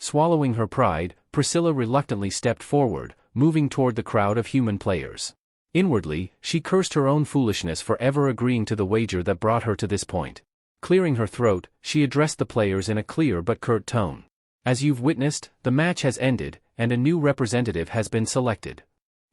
Swallowing her pride, Priscilla reluctantly stepped forward, moving toward the crowd of human players. Inwardly, she cursed her own foolishness for ever agreeing to the wager that brought her to this point. Clearing her throat, she addressed the players in a clear but curt tone. As you've witnessed, the match has ended, and a new representative has been selected.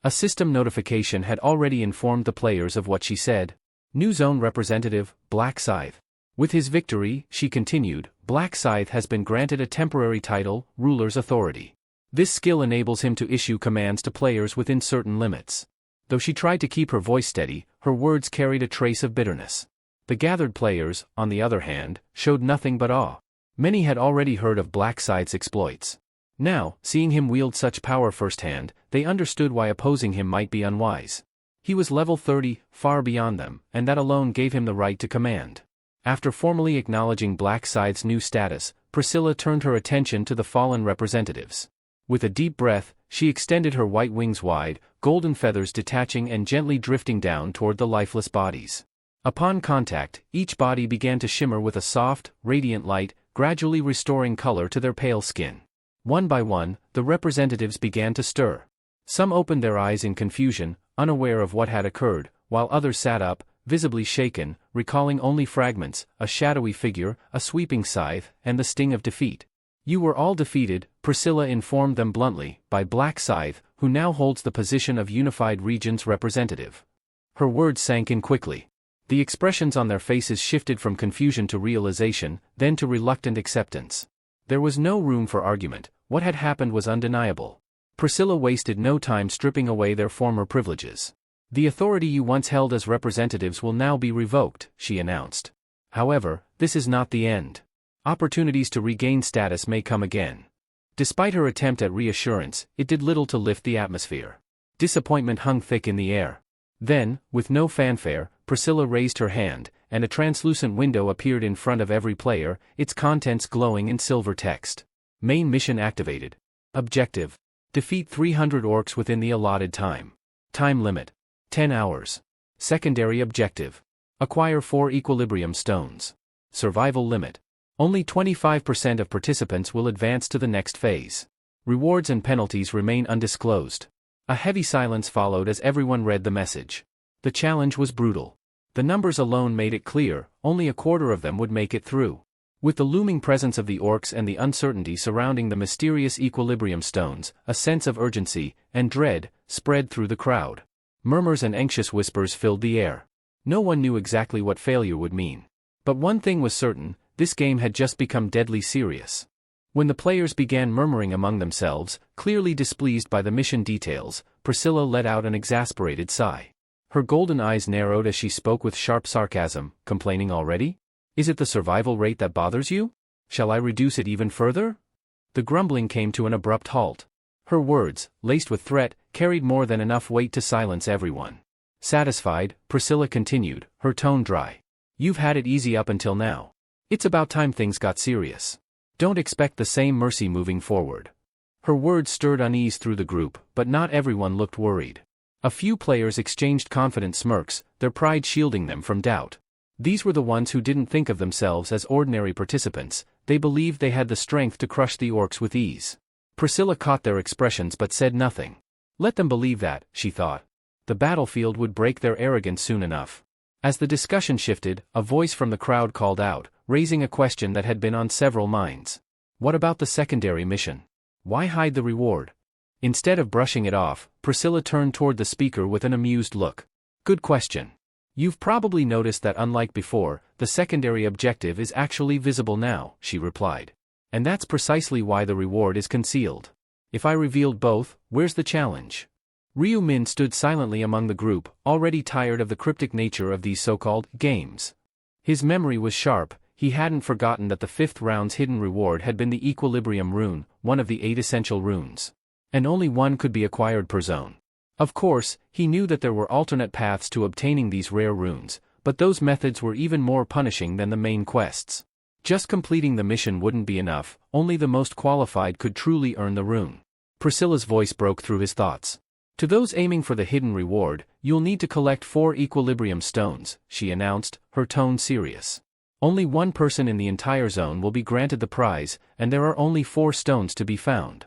A system notification had already informed the players of what she said. New zone representative, Black Scythe. With his victory, she continued, Black Scythe has been granted a temporary title, Ruler's Authority. This skill enables him to issue commands to players within certain limits. Though she tried to keep her voice steady, her words carried a trace of bitterness. The gathered players, on the other hand, showed nothing but awe. Many had already heard of Black Scythe's exploits. Now, seeing him wield such power firsthand, they understood why opposing him might be unwise. He was level 30, far beyond them, and that alone gave him the right to command. After formally acknowledging Black Scythe's new status, Priscilla turned her attention to the fallen representatives. With a deep breath, she extended her white wings wide, golden feathers detaching and gently drifting down toward the lifeless bodies. Upon contact, each body began to shimmer with a soft, radiant light, gradually restoring color to their pale skin. One by one, the representatives began to stir. Some opened their eyes in confusion, unaware of what had occurred, while others sat up, visibly shaken, recalling only fragments, a shadowy figure, a sweeping scythe, and the sting of defeat. You were all defeated, Priscilla informed them bluntly, by Black Scythe, who now holds the position of Unified Region's representative. Her words sank in quickly. The expressions on their faces shifted from confusion to realization, then to reluctant acceptance. There was no room for argument. What had happened was undeniable. Priscilla wasted no time stripping away their former privileges. The authority you once held as representatives will now be revoked, she announced. However, this is not the end. Opportunities to regain status may come again. Despite her attempt at reassurance, it did little to lift the atmosphere. Disappointment hung thick in the air. Then, with no fanfare, Priscilla raised her hand, and a translucent window appeared in front of every player, its contents glowing in silver text. Main mission activated. Objective: defeat 300 orcs within the allotted time. Time limit: 10 hours. Secondary objective: acquire 4 equilibrium stones. Survival limit: only 25% of participants will advance to the next phase. Rewards and penalties remain undisclosed. A heavy silence followed as everyone read the message. The challenge was brutal. The numbers alone made it clear, only a quarter of them would make it through. With the looming presence of the orcs and the uncertainty surrounding the mysterious equilibrium stones, a sense of urgency and dread spread through the crowd. Murmurs and anxious whispers filled the air. No one knew exactly what failure would mean. But one thing was certain: this game had just become deadly serious. When the players began murmuring among themselves, clearly displeased by the mission details, Priscilla let out an exasperated sigh. Her golden eyes narrowed as she spoke with sharp sarcasm. Complaining already? Is it the survival rate that bothers you? Shall I reduce it even further? The grumbling came to an abrupt halt. Her words, laced with threat, carried more than enough weight to silence everyone. Satisfied, Priscilla continued, her tone dry. You've had it easy up until now. It's about time things got serious. Don't expect the same mercy moving forward. Her words stirred unease through the group, but not everyone looked worried. A few players exchanged confident smirks, their pride shielding them from doubt. These were the ones who didn't think of themselves as ordinary participants, they believed they had the strength to crush the orcs with ease. Priscilla caught their expressions but said nothing. Let them believe that, she thought. The battlefield would break their arrogance soon enough. As the discussion shifted, a voice from the crowd called out, raising a question that had been on several minds. What about the secondary mission? Why hide the reward? Instead of brushing it off, Priscilla turned toward the speaker with an amused look. Good question. You've probably noticed that unlike before, the secondary objective is actually visible now, she replied. And that's precisely why the reward is concealed. If I revealed both, where's the challenge? Ryu Min stood silently among the group, already tired of the cryptic nature of these so-called games. His memory was sharp, he hadn't forgotten that the 5th round's hidden reward had been the Equilibrium rune, one of the 8 essential runes. And only one could be acquired per zone. Of course, he knew that there were alternate paths to obtaining these rare runes, but those methods were even more punishing than the main quests. Just completing the mission wouldn't be enough, only the most qualified could truly earn the rune. Priscilla's voice broke through his thoughts. To those aiming for the hidden reward, you'll need to collect 4 equilibrium stones, she announced, her tone serious. Only one person in the entire zone will be granted the prize, and there are only 4 stones to be found.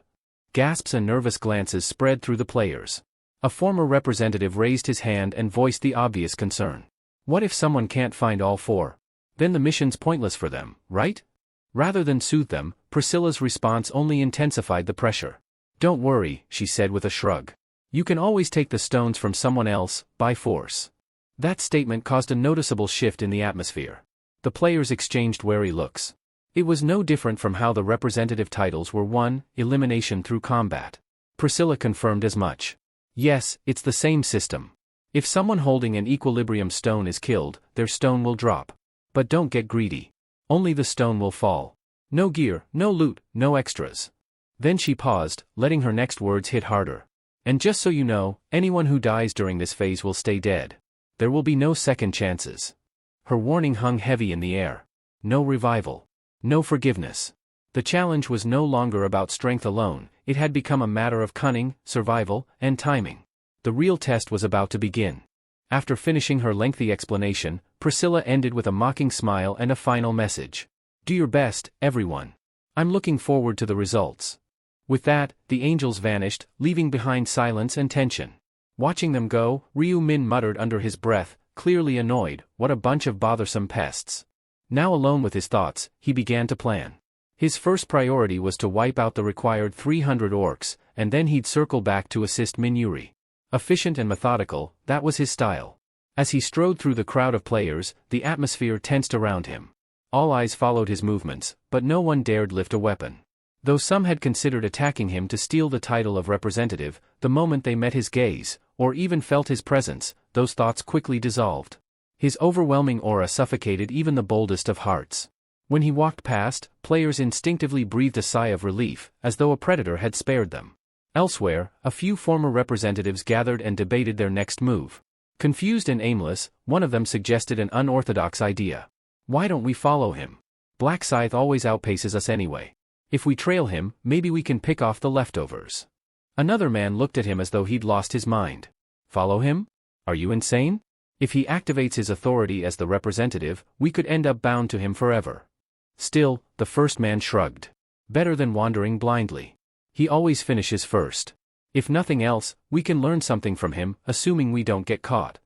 Gasps and nervous glances spread through the players. A former representative raised his hand and voiced the obvious concern. What if someone can't find all 4? Then the mission's pointless for them, right? Rather than soothe them, Priscilla's response only intensified the pressure. Don't worry, she said with a shrug. You can always take the stones from someone else, by force. That statement caused a noticeable shift in the atmosphere. The players exchanged wary looks. It was no different from how the representative titles were won, elimination through combat. Priscilla confirmed as much. Yes, it's the same system. If someone holding an equilibrium stone is killed, their stone will drop. But don't get greedy. Only the stone will fall. No gear, no loot, no extras. Then she paused, letting her next words hit harder. And just so you know, anyone who dies during this phase will stay dead. There will be no second chances. Her warning hung heavy in the air. No revival. No forgiveness. The challenge was no longer about strength alone, it had become a matter of cunning, survival, and timing. The real test was about to begin. After finishing her lengthy explanation, Priscilla ended with a mocking smile and a final message. Do your best, everyone. I'm looking forward to the results. With that, the angels vanished, leaving behind silence and tension. Watching them go, Ryu Min muttered under his breath, clearly annoyed, what a bunch of bothersome pests. Now alone with his thoughts, he began to plan. His first priority was to wipe out the required 300 orcs, and then he'd circle back to assist Minuri. Efficient and methodical, that was his style. As he strode through the crowd of players, the atmosphere tensed around him. All eyes followed his movements, but no one dared lift a weapon. Though some had considered attacking him to steal the title of representative, the moment they met his gaze, or even felt his presence, those thoughts quickly dissolved. His overwhelming aura suffocated even the boldest of hearts. When he walked past, players instinctively breathed a sigh of relief, as though a predator had spared them. Elsewhere, a few former representatives gathered and debated their next move. Confused and aimless, one of them suggested an unorthodox idea. Why don't we follow him? Black Scythe always outpaces us anyway. If we trail him, maybe we can pick off the leftovers. Another man looked at him as though he'd lost his mind. Follow him? Are you insane? If he activates his authority as the representative, we could end up bound to him forever. Still, the first man shrugged. Better than wandering blindly. He always finishes first. If nothing else, we can learn something from him, assuming we don't get caught.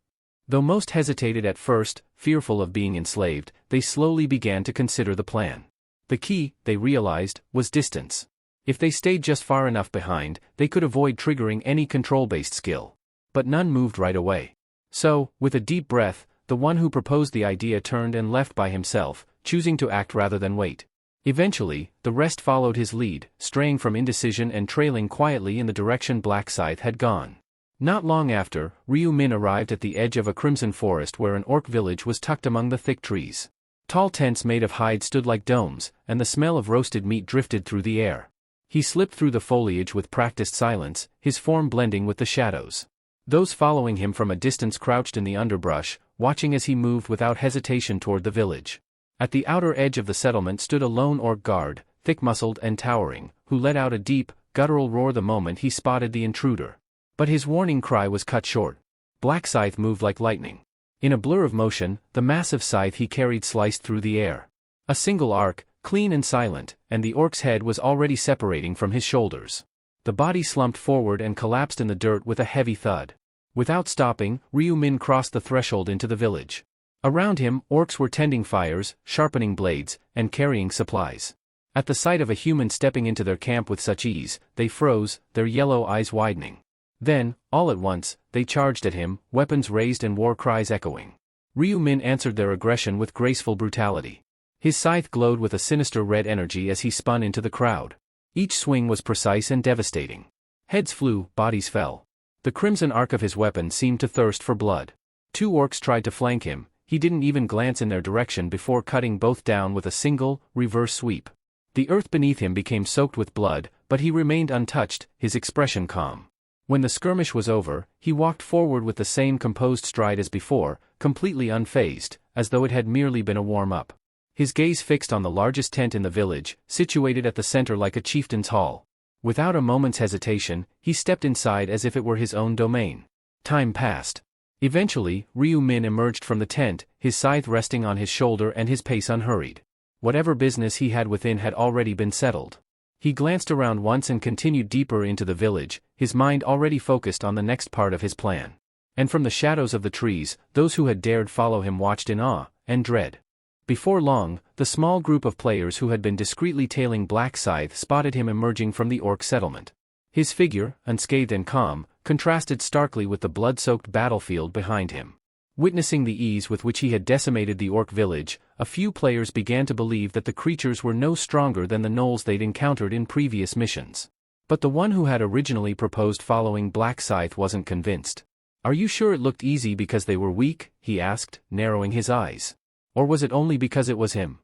Though most hesitated at first, fearful of being enslaved, they slowly began to consider the plan. The key, they realized, was distance. If they stayed just far enough behind, they could avoid triggering any control-based skill. But none moved right away. So, with a deep breath, the one who proposed the idea turned and left by himself, choosing to act rather than wait. Eventually, the rest followed his lead, straying from indecision and trailing quietly in the direction Black Scythe had gone. Not long after, Ryu Min arrived at the edge of a crimson forest where an orc village was tucked among the thick trees. Tall tents made of hide stood like domes, and the smell of roasted meat drifted through the air. He slipped through the foliage with practiced silence, his form blending with the shadows. Those following him from a distance crouched in the underbrush, watching as he moved without hesitation toward the village. At the outer edge of the settlement stood a lone orc guard, thick-muscled and towering, who let out a deep, guttural roar the moment he spotted the intruder. But his warning cry was cut short. Black Scythe moved like lightning. In a blur of motion, the massive scythe he carried sliced through the air. A single arc, clean and silent, and the orc's head was already separating from his shoulders. The body slumped forward and collapsed in the dirt with a heavy thud. Without stopping, Ryu Min crossed the threshold into the village. Around him, orcs were tending fires, sharpening blades, and carrying supplies. At the sight of a human stepping into their camp with such ease, they froze, their yellow eyes widening. Then, all at once, they charged at him, weapons raised and war cries echoing. Ryu Min answered their aggression with graceful brutality. His scythe glowed with a sinister red energy as he spun into the crowd. Each swing was precise and devastating. Heads flew, bodies fell. The crimson arc of his weapon seemed to thirst for blood. 2 orcs tried to flank him, he didn't even glance in their direction before cutting both down with a single, reverse sweep. The earth beneath him became soaked with blood, but he remained untouched, his expression calm. When the skirmish was over, he walked forward with the same composed stride as before, completely unfazed, as though it had merely been a warm-up. His gaze fixed on the largest tent in the village, situated at the center like a chieftain's hall. Without a moment's hesitation, he stepped inside as if it were his own domain. Time passed. Eventually, Ryu Min emerged from the tent, his scythe resting on his shoulder and his pace unhurried. Whatever business he had within had already been settled. He glanced around once and continued deeper into the village, his mind already focused on the next part of his plan. And from the shadows of the trees, those who had dared follow him watched in awe and dread. Before long, the small group of players who had been discreetly tailing Black Scythe spotted him emerging from the orc settlement. His figure, unscathed and calm, contrasted starkly with the blood-soaked battlefield behind him. Witnessing the ease with which he had decimated the orc village, a few players began to believe that the creatures were no stronger than the gnolls they'd encountered in previous missions. But the one who had originally proposed following Black Scythe wasn't convinced. "Are you sure it looked easy because they were weak?" he asked, narrowing his eyes. "Or was it only because it was him?"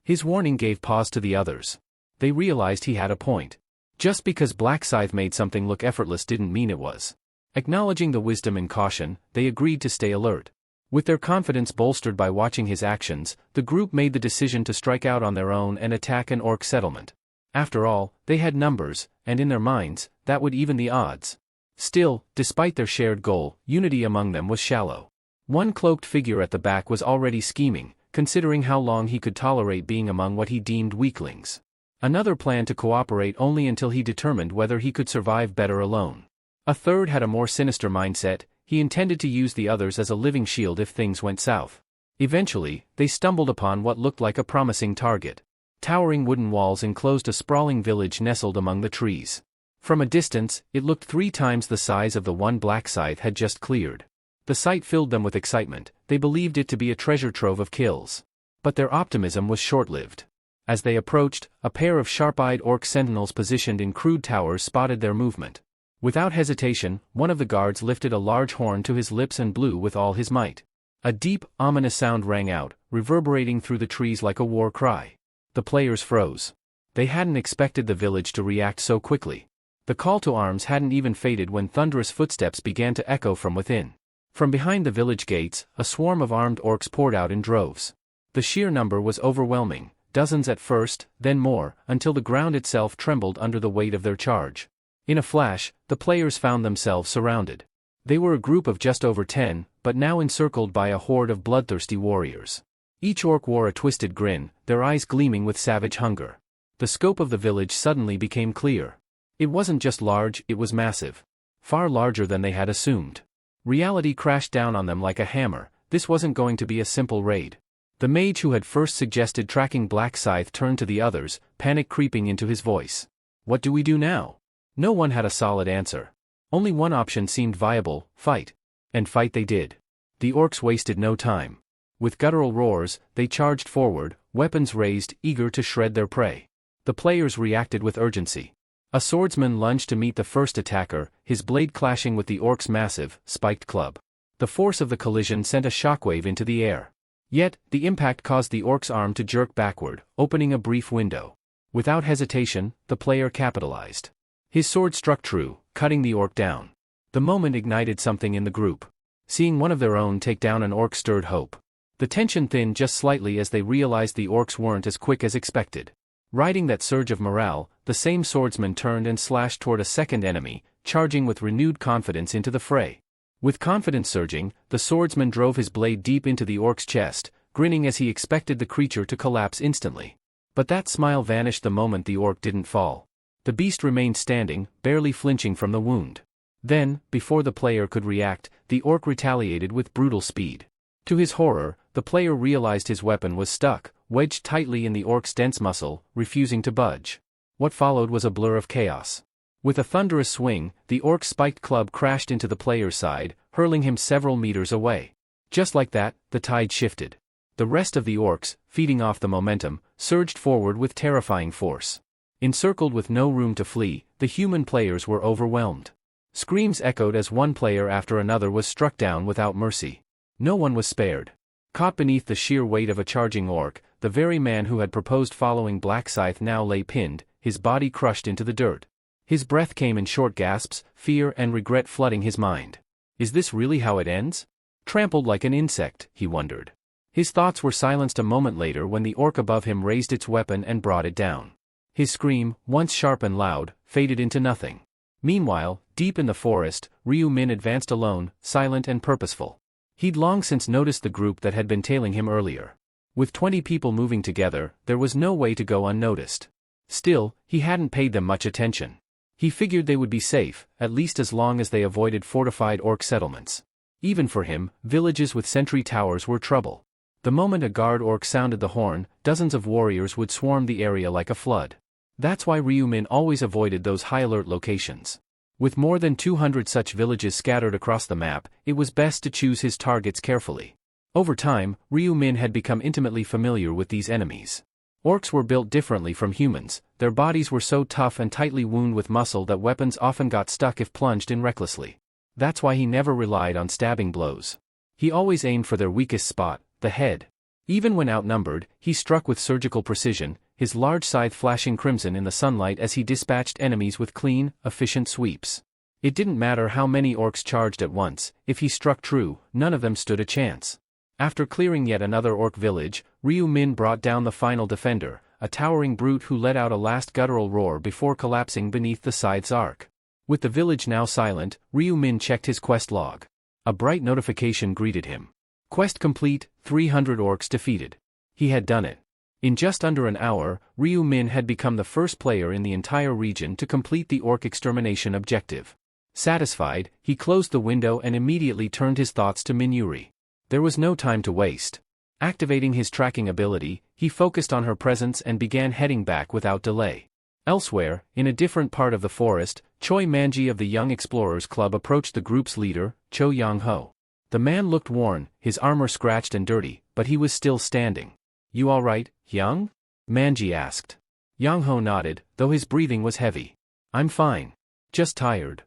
His warning gave pause to the others. They realized he had a point. Just because Black Scythe made something look effortless didn't mean it was. Acknowledging the wisdom and caution, they agreed to stay alert. With their confidence bolstered by watching his actions, the group made the decision to strike out on their own and attack an orc settlement. After all, they had numbers, and in their minds, that would even the odds. Still, despite their shared goal, unity among them was shallow. One cloaked figure at the back was already scheming, considering how long he could tolerate being among what he deemed weaklings. Another planned to cooperate only until he determined whether he could survive better alone. A third had a more sinister mindset, he intended to use the others as a living shield if things went south. Eventually, they stumbled upon what looked like a promising target. Towering wooden walls enclosed a sprawling village nestled among the trees. From a distance, it looked 3 times the size of the one Black Scythe had just cleared. The sight filled them with excitement, they believed it to be a treasure trove of kills. But their optimism was short-lived. As they approached, a pair of sharp-eyed orc sentinels positioned in crude towers spotted their movement. Without hesitation, one of the guards lifted a large horn to his lips and blew with all his might. A deep, ominous sound rang out, reverberating through the trees like a war cry. The players froze. They hadn't expected the village to react so quickly. The call to arms hadn't even faded when thunderous footsteps began to echo from within. From behind the village gates, a swarm of armed orcs poured out in droves. The sheer number was overwhelming, dozens at first, then more, until the ground itself trembled under the weight of their charge. In a flash, the players found themselves surrounded. They were a group of just over 10, but now encircled by a horde of bloodthirsty warriors. Each orc wore a twisted grin, their eyes gleaming with savage hunger. The scope of the village suddenly became clear. It wasn't just large, it was massive. Far larger than they had assumed. Reality crashed down on them like a hammer, this wasn't going to be a simple raid. The mage who had first suggested tracking Black Scythe turned to the others, panic creeping into his voice. "What do we do now?" No one had a solid answer. Only one option seemed viable, fight. And fight they did. The orcs wasted no time. With guttural roars, they charged forward, weapons raised, eager to shred their prey. The players reacted with urgency. A swordsman lunged to meet the first attacker, his blade clashing with the orc's massive, spiked club. The force of the collision sent a shockwave into the air. Yet, the impact caused the orc's arm to jerk backward, opening a brief window. Without hesitation, the player capitalized. His sword struck true, cutting the orc down. The moment ignited something in the group. Seeing one of their own take down an orc stirred hope. The tension thinned just slightly as they realized the orcs weren't as quick as expected. Riding that surge of morale, the same swordsman turned and slashed toward a second enemy, charging with renewed confidence into the fray. With confidence surging, the swordsman drove his blade deep into the orc's chest, grinning as he expected the creature to collapse instantly. But that smile vanished the moment the orc didn't fall. The beast remained standing, barely flinching from the wound. Then, before the player could react, the orc retaliated with brutal speed. To his horror, the player realized his weapon was stuck, wedged tightly in the orc's dense muscle, refusing to budge. What followed was a blur of chaos. With a thunderous swing, the orc's spiked club crashed into the player's side, hurling him several meters away. Just like that, the tide shifted. The rest of the orcs, feeding off the momentum, surged forward with terrifying force. Encircled with no room to flee, the human players were overwhelmed. Screams echoed as one player after another was struck down without mercy. No one was spared. Caught beneath the sheer weight of a charging orc, the very man who had proposed following Black Scythe now lay pinned, his body crushed into the dirt. His breath came in short gasps, fear and regret flooding his mind. Is this really how it ends? Trampled like an insect, he wondered. His thoughts were silenced a moment later when the orc above him raised its weapon and brought it down. His scream, once sharp and loud, faded into nothing. Meanwhile, deep in the forest, Ryu Min advanced alone, silent and purposeful. He'd long since noticed the group that had been tailing him earlier. With 20 people moving together, there was no way to go unnoticed. Still, he hadn't paid them much attention. He figured they would be safe, at least as long as they avoided fortified orc settlements. Even for him, villages with sentry towers were trouble. The moment a guard orc sounded the horn, dozens of warriors would swarm the area like a flood. That's why Ryu Min always avoided those high-alert locations. With more than 200 such villages scattered across the map, it was best to choose his targets carefully. Over time, Ryu Min had become intimately familiar with these enemies. Orcs were built differently from humans, their bodies were so tough and tightly wound with muscle that weapons often got stuck if plunged in recklessly. That's why he never relied on stabbing blows. He always aimed for their weakest spot, the head. Even when outnumbered, he struck with surgical precision, his large scythe flashing crimson in the sunlight as he dispatched enemies with clean, efficient sweeps. It didn't matter how many orcs charged at once, if he struck true, none of them stood a chance. After clearing yet another orc village, Ryu Min brought down the final defender, a towering brute who let out a last guttural roar before collapsing beneath the scythe's arc. With the village now silent, Ryu Min checked his quest log. A bright notification greeted him. Quest complete, 300 orcs defeated. He had done it. In just under an hour, Ryu Min had become the first player in the entire region to complete the orc extermination objective. Satisfied, he closed the window and immediately turned his thoughts to Minuri. There was no time to waste. Activating his tracking ability, he focused on her presence and began heading back without delay. Elsewhere, in a different part of the forest, Choi Manji of the Young Explorers Club approached the group's leader, Cho Yang-ho. The man looked worn, his armor scratched and dirty, but he was still standing. "You all right, Yang?" Manji asked. Yang-ho nodded, though his breathing was heavy. "I'm fine. Just tired."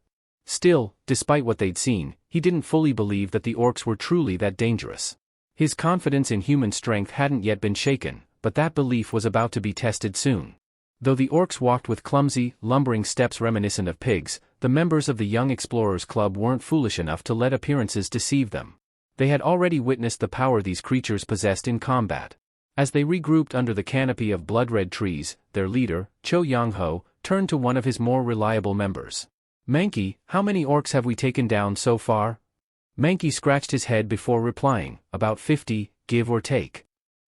Still, despite what they'd seen, he didn't fully believe that the orcs were truly that dangerous. His confidence in human strength hadn't yet been shaken, but that belief was about to be tested soon. Though the orcs walked with clumsy, lumbering steps reminiscent of pigs, the members of the Young Explorers Club weren't foolish enough to let appearances deceive them. They had already witnessed the power these creatures possessed in combat. As they regrouped under the canopy of blood-red trees, their leader, Cho Yang-ho, turned to one of his more reliable members. "Mankey, how many orcs have we taken down so far?" Mankey scratched his head before replying, "About 50, give or take."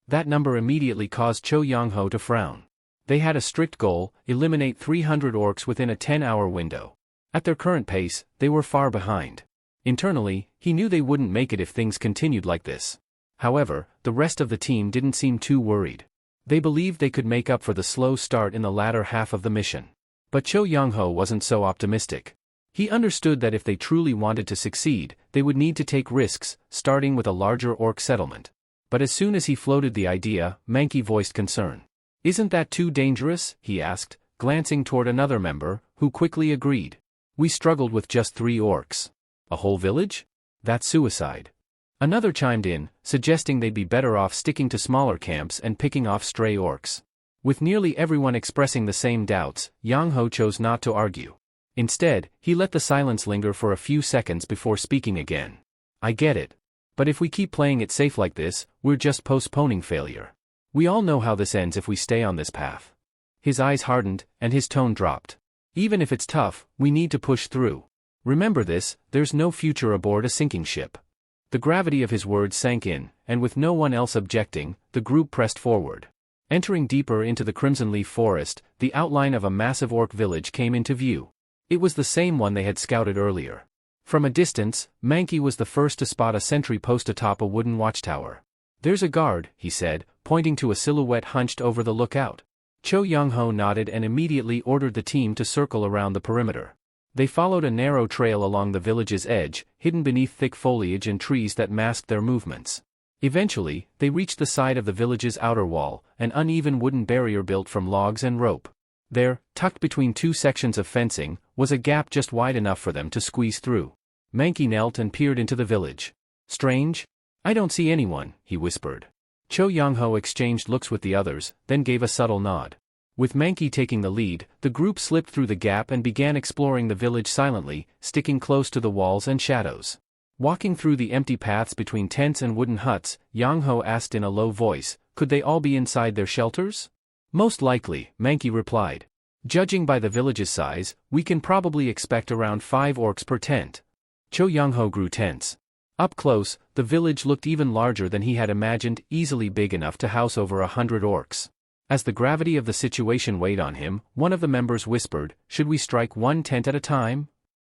That number immediately caused Cho Yang-ho to frown. They had a strict goal: eliminate 300 orcs within a 10-hour window. At their current pace, they were far behind. Internally, he knew they wouldn't make it if things continued like this. However, the rest of the team didn't seem too worried. They believed they could make up for the slow start in the latter half of the mission. But Cho Yang-ho wasn't so optimistic. He understood that if they truly wanted to succeed, they would need to take risks, starting with a larger orc settlement. But as soon as he floated the idea, Mankey voiced concern. "Isn't that too dangerous?" he asked, glancing toward another member, who quickly agreed. "We struggled with just 3 orcs. A whole village? That's suicide." Another chimed in, suggesting they'd be better off sticking to smaller camps and picking off stray orcs. With nearly everyone expressing the same doubts, Yang-ho chose not to argue. Instead, he let the silence linger for a few seconds before speaking again. "I get it. But if we keep playing it safe like this, we're just postponing failure. We all know how this ends if we stay on this path. His eyes hardened, and his tone dropped. Even if it's tough, we need to push through. Remember this, there's no future aboard a sinking ship. The gravity of his words sank in, and with no one else objecting, the group pressed forward. Entering deeper into the crimson leaf forest, the outline of a massive orc village came into view. It was the same one they had scouted earlier. From a distance, Mankey was the first to spot a sentry post atop a wooden watchtower. "There's a guard," he said, pointing to a silhouette hunched over the lookout. Cho Young-ho nodded and immediately ordered the team to circle around the perimeter. They followed a narrow trail along the village's edge, hidden beneath thick foliage and trees that masked their movements. Eventually, they reached the side of the village's outer wall, an uneven wooden barrier built from logs and rope. There, tucked between two sections of fencing, was a gap just wide enough for them to squeeze through. Mankey knelt and peered into the village. "Strange? I don't see anyone," he whispered. Cho Young-ho exchanged looks with the others, then gave a subtle nod. With Mankey taking the lead, the group slipped through the gap and began exploring the village silently, sticking close to the walls and shadows. Walking through the empty paths between tents and wooden huts, Young-ho asked in a low voice, "Could they all be inside their shelters?" "Most likely," Mankey replied. "Judging by the village's size, we can probably expect around 5 orcs per tent." Cho Young-ho grew tense. Up close, the village looked even larger than he had imagined, easily big enough to house over 100 orcs. As the gravity of the situation weighed on him, one of the members whispered, "Should we strike one tent at a time?"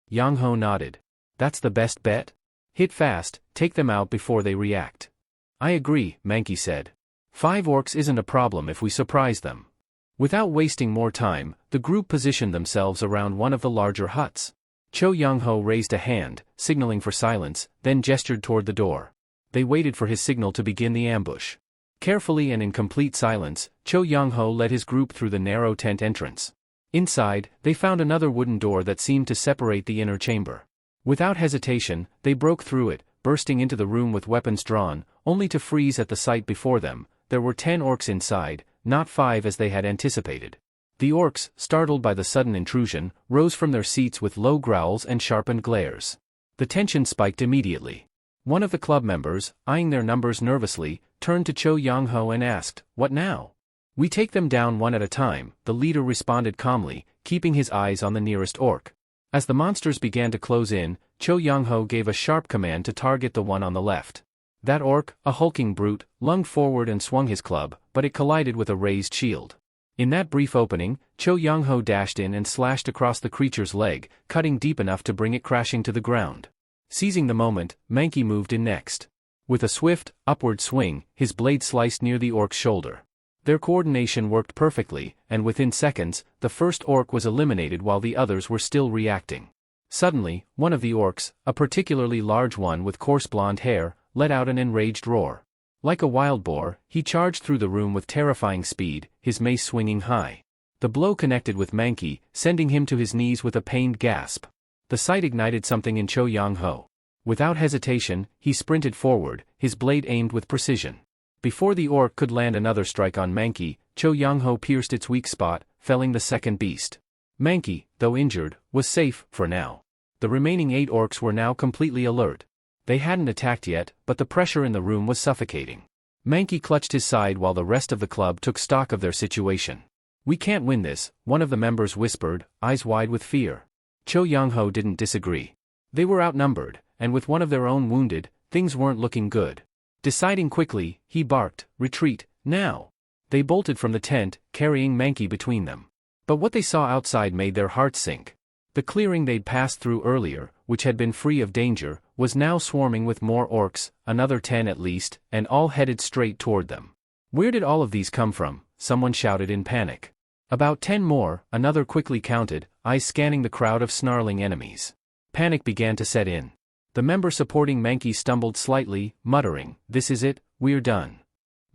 Young-ho nodded. "That's the best bet? Hit fast, take them out before they react." "I agree," Mankey said. 5 orcs isn't a problem if we surprise them." Without wasting more time, the group positioned themselves around one of the larger huts. Cho Young-ho raised a hand, signaling for silence, then gestured toward the door. They waited for his signal to begin the ambush. Carefully and in complete silence, Cho Young-ho led his group through the narrow tent entrance. Inside, they found another wooden door that seemed to separate the inner chamber. Without hesitation, they broke through it, bursting into the room with weapons drawn, only to freeze at the sight before them. There were 10 orcs inside, not 5 as they had anticipated. The orcs, startled by the sudden intrusion, rose from their seats with low growls and sharpened glares. The tension spiked immediately. One of the club members, eyeing their numbers nervously, turned to Cho Young-ho and asked, "What now?" "We take them down one at a time," the leader responded calmly, keeping his eyes on the nearest orc. As the monsters began to close in, Cho Young-ho gave a sharp command to target the one on the left. That orc, a hulking brute, lunged forward and swung his club, but it collided with a raised shield. In that brief opening, Cho Young-ho dashed in and slashed across the creature's leg, cutting deep enough to bring it crashing to the ground. Seizing the moment, Mankey moved in next. With a swift, upward swing, his blade sliced near the orc's shoulder. Their coordination worked perfectly, and within seconds, the first orc was eliminated while the others were still reacting. Suddenly, one of the orcs, a particularly large one with coarse blonde hair, let out an enraged roar. Like a wild boar, he charged through the room with terrifying speed, his mace swinging high. The blow connected with Mankey, sending him to his knees with a pained gasp. The sight ignited something in Cho Young-ho. Without hesitation, he sprinted forward, his blade aimed with precision. Before the orc could land another strike on Mankey, Cho Young-ho pierced its weak spot, felling the second beast. Mankey, though injured, was safe, for now. The remaining 8 orcs were now completely alert. They hadn't attacked yet, but the pressure in the room was suffocating. Mankey clutched his side while the rest of the club took stock of their situation. "We can't win this," one of the members whispered, eyes wide with fear. Cho Young-ho didn't disagree. They were outnumbered, and with one of their own wounded, things weren't looking good. Deciding quickly, he barked, "Retreat, now!" They bolted from the tent, carrying Mankey between them. But what they saw outside made their hearts sink. The clearing they'd passed through earlier, which had been free of danger, was now swarming with more orcs, another 10 at least, and all headed straight toward them. "Where did all of these come from?" someone shouted in panic. "About 10 more," another quickly counted, eyes scanning the crowd of snarling enemies. Panic began to set in. The member supporting Mankey stumbled slightly, muttering, "This is it, we're done."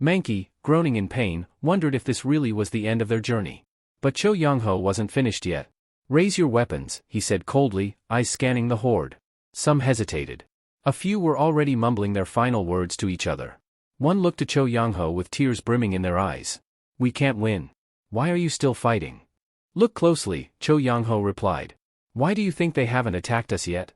Mankey, groaning in pain, wondered if this really was the end of their journey. But Cho Young-ho wasn't finished yet. "Raise your weapons," he said coldly, eyes scanning the horde. Some hesitated. A few were already mumbling their final words to each other. One looked to Cho Young-ho with tears brimming in their eyes. "We can't win. Why are you still fighting?" "Look closely," Cho Young-ho replied. "Why do you think they haven't attacked us yet?"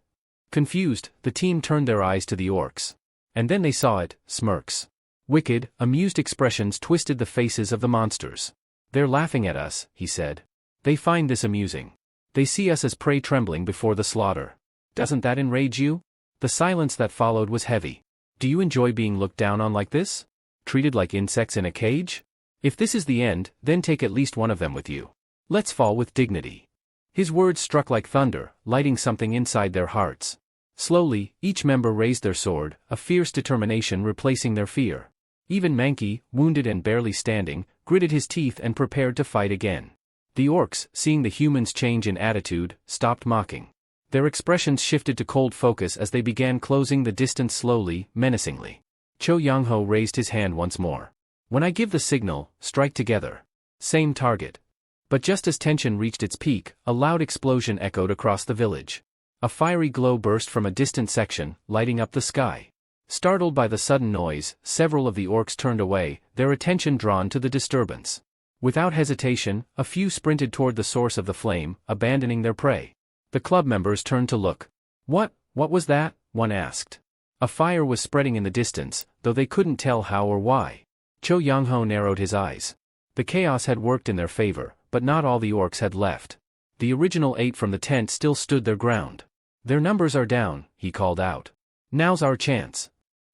Confused, the team turned their eyes to the orcs. And then they saw it, smirks. Wicked, amused expressions twisted the faces of the monsters. They're laughing at us, he said. They find this amusing. They see us as prey trembling before the slaughter. Doesn't that enrage you? The silence that followed was heavy. Do you enjoy being looked down on like this? Treated like insects in a cage? If this is the end, then take at least one of them with you. Let's fall with dignity. His words struck like thunder, lighting something inside their hearts. Slowly, each member raised their sword, a fierce determination replacing their fear. Even Mankey, wounded and barely standing, gritted his teeth and prepared to fight again. The orcs, seeing the humans change in attitude, stopped mocking. Their expressions shifted to cold focus as they began closing the distance slowly, menacingly. Cho Young-ho raised his hand once more. When I give the signal, strike together. Same target. But just as tension reached its peak, a loud explosion echoed across the village. A fiery glow burst from a distant section, lighting up the sky. Startled by the sudden noise, several of the orcs turned away, their attention drawn to the disturbance. Without hesitation, a few sprinted toward the source of the flame, abandoning their prey. The club members turned to look. What was that? One asked. A fire was spreading in the distance, though they couldn't tell how or why. Cho Young-ho narrowed his eyes. The chaos had worked in their favor, but not all the orcs had left. The original 8 from the tent still stood their ground. Their numbers are down, he called out. Now's our chance.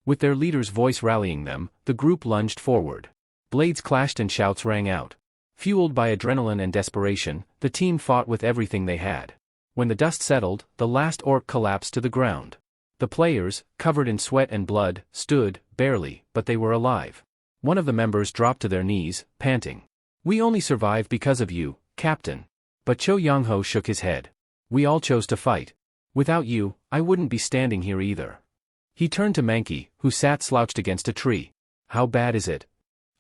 With their leader's voice rallying them, the group lunged forward. Blades clashed and shouts rang out. Fueled by adrenaline and desperation, the team fought with everything they had. When the dust settled, the last orc collapsed to the ground. The players, covered in sweat and blood, stood, barely, but they were alive. One of the members dropped to their knees, panting. We only survived because of you, Captain. But Cho Young-ho shook his head. We all chose to fight. Without you, I wouldn't be standing here either. He turned to Mankey, who sat slouched against a tree. How bad is it?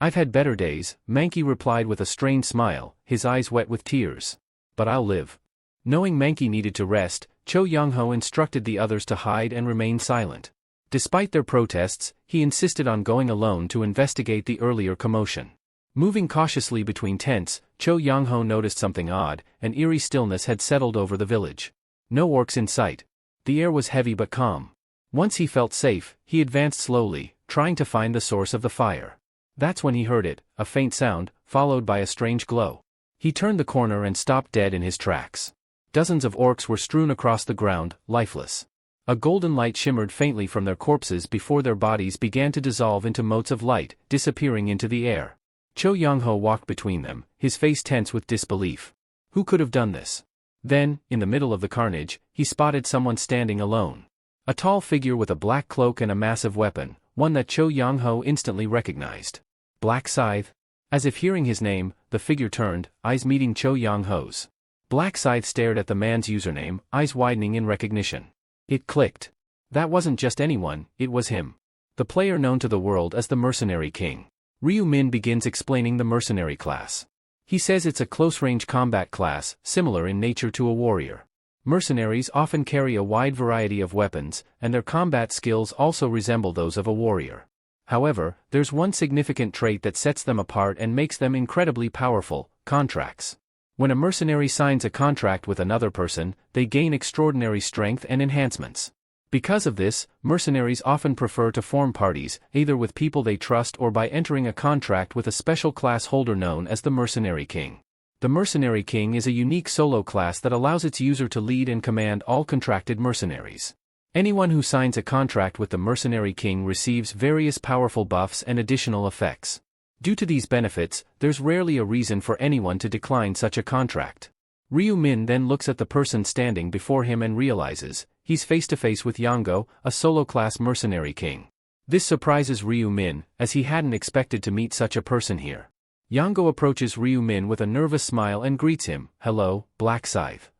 I've had better days, Mankey replied with a strained smile, his eyes wet with tears. But I'll live. Knowing Mankey needed to rest, Cho Young-ho instructed the others to hide and remain silent. Despite their protests, he insisted on going alone to investigate the earlier commotion. Moving cautiously between tents, Cho Young-ho noticed something odd. An eerie stillness had settled over the village. No orcs in sight. The air was heavy but calm. Once he felt safe, he advanced slowly, trying to find the source of the fire. That's when he heard it, a faint sound, followed by a strange glow. He turned the corner and stopped dead in his tracks. Dozens of orcs were strewn across the ground, lifeless. A golden light shimmered faintly from their corpses before their bodies began to dissolve into motes of light, disappearing into the air. Cho Young-ho walked between them, his face tense with disbelief. Who could have done this? Then, in the middle of the carnage, he spotted someone standing alone. A tall figure with a black cloak and a massive weapon, one that Cho Young-ho instantly recognized. Black Scythe? As if hearing his name, the figure turned, eyes meeting Cho Young-ho's. Black Scythe stared at the man's username, eyes widening in recognition. It clicked. That wasn't just anyone, it was him. The player known to the world as the Mercenary King. Ryu Min begins explaining the mercenary class. He says it's a close-range combat class, similar in nature to a warrior. Mercenaries often carry a wide variety of weapons, and their combat skills also resemble those of a warrior. However, there's one significant trait that sets them apart and makes them incredibly powerful: contracts. When a mercenary signs a contract with another person, they gain extraordinary strength and enhancements. Because of this, mercenaries often prefer to form parties, either with people they trust or by entering a contract with a special class holder known as the Mercenary King. The Mercenary King is a unique solo class that allows its user to lead and command all contracted mercenaries. Anyone who signs a contract with the Mercenary King receives various powerful buffs and additional effects. Due to these benefits, there's rarely a reason for anyone to decline such a contract. Ryu Min then looks at the person standing before him and realizes, he's face to face with Yango, a solo-class Mercenary King. This surprises Ryu Min, as he hadn't expected to meet such a person here. Yango approaches Ryu Min with a nervous smile and greets him. Hello, Black Scythe.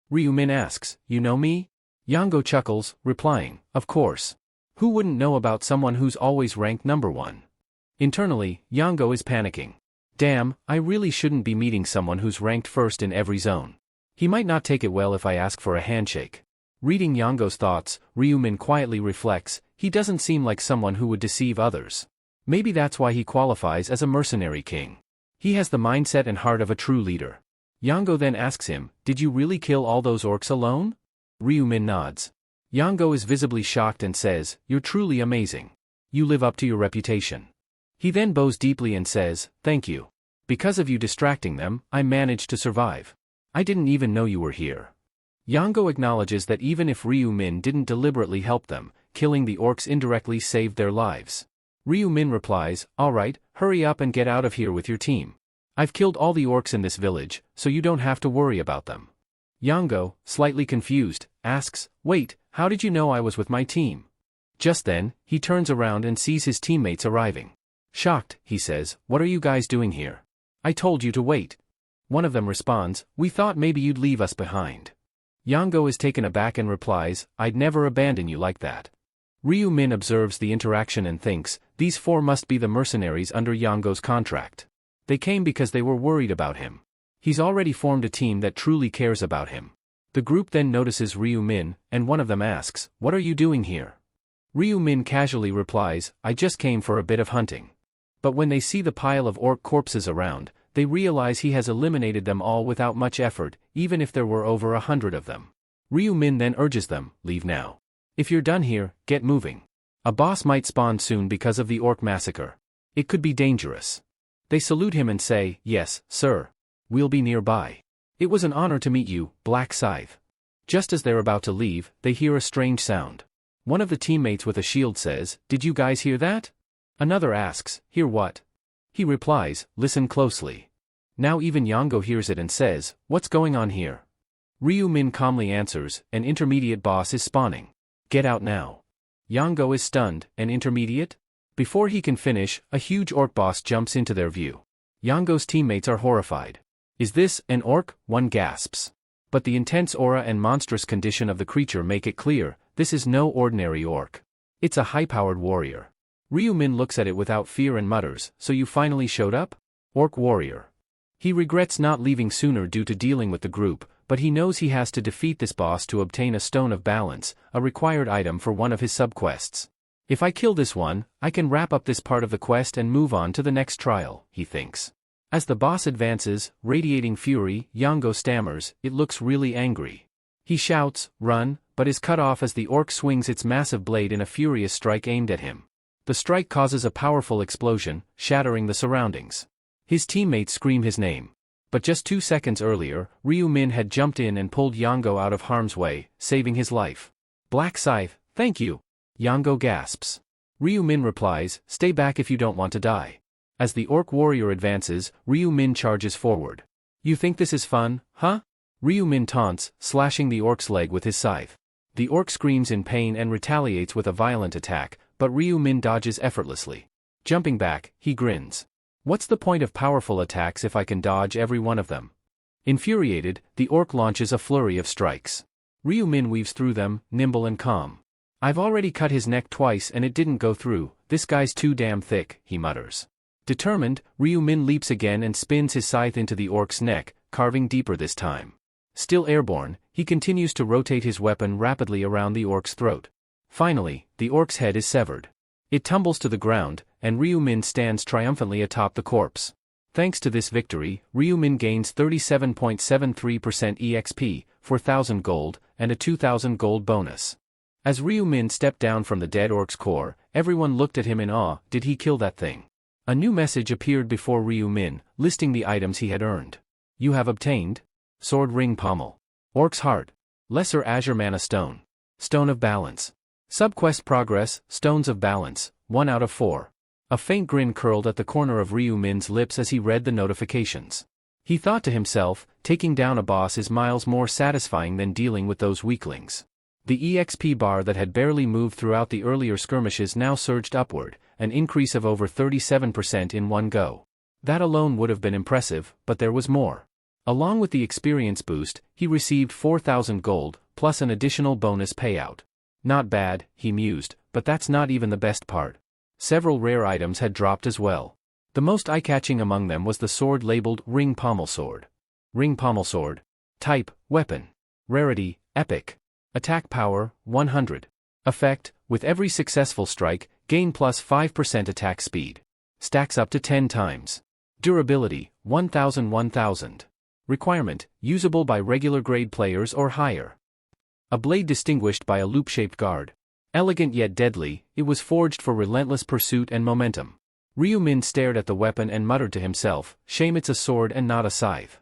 Ryu Min asks, you know me? Yango chuckles, replying, of course. Who wouldn't know about someone who's always ranked number 1? Internally, Yango is panicking. Damn, I really shouldn't be meeting someone who's ranked first in every zone. He might not take it well if I ask for a handshake. Reading Yango's thoughts, Ryu Min quietly reflects, he doesn't seem like someone who would deceive others. Maybe that's why he qualifies as a Mercenary King. He has the mindset and heart of a true leader. Yango then asks him, did you really kill all those orcs alone? Ryu Min nods. Yango is visibly shocked and says, you're truly amazing. You live up to your reputation. He then bows deeply and says, thank you. Because of you distracting them, I managed to survive. I didn't even know you were here. Yango acknowledges that even if Ryu Min didn't deliberately help them, killing the orcs indirectly saved their lives. Ryu Min replies, "Alright, hurry up and get out of here with your team. I've killed all the orcs in this village, so you don't have to worry about them." Yango, slightly confused, asks, "Wait, how did you know I was with my team?" Just then, he turns around and sees his teammates arriving. Shocked, he says, "What are you guys doing here? I told you to wait." One of them responds, "We thought maybe you'd leave us behind." Yango is taken aback and replies, "I'd never abandon you like that." Ryu Min observes the interaction and thinks, these four must be the mercenaries under Yango's contract. They came because they were worried about him. He's already formed a team that truly cares about him. The group then notices Ryu Min, and one of them asks, "What are you doing here?" Ryu Min casually replies, "I just came for a bit of hunting." But when they see the pile of orc corpses around, they realize he has eliminated them all without much effort, even if there were over 100 of them. Ryu Min then urges them, "Leave now. If you're done here, get moving. A boss might spawn soon because of the orc massacre. It could be dangerous." They salute him and say, "Yes, sir. We'll be nearby. It was an honor to meet you, Black Scythe." Just as they're about to leave, they hear a strange sound. One of the teammates with a shield says, "Did you guys hear that?" Another asks, "Hear what?" He replies, "Listen closely." Now even Yango hears it and says, "What's going on here?" Ryu Min calmly answers, "An intermediate boss is spawning. Get out now." Yango is stunned, "An intermediate?" Before he can finish, a huge orc boss jumps into their view. Yango's teammates are horrified. "Is this an orc?" one gasps. But the intense aura and monstrous condition of the creature make it clear, this is no ordinary orc. It's a high-powered warrior. Ryu Min looks at it without fear and mutters, "So you finally showed up? Orc warrior." He regrets not leaving sooner due to dealing with the group, but he knows he has to defeat this boss to obtain a Stone of Balance, a required item for one of his subquests. "If I kill this one, I can wrap up this part of the quest and move on to the next trial," he thinks. As the boss advances, radiating fury, Yango stammers, "It looks really angry." He shouts, "Run," but is cut off as the orc swings its massive blade in a furious strike aimed at him. The strike causes a powerful explosion, shattering the surroundings. His teammates scream his name. But just 2 seconds earlier, Ryu Min had jumped in and pulled Yango out of harm's way, saving his life. "Black Scythe, thank you." Yango gasps. Ryu Min replies, "Stay back if you don't want to die." As the orc warrior advances, Ryu Min charges forward. "You think this is fun, huh?" Ryu Min taunts, slashing the orc's leg with his scythe. The orc screams in pain and retaliates with a violent attack, but Ryu Min dodges effortlessly. Jumping back, he grins. "What's the point of powerful attacks if I can dodge every one of them?" Infuriated, the orc launches a flurry of strikes. Ryu Min weaves through them, nimble and calm. "I've already cut his neck twice and it didn't go through, this guy's too damn thick," he mutters. Determined, Ryu Min leaps again and spins his scythe into the orc's neck, carving deeper this time. Still airborne, he continues to rotate his weapon rapidly around the orc's throat. Finally, the orc's head is severed. It tumbles to the ground, and Ryu Min stands triumphantly atop the corpse. Thanks to this victory, Ryu Min gains 37.73% EXP, 4,000 gold, and a 2,000 gold bonus. As Ryu Min stepped down from the dead orc's core, everyone looked at him in awe. Did he kill that thing? A new message appeared before Ryu Min, listing the items he had earned. "You have obtained Sword Ring Pommel, Orc's Heart, Lesser Azure Mana Stone, Stone of Balance. Subquest Progress, Stones of Balance, 1 out of 4. A faint grin curled at the corner of Ryu Min's lips as he read the notifications. He thought to himself, taking down a boss is miles more satisfying than dealing with those weaklings. The EXP bar that had barely moved throughout the earlier skirmishes now surged upward, an increase of over 37% in one go. That alone would have been impressive, but there was more. Along with the experience boost, he received 4,000 gold, plus an additional bonus payout. Not bad, he mused, but that's not even the best part. Several rare items had dropped as well. The most eye-catching among them was the sword labeled Ring Pommel Sword. Ring Pommel Sword. Type, Weapon. Rarity, Epic. Attack Power, 100. Effect, with every successful strike, gain plus 5% attack speed. Stacks up to 10 times. Durability, 1000. Requirement, usable by regular grade players or higher. A blade distinguished by a loop-shaped guard. Elegant yet deadly, it was forged for relentless pursuit and momentum. Ryu Min stared at the weapon and muttered to himself, shame it's a sword and not a scythe.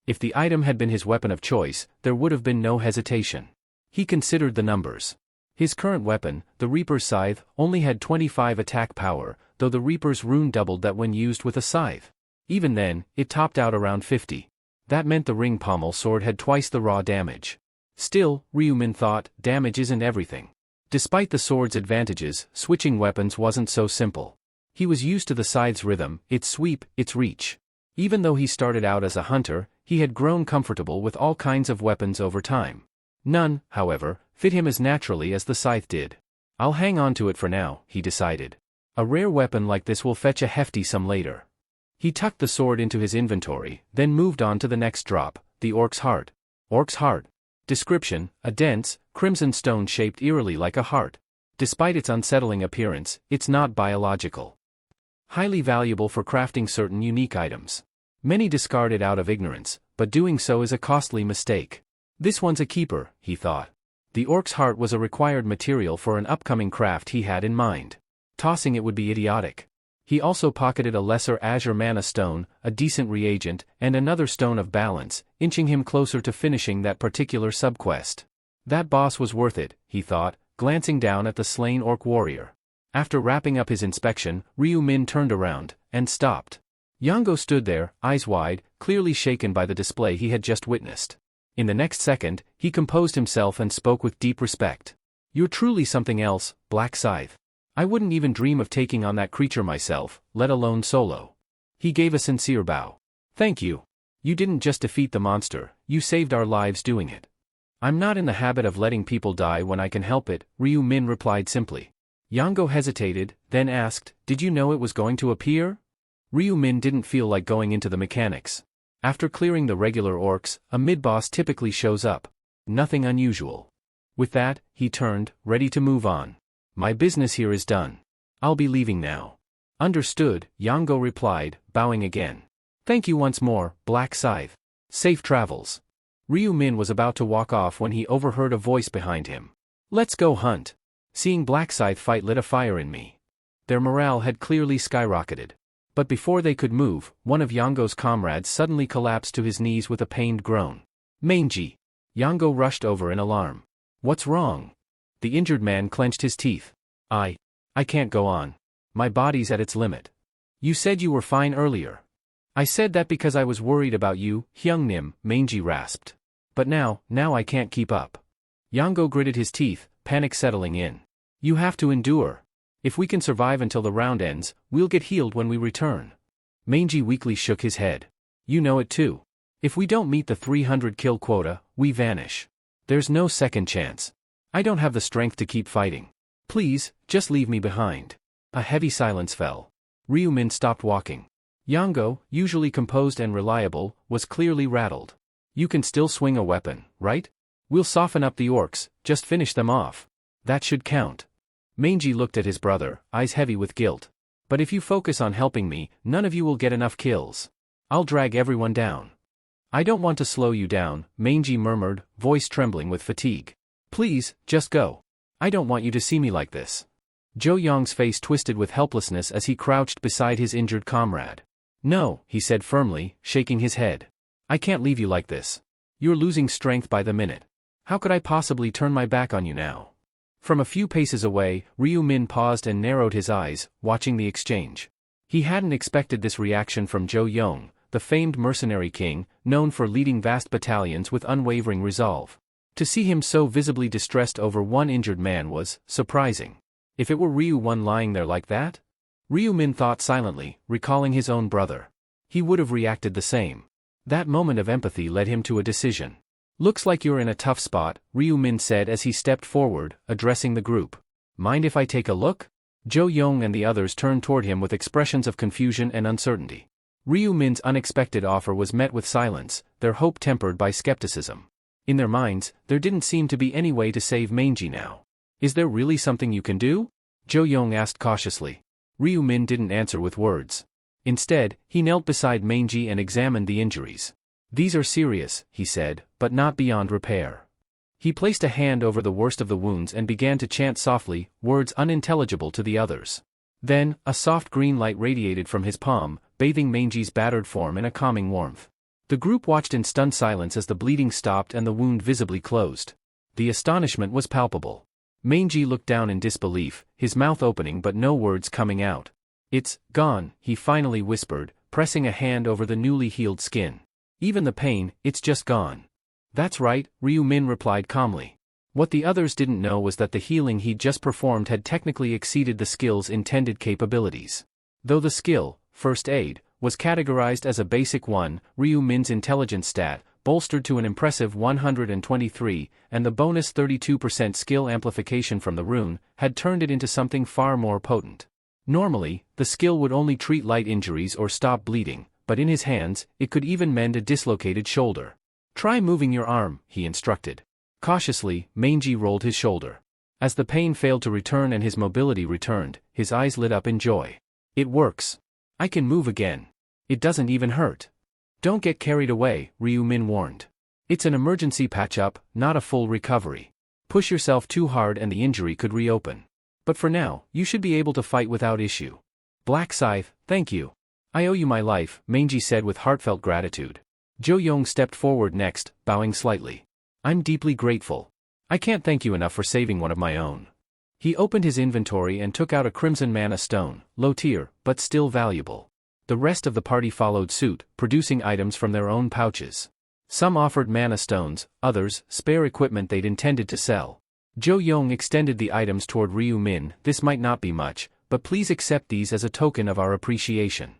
If the item had been his weapon of choice, there would have been no hesitation. He considered the numbers. His current weapon, the Reaper's scythe, only had 25 attack power, though the Reaper's rune doubled that when used with a scythe. Even then, it topped out around 50. That meant the ring pommel sword had twice the raw damage. Still, Ryu Min thought, damage isn't everything. Despite the sword's advantages, switching weapons wasn't so simple. He was used to the scythe's rhythm, its sweep, its reach. Even though he started out as a hunter, he had grown comfortable with all kinds of weapons over time. None, however, fit him as naturally as the scythe did. I'll hang on to it for now, he decided. A rare weapon like this will fetch a hefty sum later. He tucked the sword into his inventory, then moved on to the next drop, the Orc's Heart. Orc's Heart. Description: a dense, crimson stone shaped eerily like a heart. Despite its unsettling appearance, it's not biological. Highly valuable for crafting certain unique items. Many discard it out of ignorance, but doing so is a costly mistake. This one's a keeper, he thought. The Orc's Heart was a required material for an upcoming craft he had in mind. Tossing it would be idiotic. He also pocketed a lesser azure mana stone, a decent reagent, and another stone of balance, inching him closer to finishing that particular subquest. That boss was worth it, he thought, glancing down at the slain orc warrior. After wrapping up his inspection, Ryu Min turned around, and stopped. Yango stood there, eyes wide, clearly shaken by the display he had just witnessed. In the next second, he composed himself and spoke with deep respect. You're truly something else, Black Scythe. I wouldn't even dream of taking on that creature myself, let alone solo. He gave a sincere bow. Thank you. You didn't just defeat the monster, you saved our lives doing it. I'm not in the habit of letting people die when I can help it, Ryu Min replied simply. Yango hesitated, then asked, did you know it was going to appear? Ryu Min didn't feel like going into the mechanics. After clearing the regular orcs, a mid-boss typically shows up. Nothing unusual. With that, he turned, ready to move on. My business here is done. I'll be leaving now. Understood, Yango replied, bowing again. Thank you once more, Black Scythe. Safe travels. Ryu Min was about to walk off when he overheard a voice behind him. Let's go hunt. Seeing Black Scythe fight lit a fire in me. Their morale had clearly skyrocketed. But before they could move, one of Yango's comrades suddenly collapsed to his knees with a pained groan. Mangy. Yango rushed over in alarm. What's wrong? The injured man clenched his teeth. I can't go on. My body's at its limit. You said you were fine earlier. I said that because I was worried about you, Hyungnim, Mangy rasped. But now I can't keep up. Yango gritted his teeth, panic settling in. You have to endure. If we can survive until the round ends, we'll get healed when we return. Mangy weakly shook his head. You know it too. If we don't meet the 300 kill quota, we vanish. There's no second chance. I don't have the strength to keep fighting. Please, just leave me behind. A heavy silence fell. Ryu Min stopped walking. Yango, usually composed and reliable, was clearly rattled. You can still swing a weapon, right? We'll soften up the orcs, just finish them off. That should count. Mangy looked at his brother, eyes heavy with guilt. But if you focus on helping me, none of you will get enough kills. I'll drag everyone down. I don't want to slow you down, Mangy murmured, voice trembling with fatigue. Please, just go. I don't want you to see me like this. Zhou Yong's face twisted with helplessness as he crouched beside his injured comrade. No, he said firmly, shaking his head. I can't leave you like this. You're losing strength by the minute. How could I possibly turn my back on you now? From a few paces away, Ryu Min paused and narrowed his eyes, watching the exchange. He hadn't expected this reaction from Zhou Yong, the famed mercenary king, known for leading vast battalions with unwavering resolve. To see him so visibly distressed over one injured man was surprising. If it were Ryu One lying there like that? Ryu Min thought silently, recalling his own brother. He would have reacted the same. That moment of empathy led him to a decision. Looks like you're in a tough spot, Ryu Min said as he stepped forward, addressing the group. Mind if I take a look? Zhou Yong and the others turned toward him with expressions of confusion and uncertainty. Ryu Min's unexpected offer was met with silence, their hope tempered by skepticism. In their minds, there didn't seem to be any way to save Mangy now. Is there really something you can do? Zhou Yong asked cautiously. Ryu Min didn't answer with words. Instead, he knelt beside Mangy and examined the injuries. These are serious, he said, but not beyond repair. He placed a hand over the worst of the wounds and began to chant softly, words unintelligible to the others. Then, a soft green light radiated from his palm, bathing Mangy's battered form in a calming warmth. The group watched in stunned silence as the bleeding stopped and the wound visibly closed. The astonishment was palpable. Mangy looked down in disbelief, his mouth opening but no words coming out. "It's gone," he finally whispered, pressing a hand over the newly healed skin. "Even the pain, it's just gone." "That's right," Ryu Min replied calmly. What the others didn't know was that the healing he'd just performed had technically exceeded the skill's intended capabilities. Though the skill, First Aid, was categorized as a basic one, Ryu Min's intelligence stat, bolstered to an impressive 123, and the bonus 32% skill amplification from the rune, had turned it into something far more potent. Normally, the skill would only treat light injuries or stop bleeding, but in his hands, it could even mend a dislocated shoulder. "Try moving your arm," he instructed. Cautiously, Mangy rolled his shoulder. As the pain failed to return and his mobility returned, his eyes lit up in joy. "It works. I can move again. It doesn't even hurt." "Don't get carried away," Ryu Min warned. "It's an emergency patch-up, not a full recovery. Push yourself too hard and the injury could reopen. But for now, you should be able to fight without issue." "Black Scythe, thank you. I owe you my life," Mangy said with heartfelt gratitude. Jo Young stepped forward next, bowing slightly. "I'm deeply grateful. I can't thank you enough for saving one of my own." He opened his inventory and took out a crimson mana stone, low tier, but still valuable. The rest of the party followed suit, producing items from their own pouches. Some offered mana stones, others, spare equipment they'd intended to sell. Jo Young extended the items toward Ryu Min. "This might not be much, but please accept these as a token of our appreciation."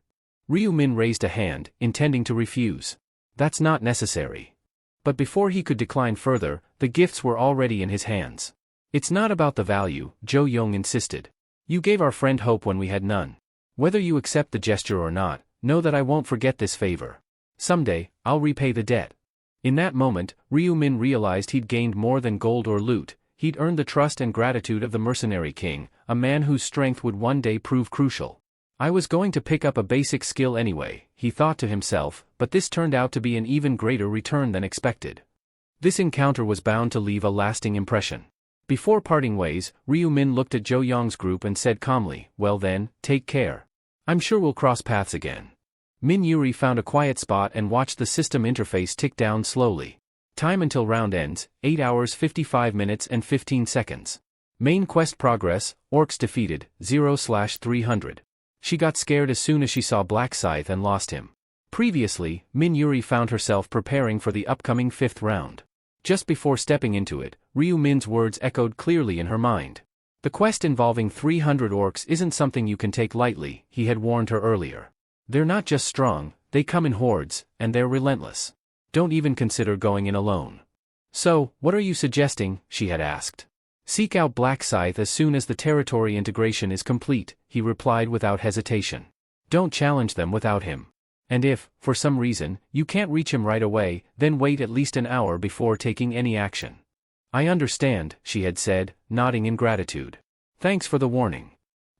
Ryu Min raised a hand, intending to refuse. "That's not necessary." But before he could decline further, the gifts were already in his hands. "It's not about the value," Jo Young insisted. "You gave our friend hope when we had none. Whether you accept the gesture or not, know that I won't forget this favor. Someday, I'll repay the debt." In that moment, Ryu Min realized he'd gained more than gold or loot. He'd earned the trust and gratitude of the Mercenary King, a man whose strength would one day prove crucial. "I was going to pick up a basic skill anyway," he thought to himself, but this turned out to be an even greater return than expected. This encounter was bound to leave a lasting impression. Before parting ways, Ryu Min looked at Jo Young's group and said calmly, "Well then, take care. I'm sure we'll cross paths again." Min Yuri found a quiet spot and watched the system interface tick down slowly. Time until round ends, 8 hours 55 minutes and 15 seconds. Main quest progress, orcs defeated, 0/300. She got scared as soon as she saw Black Scythe and lost him. Previously, Min Yuri found herself preparing for the upcoming 5th round. Just before stepping into it, Ryu Min's words echoed clearly in her mind. "The quest involving 300 orcs isn't something you can take lightly," he had warned her earlier. "They're not just strong, they come in hordes, and they're relentless. Don't even consider going in alone." "So, what are you suggesting?" she had asked. "Seek out Black Scythe as soon as the territory integration is complete," he replied without hesitation. "Don't challenge them without him. And if, for some reason, you can't reach him right away, then wait at least an hour before taking any action." "I understand," she had said, nodding in gratitude. "Thanks for the warning."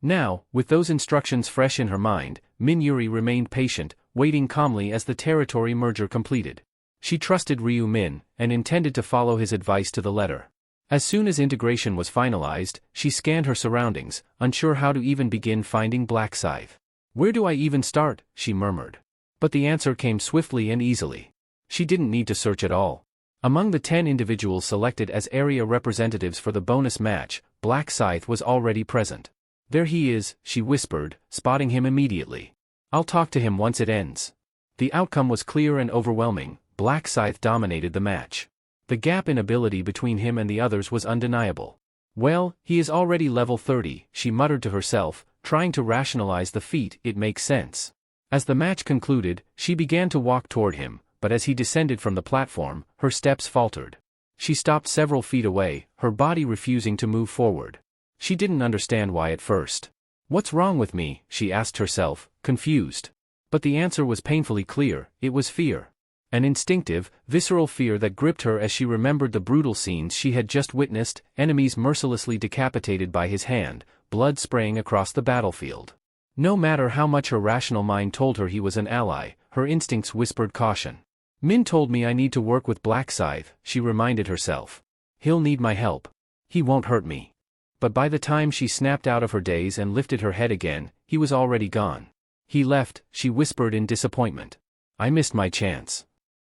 Now, with those instructions fresh in her mind, Min Yuri remained patient, waiting calmly as the territory merger completed. She trusted Ryu Min, and intended to follow his advice to the letter. As soon as integration was finalized, she scanned her surroundings, unsure how to even begin finding Black Scythe. "Where do I even start?" she murmured. But the answer came swiftly and easily. She didn't need to search at all. Among the 10 individuals selected as area representatives for the bonus match, Black Scythe was already present. "There he is," she whispered, spotting him immediately. "I'll talk to him once it ends." The outcome was clear and overwhelming. Black Scythe dominated the match. The gap in ability between him and the others was undeniable. "Well, he is already level 30, she muttered to herself, trying to rationalize the feat. "It makes sense." As the match concluded, she began to walk toward him, but as he descended from the platform, her steps faltered. She stopped several feet away, her body refusing to move forward. She didn't understand why at first. "What's wrong with me?" she asked herself, confused. But the answer was painfully clear. It was fear. An instinctive, visceral fear that gripped her as she remembered the brutal scenes she had just witnessed, enemies mercilessly decapitated by his hand, blood spraying across the battlefield. No matter how much her rational mind told her he was an ally, her instincts whispered caution. "Min told me I need to work with Black Scythe," she reminded herself. "He'll need my help. He won't hurt me." But by the time she snapped out of her daze and lifted her head again, he was already gone. He left, she whispered in disappointment. I missed my chance.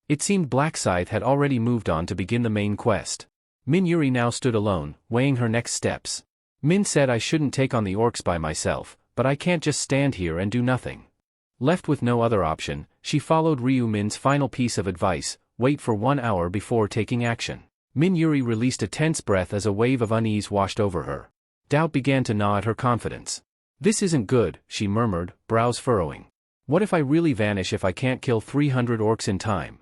It seemed Black Scythe had already moved on to begin the main quest. Min Yuri now stood alone, weighing her next steps. Min said I shouldn't take on the orcs by myself, but I can't just stand here and do nothing. Left with no other option, she followed Ryu Min's final piece of advice, wait for 1 hour before taking action. Min Yuri released a tense breath as a wave of unease washed over her. Doubt began to gnaw at her confidence. This isn't good, she murmured, brows furrowing. What if I really vanish if I can't kill 300 orcs in time?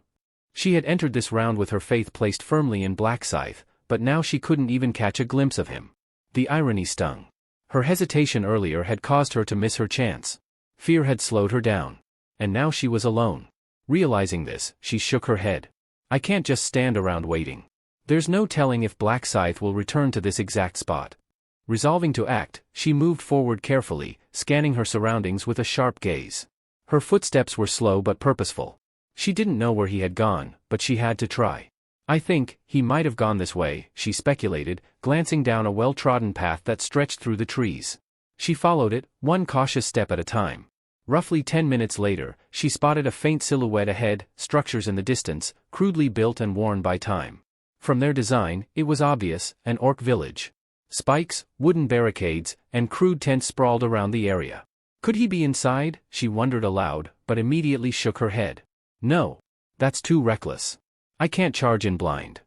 She had entered this round with her faith placed firmly in Black Scythe, but now she couldn't even catch a glimpse of him. The irony stung. Her hesitation earlier had caused her to miss her chance. Fear had slowed her down. And now she was alone. Realizing this, she shook her head. I can't just stand around waiting. There's no telling if Black Scythe will return to this exact spot. Resolving to act, she moved forward carefully, scanning her surroundings with a sharp gaze. Her footsteps were slow but purposeful. She didn't know where he had gone, but she had to try. I think he might have gone this way, she speculated, glancing down a well-trodden path that stretched through the trees. She followed it, one cautious step at a time. Roughly 10 minutes later, she spotted a faint silhouette ahead, structures in the distance, crudely built and worn by time. From their design, it was obvious, an orc village. Spikes, wooden barricades, and crude tents sprawled around the area. Could he be inside? She wondered aloud, but immediately shook her head. No. That's too reckless. I can't charge in blind.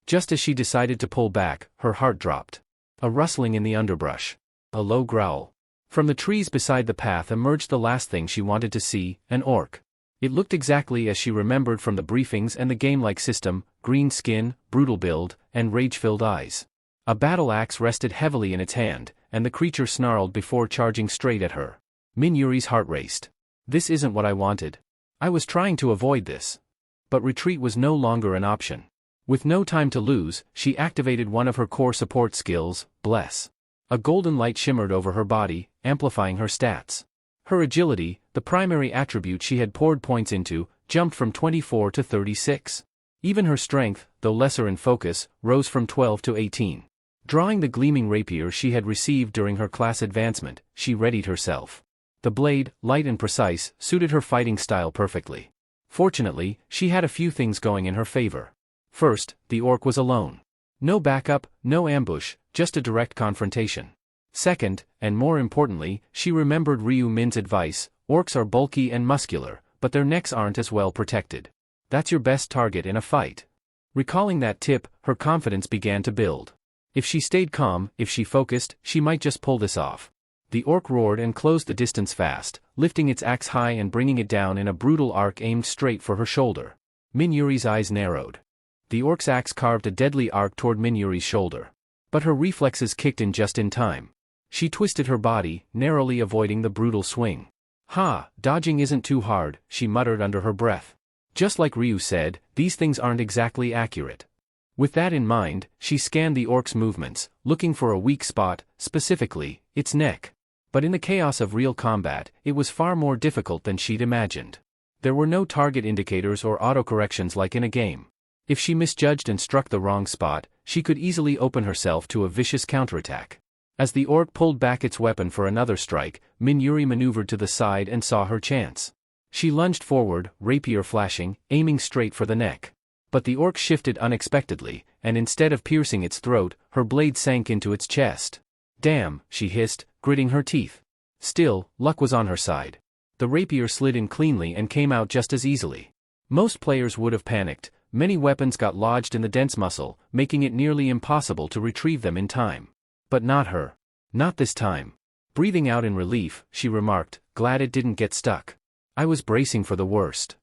Just as she decided to pull back, her heart dropped. A rustling in the underbrush. A low growl. From the trees beside the path emerged the last thing she wanted to see, an orc. It looked exactly as she remembered from the briefings and the game-like system, green skin, brutal build, and rage-filled eyes. A battle axe rested heavily in its hand, and the creature snarled before charging straight at her. Min Yuri's heart raced. This isn't what I wanted. I was trying to avoid this. But retreat was no longer an option. With no time to lose, she activated one of her core support skills, Bless. A golden light shimmered over her body, amplifying her stats. Her agility, the primary attribute she had poured points into, jumped from 24 to 36. Even her strength, though lesser in focus, rose from 12 to 18. Drawing the gleaming rapier she had received during her class advancement, she readied herself. The blade, light and precise, suited her fighting style perfectly. Fortunately, she had a few things going in her favor. First, the orc was alone. No backup, no ambush, just a direct confrontation. Second, and more importantly, she remembered Ryu Min's advice, orcs are bulky and muscular, but their necks aren't as well protected. That's your best target in a fight. Recalling that tip, her confidence began to build. If she stayed calm, if she focused, she might just pull this off. The orc roared and closed the distance fast, lifting its axe high and bringing it down in a brutal arc aimed straight for her shoulder. Min Yuri's eyes narrowed. The orc's axe carved a deadly arc toward Min Yuri's shoulder. But her reflexes kicked in just in time. She twisted her body, narrowly avoiding the brutal swing. Ha, dodging isn't too hard, she muttered under her breath. Just like Ryu said, these things aren't exactly accurate. With that in mind, she scanned the orc's movements, looking for a weak spot, specifically, its neck. But in the chaos of real combat, it was far more difficult than she'd imagined. There were no target indicators or autocorrections like in a game. If she misjudged and struck the wrong spot, she could easily open herself to a vicious counterattack. As the orc pulled back its weapon for another strike, Min Yuri maneuvered to the side and saw her chance. She lunged forward, rapier flashing, aiming straight for the neck. But the orc shifted unexpectedly, and instead of piercing its throat, her blade sank into its chest. Damn, she hissed, gritting her teeth. Still, luck was on her side. The rapier slid in cleanly and came out just as easily. Most players would have panicked. Many weapons got lodged in the dense muscle, making it nearly impossible to retrieve them in time. But not her. Not this time. Breathing out in relief, she remarked, glad it didn't get stuck. I was bracing for the worst.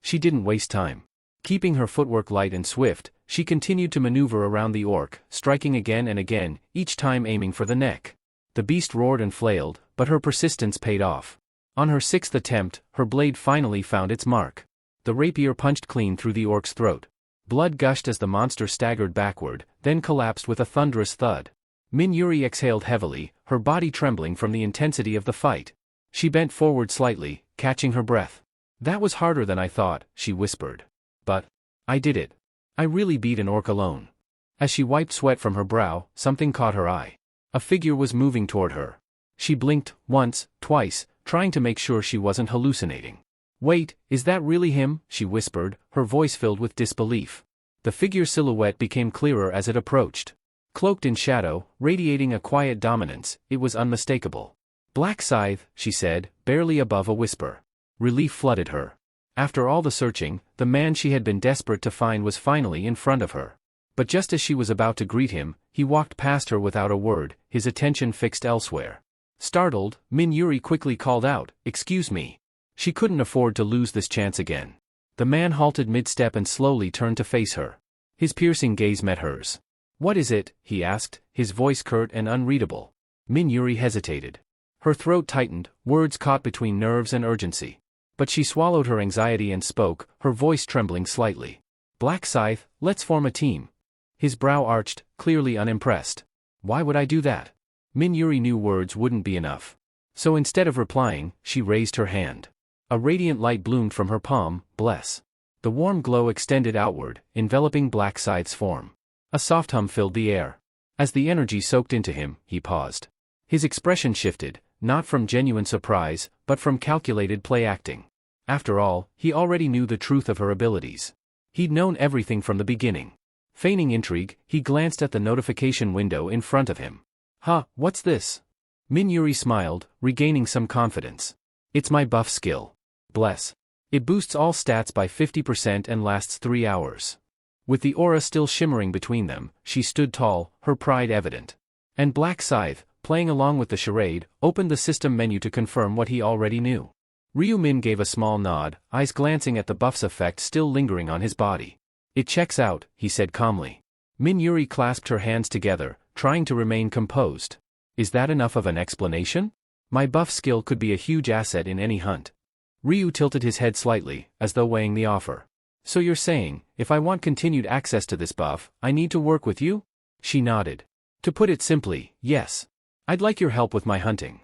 She didn't waste time. Keeping her footwork light and swift, she continued to maneuver around the orc, striking again and again, each time aiming for the neck. The beast roared and flailed, but her persistence paid off. On her sixth attempt, her blade finally found its mark. The rapier punched clean through the orc's throat. Blood gushed as the monster staggered backward, then collapsed with a thunderous thud. Min Yuri exhaled heavily, her body trembling from the intensity of the fight. She bent forward slightly, catching her breath. That was harder than I thought, she whispered. But I did it. I really beat an orc alone. As she wiped sweat from her brow, something caught her eye. A figure was moving toward her. She blinked, once, twice, trying to make sure she wasn't hallucinating. "Wait, is that really him?" she whispered, her voice filled with disbelief. The figure's silhouette became clearer as it approached. Cloaked in shadow, radiating a quiet dominance, it was unmistakable. "Black Scythe," she said, barely above a whisper. Relief flooded her. After all the searching, the man she had been desperate to find was finally in front of her. But just as she was about to greet him, he walked past her without a word, his attention fixed elsewhere. Startled, Min-Yuri quickly called out, "Excuse me." She couldn't afford to lose this chance again. The man halted mid-step and slowly turned to face her. His piercing gaze met hers. "What is it?" he asked, his voice curt and unreadable. Min-Yuri hesitated. Her throat tightened, words caught between nerves and urgency. But she swallowed her anxiety and spoke, her voice trembling slightly. "Black Scythe, let's form a team." His brow arched, clearly unimpressed. "Why would I do that?" Min-Yuri knew words wouldn't be enough. So instead of replying, she raised her hand. A radiant light bloomed from her palm, "Bless." The warm glow extended outward, enveloping Black Scythe's form. A soft hum filled the air. As the energy soaked into him, he paused. His expression shifted, not from genuine surprise, but from calculated play-acting. After all, he already knew the truth of her abilities. He'd known everything from the beginning. Feigning intrigue, he glanced at the notification window in front of him. "Huh, what's this?" Min-Yuri smiled, regaining some confidence. "It's my buff skill. Bless. It boosts all stats by 50% and lasts 3 hours." With the aura still shimmering between them, she stood tall, her pride evident. And Black Scythe, playing along with the charade, opened the system menu to confirm what he already knew. Ryu-Min gave a small nod, eyes glancing at the buff's effect still lingering on his body. "It checks out," he said calmly. Min-Yuri clasped her hands together, trying to remain composed. "Is that enough of an explanation? My buff skill could be a huge asset in any hunt." Ryu tilted his head slightly, as though weighing the offer. "So you're saying, if I want continued access to this buff, I need to work with you?" She nodded. "To put it simply, yes. I'd like your help with my hunting."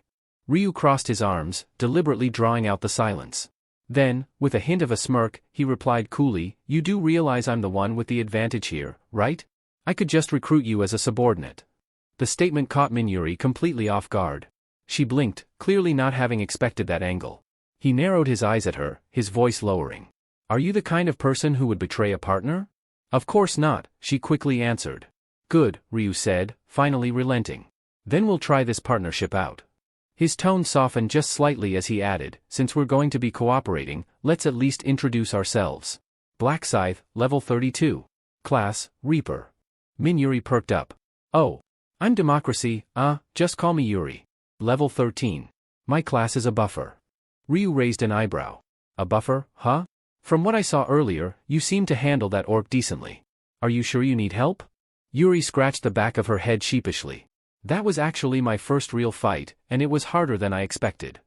Ryu crossed his arms, deliberately drawing out the silence. Then, with a hint of a smirk, he replied coolly, "You do realize I'm the one with the advantage here, right? I could just recruit you as a subordinate." The statement caught Min-Yuri completely off guard. She blinked, clearly not having expected that angle. He narrowed his eyes at her, his voice lowering. "Are you the kind of person who would betray a partner?" "Of course not," she quickly answered. "Good," Ryu said, finally relenting. "Then we'll try this partnership out." His tone softened just slightly as he added, "Since we're going to be cooperating, let's at least introduce ourselves. Black Scythe, level 32. Class, Reaper." Min-Yuri perked up. "Oh. I'm Democracy, just call me Yuri. Level 13. My class is a buffer." Ryu raised an eyebrow. "A buffer, huh? From what I saw earlier, you seem to handle that orc decently. Are you sure you need help?" Yuri scratched the back of her head sheepishly. "That was actually my first real fight, and it was harder than I expected."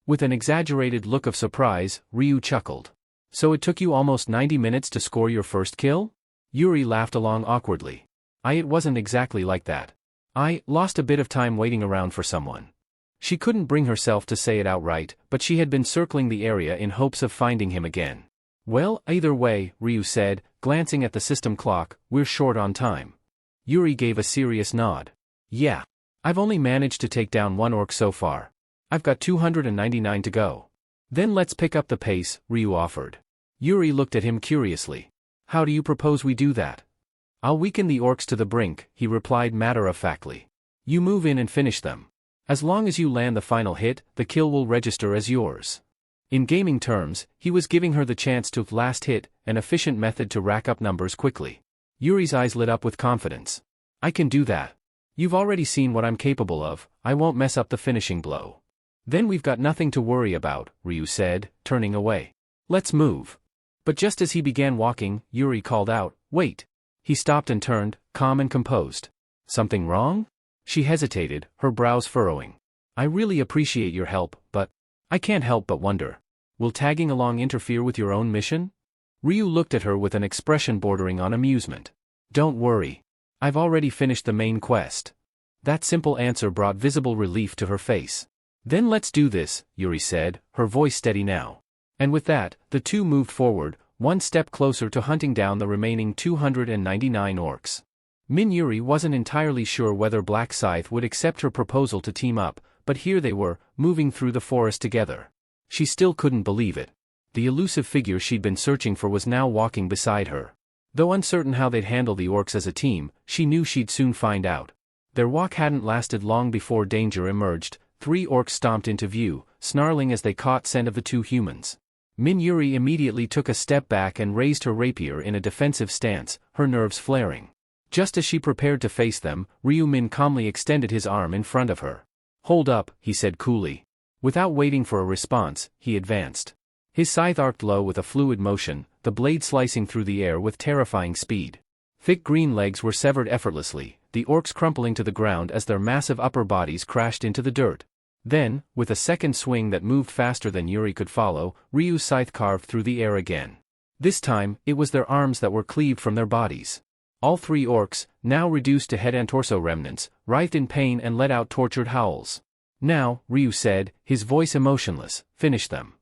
With an exaggerated look of surprise, Ryu chuckled. "So it took you almost 90 minutes to score your first kill?" Yuri laughed along awkwardly. It wasn't exactly like that. I lost a bit of time waiting around for someone." She couldn't bring herself to say it outright, but she had been circling the area in hopes of finding him again. "Well, either way," Ryu said, glancing at the system clock, "we're short on time." Yuri gave a serious nod. "Yeah. I've only managed to take down one orc so far. I've got 299 to go." "Then let's pick up the pace," Ryu offered. Yuri looked at him curiously. "How do you propose we do that?" "I'll weaken the orcs to the brink," he replied matter-of-factly. "You move in and finish them. As long as you land the final hit, the kill will register as yours." In gaming terms, he was giving her the chance to last hit, an efficient method to rack up numbers quickly. Yuri's eyes lit up with confidence. "I can do that. You've already seen what I'm capable of, I won't mess up the finishing blow." "Then we've got nothing to worry about," Ryu said, turning away. "Let's move." But just as he began walking, Yuri called out, "Wait." He stopped and turned, calm and composed. "Something wrong?" She hesitated, her brows furrowing. "I really appreciate your help, but I can't help but wonder. Will tagging along interfere with your own mission?" Ryu looked at her with an expression bordering on amusement. "Don't worry. I've already finished the main quest." That simple answer brought visible relief to her face. "Then let's do this," Yuri said, her voice steady now. And with that, the two moved forward, one step closer to hunting down the remaining 299 orcs. Yuri wasn't entirely sure whether Black Scythe would accept her proposal to team up, but here they were, moving through the forest together. She still couldn't believe it. The elusive figure she'd been searching for was now walking beside her. Though uncertain how they'd handle the orcs as a team, she knew she'd soon find out. Their walk hadn't lasted long before danger emerged. 3 orcs stomped into view, snarling as they caught scent of the 2 humans. Yuri immediately took a step back and raised her rapier in a defensive stance, her nerves flaring. Just as she prepared to face them, Min calmly extended his arm in front of her. "Hold up," he said coolly. Without waiting for a response, he advanced. His scythe arced low with a fluid motion, the blade slicing through the air with terrifying speed. Thick green legs were severed effortlessly, the orcs crumpling to the ground as their massive upper bodies crashed into the dirt. Then, with a second swing that moved faster than Yuri could follow, Ryu's scythe carved through the air again. This time, it was their arms that were cleaved from their bodies. All 3 orcs, now reduced to head and torso remnants, writhed in pain and let out tortured howls. "Now," Ryu said, his voice emotionless, "finish them."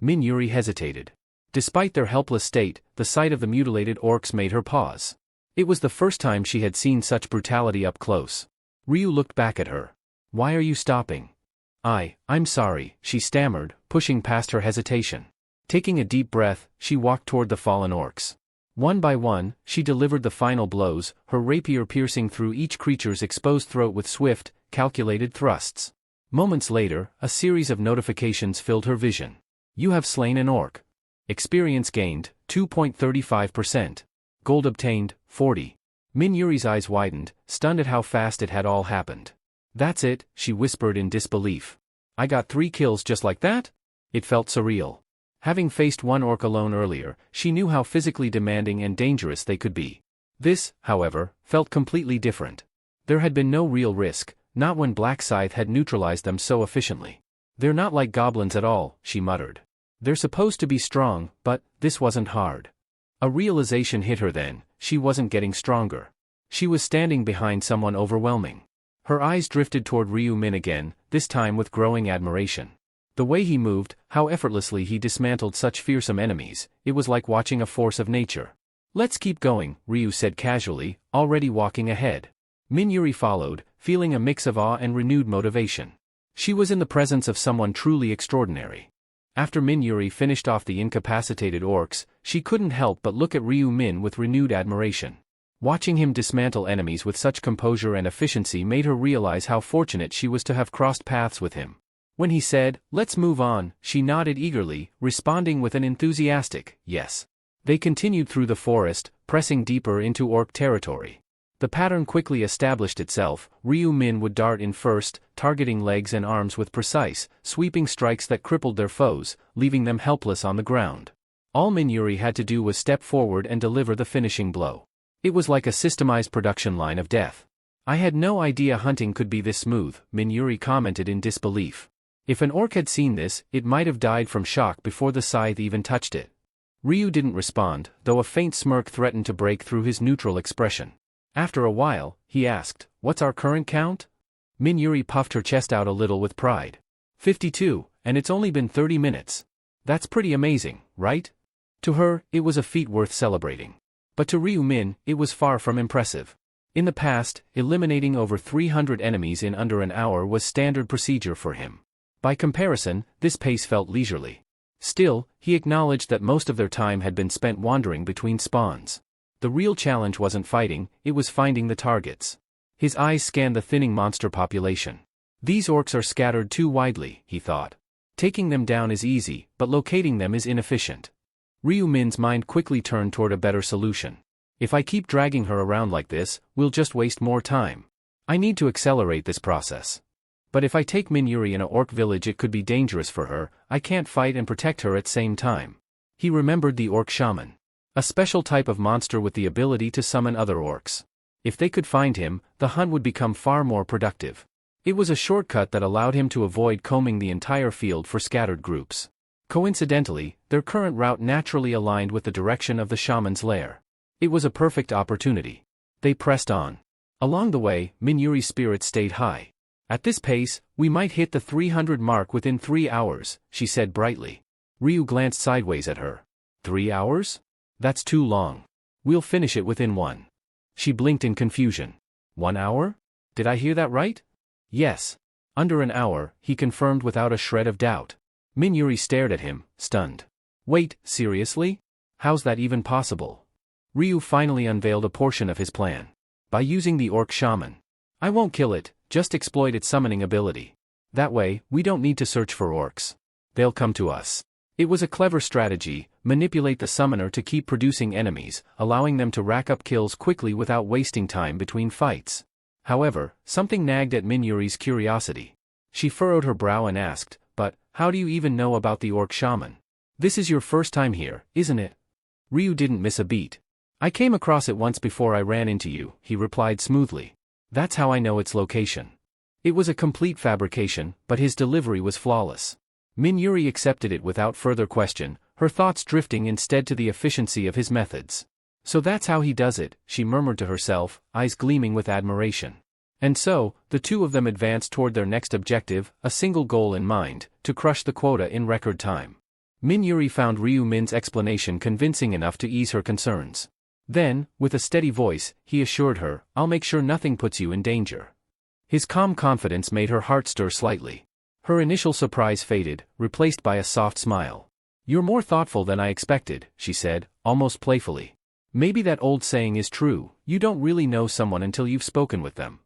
Yuri hesitated. Despite their helpless state, the sight of the mutilated orcs made her pause. It was the first time she had seen such brutality up close. Ryu looked back at her. "Why are you stopping?" I'm sorry," she stammered, pushing past her hesitation. Taking a deep breath, she walked toward the fallen orcs. One by one, she delivered the final blows, her rapier piercing through each creature's exposed throat with swift, calculated thrusts. Moments later, a series of notifications filled her vision. "You have slain an orc. Experience gained, 2.35%. Gold obtained, 40. Yuri's eyes widened, stunned at how fast it had all happened. "That's it," she whispered in disbelief. "I got 3 kills just like that?" It felt surreal. Having faced one orc alone earlier, she knew how physically demanding and dangerous they could be. This, however, felt completely different. There had been no real risk, not when Black Scythe had neutralized them so efficiently. "They're not like goblins at all," she muttered. "They're supposed to be strong, but this wasn't hard." A realization hit her then, she wasn't getting stronger. She was standing behind someone overwhelming. Her eyes drifted toward Min again, this time with growing admiration. The way he moved, how effortlessly he dismantled such fearsome enemies, it was like watching a force of nature. "Let's keep going," Ryu said casually, already walking ahead. Yuri followed, feeling a mix of awe and renewed motivation. She was in the presence of someone truly extraordinary. After Yuri finished off the incapacitated orcs, she couldn't help but look at Min with renewed admiration. Watching him dismantle enemies with such composure and efficiency made her realize how fortunate she was to have crossed paths with him. When he said, "Let's move on," she nodded eagerly, responding with an enthusiastic, "Yes." They continued through the forest, pressing deeper into orc territory. The pattern quickly established itself. Min would dart in first, targeting legs and arms with precise, sweeping strikes that crippled their foes, leaving them helpless on the ground. All Yuri had to do was step forward and deliver the finishing blow. It was like a systemized production line of death. "I had no idea hunting could be this smooth," Yuri commented in disbelief. If an orc had seen this, it might have died from shock before the scythe even touched it. Ryu didn't respond, though a faint smirk threatened to break through his neutral expression. After a while, he asked, "What's our current count?" Yuri puffed her chest out a little with pride. 52, and it's only been 30 minutes. That's pretty amazing, right? To her, it was a feat worth celebrating. But to Min, it was far from impressive. In the past, eliminating over 300 enemies in under an hour was standard procedure for him. By comparison, this pace felt leisurely. Still, he acknowledged that most of their time had been spent wandering between spawns. The real challenge wasn't fighting, it was finding the targets. His eyes scanned the thinning monster population. "These orcs are scattered too widely," he thought. "Taking them down is easy, but locating them is inefficient." Min's mind quickly turned toward a better solution. "If I keep dragging her around like this, we'll just waste more time. I need to accelerate this process. But if I take Yuri in a orc village, it could be dangerous for her. I can't fight and protect her at same time." He remembered the orc shaman. A special type of monster with the ability to summon other orcs. If they could find him, the hunt would become far more productive. It was a shortcut that allowed him to avoid combing the entire field for scattered groups. Coincidentally, their current route naturally aligned with the direction of the shaman's lair. It was a perfect opportunity. They pressed on. Along the way, Yuri's spirits stayed high. "At this pace, we might hit the 300 mark within 3 hours, she said brightly. Ryu glanced sideways at her. 3 hours? That's too long. We'll finish it within 1. She blinked in confusion. 1 hour? Did I hear that right? Yes. Under an hour, he confirmed without a shred of doubt. Min-Yuri stared at him, stunned. Wait, seriously? How's that even possible? Ryu finally unveiled a portion of his plan. By using the orc shaman. I won't kill it, just exploit its summoning ability. That way, we don't need to search for orcs. They'll come to us. It was a clever strategy, manipulate the summoner to keep producing enemies, allowing them to rack up kills quickly without wasting time between fights. However, something nagged at Min-Yuri's curiosity. She furrowed her brow and asked, but, how do you even know about the orc shaman? This is your first time here, isn't it? Ryu didn't miss a beat. I came across it once before I ran into you, he replied smoothly. That's how I know its location. It was a complete fabrication, but his delivery was flawless. Min-Yuri accepted it without further question, her thoughts drifting instead to the efficiency of his methods. So that's how he does it, she murmured to herself, eyes gleaming with admiration. And so, the two of them advanced toward their next objective, a single goal in mind, to crush the quota in record time. Min-Yuri found Ryu Min's explanation convincing enough to ease her concerns. Then, with a steady voice, he assured her, I'll make sure nothing puts you in danger. His calm confidence made her heart stir slightly. Her initial surprise faded, replaced by a soft smile. You're more thoughtful than I expected, she said, almost playfully. Maybe that old saying is true, you don't really know someone until you've spoken with them.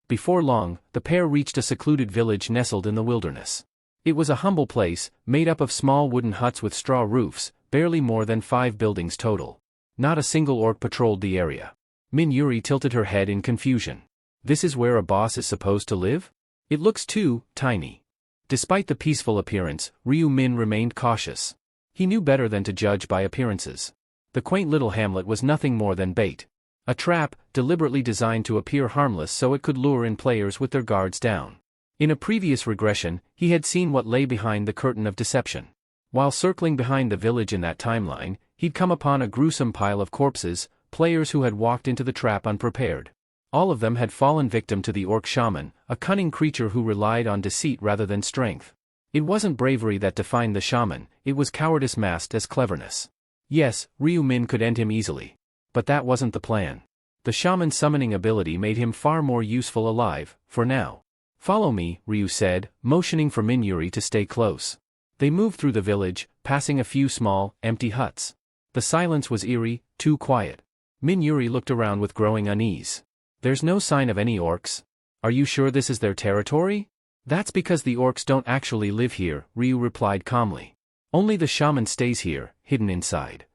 Before long, the pair reached a secluded village nestled in the wilderness. It was a humble place, made up of small wooden huts with straw roofs, barely more than 5 buildings total. Not a single orc patrolled the area. Min-Yuri tilted her head in confusion. This is where a boss is supposed to live? It looks too tiny. Despite the peaceful appearance, Ryu Min remained cautious. He knew better than to judge by appearances. The quaint little hamlet was nothing more than bait. A trap, deliberately designed to appear harmless so it could lure in players with their guards down. In a previous regression, he had seen what lay behind the curtain of deception. While circling behind the village in that timeline, he'd come upon a gruesome pile of corpses, players who had walked into the trap unprepared. All of them had fallen victim to the orc shaman, a cunning creature who relied on deceit rather than strength. It wasn't bravery that defined the shaman, it was cowardice masked as cleverness. Yes, Ryu Min could end him easily. But that wasn't the plan. The shaman's summoning ability made him far more useful alive, for now. Follow me, Ryu said, motioning for Min-Yuri to stay close. They moved through the village, passing a few small, empty huts. The silence was eerie, too quiet. Min-Yuri looked around with growing unease. There's no sign of any orcs. Are you sure this is their territory? That's because the orcs don't actually live here, Ryu replied calmly. Only the shaman stays here, hidden inside.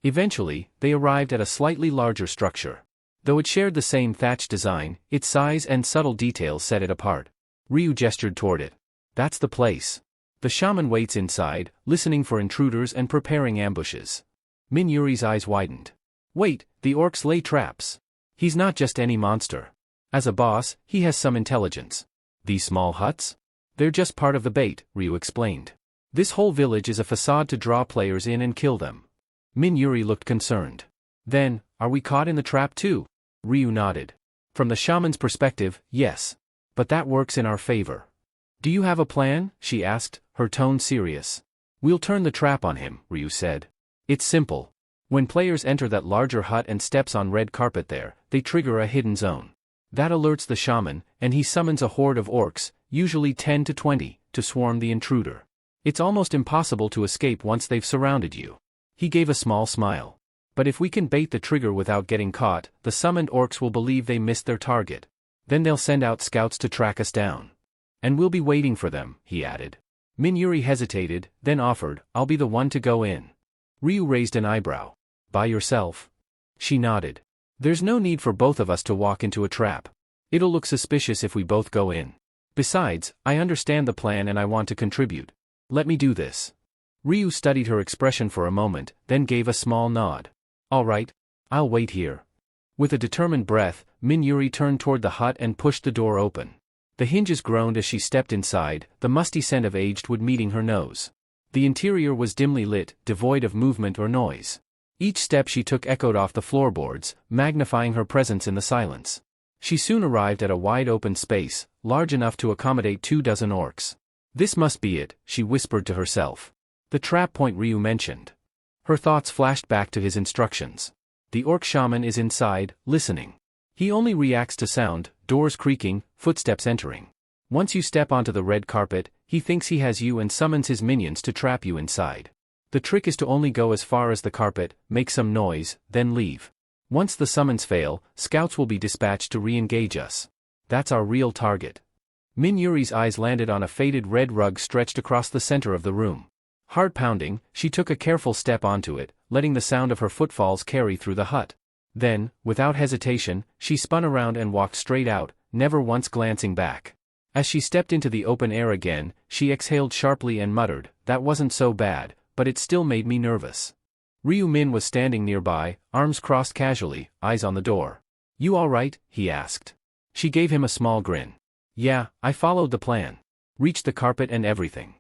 Eventually, they arrived at a slightly larger structure. Though it shared the same thatch design, its size and subtle details set it apart. Ryu gestured toward it. That's the place. The shaman waits inside, listening for intruders and preparing ambushes. Min-Yuri's eyes widened. Wait, the orcs lay traps. He's not just any monster. As a boss, he has some intelligence. These small huts? They're just part of the bait, Ryu explained. This whole village is a facade to draw players in and kill them. Min-Yuri looked concerned. Then, are we caught in the trap too? Ryu nodded. From the shaman's perspective, yes. But that works in our favor. Do you have a plan? She asked, her tone serious. We'll turn the trap on him, Ryu said. It's simple. When players enter that larger hut and steps on red carpet there, they trigger a hidden zone. That alerts the shaman, and he summons a horde of orcs, usually 10 to 20, to swarm the intruder. It's almost impossible to escape once they've surrounded you. He gave a small smile. But if we can bait the trigger without getting caught, the summoned orcs will believe they missed their target. Then they'll send out scouts to track us down. And we'll be waiting for them, he added. Min-Yuri hesitated, then offered, I'll be the one to go in. Ryu raised an eyebrow. By yourself? She nodded. There's no need for both of us to walk into a trap. It'll look suspicious if we both go in. Besides, I understand the plan and I want to contribute. Let me do this. Ryu studied her expression for a moment, then gave a small nod. All right, I'll wait here. With a determined breath, Min-Yuri turned toward the hut and pushed the door open. The hinges groaned as she stepped inside, the musty scent of aged wood meeting her nose. The interior was dimly lit, devoid of movement or noise. Each step she took echoed off the floorboards, magnifying her presence in the silence. She soon arrived at a wide-open space, large enough to accommodate 24 orcs. This must be it, she whispered to herself. The trap point Ryu mentioned. Her thoughts flashed back to his instructions. The orc shaman is inside, listening. He only reacts to sound, doors creaking, footsteps entering. Once you step onto the red carpet, he thinks he has you and summons his minions to trap you inside. The trick is to only go as far as the carpet, make some noise, then leave. Once the summons fail, scouts will be dispatched to re-engage us. That's our real target. Min Yuri's eyes landed on a faded red rug stretched across the center of the room. Heart pounding, she took a careful step onto it, letting the sound of her footfalls carry through the hut. Then, without hesitation, she spun around and walked straight out, never once glancing back. As she stepped into the open air again, she exhaled sharply and muttered, "That wasn't so bad, but it still made me nervous." Ryu Min was standing nearby, arms crossed casually, eyes on the door. "You all right?" he asked. She gave him a small grin. "Yeah, I followed the plan. Reached the carpet and everything."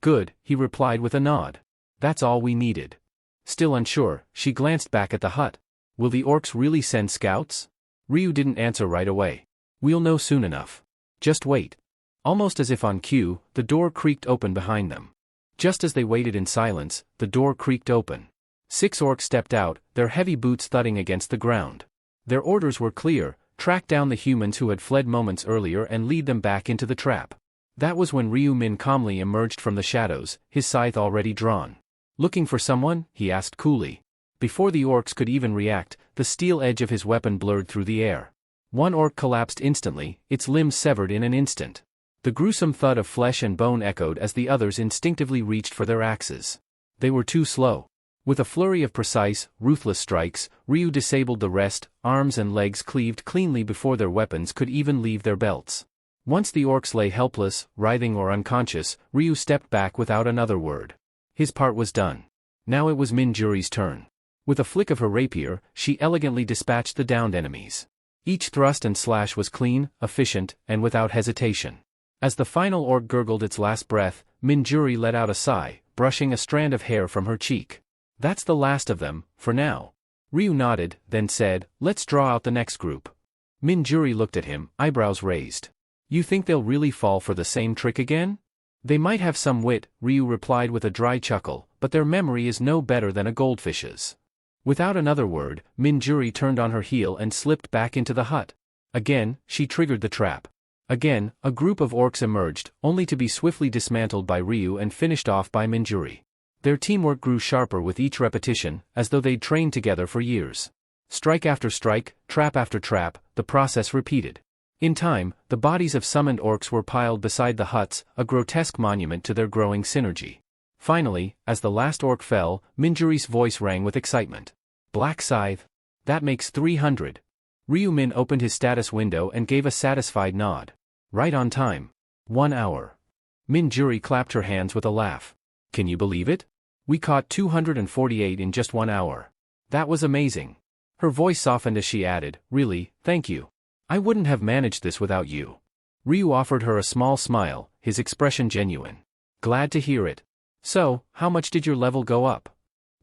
"Good," he replied with a nod. "That's all we needed." Still unsure, she glanced back at the hut. Will the orcs really send scouts? Ryu didn't answer right away. "We'll know soon enough. Just wait." Almost as if on cue, the door creaked open behind them. Just as they waited in silence, the door creaked open. 6 orcs stepped out, their heavy boots thudding against the ground. Their orders were clear: track down the humans who had fled moments earlier and lead them back into the trap. That was when Ryu Min calmly emerged from the shadows, his scythe already drawn. "Looking for someone?" he asked coolly. Before the orcs could even react, the steel edge of his weapon blurred through the air. One orc collapsed instantly, its limbs severed in an instant. The gruesome thud of flesh and bone echoed as the others instinctively reached for their axes. They were too slow. With a flurry of precise, ruthless strikes, Ryu disabled the rest, arms and legs cleaved cleanly before their weapons could even leave their belts. Once the orcs lay helpless, writhing or unconscious, Ryu stepped back without another word. His part was done. Now it was Min Juri's turn. With a flick of her rapier, she elegantly dispatched the downed enemies. Each thrust and slash was clean, efficient, and without hesitation. As the final orc gurgled its last breath, Min Juri let out a sigh, brushing a strand of hair from her cheek. "That's the last of them, for now." Ryu nodded, then said, "Let's draw out the next group." Min Juri looked at him, eyebrows raised. "You think they'll really fall for the same trick again?" "They might have some wit," Ryu replied with a dry chuckle, "but their memory is no better than a goldfish's." Without another word, Min Juri turned on her heel and slipped back into the hut. Again, she triggered the trap. Again, a group of orcs emerged, only to be swiftly dismantled by Ryu and finished off by Min Juri. Their teamwork grew sharper with each repetition, as though they'd trained together for years. Strike after strike, trap after trap, the process repeated. In time, the bodies of summoned orcs were piled beside the huts, a grotesque monument to their growing synergy. Finally, as the last orc fell, Min Juri's voice rang with excitement. "Black Scythe? That makes 300. Ryu Min opened his status window and gave a satisfied nod. "Right on time. 1 hour. Min Juri clapped her hands with a laugh. "Can you believe it? We caught 248 in just 1 hour. That was amazing." Her voice softened as she added, "Really, thank you. I wouldn't have managed this without you." Ryu offered her a small smile, his expression genuine. "Glad to hear it. So, how much did your level go up?"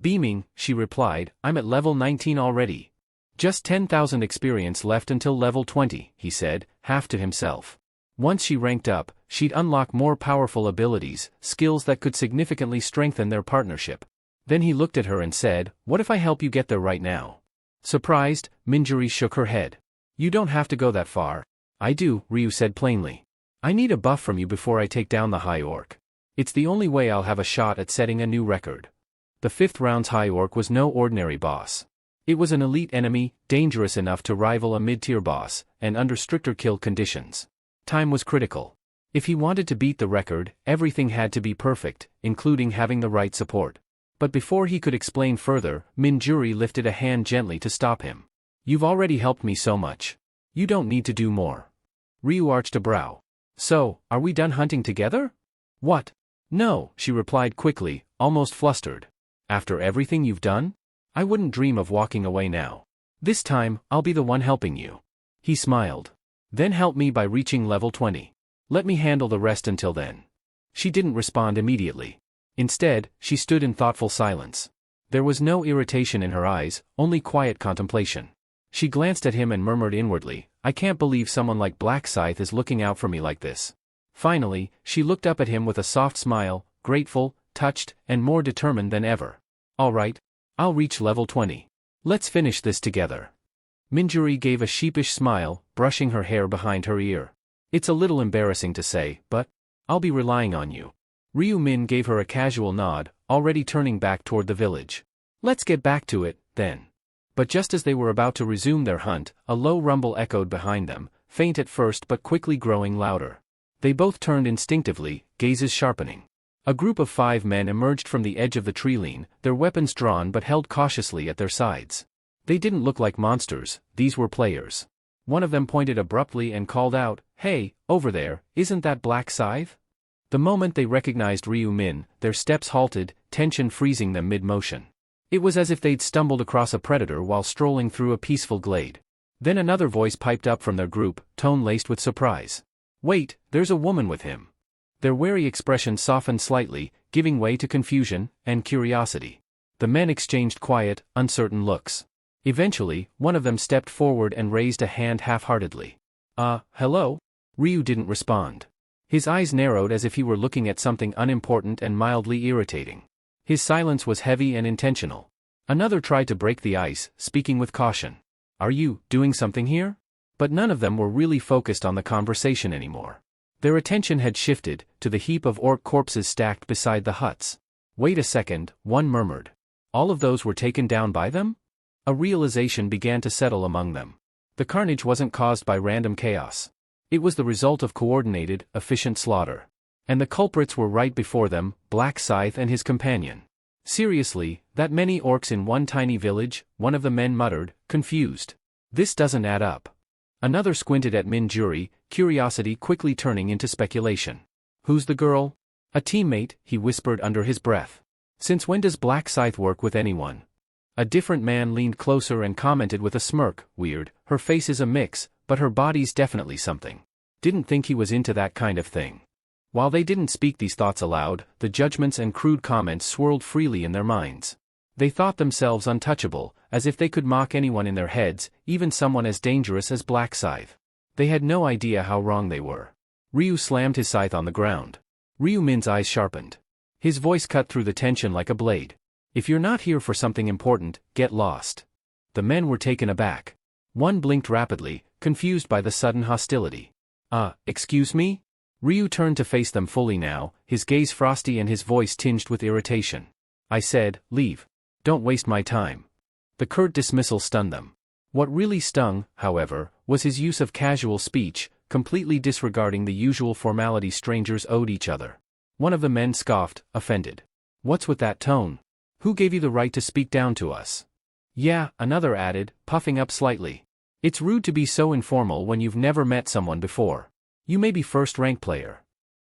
Beaming, she replied, "I'm at level 19 already." "Just 10,000 experience left until level 20, he said, half to himself. Once she ranked up, she'd unlock more powerful abilities, skills that could significantly strengthen their partnership. Then he looked at her and said, "What if I help you get there right now?" Surprised, Min Juri shook her head. "You don't have to go that far." "I do," Ryu said plainly. "I need a buff from you before I take down the High Orc. It's the only way I'll have a shot at setting a new record." The 5th round's High Orc was no ordinary boss. It was an elite enemy, dangerous enough to rival a mid-tier boss, and under stricter kill conditions. Time was critical. If he wanted to beat the record, everything had to be perfect, including having the right support. But before he could explain further, Min Juri lifted a hand gently to stop him. "You've already helped me so much. You don't need to do more." Ryu arched a brow. "So, are we done hunting together?" "What? No," she replied quickly, almost flustered. "After everything you've done? I wouldn't dream of walking away now. This time, I'll be the one helping you." He smiled. "Then help me by reaching level 20. Let me handle the rest until then." She didn't respond immediately. Instead, she stood in thoughtful silence. There was no irritation in her eyes, only quiet contemplation. She glanced at him and murmured inwardly, "I can't believe someone like Black Scythe is looking out for me like this." Finally, she looked up at him with a soft smile, grateful, touched, and more determined than ever. "All right. I'll reach level 20. Let's finish this together." Minjuri gave a sheepish smile, brushing her hair behind her ear. It's a little embarrassing to say, but I'll be relying on you. Ryu Min gave her a casual nod, already turning back toward the village. Let's get back to it, then. But just as they were about to resume their hunt, a low rumble echoed behind them, faint at first but quickly growing louder. They both turned instinctively, gazes sharpening. A group of 5 men emerged from the edge of the treeline, their weapons drawn but held cautiously at their sides. They didn't look like monsters, these were players. One of them pointed abruptly and called out, "Hey, over there, isn't that Black Scythe?" The moment they recognized Ryu Min, their steps halted, tension freezing them mid-motion. It was as if they'd stumbled across a predator while strolling through a peaceful glade. Then another voice piped up from their group, tone laced with surprise. "Wait, there's a woman with him." Their wary expression softened slightly, giving way to confusion and curiosity. The men exchanged quiet, uncertain looks. Eventually, one of them stepped forward and raised a hand half-heartedly. Hello?" Ryu didn't respond. His eyes narrowed as if he were looking at something unimportant and mildly irritating. His silence was heavy and intentional. Another tried to break the ice, speaking with caution. "Are you doing something here?" But none of them were really focused on the conversation anymore. Their attention had shifted to the heap of orc corpses stacked beside the huts. "Wait a second," one murmured. "All of those were taken down by them?" A realization began to settle among them. The carnage wasn't caused by random chaos. It was the result of coordinated, efficient slaughter. And the culprits were right before them, Black Scythe and his companion. "Seriously, that many orcs in one tiny village?" one of the men muttered, confused. "This doesn't add up." Another squinted at Minjuri, curiosity quickly turning into speculation. "Who's the girl?" "A teammate," he whispered under his breath. "Since when does Black Scythe work with anyone?" A different man leaned closer and commented with a smirk, "Weird, her face is a mix, but her body's definitely something. Didn't think he was into that kind of thing." While they didn't speak these thoughts aloud, the judgments and crude comments swirled freely in their minds. They thought themselves untouchable, as if they could mock anyone in their heads, even someone as dangerous as Black Scythe. They had no idea how wrong they were. Ryu slammed his scythe on the ground. Ryu Min's eyes sharpened. His voice cut through the tension like a blade. "If you're not here for something important, get lost." The men were taken aback. One blinked rapidly, confused by the sudden hostility. Excuse me?" Ryu turned to face them fully now, his gaze frosty and his voice tinged with irritation. "I said, leave. Don't waste my time." The curt dismissal stunned them. What really stung, however, was his use of casual speech, completely disregarding the usual formality strangers owed each other. One of the men scoffed, offended. "What's with that tone? Who gave you the right to speak down to us?" "Yeah," another added, puffing up slightly. "It's rude to be so informal when you've never met someone before. You may be first-rank player."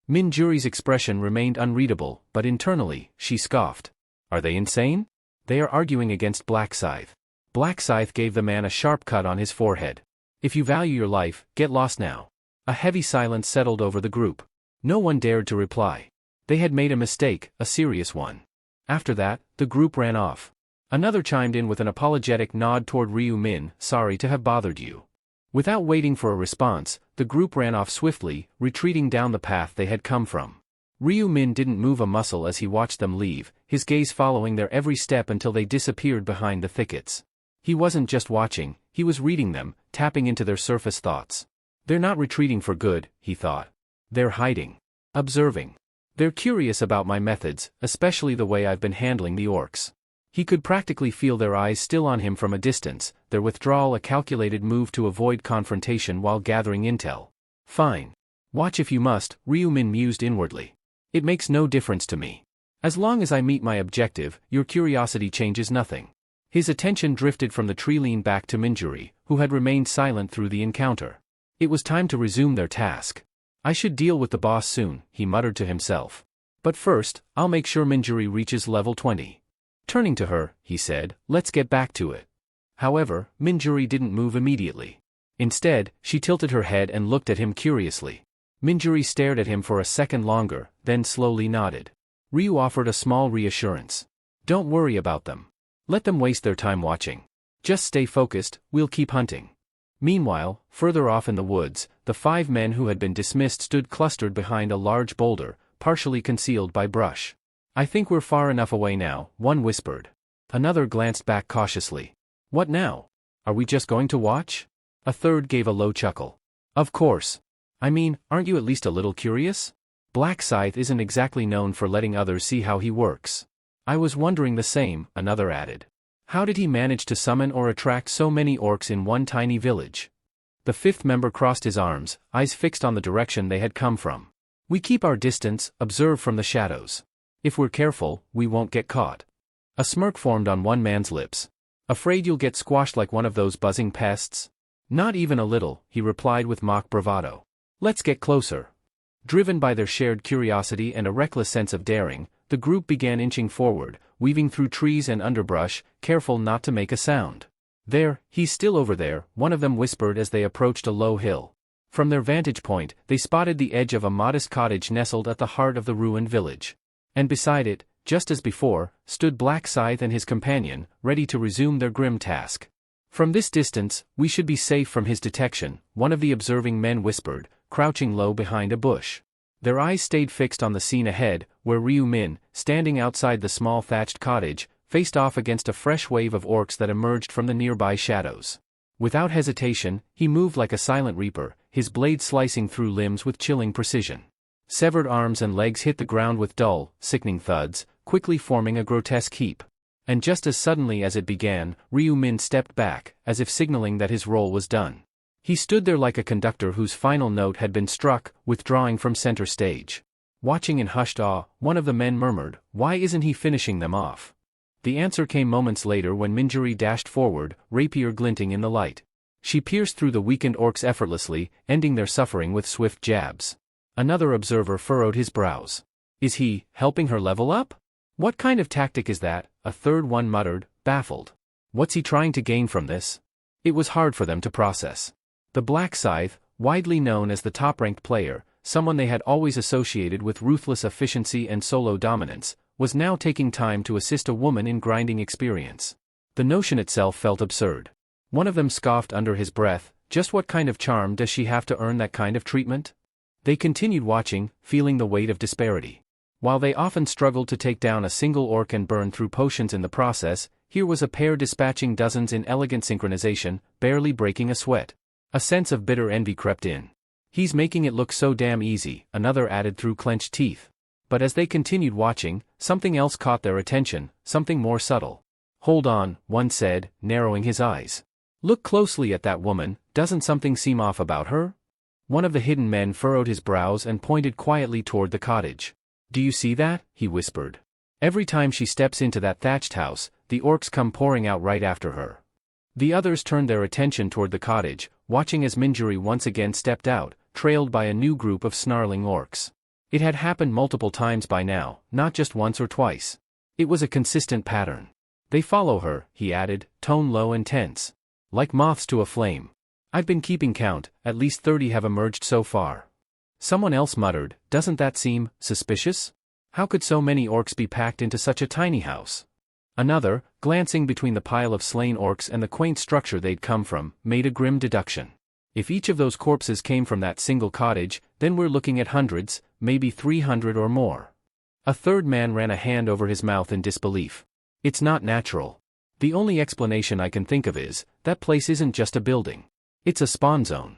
Minjuri's expression remained unreadable, but internally, she scoffed. "Are they insane? They are arguing against Black Scythe." Black Scythe gave the man a sharp cut on his forehead. "If you value your life, get lost now." A heavy silence settled over the group. No one dared to reply. They had made a mistake, a serious one. After that, the group ran off. Another chimed in with an apologetic nod toward Ryu Min, "Sorry to have bothered you." Without waiting for a response, the group ran off swiftly, retreating down the path they had come from. Ryu Min didn't move a muscle as he watched them leave, his gaze following their every step until they disappeared behind the thickets. He wasn't just watching, he was reading them, tapping into their surface thoughts. "They're not retreating for good," he thought. "They're hiding. Observing. They're curious about my methods, especially the way I've been handling the orcs." He could practically feel their eyes still on him from a distance, their withdrawal a calculated move to avoid confrontation while gathering intel. "Fine. Watch if you must," Ryu Min mused inwardly. "It makes no difference to me. As long as I meet my objective, your curiosity changes nothing." His attention drifted from the treeline back to Minjuri, who had remained silent through the encounter. It was time to resume their task. "I should deal with the boss soon," he muttered to himself. "But first, I'll make sure Minjuri reaches level 20. Turning to her, he said, "Let's get back to it." However, Minjuri didn't move immediately. Instead, she tilted her head and looked at him curiously. Minjuri stared at him for a second longer, then slowly nodded. Ryu offered a small reassurance. "Don't worry about them. Let them waste their time watching. Just stay focused, we'll keep hunting." Meanwhile, further off in the woods, the 5 men who had been dismissed stood clustered behind a large boulder, partially concealed by brush. "I think we're far enough away now," one whispered. Another glanced back cautiously. "What now?" Are we just going to watch? A third gave a low chuckle. Of course. I mean, aren't you at least a little curious? Black Scythe isn't exactly known for letting others see how he works. I was wondering the same, another added. How did he manage to summon or attract so many orcs in one tiny village? The fifth member crossed his arms, eyes fixed on the direction they had come from. We keep our distance, observe from the shadows. If we're careful, we won't get caught. A smirk formed on one man's lips. Afraid you'll get squashed like one of those buzzing pests? Not even a little, he replied with mock bravado. Let's get closer. Driven by their shared curiosity and a reckless sense of daring, the group began inching forward, weaving through trees and underbrush, careful not to make a sound. There, he's still over there, one of them whispered as they approached a low hill. From their vantage point, they spotted the edge of a modest cottage nestled at the heart of the ruined village. And beside it, just as before, stood Black Scythe and his companion, ready to resume their grim task. From this distance, we should be safe from his detection, one of the observing men whispered, crouching low behind a bush. Their eyes stayed fixed on the scene ahead, where Ryu Min, standing outside the small thatched cottage, faced off against a fresh wave of orcs that emerged from the nearby shadows. Without hesitation, he moved like a silent reaper, his blade slicing through limbs with chilling precision. Severed arms and legs hit the ground with dull, sickening thuds, quickly forming a grotesque heap. And just as suddenly as it began, Ryu Min stepped back, as if signaling that his role was done. He stood there like a conductor whose final note had been struck, withdrawing from center stage. Watching in hushed awe, one of the men murmured, "Why isn't he finishing them off?" The answer came moments later when Minjuri dashed forward, rapier glinting in the light. She pierced through the weakened orcs effortlessly, ending their suffering with swift jabs. Another observer furrowed his brows. Is he helping her level up? What kind of tactic is that? A third one muttered, baffled. What's he trying to gain from this? It was hard for them to process. The Black Scythe, widely known as the top-ranked player, someone they had always associated with ruthless efficiency and solo dominance, was now taking time to assist a woman in grinding experience. The notion itself felt absurd. One of them scoffed under his breath, just what kind of charm does she have to earn that kind of treatment? They continued watching, feeling the weight of disparity. While they often struggled to take down a single orc and burn through potions in the process, here was a pair dispatching dozens in elegant synchronization, barely breaking a sweat. A sense of bitter envy crept in. He's making it look so damn easy, another added through clenched teeth. But as they continued watching, something else caught their attention, something more subtle. Hold on, one said, narrowing his eyes. Look closely at that woman, doesn't something seem off about her? One of the hidden men furrowed his brows and pointed quietly toward the cottage. Do you see that? He whispered. Every time she steps into that thatched house, the orcs come pouring out right after her. The others turned their attention toward the cottage, watching as Minjuri once again stepped out, trailed by a new group of snarling orcs. It had happened multiple times by now, not just once or twice. It was a consistent pattern. They follow her, he added, tone low and tense. Like moths to a flame. I've been keeping count, at least 30 have emerged so far. Someone else muttered, doesn't that seem suspicious? How could so many orcs be packed into such a tiny house? Another, glancing between the pile of slain orcs and the quaint structure they'd come from, made a grim deduction. If each of those corpses came from that single cottage, then we're looking at hundreds, maybe 300 or more. A third man ran a hand over his mouth in disbelief. It's not natural. The only explanation I can think of is, that place isn't just a building. It's a spawn zone.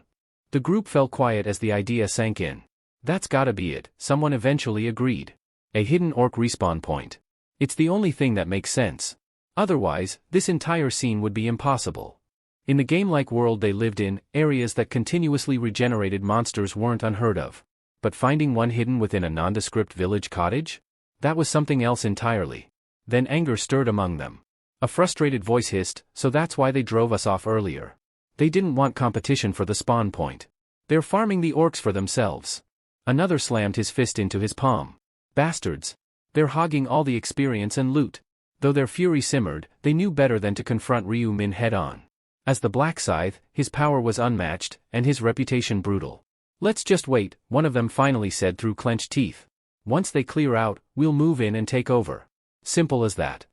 The group fell quiet as the idea sank in. That's gotta be it, someone eventually agreed. A hidden orc respawn point. It's the only thing that makes sense. Otherwise, this entire scene would be impossible. In the game-like world they lived in, areas that continuously regenerated monsters weren't unheard of. But finding one hidden within a nondescript village cottage? That was something else entirely. Then anger stirred among them. A frustrated voice hissed, so that's why they drove us off earlier. They didn't want competition for the spawn point. They're farming the orcs for themselves. Another slammed his fist into his palm. Bastards. They're hogging all the experience and loot. Though their fury simmered, they knew better than to confront Ryu Min head-on. As the Black Scythe, his power was unmatched, and his reputation brutal. Let's just wait, one of them finally said through clenched teeth. Once they clear out, we'll move in and take over. Simple as that.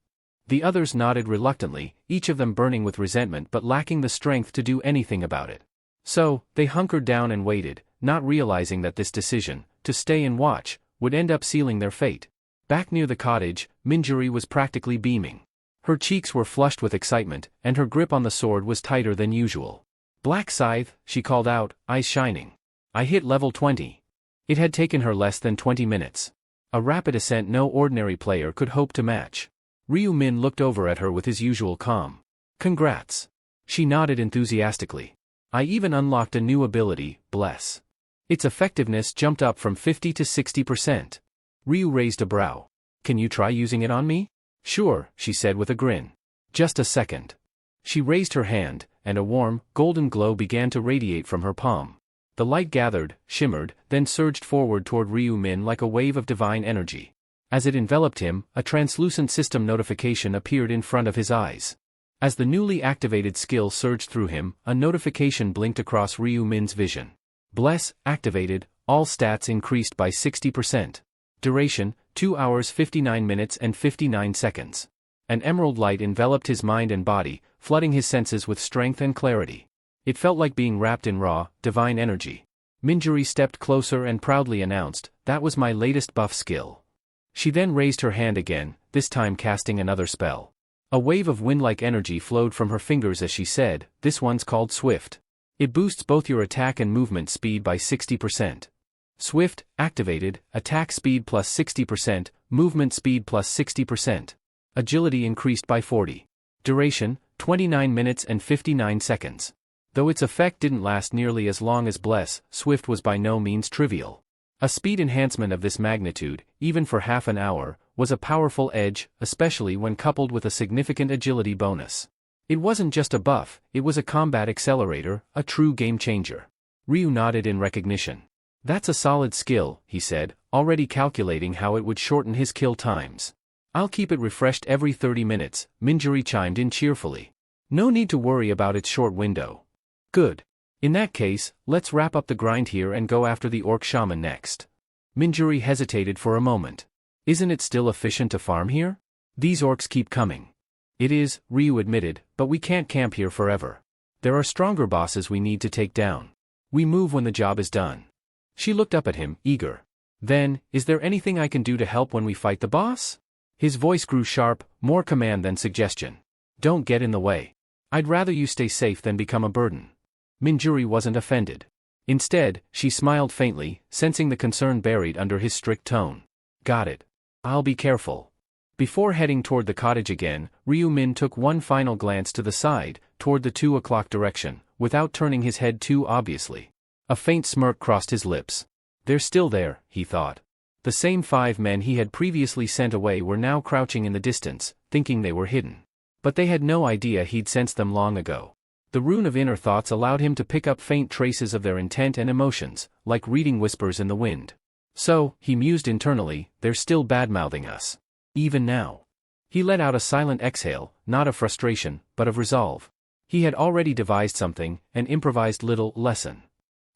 The others nodded reluctantly, each of them burning with resentment but lacking the strength to do anything about it. So, they hunkered down and waited, not realizing that this decision, to stay and watch, would end up sealing their fate. Back near the cottage, Minjuri was practically beaming. Her cheeks were flushed with excitement, and her grip on the sword was tighter than usual. "Black Scythe," she called out, eyes shining. "I hit level 20. It had taken her less than 20 minutes. A rapid ascent no ordinary player could hope to match. Ryu Min looked over at her with his usual calm. "Congrats." She nodded enthusiastically. "I even unlocked a new ability, Bless. Its effectiveness jumped up from 50 to 60%. Ryu raised a brow. "Can you try using it on me?" "Sure," she said with a grin. "Just a second." She raised her hand, and a warm, golden glow began to radiate from her palm. The light gathered, shimmered, then surged forward toward Ryu Min like a wave of divine energy. As it enveloped him, a translucent system notification appeared in front of his eyes. As the newly activated skill surged through him, a notification blinked across Ryu Min's vision. Bless, activated, all stats increased by 60%. Duration, 2 hours 59 minutes and 59 seconds. An emerald light enveloped his mind and body, flooding his senses with strength and clarity. It felt like being wrapped in raw, divine energy. Minjuri stepped closer and proudly announced, "That was my latest buff skill." She then raised her hand again, this time casting another spell. A wave of wind-like energy flowed from her fingers as she said, "This one's called Swift. It boosts both your attack and movement speed by 60%. Swift, activated, attack speed plus 60%, movement speed plus 60%. Agility increased by 40. Duration, 29 minutes and 59 seconds. Though its effect didn't last nearly as long as Bless, Swift was by no means trivial. A speed enhancement of this magnitude, even for half an hour, was a powerful edge, especially when coupled with a significant agility bonus. It wasn't just a buff, it was a combat accelerator, a true game changer. Ryu nodded in recognition. "That's a solid skill," he said, already calculating how it would shorten his kill times. "I'll keep it refreshed every 30 minutes, Minjuri chimed in cheerfully. "No need to worry about its short window." "Good. In that case, let's wrap up the grind here and go after the orc shaman next." Minjuri hesitated for a moment. "Isn't it still efficient to farm here? These orcs keep coming." "It is," Ryu admitted, "but we can't camp here forever. There are stronger bosses we need to take down. We move when the job is done." She looked up at him, eager. "Then, is there anything I can do to help when we fight the boss?" His voice grew sharp, more command than suggestion. "Don't get in the way. I'd rather you stay safe than become a burden." Minjuri wasn't offended. Instead, she smiled faintly, sensing the concern buried under his strict tone. "Got it. I'll be careful." Before heading toward the cottage again, Ryu Min took one final glance to the side, toward the 2 o'clock direction, without turning his head too obviously. A faint smirk crossed his lips. "They're still there," he thought. The same 5 men he had previously sent away were now crouching in the distance, thinking they were hidden. But they had no idea he'd sensed them long ago. The rune of inner thoughts allowed him to pick up faint traces of their intent and emotions, like reading whispers in the wind. "So," he mused internally, "they're still bad-mouthing us. Even now." He let out a silent exhale, not of frustration, but of resolve. He had already devised something, an improvised little lesson.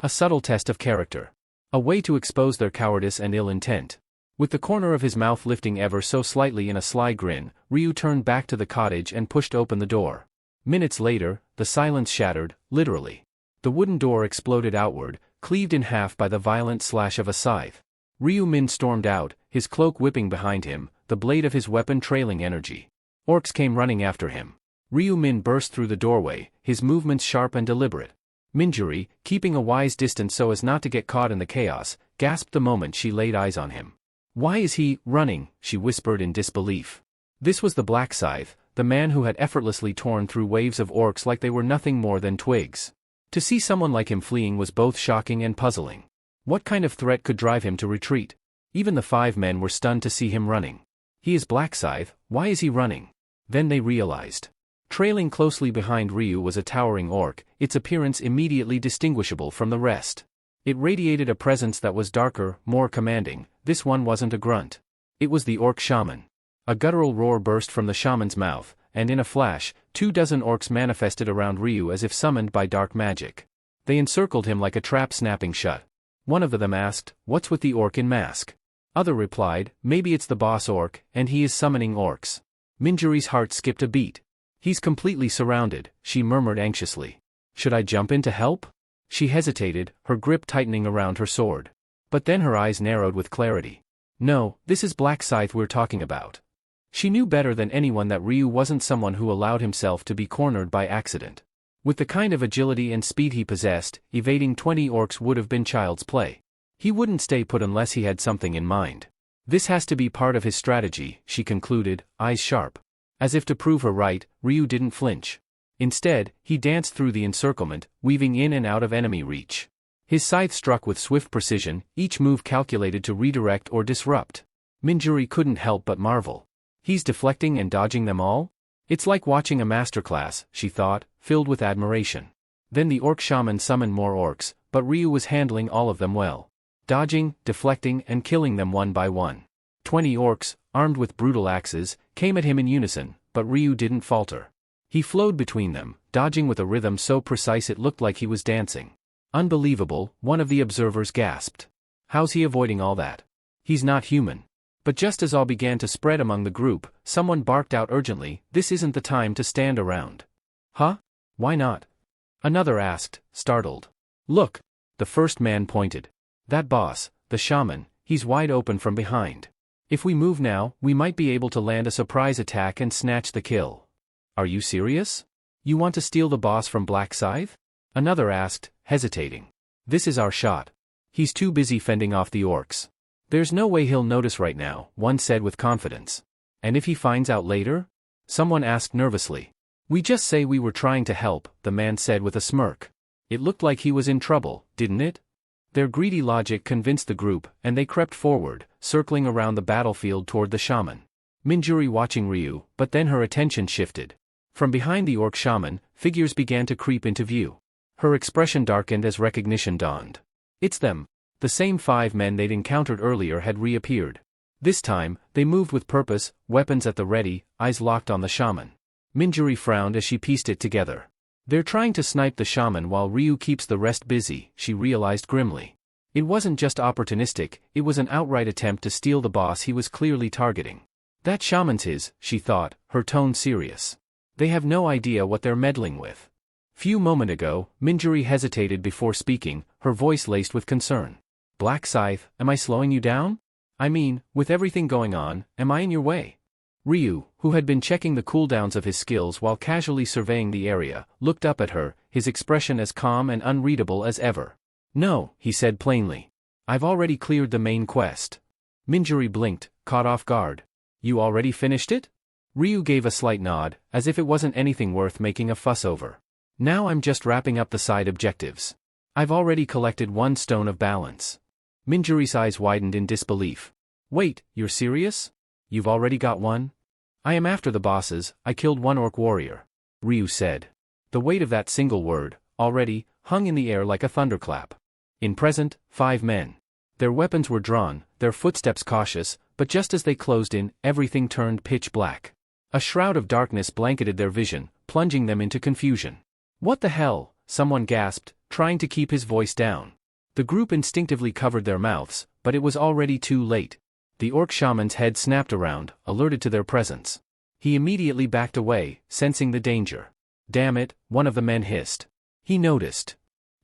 A subtle test of character. A way to expose their cowardice and ill intent. With the corner of his mouth lifting ever so slightly in a sly grin, Ryu turned back to the cottage and pushed open the door. Minutes later, the silence shattered, literally. The wooden door exploded outward, cleaved in half by the violent slash of a scythe. Ryu Min stormed out, his cloak whipping behind him, the blade of his weapon trailing energy. Orcs came running after him. Ryu Min burst through the doorway, his movements sharp and deliberate. Minjuri, keeping a wise distance so as not to get caught in the chaos, gasped the moment she laid eyes on him. "Why is he running?" she whispered in disbelief. This was the Black Scythe, the man who had effortlessly torn through waves of orcs like they were nothing more than twigs. To see someone like him fleeing was both shocking and puzzling. What kind of threat could drive him to retreat? Even the 5 men were stunned to see him running. He is Black Scythe, why is he running? Then they realized. Trailing closely behind Ryu was a towering orc, its appearance immediately distinguishable from the rest. It radiated a presence that was darker, more commanding. This one wasn't a grunt. It was the orc shaman. A guttural roar burst from the shaman's mouth, and in a flash, 24 orcs manifested around Ryu as if summoned by dark magic. They encircled him like a trap snapping shut. One of them asked, "What's with the orc in mask?" Other replied, "Maybe it's the boss orc, and he is summoning orcs." Minjuri's heart skipped a beat. "He's completely surrounded," she murmured anxiously. "Should I jump in to help?" She hesitated, her grip tightening around her sword. But then her eyes narrowed with clarity. "No, this is Black Scythe we're talking about." She knew better than anyone that Ryu wasn't someone who allowed himself to be cornered by accident. With the kind of agility and speed he possessed, evading 20 orcs would have been child's play. He wouldn't stay put unless he had something in mind. This has to be part of his strategy, she concluded, eyes sharp. As if to prove her right, Ryu didn't flinch. Instead, he danced through the encirclement, weaving in and out of enemy reach. His scythe struck with swift precision, each move calculated to redirect or disrupt. Minjuri couldn't help but marvel. He's deflecting and dodging them all? It's like watching a masterclass, she thought, filled with admiration. Then the orc shaman summoned more orcs, but Ryu was handling all of them well. Dodging, deflecting, and killing them one by one. 20 orcs, armed with brutal axes, came at him in unison, but Ryu didn't falter. He flowed between them, dodging with a rhythm so precise it looked like he was dancing. Unbelievable, one of the observers gasped. How's he avoiding all that? He's not human. But just as all began to spread among the group, someone barked out urgently, "This isn't the time to stand around." Huh? Why not? Another asked, startled. Look! The first man pointed. That boss, the shaman, he's wide open from behind. If we move now, we might be able to land a surprise attack and snatch the kill. Are you serious? You want to steal the boss from Black Scythe? Another asked, hesitating. This is our shot. He's too busy fending off the orcs. There's no way he'll notice right now, one said with confidence. And if he finds out later? Someone asked nervously. We just say we were trying to help, the man said with a smirk. It looked like he was in trouble, didn't it? Their greedy logic convinced the group, and they crept forward, circling around the battlefield toward the shaman. Minjuri watching Ryu, but then her attention shifted. From behind the orc shaman, figures began to creep into view. Her expression darkened as recognition dawned. It's them. The same 5 men they'd encountered earlier had reappeared. This time, they moved with purpose, weapons at the ready, eyes locked on the shaman. Minjuri frowned as she pieced it together. They're trying to snipe the shaman while Ryu keeps the rest busy, she realized grimly. It wasn't just opportunistic, it was an outright attempt to steal the boss he was clearly targeting. That shaman's his, she thought, her tone serious. They have no idea what they're meddling with. Few moments ago, Minjuri hesitated before speaking, her voice laced with concern. Black Scythe, am I slowing you down? I mean, with everything going on, am I in your way? Ryu, who had been checking the cooldowns of his skills while casually surveying the area, looked up at her, his expression as calm and unreadable as ever. No, he said plainly. I've already cleared the main quest. Minjuri blinked, caught off guard. You already finished it? Ryu gave a slight nod, as if it wasn't anything worth making a fuss over. Now I'm just wrapping up the side objectives. I've already collected 1 stone of balance. Minjuri's eyes widened in disbelief. Wait, you're serious? You've already got 1? I am after the bosses, I killed 1 orc warrior. Ryu said. The weight of that single word, already, hung in the air like a thunderclap. In present, 5 men. Their weapons were drawn, their footsteps cautious, but just as they closed in, everything turned pitch black. A shroud of darkness blanketed their vision, plunging them into confusion. What the hell? Someone gasped, trying to keep his voice down. The group instinctively covered their mouths, but it was already too late. The orc shaman's head snapped around, alerted to their presence. He immediately backed away, sensing the danger. Damn it, one of the men hissed. He noticed.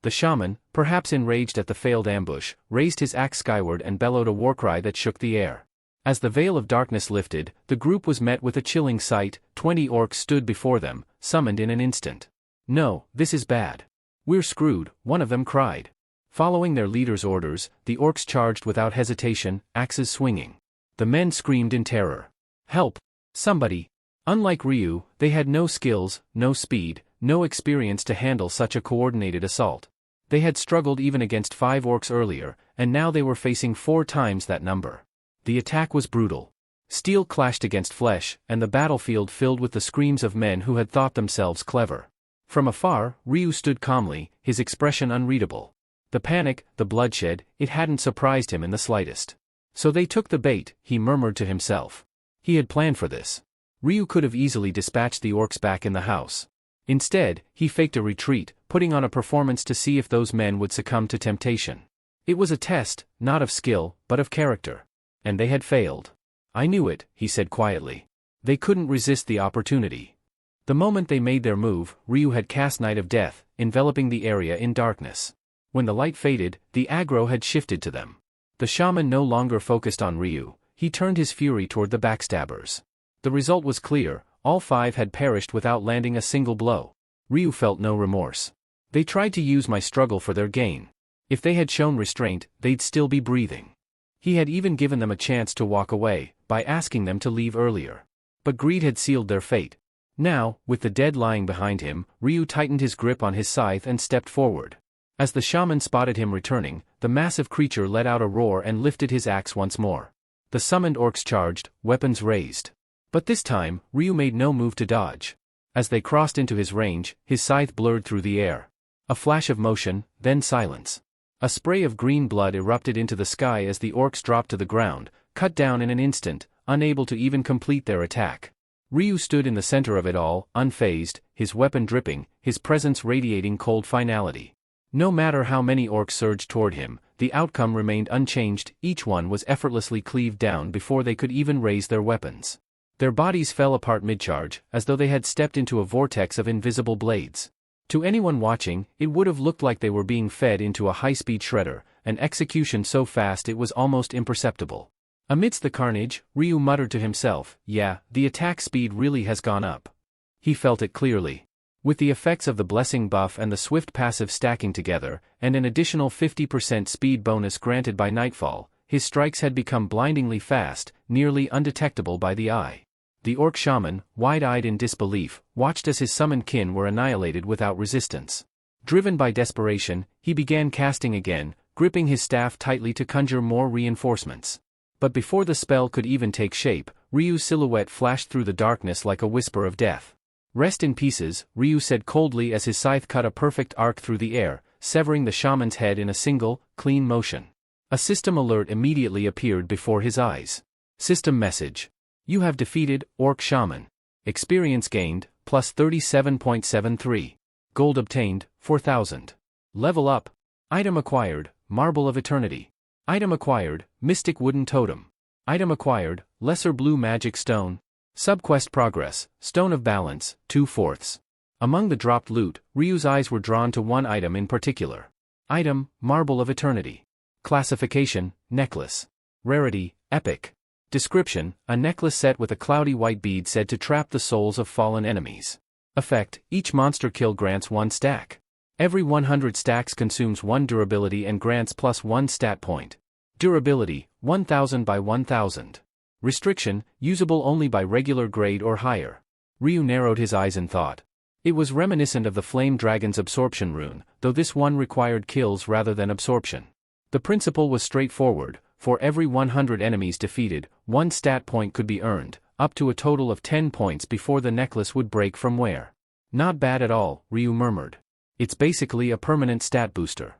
The shaman, perhaps enraged at the failed ambush, raised his axe skyward and bellowed a warcry that shook the air. As the veil of darkness lifted, the group was met with a chilling sight. 20 orcs stood before them, summoned in an instant. No, this is bad. We're screwed, one of them cried. Following their leader's orders, the orcs charged without hesitation, axes swinging. The men screamed in terror. Help! Somebody! Unlike Ryu, they had no skills, no speed, no experience to handle such a coordinated assault. They had struggled even against 5 orcs earlier, and now they were facing 4 times that number. The attack was brutal. Steel clashed against flesh, and the battlefield filled with the screams of men who had thought themselves clever. From afar, Ryu stood calmly, his expression unreadable. The panic, the bloodshed, it hadn't surprised him in the slightest. So they took the bait, he murmured to himself. He had planned for this. Ryu could have easily dispatched the orcs back in the house. Instead, he faked a retreat, putting on a performance to see if those men would succumb to temptation. It was a test, not of skill, but of character. And they had failed. I knew it, he said quietly. They couldn't resist the opportunity. The moment they made their move, Ryu had cast Night of Death, enveloping the area in darkness. When the light faded, the aggro had shifted to them. The shaman no longer focused on Ryu, he turned his fury toward the backstabbers. The result was clear, all 5 had perished without landing a single blow. Ryu felt no remorse. They tried to use my struggle for their gain. If they had shown restraint, they'd still be breathing. He had even given them a chance to walk away, by asking them to leave earlier. But greed had sealed their fate. Now, with the dead lying behind him, Ryu tightened his grip on his scythe and stepped forward. As the shaman spotted him returning, the massive creature let out a roar and lifted his axe once more. The summoned orcs charged, weapons raised. But this time, Ryu made no move to dodge. As they crossed into his range, his scythe blurred through the air. A flash of motion, then silence. A spray of green blood erupted into the sky as the orcs dropped to the ground, cut down in an instant, unable to even complete their attack. Ryu stood in the center of it all, unfazed, his weapon dripping, his presence radiating cold finality. No matter how many orcs surged toward him, the outcome remained unchanged. Each one was effortlessly cleaved down before they could even raise their weapons. Their bodies fell apart mid-charge, as though they had stepped into a vortex of invisible blades. To anyone watching, it would have looked like they were being fed into a high-speed shredder, an execution so fast it was almost imperceptible. Amidst the carnage, Ryu muttered to himself, "Yeah, the attack speed really has gone up." He felt it clearly. With the effects of the blessing buff and the swift passive stacking together, and an additional 50% speed bonus granted by nightfall, his strikes had become blindingly fast, nearly undetectable by the eye. The orc shaman, wide-eyed in disbelief, watched as his summoned kin were annihilated without resistance. Driven by desperation, he began casting again, gripping his staff tightly to conjure more reinforcements. But before the spell could even take shape, Ryu's silhouette flashed through the darkness like a whisper of death. "Rest in pieces," Ryu said coldly as his scythe cut a perfect arc through the air, severing the shaman's head in a single, clean motion. A system alert immediately appeared before his eyes. System message. You have defeated Orc Shaman. Experience gained, plus 37.73. Gold obtained, 4,000. Level up. Item acquired, Marble of Eternity. Item acquired, Mystic Wooden Totem. Item acquired, Lesser Blue Magic Stone. Subquest progress, Stone of Balance, 2/4. Among the dropped loot, Ryu's eyes were drawn to one item in particular. Item, Marble of Eternity. Classification, Necklace. Rarity, Epic. Description, a necklace set with a cloudy white bead said to trap the souls of fallen enemies. Effect, each monster kill grants 1 stack. Every 100 stacks consumes 1 durability and grants plus 1 stat point. Durability, 1000 by 1000. Restriction, usable only by regular grade or higher. Ryu narrowed his eyes in thought. It was reminiscent of the Flame Dragon's absorption rune, though this one required kills rather than absorption. The principle was straightforward. For every 100 enemies defeated, 1 stat point could be earned, up to a total of 10 points before the necklace would break from wear. Not bad at all, Ryu murmured. It's basically a permanent stat booster.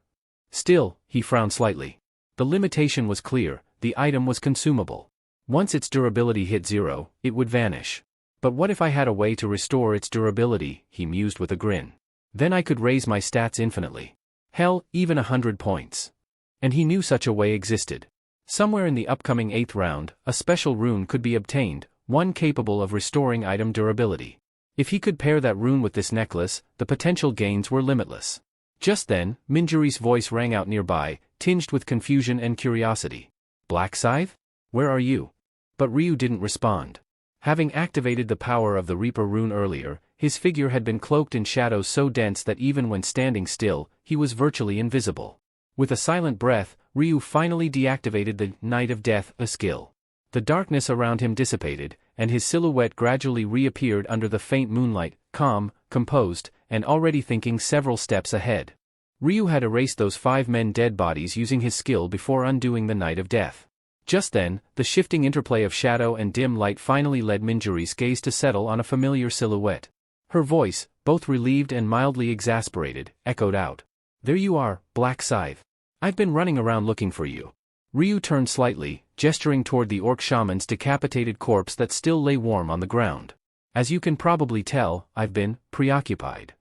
Still, he frowned slightly. The limitation was clear, the item was consumable. Once its durability hit 0, it would vanish. But what if I had a way to restore its durability, he mused with a grin. Then I could raise my stats infinitely. Hell, even 100 points. And he knew such a way existed. Somewhere in the upcoming 8th round, a special rune could be obtained, one capable of restoring item durability. If he could pair that rune with this necklace, the potential gains were limitless. Just then, Minjuri's voice rang out nearby, tinged with confusion and curiosity. "Black Scythe? Where are you?" But Ryu didn't respond. Having activated the power of the Reaper rune earlier, his figure had been cloaked in shadows so dense that even when standing still, he was virtually invisible. With a silent breath, Ryu finally deactivated the Night of Death, a skill. The darkness around him dissipated, and his silhouette gradually reappeared under the faint moonlight, calm, composed, and already thinking several steps ahead. Ryu had erased those 5 men dead bodies using his skill before undoing the Night of Death. Just then, the shifting interplay of shadow and dim light finally led Minjuri's gaze to settle on a familiar silhouette. Her voice, both relieved and mildly exasperated, echoed out. "There you are, Black Scythe. I've been running around looking for you." Ryu turned slightly, gesturing toward the orc shaman's decapitated corpse that still lay warm on the ground. "As you can probably tell, I've been preoccupied."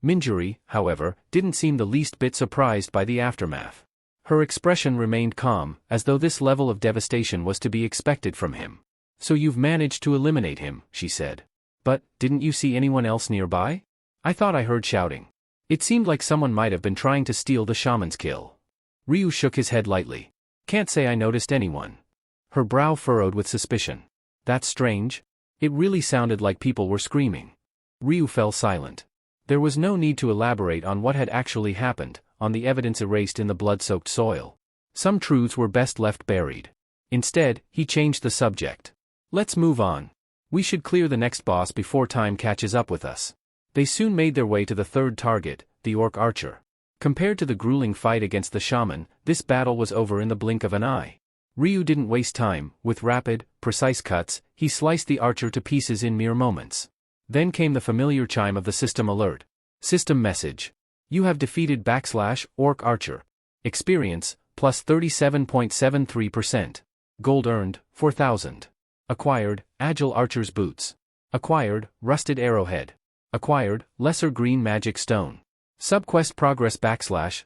Minjuri, however, didn't seem the least bit surprised by the aftermath. Her expression remained calm, as though this level of devastation was to be expected from him. "So you've managed to eliminate him," she said. "But, didn't you see anyone else nearby? I thought I heard shouting. It seemed like someone might have been trying to steal the shaman's kill." Ryu shook his head lightly. "Can't say I noticed anyone." Her brow furrowed with suspicion. "That's strange. It really sounded like people were screaming. Ryu fell silent. There was no need to elaborate on what had actually happened, on the evidence erased in the blood-soaked soil. Some truths were best left buried. Instead, he changed the subject. Let's move on. We should clear the next boss before time catches up with us. They soon made their way to the third target, the orc archer. Compared to the grueling fight against the shaman, this battle was over in the blink of an eye. Ryu didn't waste time. With rapid, precise cuts, he sliced the archer to pieces in mere moments. Then came the familiar chime of the system alert. System message. You have defeated /orc archer. Experience, plus 37.73%. Gold earned, 4,000. Acquired, agile archer's boots. Acquired, rusted arrowhead. Acquired, lesser green magic stone. Subquest progress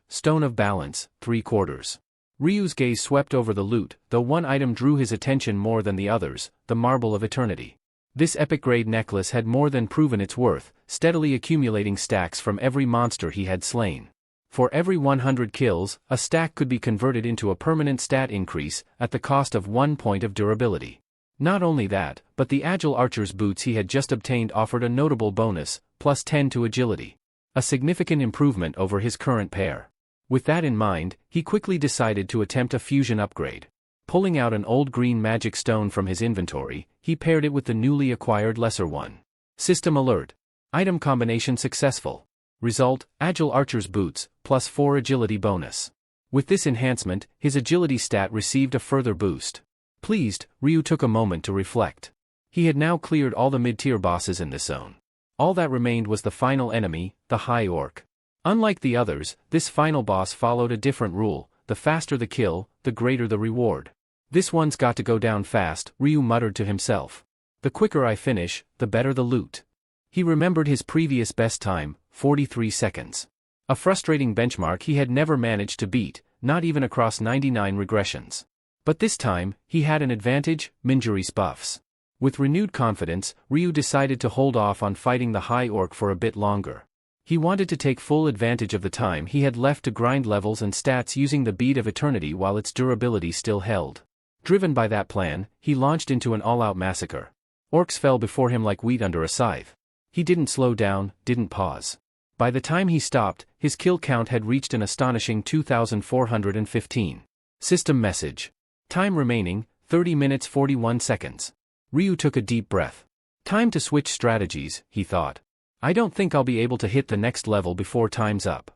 / stone of balance, 3/4. Ryu's gaze swept over the loot, though one item drew his attention more than the others, the marble of eternity. This epic-grade necklace had more than proven its worth, steadily accumulating stacks from every monster he had slain. For every 100 kills, a stack could be converted into a permanent stat increase, at the cost of 1 point of durability. Not only that, but the agile archer's boots he had just obtained offered a notable bonus, plus 10 to agility. A significant improvement over his current pair. With that in mind, he quickly decided to attempt a fusion upgrade. Pulling out an old green magic stone from his inventory, he paired it with the newly acquired lesser one. System alert. Item combination successful. Result, agile archer's boots, plus 4 agility bonus. With this enhancement, his agility stat received a further boost. Pleased, Ryu took a moment to reflect. He had now cleared all the mid-tier bosses in this zone. All that remained was the final enemy, the High Orc. Unlike the others, this final boss followed a different rule: the faster the kill, the greater the reward. This one's got to go down fast, Ryu muttered to himself. The quicker I finish, the better the loot. He remembered his previous best time, 43 seconds. A frustrating benchmark he had never managed to beat, not even across 99 regressions. But this time, he had an advantage: Minjuri's buffs. With renewed confidence, Ryu decided to hold off on fighting the High Orc for a bit longer. He wanted to take full advantage of the time he had left to grind levels and stats using the Bead of Eternity while its durability still held. Driven by that plan, he launched into an all-out massacre. Orcs fell before him like wheat under a scythe. He didn't slow down, didn't pause. By the time he stopped, his kill count had reached an astonishing 2,415. System message. Time remaining, 30 minutes 41 seconds. Ryu took a deep breath. Time to switch strategies, he thought. I don't think I'll be able to hit the next level before time's up.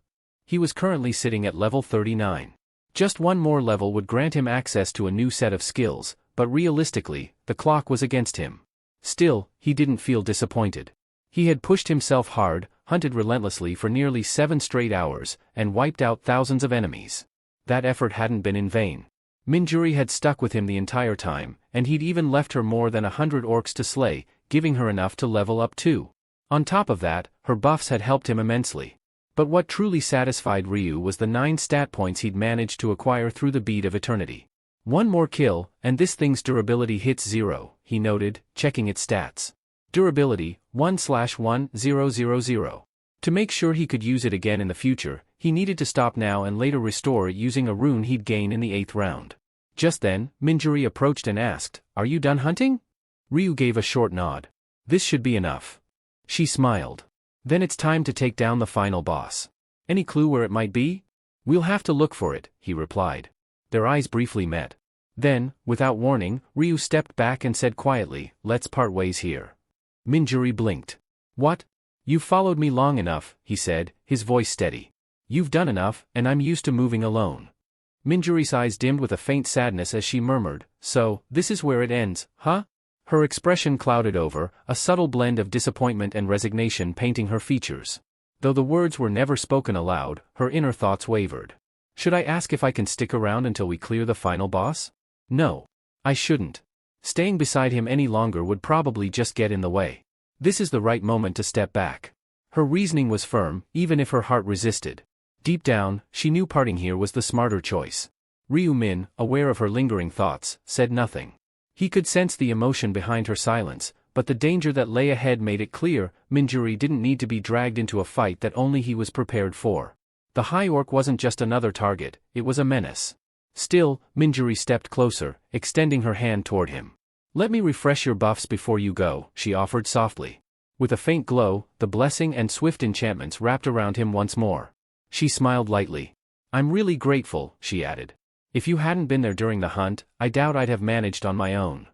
He was currently sitting at level 39. Just one more level would grant him access to a new set of skills, but realistically, the clock was against him. Still, he didn't feel disappointed. He had pushed himself hard, hunted relentlessly for nearly 7 straight hours, and wiped out thousands of enemies. That effort hadn't been in vain. Minjuri had stuck with him the entire time, and he'd even left her more than 100 orcs to slay, giving her enough to level up too. On top of that, her buffs had helped him immensely. But what truly satisfied Ryu was the 9 stat points he'd managed to acquire through the Bead of Eternity. One more kill, and this thing's durability hits 0, he noted, checking its stats. Durability, 1/1000. To make sure he could use it again in the future, he needed to stop now and later restore it using a rune he'd gain in the 8th round. Just then, Minjuri approached and asked, "Are you done hunting?" Ryu gave a short nod. "This should be enough." She smiled. "Then it's time to take down the final boss. Any clue where it might be?" "We'll have to look for it," he replied. Their eyes briefly met. Then, without warning, Ryu stepped back and said quietly, "Let's part ways here." Minjuri blinked. "What? You've followed me long enough," he said, his voice steady. "You've done enough, and I'm used to moving alone." Minjuri's eyes dimmed with a faint sadness as she murmured, "So, this is where it ends, huh?" Her expression clouded over, a subtle blend of disappointment and resignation painting her features. Though the words were never spoken aloud, her inner thoughts wavered. Should I ask if I can stick around until we clear the final boss? No. I shouldn't. Staying beside him any longer would probably just get in the way. This is the right moment to step back. Her reasoning was firm, even if her heart resisted. Deep down, she knew parting here was the smarter choice. Ryu Min, aware of her lingering thoughts, said nothing. He could sense the emotion behind her silence, but the danger that lay ahead made it clear Minjuri didn't need to be dragged into a fight that only he was prepared for. The High Orc wasn't just another target, it was a menace. Still, Minjuri stepped closer, extending her hand toward him. Let me refresh your buffs before you go, she offered softly. With a faint glow, the blessing and swift enchantments wrapped around him once more. She smiled lightly. I'm really grateful, she added. If you hadn't been there during the hunt, I doubt I'd have managed on my own.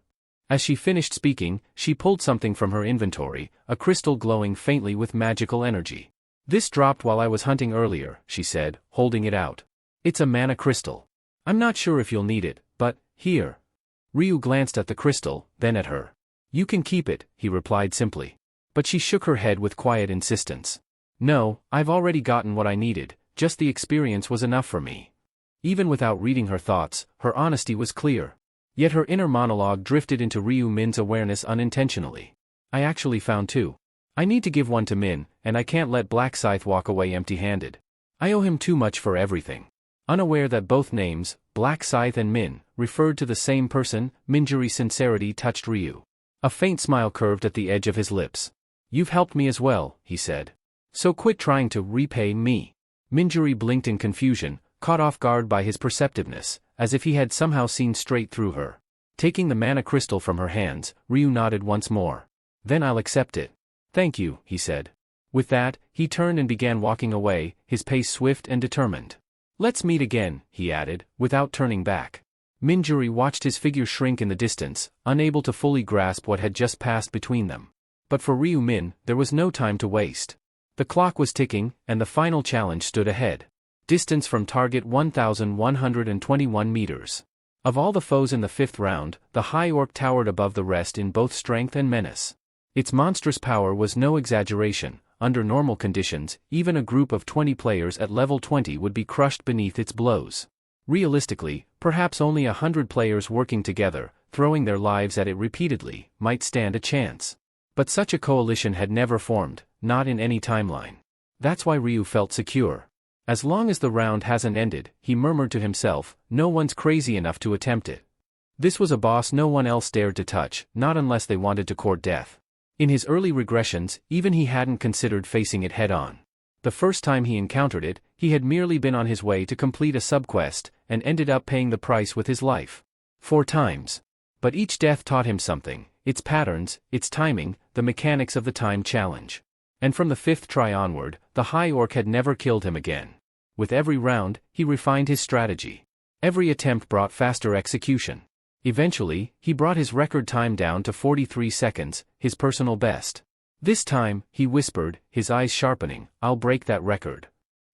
As she finished speaking, she pulled something from her inventory, a crystal glowing faintly with magical energy. This dropped while I was hunting earlier, she said, holding it out. It's a mana crystal. I'm not sure if you'll need it, but, here. Ryu glanced at the crystal, then at her. You can keep it, he replied simply. But she shook her head with quiet insistence. No, I've already gotten what I needed, just the experience was enough for me. Even without reading her thoughts, her honesty was clear. Yet her inner monologue drifted into Ryu Min's awareness unintentionally. I actually found two. I need to give one to Min, and I can't let Black Scythe walk away empty-handed. I owe him too much for everything. Unaware that both names, Black Scythe and Min, referred to the same person, Minjuri's sincerity touched Ryu. A faint smile curved at the edge of his lips. You've helped me as well, he said. So quit trying to repay me. Minjuri blinked in confusion, caught off guard by his perceptiveness, as if he had somehow seen straight through her. Taking the mana crystal from her hands, Ryu nodded once more. Then I'll accept it. Thank you, he said. With that, he turned and began walking away, his pace swift and determined. Let's meet again, he added, without turning back. Minjuri watched his figure shrink in the distance, unable to fully grasp what had just passed between them. But for Ryu Min, there was no time to waste. The clock was ticking, and the final challenge stood ahead. Distance from target 1,121 meters. Of all the foes in the fifth round, the High Orc towered above the rest in both strength and menace. Its monstrous power was no exaggeration. Under normal conditions, even a group of 20 players at level 20 would be crushed beneath its blows. Realistically, perhaps only 100 players working together, throwing their lives at it repeatedly, might stand a chance. But such a coalition had never formed, not in any timeline. That's why Ryu felt secure. As long as the round hasn't ended, he murmured to himself, no one's crazy enough to attempt it. This was a boss no one else dared to touch, not unless they wanted to court death. In his early regressions, even he hadn't considered facing it head-on. The first time he encountered it, he had merely been on his way to complete a subquest, and ended up paying the price with his life. 4 times. But each death taught him something, its patterns, its timing, the mechanics of the time challenge. And from the 5th try onward, the High Orc had never killed him again. With every round, he refined his strategy. Every attempt brought faster execution. Eventually, he brought his record time down to 43 seconds, his personal best. This time, he whispered, his eyes sharpening, I'll break that record.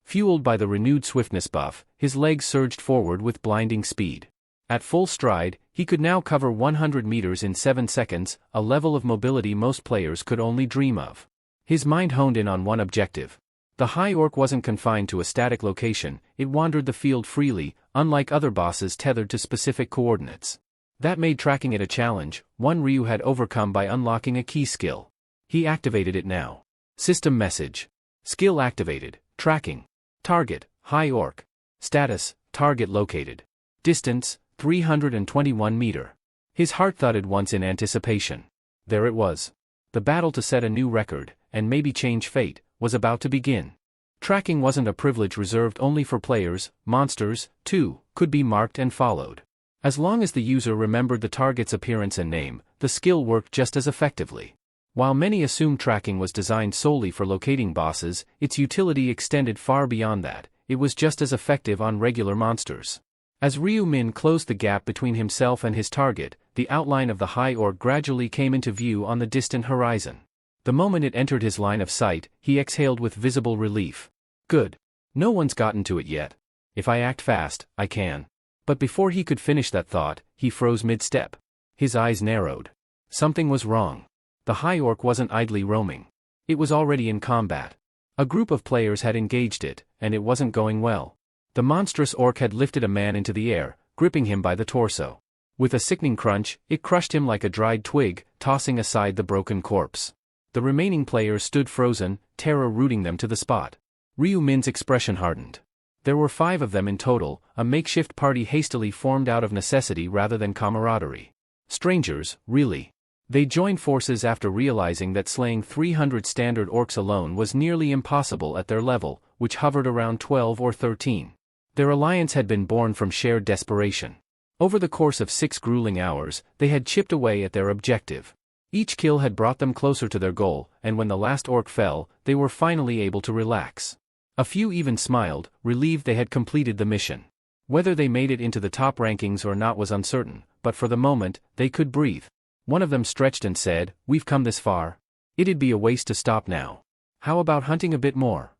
Fueled by the renewed swiftness buff, his legs surged forward with blinding speed. At full stride, he could now cover 100 meters in 7 seconds, a level of mobility most players could only dream of. His mind honed in on one objective. The High Orc wasn't confined to a static location, it wandered the field freely, unlike other bosses tethered to specific coordinates. That made tracking it a challenge, one Ryu had overcome by unlocking a key skill. He activated it now. System message. Skill activated, tracking. Target, High Orc. Status, target located. Distance, 321 meter. His heart thudded once in anticipation. There it was. The battle to set a new record, and maybe change fate, was about to begin. Tracking wasn't a privilege reserved only for players, monsters, too, could be marked and followed. As long as the user remembered the target's appearance and name, the skill worked just as effectively. While many assumed tracking was designed solely for locating bosses, its utility extended far beyond that. It was just as effective on regular monsters. As Ryu Min closed the gap between himself and his target, the outline of the High Orc gradually came into view on the distant horizon. The moment it entered his line of sight, he exhaled with visible relief. Good. No one's gotten to it yet. If I act fast, I can. But before he could finish that thought, he froze mid-step. His eyes narrowed. Something was wrong. The High Orc wasn't idly roaming. It was already in combat. A group of players had engaged it, and it wasn't going well. The monstrous orc had lifted a man into the air, gripping him by the torso. With a sickening crunch, it crushed him like a dried twig, tossing aside the broken corpse. The remaining players stood frozen, terror rooting them to the spot. Ryu Min's expression hardened. There were 5 of them in total, a makeshift party hastily formed out of necessity rather than camaraderie. Strangers, really. They joined forces after realizing that slaying 300 standard orcs alone was nearly impossible at their level, which hovered around 12 or 13. Their alliance had been born from shared desperation. Over the course of 6 grueling hours, they had chipped away at their objective. Each kill had brought them closer to their goal, and when the last orc fell, they were finally able to relax. A few even smiled, relieved they had completed the mission. Whether they made it into the top rankings or not was uncertain, but for the moment, they could breathe. One of them stretched and said, "We've come this far. It'd be a waste to stop now. How about hunting a bit more?"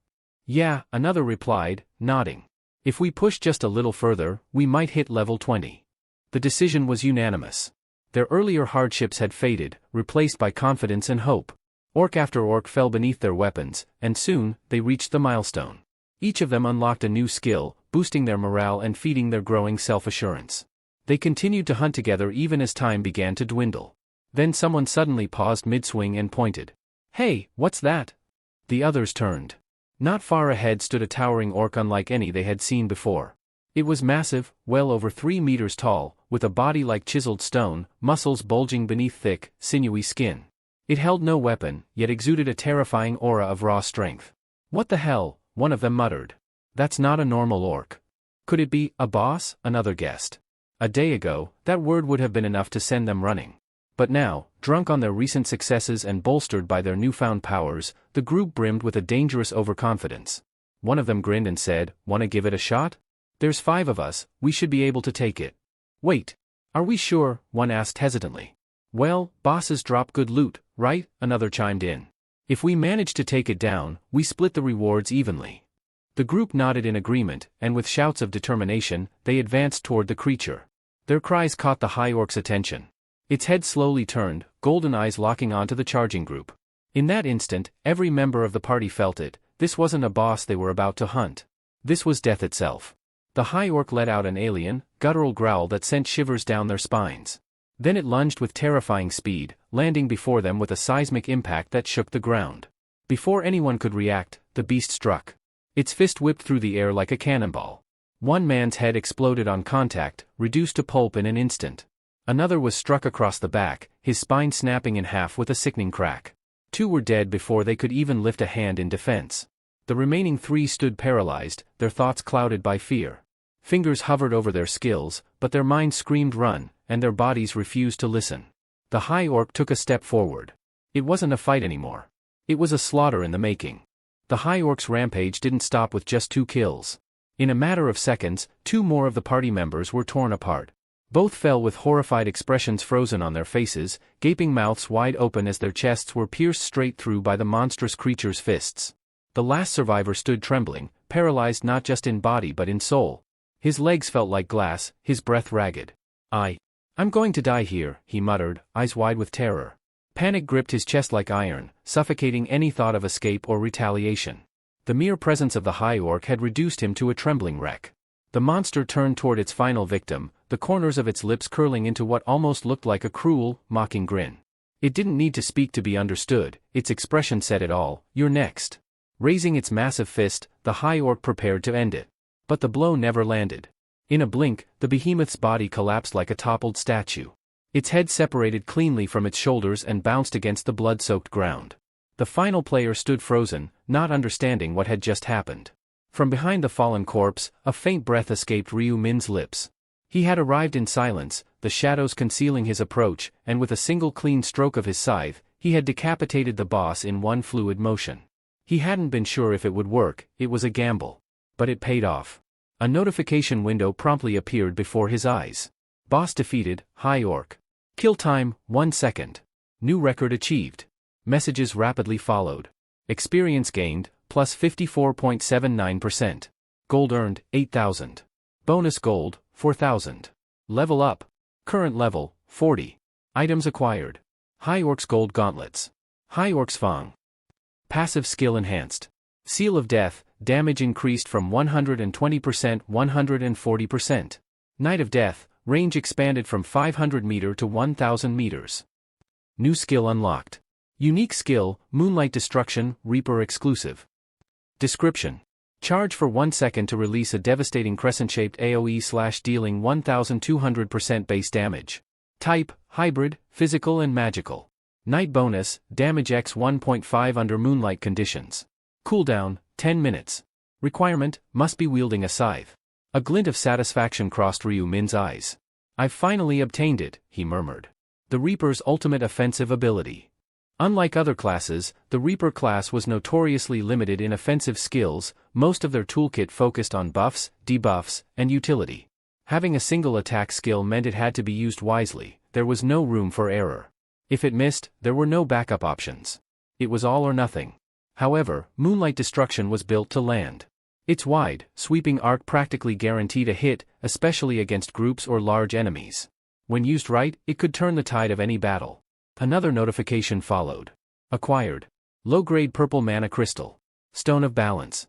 "Yeah," another replied, nodding. "If we push just a little further, we might hit level 20. The decision was unanimous. Their earlier hardships had faded, replaced by confidence and hope. Orc after orc fell beneath their weapons, and soon, they reached the milestone. Each of them unlocked a new skill, boosting their morale and feeding their growing self-assurance. They continued to hunt together even as time began to dwindle. Then someone suddenly paused mid-swing and pointed. "Hey, what's that?" The others turned. Not far ahead stood a towering orc unlike any they had seen before. It was massive, well over 3 meters tall, with a body like chiseled stone, muscles bulging beneath thick, sinewy skin. It held no weapon, yet exuded a terrifying aura of raw strength. "What the hell?" one of them muttered. "That's not a normal orc." "Could it be a boss?" another guessed. A day ago, that word would have been enough to send them running. But now, drunk on their recent successes and bolstered by their newfound powers, the group brimmed with a dangerous overconfidence. One of them grinned and said, "Wanna give it a shot? There's 5 of us, we should be able to take it." "Wait. Are we sure?" one asked hesitantly. "Well, bosses drop good loot, right?" another chimed in. "If we manage to take it down, we split the rewards evenly." The group nodded in agreement, and with shouts of determination, they advanced toward the creature. Their cries caught the high orc's attention. Its head slowly turned, golden eyes locking onto the charging group. In that instant, every member of the party felt it. This wasn't a boss they were about to hunt. This was death itself. The high orc let out an alien, guttural growl that sent shivers down their spines. Then it lunged with terrifying speed, landing before them with a seismic impact that shook the ground. Before anyone could react, the beast struck. Its fist whipped through the air like a cannonball. One man's head exploded on contact, reduced to pulp in an instant. Another was struck across the back, his spine snapping in half with a sickening crack. 2 were dead before they could even lift a hand in defense. The remaining 3 stood paralyzed, their thoughts clouded by fear. Fingers hovered over their skills, but their minds screamed run, and their bodies refused to listen. The high orc took a step forward. It wasn't a fight anymore. It was a slaughter in the making. The high orc's rampage didn't stop with just 2 kills. In a matter of seconds, 2 more of the party members were torn apart. Both fell with horrified expressions frozen on their faces, gaping mouths wide open as their chests were pierced straight through by the monstrous creature's fists. The last survivor stood trembling, paralyzed not just in body but in soul. His legs felt like glass, his breath ragged. I'm going to die here," he muttered, eyes wide with terror. Panic gripped his chest like iron, suffocating any thought of escape or retaliation. The mere presence of the high orc had reduced him to a trembling wreck. The monster turned toward its final victim, the corners of its lips curling into what almost looked like a cruel, mocking grin. It didn't need to speak to be understood, its expression said it all. "You're next." Raising its massive fist, the high orc prepared to end it. But the blow never landed. In a blink, the behemoth's body collapsed like a toppled statue. Its head separated cleanly from its shoulders and bounced against the blood-soaked ground. The final player stood frozen, not understanding what had just happened. From behind the fallen corpse, a faint breath escaped Ryu Min's lips. He had arrived in silence, the shadows concealing his approach, and with a single clean stroke of his scythe, he had decapitated the boss in one fluid motion. He hadn't been sure if it would work, it was a gamble. But it paid off. A notification window promptly appeared before his eyes. Boss defeated, high orc. Kill time, 1 second. New record achieved. Messages rapidly followed. Experience gained, plus 54.79%. Gold earned, 8,000. Bonus gold, 4,000. Level up. Current level, 40. Items acquired. High orc's gold gauntlets. High orc's fang. Passive skill enhanced. Seal of death, damage increased from 120% 140%. Night of death, range expanded from 500 meter to 1,000 meters. New skill unlocked. Unique skill, Moonlight Destruction, Reaper exclusive. Description. Charge for 1 second to release a devastating crescent-shaped AoE / dealing 1,200% base damage. Type, hybrid, physical and magical. Night bonus, damage x 1.5 under moonlight conditions. Cooldown, 10 minutes. Requirement, must be wielding a scythe. A glint of satisfaction crossed Ryu Min's eyes. "I've finally obtained it," he murmured. The Reaper's ultimate offensive ability. Unlike other classes, the Reaper class was notoriously limited in offensive skills. Most of their toolkit focused on buffs, debuffs, and utility. Having a single attack skill meant it had to be used wisely. There was no room for error. If it missed, there were no backup options. It was all or nothing. However, Moonlight Destruction was built to land. Its wide, sweeping arc practically guaranteed a hit, especially against groups or large enemies. When used right, it could turn the tide of any battle. Another notification followed. Acquired. Low-grade purple mana crystal. Stone of Balance.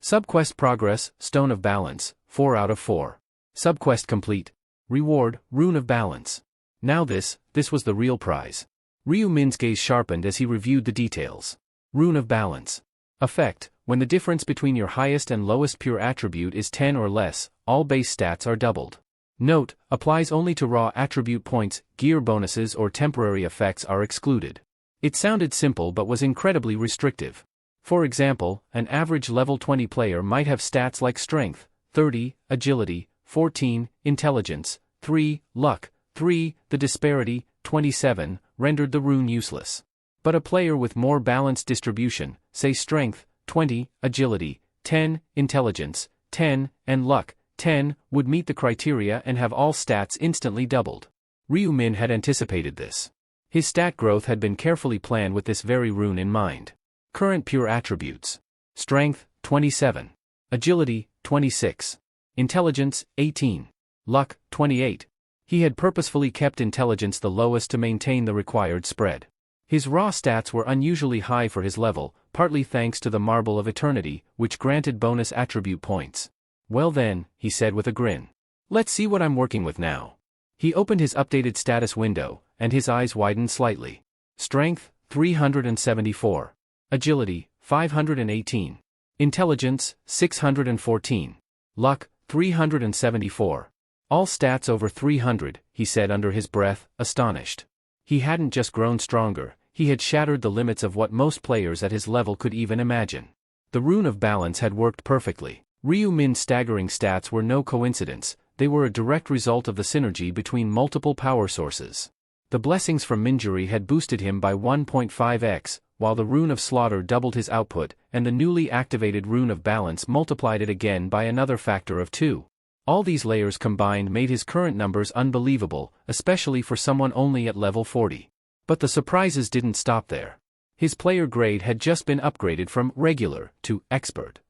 Subquest progress, Stone of Balance, 4 out of 4. Subquest complete. Reward, Rune of Balance. Now this was the real prize. Ryu Min's gaze sharpened as he reviewed the details. Rune of Balance. Effect: when the difference between your highest and lowest pure attribute is 10 or less, all base stats are doubled. Note: applies only to raw attribute points, gear bonuses or temporary effects are excluded. It sounded simple but was incredibly restrictive. For example, an average level 20 player might have stats like Strength, 30, Agility, 14, Intelligence, 3, Luck, 3, the disparity, 27, rendered the rune useless. But a player with more balanced distribution, say Strength, 20, Agility, 10, Intelligence, 10, and Luck, 10, would meet the criteria and have all stats instantly doubled. Ryu Min had anticipated this. His stat growth had been carefully planned with this very rune in mind. Current pure attributes. Strength, 27. Agility, 26. Intelligence, 18. Luck, 28. He had purposefully kept intelligence the lowest to maintain the required spread. His raw stats were unusually high for his level, partly thanks to the Marble of Eternity, which granted bonus attribute points. "Well then," he said with a grin. "Let's see what I'm working with now." He opened his updated status window, and his eyes widened slightly. Strength, 374. Agility, 518. Intelligence, 614. Luck, 374. All stats over 300, he said under his breath, astonished. He hadn't just grown stronger, he had shattered the limits of what most players at his level could even imagine. The Rune of Balance had worked perfectly. Ryu Min's staggering stats were no coincidence, they were a direct result of the synergy between multiple power sources. The blessings from Minjuri had boosted him by 1.5x, while the Rune of Slaughter doubled his output, and the newly activated Rune of Balance multiplied it again by another factor of 2. All these layers combined made his current numbers unbelievable, especially for someone only at level 40. But the surprises didn't stop there. His player grade had just been upgraded from regular to expert.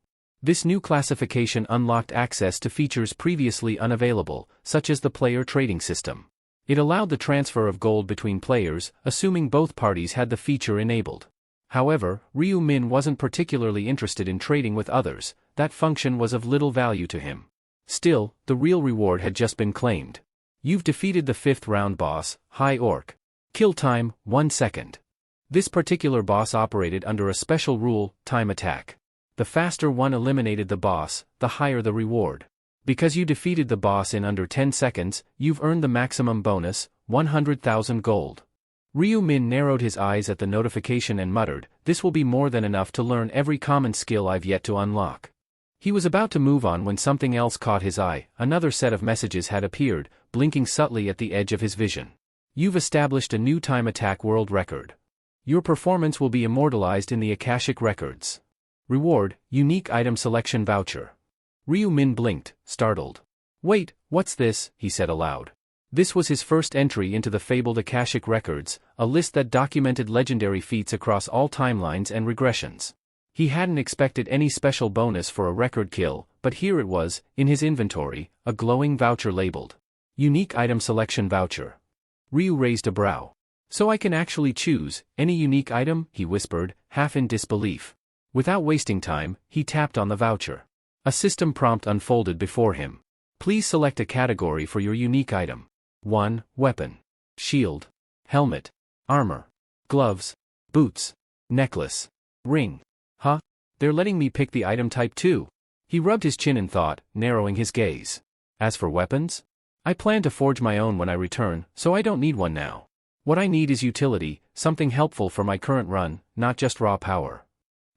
This new classification unlocked access to features previously unavailable, such as the player trading system. It allowed the transfer of gold between players, assuming both parties had the feature enabled. However, Ryu Min wasn't particularly interested in trading with others, that function was of little value to him. Still, the real reward had just been claimed. You've defeated the 5th round boss, High Orc. Kill time, 1 second. This particular boss operated under a special rule, time attack. The faster one eliminated the boss, the higher the reward. Because you defeated the boss in under 10 seconds, you've earned the maximum bonus, 100,000 gold. Ryu Min narrowed his eyes at the notification and muttered, "This will be more than enough to learn every common skill I've yet to unlock." He was about to move on when something else caught his eye. Another set of messages had appeared, blinking subtly at the edge of his vision. You've established a new time attack world record. Your performance will be immortalized in the Akashic Records. Reward, unique item selection voucher. Ryu Min blinked, startled. "Wait, what's this?" he said aloud. This was his first entry into the fabled Akashic Records, a list that documented legendary feats across all timelines and regressions. He hadn't expected any special bonus for a record kill, but here it was, in his inventory, a glowing voucher labeled Unique Item Selection Voucher. Ryu raised a brow. "So I can actually choose any unique item?" he whispered, half in disbelief. Without wasting time, he tapped on the voucher. A system prompt unfolded before him. Please select a category for your unique item. 1. Weapon. Shield. Helmet. Armor. Gloves. Boots. Necklace. Ring. Huh? They're letting me pick the item type too. He rubbed his chin in thought, narrowing his gaze. As for weapons? I plan to forge my own when I return, so I don't need one now. What I need is utility, something helpful for my current run, not just raw power.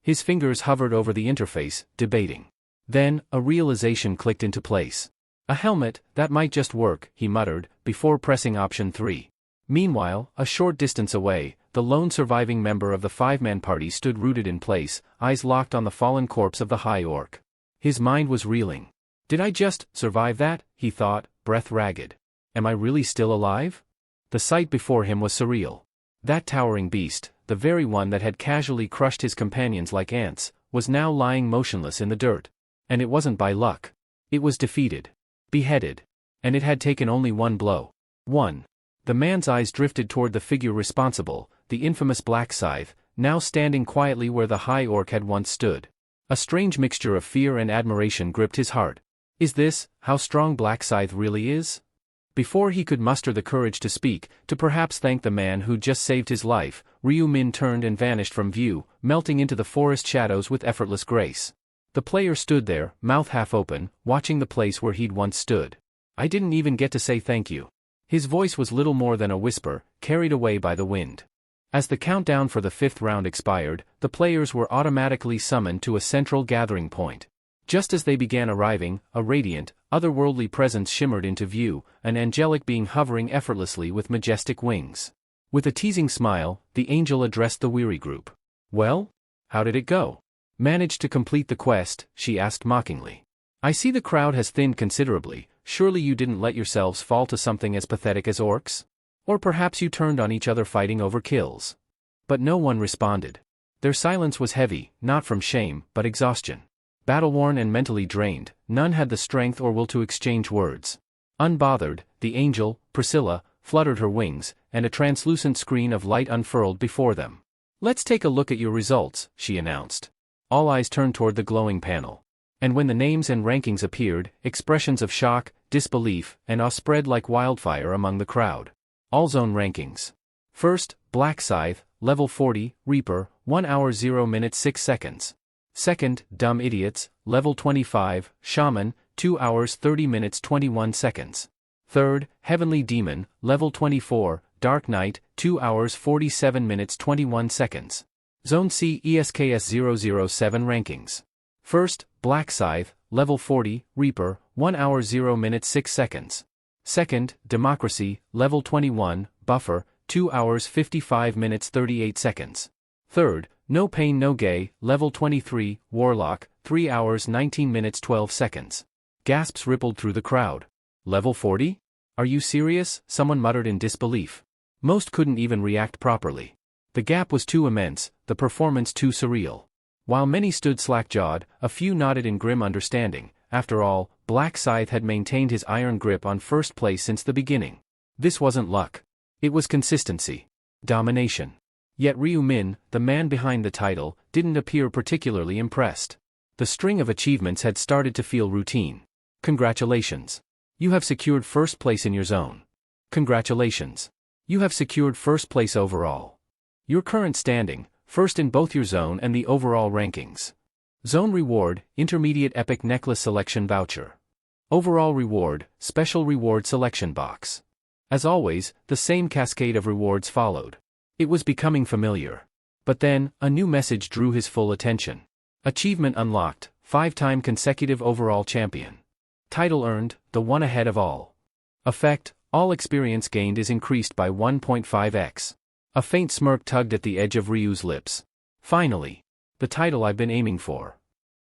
His fingers hovered over the interface, debating. Then, a realization clicked into place. A helmet, that might just work, he muttered, before pressing option 3. Meanwhile, a short distance away, the lone surviving member of the five-man party stood rooted in place, eyes locked on the fallen corpse of the high orc. His mind was reeling. Did I just survive that? He thought, breath ragged. Am I really still alive? The sight before him was surreal. That towering beast, the very one that had casually crushed his companions like ants, was now lying motionless in the dirt. And it wasn't by luck. It was defeated. Beheaded. And it had taken only one blow. One. The man's eyes drifted toward the figure responsible, the infamous Black Scythe, now standing quietly where the high orc had once stood. A strange mixture of fear and admiration gripped his heart. Is this how strong Black Scythe really is? Before he could muster the courage to speak, to perhaps thank the man who'd just saved his life, Ryu Min turned and vanished from view, melting into the forest shadows with effortless grace. The player stood there, mouth half open, watching the place where he'd once stood. I didn't even get to say thank you. His voice was little more than a whisper, carried away by the wind. As the countdown for the 5th round expired, the players were automatically summoned to a central gathering point. Just as they began arriving, a radiant, otherworldly presence shimmered into view, an angelic being hovering effortlessly with majestic wings. With a teasing smile, the angel addressed the weary group. Well? How did it go? Managed to complete the quest? She asked mockingly. I see the crowd has thinned considerably. Surely you didn't let yourselves fall to something as pathetic as orcs? Or perhaps you turned on each other fighting over kills. But no one responded. Their silence was heavy, not from shame, but exhaustion. Battle-worn and mentally drained, none had the strength or will to exchange words. Unbothered, the angel, Priscilla, fluttered her wings, and a translucent screen of light unfurled before them. Let's take a look at your results, she announced. All eyes turned toward the glowing panel. And when the names and rankings appeared, expressions of shock, disbelief, and awe spread like wildfire among the crowd. All zone rankings. First, Black Scythe, level 40, Reaper, 1 hour 0 minutes 6 seconds. Second, Dumb Idiots, level 25, Shaman, 2 hours 30 minutes 21 seconds. Third, Heavenly Demon, level 24, Dark Knight, 2 hours 47 minutes 21 seconds. Zone C ESKS 007 rankings. First, Black Scythe, level 40, Reaper, 1 hour 0 minutes 6 seconds. Second, Democracy, level 21, Buffer, 2 hours 55 minutes 38 seconds. Third, No Pain No Gay, level 23, Warlock, 3 hours 19 minutes 12 seconds. Gasps rippled through the crowd. Level 40? Are you serious? Someone muttered in disbelief. Most couldn't even react properly. The gap was too immense, the performance too surreal. While many stood slack-jawed, a few nodded in grim understanding. After all, Black Scythe had maintained his iron grip on first place since the beginning. This wasn't luck. It was consistency. Domination. Yet Ryu Min, the man behind the title, didn't appear particularly impressed. The string of achievements had started to feel routine. Congratulations. You have secured first place in your zone. Congratulations. You have secured first place overall. Your current standing, first in both your zone and the overall rankings. Zone reward, Intermediate Epic Necklace Selection Voucher. Overall reward, Special Reward Selection Box. As always, the same cascade of rewards followed. It was becoming familiar. But then, a new message drew his full attention. Achievement unlocked, 5-time consecutive overall champion. Title earned, the one ahead of all. Effect, all experience gained is increased by 1.5x. A faint smirk tugged at the edge of Ryu's lips. Finally. The title I've been aiming for.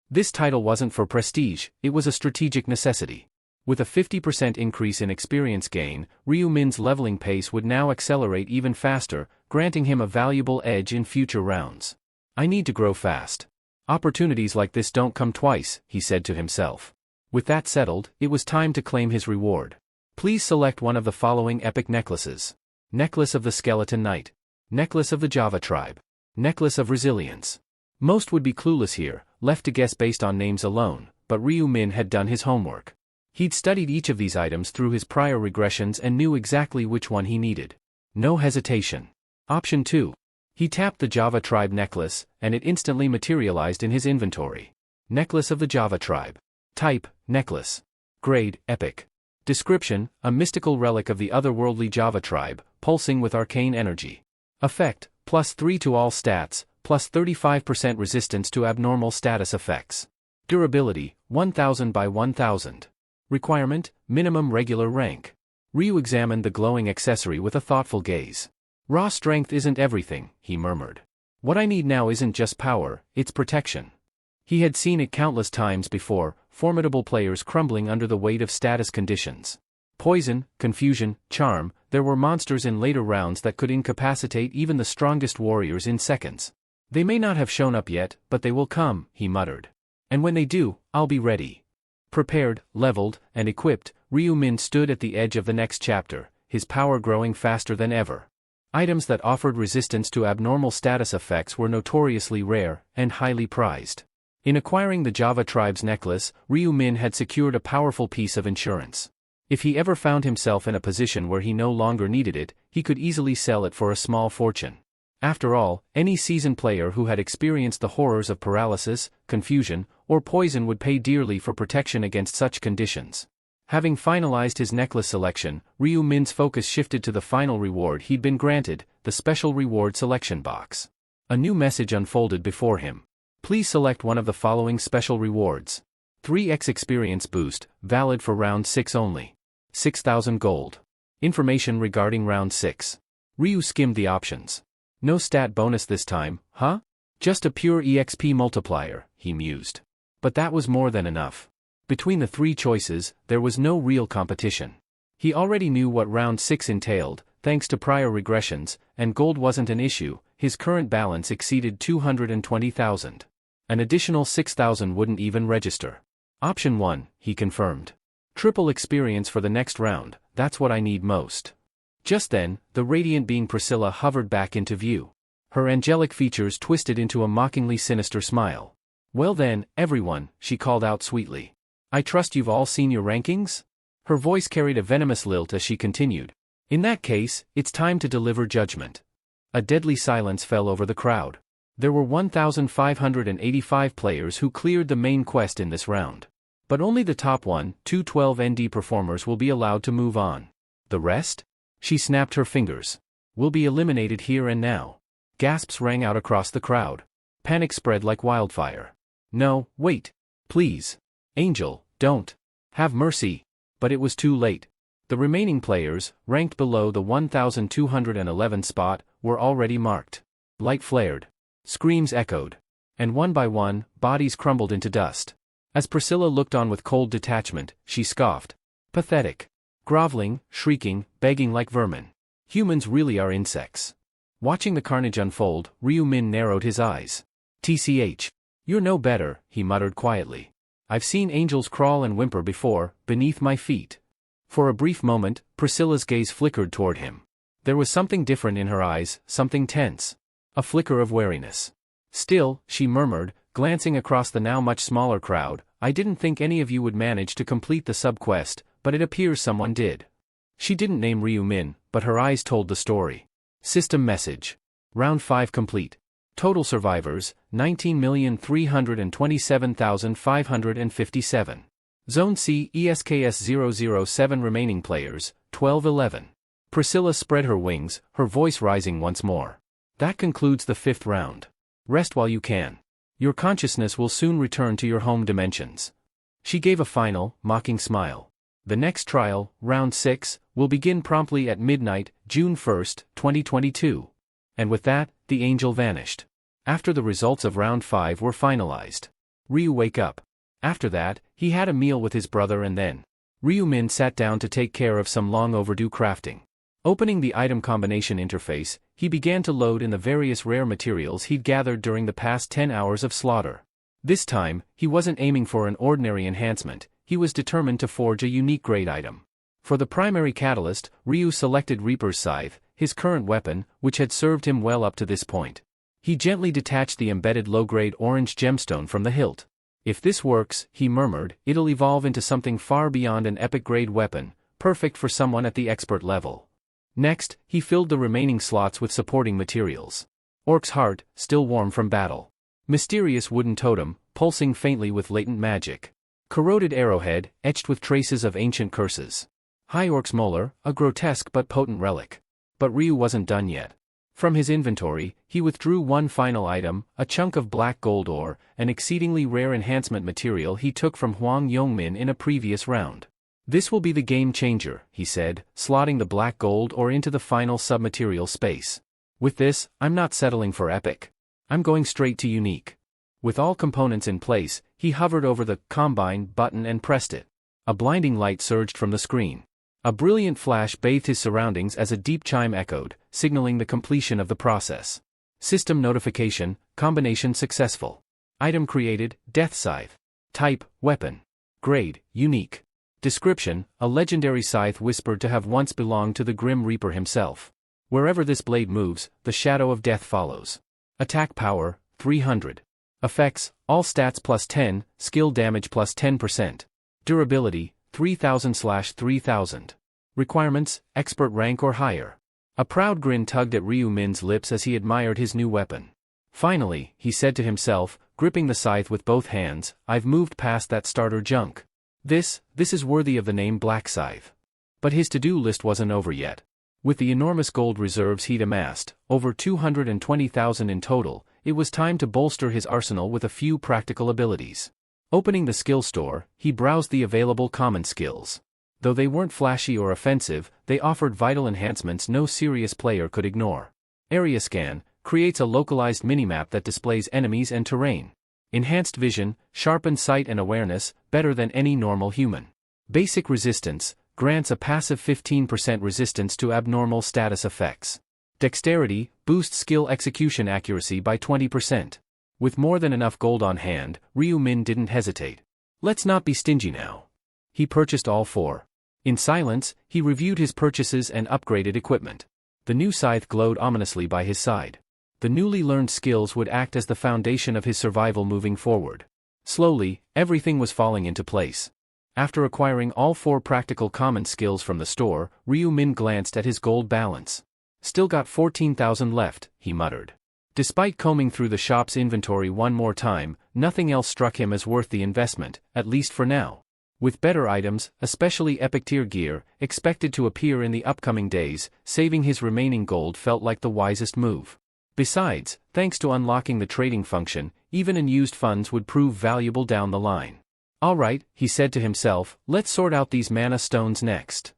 This title wasn't for prestige, it was a strategic necessity. With a 50% increase in experience gain, Ryu Min's leveling pace would now accelerate even faster, granting him a valuable edge in future rounds. I need to grow fast. Opportunities like this don't come twice, he said to himself. With that settled, it was time to claim his reward. Please select one of the following epic necklaces. Necklace of the Skeleton Knight. Necklace of the Java Tribe. Necklace of Resilience. Most would be clueless here, left to guess based on names alone, but Ryu Min had done his homework. He'd studied each of these items through his prior regressions and knew exactly which one he needed. No hesitation. Option 2. He tapped the Java Tribe necklace, and it instantly materialized in his inventory. Necklace of the Java Tribe. Type, necklace. Grade, epic. Description, a mystical relic of the otherworldly Java Tribe, pulsing with arcane energy. Effect, +3 to all stats, plus 35% resistance to abnormal status effects. Durability, 1000 by 1000. Requirement, minimum regular rank. Ryu examined the glowing accessory with a thoughtful gaze. Raw strength isn't everything, he murmured. What I need now isn't just power, it's protection. He had seen it countless times before, formidable players crumbling under the weight of status conditions. Poison, confusion, charm, there were monsters in later rounds that could incapacitate even the strongest warriors in seconds. They may not have shown up yet, but they will come, he muttered. And when they do, I'll be ready. Prepared, leveled, and equipped, Ryu Min stood at the edge of the next chapter, his power growing faster than ever. Items that offered resistance to abnormal status effects were notoriously rare, and highly prized. In acquiring the Java tribe's necklace, Ryu Min had secured a powerful piece of insurance. If he ever found himself in a position where he no longer needed it, he could easily sell it for a small fortune. After all, any seasoned player who had experienced the horrors of paralysis, confusion, or poison would pay dearly for protection against such conditions. Having finalized his necklace selection, Ryu Min's focus shifted to the final reward he'd been granted, the special reward selection box. A new message unfolded before him. Please select one of the following special rewards. 3x experience boost, valid for round 6 only. 6,000 gold. Information regarding round 6. Ryu skimmed the options. No stat bonus this time, huh? Just a pure EXP multiplier, he mused. But that was more than enough. Between the three choices, there was no real competition. He already knew what round 6 entailed, thanks to prior regressions, and gold wasn't an issue. His current balance exceeded 220,000. An additional 6,000 wouldn't even register. Option 1, he confirmed. Triple experience for the next round, that's what I need most. Just then, the radiant being Priscilla hovered back into view. Her angelic features twisted into a mockingly sinister smile. Well then, everyone, she called out sweetly. I trust you've all seen your rankings? Her voice carried a venomous lilt as she continued. In that case, it's time to deliver judgment. A deadly silence fell over the crowd. There were 1,585 players who cleared the main quest in this round. But only the top 212 ND performers will be allowed to move on. The rest? She snapped her fingers. Will be eliminated here and now. Gasps rang out across the crowd. Panic spread like wildfire. No, wait. Please. Angel, don't. Have mercy. But it was too late. The remaining players, ranked below the 1,211 spot, were already marked. Light flared. Screams echoed. And one by one, bodies crumbled into dust. As Priscilla looked on with cold detachment, she scoffed. Pathetic. Groveling, shrieking, begging like vermin. Humans really are insects. Watching the carnage unfold, Ryu Min narrowed his eyes. TCH. You're no better, he muttered quietly. I've seen angels crawl and whimper before, beneath my feet. For a brief moment, Priscilla's gaze flickered toward him. There was something different in her eyes, something tense. A flicker of wariness. Still, she murmured, glancing across the now much smaller crowd, I didn't think any of you would manage to complete the sub-quest, but it appears someone did. She didn't name Ryu Min, but her eyes told the story. System message. Round 5 complete. Total survivors, 19,327,557. Zone C ESKS 007 remaining players, 1211. Priscilla spread her wings, her voice rising once more. That concludes the 5th round. Rest while you can. Your consciousness will soon return to your home dimensions. She gave a final, mocking smile. The next trial, round 6, will begin promptly at midnight, June 1st, 2022. And with that, the angel vanished. After the results of round 5 were finalized. Ryu wake up. After that, he had a meal with his brother and then Ryu Min sat down to take care of some long overdue crafting. Opening the item combination interface, he began to load in the various rare materials he'd gathered during the past 10 hours of slaughter. This time, he wasn't aiming for an ordinary enhancement, he was determined to forge a unique grade item. For the primary catalyst, Ryu selected Reaper's Scythe, his current weapon, which had served him well up to this point. He gently detached the embedded low-grade orange gemstone from the hilt. If this works, he murmured, it'll evolve into something far beyond an epic-grade weapon, perfect for someone at the expert level. Next, he filled the remaining slots with supporting materials. Orc's heart, still warm from battle. Mysterious wooden totem, pulsing faintly with latent magic. Corroded arrowhead, etched with traces of ancient curses. High Orc's molar, a grotesque but potent relic. But Ryu wasn't done yet. From his inventory, he withdrew one final item, a chunk of black gold ore, an exceedingly rare enhancement material he took from Huang Yongmin in a previous round. This will be the game changer, he said, slotting the black gold ore into the final submaterial space. With this, I'm not settling for epic. I'm going straight to unique. With all components in place, he hovered over the combine button and pressed it. A blinding light surged from the screen. A brilliant flash bathed his surroundings as a deep chime echoed, signaling the completion of the process. System notification, combination successful. Item created, Death Scythe. Type, weapon. Grade, unique. Description, a legendary scythe whispered to have once belonged to the Grim Reaper himself. Wherever this blade moves, the shadow of death follows. Attack power, 300. Effects, all stats plus 10, skill damage plus 10%. Durability, 3000/3000. Requirements, expert rank or higher. A proud grin tugged at Ryu Min's lips as he admired his new weapon. Finally, he said to himself, gripping the scythe with both hands, I've moved past that starter junk. This is worthy of the name Black Scythe. But his to-do list wasn't over yet. With the enormous gold reserves he'd amassed, over 220,000 in total, it was time to bolster his arsenal with a few practical abilities. Opening the skill store, he browsed the available common skills. Though they weren't flashy or offensive, they offered vital enhancements no serious player could ignore. Area Scan creates a localized minimap that displays enemies and terrain. Enhanced Vision, sharpened sight and awareness, better than any normal human. Basic Resistance, grants a passive 15% resistance to abnormal status effects. Dexterity, boosts skill execution accuracy by 20%. With more than enough gold on hand, Ryu Min didn't hesitate. Let's not be stingy now. He purchased all four. In silence, he reviewed his purchases and upgraded equipment. The new scythe glowed ominously by his side. The newly learned skills would act as the foundation of his survival moving forward. Slowly, everything was falling into place. After acquiring all four practical common skills from the store, Ryu Min glanced at his gold balance. Still got 14,000 left, he muttered. Despite combing through the shop's inventory one more time, nothing else struck him as worth the investment, at least for now. With better items, especially epic tier gear, expected to appear in the upcoming days, saving his remaining gold felt like the wisest move. Besides, thanks to unlocking the trading function, even unused funds would prove valuable down the line. Alright, he said to himself, let's sort out these mana stones next.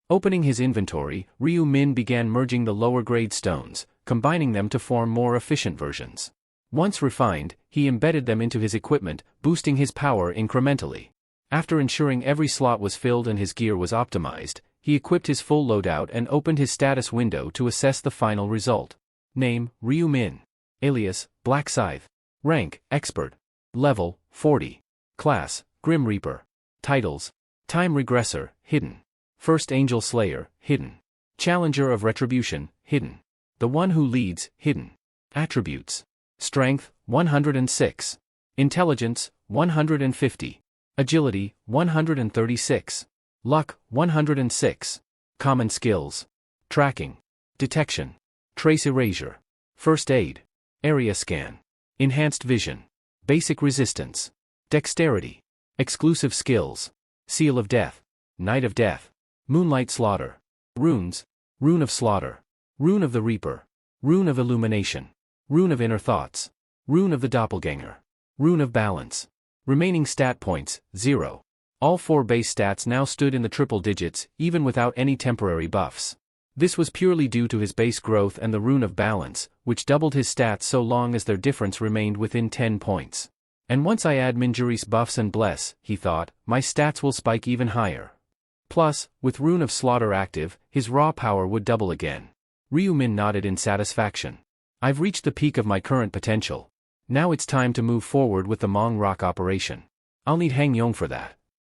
Opening his inventory, Ryu Min began merging the lower-grade stones, combining them to form more efficient versions. Once refined, he embedded them into his equipment, boosting his power incrementally. After ensuring every slot was filled and his gear was optimized, he equipped his full loadout and opened his status window to assess the final result. Name, Ryu Min. Alias, Black Scythe. Rank, Expert. Level, 40. Class, Grim Reaper. Titles, Time Regressor, Hidden. First Angel Slayer, Hidden. Challenger of Retribution, Hidden. The One Who Leads, Hidden. Attributes. Strength, 106. Intelligence, 150. Agility, 136. Luck, 106. Common skills. Tracking. Detection. Trace erasure. First aid. Area scan. Enhanced vision. Basic resistance. Dexterity. Exclusive skills. Seal of Death. Night of Death. Moonlight Slaughter. Runes. Rune of Slaughter. Rune of the Reaper. Rune of Illumination. Rune of Inner Thoughts. Rune of the Doppelganger. Rune of Balance. Remaining stat points, 0. All four base stats now stood in the triple digits, even without any temporary buffs. This was purely due to his base growth and the Rune of Balance, which doubled his stats so long as their difference remained within 10 points. And once I add Minjuri's buffs and bless, he thought, my stats will spike even higher. Plus, with Rune of Slaughter active, his raw power would double again. Ryu Min nodded in satisfaction. I've reached the peak of my current potential. Now it's time to move forward with the Mong Rock operation. I'll need Hang Yong for that.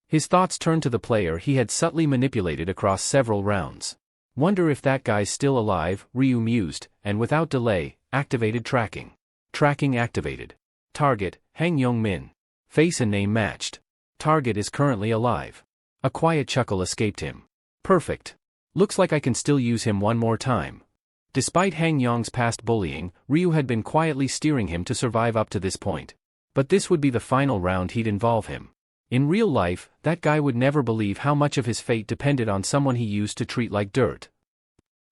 His thoughts turned to the player he had subtly manipulated across several rounds. Wonder if that guy's still alive, Ryu mused, and without delay, activated tracking. Tracking activated. Target, Hang Yong Min. Face and name matched. Target is currently alive. A quiet chuckle escaped him. Perfect. Looks like I can still use him one more time. Despite Hang Yong's past bullying, Ryu had been quietly steering him to survive up to this point. But this would be the final round he'd involve him. In real life, that guy would never believe how much of his fate depended on someone he used to treat like dirt.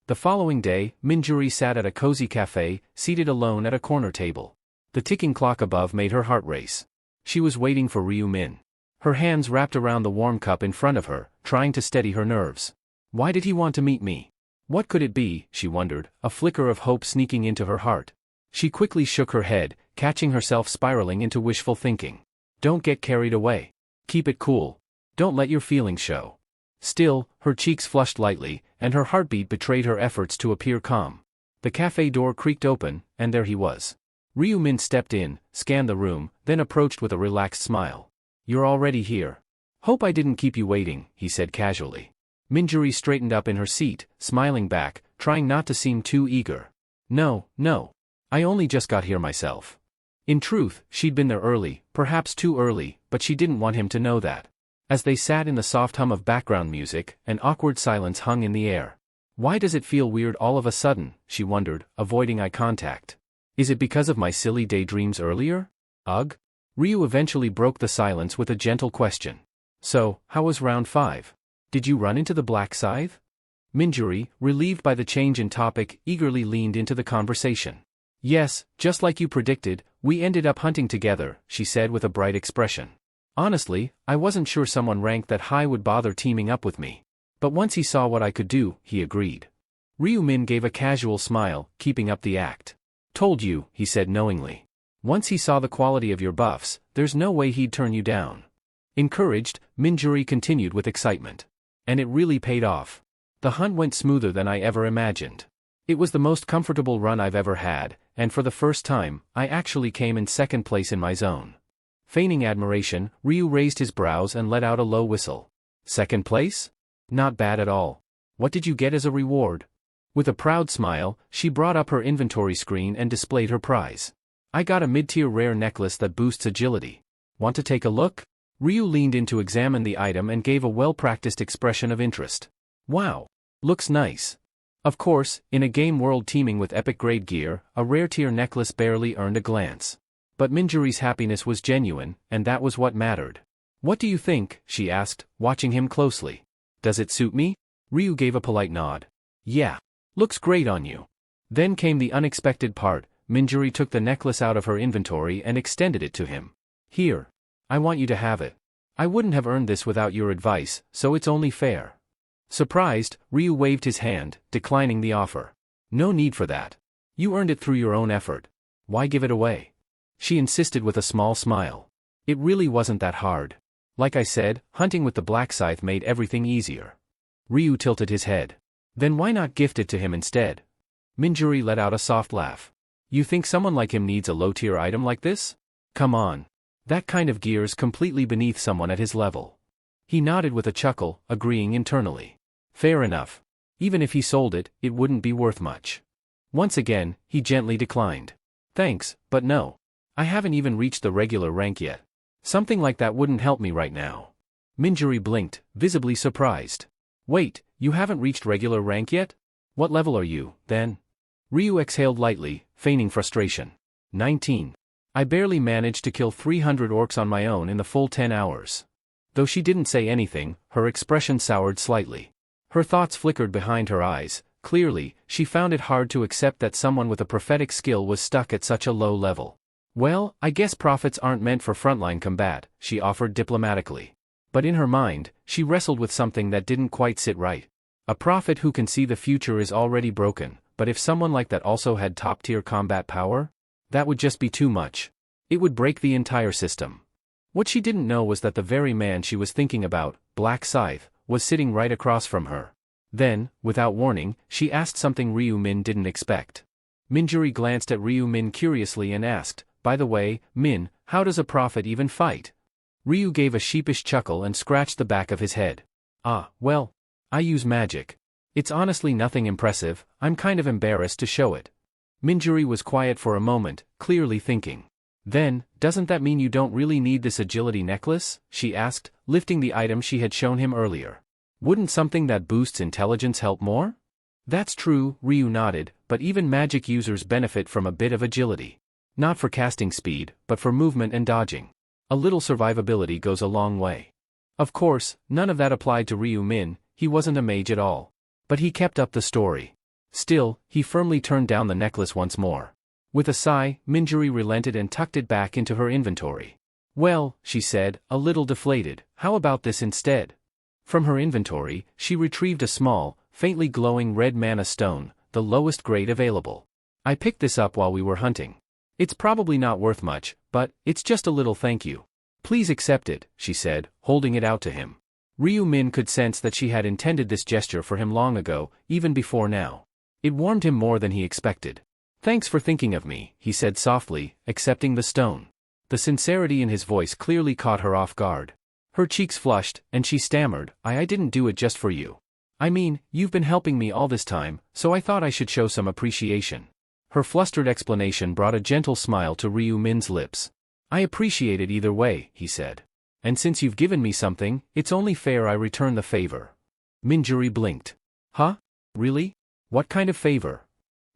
The following day, Minjuri sat at a cozy cafe, seated alone at a corner table. The ticking clock above made her heart race. She was waiting for Ryu Min. Her hands wrapped around the warm cup in front of her, trying to steady her nerves. Why did he want to meet me? What could it be, she wondered, a flicker of hope sneaking into her heart. She quickly shook her head, catching herself spiraling into wishful thinking. Don't get carried away. Keep it cool. Don't let your feelings show. Still, her cheeks flushed lightly, and her heartbeat betrayed her efforts to appear calm. The cafe door creaked open, and there he was. Ryu-min stepped in, scanned the room, then approached with a relaxed smile. You're already here. Hope I didn't keep you waiting, he said casually. Minjuri straightened up in her seat, smiling back, trying not to seem too eager. No. I only just got here myself. In truth, she'd been there early, perhaps too early, but she didn't want him to know that. As they sat in the soft hum of background music, an awkward silence hung in the air. Why does it feel weird all of a sudden, she wondered, avoiding eye contact. Is it because of my silly daydreams earlier? Ugh? Ryu eventually broke the silence with a gentle question. So, how was round 5? Did you run into the Black Scythe? Minjuri, relieved by the change in topic, eagerly leaned into the conversation. Yes, just like you predicted, we ended up hunting together, she said with a bright expression. Honestly, I wasn't sure someone ranked that high would bother teaming up with me. But once he saw what I could do, he agreed. Ryu-min gave a casual smile, keeping up the act. Told you, he said knowingly. Once he saw the quality of your buffs, there's no way he'd turn you down. Encouraged, Minjuri continued with excitement. And it really paid off. The hunt went smoother than I ever imagined. It was the most comfortable run I've ever had, and for the first time, I actually came in second place in my zone. Feigning admiration, Ryu raised his brows and let out a low whistle. Second place? Not bad at all. What did you get as a reward? With a proud smile, she brought up her inventory screen and displayed her prize. I got a mid-tier rare necklace that boosts agility. Want to take a look? Ryu leaned in to examine the item and gave a well-practiced expression of interest. Wow. Looks nice. Of course, in a game world teeming with epic-grade gear, a rare-tier necklace barely earned a glance. But Minjuri's happiness was genuine, and that was what mattered. What do you think? She asked, watching him closely. Does it suit me? Ryu gave a polite nod. Yeah. Looks great on you. Then came the unexpected part. Minjuri took the necklace out of her inventory and extended it to him. Here. I want you to have it. I wouldn't have earned this without your advice, so it's only fair. Surprised, Ryu waved his hand, declining the offer. No need for that. You earned it through your own effort. Why give it away? She insisted with a small smile. It really wasn't that hard. Like I said, hunting with the Black Scythe made everything easier. Ryu tilted his head. Then why not gift it to him instead? Minjuri let out a soft laugh. You think someone like him needs a low-tier item like this? Come on. That kind of gear's completely beneath someone at his level. He nodded with a chuckle, agreeing internally. Fair enough. Even if he sold it, it wouldn't be worth much. Once again, he gently declined. Thanks, but no. I haven't even reached the regular rank yet. Something like that wouldn't help me right now. Minjuri blinked, visibly surprised. Wait, you haven't reached regular rank yet? What level are you, then? Ryu exhaled lightly, feigning frustration. 19. I barely managed to kill 300 orcs on my own in the full 10 hours. Though she didn't say anything, her expression soured slightly. Her thoughts flickered behind her eyes. Clearly, she found it hard to accept that someone with a prophetic skill was stuck at such a low level. Well, I guess prophets aren't meant for frontline combat, she offered diplomatically. But in her mind, she wrestled with something that didn't quite sit right. A prophet who can see the future is already broken, but if someone like that also had top-tier combat power? That would just be too much. It would break the entire system. What she didn't know was that the very man she was thinking about, Black Scythe, was sitting right across from her. Then, without warning, she asked something Ryu-min didn't expect. Minjuri glanced at Ryu-min curiously and asked, by the way, Min, how does a prophet even fight? Ryu gave a sheepish chuckle and scratched the back of his head. Ah, well, I use magic. It's honestly nothing impressive, I'm kind of embarrassed to show it. Minjuri was quiet for a moment, clearly thinking. Then, doesn't that mean you don't really need this agility necklace? She asked, lifting the item she had shown him earlier. Wouldn't something that boosts intelligence help more? That's true, Ryu nodded, but even magic users benefit from a bit of agility. Not for casting speed, but for movement and dodging. A little survivability goes a long way. Of course, none of that applied to Ryu-min, he wasn't a mage at all. But he kept up the story. Still, he firmly turned down the necklace once more. With a sigh, Minjuri relented and tucked it back into her inventory. Well, she said, a little deflated, how about this instead? From her inventory, she retrieved a small, faintly glowing red mana stone, the lowest grade available. I picked this up while we were hunting. It's probably not worth much, but it's just a little thank you. Please accept it, she said, holding it out to him. Ryu Min could sense that she had intended this gesture for him long ago, even before now. It warmed him more than he expected. Thanks for thinking of me, he said softly, accepting the stone. The sincerity in his voice clearly caught her off guard. Her cheeks flushed, and she stammered, I didn't do it just for you. I mean, you've been helping me all this time, so I thought I should show some appreciation. Her flustered explanation brought a gentle smile to Ryu Min's lips. I appreciate it either way, he said. And since you've given me something, it's only fair I return the favor. Minjuri blinked. Huh? Really? What kind of favor?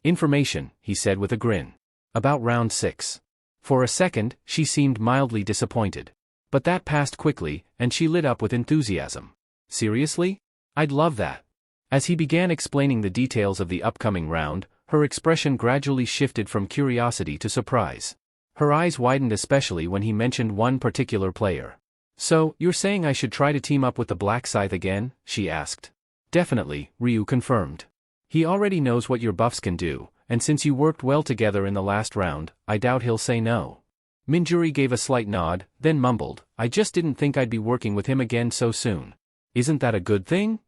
Information, he said with a grin. About round 6. For a second, she seemed mildly disappointed. But that passed quickly, and she lit up with enthusiasm. Seriously? I'd love that. As he began explaining the details of the upcoming round, her expression gradually shifted from curiosity to surprise. Her eyes widened especially when he mentioned one particular player. So, you're saying I should try to team up with the Black Scythe again? She asked. Definitely, Ryu confirmed. He already knows what your buffs can do, and since you worked well together in the last round, I doubt he'll say no. Minjuri gave a slight nod, then mumbled, I just didn't think I'd be working with him again so soon. Isn't that a good thing?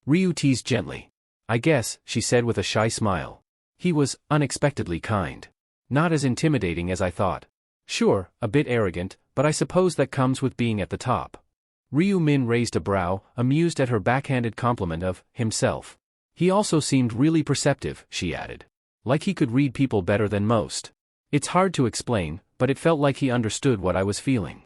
Ryu teased gently. I guess, she said with a shy smile. He was unexpectedly kind. Not as intimidating as I thought. Sure, a bit arrogant, but I suppose that comes with being at the top. Ryu Min raised a brow, amused at her backhanded compliment of himself. He also seemed really perceptive, she added. Like he could read people better than most. It's hard to explain, but it felt like he understood what I was feeling.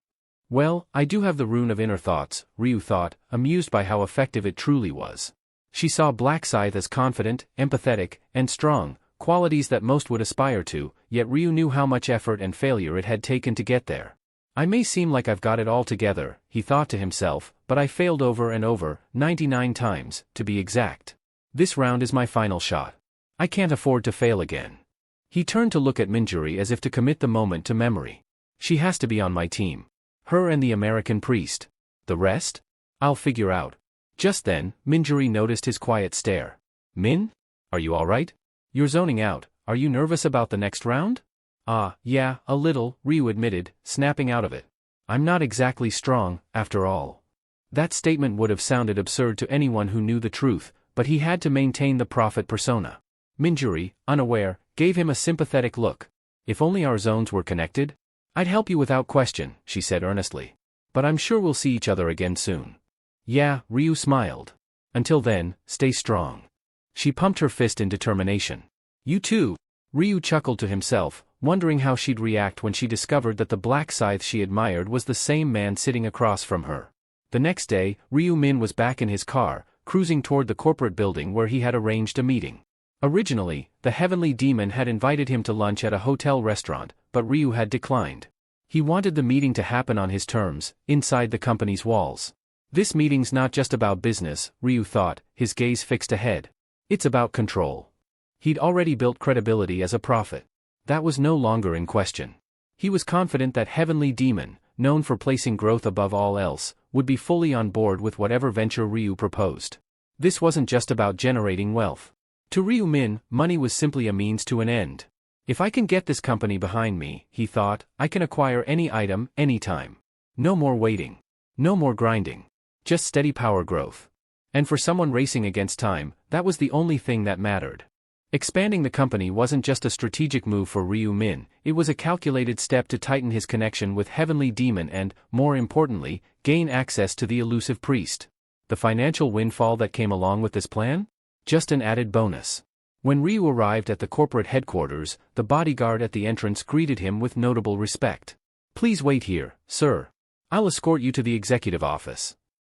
Well, I do have the rune of inner thoughts, Ryu thought, amused by how effective it truly was. She saw Black Scythe as confident, empathetic, and strong, qualities that most would aspire to, yet Ryu knew how much effort and failure it had taken to get there. I may seem like I've got it all together, he thought to himself, but I failed over and over, 99 times, to be exact. This round is my final shot. I can't afford to fail again. He turned to look at Minjuri as if to commit the moment to memory. She has to be on my team. Her and the American priest. The rest? I'll figure out. Just then, Minjuri noticed his quiet stare. Min? Are you alright? You're zoning out. Are you nervous about the next round? Yeah, a little, Ryu admitted, snapping out of it. I'm not exactly strong, after all. That statement would have sounded absurd to anyone who knew the truth, but he had to maintain the prophet persona. Minjuri, unaware, gave him a sympathetic look. If only our zones were connected? I'd help you without question, she said earnestly. But I'm sure we'll see each other again soon. Yeah, Ryu smiled. Until then, stay strong. She pumped her fist in determination. You too. Ryu chuckled to himself, wondering how she'd react when she discovered that the Black Scythe she admired was the same man sitting across from her. The next day, Ryu Min was back in his car, cruising toward the corporate building where he had arranged a meeting. Originally, the Heavenly Demon had invited him to lunch at a hotel restaurant, but Ryu had declined. He wanted the meeting to happen on his terms, inside the company's walls. This meeting's not just about business, Ryu thought, his gaze fixed ahead. It's about control. He'd already built credibility as a prophet. That was no longer in question. He was confident that Heavenly Demon, known for placing growth above all else, would be fully on board with whatever venture Ryu proposed. This wasn't just about generating wealth. To Ryu Min, money was simply a means to an end. If I can get this company behind me, he thought, I can acquire any item, anytime. No more waiting. No more grinding. Just steady power growth. And for someone racing against time, that was the only thing that mattered. Expanding the company wasn't just a strategic move for Ryu Min, it was a calculated step to tighten his connection with Heavenly Demon and, more importantly, gain access to the elusive priest. The financial windfall that came along with this plan? Just an added bonus. When Ryu arrived at the corporate headquarters, the bodyguard at the entrance greeted him with notable respect. Please wait here, sir. I'll escort you to the executive office.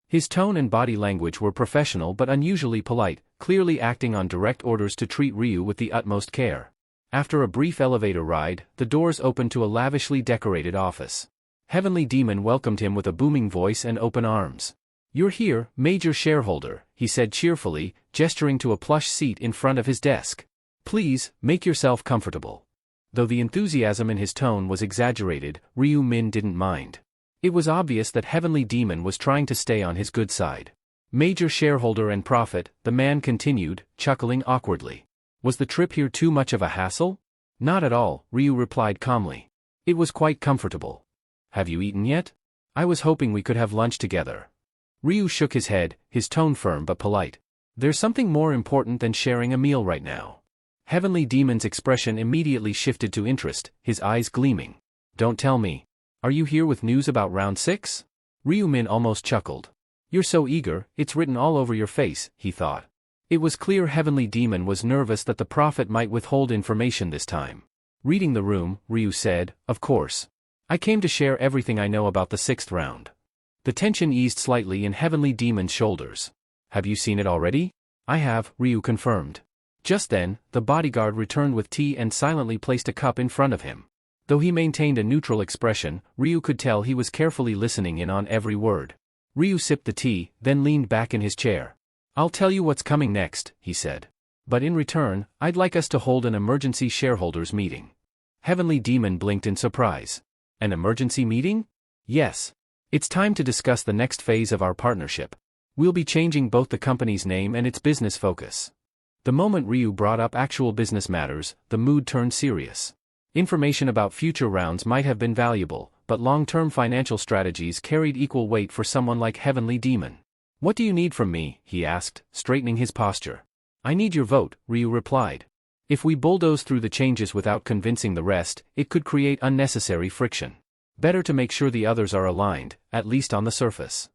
His tone and body language were professional but unusually polite, clearly acting on direct orders to treat Ryu with the utmost care. After a brief elevator ride, the doors opened to a lavishly decorated office. Heavenly Demon welcomed him with a booming voice and open arms. You're here, major shareholder, he said cheerfully, gesturing to a plush seat in front of his desk. Please, make yourself comfortable. Though the enthusiasm in his tone was exaggerated, Ryu Min didn't mind. It was obvious that Heavenly Demon was trying to stay on his good side. Major shareholder and prophet, the man continued, chuckling awkwardly. Was the trip here too much of a hassle? Not at all, Ryu replied calmly. It was quite comfortable. Have you eaten yet? I was hoping we could have lunch together. Ryu shook his head, his tone firm but polite. There's something more important than sharing a meal right now. Heavenly Demon's expression immediately shifted to interest, his eyes gleaming. Don't tell me. Are you here with news about round 6? Ryu-min almost chuckled. You're so eager, it's written all over your face, he thought. It was clear Heavenly Demon was nervous that the prophet might withhold information this time. Reading the room, Ryu said, of course. I came to share everything I know about the 6th round. The tension eased slightly in Heavenly Demon's shoulders. Have you seen it already? I have, Ryu confirmed. Just then, the bodyguard returned with tea and silently placed a cup in front of him. Though he maintained a neutral expression, Ryu could tell he was carefully listening in on every word. Ryu sipped the tea, then leaned back in his chair. I'll tell you what's coming next, he said. But in return, I'd like us to hold an emergency shareholders meeting. Heavenly Demon blinked in surprise. An emergency meeting? Yes. It's time to discuss the next phase of our partnership. We'll be changing both the company's name and its business focus. The moment Ryu brought up actual business matters, the mood turned serious. Information about future rounds might have been valuable, but long-term financial strategies carried equal weight for someone like Heavenly Demon. What do you need from me? He asked, straightening his posture. I need your vote, Ryu replied. If we bulldoze through the changes without convincing the rest, it could create unnecessary friction. Better to make sure the others are aligned, at least on the surface.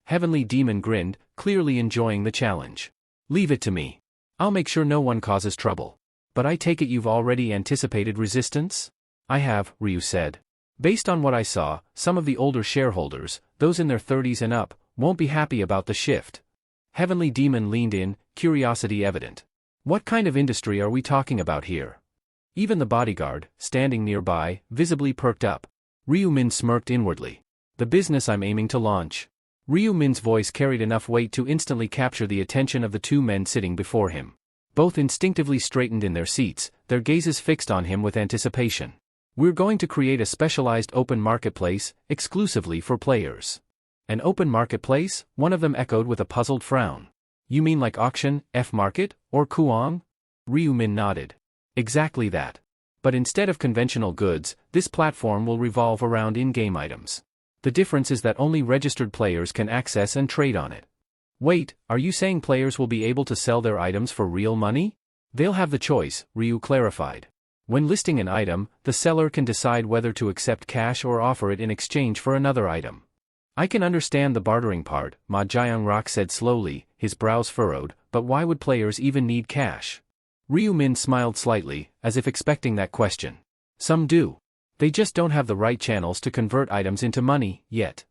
Heavenly Demon grinned, clearly enjoying the challenge. Leave it to me. I'll make sure no one causes trouble. But I take it you've already anticipated resistance? I have, Ryu said. Based on what I saw, some of the older shareholders, those in their 30s and up, won't be happy about the shift. Heavenly Demon leaned in, curiosity evident. What kind of industry are we talking about here? Even the bodyguard, standing nearby, visibly perked up. Ryu-min smirked inwardly. The business I'm aiming to launch. Ryu-min's voice carried enough weight to instantly capture the attention of the two men sitting before him. Both instinctively straightened in their seats, their gazes fixed on him with anticipation. We're going to create a specialized open marketplace, exclusively for players. An open marketplace? One of them echoed with a puzzled frown. You mean like auction, F-market, or Kuang? Ryu-min nodded. Exactly that. But instead of conventional goods, this platform will revolve around in-game items. The difference is that only registered players can access and trade on it. Wait, are you saying players will be able to sell their items for real money? They'll have the choice, Ryu clarified. When listing an item, the seller can decide whether to accept cash or offer it in exchange for another item. I can understand the bartering part, Ma Jiangrock said slowly, his brows furrowed, but why would players even need cash? Ryu-min smiled slightly, as if expecting that question. Some do. They just don't have the right channels to convert items into money, yet.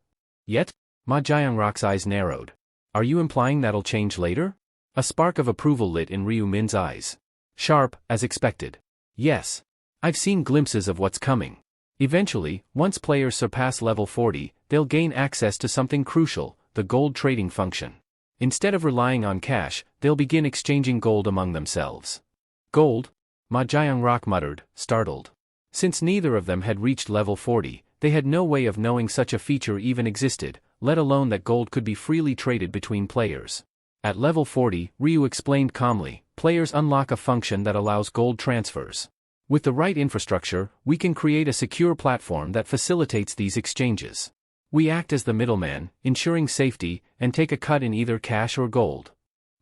Yet? Ma Jiangrock's eyes narrowed. Are you implying that'll change later? A spark of approval lit in Ryu-min's eyes. Sharp, as expected. Yes. I've seen glimpses of what's coming. Eventually, once players surpass level 40, they'll gain access to something crucial, the gold trading function. Instead of relying on cash, they'll begin exchanging gold among themselves. Gold? Ma Jiangrock muttered, startled. Since neither of them had reached level 40, they had no way of knowing such a feature even existed, let alone that gold could be freely traded between players. At level 40, Ryu explained calmly, players unlock a function that allows gold transfers. With the right infrastructure, we can create a secure platform that facilitates these exchanges. We act as the middleman, ensuring safety, and take a cut in either cash or gold.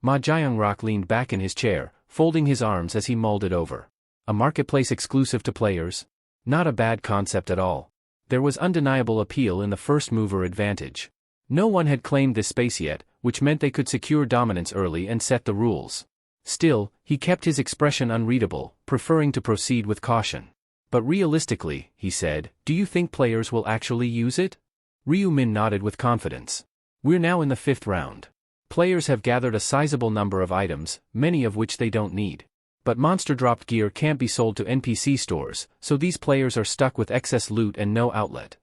Ma Jiangrock leaned back in his chair, folding his arms as he mulled it over. A marketplace exclusive to players? Not a bad concept at all. There was undeniable appeal in the first-mover advantage. No one had claimed this space yet, which meant they could secure dominance early and set the rules. Still, he kept his expression unreadable, preferring to proceed with caution. But realistically, he said, do you think players will actually use it? Ryu-min nodded with confidence. We're now in the 5th round. Players have gathered a sizable number of items, many of which they don't need. But monster-dropped gear can't be sold to NPC stores, so these players are stuck with excess loot and no outlet.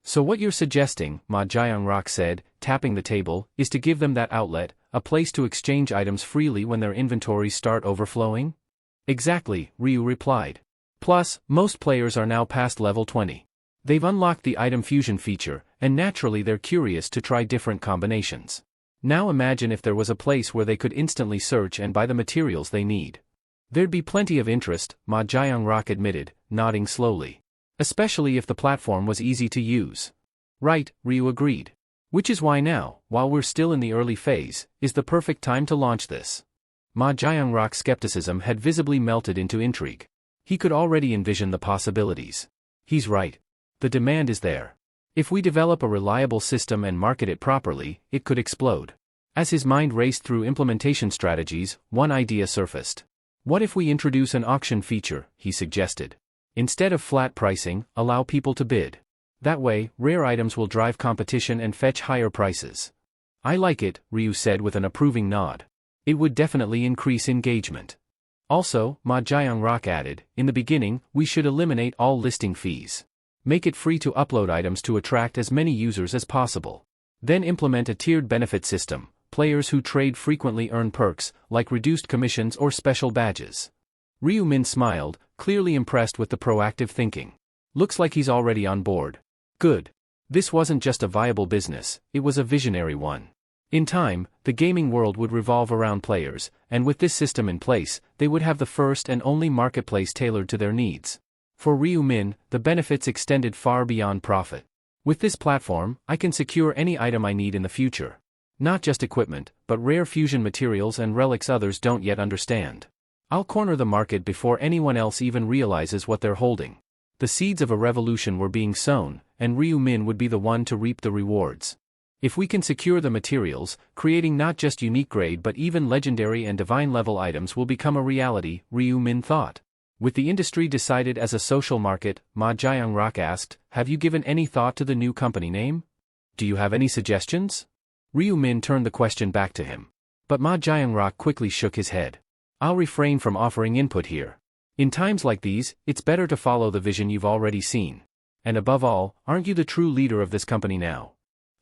So what you're suggesting, Ma Jiangrock said, tapping the table, is to give them that outlet, a place to exchange items freely when their inventories start overflowing? Exactly, Ryu replied. Plus, most players are now past level 20. They've unlocked the item fusion feature, and naturally they're curious to try different combinations. Now imagine if there was a place where they could instantly search and buy the materials they need. There'd be plenty of interest, Ma Jiangrock admitted, nodding slowly. Especially if the platform was easy to use. Right, Ryu agreed. Which is why now, while we're still in the early phase, is the perfect time to launch this. Ma Jiangrock's skepticism had visibly melted into intrigue. He could already envision the possibilities. He's right. The demand is there. If we develop a reliable system and market it properly, it could explode. As his mind raced through implementation strategies, one idea surfaced. What if we introduce an auction feature, he suggested. Instead of flat pricing, allow people to bid. That way, rare items will drive competition and fetch higher prices. I like it, Ryu said with an approving nod. It would definitely increase engagement. Also, Ma Jiangrock added, in the beginning, we should eliminate all listing fees. Make it free to upload items to attract as many users as possible. Then implement a tiered benefit system. Players who trade frequently earn perks, like reduced commissions or special badges. Ryu Min smiled, clearly impressed with the proactive thinking. Looks like he's already on board. Good. This wasn't just a viable business, it was a visionary one. In time, the gaming world would revolve around players, and with this system in place, they would have the first and only marketplace tailored to their needs. For Ryu Min, the benefits extended far beyond profit. With this platform, I can secure any item I need in the future. Not just equipment, but rare fusion materials and relics others don't yet understand. I'll corner the market before anyone else even realizes what they're holding. The seeds of a revolution were being sown, and Ryu Min would be the one to reap the rewards. If we can secure the materials, creating not just unique grade but even legendary and divine level items will become a reality, Ryu Min thought. With the industry decided as a social market, Ma Jiangrock asked, have you given any thought to the new company name? Do you have any suggestions? Ryu Min turned the question back to him. But Ma Jiangrock quickly shook his head. I'll refrain from offering input here. In times like these, it's better to follow the vision you've already seen. And above all, aren't you the true leader of this company now?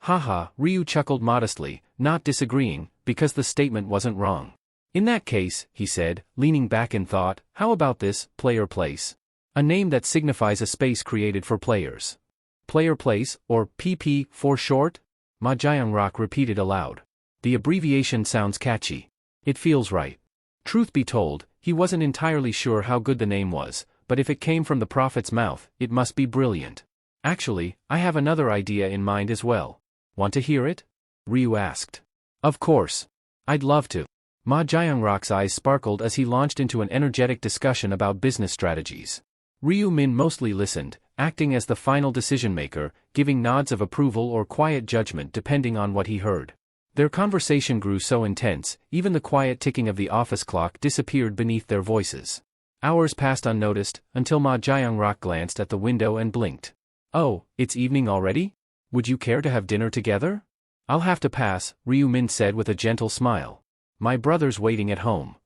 Haha, Ryu chuckled modestly, not disagreeing, because the statement wasn't wrong. In that case, he said, leaning back in thought, how about this, Player Place? A name that signifies a space created for players. Player Place, or PP for short? Ma Jiangrock repeated aloud. The abbreviation sounds catchy. It feels right. Truth be told, he wasn't entirely sure how good the name was, but if it came from the prophet's mouth, it must be brilliant. Actually, I have another idea in mind as well. Want to hear it? Ryu asked. Of course. I'd love to. Ma Jiangrock's eyes sparkled as he launched into an energetic discussion about business strategies. Ryu Min mostly listened, acting as the final decision-maker, giving nods of approval or quiet judgment depending on what he heard. Their conversation grew so intense, even the quiet ticking of the office clock disappeared beneath their voices. Hours passed unnoticed, until Ma Jiangrock glanced at the window and blinked. Oh, it's evening already? Would you care to have dinner together? I'll have to pass, Ryu Min said with a gentle smile. My brother's waiting at home.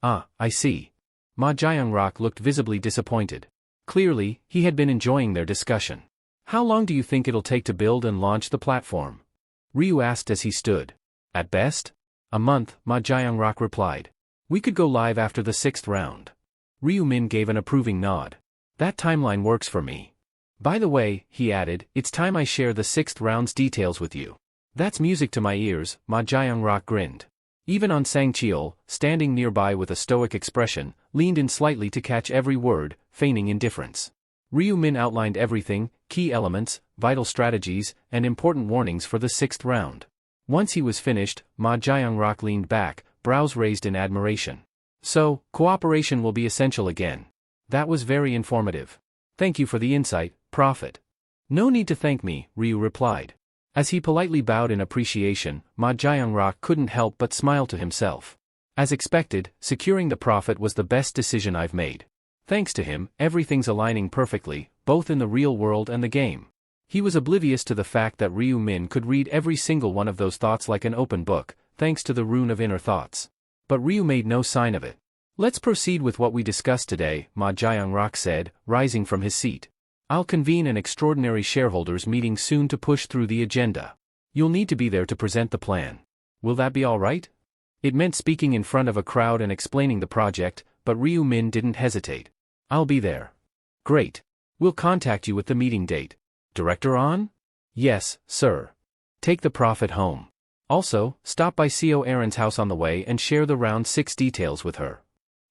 Ah, I see. Ma Jiangrock looked visibly disappointed. Clearly, he had been enjoying their discussion. How long do you think it'll take to build and launch the platform? Ryu asked as he stood. At best? A month, Ma Jiangrock replied. We could go live after the 6th round. Ryu Min gave an approving nod. That timeline works for me. By the way, he added, it's time I share the 6th round's details with you. That's music to my ears, Ma Jiangrock grinned. Even on Sangcheol, standing nearby with a stoic expression, leaned in slightly to catch every word, feigning indifference. Ryu Min outlined everything, key elements, vital strategies, and important warnings for the 6th round. Once he was finished, Ma Jiangrock leaned back, brows raised in admiration. So, cooperation will be essential again. That was very informative. Thank you for the insight, Prophet. No need to thank me, Ryu replied. As he politely bowed in appreciation, Ma Jiangrock couldn't help but smile to himself. As expected, securing the Prophet was the best decision I've made. Thanks to him, everything's aligning perfectly, both in the real world and the game. He was oblivious to the fact that Ryu Min could read every single one of those thoughts like an open book, thanks to the rune of inner thoughts. But Ryu made no sign of it. Let's proceed with what we discussed today, Ma Jiangrock said, rising from his seat. I'll convene an extraordinary shareholders meeting soon to push through the agenda. You'll need to be there to present the plan. Will that be all right? It meant speaking in front of a crowd and explaining the project, but Ryu Min didn't hesitate. I'll be there. Great. We'll contact you with the meeting date. Director on? Yes, sir. Take the profit home. Also, stop by CO Aaron's house on the way and share the round 6 details with her.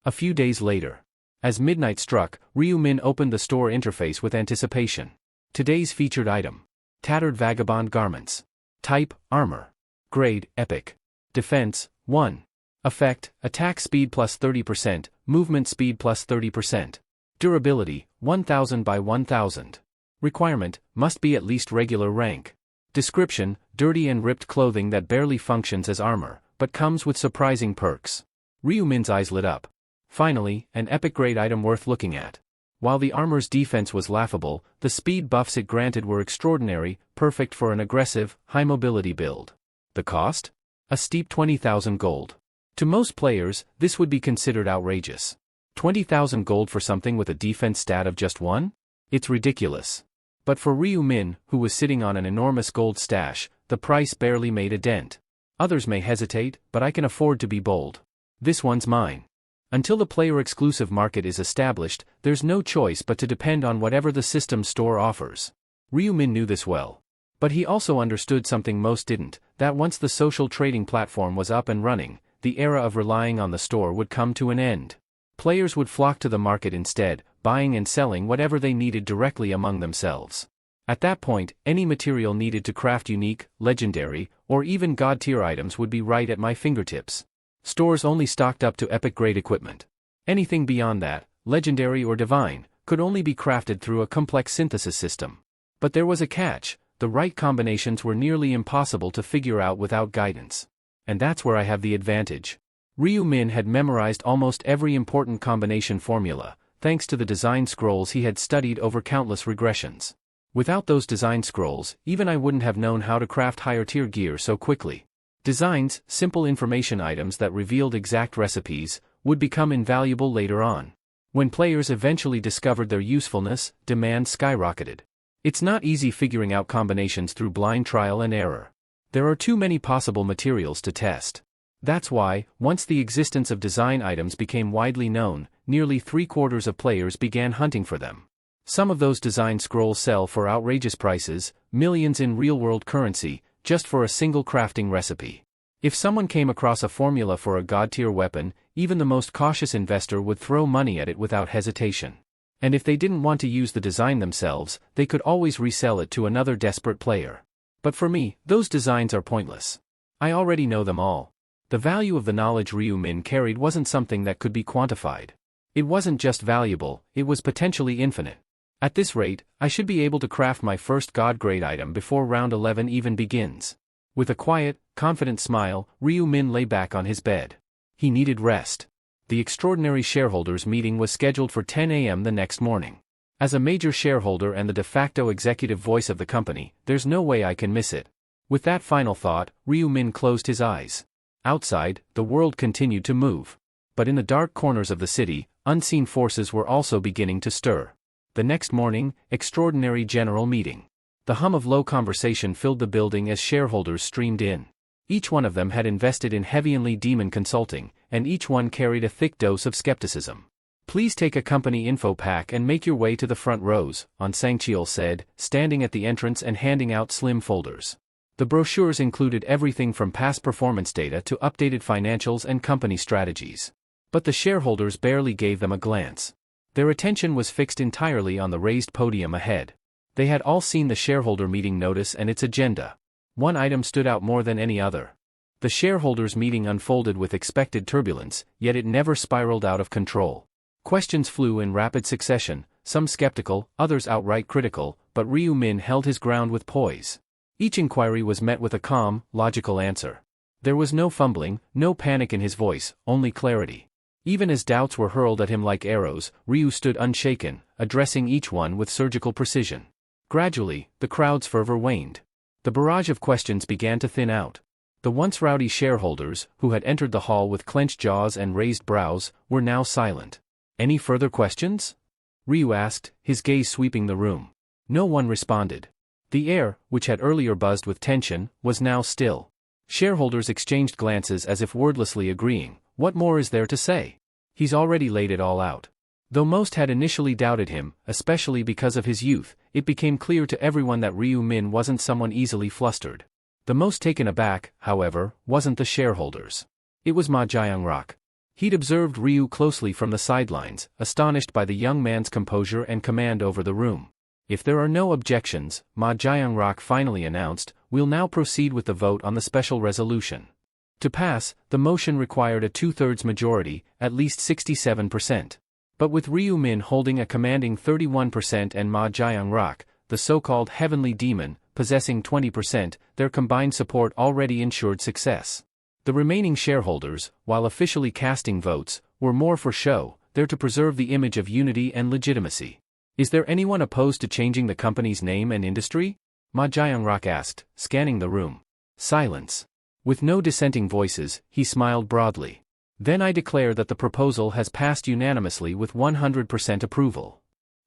A few days later. As midnight struck, Ryu-min opened the store interface with anticipation. Today's featured item. Tattered vagabond garments. Type, armor. Grade, epic. Defense, 1. Effect, attack speed plus 30%, movement speed plus 30%. Durability, 1000 by 1000. Requirement, must be at least regular rank. Description, dirty and ripped clothing that barely functions as armor, but comes with surprising perks. Ryu-min's eyes lit up. Finally, an epic grade item worth looking at. While the armor's defense was laughable, the speed buffs it granted were extraordinary, perfect for an aggressive, high-mobility build. The cost? A steep 20,000 gold. To most players, this would be considered outrageous. 20,000 gold for something with a defense stat of just 1? It's ridiculous. But for Ryu-min, who was sitting on an enormous gold stash, the price barely made a dent. Others may hesitate, but I can afford to be bold. This one's mine. Until the player-exclusive market is established, there's no choice but to depend on whatever the system store offers. Ryu-min knew this well. But he also understood something most didn't, that once the social trading platform was up and running, the era of relying on the store would come to an end. Players would flock to the market instead, buying and selling whatever they needed directly among themselves. At that point, any material needed to craft unique, legendary, or even god-tier items would be right at my fingertips. Stores only stocked up to epic-grade equipment. Anything beyond that, legendary or divine, could only be crafted through a complex synthesis system. But there was a catch: the right combinations were nearly impossible to figure out without guidance. And that's where I have the advantage. Ryu-min had memorized almost every important combination formula, thanks to the design scrolls he had studied over countless regressions. Without those design scrolls, even I wouldn't have known how to craft higher-tier gear so quickly. Designs, simple information items that revealed exact recipes, would become invaluable later on. When players eventually discovered their usefulness, demand skyrocketed. It's not easy figuring out combinations through blind trial and error. There are too many possible materials to test. That's why, once the existence of design items became widely known, nearly 3/4 of players began hunting for them. Some of those design scrolls sell for outrageous prices, millions in real-world currency, just for a single crafting recipe. If someone came across a formula for a god-tier weapon, even the most cautious investor would throw money at it without hesitation. And if they didn't want to use the design themselves, they could always resell it to another desperate player. But for me, those designs are pointless. I already know them all. The value of the knowledge Ryu-min carried wasn't something that could be quantified. It wasn't just valuable, it was potentially infinite. At this rate, I should be able to craft my first god-grade item before round 11 even begins. With a quiet, confident smile, Ryu-min lay back on his bed. He needed rest. The extraordinary shareholders meeting was scheduled for 10 a.m. the next morning. As a major shareholder and the de facto executive voice of the company, there's no way I can miss it. With that final thought, Ryu-min closed his eyes. Outside, the world continued to move. But in the dark corners of the city, unseen forces were also beginning to stir. The next morning, extraordinary general meeting. The hum of low conversation filled the building as shareholders streamed in. Each one of them had invested in heavy demon consulting, and each one carried a thick dose of skepticism. "Please take a company info pack and make your way to the front rows," Sang-cheol said, standing at the entrance and handing out slim folders. The brochures included everything from past performance data to updated financials and company strategies. But the shareholders barely gave them a glance. Their attention was fixed entirely on the raised podium ahead. They had all seen the shareholder meeting notice and its agenda. One item stood out more than any other. The shareholders meeting unfolded with expected turbulence, yet it never spiraled out of control. Questions flew in rapid succession, some skeptical, others outright critical, but Ryu-min held his ground with poise. Each inquiry was met with a calm, logical answer. There was no fumbling, no panic in his voice, only clarity. Even as doubts were hurled at him like arrows, Ryu stood unshaken, addressing each one with surgical precision. Gradually, the crowd's fervor waned. The barrage of questions began to thin out. The once rowdy shareholders, who had entered the hall with clenched jaws and raised brows, were now silent. "Any further questions?" Ryu asked, his gaze sweeping the room. No one responded. The air, which had earlier buzzed with tension, was now still. Shareholders exchanged glances as if wordlessly agreeing. What more is there to say? He's already laid it all out. Though most had initially doubted him, especially because of his youth, it became clear to everyone that Ryu Min wasn't someone easily flustered. The most taken aback, however, wasn't the shareholders. It was Ma Jiangrock. He'd observed Ryu closely from the sidelines, astonished by the young man's composure and command over the room. If there are no objections, Ma Jiangrock finally announced, we'll now proceed with the vote on the special resolution. To pass, the motion required a 2/3 majority, at least 67%. But with Ryu Min holding a commanding 31% and Ma Jiangrock, the so-called heavenly demon, possessing 20%, their combined support already ensured success. The remaining shareholders, while officially casting votes, were more for show, there to preserve the image of unity and legitimacy. Is there anyone opposed to changing the company's name and industry? Ma Jiangrock asked, scanning the room. Silence. With no dissenting voices, he smiled broadly. Then I declare that the proposal has passed unanimously with 100% approval.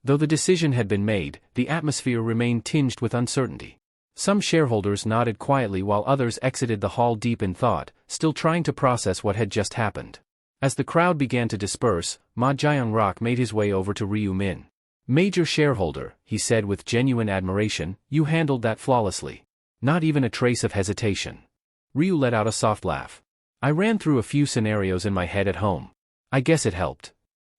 Though the decision had been made, the atmosphere remained tinged with uncertainty. Some shareholders nodded quietly while others exited the hall deep in thought, still trying to process what had just happened. As the crowd began to disperse, Ma Jiangrock made his way over to Ryu Min. Major shareholder, he said with genuine admiration, you handled that flawlessly. Not even a trace of hesitation. Ryu let out a soft laugh. I ran through a few scenarios in my head at home. I guess it helped.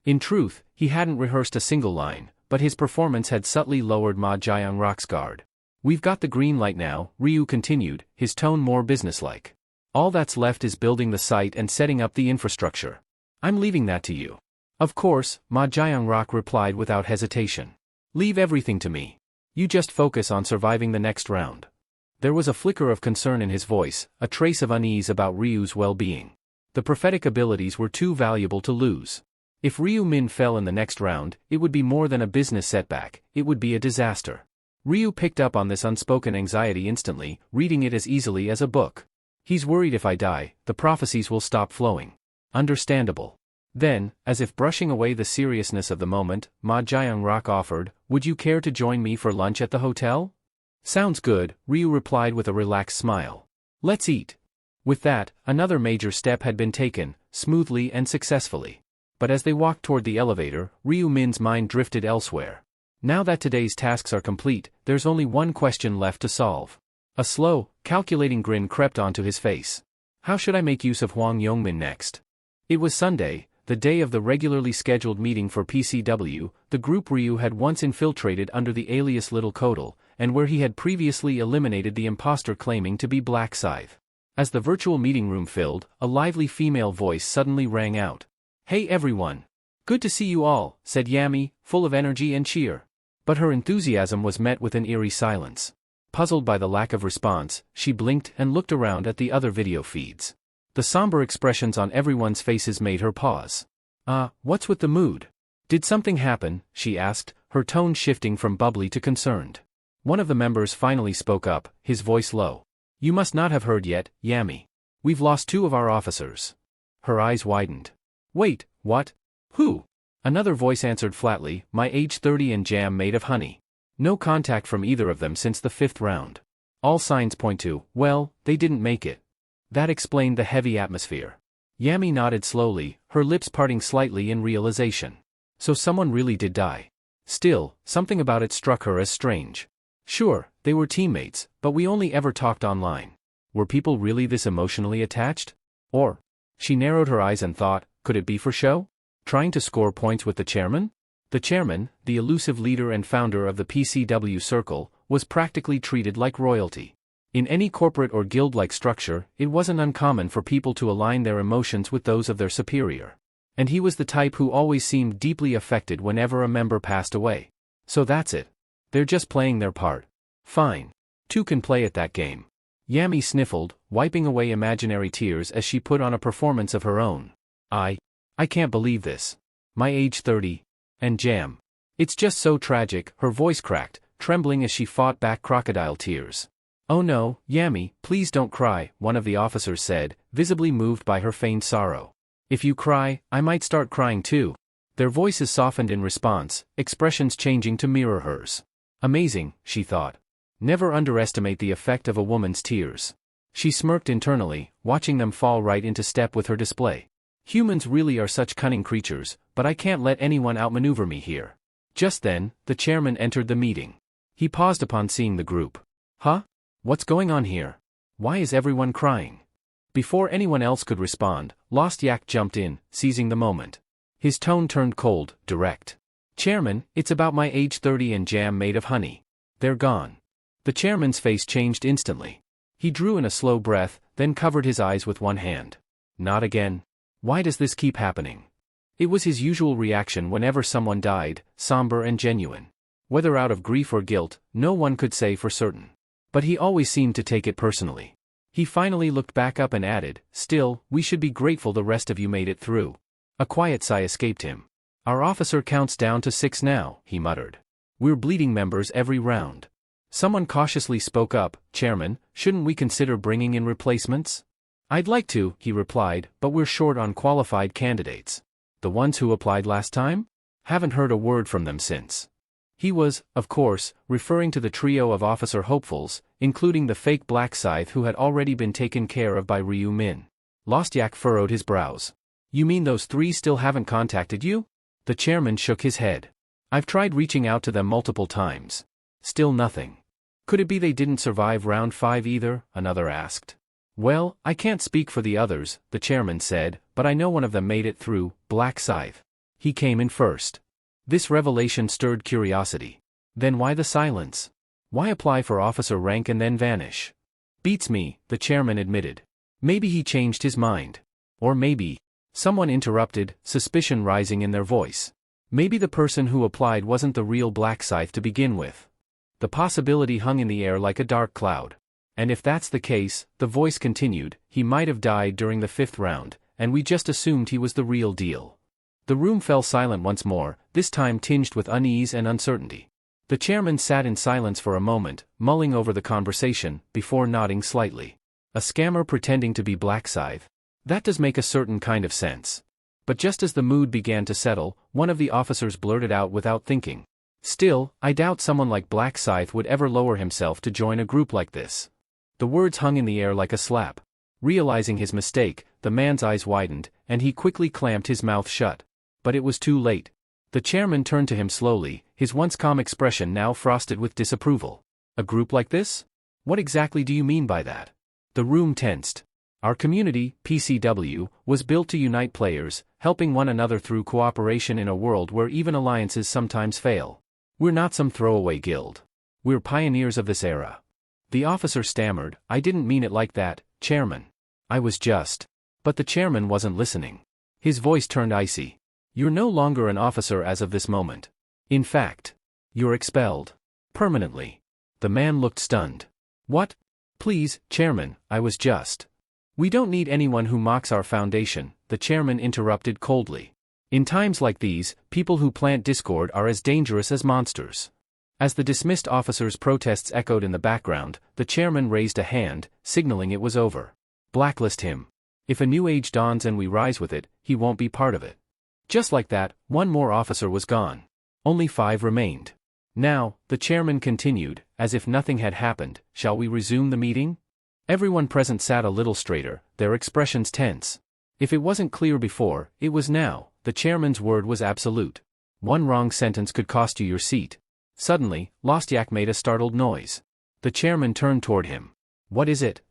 In truth, he hadn't rehearsed a single line, but his performance had subtly lowered Ma Jiangrock's guard. We've got the green light now, Ryu continued, his tone more businesslike. All that's left is building the site and setting up the infrastructure. I'm leaving that to you. Of course, Ma Jiangrock replied without hesitation. Leave everything to me. You just focus on surviving the next round. There was a flicker of concern in his voice, a trace of unease about Ryu's well-being. The prophetic abilities were too valuable to lose. If Ryu Min fell in the next round, it would be more than a business setback, it would be a disaster. Ryu picked up on this unspoken anxiety instantly, reading it as easily as a book. He's worried if I die, the prophecies will stop flowing. Understandable. Then, as if brushing away the seriousness of the moment, Ma Jiangrock offered, would you care to join me for lunch at the hotel? Sounds good, Ryu replied with a relaxed smile. Let's eat. With that, another major step had been taken, smoothly and successfully. But as they walked toward the elevator, Ryu Min's mind drifted elsewhere. Now that today's tasks are complete, there's only one question left to solve. A slow, calculating grin crept onto his face. How should I make use of Huang Yongmin next? It was Sunday, the day of the regularly scheduled meeting for PCW, the group Ryu had once infiltrated under the alias Little Kodal, and where he had previously eliminated the imposter claiming to be Black Scythe. As the virtual meeting room filled, a lively female voice suddenly rang out. Hey everyone! Good to see you all, said Yami, full of energy and cheer. But her enthusiasm was met with an eerie silence. Puzzled by the lack of response, she blinked and looked around at the other video feeds. The somber expressions on everyone's faces made her pause. What's with the mood? Did something happen? She asked, her tone shifting from bubbly to concerned. One of the members finally spoke up, his voice low. You must not have heard yet, Yami. We've lost 2 of our officers. Her eyes widened. Wait, what? Who? Another voice answered flatly, my age 30 and jam made of honey. No contact from either of them since the 5th round. All signs point to, well, they didn't make it. That explained the heavy atmosphere. Yami nodded slowly, her lips parting slightly in realization. So someone really did die. Still, something about it struck her as strange. Sure, they were teammates, but we only ever talked online. Were people really this emotionally attached? Or? She narrowed her eyes and thought, could it be for show? Trying to score points with the chairman? The chairman, the elusive leader and founder of the PCW circle, was practically treated like royalty. In any corporate or guild-like structure, it wasn't uncommon for people to align their emotions with those of their superior. And he was the type who always seemed deeply affected whenever a member passed away. So that's it. They're just playing their part. Fine. 2 can play at that game. Yami sniffled, wiping away imaginary tears as she put on a performance of her own. I can't believe this. My age 30. And jam. It's just so tragic, her voice cracked, trembling as she fought back crocodile tears. Oh no, Yami, please don't cry, one of the officers said, visibly moved by her feigned sorrow. If you cry, I might start crying too. Their voices softened in response, expressions changing to mirror hers. Amazing, she thought. Never underestimate the effect of a woman's tears. She smirked internally, watching them fall right into step with her display. Humans really are such cunning creatures, but I can't let anyone outmaneuver me here. Just then, the chairman entered the meeting. He paused upon seeing the group. Huh? What's going on here? Why is everyone crying? Before anyone else could respond, Lost Yak jumped in, seizing the moment. His tone turned cold, direct. Chairman, it's about my age 30 and jam made of honey. They're gone. The chairman's face changed instantly. He drew in a slow breath, then covered his eyes with one hand. Not again. Why does this keep happening? It was his usual reaction whenever someone died, somber and genuine. Whether out of grief or guilt, no one could say for certain. But he always seemed to take it personally. He finally looked back up and added, "Still, we should be grateful the rest of you made it through." A quiet sigh escaped him. "Our officer counts down to 6 now," he muttered. "We're bleeding members every round." Someone cautiously spoke up, "Chairman, shouldn't we consider bringing in replacements?" "I'd like to," he replied, "but we're short on qualified candidates." "The ones who applied last time? Haven't heard a word from them since." He was, of course, referring to the trio of officer hopefuls, including the fake Black Scythe who had already been taken care of by Ryu Min. Lost Yak furrowed his brows. "You mean those 3 still haven't contacted you?" The chairman shook his head. "I've tried reaching out to them multiple times. Still nothing." "Could it be they didn't survive round 5 either?" another asked. "Well, I can't speak for the others," the chairman said, "but I know one of them made it through, Black Scythe. He came in first." This revelation stirred curiosity. Then why the silence? Why apply for officer rank and then vanish? "Beats me," the chairman admitted. "Maybe he changed his mind. Or maybe..." Someone interrupted, suspicion rising in their voice. "Maybe the person who applied wasn't the real Black Scythe to begin with." The possibility hung in the air like a dark cloud. "And if that's the case," the voice continued, "he might have died during the 5th round, and we just assumed he was the real deal." The room fell silent once more, this time tinged with unease and uncertainty. The chairman sat in silence for a moment, mulling over the conversation, before nodding slightly. "A scammer pretending to be Black Scythe? That does make a certain kind of sense." But just as the mood began to settle, one of the officers blurted out without thinking. "Still, I doubt someone like Black Scythe would ever lower himself to join a group like this." The words hung in the air like a slap. Realizing his mistake, the man's eyes widened, and he quickly clamped his mouth shut. But it was too late. The chairman turned to him slowly, his once calm expression now frosted with disapproval. "A group like this? What exactly do you mean by that?" The room tensed. "Our community, PCW, was built to unite players, helping one another through cooperation in a world where even alliances sometimes fail. We're not some throwaway guild. We're pioneers of this era." The officer stammered, "I didn't mean it like that, Chairman. I was just..." But the chairman wasn't listening. His voice turned icy. "You're no longer an officer as of this moment. In fact, you're expelled. Permanently." The man looked stunned. "What? Please, Chairman, I was just..." "We don't need anyone who mocks our foundation," the chairman interrupted coldly. "In times like these, people who plant discord are as dangerous as monsters." As the dismissed officer's protests echoed in the background, the chairman raised a hand, signaling it was over. "Blacklist him. If a new age dawns and we rise with it, he won't be part of it." Just like that, one more officer was gone. Only 5 remained. "Now," the chairman continued, as if nothing had happened, "shall we resume the meeting?" Everyone present sat a little straighter, their expressions tense. If it wasn't clear before, it was now. The chairman's word was absolute. One wrong sentence could cost you your seat. Suddenly, Lost Yak made a startled noise. The chairman turned toward him. "What is it?"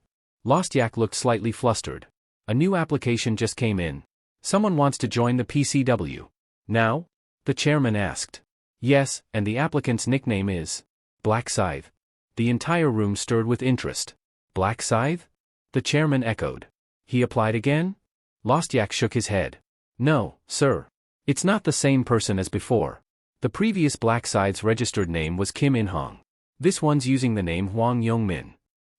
Lost Yak looked slightly flustered. "A new application just came in. Someone wants to join the PCW. Now?" the chairman asked. "Yes, and the applicant's nickname is Black Scythe." The entire room stirred with interest. "Black Scythe?" the chairman echoed. "He applied again?" Lost Yak shook his head. "No, sir. It's not the same person as before. The previous Black Scythe's registered name was Kim In-hong. This one's using the name Hwang Yong-min."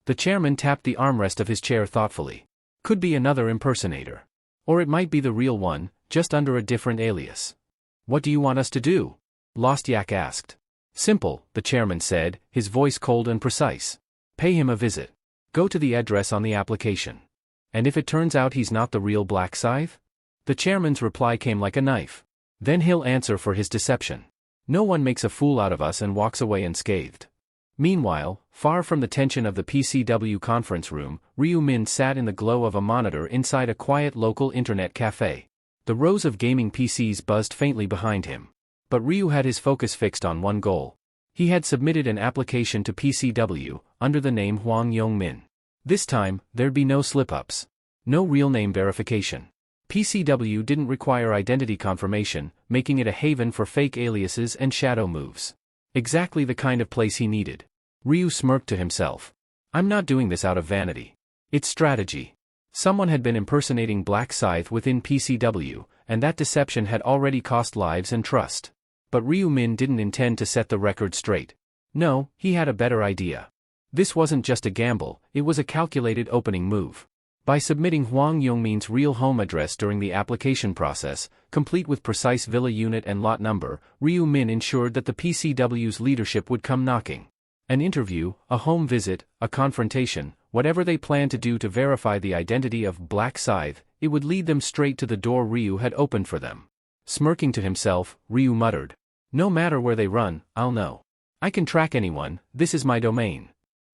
The chairman tapped the armrest of his chair thoughtfully. "Could be another impersonator. Or it might be the real one, just under a different alias." "What do you want us to do?" Lost Yak asked. "Simple," the chairman said, his voice cold and precise. "Pay him a visit. Go to the address on the application. And if it turns out he's not the real Black Scythe?" The chairman's reply came like a knife. "Then he'll answer for his deception. No one makes a fool out of us and walks away unscathed." Meanwhile, far from the tension of the PCW conference room, Ryu Min sat in the glow of a monitor inside a quiet local internet cafe. The rows of gaming PCs buzzed faintly behind him. But Ryu had his focus fixed on one goal. He had submitted an application to PCW, under the name Hwang Yong-min. This time, there'd be no slip-ups. No real name verification. PCW didn't require identity confirmation, making it a haven for fake aliases and shadow moves. Exactly the kind of place he needed. Ryu smirked to himself. I'm not doing this out of vanity. It's strategy. Someone had been impersonating Black Scythe within PCW, and that deception had already cost lives and trust. But Ryu Min didn't intend to set the record straight. No, he had a better idea. This wasn't just a gamble, it was a calculated opening move. By submitting Hwang Yong-min's real home address during the application process, complete with precise villa unit and lot number, Ryu Min ensured that the PCW's leadership would come knocking. An interview, a home visit, a confrontation, whatever they planned to do to verify the identity of Black Scythe, it would lead them straight to the door Ryu had opened for them. Smirking to himself, Ryu muttered, "No matter where they run, I'll know. I can track anyone, this is my domain."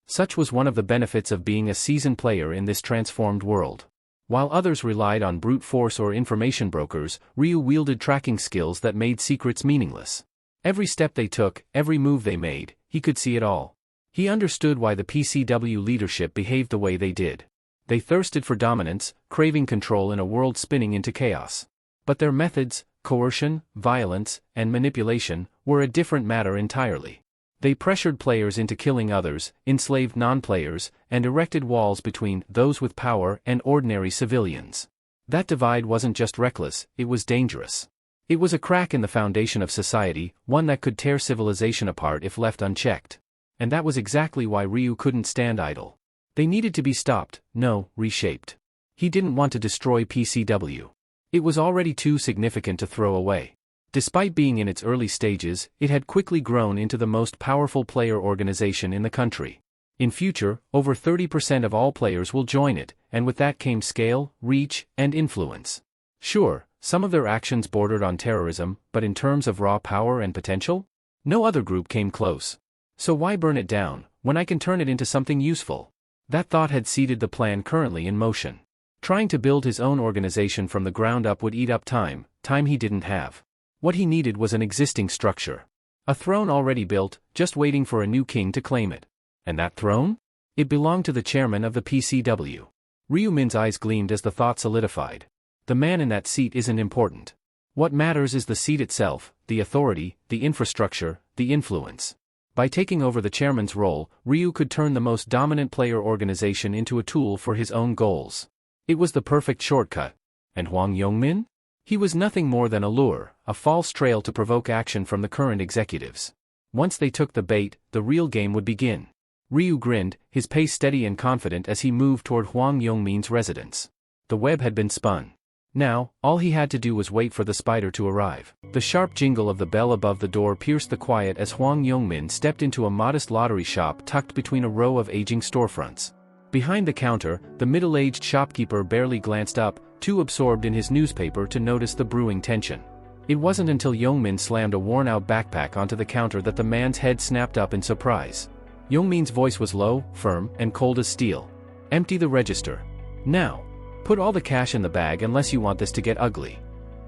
Such was one of the benefits of being a seasoned player in this transformed world. While others relied on brute force or information brokers, Ryu wielded tracking skills that made secrets meaningless. Every step they took, every move they made, he could see it all. He understood why the PCW leadership behaved the way they did. They thirsted for dominance, craving control in a world spinning into chaos. But their methods, coercion, violence, and manipulation, were a different matter entirely. They pressured players into killing others, enslaved non-players, and erected walls between those with power and ordinary civilians. That divide wasn't just reckless, it was dangerous. It was a crack in the foundation of society, one that could tear civilization apart if left unchecked. And that was exactly why Ryu couldn't stand idle. They needed to be stopped, no, reshaped. He didn't want to destroy PCW. It was already too significant to throw away. Despite being in its early stages, it had quickly grown into the most powerful player organization in the country. In future, over 30% of all players will join it, and with that came scale, reach, and influence. Sure, some of their actions bordered on terrorism, but in terms of raw power and potential? No other group came close. So why burn it down, when I can turn it into something useful? That thought had seeded the plan currently in motion. Trying to build his own organization from the ground up would eat up time he didn't have. What he needed was an existing structure. A throne already built, just waiting for a new king to claim it. And that throne? It belonged to the chairman of the PCW. Ryu Min's eyes gleamed as the thought solidified. The man in that seat isn't important. What matters is the seat itself, the authority, the infrastructure, the influence. By taking over the chairman's role, Ryu could turn the most dominant player organization into a tool for his own goals. It was the perfect shortcut. And Hwang Yong-min? He was nothing more than a lure, a false trail to provoke action from the current executives. Once they took the bait, the real game would begin. Ryu grinned, his pace steady and confident as he moved toward Hwang Yong-min's residence. The web had been spun. Now, all he had to do was wait for the spider to arrive. The sharp jingle of the bell above the door pierced the quiet as Hwang Yong-min stepped into a modest lottery shop tucked between a row of aging storefronts. Behind the counter, the middle-aged shopkeeper barely glanced up, too absorbed in his newspaper to notice the brewing tension. It wasn't until Yong-min slammed a worn-out backpack onto the counter that the man's head snapped up in surprise. Yong-min's voice was low, firm, and cold as steel. "Empty the register. Now. Put all the cash in the bag unless you want this to get ugly."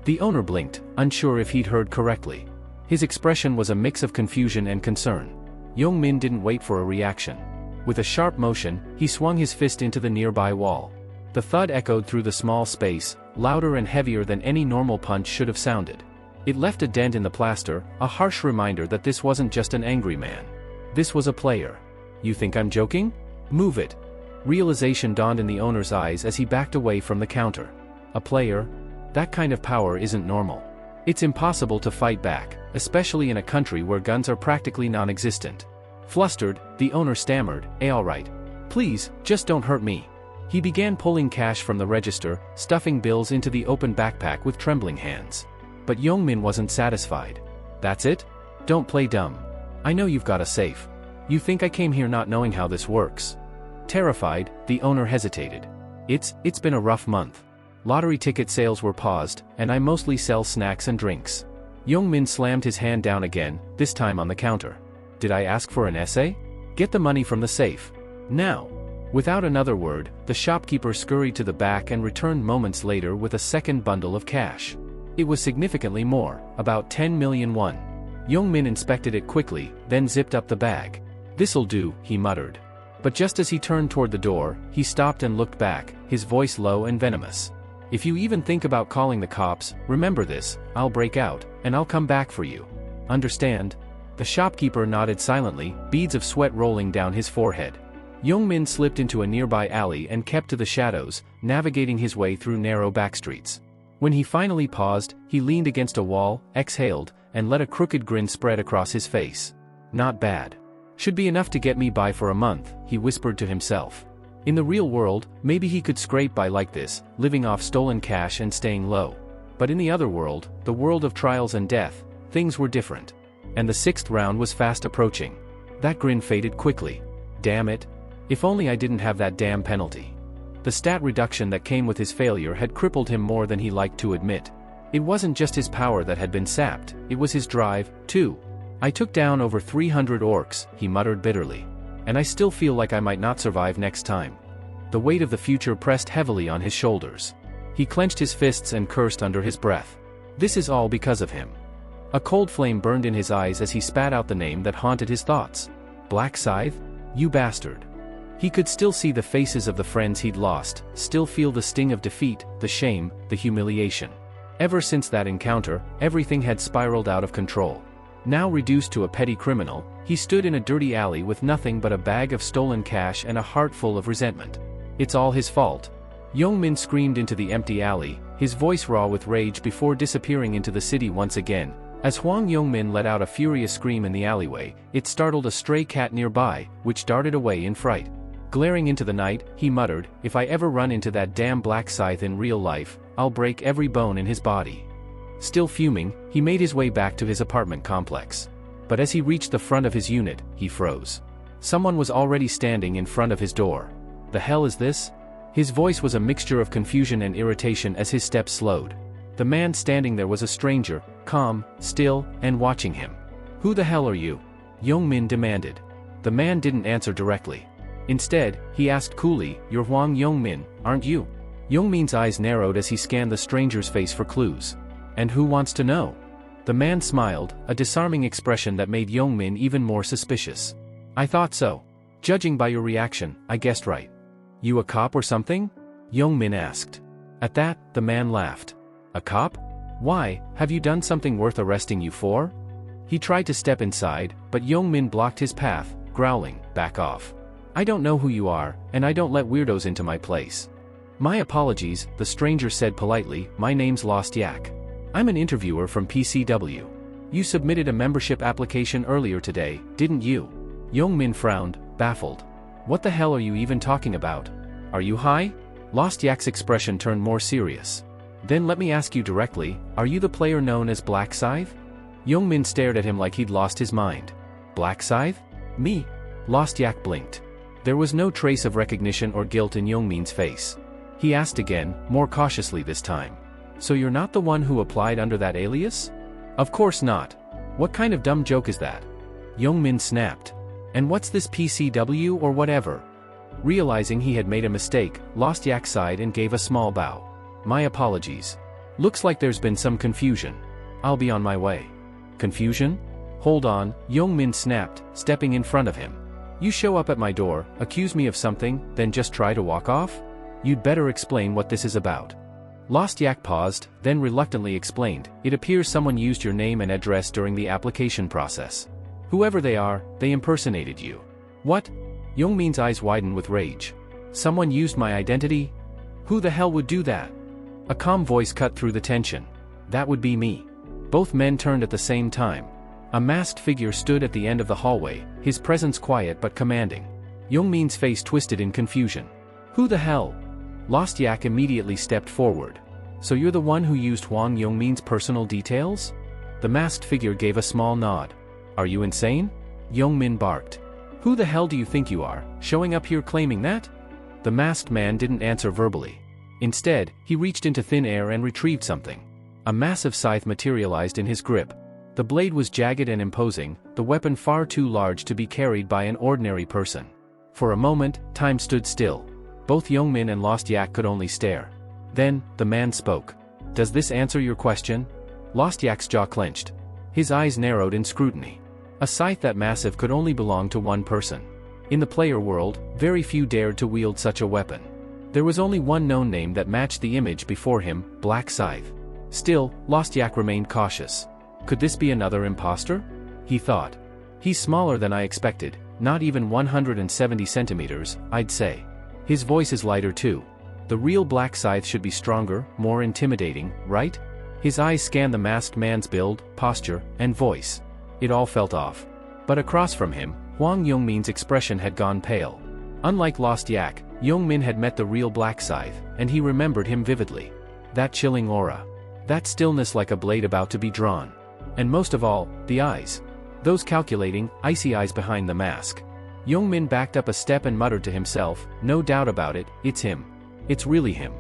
The owner blinked, unsure if he'd heard correctly. His expression was a mix of confusion and concern. Yong-min didn't wait for a reaction. With a sharp motion, he swung his fist into the nearby wall. The thud echoed through the small space, louder and heavier than any normal punch should have sounded. It left a dent in the plaster, a harsh reminder that this wasn't just an angry man. This was a player. "You think I'm joking? Move it." Realization dawned in the owner's eyes as he backed away from the counter. A player? That kind of power isn't normal. It's impossible to fight back, especially in a country where guns are practically non-existent. Flustered, the owner stammered, "All right. Please, just don't hurt me." He began pulling cash from the register, stuffing bills into the open backpack with trembling hands. But Yong-min wasn't satisfied. "That's it? Don't play dumb. I know you've got a safe. You think I came here not knowing how this works?" Terrified, the owner hesitated. It's been a rough month. Lottery ticket sales were paused, and I mostly sell snacks and drinks." Yong-min slammed his hand down again, this time on the counter. "Did I ask for an essay? Get the money from the safe. Now." Without another word, the shopkeeper scurried to the back and returned moments later with a second bundle of cash. It was significantly more, about 10 million won. Young-min inspected it quickly, then zipped up the bag. "This'll do," he muttered. But just as he turned toward the door, he stopped and looked back, his voice low and venomous. "If you even think about calling the cops, remember this, I'll break out, and I'll come back for you. Understand?" The shopkeeper nodded silently, beads of sweat rolling down his forehead. Young-min slipped into a nearby alley and kept to the shadows, navigating his way through narrow backstreets. When he finally paused, he leaned against a wall, exhaled, and let a crooked grin spread across his face. "Not bad. Should be enough to get me by for a month," he whispered to himself. In the real world, maybe he could scrape by like this, living off stolen cash and staying low. But in the other world, the world of trials and death, things were different. And the 6th round was fast approaching. That grin faded quickly. Damn it. If only I didn't have that damn penalty. The stat reduction that came with his failure had crippled him more than he liked to admit. It wasn't just his power that had been sapped, it was his drive, too. "I took down over 300 orcs," he muttered bitterly. "And I still feel like I might not survive next time." The weight of the future pressed heavily on his shoulders. He clenched his fists and cursed under his breath. This is all because of him. A cold flame burned in his eyes as he spat out the name that haunted his thoughts. Black Scythe? You bastard. He could still see the faces of the friends he'd lost, still feel the sting of defeat, the shame, the humiliation. Ever since that encounter, everything had spiraled out of control. Now reduced to a petty criminal, he stood in a dirty alley with nothing but a bag of stolen cash and a heart full of resentment. It's all his fault. Young-min screamed into the empty alley, his voice raw with rage before disappearing into the city once again. As Hwang Young-min let out a furious scream in the alleyway, it startled a stray cat nearby, which darted away in fright. Glaring into the night, he muttered, "If I ever run into that damn Black Scythe in real life, I'll break every bone in his body." Still fuming, he made his way back to his apartment complex. But as he reached the front of his unit, he froze. Someone was already standing in front of his door. The hell is this? His voice was a mixture of confusion and irritation as his steps slowed. The man standing there was a stranger, calm, still, and watching him. "Who the hell are you?" Young-min demanded. The man didn't answer directly. Instead, he asked coolly, "You're Hwang Young-min, aren't you?" Young-min's eyes narrowed as he scanned the stranger's face for clues. "And who wants to know?" The man smiled, a disarming expression that made Young-min even more suspicious. "I thought so. Judging by your reaction, I guessed right." "You a cop or something?" Young-min asked. At that, the man laughed. "A cop? Why, have you done something worth arresting you for?" He tried to step inside, but Young-min blocked his path, growling, "Back off. I don't know who you are, and I don't let weirdos into my place." "My apologies," the stranger said politely, "my name's Lost Yak. I'm an interviewer from PCW. You submitted a membership application earlier today, didn't you?" Young-min frowned, baffled. "What the hell are you even talking about? Are you high?" Lost Yak's expression turned more serious. "Then let me ask you directly, are you the player known as Black Scythe?" Young-min stared at him like he'd lost his mind. "Black Scythe? Me?" Lost Yak blinked. There was no trace of recognition or guilt in Young-min's face. He asked again, more cautiously this time. "So you're not the one who applied under that alias?" "Of course not. What kind of dumb joke is that?" Young-min snapped. "And what's this PCW or whatever?" Realizing he had made a mistake, Lost Yak sighed and gave a small bow. "My apologies. Looks like there's been some confusion. I'll be on my way." "Confusion? Hold on," Young-min snapped, stepping in front of him. "You show up at my door, accuse me of something, then just try to walk off? You'd better explain what this is about." Lost Yak paused, then reluctantly explained, "It appears someone used your name and address during the application process. Whoever they are, they impersonated you." "What?" Young-min's eyes widened with rage. "Someone used my identity? Who the hell would do that?" A calm voice cut through the tension. "That would be me." Both men turned at the same time. A masked figure stood at the end of the hallway, his presence quiet but commanding. Young-min's face twisted in confusion. "Who the hell?" Lost Yak immediately stepped forward. "So you're the one who used Hwang Young-min's personal details?" The masked figure gave a small nod. "Are you insane?" Young-min barked. "Who the hell do you think you are, showing up here claiming that?" The masked man didn't answer verbally. Instead, he reached into thin air and retrieved something. A massive scythe materialized in his grip. The blade was jagged and imposing, the weapon far too large to be carried by an ordinary person. For a moment, time stood still. Both Young-min and Lost Yak could only stare. Then, the man spoke. "Does this answer your question?" Lost Yak's jaw clenched. His eyes narrowed in scrutiny. A scythe that massive could only belong to one person. In the player world, very few dared to wield such a weapon. There was only one known name that matched the image before him, Black Scythe. Still, Lost Yak remained cautious. Could this be another imposter? He thought. He's smaller than I expected, not even 170 centimeters, I'd say. His voice is lighter too. The real Black Scythe should be stronger, more intimidating, right? His eyes scanned the masked man's build, posture, and voice. It all felt off. But across from him, Hwang Yongmin's expression had gone pale. Unlike Lost Yak, Yongmin had met the real Black Scythe, and he remembered him vividly. That chilling aura. That stillness like a blade about to be drawn. And most of all, the eyes. Those calculating, icy eyes behind the mask. Yongmin backed up a step and muttered to himself, no doubt about it, it's him. It's really him.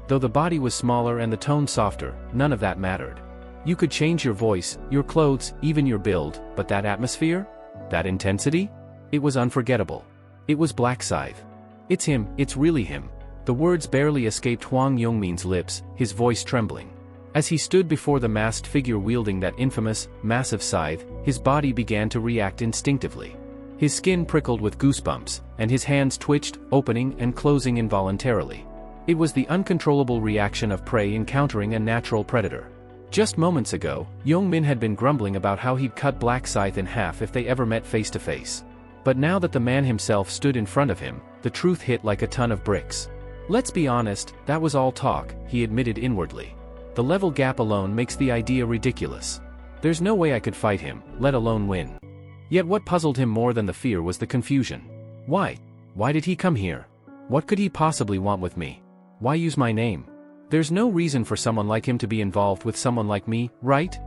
Though the body was smaller and the tone softer, none of that mattered. You could change your voice, your clothes, even your build, but that atmosphere? That intensity? It was unforgettable. It was Black Scythe. It's him, it's really him. The words barely escaped Hwang Yongmin's lips, his voice trembling. As he stood before the masked figure wielding that infamous, massive scythe, his body began to react instinctively. His skin prickled with goosebumps, and his hands twitched, opening and closing involuntarily. It was the uncontrollable reaction of prey encountering a natural predator. Just moments ago, Yongmin had been grumbling about how he'd cut Black Scythe in half if they ever met face to face. But now that the man himself stood in front of him, the truth hit like a ton of bricks. Let's be honest, that was all talk, he admitted inwardly. The level gap alone makes the idea ridiculous. There's no way I could fight him, let alone win. Yet what puzzled him more than the fear was the confusion. Why? Why did he come here? What could he possibly want with me? Why use my name? There's no reason for someone like him to be involved with someone like me, right?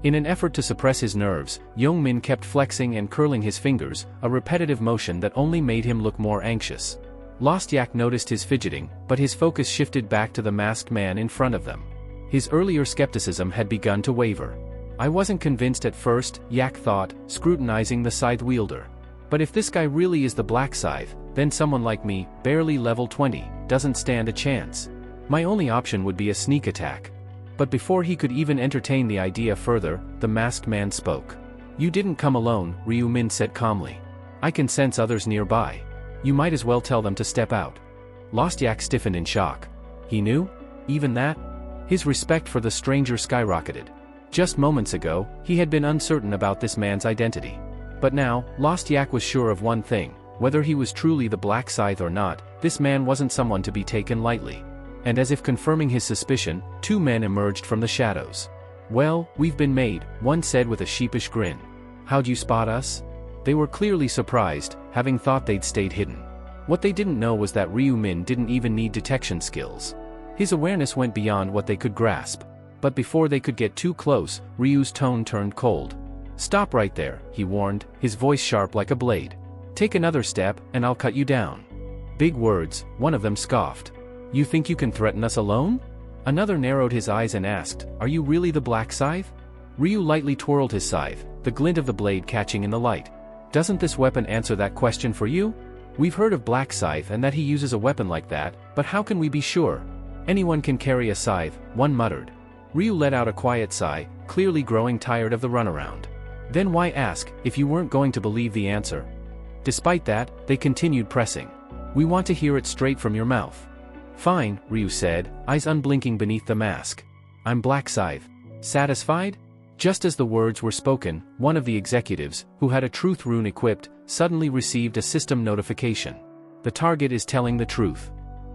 In an effort to suppress his nerves, Yongmin kept flexing and curling his fingers, a repetitive motion that only made him look more anxious. Lost Yak noticed his fidgeting, but his focus shifted back to the masked man in front of them. His earlier skepticism had begun to waver. I wasn't convinced at first, Yak thought, scrutinizing the scythe wielder. But if this guy really is the Black Scythe, then someone like me, barely level 20, doesn't stand a chance. My only option would be a sneak attack. But before he could even entertain the idea further, the masked man spoke. You didn't come alone, Ryu Min said calmly. I can sense others nearby. You might as well tell them to step out. Lost Yak stiffened in shock. He knew? Even that? His respect for the stranger skyrocketed. Just moments ago, he had been uncertain about this man's identity. But now, Lost Yak was sure of one thing, whether he was truly the Black Scythe or not, this man wasn't someone to be taken lightly. And as if confirming his suspicion, two men emerged from the shadows. Well, we've been made, one said with a sheepish grin. How'd you spot us? They were clearly surprised, having thought they'd stayed hidden. What they didn't know was that Ryu Min didn't even need detection skills. His awareness went beyond what they could grasp. But before they could get too close, Ryu's tone turned cold. Stop right there, he warned, his voice sharp like a blade. Take another step, and I'll cut you down. Big words, one of them scoffed. You think you can threaten us alone? Another narrowed his eyes and asked, Are you really the Black Scythe? Ryu lightly twirled his scythe, the glint of the blade catching in the light. Doesn't this weapon answer that question for you? We've heard of Black Scythe and that he uses a weapon like that, but how can we be sure? Anyone can carry a scythe, one muttered. Ryu let out a quiet sigh, clearly growing tired of the runaround. Then why ask, if you weren't going to believe the answer? Despite that, they continued pressing. We want to hear it straight from your mouth. Fine, Ryu said, eyes unblinking beneath the mask. I'm Black Scythe. Satisfied? Just as the words were spoken, one of the executives, who had a truth rune equipped, suddenly received a system notification. The target is telling the truth.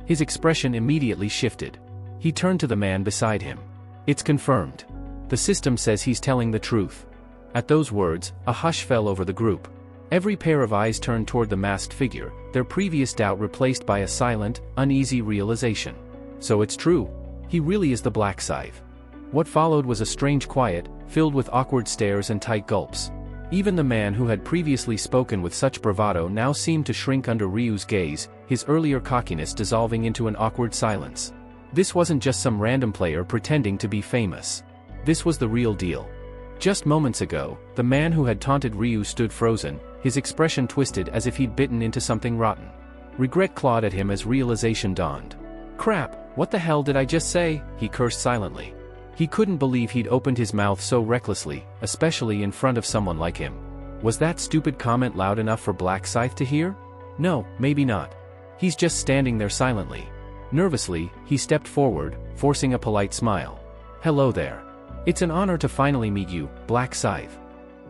His expression immediately shifted. He turned to the man beside him. It's confirmed. The system says he's telling the truth. At those words, a hush fell over the group. Every pair of eyes turned toward the masked figure, their previous doubt replaced by a silent, uneasy realization. So it's true. He really is the Black Scythe. What followed was a strange quiet, filled with awkward stares and tight gulps. Even the man who had previously spoken with such bravado now seemed to shrink under Ryu's gaze, his earlier cockiness dissolving into an awkward silence. This wasn't just some random player pretending to be famous. This was the real deal. Just moments ago, the man who had taunted Ryu stood frozen, his expression twisted as if he'd bitten into something rotten. Regret clawed at him as realization dawned. Crap, what the hell did I just say? He cursed silently. He couldn't believe he'd opened his mouth so recklessly, especially in front of someone like him. Was that stupid comment loud enough for Black Scythe to hear? No, maybe not. He's just standing there silently. Nervously, he stepped forward, forcing a polite smile. Hello there. It's an honor to finally meet you, Black Scythe.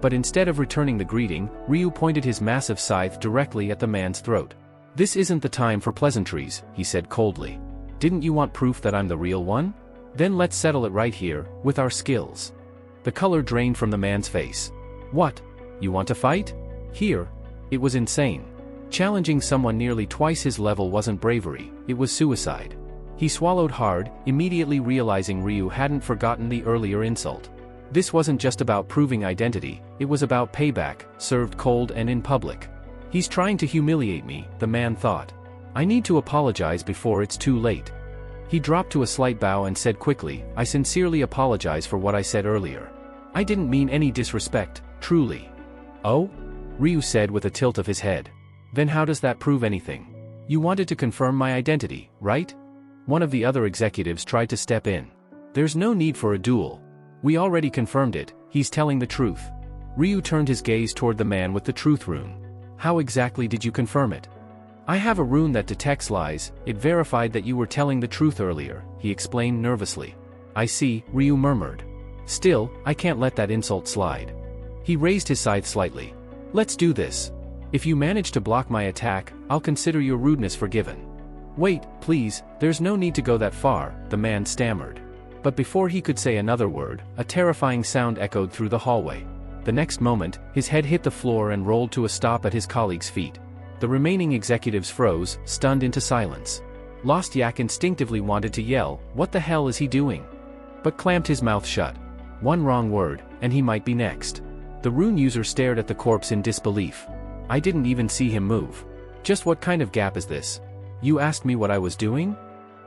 But instead of returning the greeting, Ryu pointed his massive scythe directly at the man's throat. This isn't the time for pleasantries, he said coldly. Didn't you want proof that I'm the real one? Then let's settle it right here, with our skills. The color drained from the man's face. What? You want to fight? Here? It was insane. Challenging someone nearly twice his level wasn't bravery, it was suicide. He swallowed hard, immediately realizing Ryu hadn't forgotten the earlier insult. This wasn't just about proving identity, it was about payback, served cold and in public. He's trying to humiliate me, the man thought. I need to apologize before it's too late. He dropped to a slight bow and said quickly, I sincerely apologize for what I said earlier. I didn't mean any disrespect, truly. Oh? Ryu said with a tilt of his head. Then how does that prove anything? You wanted to confirm my identity, right? One of the other executives tried to step in. There's no need for a duel. We already confirmed it, he's telling the truth. Ryu turned his gaze toward the man with the truth rune. How exactly did you confirm it? I have a rune that detects lies, it verified that you were telling the truth earlier, he explained nervously. I see, Ryu murmured. Still, I can't let that insult slide. He raised his scythe slightly. Let's do this. If you manage to block my attack, I'll consider your rudeness forgiven. Wait, please, there's no need to go that far, the man stammered. But before he could say another word, a terrifying sound echoed through the hallway. The next moment, his head hit the floor and rolled to a stop at his colleague's feet. The remaining executives froze, stunned into silence. Lost Yak instinctively wanted to yell, what the hell is he doing? But clamped his mouth shut. One wrong word, and he might be next. The rune user stared at the corpse in disbelief. I didn't even see him move. Just what kind of gap is this? You asked me what I was doing?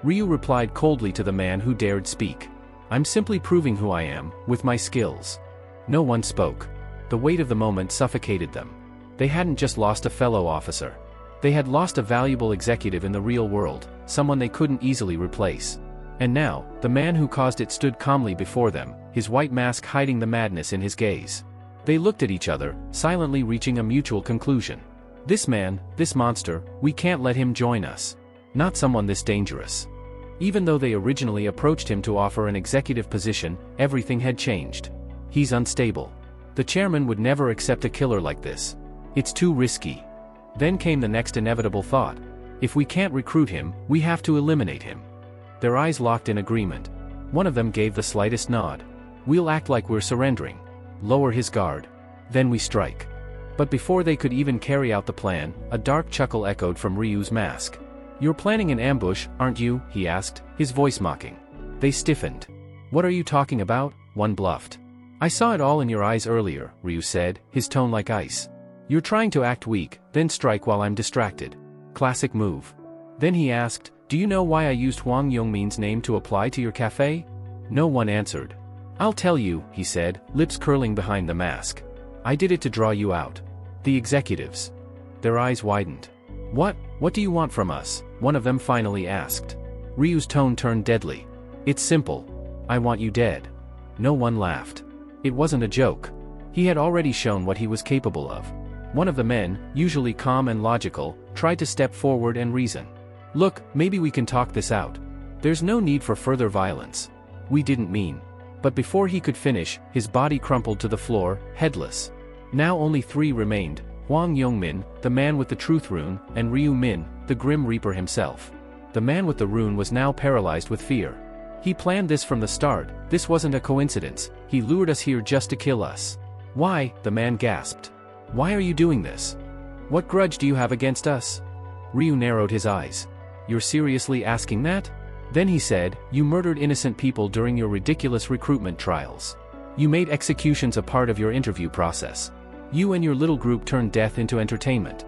Ryu replied coldly to the man who dared speak. I'm simply proving who I am, with my skills. No one spoke. The weight of the moment suffocated them. They hadn't just lost a fellow officer. They had lost a valuable executive in the real world, someone they couldn't easily replace. And now, the man who caused it stood calmly before them, his white mask hiding the madness in his gaze. They looked at each other, silently reaching a mutual conclusion. This man, this monster, we can't let him join us. Not someone this dangerous. Even though they originally approached him to offer an executive position, everything had changed. He's unstable. The chairman would never accept a killer like this. It's too risky. Then came the next inevitable thought. If we can't recruit him, we have to eliminate him. Their eyes locked in agreement. One of them gave the slightest nod. We'll act like we're surrendering. Lower his guard. Then we strike. But before they could even carry out the plan, a dark chuckle echoed from Ryu's mask. You're planning an ambush, aren't you? He asked, his voice mocking. They stiffened. What are you talking about? One bluffed. I saw it all in your eyes earlier, Ryu said, his tone like ice. You're trying to act weak, then strike while I'm distracted. Classic move. Then he asked, do you know why I used Huang Yongmin's name to apply to your cafe? No one answered. I'll tell you, he said, lips curling behind the mask. I did it to draw you out. The executives. Their eyes widened. What do you want from us? One of them finally asked. Ryu's tone turned deadly. It's simple. I want you dead. No one laughed. It wasn't a joke. He had already shown what he was capable of. One of the men, usually calm and logical, tried to step forward and reason. Look, maybe we can talk this out. There's no need for further violence. We didn't mean. But before he could finish, his body crumpled to the floor, headless. Now only 3 remained, Huang Yongmin, the man with the truth rune, and Ryu Min, the Grim Reaper himself. The man with the rune was now paralyzed with fear. He planned this from the start, this wasn't a coincidence, he lured us here just to kill us. Why? The man gasped. Why are you doing this? What grudge do you have against us? Ryu narrowed his eyes. You're seriously asking that? Then he said, you murdered innocent people during your ridiculous recruitment trials. You made executions a part of your interview process. You and your little group turned death into entertainment.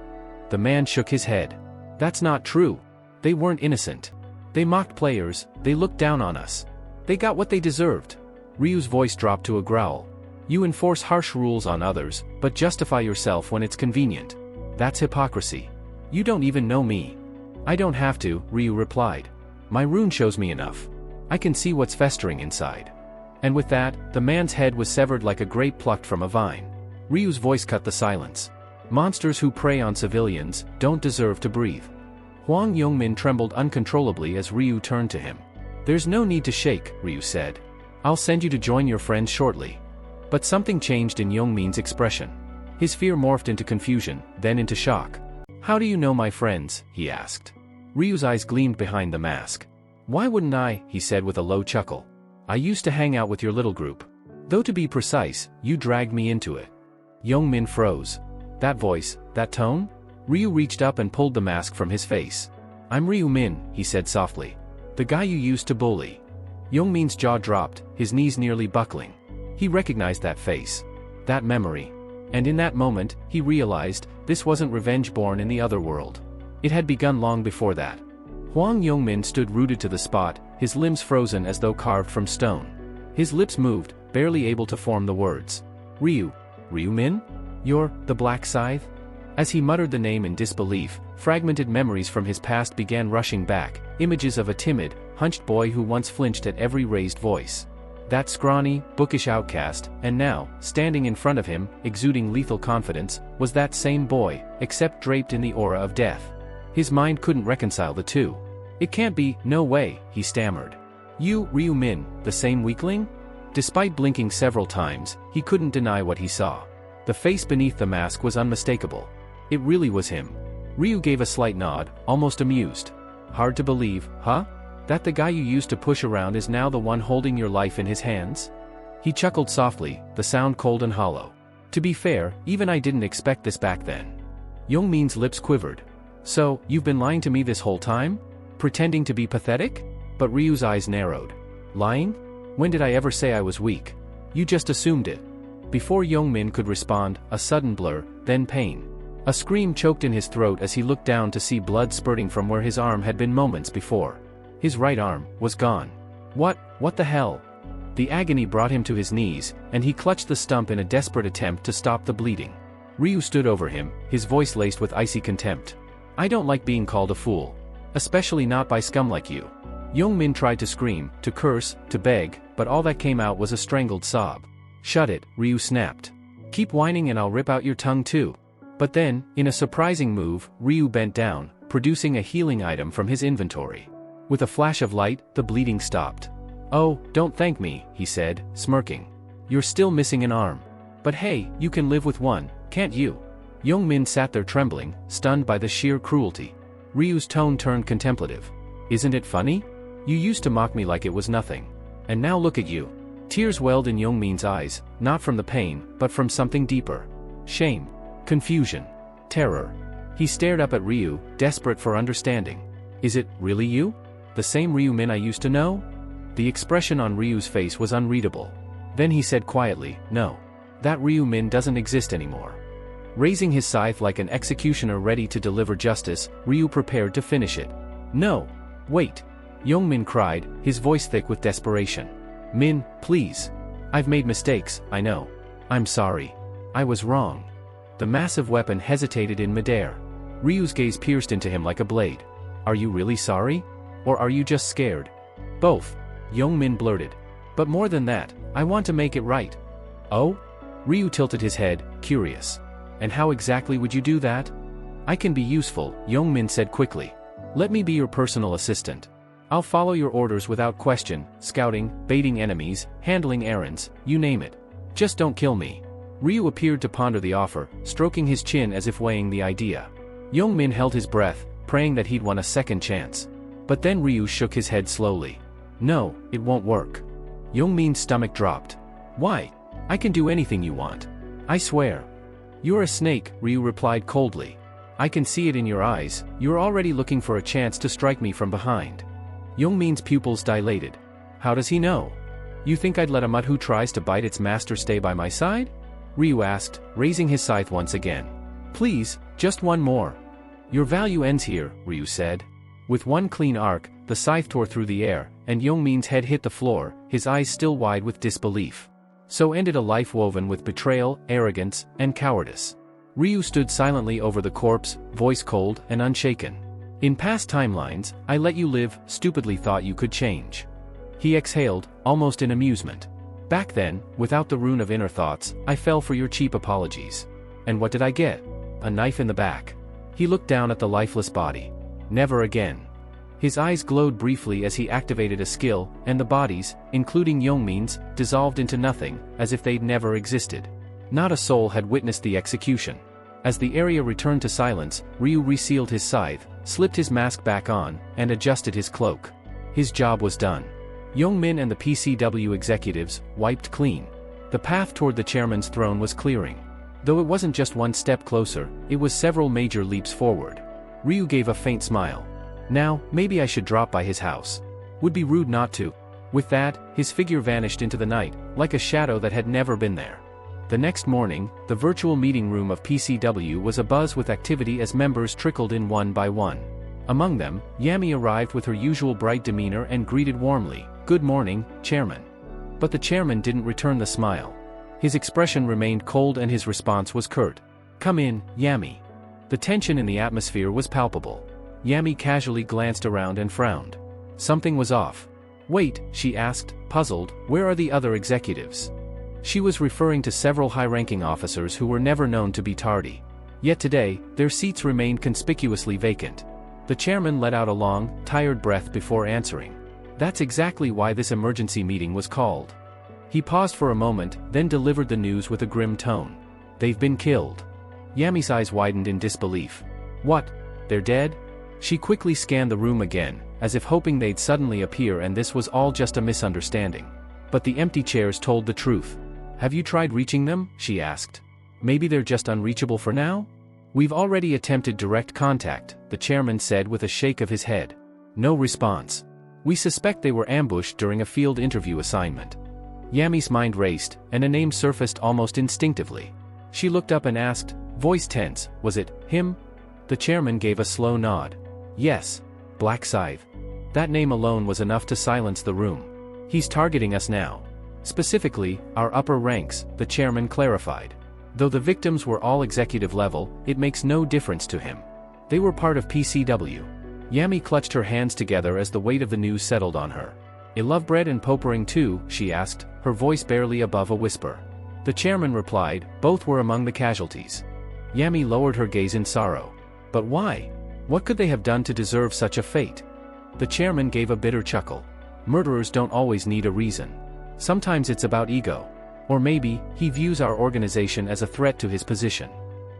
The man shook his head. That's not true. They weren't innocent. They mocked players, they looked down on us. They got what they deserved. Ryu's voice dropped to a growl. You enforce harsh rules on others, but justify yourself when it's convenient. That's hypocrisy. You don't even know me. I don't have to, Ryu replied. My rune shows me enough. I can see what's festering inside. And with that, the man's head was severed like a grape plucked from a vine. Ryu's voice cut the silence. Monsters who prey on civilians don't deserve to breathe. Hwang Yongmin trembled uncontrollably as Ryu turned to him. There's no need to shake, Ryu said. I'll send you to join your friends shortly. But something changed in Yongmin's expression. His fear morphed into confusion, then into shock. How do you know my friends? He asked. Ryu's eyes gleamed behind the mask. Why wouldn't I? He said with a low chuckle. I used to hang out with your little group. Though to be precise, you dragged me into it. Yongmin froze. That voice, that tone? Ryu reached up and pulled the mask from his face. I'm Ryu Min, he said softly. The guy you used to bully. Yongmin's jaw dropped, his knees nearly buckling. He recognized that face. That memory. And in that moment, he realized, this wasn't revenge born in the other world. It had begun long before that. Hwang Yongmin stood rooted to the spot, his limbs frozen as though carved from stone. His lips moved, barely able to form the words. Ryu Min? You're the Black Scythe? As he muttered the name in disbelief, fragmented memories from his past began rushing back, images of a timid, hunched boy who once flinched at every raised voice. That scrawny, bookish outcast, and now, standing in front of him, exuding lethal confidence, was that same boy, except draped in the aura of death. His mind couldn't reconcile the two. It can't be, no way, he stammered. You, Ryu Min, the same weakling? Despite blinking several times, he couldn't deny what he saw. The face beneath the mask was unmistakable. It really was him. Ryu gave a slight nod, almost amused. Hard to believe, huh? That the guy you used to push around is now the one holding your life in his hands? He chuckled softly, the sound cold and hollow. To be fair, even I didn't expect this back then. Yongmin's lips quivered. So, you've been lying to me this whole time? Pretending to be pathetic? But Ryu's eyes narrowed. Lying? When did I ever say I was weak? You just assumed it. Before Yongmin could respond, a sudden blur, then pain. A scream choked in his throat as he looked down to see blood spurting from where his arm had been moments before. His right arm was gone. What the hell? The agony brought him to his knees, and he clutched the stump in a desperate attempt to stop the bleeding. Ryu stood over him, his voice laced with icy contempt. I don't like being called a fool. Especially not by scum like you. Yongmin tried to scream, to curse, to beg, but all that came out was a strangled sob. Shut it, Ryu snapped. Keep whining and I'll rip out your tongue too. But then, in a surprising move, Ryu bent down, producing a healing item from his inventory. With a flash of light, the bleeding stopped. Oh, don't thank me, he said, smirking. You're still missing an arm. But hey, you can live with one, can't you? Yongmin sat there trembling, stunned by the sheer cruelty. Ryu's tone turned contemplative. Isn't it funny? You used to mock me like it was nothing. And now look at you. Tears welled in Yongmin's eyes, not from the pain, but from something deeper. Shame. Confusion. Terror. He stared up at Ryu, desperate for understanding. Is it really you? The same Ryu Min I used to know? The expression on Ryu's face was unreadable. Then he said quietly, no. That Ryu Min doesn't exist anymore. Raising his scythe like an executioner ready to deliver justice, Ryu prepared to finish it. No. Wait. Yongmin cried, his voice thick with desperation. Min, please. I've made mistakes, I know. I'm sorry. I was wrong. The massive weapon hesitated in midair. Ryu's gaze pierced into him like a blade. Are you really sorry? Or are you just scared? Both. Yongmin blurted. But more than that, I want to make it right. Oh? Ryu tilted his head, curious. And how exactly would you do that? I can be useful, Yongmin said quickly. Let me be your personal assistant. I'll follow your orders without question, scouting, baiting enemies, handling errands, you name it. Just don't kill me. Ryu appeared to ponder the offer, stroking his chin as if weighing the idea. Yongmin held his breath, praying that he'd won a second chance. But then Ryu shook his head slowly. No, it won't work. Yongmin's stomach dropped. Why? I can do anything you want. I swear. You're a snake, Ryu replied coldly. I can see it in your eyes, you're already looking for a chance to strike me from behind. Yongmin's pupils dilated. How does he know? You think I'd let a mutt who tries to bite its master stay by my side? Ryu asked, raising his scythe once again. Please, just one more. Your value ends here, Ryu said. With one clean arc, the scythe tore through the air, and Yongmin's head hit the floor, his eyes still wide with disbelief. So ended a life woven with betrayal, arrogance, and cowardice. Ryu stood silently over the corpse, voice cold and unshaken. In past timelines, I let you live, stupidly thought you could change. He exhaled, almost in amusement. Back then, without the rune of inner thoughts, I fell for your cheap apologies. And what did I get? A knife in the back. He looked down at the lifeless body. Never again. His eyes glowed briefly as he activated a skill, and the bodies, including Yongmin's, dissolved into nothing, as if they'd never existed. Not a soul had witnessed the execution. As the area returned to silence, Ryu resealed his scythe, slipped his mask back on, and adjusted his cloak. His job was done. Yongmin and the PCW executives wiped clean. The path toward the chairman's throne was clearing. Though it wasn't just one step closer, it was several major leaps forward. Ryu gave a faint smile. Now, maybe I should drop by his house. Would be rude not to. With that, his figure vanished into the night, like a shadow that had never been there. The next morning, the virtual meeting room of PCW was abuzz with activity as members trickled in one by one. Among them, Yami arrived with her usual bright demeanor and greeted warmly, "Good morning, Chairman." But the chairman didn't return the smile. His expression remained cold and his response was curt. "Come in, Yami." The tension in the atmosphere was palpable. Yami casually glanced around and frowned. Something was off. "Wait," she asked, puzzled, "where are the other executives?" She was referring to several high-ranking officers who were never known to be tardy. Yet today, their seats remained conspicuously vacant. The chairman let out a long, tired breath before answering. "That's exactly why this emergency meeting was called." He paused for a moment, then delivered the news with a grim tone. "They've been killed." Yami's eyes widened in disbelief. "What? They're dead?" She quickly scanned the room again, as if hoping they'd suddenly appear and this was all just a misunderstanding. But the empty chairs told the truth. "Have you tried reaching them?" she asked. "Maybe they're just unreachable for now?" "We've already attempted direct contact," the chairman said with a shake of his head. No response. "We suspect they were ambushed during a field interview assignment." Yami's mind raced, and a name surfaced almost instinctively. She looked up and asked, voice tense, "Was it him?" The chairman gave a slow nod. "Yes. Black Scythe." That name alone was enough to silence the room. "He's targeting us now. Specifically, our upper ranks," the chairman clarified. "Though the victims were all executive level, it makes no difference to him. They were part of PCW." Yami clutched her hands together as the weight of the news settled on her. "I love bread and popering too," she asked, her voice barely above a whisper. The chairman replied, "Both were among the casualties." Yami lowered her gaze in sorrow. "But why? What could they have done to deserve such a fate?" The chairman gave a bitter chuckle. "Murderers don't always need a reason. Sometimes it's about ego. Or maybe, he views our organization as a threat to his position."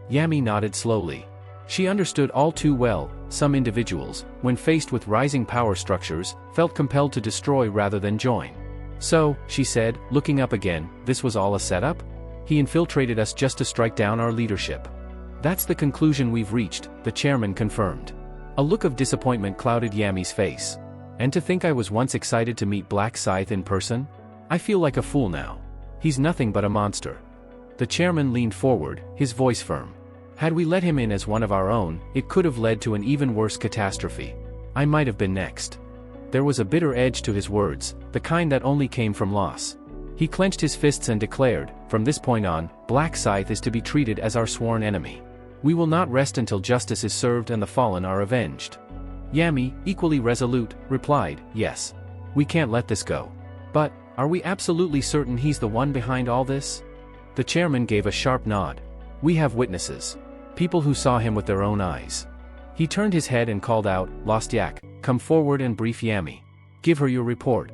Yami nodded slowly. She understood all too well, some individuals, when faced with rising power structures, felt compelled to destroy rather than join. "So," she said, looking up again, "this was all a setup? He infiltrated us just to strike down our leadership." "That's the conclusion we've reached," the chairman confirmed. A look of disappointment clouded Yami's face. "And to think I was once excited to meet Black Scythe in person? I feel like a fool now. He's nothing but a monster." The chairman leaned forward, his voice firm. "Had we let him in as one of our own, it could have led to an even worse catastrophe. I might have been next." There was a bitter edge to his words, the kind that only came from loss. He clenched his fists and declared, "From this point on, Black Scythe is to be treated as our sworn enemy. We will not rest until justice is served and the fallen are avenged." Yami, equally resolute, replied, "Yes. We can't let this go. But, are we absolutely certain he's the one behind all this?" The chairman gave a sharp nod. "We have witnesses. People who saw him with their own eyes." He turned his head and called out, "Lost Yak, come forward and brief Yami. Give her your report."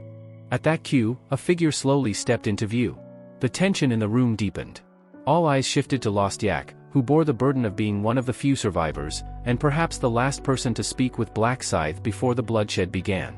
At that cue, a figure slowly stepped into view. The tension in the room deepened. All eyes shifted to Lost Yak, who bore the burden of being one of the few survivors, and perhaps the last person to speak with Black Scythe before the bloodshed began.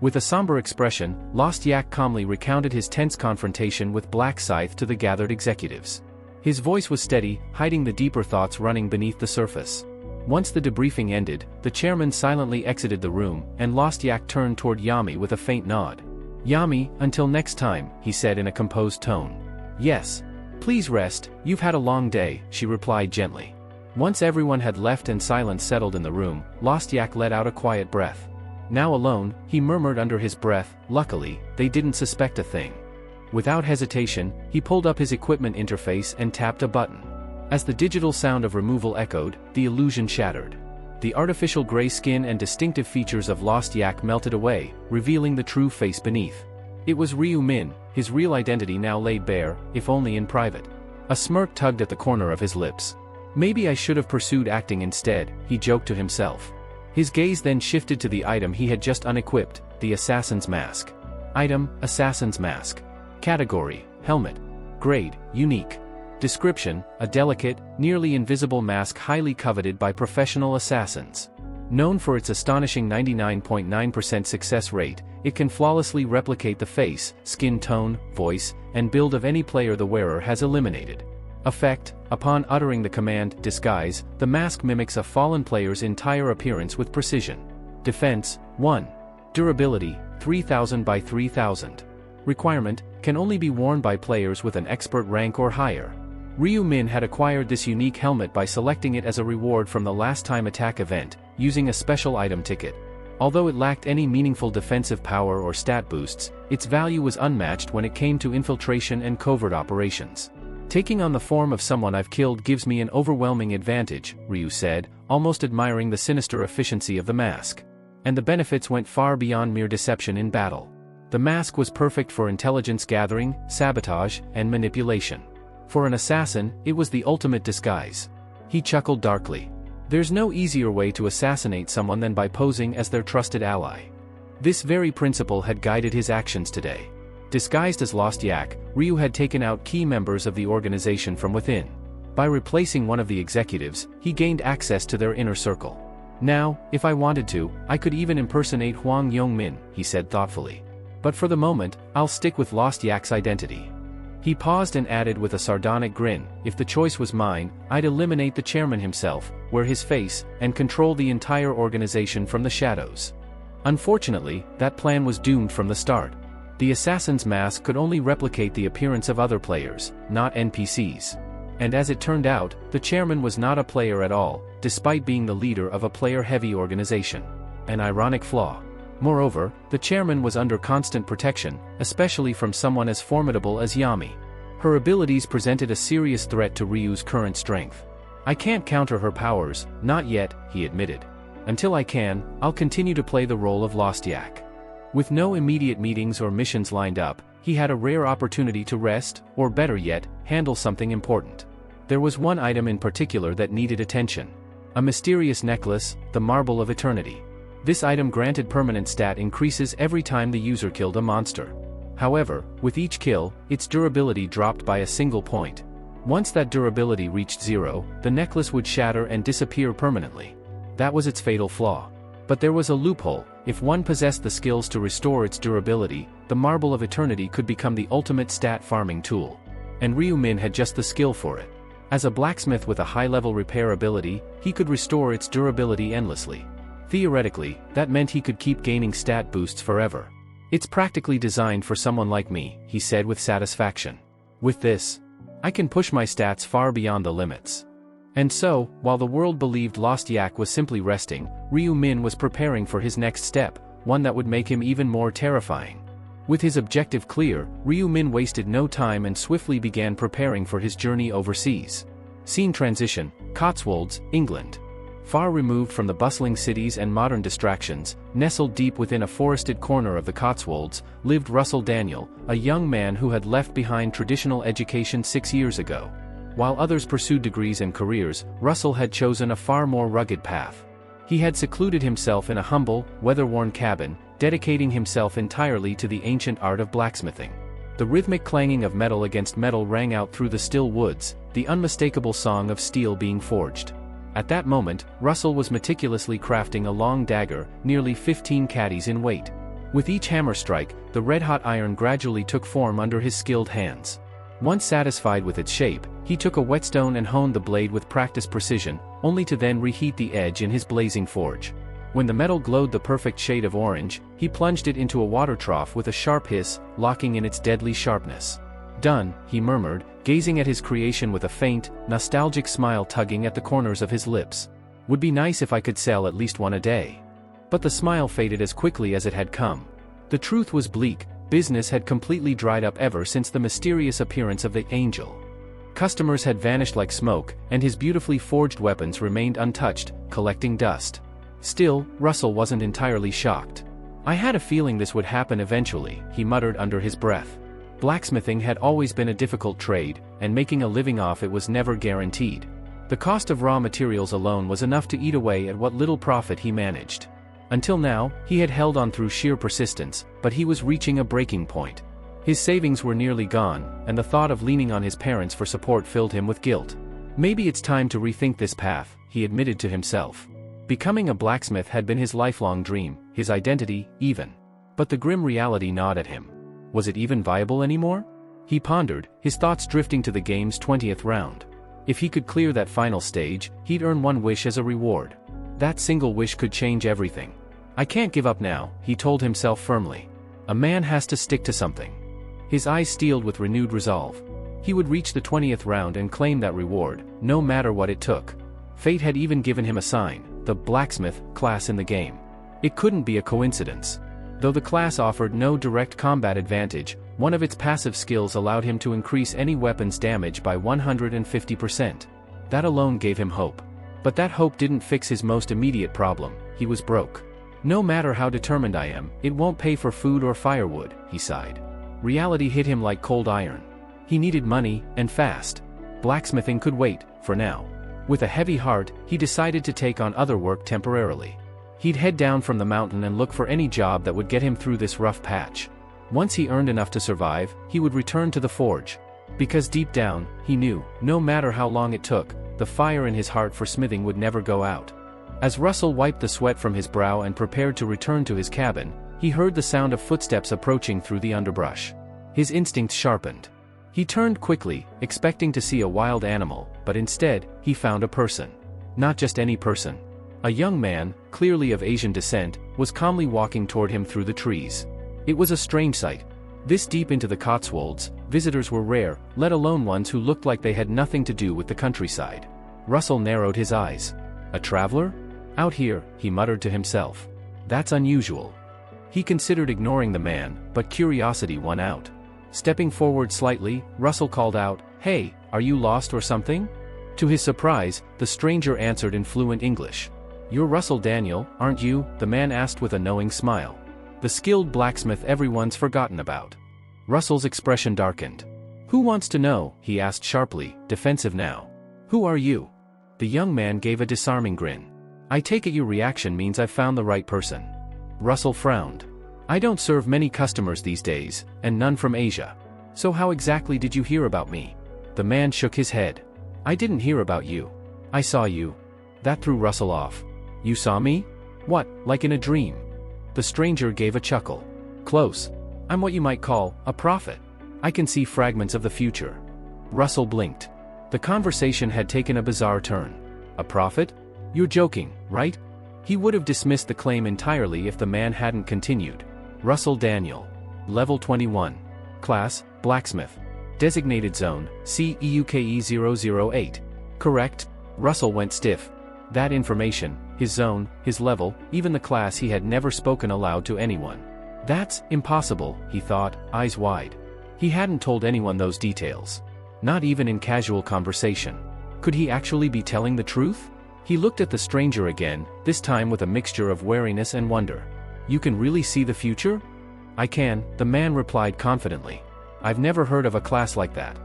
With a somber expression, Lost Yak calmly recounted his tense confrontation with Black Scythe to the gathered executives. His voice was steady, hiding the deeper thoughts running beneath the surface. Once the debriefing ended, the chairman silently exited the room, and Lost Yak turned toward Yami with a faint nod. "Yami, until next time," he said in a composed tone. "Yes. Please rest, you've had a long day," she replied gently. Once everyone had left and silence settled in the room, Lost Yak let out a quiet breath. Now alone, he murmured under his breath, "Luckily, they didn't suspect a thing." Without hesitation, he pulled up his equipment interface and tapped a button. As the digital sound of removal echoed, the illusion shattered. The artificial gray skin and distinctive features of Lost Yak melted away, revealing the true face beneath. It was Ryu Min, his real identity now laid bare, if only in private. A smirk tugged at the corner of his lips. Maybe I should have pursued acting instead, he joked to himself. His gaze then shifted to the item he had just unequipped, the assassin's mask. Item, assassin's mask. Category, helmet. Grade, unique. Description, a delicate, nearly invisible mask highly coveted by professional assassins. Known for its astonishing 99.9% success rate, it can flawlessly replicate the face, skin tone, voice, and build of any player the wearer has eliminated. Effect, upon uttering the command, disguise, the mask mimics a fallen player's entire appearance with precision. Defense, 1. Durability, 3000 by 3000. Requirement, can only be worn by players with an expert rank or higher. Ryu Min had acquired this unique helmet by selecting it as a reward from the last time attack event, using a special item ticket. Although it lacked any meaningful defensive power or stat boosts, its value was unmatched when it came to infiltration and covert operations. Taking on the form of someone I've killed gives me an overwhelming advantage, Ryu said, almost admiring the sinister efficiency of the mask. And the benefits went far beyond mere deception in battle. The mask was perfect for intelligence gathering, sabotage, and manipulation. For an assassin, it was the ultimate disguise. He chuckled darkly. There's no easier way to assassinate someone than by posing as their trusted ally. This very principle had guided his actions today. Disguised as Lost Yak, Ryu had taken out key members of the organization from within. By replacing one of the executives, he gained access to their inner circle. Now, if I wanted to, I could even impersonate Huang Yongmin, he said thoughtfully. But for the moment, I'll stick with Lost Yak's identity. He paused and added with a sardonic grin, if the choice was mine, I'd eliminate the chairman himself, wear his face, and control the entire organization from the shadows. Unfortunately, that plan was doomed from the start. The assassin's mask could only replicate the appearance of other players, not NPCs. And as it turned out, the chairman was not a player at all, despite being the leader of a player-heavy organization. An ironic flaw. Moreover, the chairman was under constant protection, especially from someone as formidable as Yami. Her abilities presented a serious threat to Ryu's current strength. I can't counter her powers, not yet, he admitted. Until I can, I'll continue to play the role of Lost Yak. With no immediate meetings or missions lined up, he had a rare opportunity to rest, or better yet, handle something important. There was one item in particular that needed attention. A mysterious necklace, the Marble of Eternity. This item granted permanent stat increases every time the user killed a monster. However, with each kill, its durability dropped by a single point. Once that durability reached 0, the necklace would shatter and disappear permanently. That was its fatal flaw. But there was a loophole. If one possessed the skills to restore its durability, the Marble of Eternity could become the ultimate stat farming tool. And Ryu Min had just the skill for it. As a blacksmith with a high-level repair ability, he could restore its durability endlessly. Theoretically, that meant he could keep gaining stat boosts forever. It's practically designed for someone like me, he said with satisfaction. With this, I can push my stats far beyond the limits. And so, while the world believed Lost Yak was simply resting, Ryu Min was preparing for his next step, one that would make him even more terrifying. With his objective clear, Ryu Min wasted no time and swiftly began preparing for his journey overseas. Scene transition, Cotswolds, England. Far removed from the bustling cities and modern distractions, nestled deep within a forested corner of the Cotswolds, lived Russell Daniel, a young man who had left behind traditional education 6 years ago. While others pursued degrees and careers, Russell had chosen a far more rugged path. He had secluded himself in a humble, weather-worn cabin, dedicating himself entirely to the ancient art of blacksmithing. The rhythmic clanging of metal against metal rang out through the still woods, the unmistakable song of steel being forged. At that moment, Russell was meticulously crafting a long dagger, nearly 15 caddies in weight. With each hammer strike, the red-hot iron gradually took form under his skilled hands. Once satisfied with its shape, he took a whetstone and honed the blade with practiced precision, only to then reheat the edge in his blazing forge. When the metal glowed the perfect shade of orange, he plunged it into a water trough with a sharp hiss, locking in its deadly sharpness. "Done," he murmured, gazing at his creation with a faint, nostalgic smile tugging at the corners of his lips. "Would be nice if I could sell at least one a day." But the smile faded as quickly as it had come. The truth was bleak. Business had completely dried up ever since the mysterious appearance of the angel. Customers had vanished like smoke, and his beautifully forged weapons remained untouched, collecting dust. Still, Russell wasn't entirely shocked. I had a feeling this would happen eventually, he muttered under his breath. Blacksmithing had always been a difficult trade, and making a living off it was never guaranteed. The cost of raw materials alone was enough to eat away at what little profit he managed. Until now, he had held on through sheer persistence, but he was reaching a breaking point. His savings were nearly gone, and the thought of leaning on his parents for support filled him with guilt. Maybe it's time to rethink this path, he admitted to himself. Becoming a blacksmith had been his lifelong dream, his identity, even. But the grim reality gnawed at him. Was it even viable anymore? He pondered, his thoughts drifting to the game's 20th round. If he could clear that final stage, he'd earn one wish as a reward. That single wish could change everything. I can't give up now, he told himself firmly. A man has to stick to something. His eyes steeled with renewed resolve. He would reach the 20th round and claim that reward, no matter what it took. Fate had even given him a sign, the blacksmith class in the game. It couldn't be a coincidence. Though the class offered no direct combat advantage, one of its passive skills allowed him to increase any weapon's damage by 150%. That alone gave him hope. But that hope didn't fix his most immediate problem: he was broke. No matter how determined I am, it won't pay for food or firewood, he sighed. Reality hit him like cold iron. He needed money, and fast. Blacksmithing could wait, for now. With a heavy heart, he decided to take on other work temporarily. He'd head down from the mountain and look for any job that would get him through this rough patch. Once he earned enough to survive, he would return to the forge. Because deep down, he knew, no matter how long it took, the fire in his heart for smithing would never go out. As Russell wiped the sweat from his brow and prepared to return to his cabin, he heard the sound of footsteps approaching through the underbrush. His instincts sharpened. He turned quickly, expecting to see a wild animal, but instead, he found a person. Not just any person. A young man, clearly of Asian descent, was calmly walking toward him through the trees. It was a strange sight. This deep into the Cotswolds, visitors were rare, let alone ones who looked like they had nothing to do with the countryside. Russell narrowed his eyes. A traveler? Out here, he muttered to himself. That's unusual. He considered ignoring the man, but curiosity won out. Stepping forward slightly, Russell called out, "Hey, are you lost or something?" To his surprise, the stranger answered in fluent English. "You're Russell Daniel, aren't you?" the man asked with a knowing smile. The skilled blacksmith everyone's forgotten about. Russell's expression darkened. "Who wants to know?" he asked sharply, defensive now. "Who are you?" The young man gave a disarming grin. "I take it your reaction means I've found the right person." Russell frowned. "I don't serve many customers these days, and none from Asia. So how exactly did you hear about me?" The man shook his head. "I didn't hear about you. I saw you." That threw Russell off. "You saw me? What, like in a dream?" The stranger gave a chuckle. "Close. I'm what you might call a prophet. I can see fragments of the future." Russell blinked. The conversation had taken a bizarre turn. "A prophet? You're joking, right?" He would have dismissed the claim entirely if the man hadn't continued. "Russell Daniel. Level 21. Class, Blacksmith. Designated Zone, CEUKE 008. Correct?" Russell went stiff. That information, his zone, his level, even the class he had never spoken aloud to anyone. That's impossible, he thought, eyes wide. He hadn't told anyone those details. Not even in casual conversation. Could he actually be telling the truth? He looked at the stranger again, this time with a mixture of wariness and wonder. "You can really see the future?" "I can," the man replied confidently. "I've never heard of a class like that."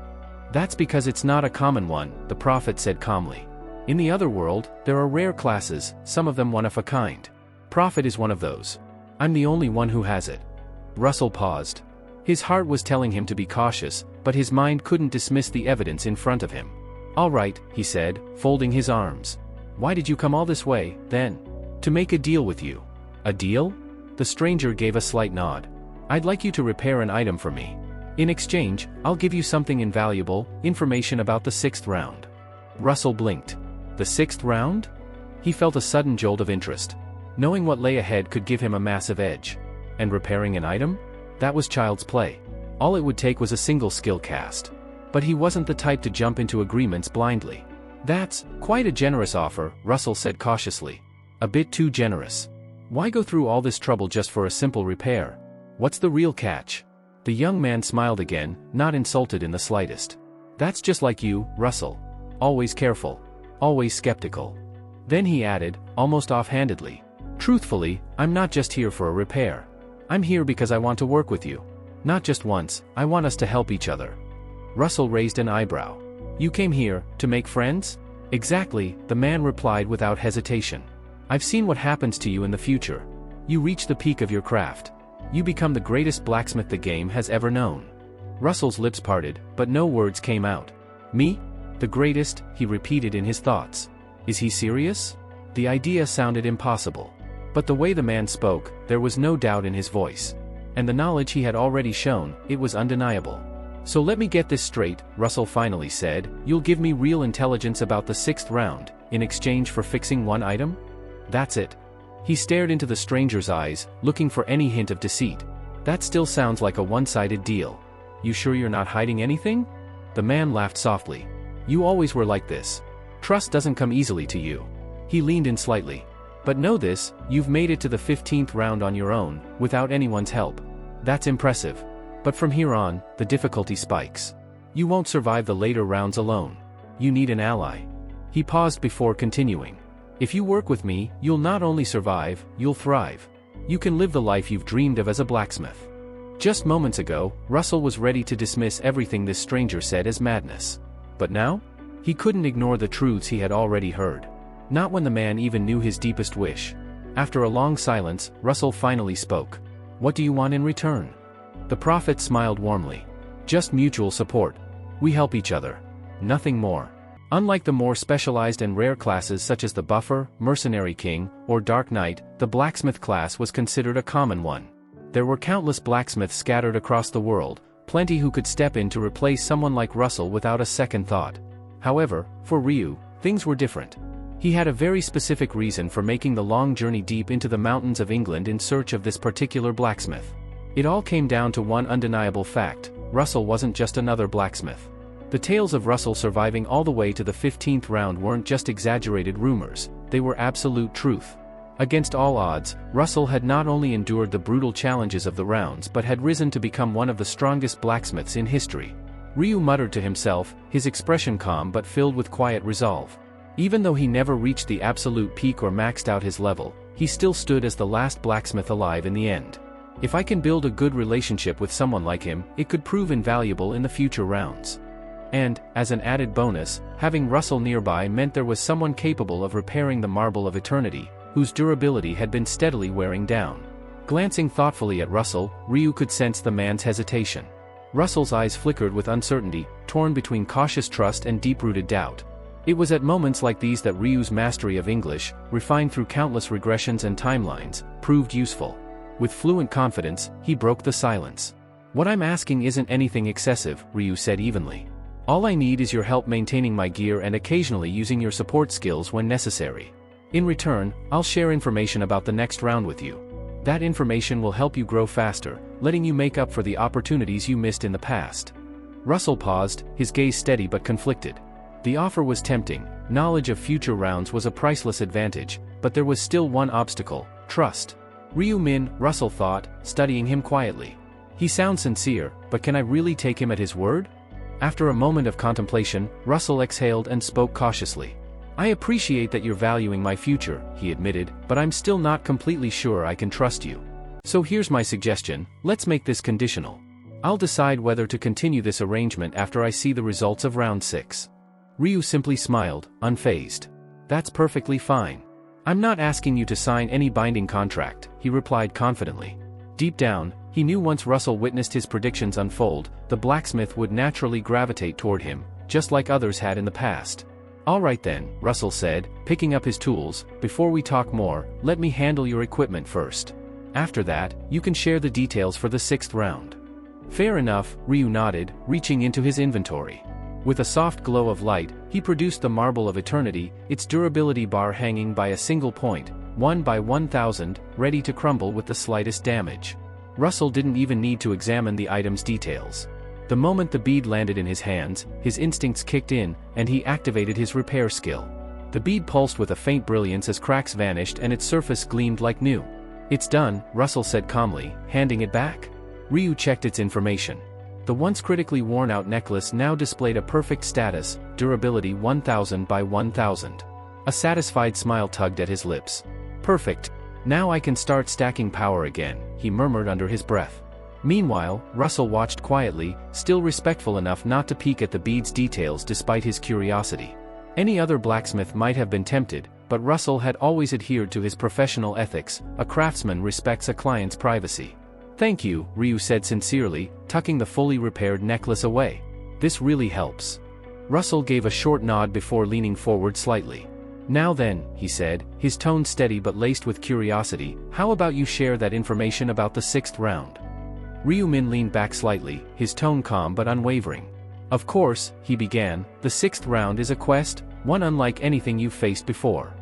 "That's because it's not a common one," the prophet said calmly. "In the other world, there are rare classes, some of them one of a kind. Prophet is one of those. I'm the only one who has it." Russell paused. His heart was telling him to be cautious, but his mind couldn't dismiss the evidence in front of him. "All right," he said, folding his arms. "Why did you come all this way, then?" "To make a deal with you." "A deal?" The stranger gave a slight nod. "I'd like you to repair an item for me. In exchange, I'll give you something invaluable, information about the 6th round." Russell blinked. The 6th round? He felt a sudden jolt of interest. Knowing what lay ahead could give him a massive edge. And repairing an item? That was child's play. All it would take was a single skill cast. But he wasn't the type to jump into agreements blindly. "That's quite a generous offer," Russell said cautiously. "A bit too generous. Why go through all this trouble just for a simple repair? What's the real catch?" The young man smiled again, not insulted in the slightest. "That's just like you, Russell. Always careful. Always skeptical." Then he added, almost offhandedly, "Truthfully, I'm not just here for a repair. I'm here because I want to work with you. Not just once, I want us to help each other. Russell raised an eyebrow. You came here to make friends? Exactly, the man replied without hesitation. I've seen what happens to you in the future. You reach the peak of your craft. You become the greatest blacksmith the game has ever known. Russell's lips parted, but no words came out. Me? The greatest, he repeated in his thoughts. Is he serious? The idea sounded impossible. But the way the man spoke, there was no doubt in his voice. And the knowledge he had already shown, it was undeniable. So let me get this straight, Russell finally said, you'll give me real intelligence about the 6th round, in exchange for fixing one item? That's it. He stared into the stranger's eyes, looking for any hint of deceit. That still sounds like a one-sided deal. You sure you're not hiding anything? The man laughed softly. You always were like this. Trust doesn't come easily to you. He leaned in slightly. But know this, you've made it to the 15th round on your own, without anyone's help. That's impressive. But from here on, the difficulty spikes. You won't survive the later rounds alone. You need an ally. He paused before continuing. If you work with me, you'll not only survive, you'll thrive. You can live the life you've dreamed of as a blacksmith. Just moments ago, Russell was ready to dismiss everything this stranger said as madness. But now? He couldn't ignore the truths he had already heard. Not when the man even knew his deepest wish. After a long silence, Russell finally spoke. What do you want in return? The prophet smiled warmly. Just mutual support. We help each other. Nothing more. Unlike the more specialized and rare classes such as the Buffer, Mercenary King, or Dark Knight, the blacksmith class was considered a common one. There were countless blacksmiths scattered across the world, plenty who could step in to replace someone like Russell without a second thought. However, for Ryu, things were different. He had a very specific reason for making the long journey deep into the mountains of England in search of this particular blacksmith. It all came down to one undeniable fact: Russell wasn't just another blacksmith. The tales of Russell surviving all the way to the 15th round weren't just exaggerated rumors, they were absolute truth. Against all odds, Russell had not only endured the brutal challenges of the rounds but had risen to become one of the strongest blacksmiths in history. Ryu muttered to himself, his expression calm but filled with quiet resolve. Even though he never reached the absolute peak or maxed out his level, he still stood as the last blacksmith alive in the end. If I can build a good relationship with someone like him, it could prove invaluable in the future rounds. And, as an added bonus, having Russell nearby meant there was someone capable of repairing the marble of eternity, whose durability had been steadily wearing down. Glancing thoughtfully at Russell, Ryu could sense the man's hesitation. Russell's eyes flickered with uncertainty, torn between cautious trust and deep-rooted doubt. It was at moments like these that Ryu's mastery of English, refined through countless regressions and timelines, proved useful. With fluent confidence, he broke the silence. What I'm asking isn't anything excessive, Ryu said evenly. All I need is your help maintaining my gear and occasionally using your support skills when necessary. In return, I'll share information about the next round with you. That information will help you grow faster, letting you make up for the opportunities you missed in the past. Russell paused, his gaze steady but conflicted. The offer was tempting, knowledge of future rounds was a priceless advantage, but there was still one obstacle: trust. Ryu-min, Russell thought, studying him quietly. He sounds sincere, but can I really take him at his word? After a moment of contemplation, Russell exhaled and spoke cautiously. I appreciate that you're valuing my future, he admitted, but I'm still not completely sure I can trust you. So here's my suggestion, let's make this conditional. I'll decide whether to continue this arrangement after I see the results of round 6. Ryu simply smiled, unfazed. That's perfectly fine. I'm not asking you to sign any binding contract, he replied confidently. Deep down, he knew once Russell witnessed his predictions unfold, the blacksmith would naturally gravitate toward him, just like others had in the past. All right then, Russell said, picking up his tools, before we talk more, let me handle your equipment first. After that, you can share the details for the 6th round. Fair enough, Ryu nodded, reaching into his inventory. With a soft glow of light, he produced the Marble of Eternity, its durability bar hanging by a single point, 1 by 1000, ready to crumble with the slightest damage. Russell didn't even need to examine the item's details. The moment the bead landed in his hands, his instincts kicked in, and he activated his repair skill. The bead pulsed with a faint brilliance as cracks vanished and its surface gleamed like new. It's done, Russell said calmly, handing it back. Ryu checked its information. The once critically worn-out necklace now displayed a perfect status, durability 1000 by 1000. A satisfied smile tugged at his lips. Perfect. Now I can start stacking power again, he murmured under his breath. Meanwhile, Russell watched quietly, still respectful enough not to peek at the bead's details despite his curiosity. Any other blacksmith might have been tempted, but Russell had always adhered to his professional ethics. A craftsman respects a client's privacy. Thank you, Ryu said sincerely, tucking the fully repaired necklace away. This really helps. Russell gave a short nod before leaning forward slightly. Now then, he said, his tone steady but laced with curiosity, how about you share that information about the 6th round? Ryu-min leaned back slightly, his tone calm but unwavering. Of course, he began, the 6th round is a quest, one unlike anything you've faced before.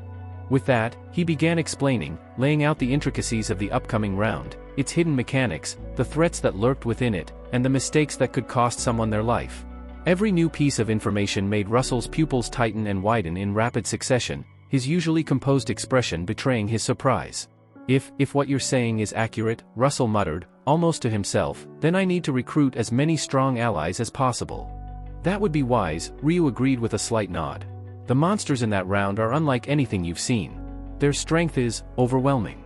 With that, he began explaining, laying out the intricacies of the upcoming round, its hidden mechanics, the threats that lurked within it, and the mistakes that could cost someone their life. Every new piece of information made Russell's pupils tighten and widen in rapid succession, his usually composed expression betraying his surprise. If what you're saying is accurate, Russell muttered, almost to himself, then I need to recruit as many strong allies as possible. That would be wise, Ryu agreed with a slight nod. The monsters in that round are unlike anything you've seen. Their strength is overwhelming.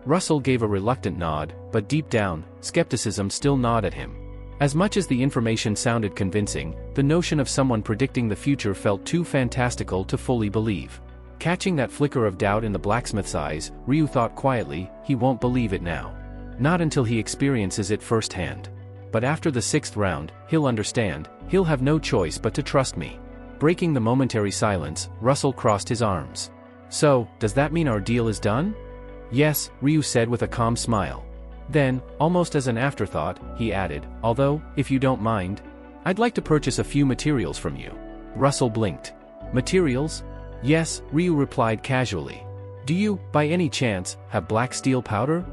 Russell gave a reluctant nod, but deep down, skepticism still gnawed at him. As much as the information sounded convincing, the notion of someone predicting the future felt too fantastical to fully believe. Catching that flicker of doubt in the blacksmith's eyes, Ryu thought quietly, he won't believe it now. Not until he experiences it firsthand. But after the 6th round, he'll understand, he'll have no choice but to trust me. Breaking the momentary silence, Russell crossed his arms. So, does that mean our deal is done? Yes, Ryu said with a calm smile. Then, almost as an afterthought, he added, although, if you don't mind, I'd like to purchase a few materials from you. Russell blinked. Materials? Yes, Ryu replied casually. Do you, by any chance, have black steel powder?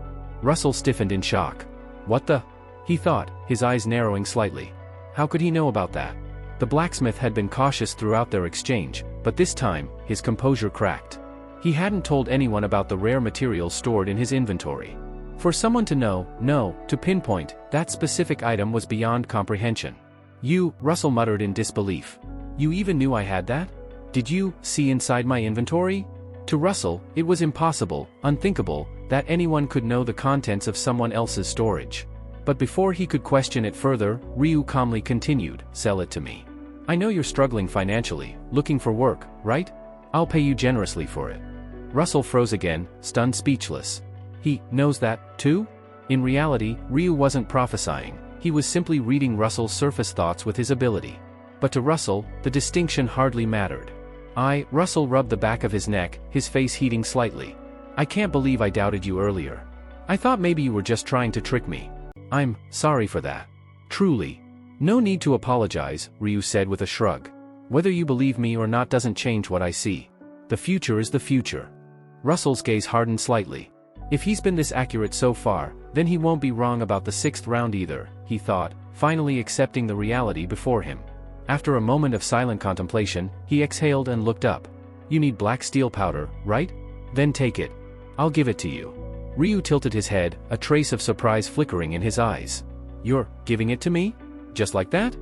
Russell stiffened in shock. What the? He thought, his eyes narrowing slightly. How could he know about that? The blacksmith had been cautious throughout their exchange, but this time, his composure cracked. He hadn't told anyone about the rare materials stored in his inventory. For someone to know, to pinpoint, that specific item was beyond comprehension. You, Russell muttered in disbelief. You even knew I had that? Did you see inside my inventory? To Russell, it was impossible, unthinkable, that anyone could know the contents of someone else's storage. But before he could question it further, Ryu calmly continued, sell it to me. I know you're struggling financially, looking for work, right? I'll pay you generously for it. Russell froze again, stunned speechless. He knows that, too? In reality, Ryu wasn't prophesying, he was simply reading Russell's surface thoughts with his ability. But to Russell, the distinction hardly mattered. Russell rubbed the back of his neck, his face heating slightly. I can't believe I doubted you earlier. I thought maybe you were just trying to trick me. I'm sorry for that. Truly. No need to apologize, Ryu said with a shrug. Whether you believe me or not doesn't change what I see. The future is the future. Russell's gaze hardened slightly. If he's been this accurate so far, then he won't be wrong about the 6th round either, he thought, finally accepting the reality before him. After a moment of silent contemplation, he exhaled and looked up. You need black steel powder, right? Then take it. I'll give it to you. Ryu tilted his head, a trace of surprise flickering in his eyes. You're giving it to me? Just like that?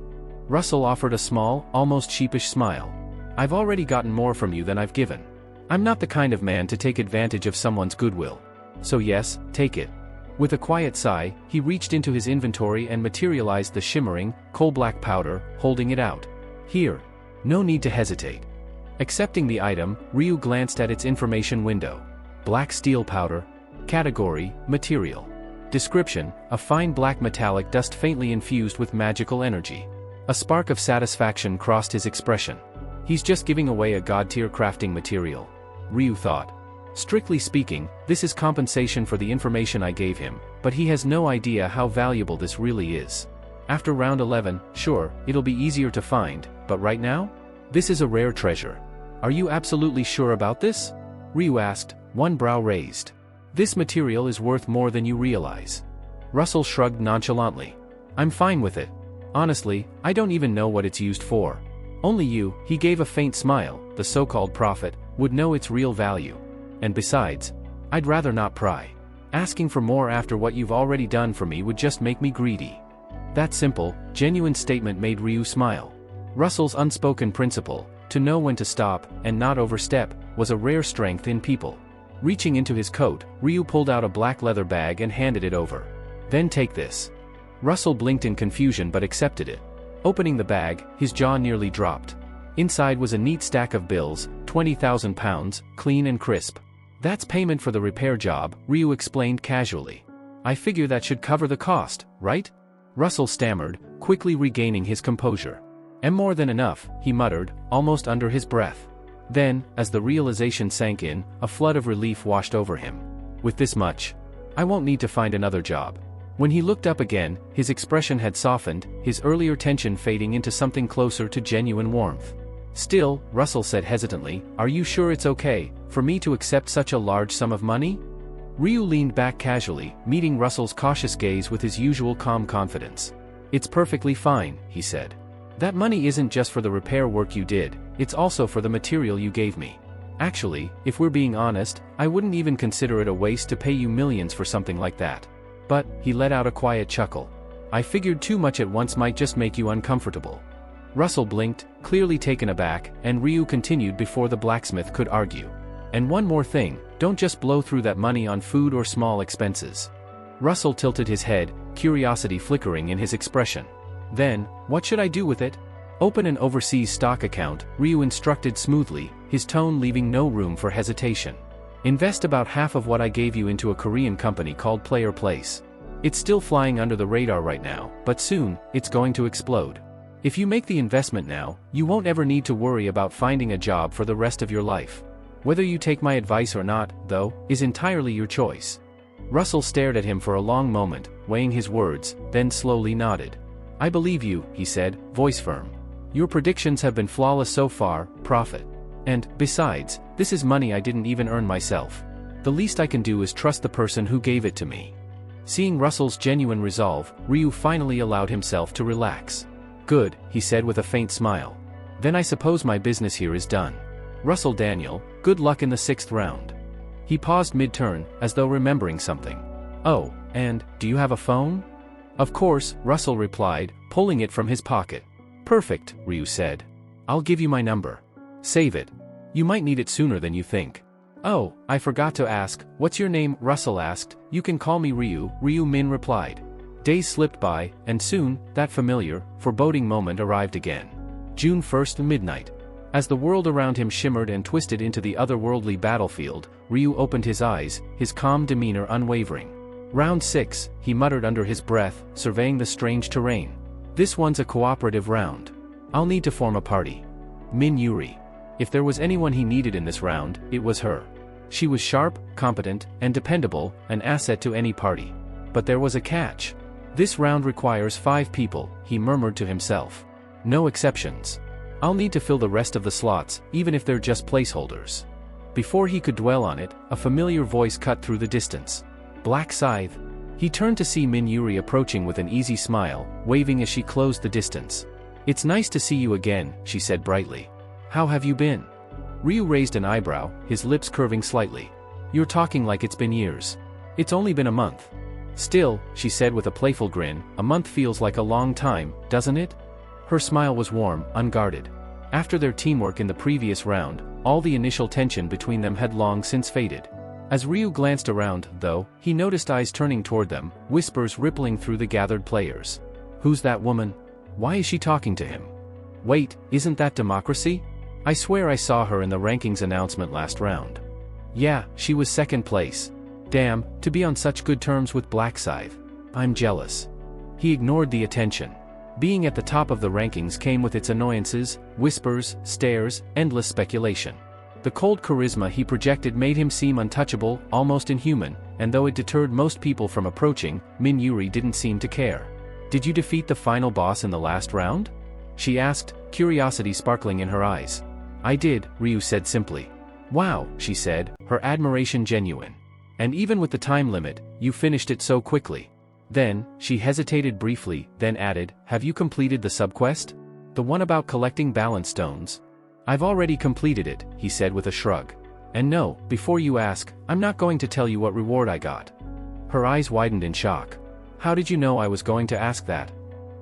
Russell offered a small, almost sheepish smile. I've already gotten more from you than I've given. I'm not the kind of man to take advantage of someone's goodwill. So yes, take it. With a quiet sigh, he reached into his inventory and materialized the shimmering, coal-black powder, holding it out. Here. No need to hesitate. Accepting the item, Ryu glanced at its information window. Black steel powder. Category, material. Description, a fine black metallic dust faintly infused with magical energy. A spark of satisfaction crossed his expression. He's just giving away a god-tier crafting material. Ryu thought. Strictly speaking, this is compensation for the information I gave him, but he has no idea how valuable this really is. After round 11, sure, it'll be easier to find, but right now? This is a rare treasure. Are you absolutely sure about this? Ryu asked, one brow raised. This material is worth more than you realize. Russell shrugged nonchalantly. I'm fine with it. Honestly, I don't even know what it's used for. Only you, he gave a faint smile, the so-called prophet, would know its real value. And besides, I'd rather not pry. Asking for more after what you've already done for me would just make me greedy. That simple, genuine statement made Ryu smile. Russell's unspoken principle, to know when to stop, and not overstep, was a rare strength in people. Reaching into his coat, Ryu pulled out a black leather bag and handed it over. Then take this. Russell blinked in confusion but accepted it. Opening the bag, his jaw nearly dropped. Inside was a neat stack of bills, 20,000 pounds, clean and crisp. That's payment for the repair job, Ryu explained casually. I figure that should cover the cost, right? Russell stammered, quickly regaining his composure. And more than enough, he muttered, almost under his breath. Then, as the realization sank in, a flood of relief washed over him. With this much, I won't need to find another job. When he looked up again, his expression had softened, his earlier tension fading into something closer to genuine warmth. Still, Russell said hesitantly, are you sure it's okay for me to accept such a large sum of money? Ryu leaned back casually, meeting Russell's cautious gaze with his usual calm confidence. It's perfectly fine, he said. That money isn't just for the repair work you did, it's also for the material you gave me. Actually, if we're being honest, I wouldn't even consider it a waste to pay you millions for something like that. But, he let out a quiet chuckle. I figured too much at once might just make you uncomfortable. Russell blinked, clearly taken aback, and Ryu continued before the blacksmith could argue. And one more thing, don't just blow through that money on food or small expenses. Russell tilted his head, curiosity flickering in his expression. Then, what should I do with it? Open an overseas stock account, Ryu instructed smoothly, his tone leaving no room for hesitation. Invest about half of what I gave you into a Korean company called Player Place. It's still flying under the radar right now, but soon, it's going to explode. If you make the investment now, you won't ever need to worry about finding a job for the rest of your life. Whether you take my advice or not, though, is entirely your choice. Russell stared at him for a long moment, weighing his words, then slowly nodded. I believe you, he said, voice firm. Your predictions have been flawless so far, Prophet. And, besides, this is money I didn't even earn myself. The least I can do is trust the person who gave it to me. Seeing Russell's genuine resolve, Ryu finally allowed himself to relax. Good, he said with a faint smile. Then I suppose my business here is done. Russell Daniel, good luck in the 6th round. He paused mid-turn, as though remembering something. Oh, and, do you have a phone? Of course, Russell replied, pulling it from his pocket. Perfect, Ryu said. I'll give you my number. Save it. You might need it sooner than you think. Oh, I forgot to ask, what's your name? Russell asked. You can call me Ryu, Ryu Min replied. Days slipped by, and soon, that familiar, foreboding moment arrived again. June 1st, midnight. As the world around him shimmered and twisted into the otherworldly battlefield, Ryu opened his eyes, his calm demeanor unwavering. Round 6, he muttered under his breath, surveying the strange terrain. This one's a cooperative round. I'll need to form a party. Min Yuri. If there was anyone he needed in this round, it was her. She was sharp, competent, and dependable, an asset to any party. But there was a catch. This round requires 5 people, he murmured to himself. No exceptions. I'll need to fill the rest of the slots, even if they're just placeholders. Before he could dwell on it, a familiar voice cut through the distance. Black Scythe. He turned to see Min Yuri approaching with an easy smile, waving as she closed the distance. It's nice to see you again, she said brightly. How have you been? Ryu raised an eyebrow, his lips curving slightly. You're talking like it's been years. It's only been a month. Still, she said with a playful grin, a month feels like a long time, doesn't it? Her smile was warm, unguarded. After their teamwork in the previous round, all the initial tension between them had long since faded. As Ryu glanced around, though, he noticed eyes turning toward them, whispers rippling through the gathered players. Who's that woman? Why is she talking to him? Wait, isn't that democracy? I swear I saw her in the rankings announcement last round. Yeah, she was 2nd place. Damn, to be on such good terms with Black Scythe. I'm jealous. He ignored the attention. Being at the top of the rankings came with its annoyances, whispers, stares, endless speculation. The cold charisma he projected made him seem untouchable, almost inhuman, and though it deterred most people from approaching, Min Yuri didn't seem to care. Did you defeat the final boss in the last round? She asked, curiosity sparkling in her eyes. I did, Ryu said simply. Wow, she said, her admiration genuine. And even with the time limit, you finished it so quickly. Then, she hesitated briefly, then added, have you completed the subquest? The one about collecting balance stones? I've already completed it, he said with a shrug. And no, before you ask, I'm not going to tell you what reward I got. Her eyes widened in shock. How did you know I was going to ask that?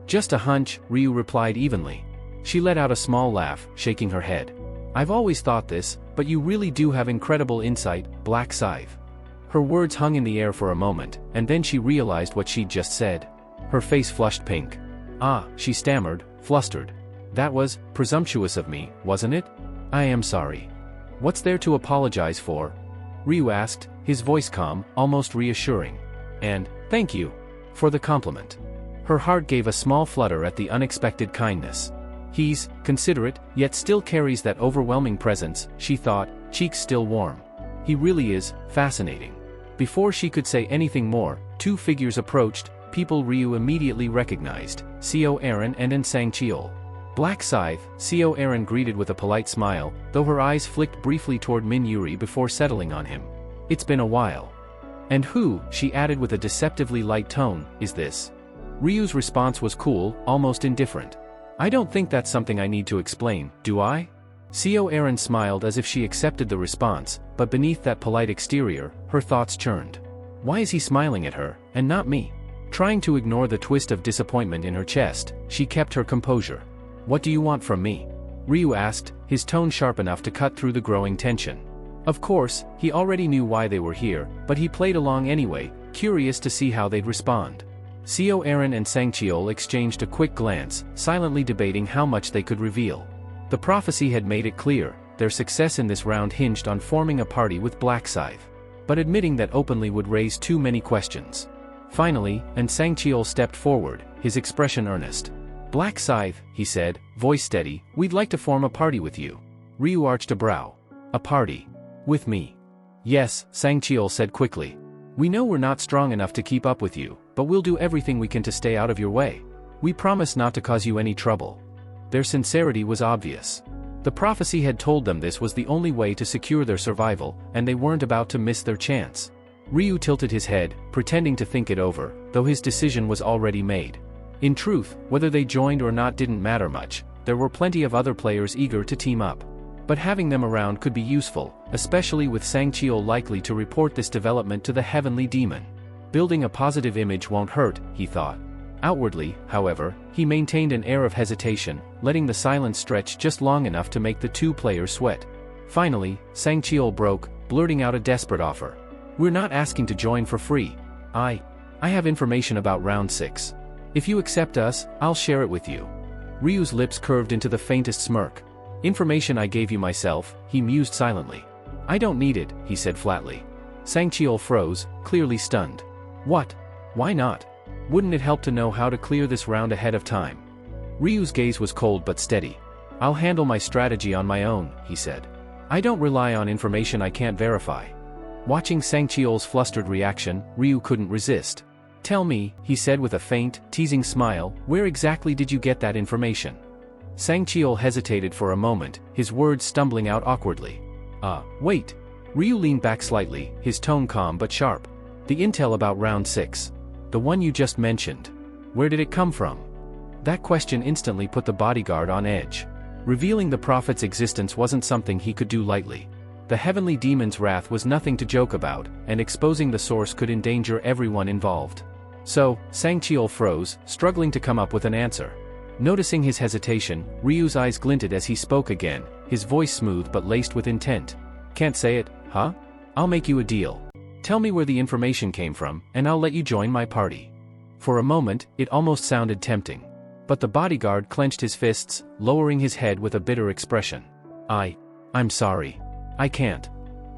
Just a hunch, Ryu replied evenly. She let out a small laugh, shaking her head. I've always thought this, but you really do have incredible insight, Black Scythe. Her words hung in the air for a moment, and then she realized what she'd just said. Her face flushed pink. Ah, she stammered, flustered. That was presumptuous of me, wasn't it? I am sorry. What's there to apologize for? Ryu asked, his voice calm, almost reassuring. And, thank you for the compliment. Her heart gave a small flutter at the unexpected kindness. He's considerate, yet still carries that overwhelming presence, she thought, cheeks still warm. He really is fascinating. Before she could say anything more, two figures approached, people Ryu immediately recognized, Seo Aaron and Nsang Cheol. Black Scythe, Seo Aaron greeted with a polite smile, though her eyes flicked briefly toward Min Yuri before settling on him. It's been a while. And who, she added with a deceptively light tone, is this? Ryu's response was cool, almost indifferent. I don't think that's something I need to explain, do I? Seo Aaron smiled as if she accepted the response, but beneath that polite exterior, her thoughts churned. Why is he smiling at her, and not me? Trying to ignore the twist of disappointment in her chest, she kept her composure. What do you want from me? Ryu asked, his tone sharp enough to cut through the growing tension. Of course, he already knew why they were here, but he played along anyway, curious to see how they'd respond. Seo Aaron and Nsang Cheol exchanged a quick glance, silently debating how much they could reveal. The prophecy had made it clear, their success in this round hinged on forming a party with Black Scythe. But admitting that openly would raise too many questions. Finally, Nsang Cheol stepped forward, his expression earnest. Black Scythe, he said, voice steady, we'd like to form a party with you. Ryu arched a brow. A party? With me? Yes, Nsang Cheol said quickly. We know we're not strong enough to keep up with you, but we'll do everything we can to stay out of your way. We promise not to cause you any trouble. Their sincerity was obvious. The prophecy had told them this was the only way to secure their survival, and they weren't about to miss their chance. Ryu tilted his head, pretending to think it over, though his decision was already made. In truth, whether they joined or not didn't matter much, there were plenty of other players eager to team up. But having them around could be useful, especially with Nsang Cheol likely to report this development to the Heavenly Demon. Building a positive image won't hurt, he thought. Outwardly, however, he maintained an air of hesitation, letting the silence stretch just long enough to make the two players sweat. Finally, Nsang Cheol broke, blurting out a desperate offer. We're not asking to join for free. I have information about round 6. If you accept us, I'll share it with you. Ryu's lips curved into the faintest smirk. Information I gave you myself, he mused silently. I don't need it, he said flatly. Nsang Cheol froze, clearly stunned. What? Why not? Wouldn't it help to know how to clear this round ahead of time? Ryu's gaze was cold but steady. I'll handle my strategy on my own, he said. I don't rely on information I can't verify. Watching Nsang Cheol's flustered reaction, Ryu couldn't resist. Tell me, he said with a faint, teasing smile, where exactly did you get that information? Nsang Cheol hesitated for a moment, his words stumbling out awkwardly. Wait. Ryu leaned back slightly, his tone calm but sharp. The intel about round 6. The one you just mentioned. Where did it come from? That question instantly put the bodyguard on edge. Revealing the prophet's existence wasn't something he could do lightly. The Heavenly Demon's wrath was nothing to joke about, and exposing the source could endanger everyone involved. So, Nsang Cheol froze, struggling to come up with an answer. Noticing his hesitation, Ryu's eyes glinted as he spoke again, his voice smooth but laced with intent. Can't say it, huh? I'll make you a deal. Tell me where the information came from, and I'll let you join my party. For a moment, it almost sounded tempting. But the bodyguard clenched his fists, lowering his head with a bitter expression. I'm sorry. I can't.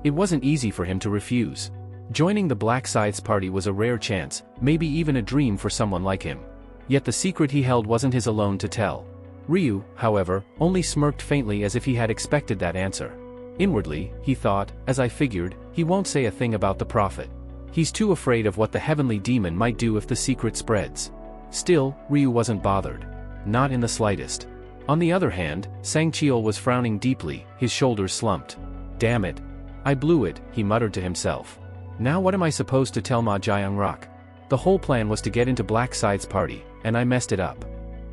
It wasn't easy for him to refuse. Joining the Black Scythe's party was a rare chance, maybe even a dream for someone like him. Yet the secret he held wasn't his alone to tell. Ryu, however, only smirked faintly as if he had expected that answer. Inwardly, he thought, as I figured, he won't say a thing about the prophet. He's too afraid of what the Heavenly Demon might do if the secret spreads. Still, Ryu wasn't bothered. Not in the slightest. On the other hand, Nsang Cheol was frowning deeply, his shoulders slumped. Damn it. I blew it, he muttered to himself. Now what am I supposed to tell Ma Jiangrock? The whole plan was to get into Black Scythe's party, and I messed it up.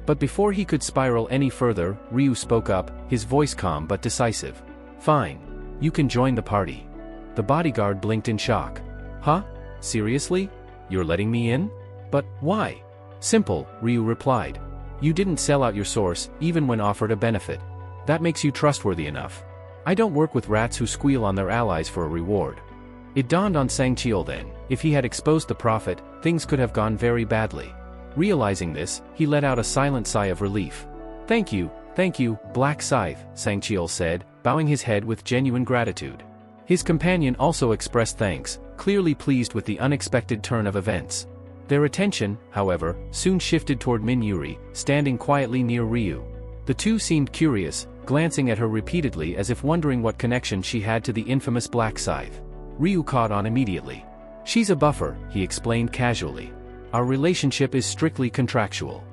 But before he could spiral any further, Ryu spoke up, his voice calm but decisive. Fine. You can join the party. The bodyguard blinked in shock. Huh? Seriously? You're letting me in? But why? Simple, Ryu replied. You didn't sell out your source, even when offered a benefit. That makes you trustworthy enough. I don't work with rats who squeal on their allies for a reward. It dawned on Sangcheol then, if he had exposed the prophet, things could have gone very badly. Realizing this, he let out a silent sigh of relief. Thank you, Black Scythe, Sangcheol said, bowing his head with genuine gratitude. His companion also expressed thanks, clearly pleased with the unexpected turn of events. Their attention, however, soon shifted toward Min Yuri, standing quietly near Ryu. The two seemed curious, glancing at her repeatedly as if wondering what connection she had to the infamous Black Scythe. Ryu caught on immediately. She's a buffer, he explained casually. Our relationship is strictly contractual.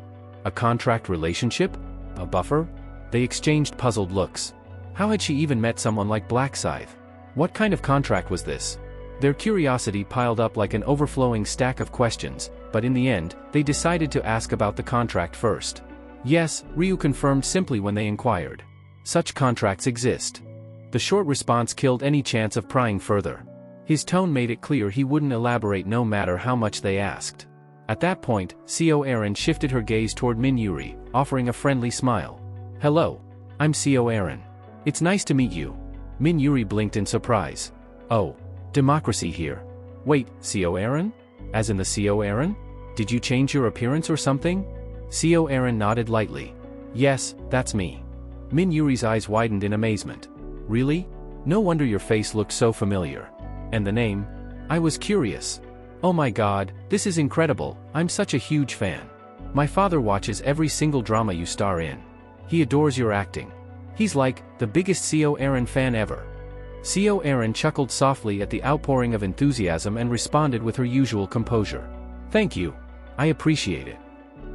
A contract relationship? A buffer? They exchanged puzzled looks. How had she even met someone like Black Scythe? What kind of contract was this? Their curiosity piled up like an overflowing stack of questions, but in the end, they decided to ask about the contract first. Yes, Ryu confirmed simply when they inquired. Such contracts exist. The short response killed any chance of prying further. His tone made it clear he wouldn't elaborate no matter how much they asked. At that point, Co Aaron shifted her gaze toward Min Yuri, offering a friendly smile. Hello. I'm Co Aaron. It's nice to meet you. Min Yuri blinked in surprise. Oh. Democracy here. Wait, Co Aaron? As in the Co Aaron? Did you change your appearance or something? Co Aaron nodded lightly. Yes, that's me. Min Yuri's eyes widened in amazement. Really? No wonder your face looked so familiar. And the name? I was curious. Oh my god, this is incredible, I'm such a huge fan. My father watches every single drama you star in. He adores your acting. He's like, the biggest Co Aaron fan ever. Co Aaron chuckled softly at the outpouring of enthusiasm and responded with her usual composure. Thank you. I appreciate it.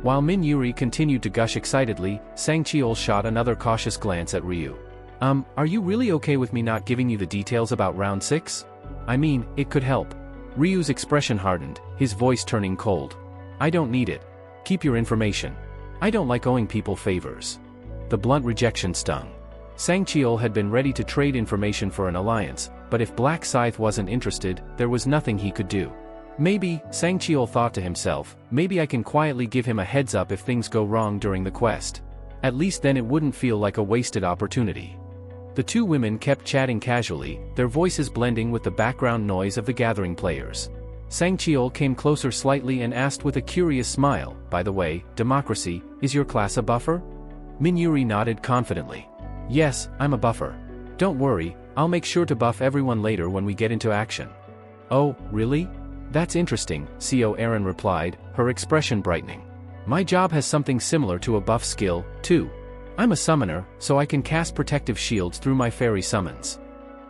While Min Yuri continued to gush excitedly, Sangcheol shot another cautious glance at Ryu. Are you really okay with me not giving you the details about round 6? I mean, it could help. Ryu's expression hardened, his voice turning cold. I don't need it. Keep your information. I don't like owing people favors. The blunt rejection stung. Sangcheol had been ready to trade information for an alliance, but if Black Scythe wasn't interested, there was nothing he could do. Maybe, Sangcheol thought to himself, maybe I can quietly give him a heads up if things go wrong during the quest. At least then it wouldn't feel like a wasted opportunity. The two women kept chatting casually, their voices blending with the background noise of the gathering players. Sangcheol came closer slightly and asked with a curious smile, by the way, Democracy, is your class a buffer? Min Yuri nodded confidently. Yes, I'm a buffer. Don't worry, I'll make sure to buff everyone later when we get into action. Oh, really? That's interesting, Co Aaron replied, her expression brightening. My job has something similar to a buff skill, too. I'm a summoner, so I can cast protective shields through my fairy summons.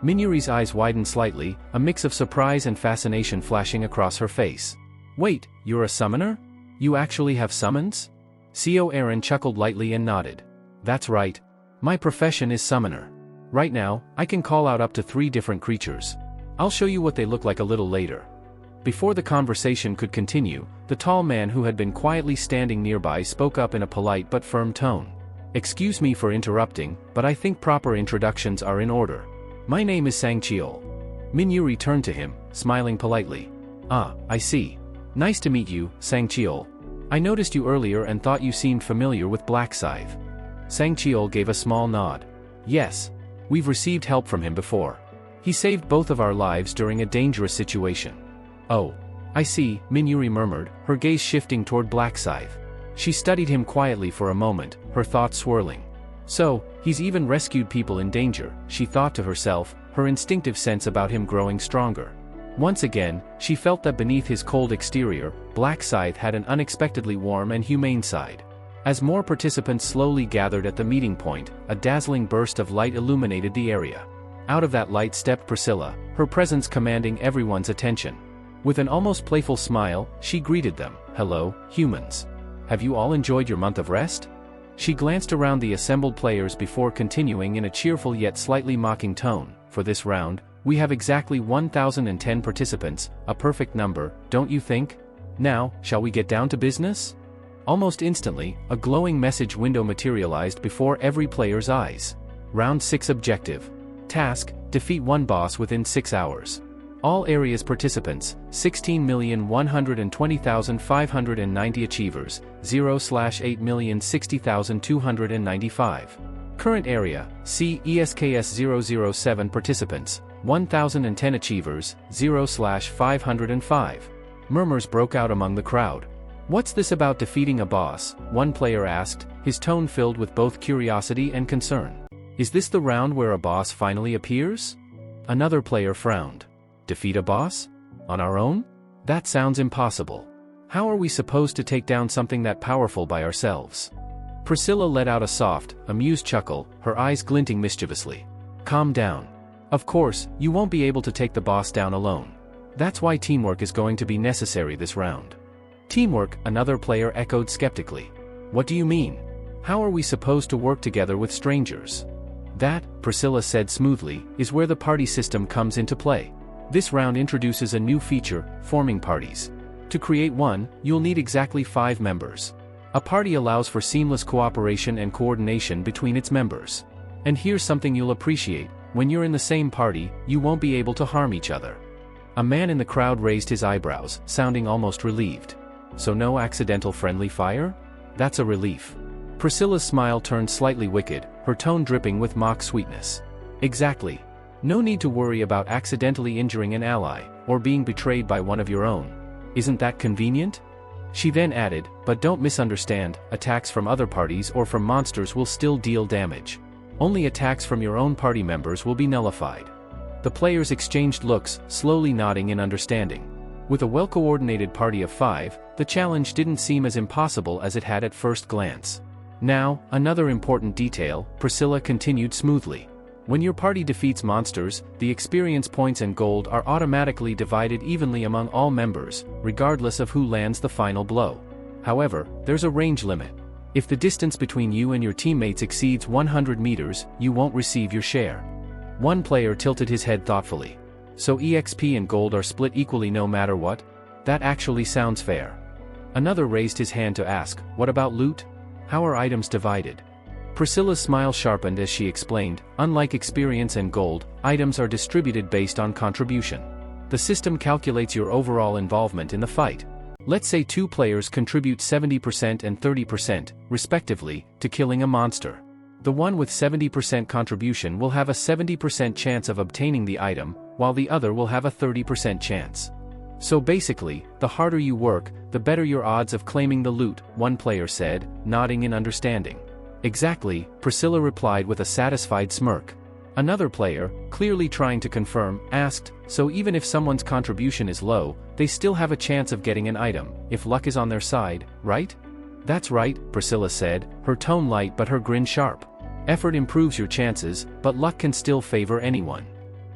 Min Yuri's eyes widened slightly, a mix of surprise and fascination flashing across her face. Wait, you're a summoner? You actually have summons? Co Aaron chuckled lightly and nodded. That's right. My profession is summoner. Right now, I can call out up to 3 different creatures. I'll show you what they look like a little later. Before the conversation could continue, the tall man who had been quietly standing nearby spoke up in a polite but firm tone. Excuse me for interrupting, but I think proper introductions are in order. My name is Sangcheol. Min Yuri turned to him, smiling politely. Ah, I see. Nice to meet you, Sangcheol. I noticed you earlier and thought you seemed familiar with Black Scythe. Sangcheol gave a small nod. Yes. We've received help from him before. He saved both of our lives during a dangerous situation. Oh. I see, Min Yuri murmured, her gaze shifting toward Black Scythe. She studied him quietly for a moment, her thoughts swirling. So, he's even rescued people in danger, she thought to herself, her instinctive sense about him growing stronger. Once again, she felt that beneath his cold exterior, Black Scythe had an unexpectedly warm and humane side. As more participants slowly gathered at the meeting point, a dazzling burst of light illuminated the area. Out of that light stepped Priscilla, her presence commanding everyone's attention. With an almost playful smile, she greeted them. Hello, humans. Have you all enjoyed your month of rest? She glanced around the assembled players before continuing in a cheerful yet slightly mocking tone. For this round, we have exactly 1,010 participants, a perfect number, don't you think? Now, shall we get down to business? Almost instantly, a glowing message window materialized before every player's eyes. Round 6 objective. Task, defeat 1 boss within 6 hours. All areas participants, 16,120,590 achievers, 0/8,060,295. Current area, C ESKS 007 participants, 1010 achievers, 0/505. Murmurs broke out among the crowd. What's this about defeating a boss? One player asked, his tone filled with both curiosity and concern. Is this the round where a boss finally appears? Another player frowned. Defeat a boss? On our own? That sounds impossible. How are we supposed to take down something that powerful by ourselves? Priscilla let out a soft, amused chuckle, her eyes glinting mischievously. Calm down. Of course, you won't be able to take the boss down alone. That's why teamwork is going to be necessary this round. Teamwork, another player echoed skeptically. What do you mean? How are we supposed to work together with strangers? That, Priscilla said smoothly, is where the party system comes into play. This round introduces a new feature, forming parties. To create one, you'll need exactly 5 members. A party allows for seamless cooperation and coordination between its members. And here's something you'll appreciate, when you're in the same party, you won't be able to harm each other. A man in the crowd raised his eyebrows, sounding almost relieved. So no accidental friendly fire? That's a relief. Priscilla's smile turned slightly wicked, her tone dripping with mock sweetness. Exactly. No need to worry about accidentally injuring an ally, or being betrayed by one of your own. Isn't that convenient? She then added, but don't misunderstand, attacks from other parties or from monsters will still deal damage. Only attacks from your own party members will be nullified. The players exchanged looks, slowly nodding in understanding. With a well-coordinated party of 5, the challenge didn't seem as impossible as it had at first glance. Now, another important detail, Priscilla continued smoothly. When your party defeats monsters, the experience points and gold are automatically divided evenly among all members, regardless of who lands the final blow. However, there's a range limit. If the distance between you and your teammates exceeds 100 meters, you won't receive your share. One player tilted his head thoughtfully. So EXP and gold are split equally no matter what? That actually sounds fair. Another raised his hand to ask, what about loot? How are items divided? Priscilla's smile sharpened as she explained, unlike experience and gold, items are distributed based on contribution. The system calculates your overall involvement in the fight. Let's say 2 players contribute 70% and 30%, respectively, to killing a monster. The one with 70% contribution will have a 70% chance of obtaining the item, while the other will have a 30% chance. So basically, the harder you work, the better your odds of claiming the loot, one player said, nodding in understanding. Exactly, Priscilla replied with a satisfied smirk. Another player, clearly trying to confirm, asked, so even if someone's contribution is low, they still have a chance of getting an item, if luck is on their side, right? That's right, Priscilla said, her tone light but her grin sharp. Effort improves your chances, but luck can still favor anyone.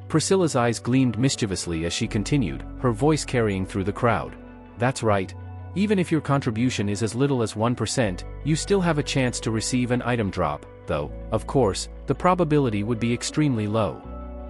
Priscilla's eyes gleamed mischievously as she continued, her voice carrying through the crowd. That's right. Even if your contribution is as little as 1%, you still have a chance to receive an item drop, though, of course, the probability would be extremely low.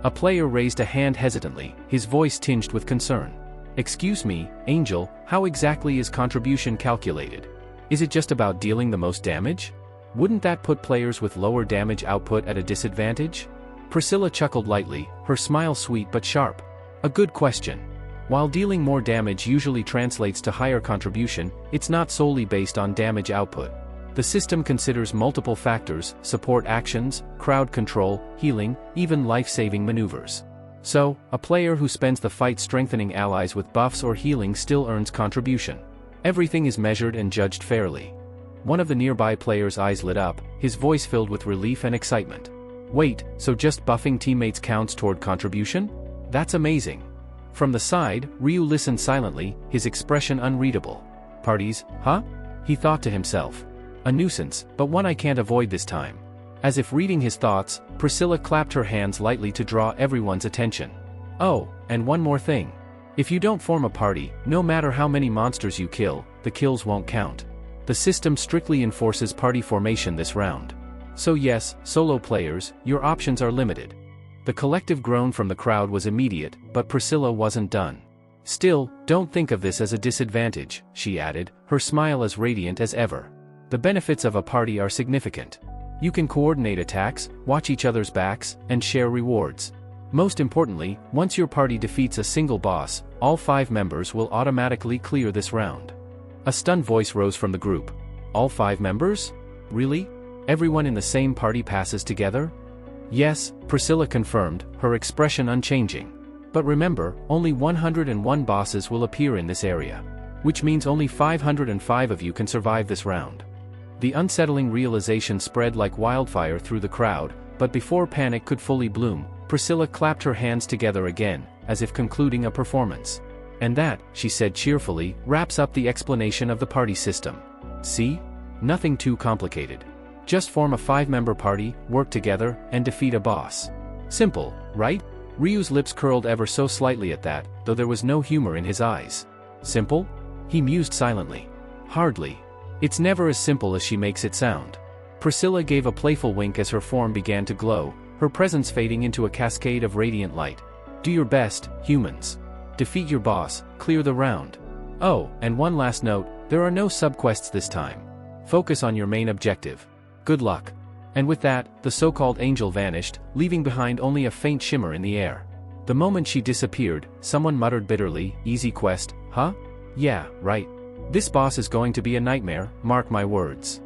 A player raised a hand hesitantly, his voice tinged with concern. Excuse me, Angel, how exactly is contribution calculated? Is it just about dealing the most damage? Wouldn't that put players with lower damage output at a disadvantage? Priscilla chuckled lightly, her smile sweet but sharp. A good question. While dealing more damage usually translates to higher contribution, it's not solely based on damage output. The system considers multiple factors, support actions, crowd control, healing, even life-saving maneuvers. So, a player who spends the fight strengthening allies with buffs or healing still earns contribution. Everything is measured and judged fairly. One of the nearby players' eyes lit up, his voice filled with relief and excitement. Wait, so just buffing teammates counts toward contribution? That's amazing. From the side, Ryu listened silently, his expression unreadable. Parties, huh? He thought to himself. A nuisance, but one I can't avoid this time. As if reading his thoughts, Priscilla clapped her hands lightly to draw everyone's attention. Oh, and one more thing. If you don't form a party, no matter how many monsters you kill, the kills won't count. The system strictly enforces party formation this round. So yes, solo players, your options are limited. The collective groan from the crowd was immediate, but Priscilla wasn't done. Still, don't think of this as a disadvantage, she added, her smile as radiant as ever. The benefits of a party are significant. You can coordinate attacks, watch each other's backs, and share rewards. Most importantly, once your party defeats a single boss, all 5 members will automatically clear this round. A stunned voice rose from the group. All 5 members? Really? Everyone in the same party passes together? Yes, Priscilla confirmed, her expression unchanging. But remember, only 101 bosses will appear in this area. Which means only 505 of you can survive this round. The unsettling realization spread like wildfire through the crowd, but before panic could fully bloom, Priscilla clapped her hands together again, as if concluding a performance. And that, she said cheerfully, wraps up the explanation of the party system. See? Nothing too complicated. Just form a 5-member party, work together, and defeat a boss. Simple, right? Ryu's lips curled ever so slightly at that, though there was no humor in his eyes. Simple? He mused silently. Hardly. It's never as simple as she makes it sound. Priscilla gave a playful wink as her form began to glow, her presence fading into a cascade of radiant light. Do your best, humans. Defeat your boss, clear the round. Oh, and one last note, there are no subquests this time. Focus on your main objective. Good luck. And with that, the so-called angel vanished, leaving behind only a faint shimmer in the air. The moment she disappeared, someone muttered bitterly, "Easy quest, huh? Yeah, right. This boss is going to be a nightmare, mark my words."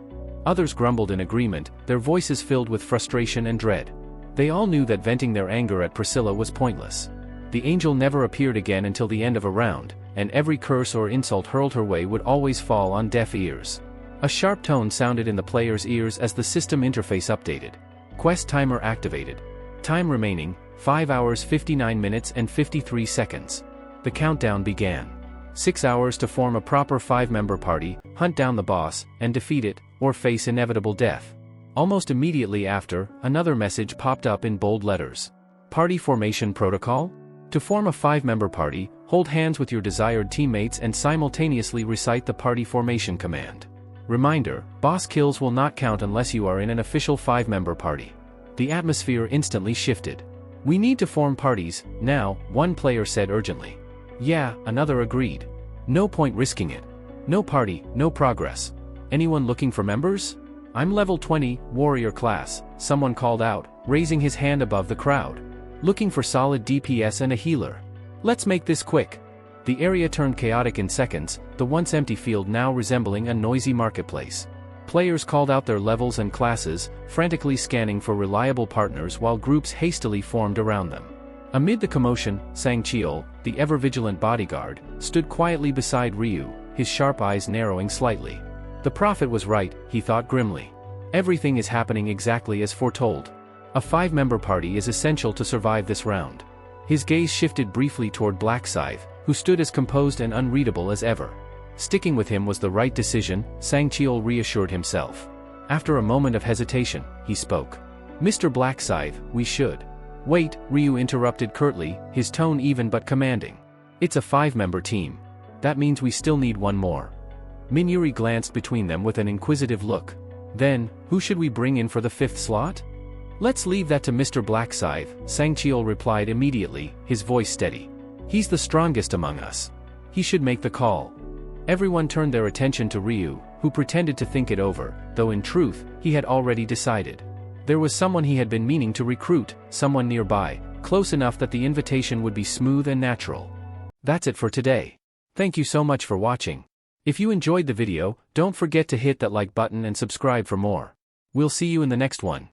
Others grumbled in agreement, their voices filled with frustration and dread. They all knew that venting their anger at Priscilla was pointless. The angel never appeared again until the end of a round, and every curse or insult hurled her way would always fall on deaf ears. A sharp tone sounded in the player's ears as the system interface updated. Quest timer activated. Time remaining, 5 hours 59 minutes and 53 seconds. The countdown began. 6 hours to form a proper 5-member party, hunt down the boss, and defeat it, or face inevitable death. Almost immediately after, another message popped up in bold letters. Party Formation Protocol? To form a 5-member party, hold hands with your desired teammates and simultaneously recite the party formation command. Reminder, boss kills will not count unless you are in an official 5-member party. The atmosphere instantly shifted. We need to form parties, now, one player said urgently. Yeah, another agreed. No point risking it. No party, no progress. Anyone looking for members? I'm level 20, warrior class, someone called out, raising his hand above the crowd. Looking for solid DPS and a healer. Let's make this quick. The area turned chaotic in seconds, the once empty field now resembling a noisy marketplace. Players called out their levels and classes, frantically scanning for reliable partners while groups hastily formed around them. Amid the commotion, Sang-cheol, the ever-vigilant bodyguard, stood quietly beside Ryu, his sharp eyes narrowing slightly. The prophet was right, he thought grimly. Everything is happening exactly as foretold. A 5-member party is essential to survive this round. His gaze shifted briefly toward Black Scythe, who stood as composed and unreadable as ever. Sticking with him was the right decision, Sang-cheol reassured himself. After a moment of hesitation, he spoke. Mr. Black Scythe, we should. Wait, Ryu interrupted curtly, his tone even but commanding. It's a 5-member team. That means we still need one more. Minuri glanced between them with an inquisitive look. Then, who should we bring in for the 5th slot? Let's leave that to Mr. Black Scythe, Sang-cheol replied immediately, his voice steady. He's the strongest among us. He should make the call. Everyone turned their attention to Ryu, who pretended to think it over, though in truth, he had already decided. There was someone he had been meaning to recruit, someone nearby, close enough that the invitation would be smooth and natural. That's it for today. Thank you so much for watching. If you enjoyed the video, don't forget to hit that like button and subscribe for more. We'll see you in the next one.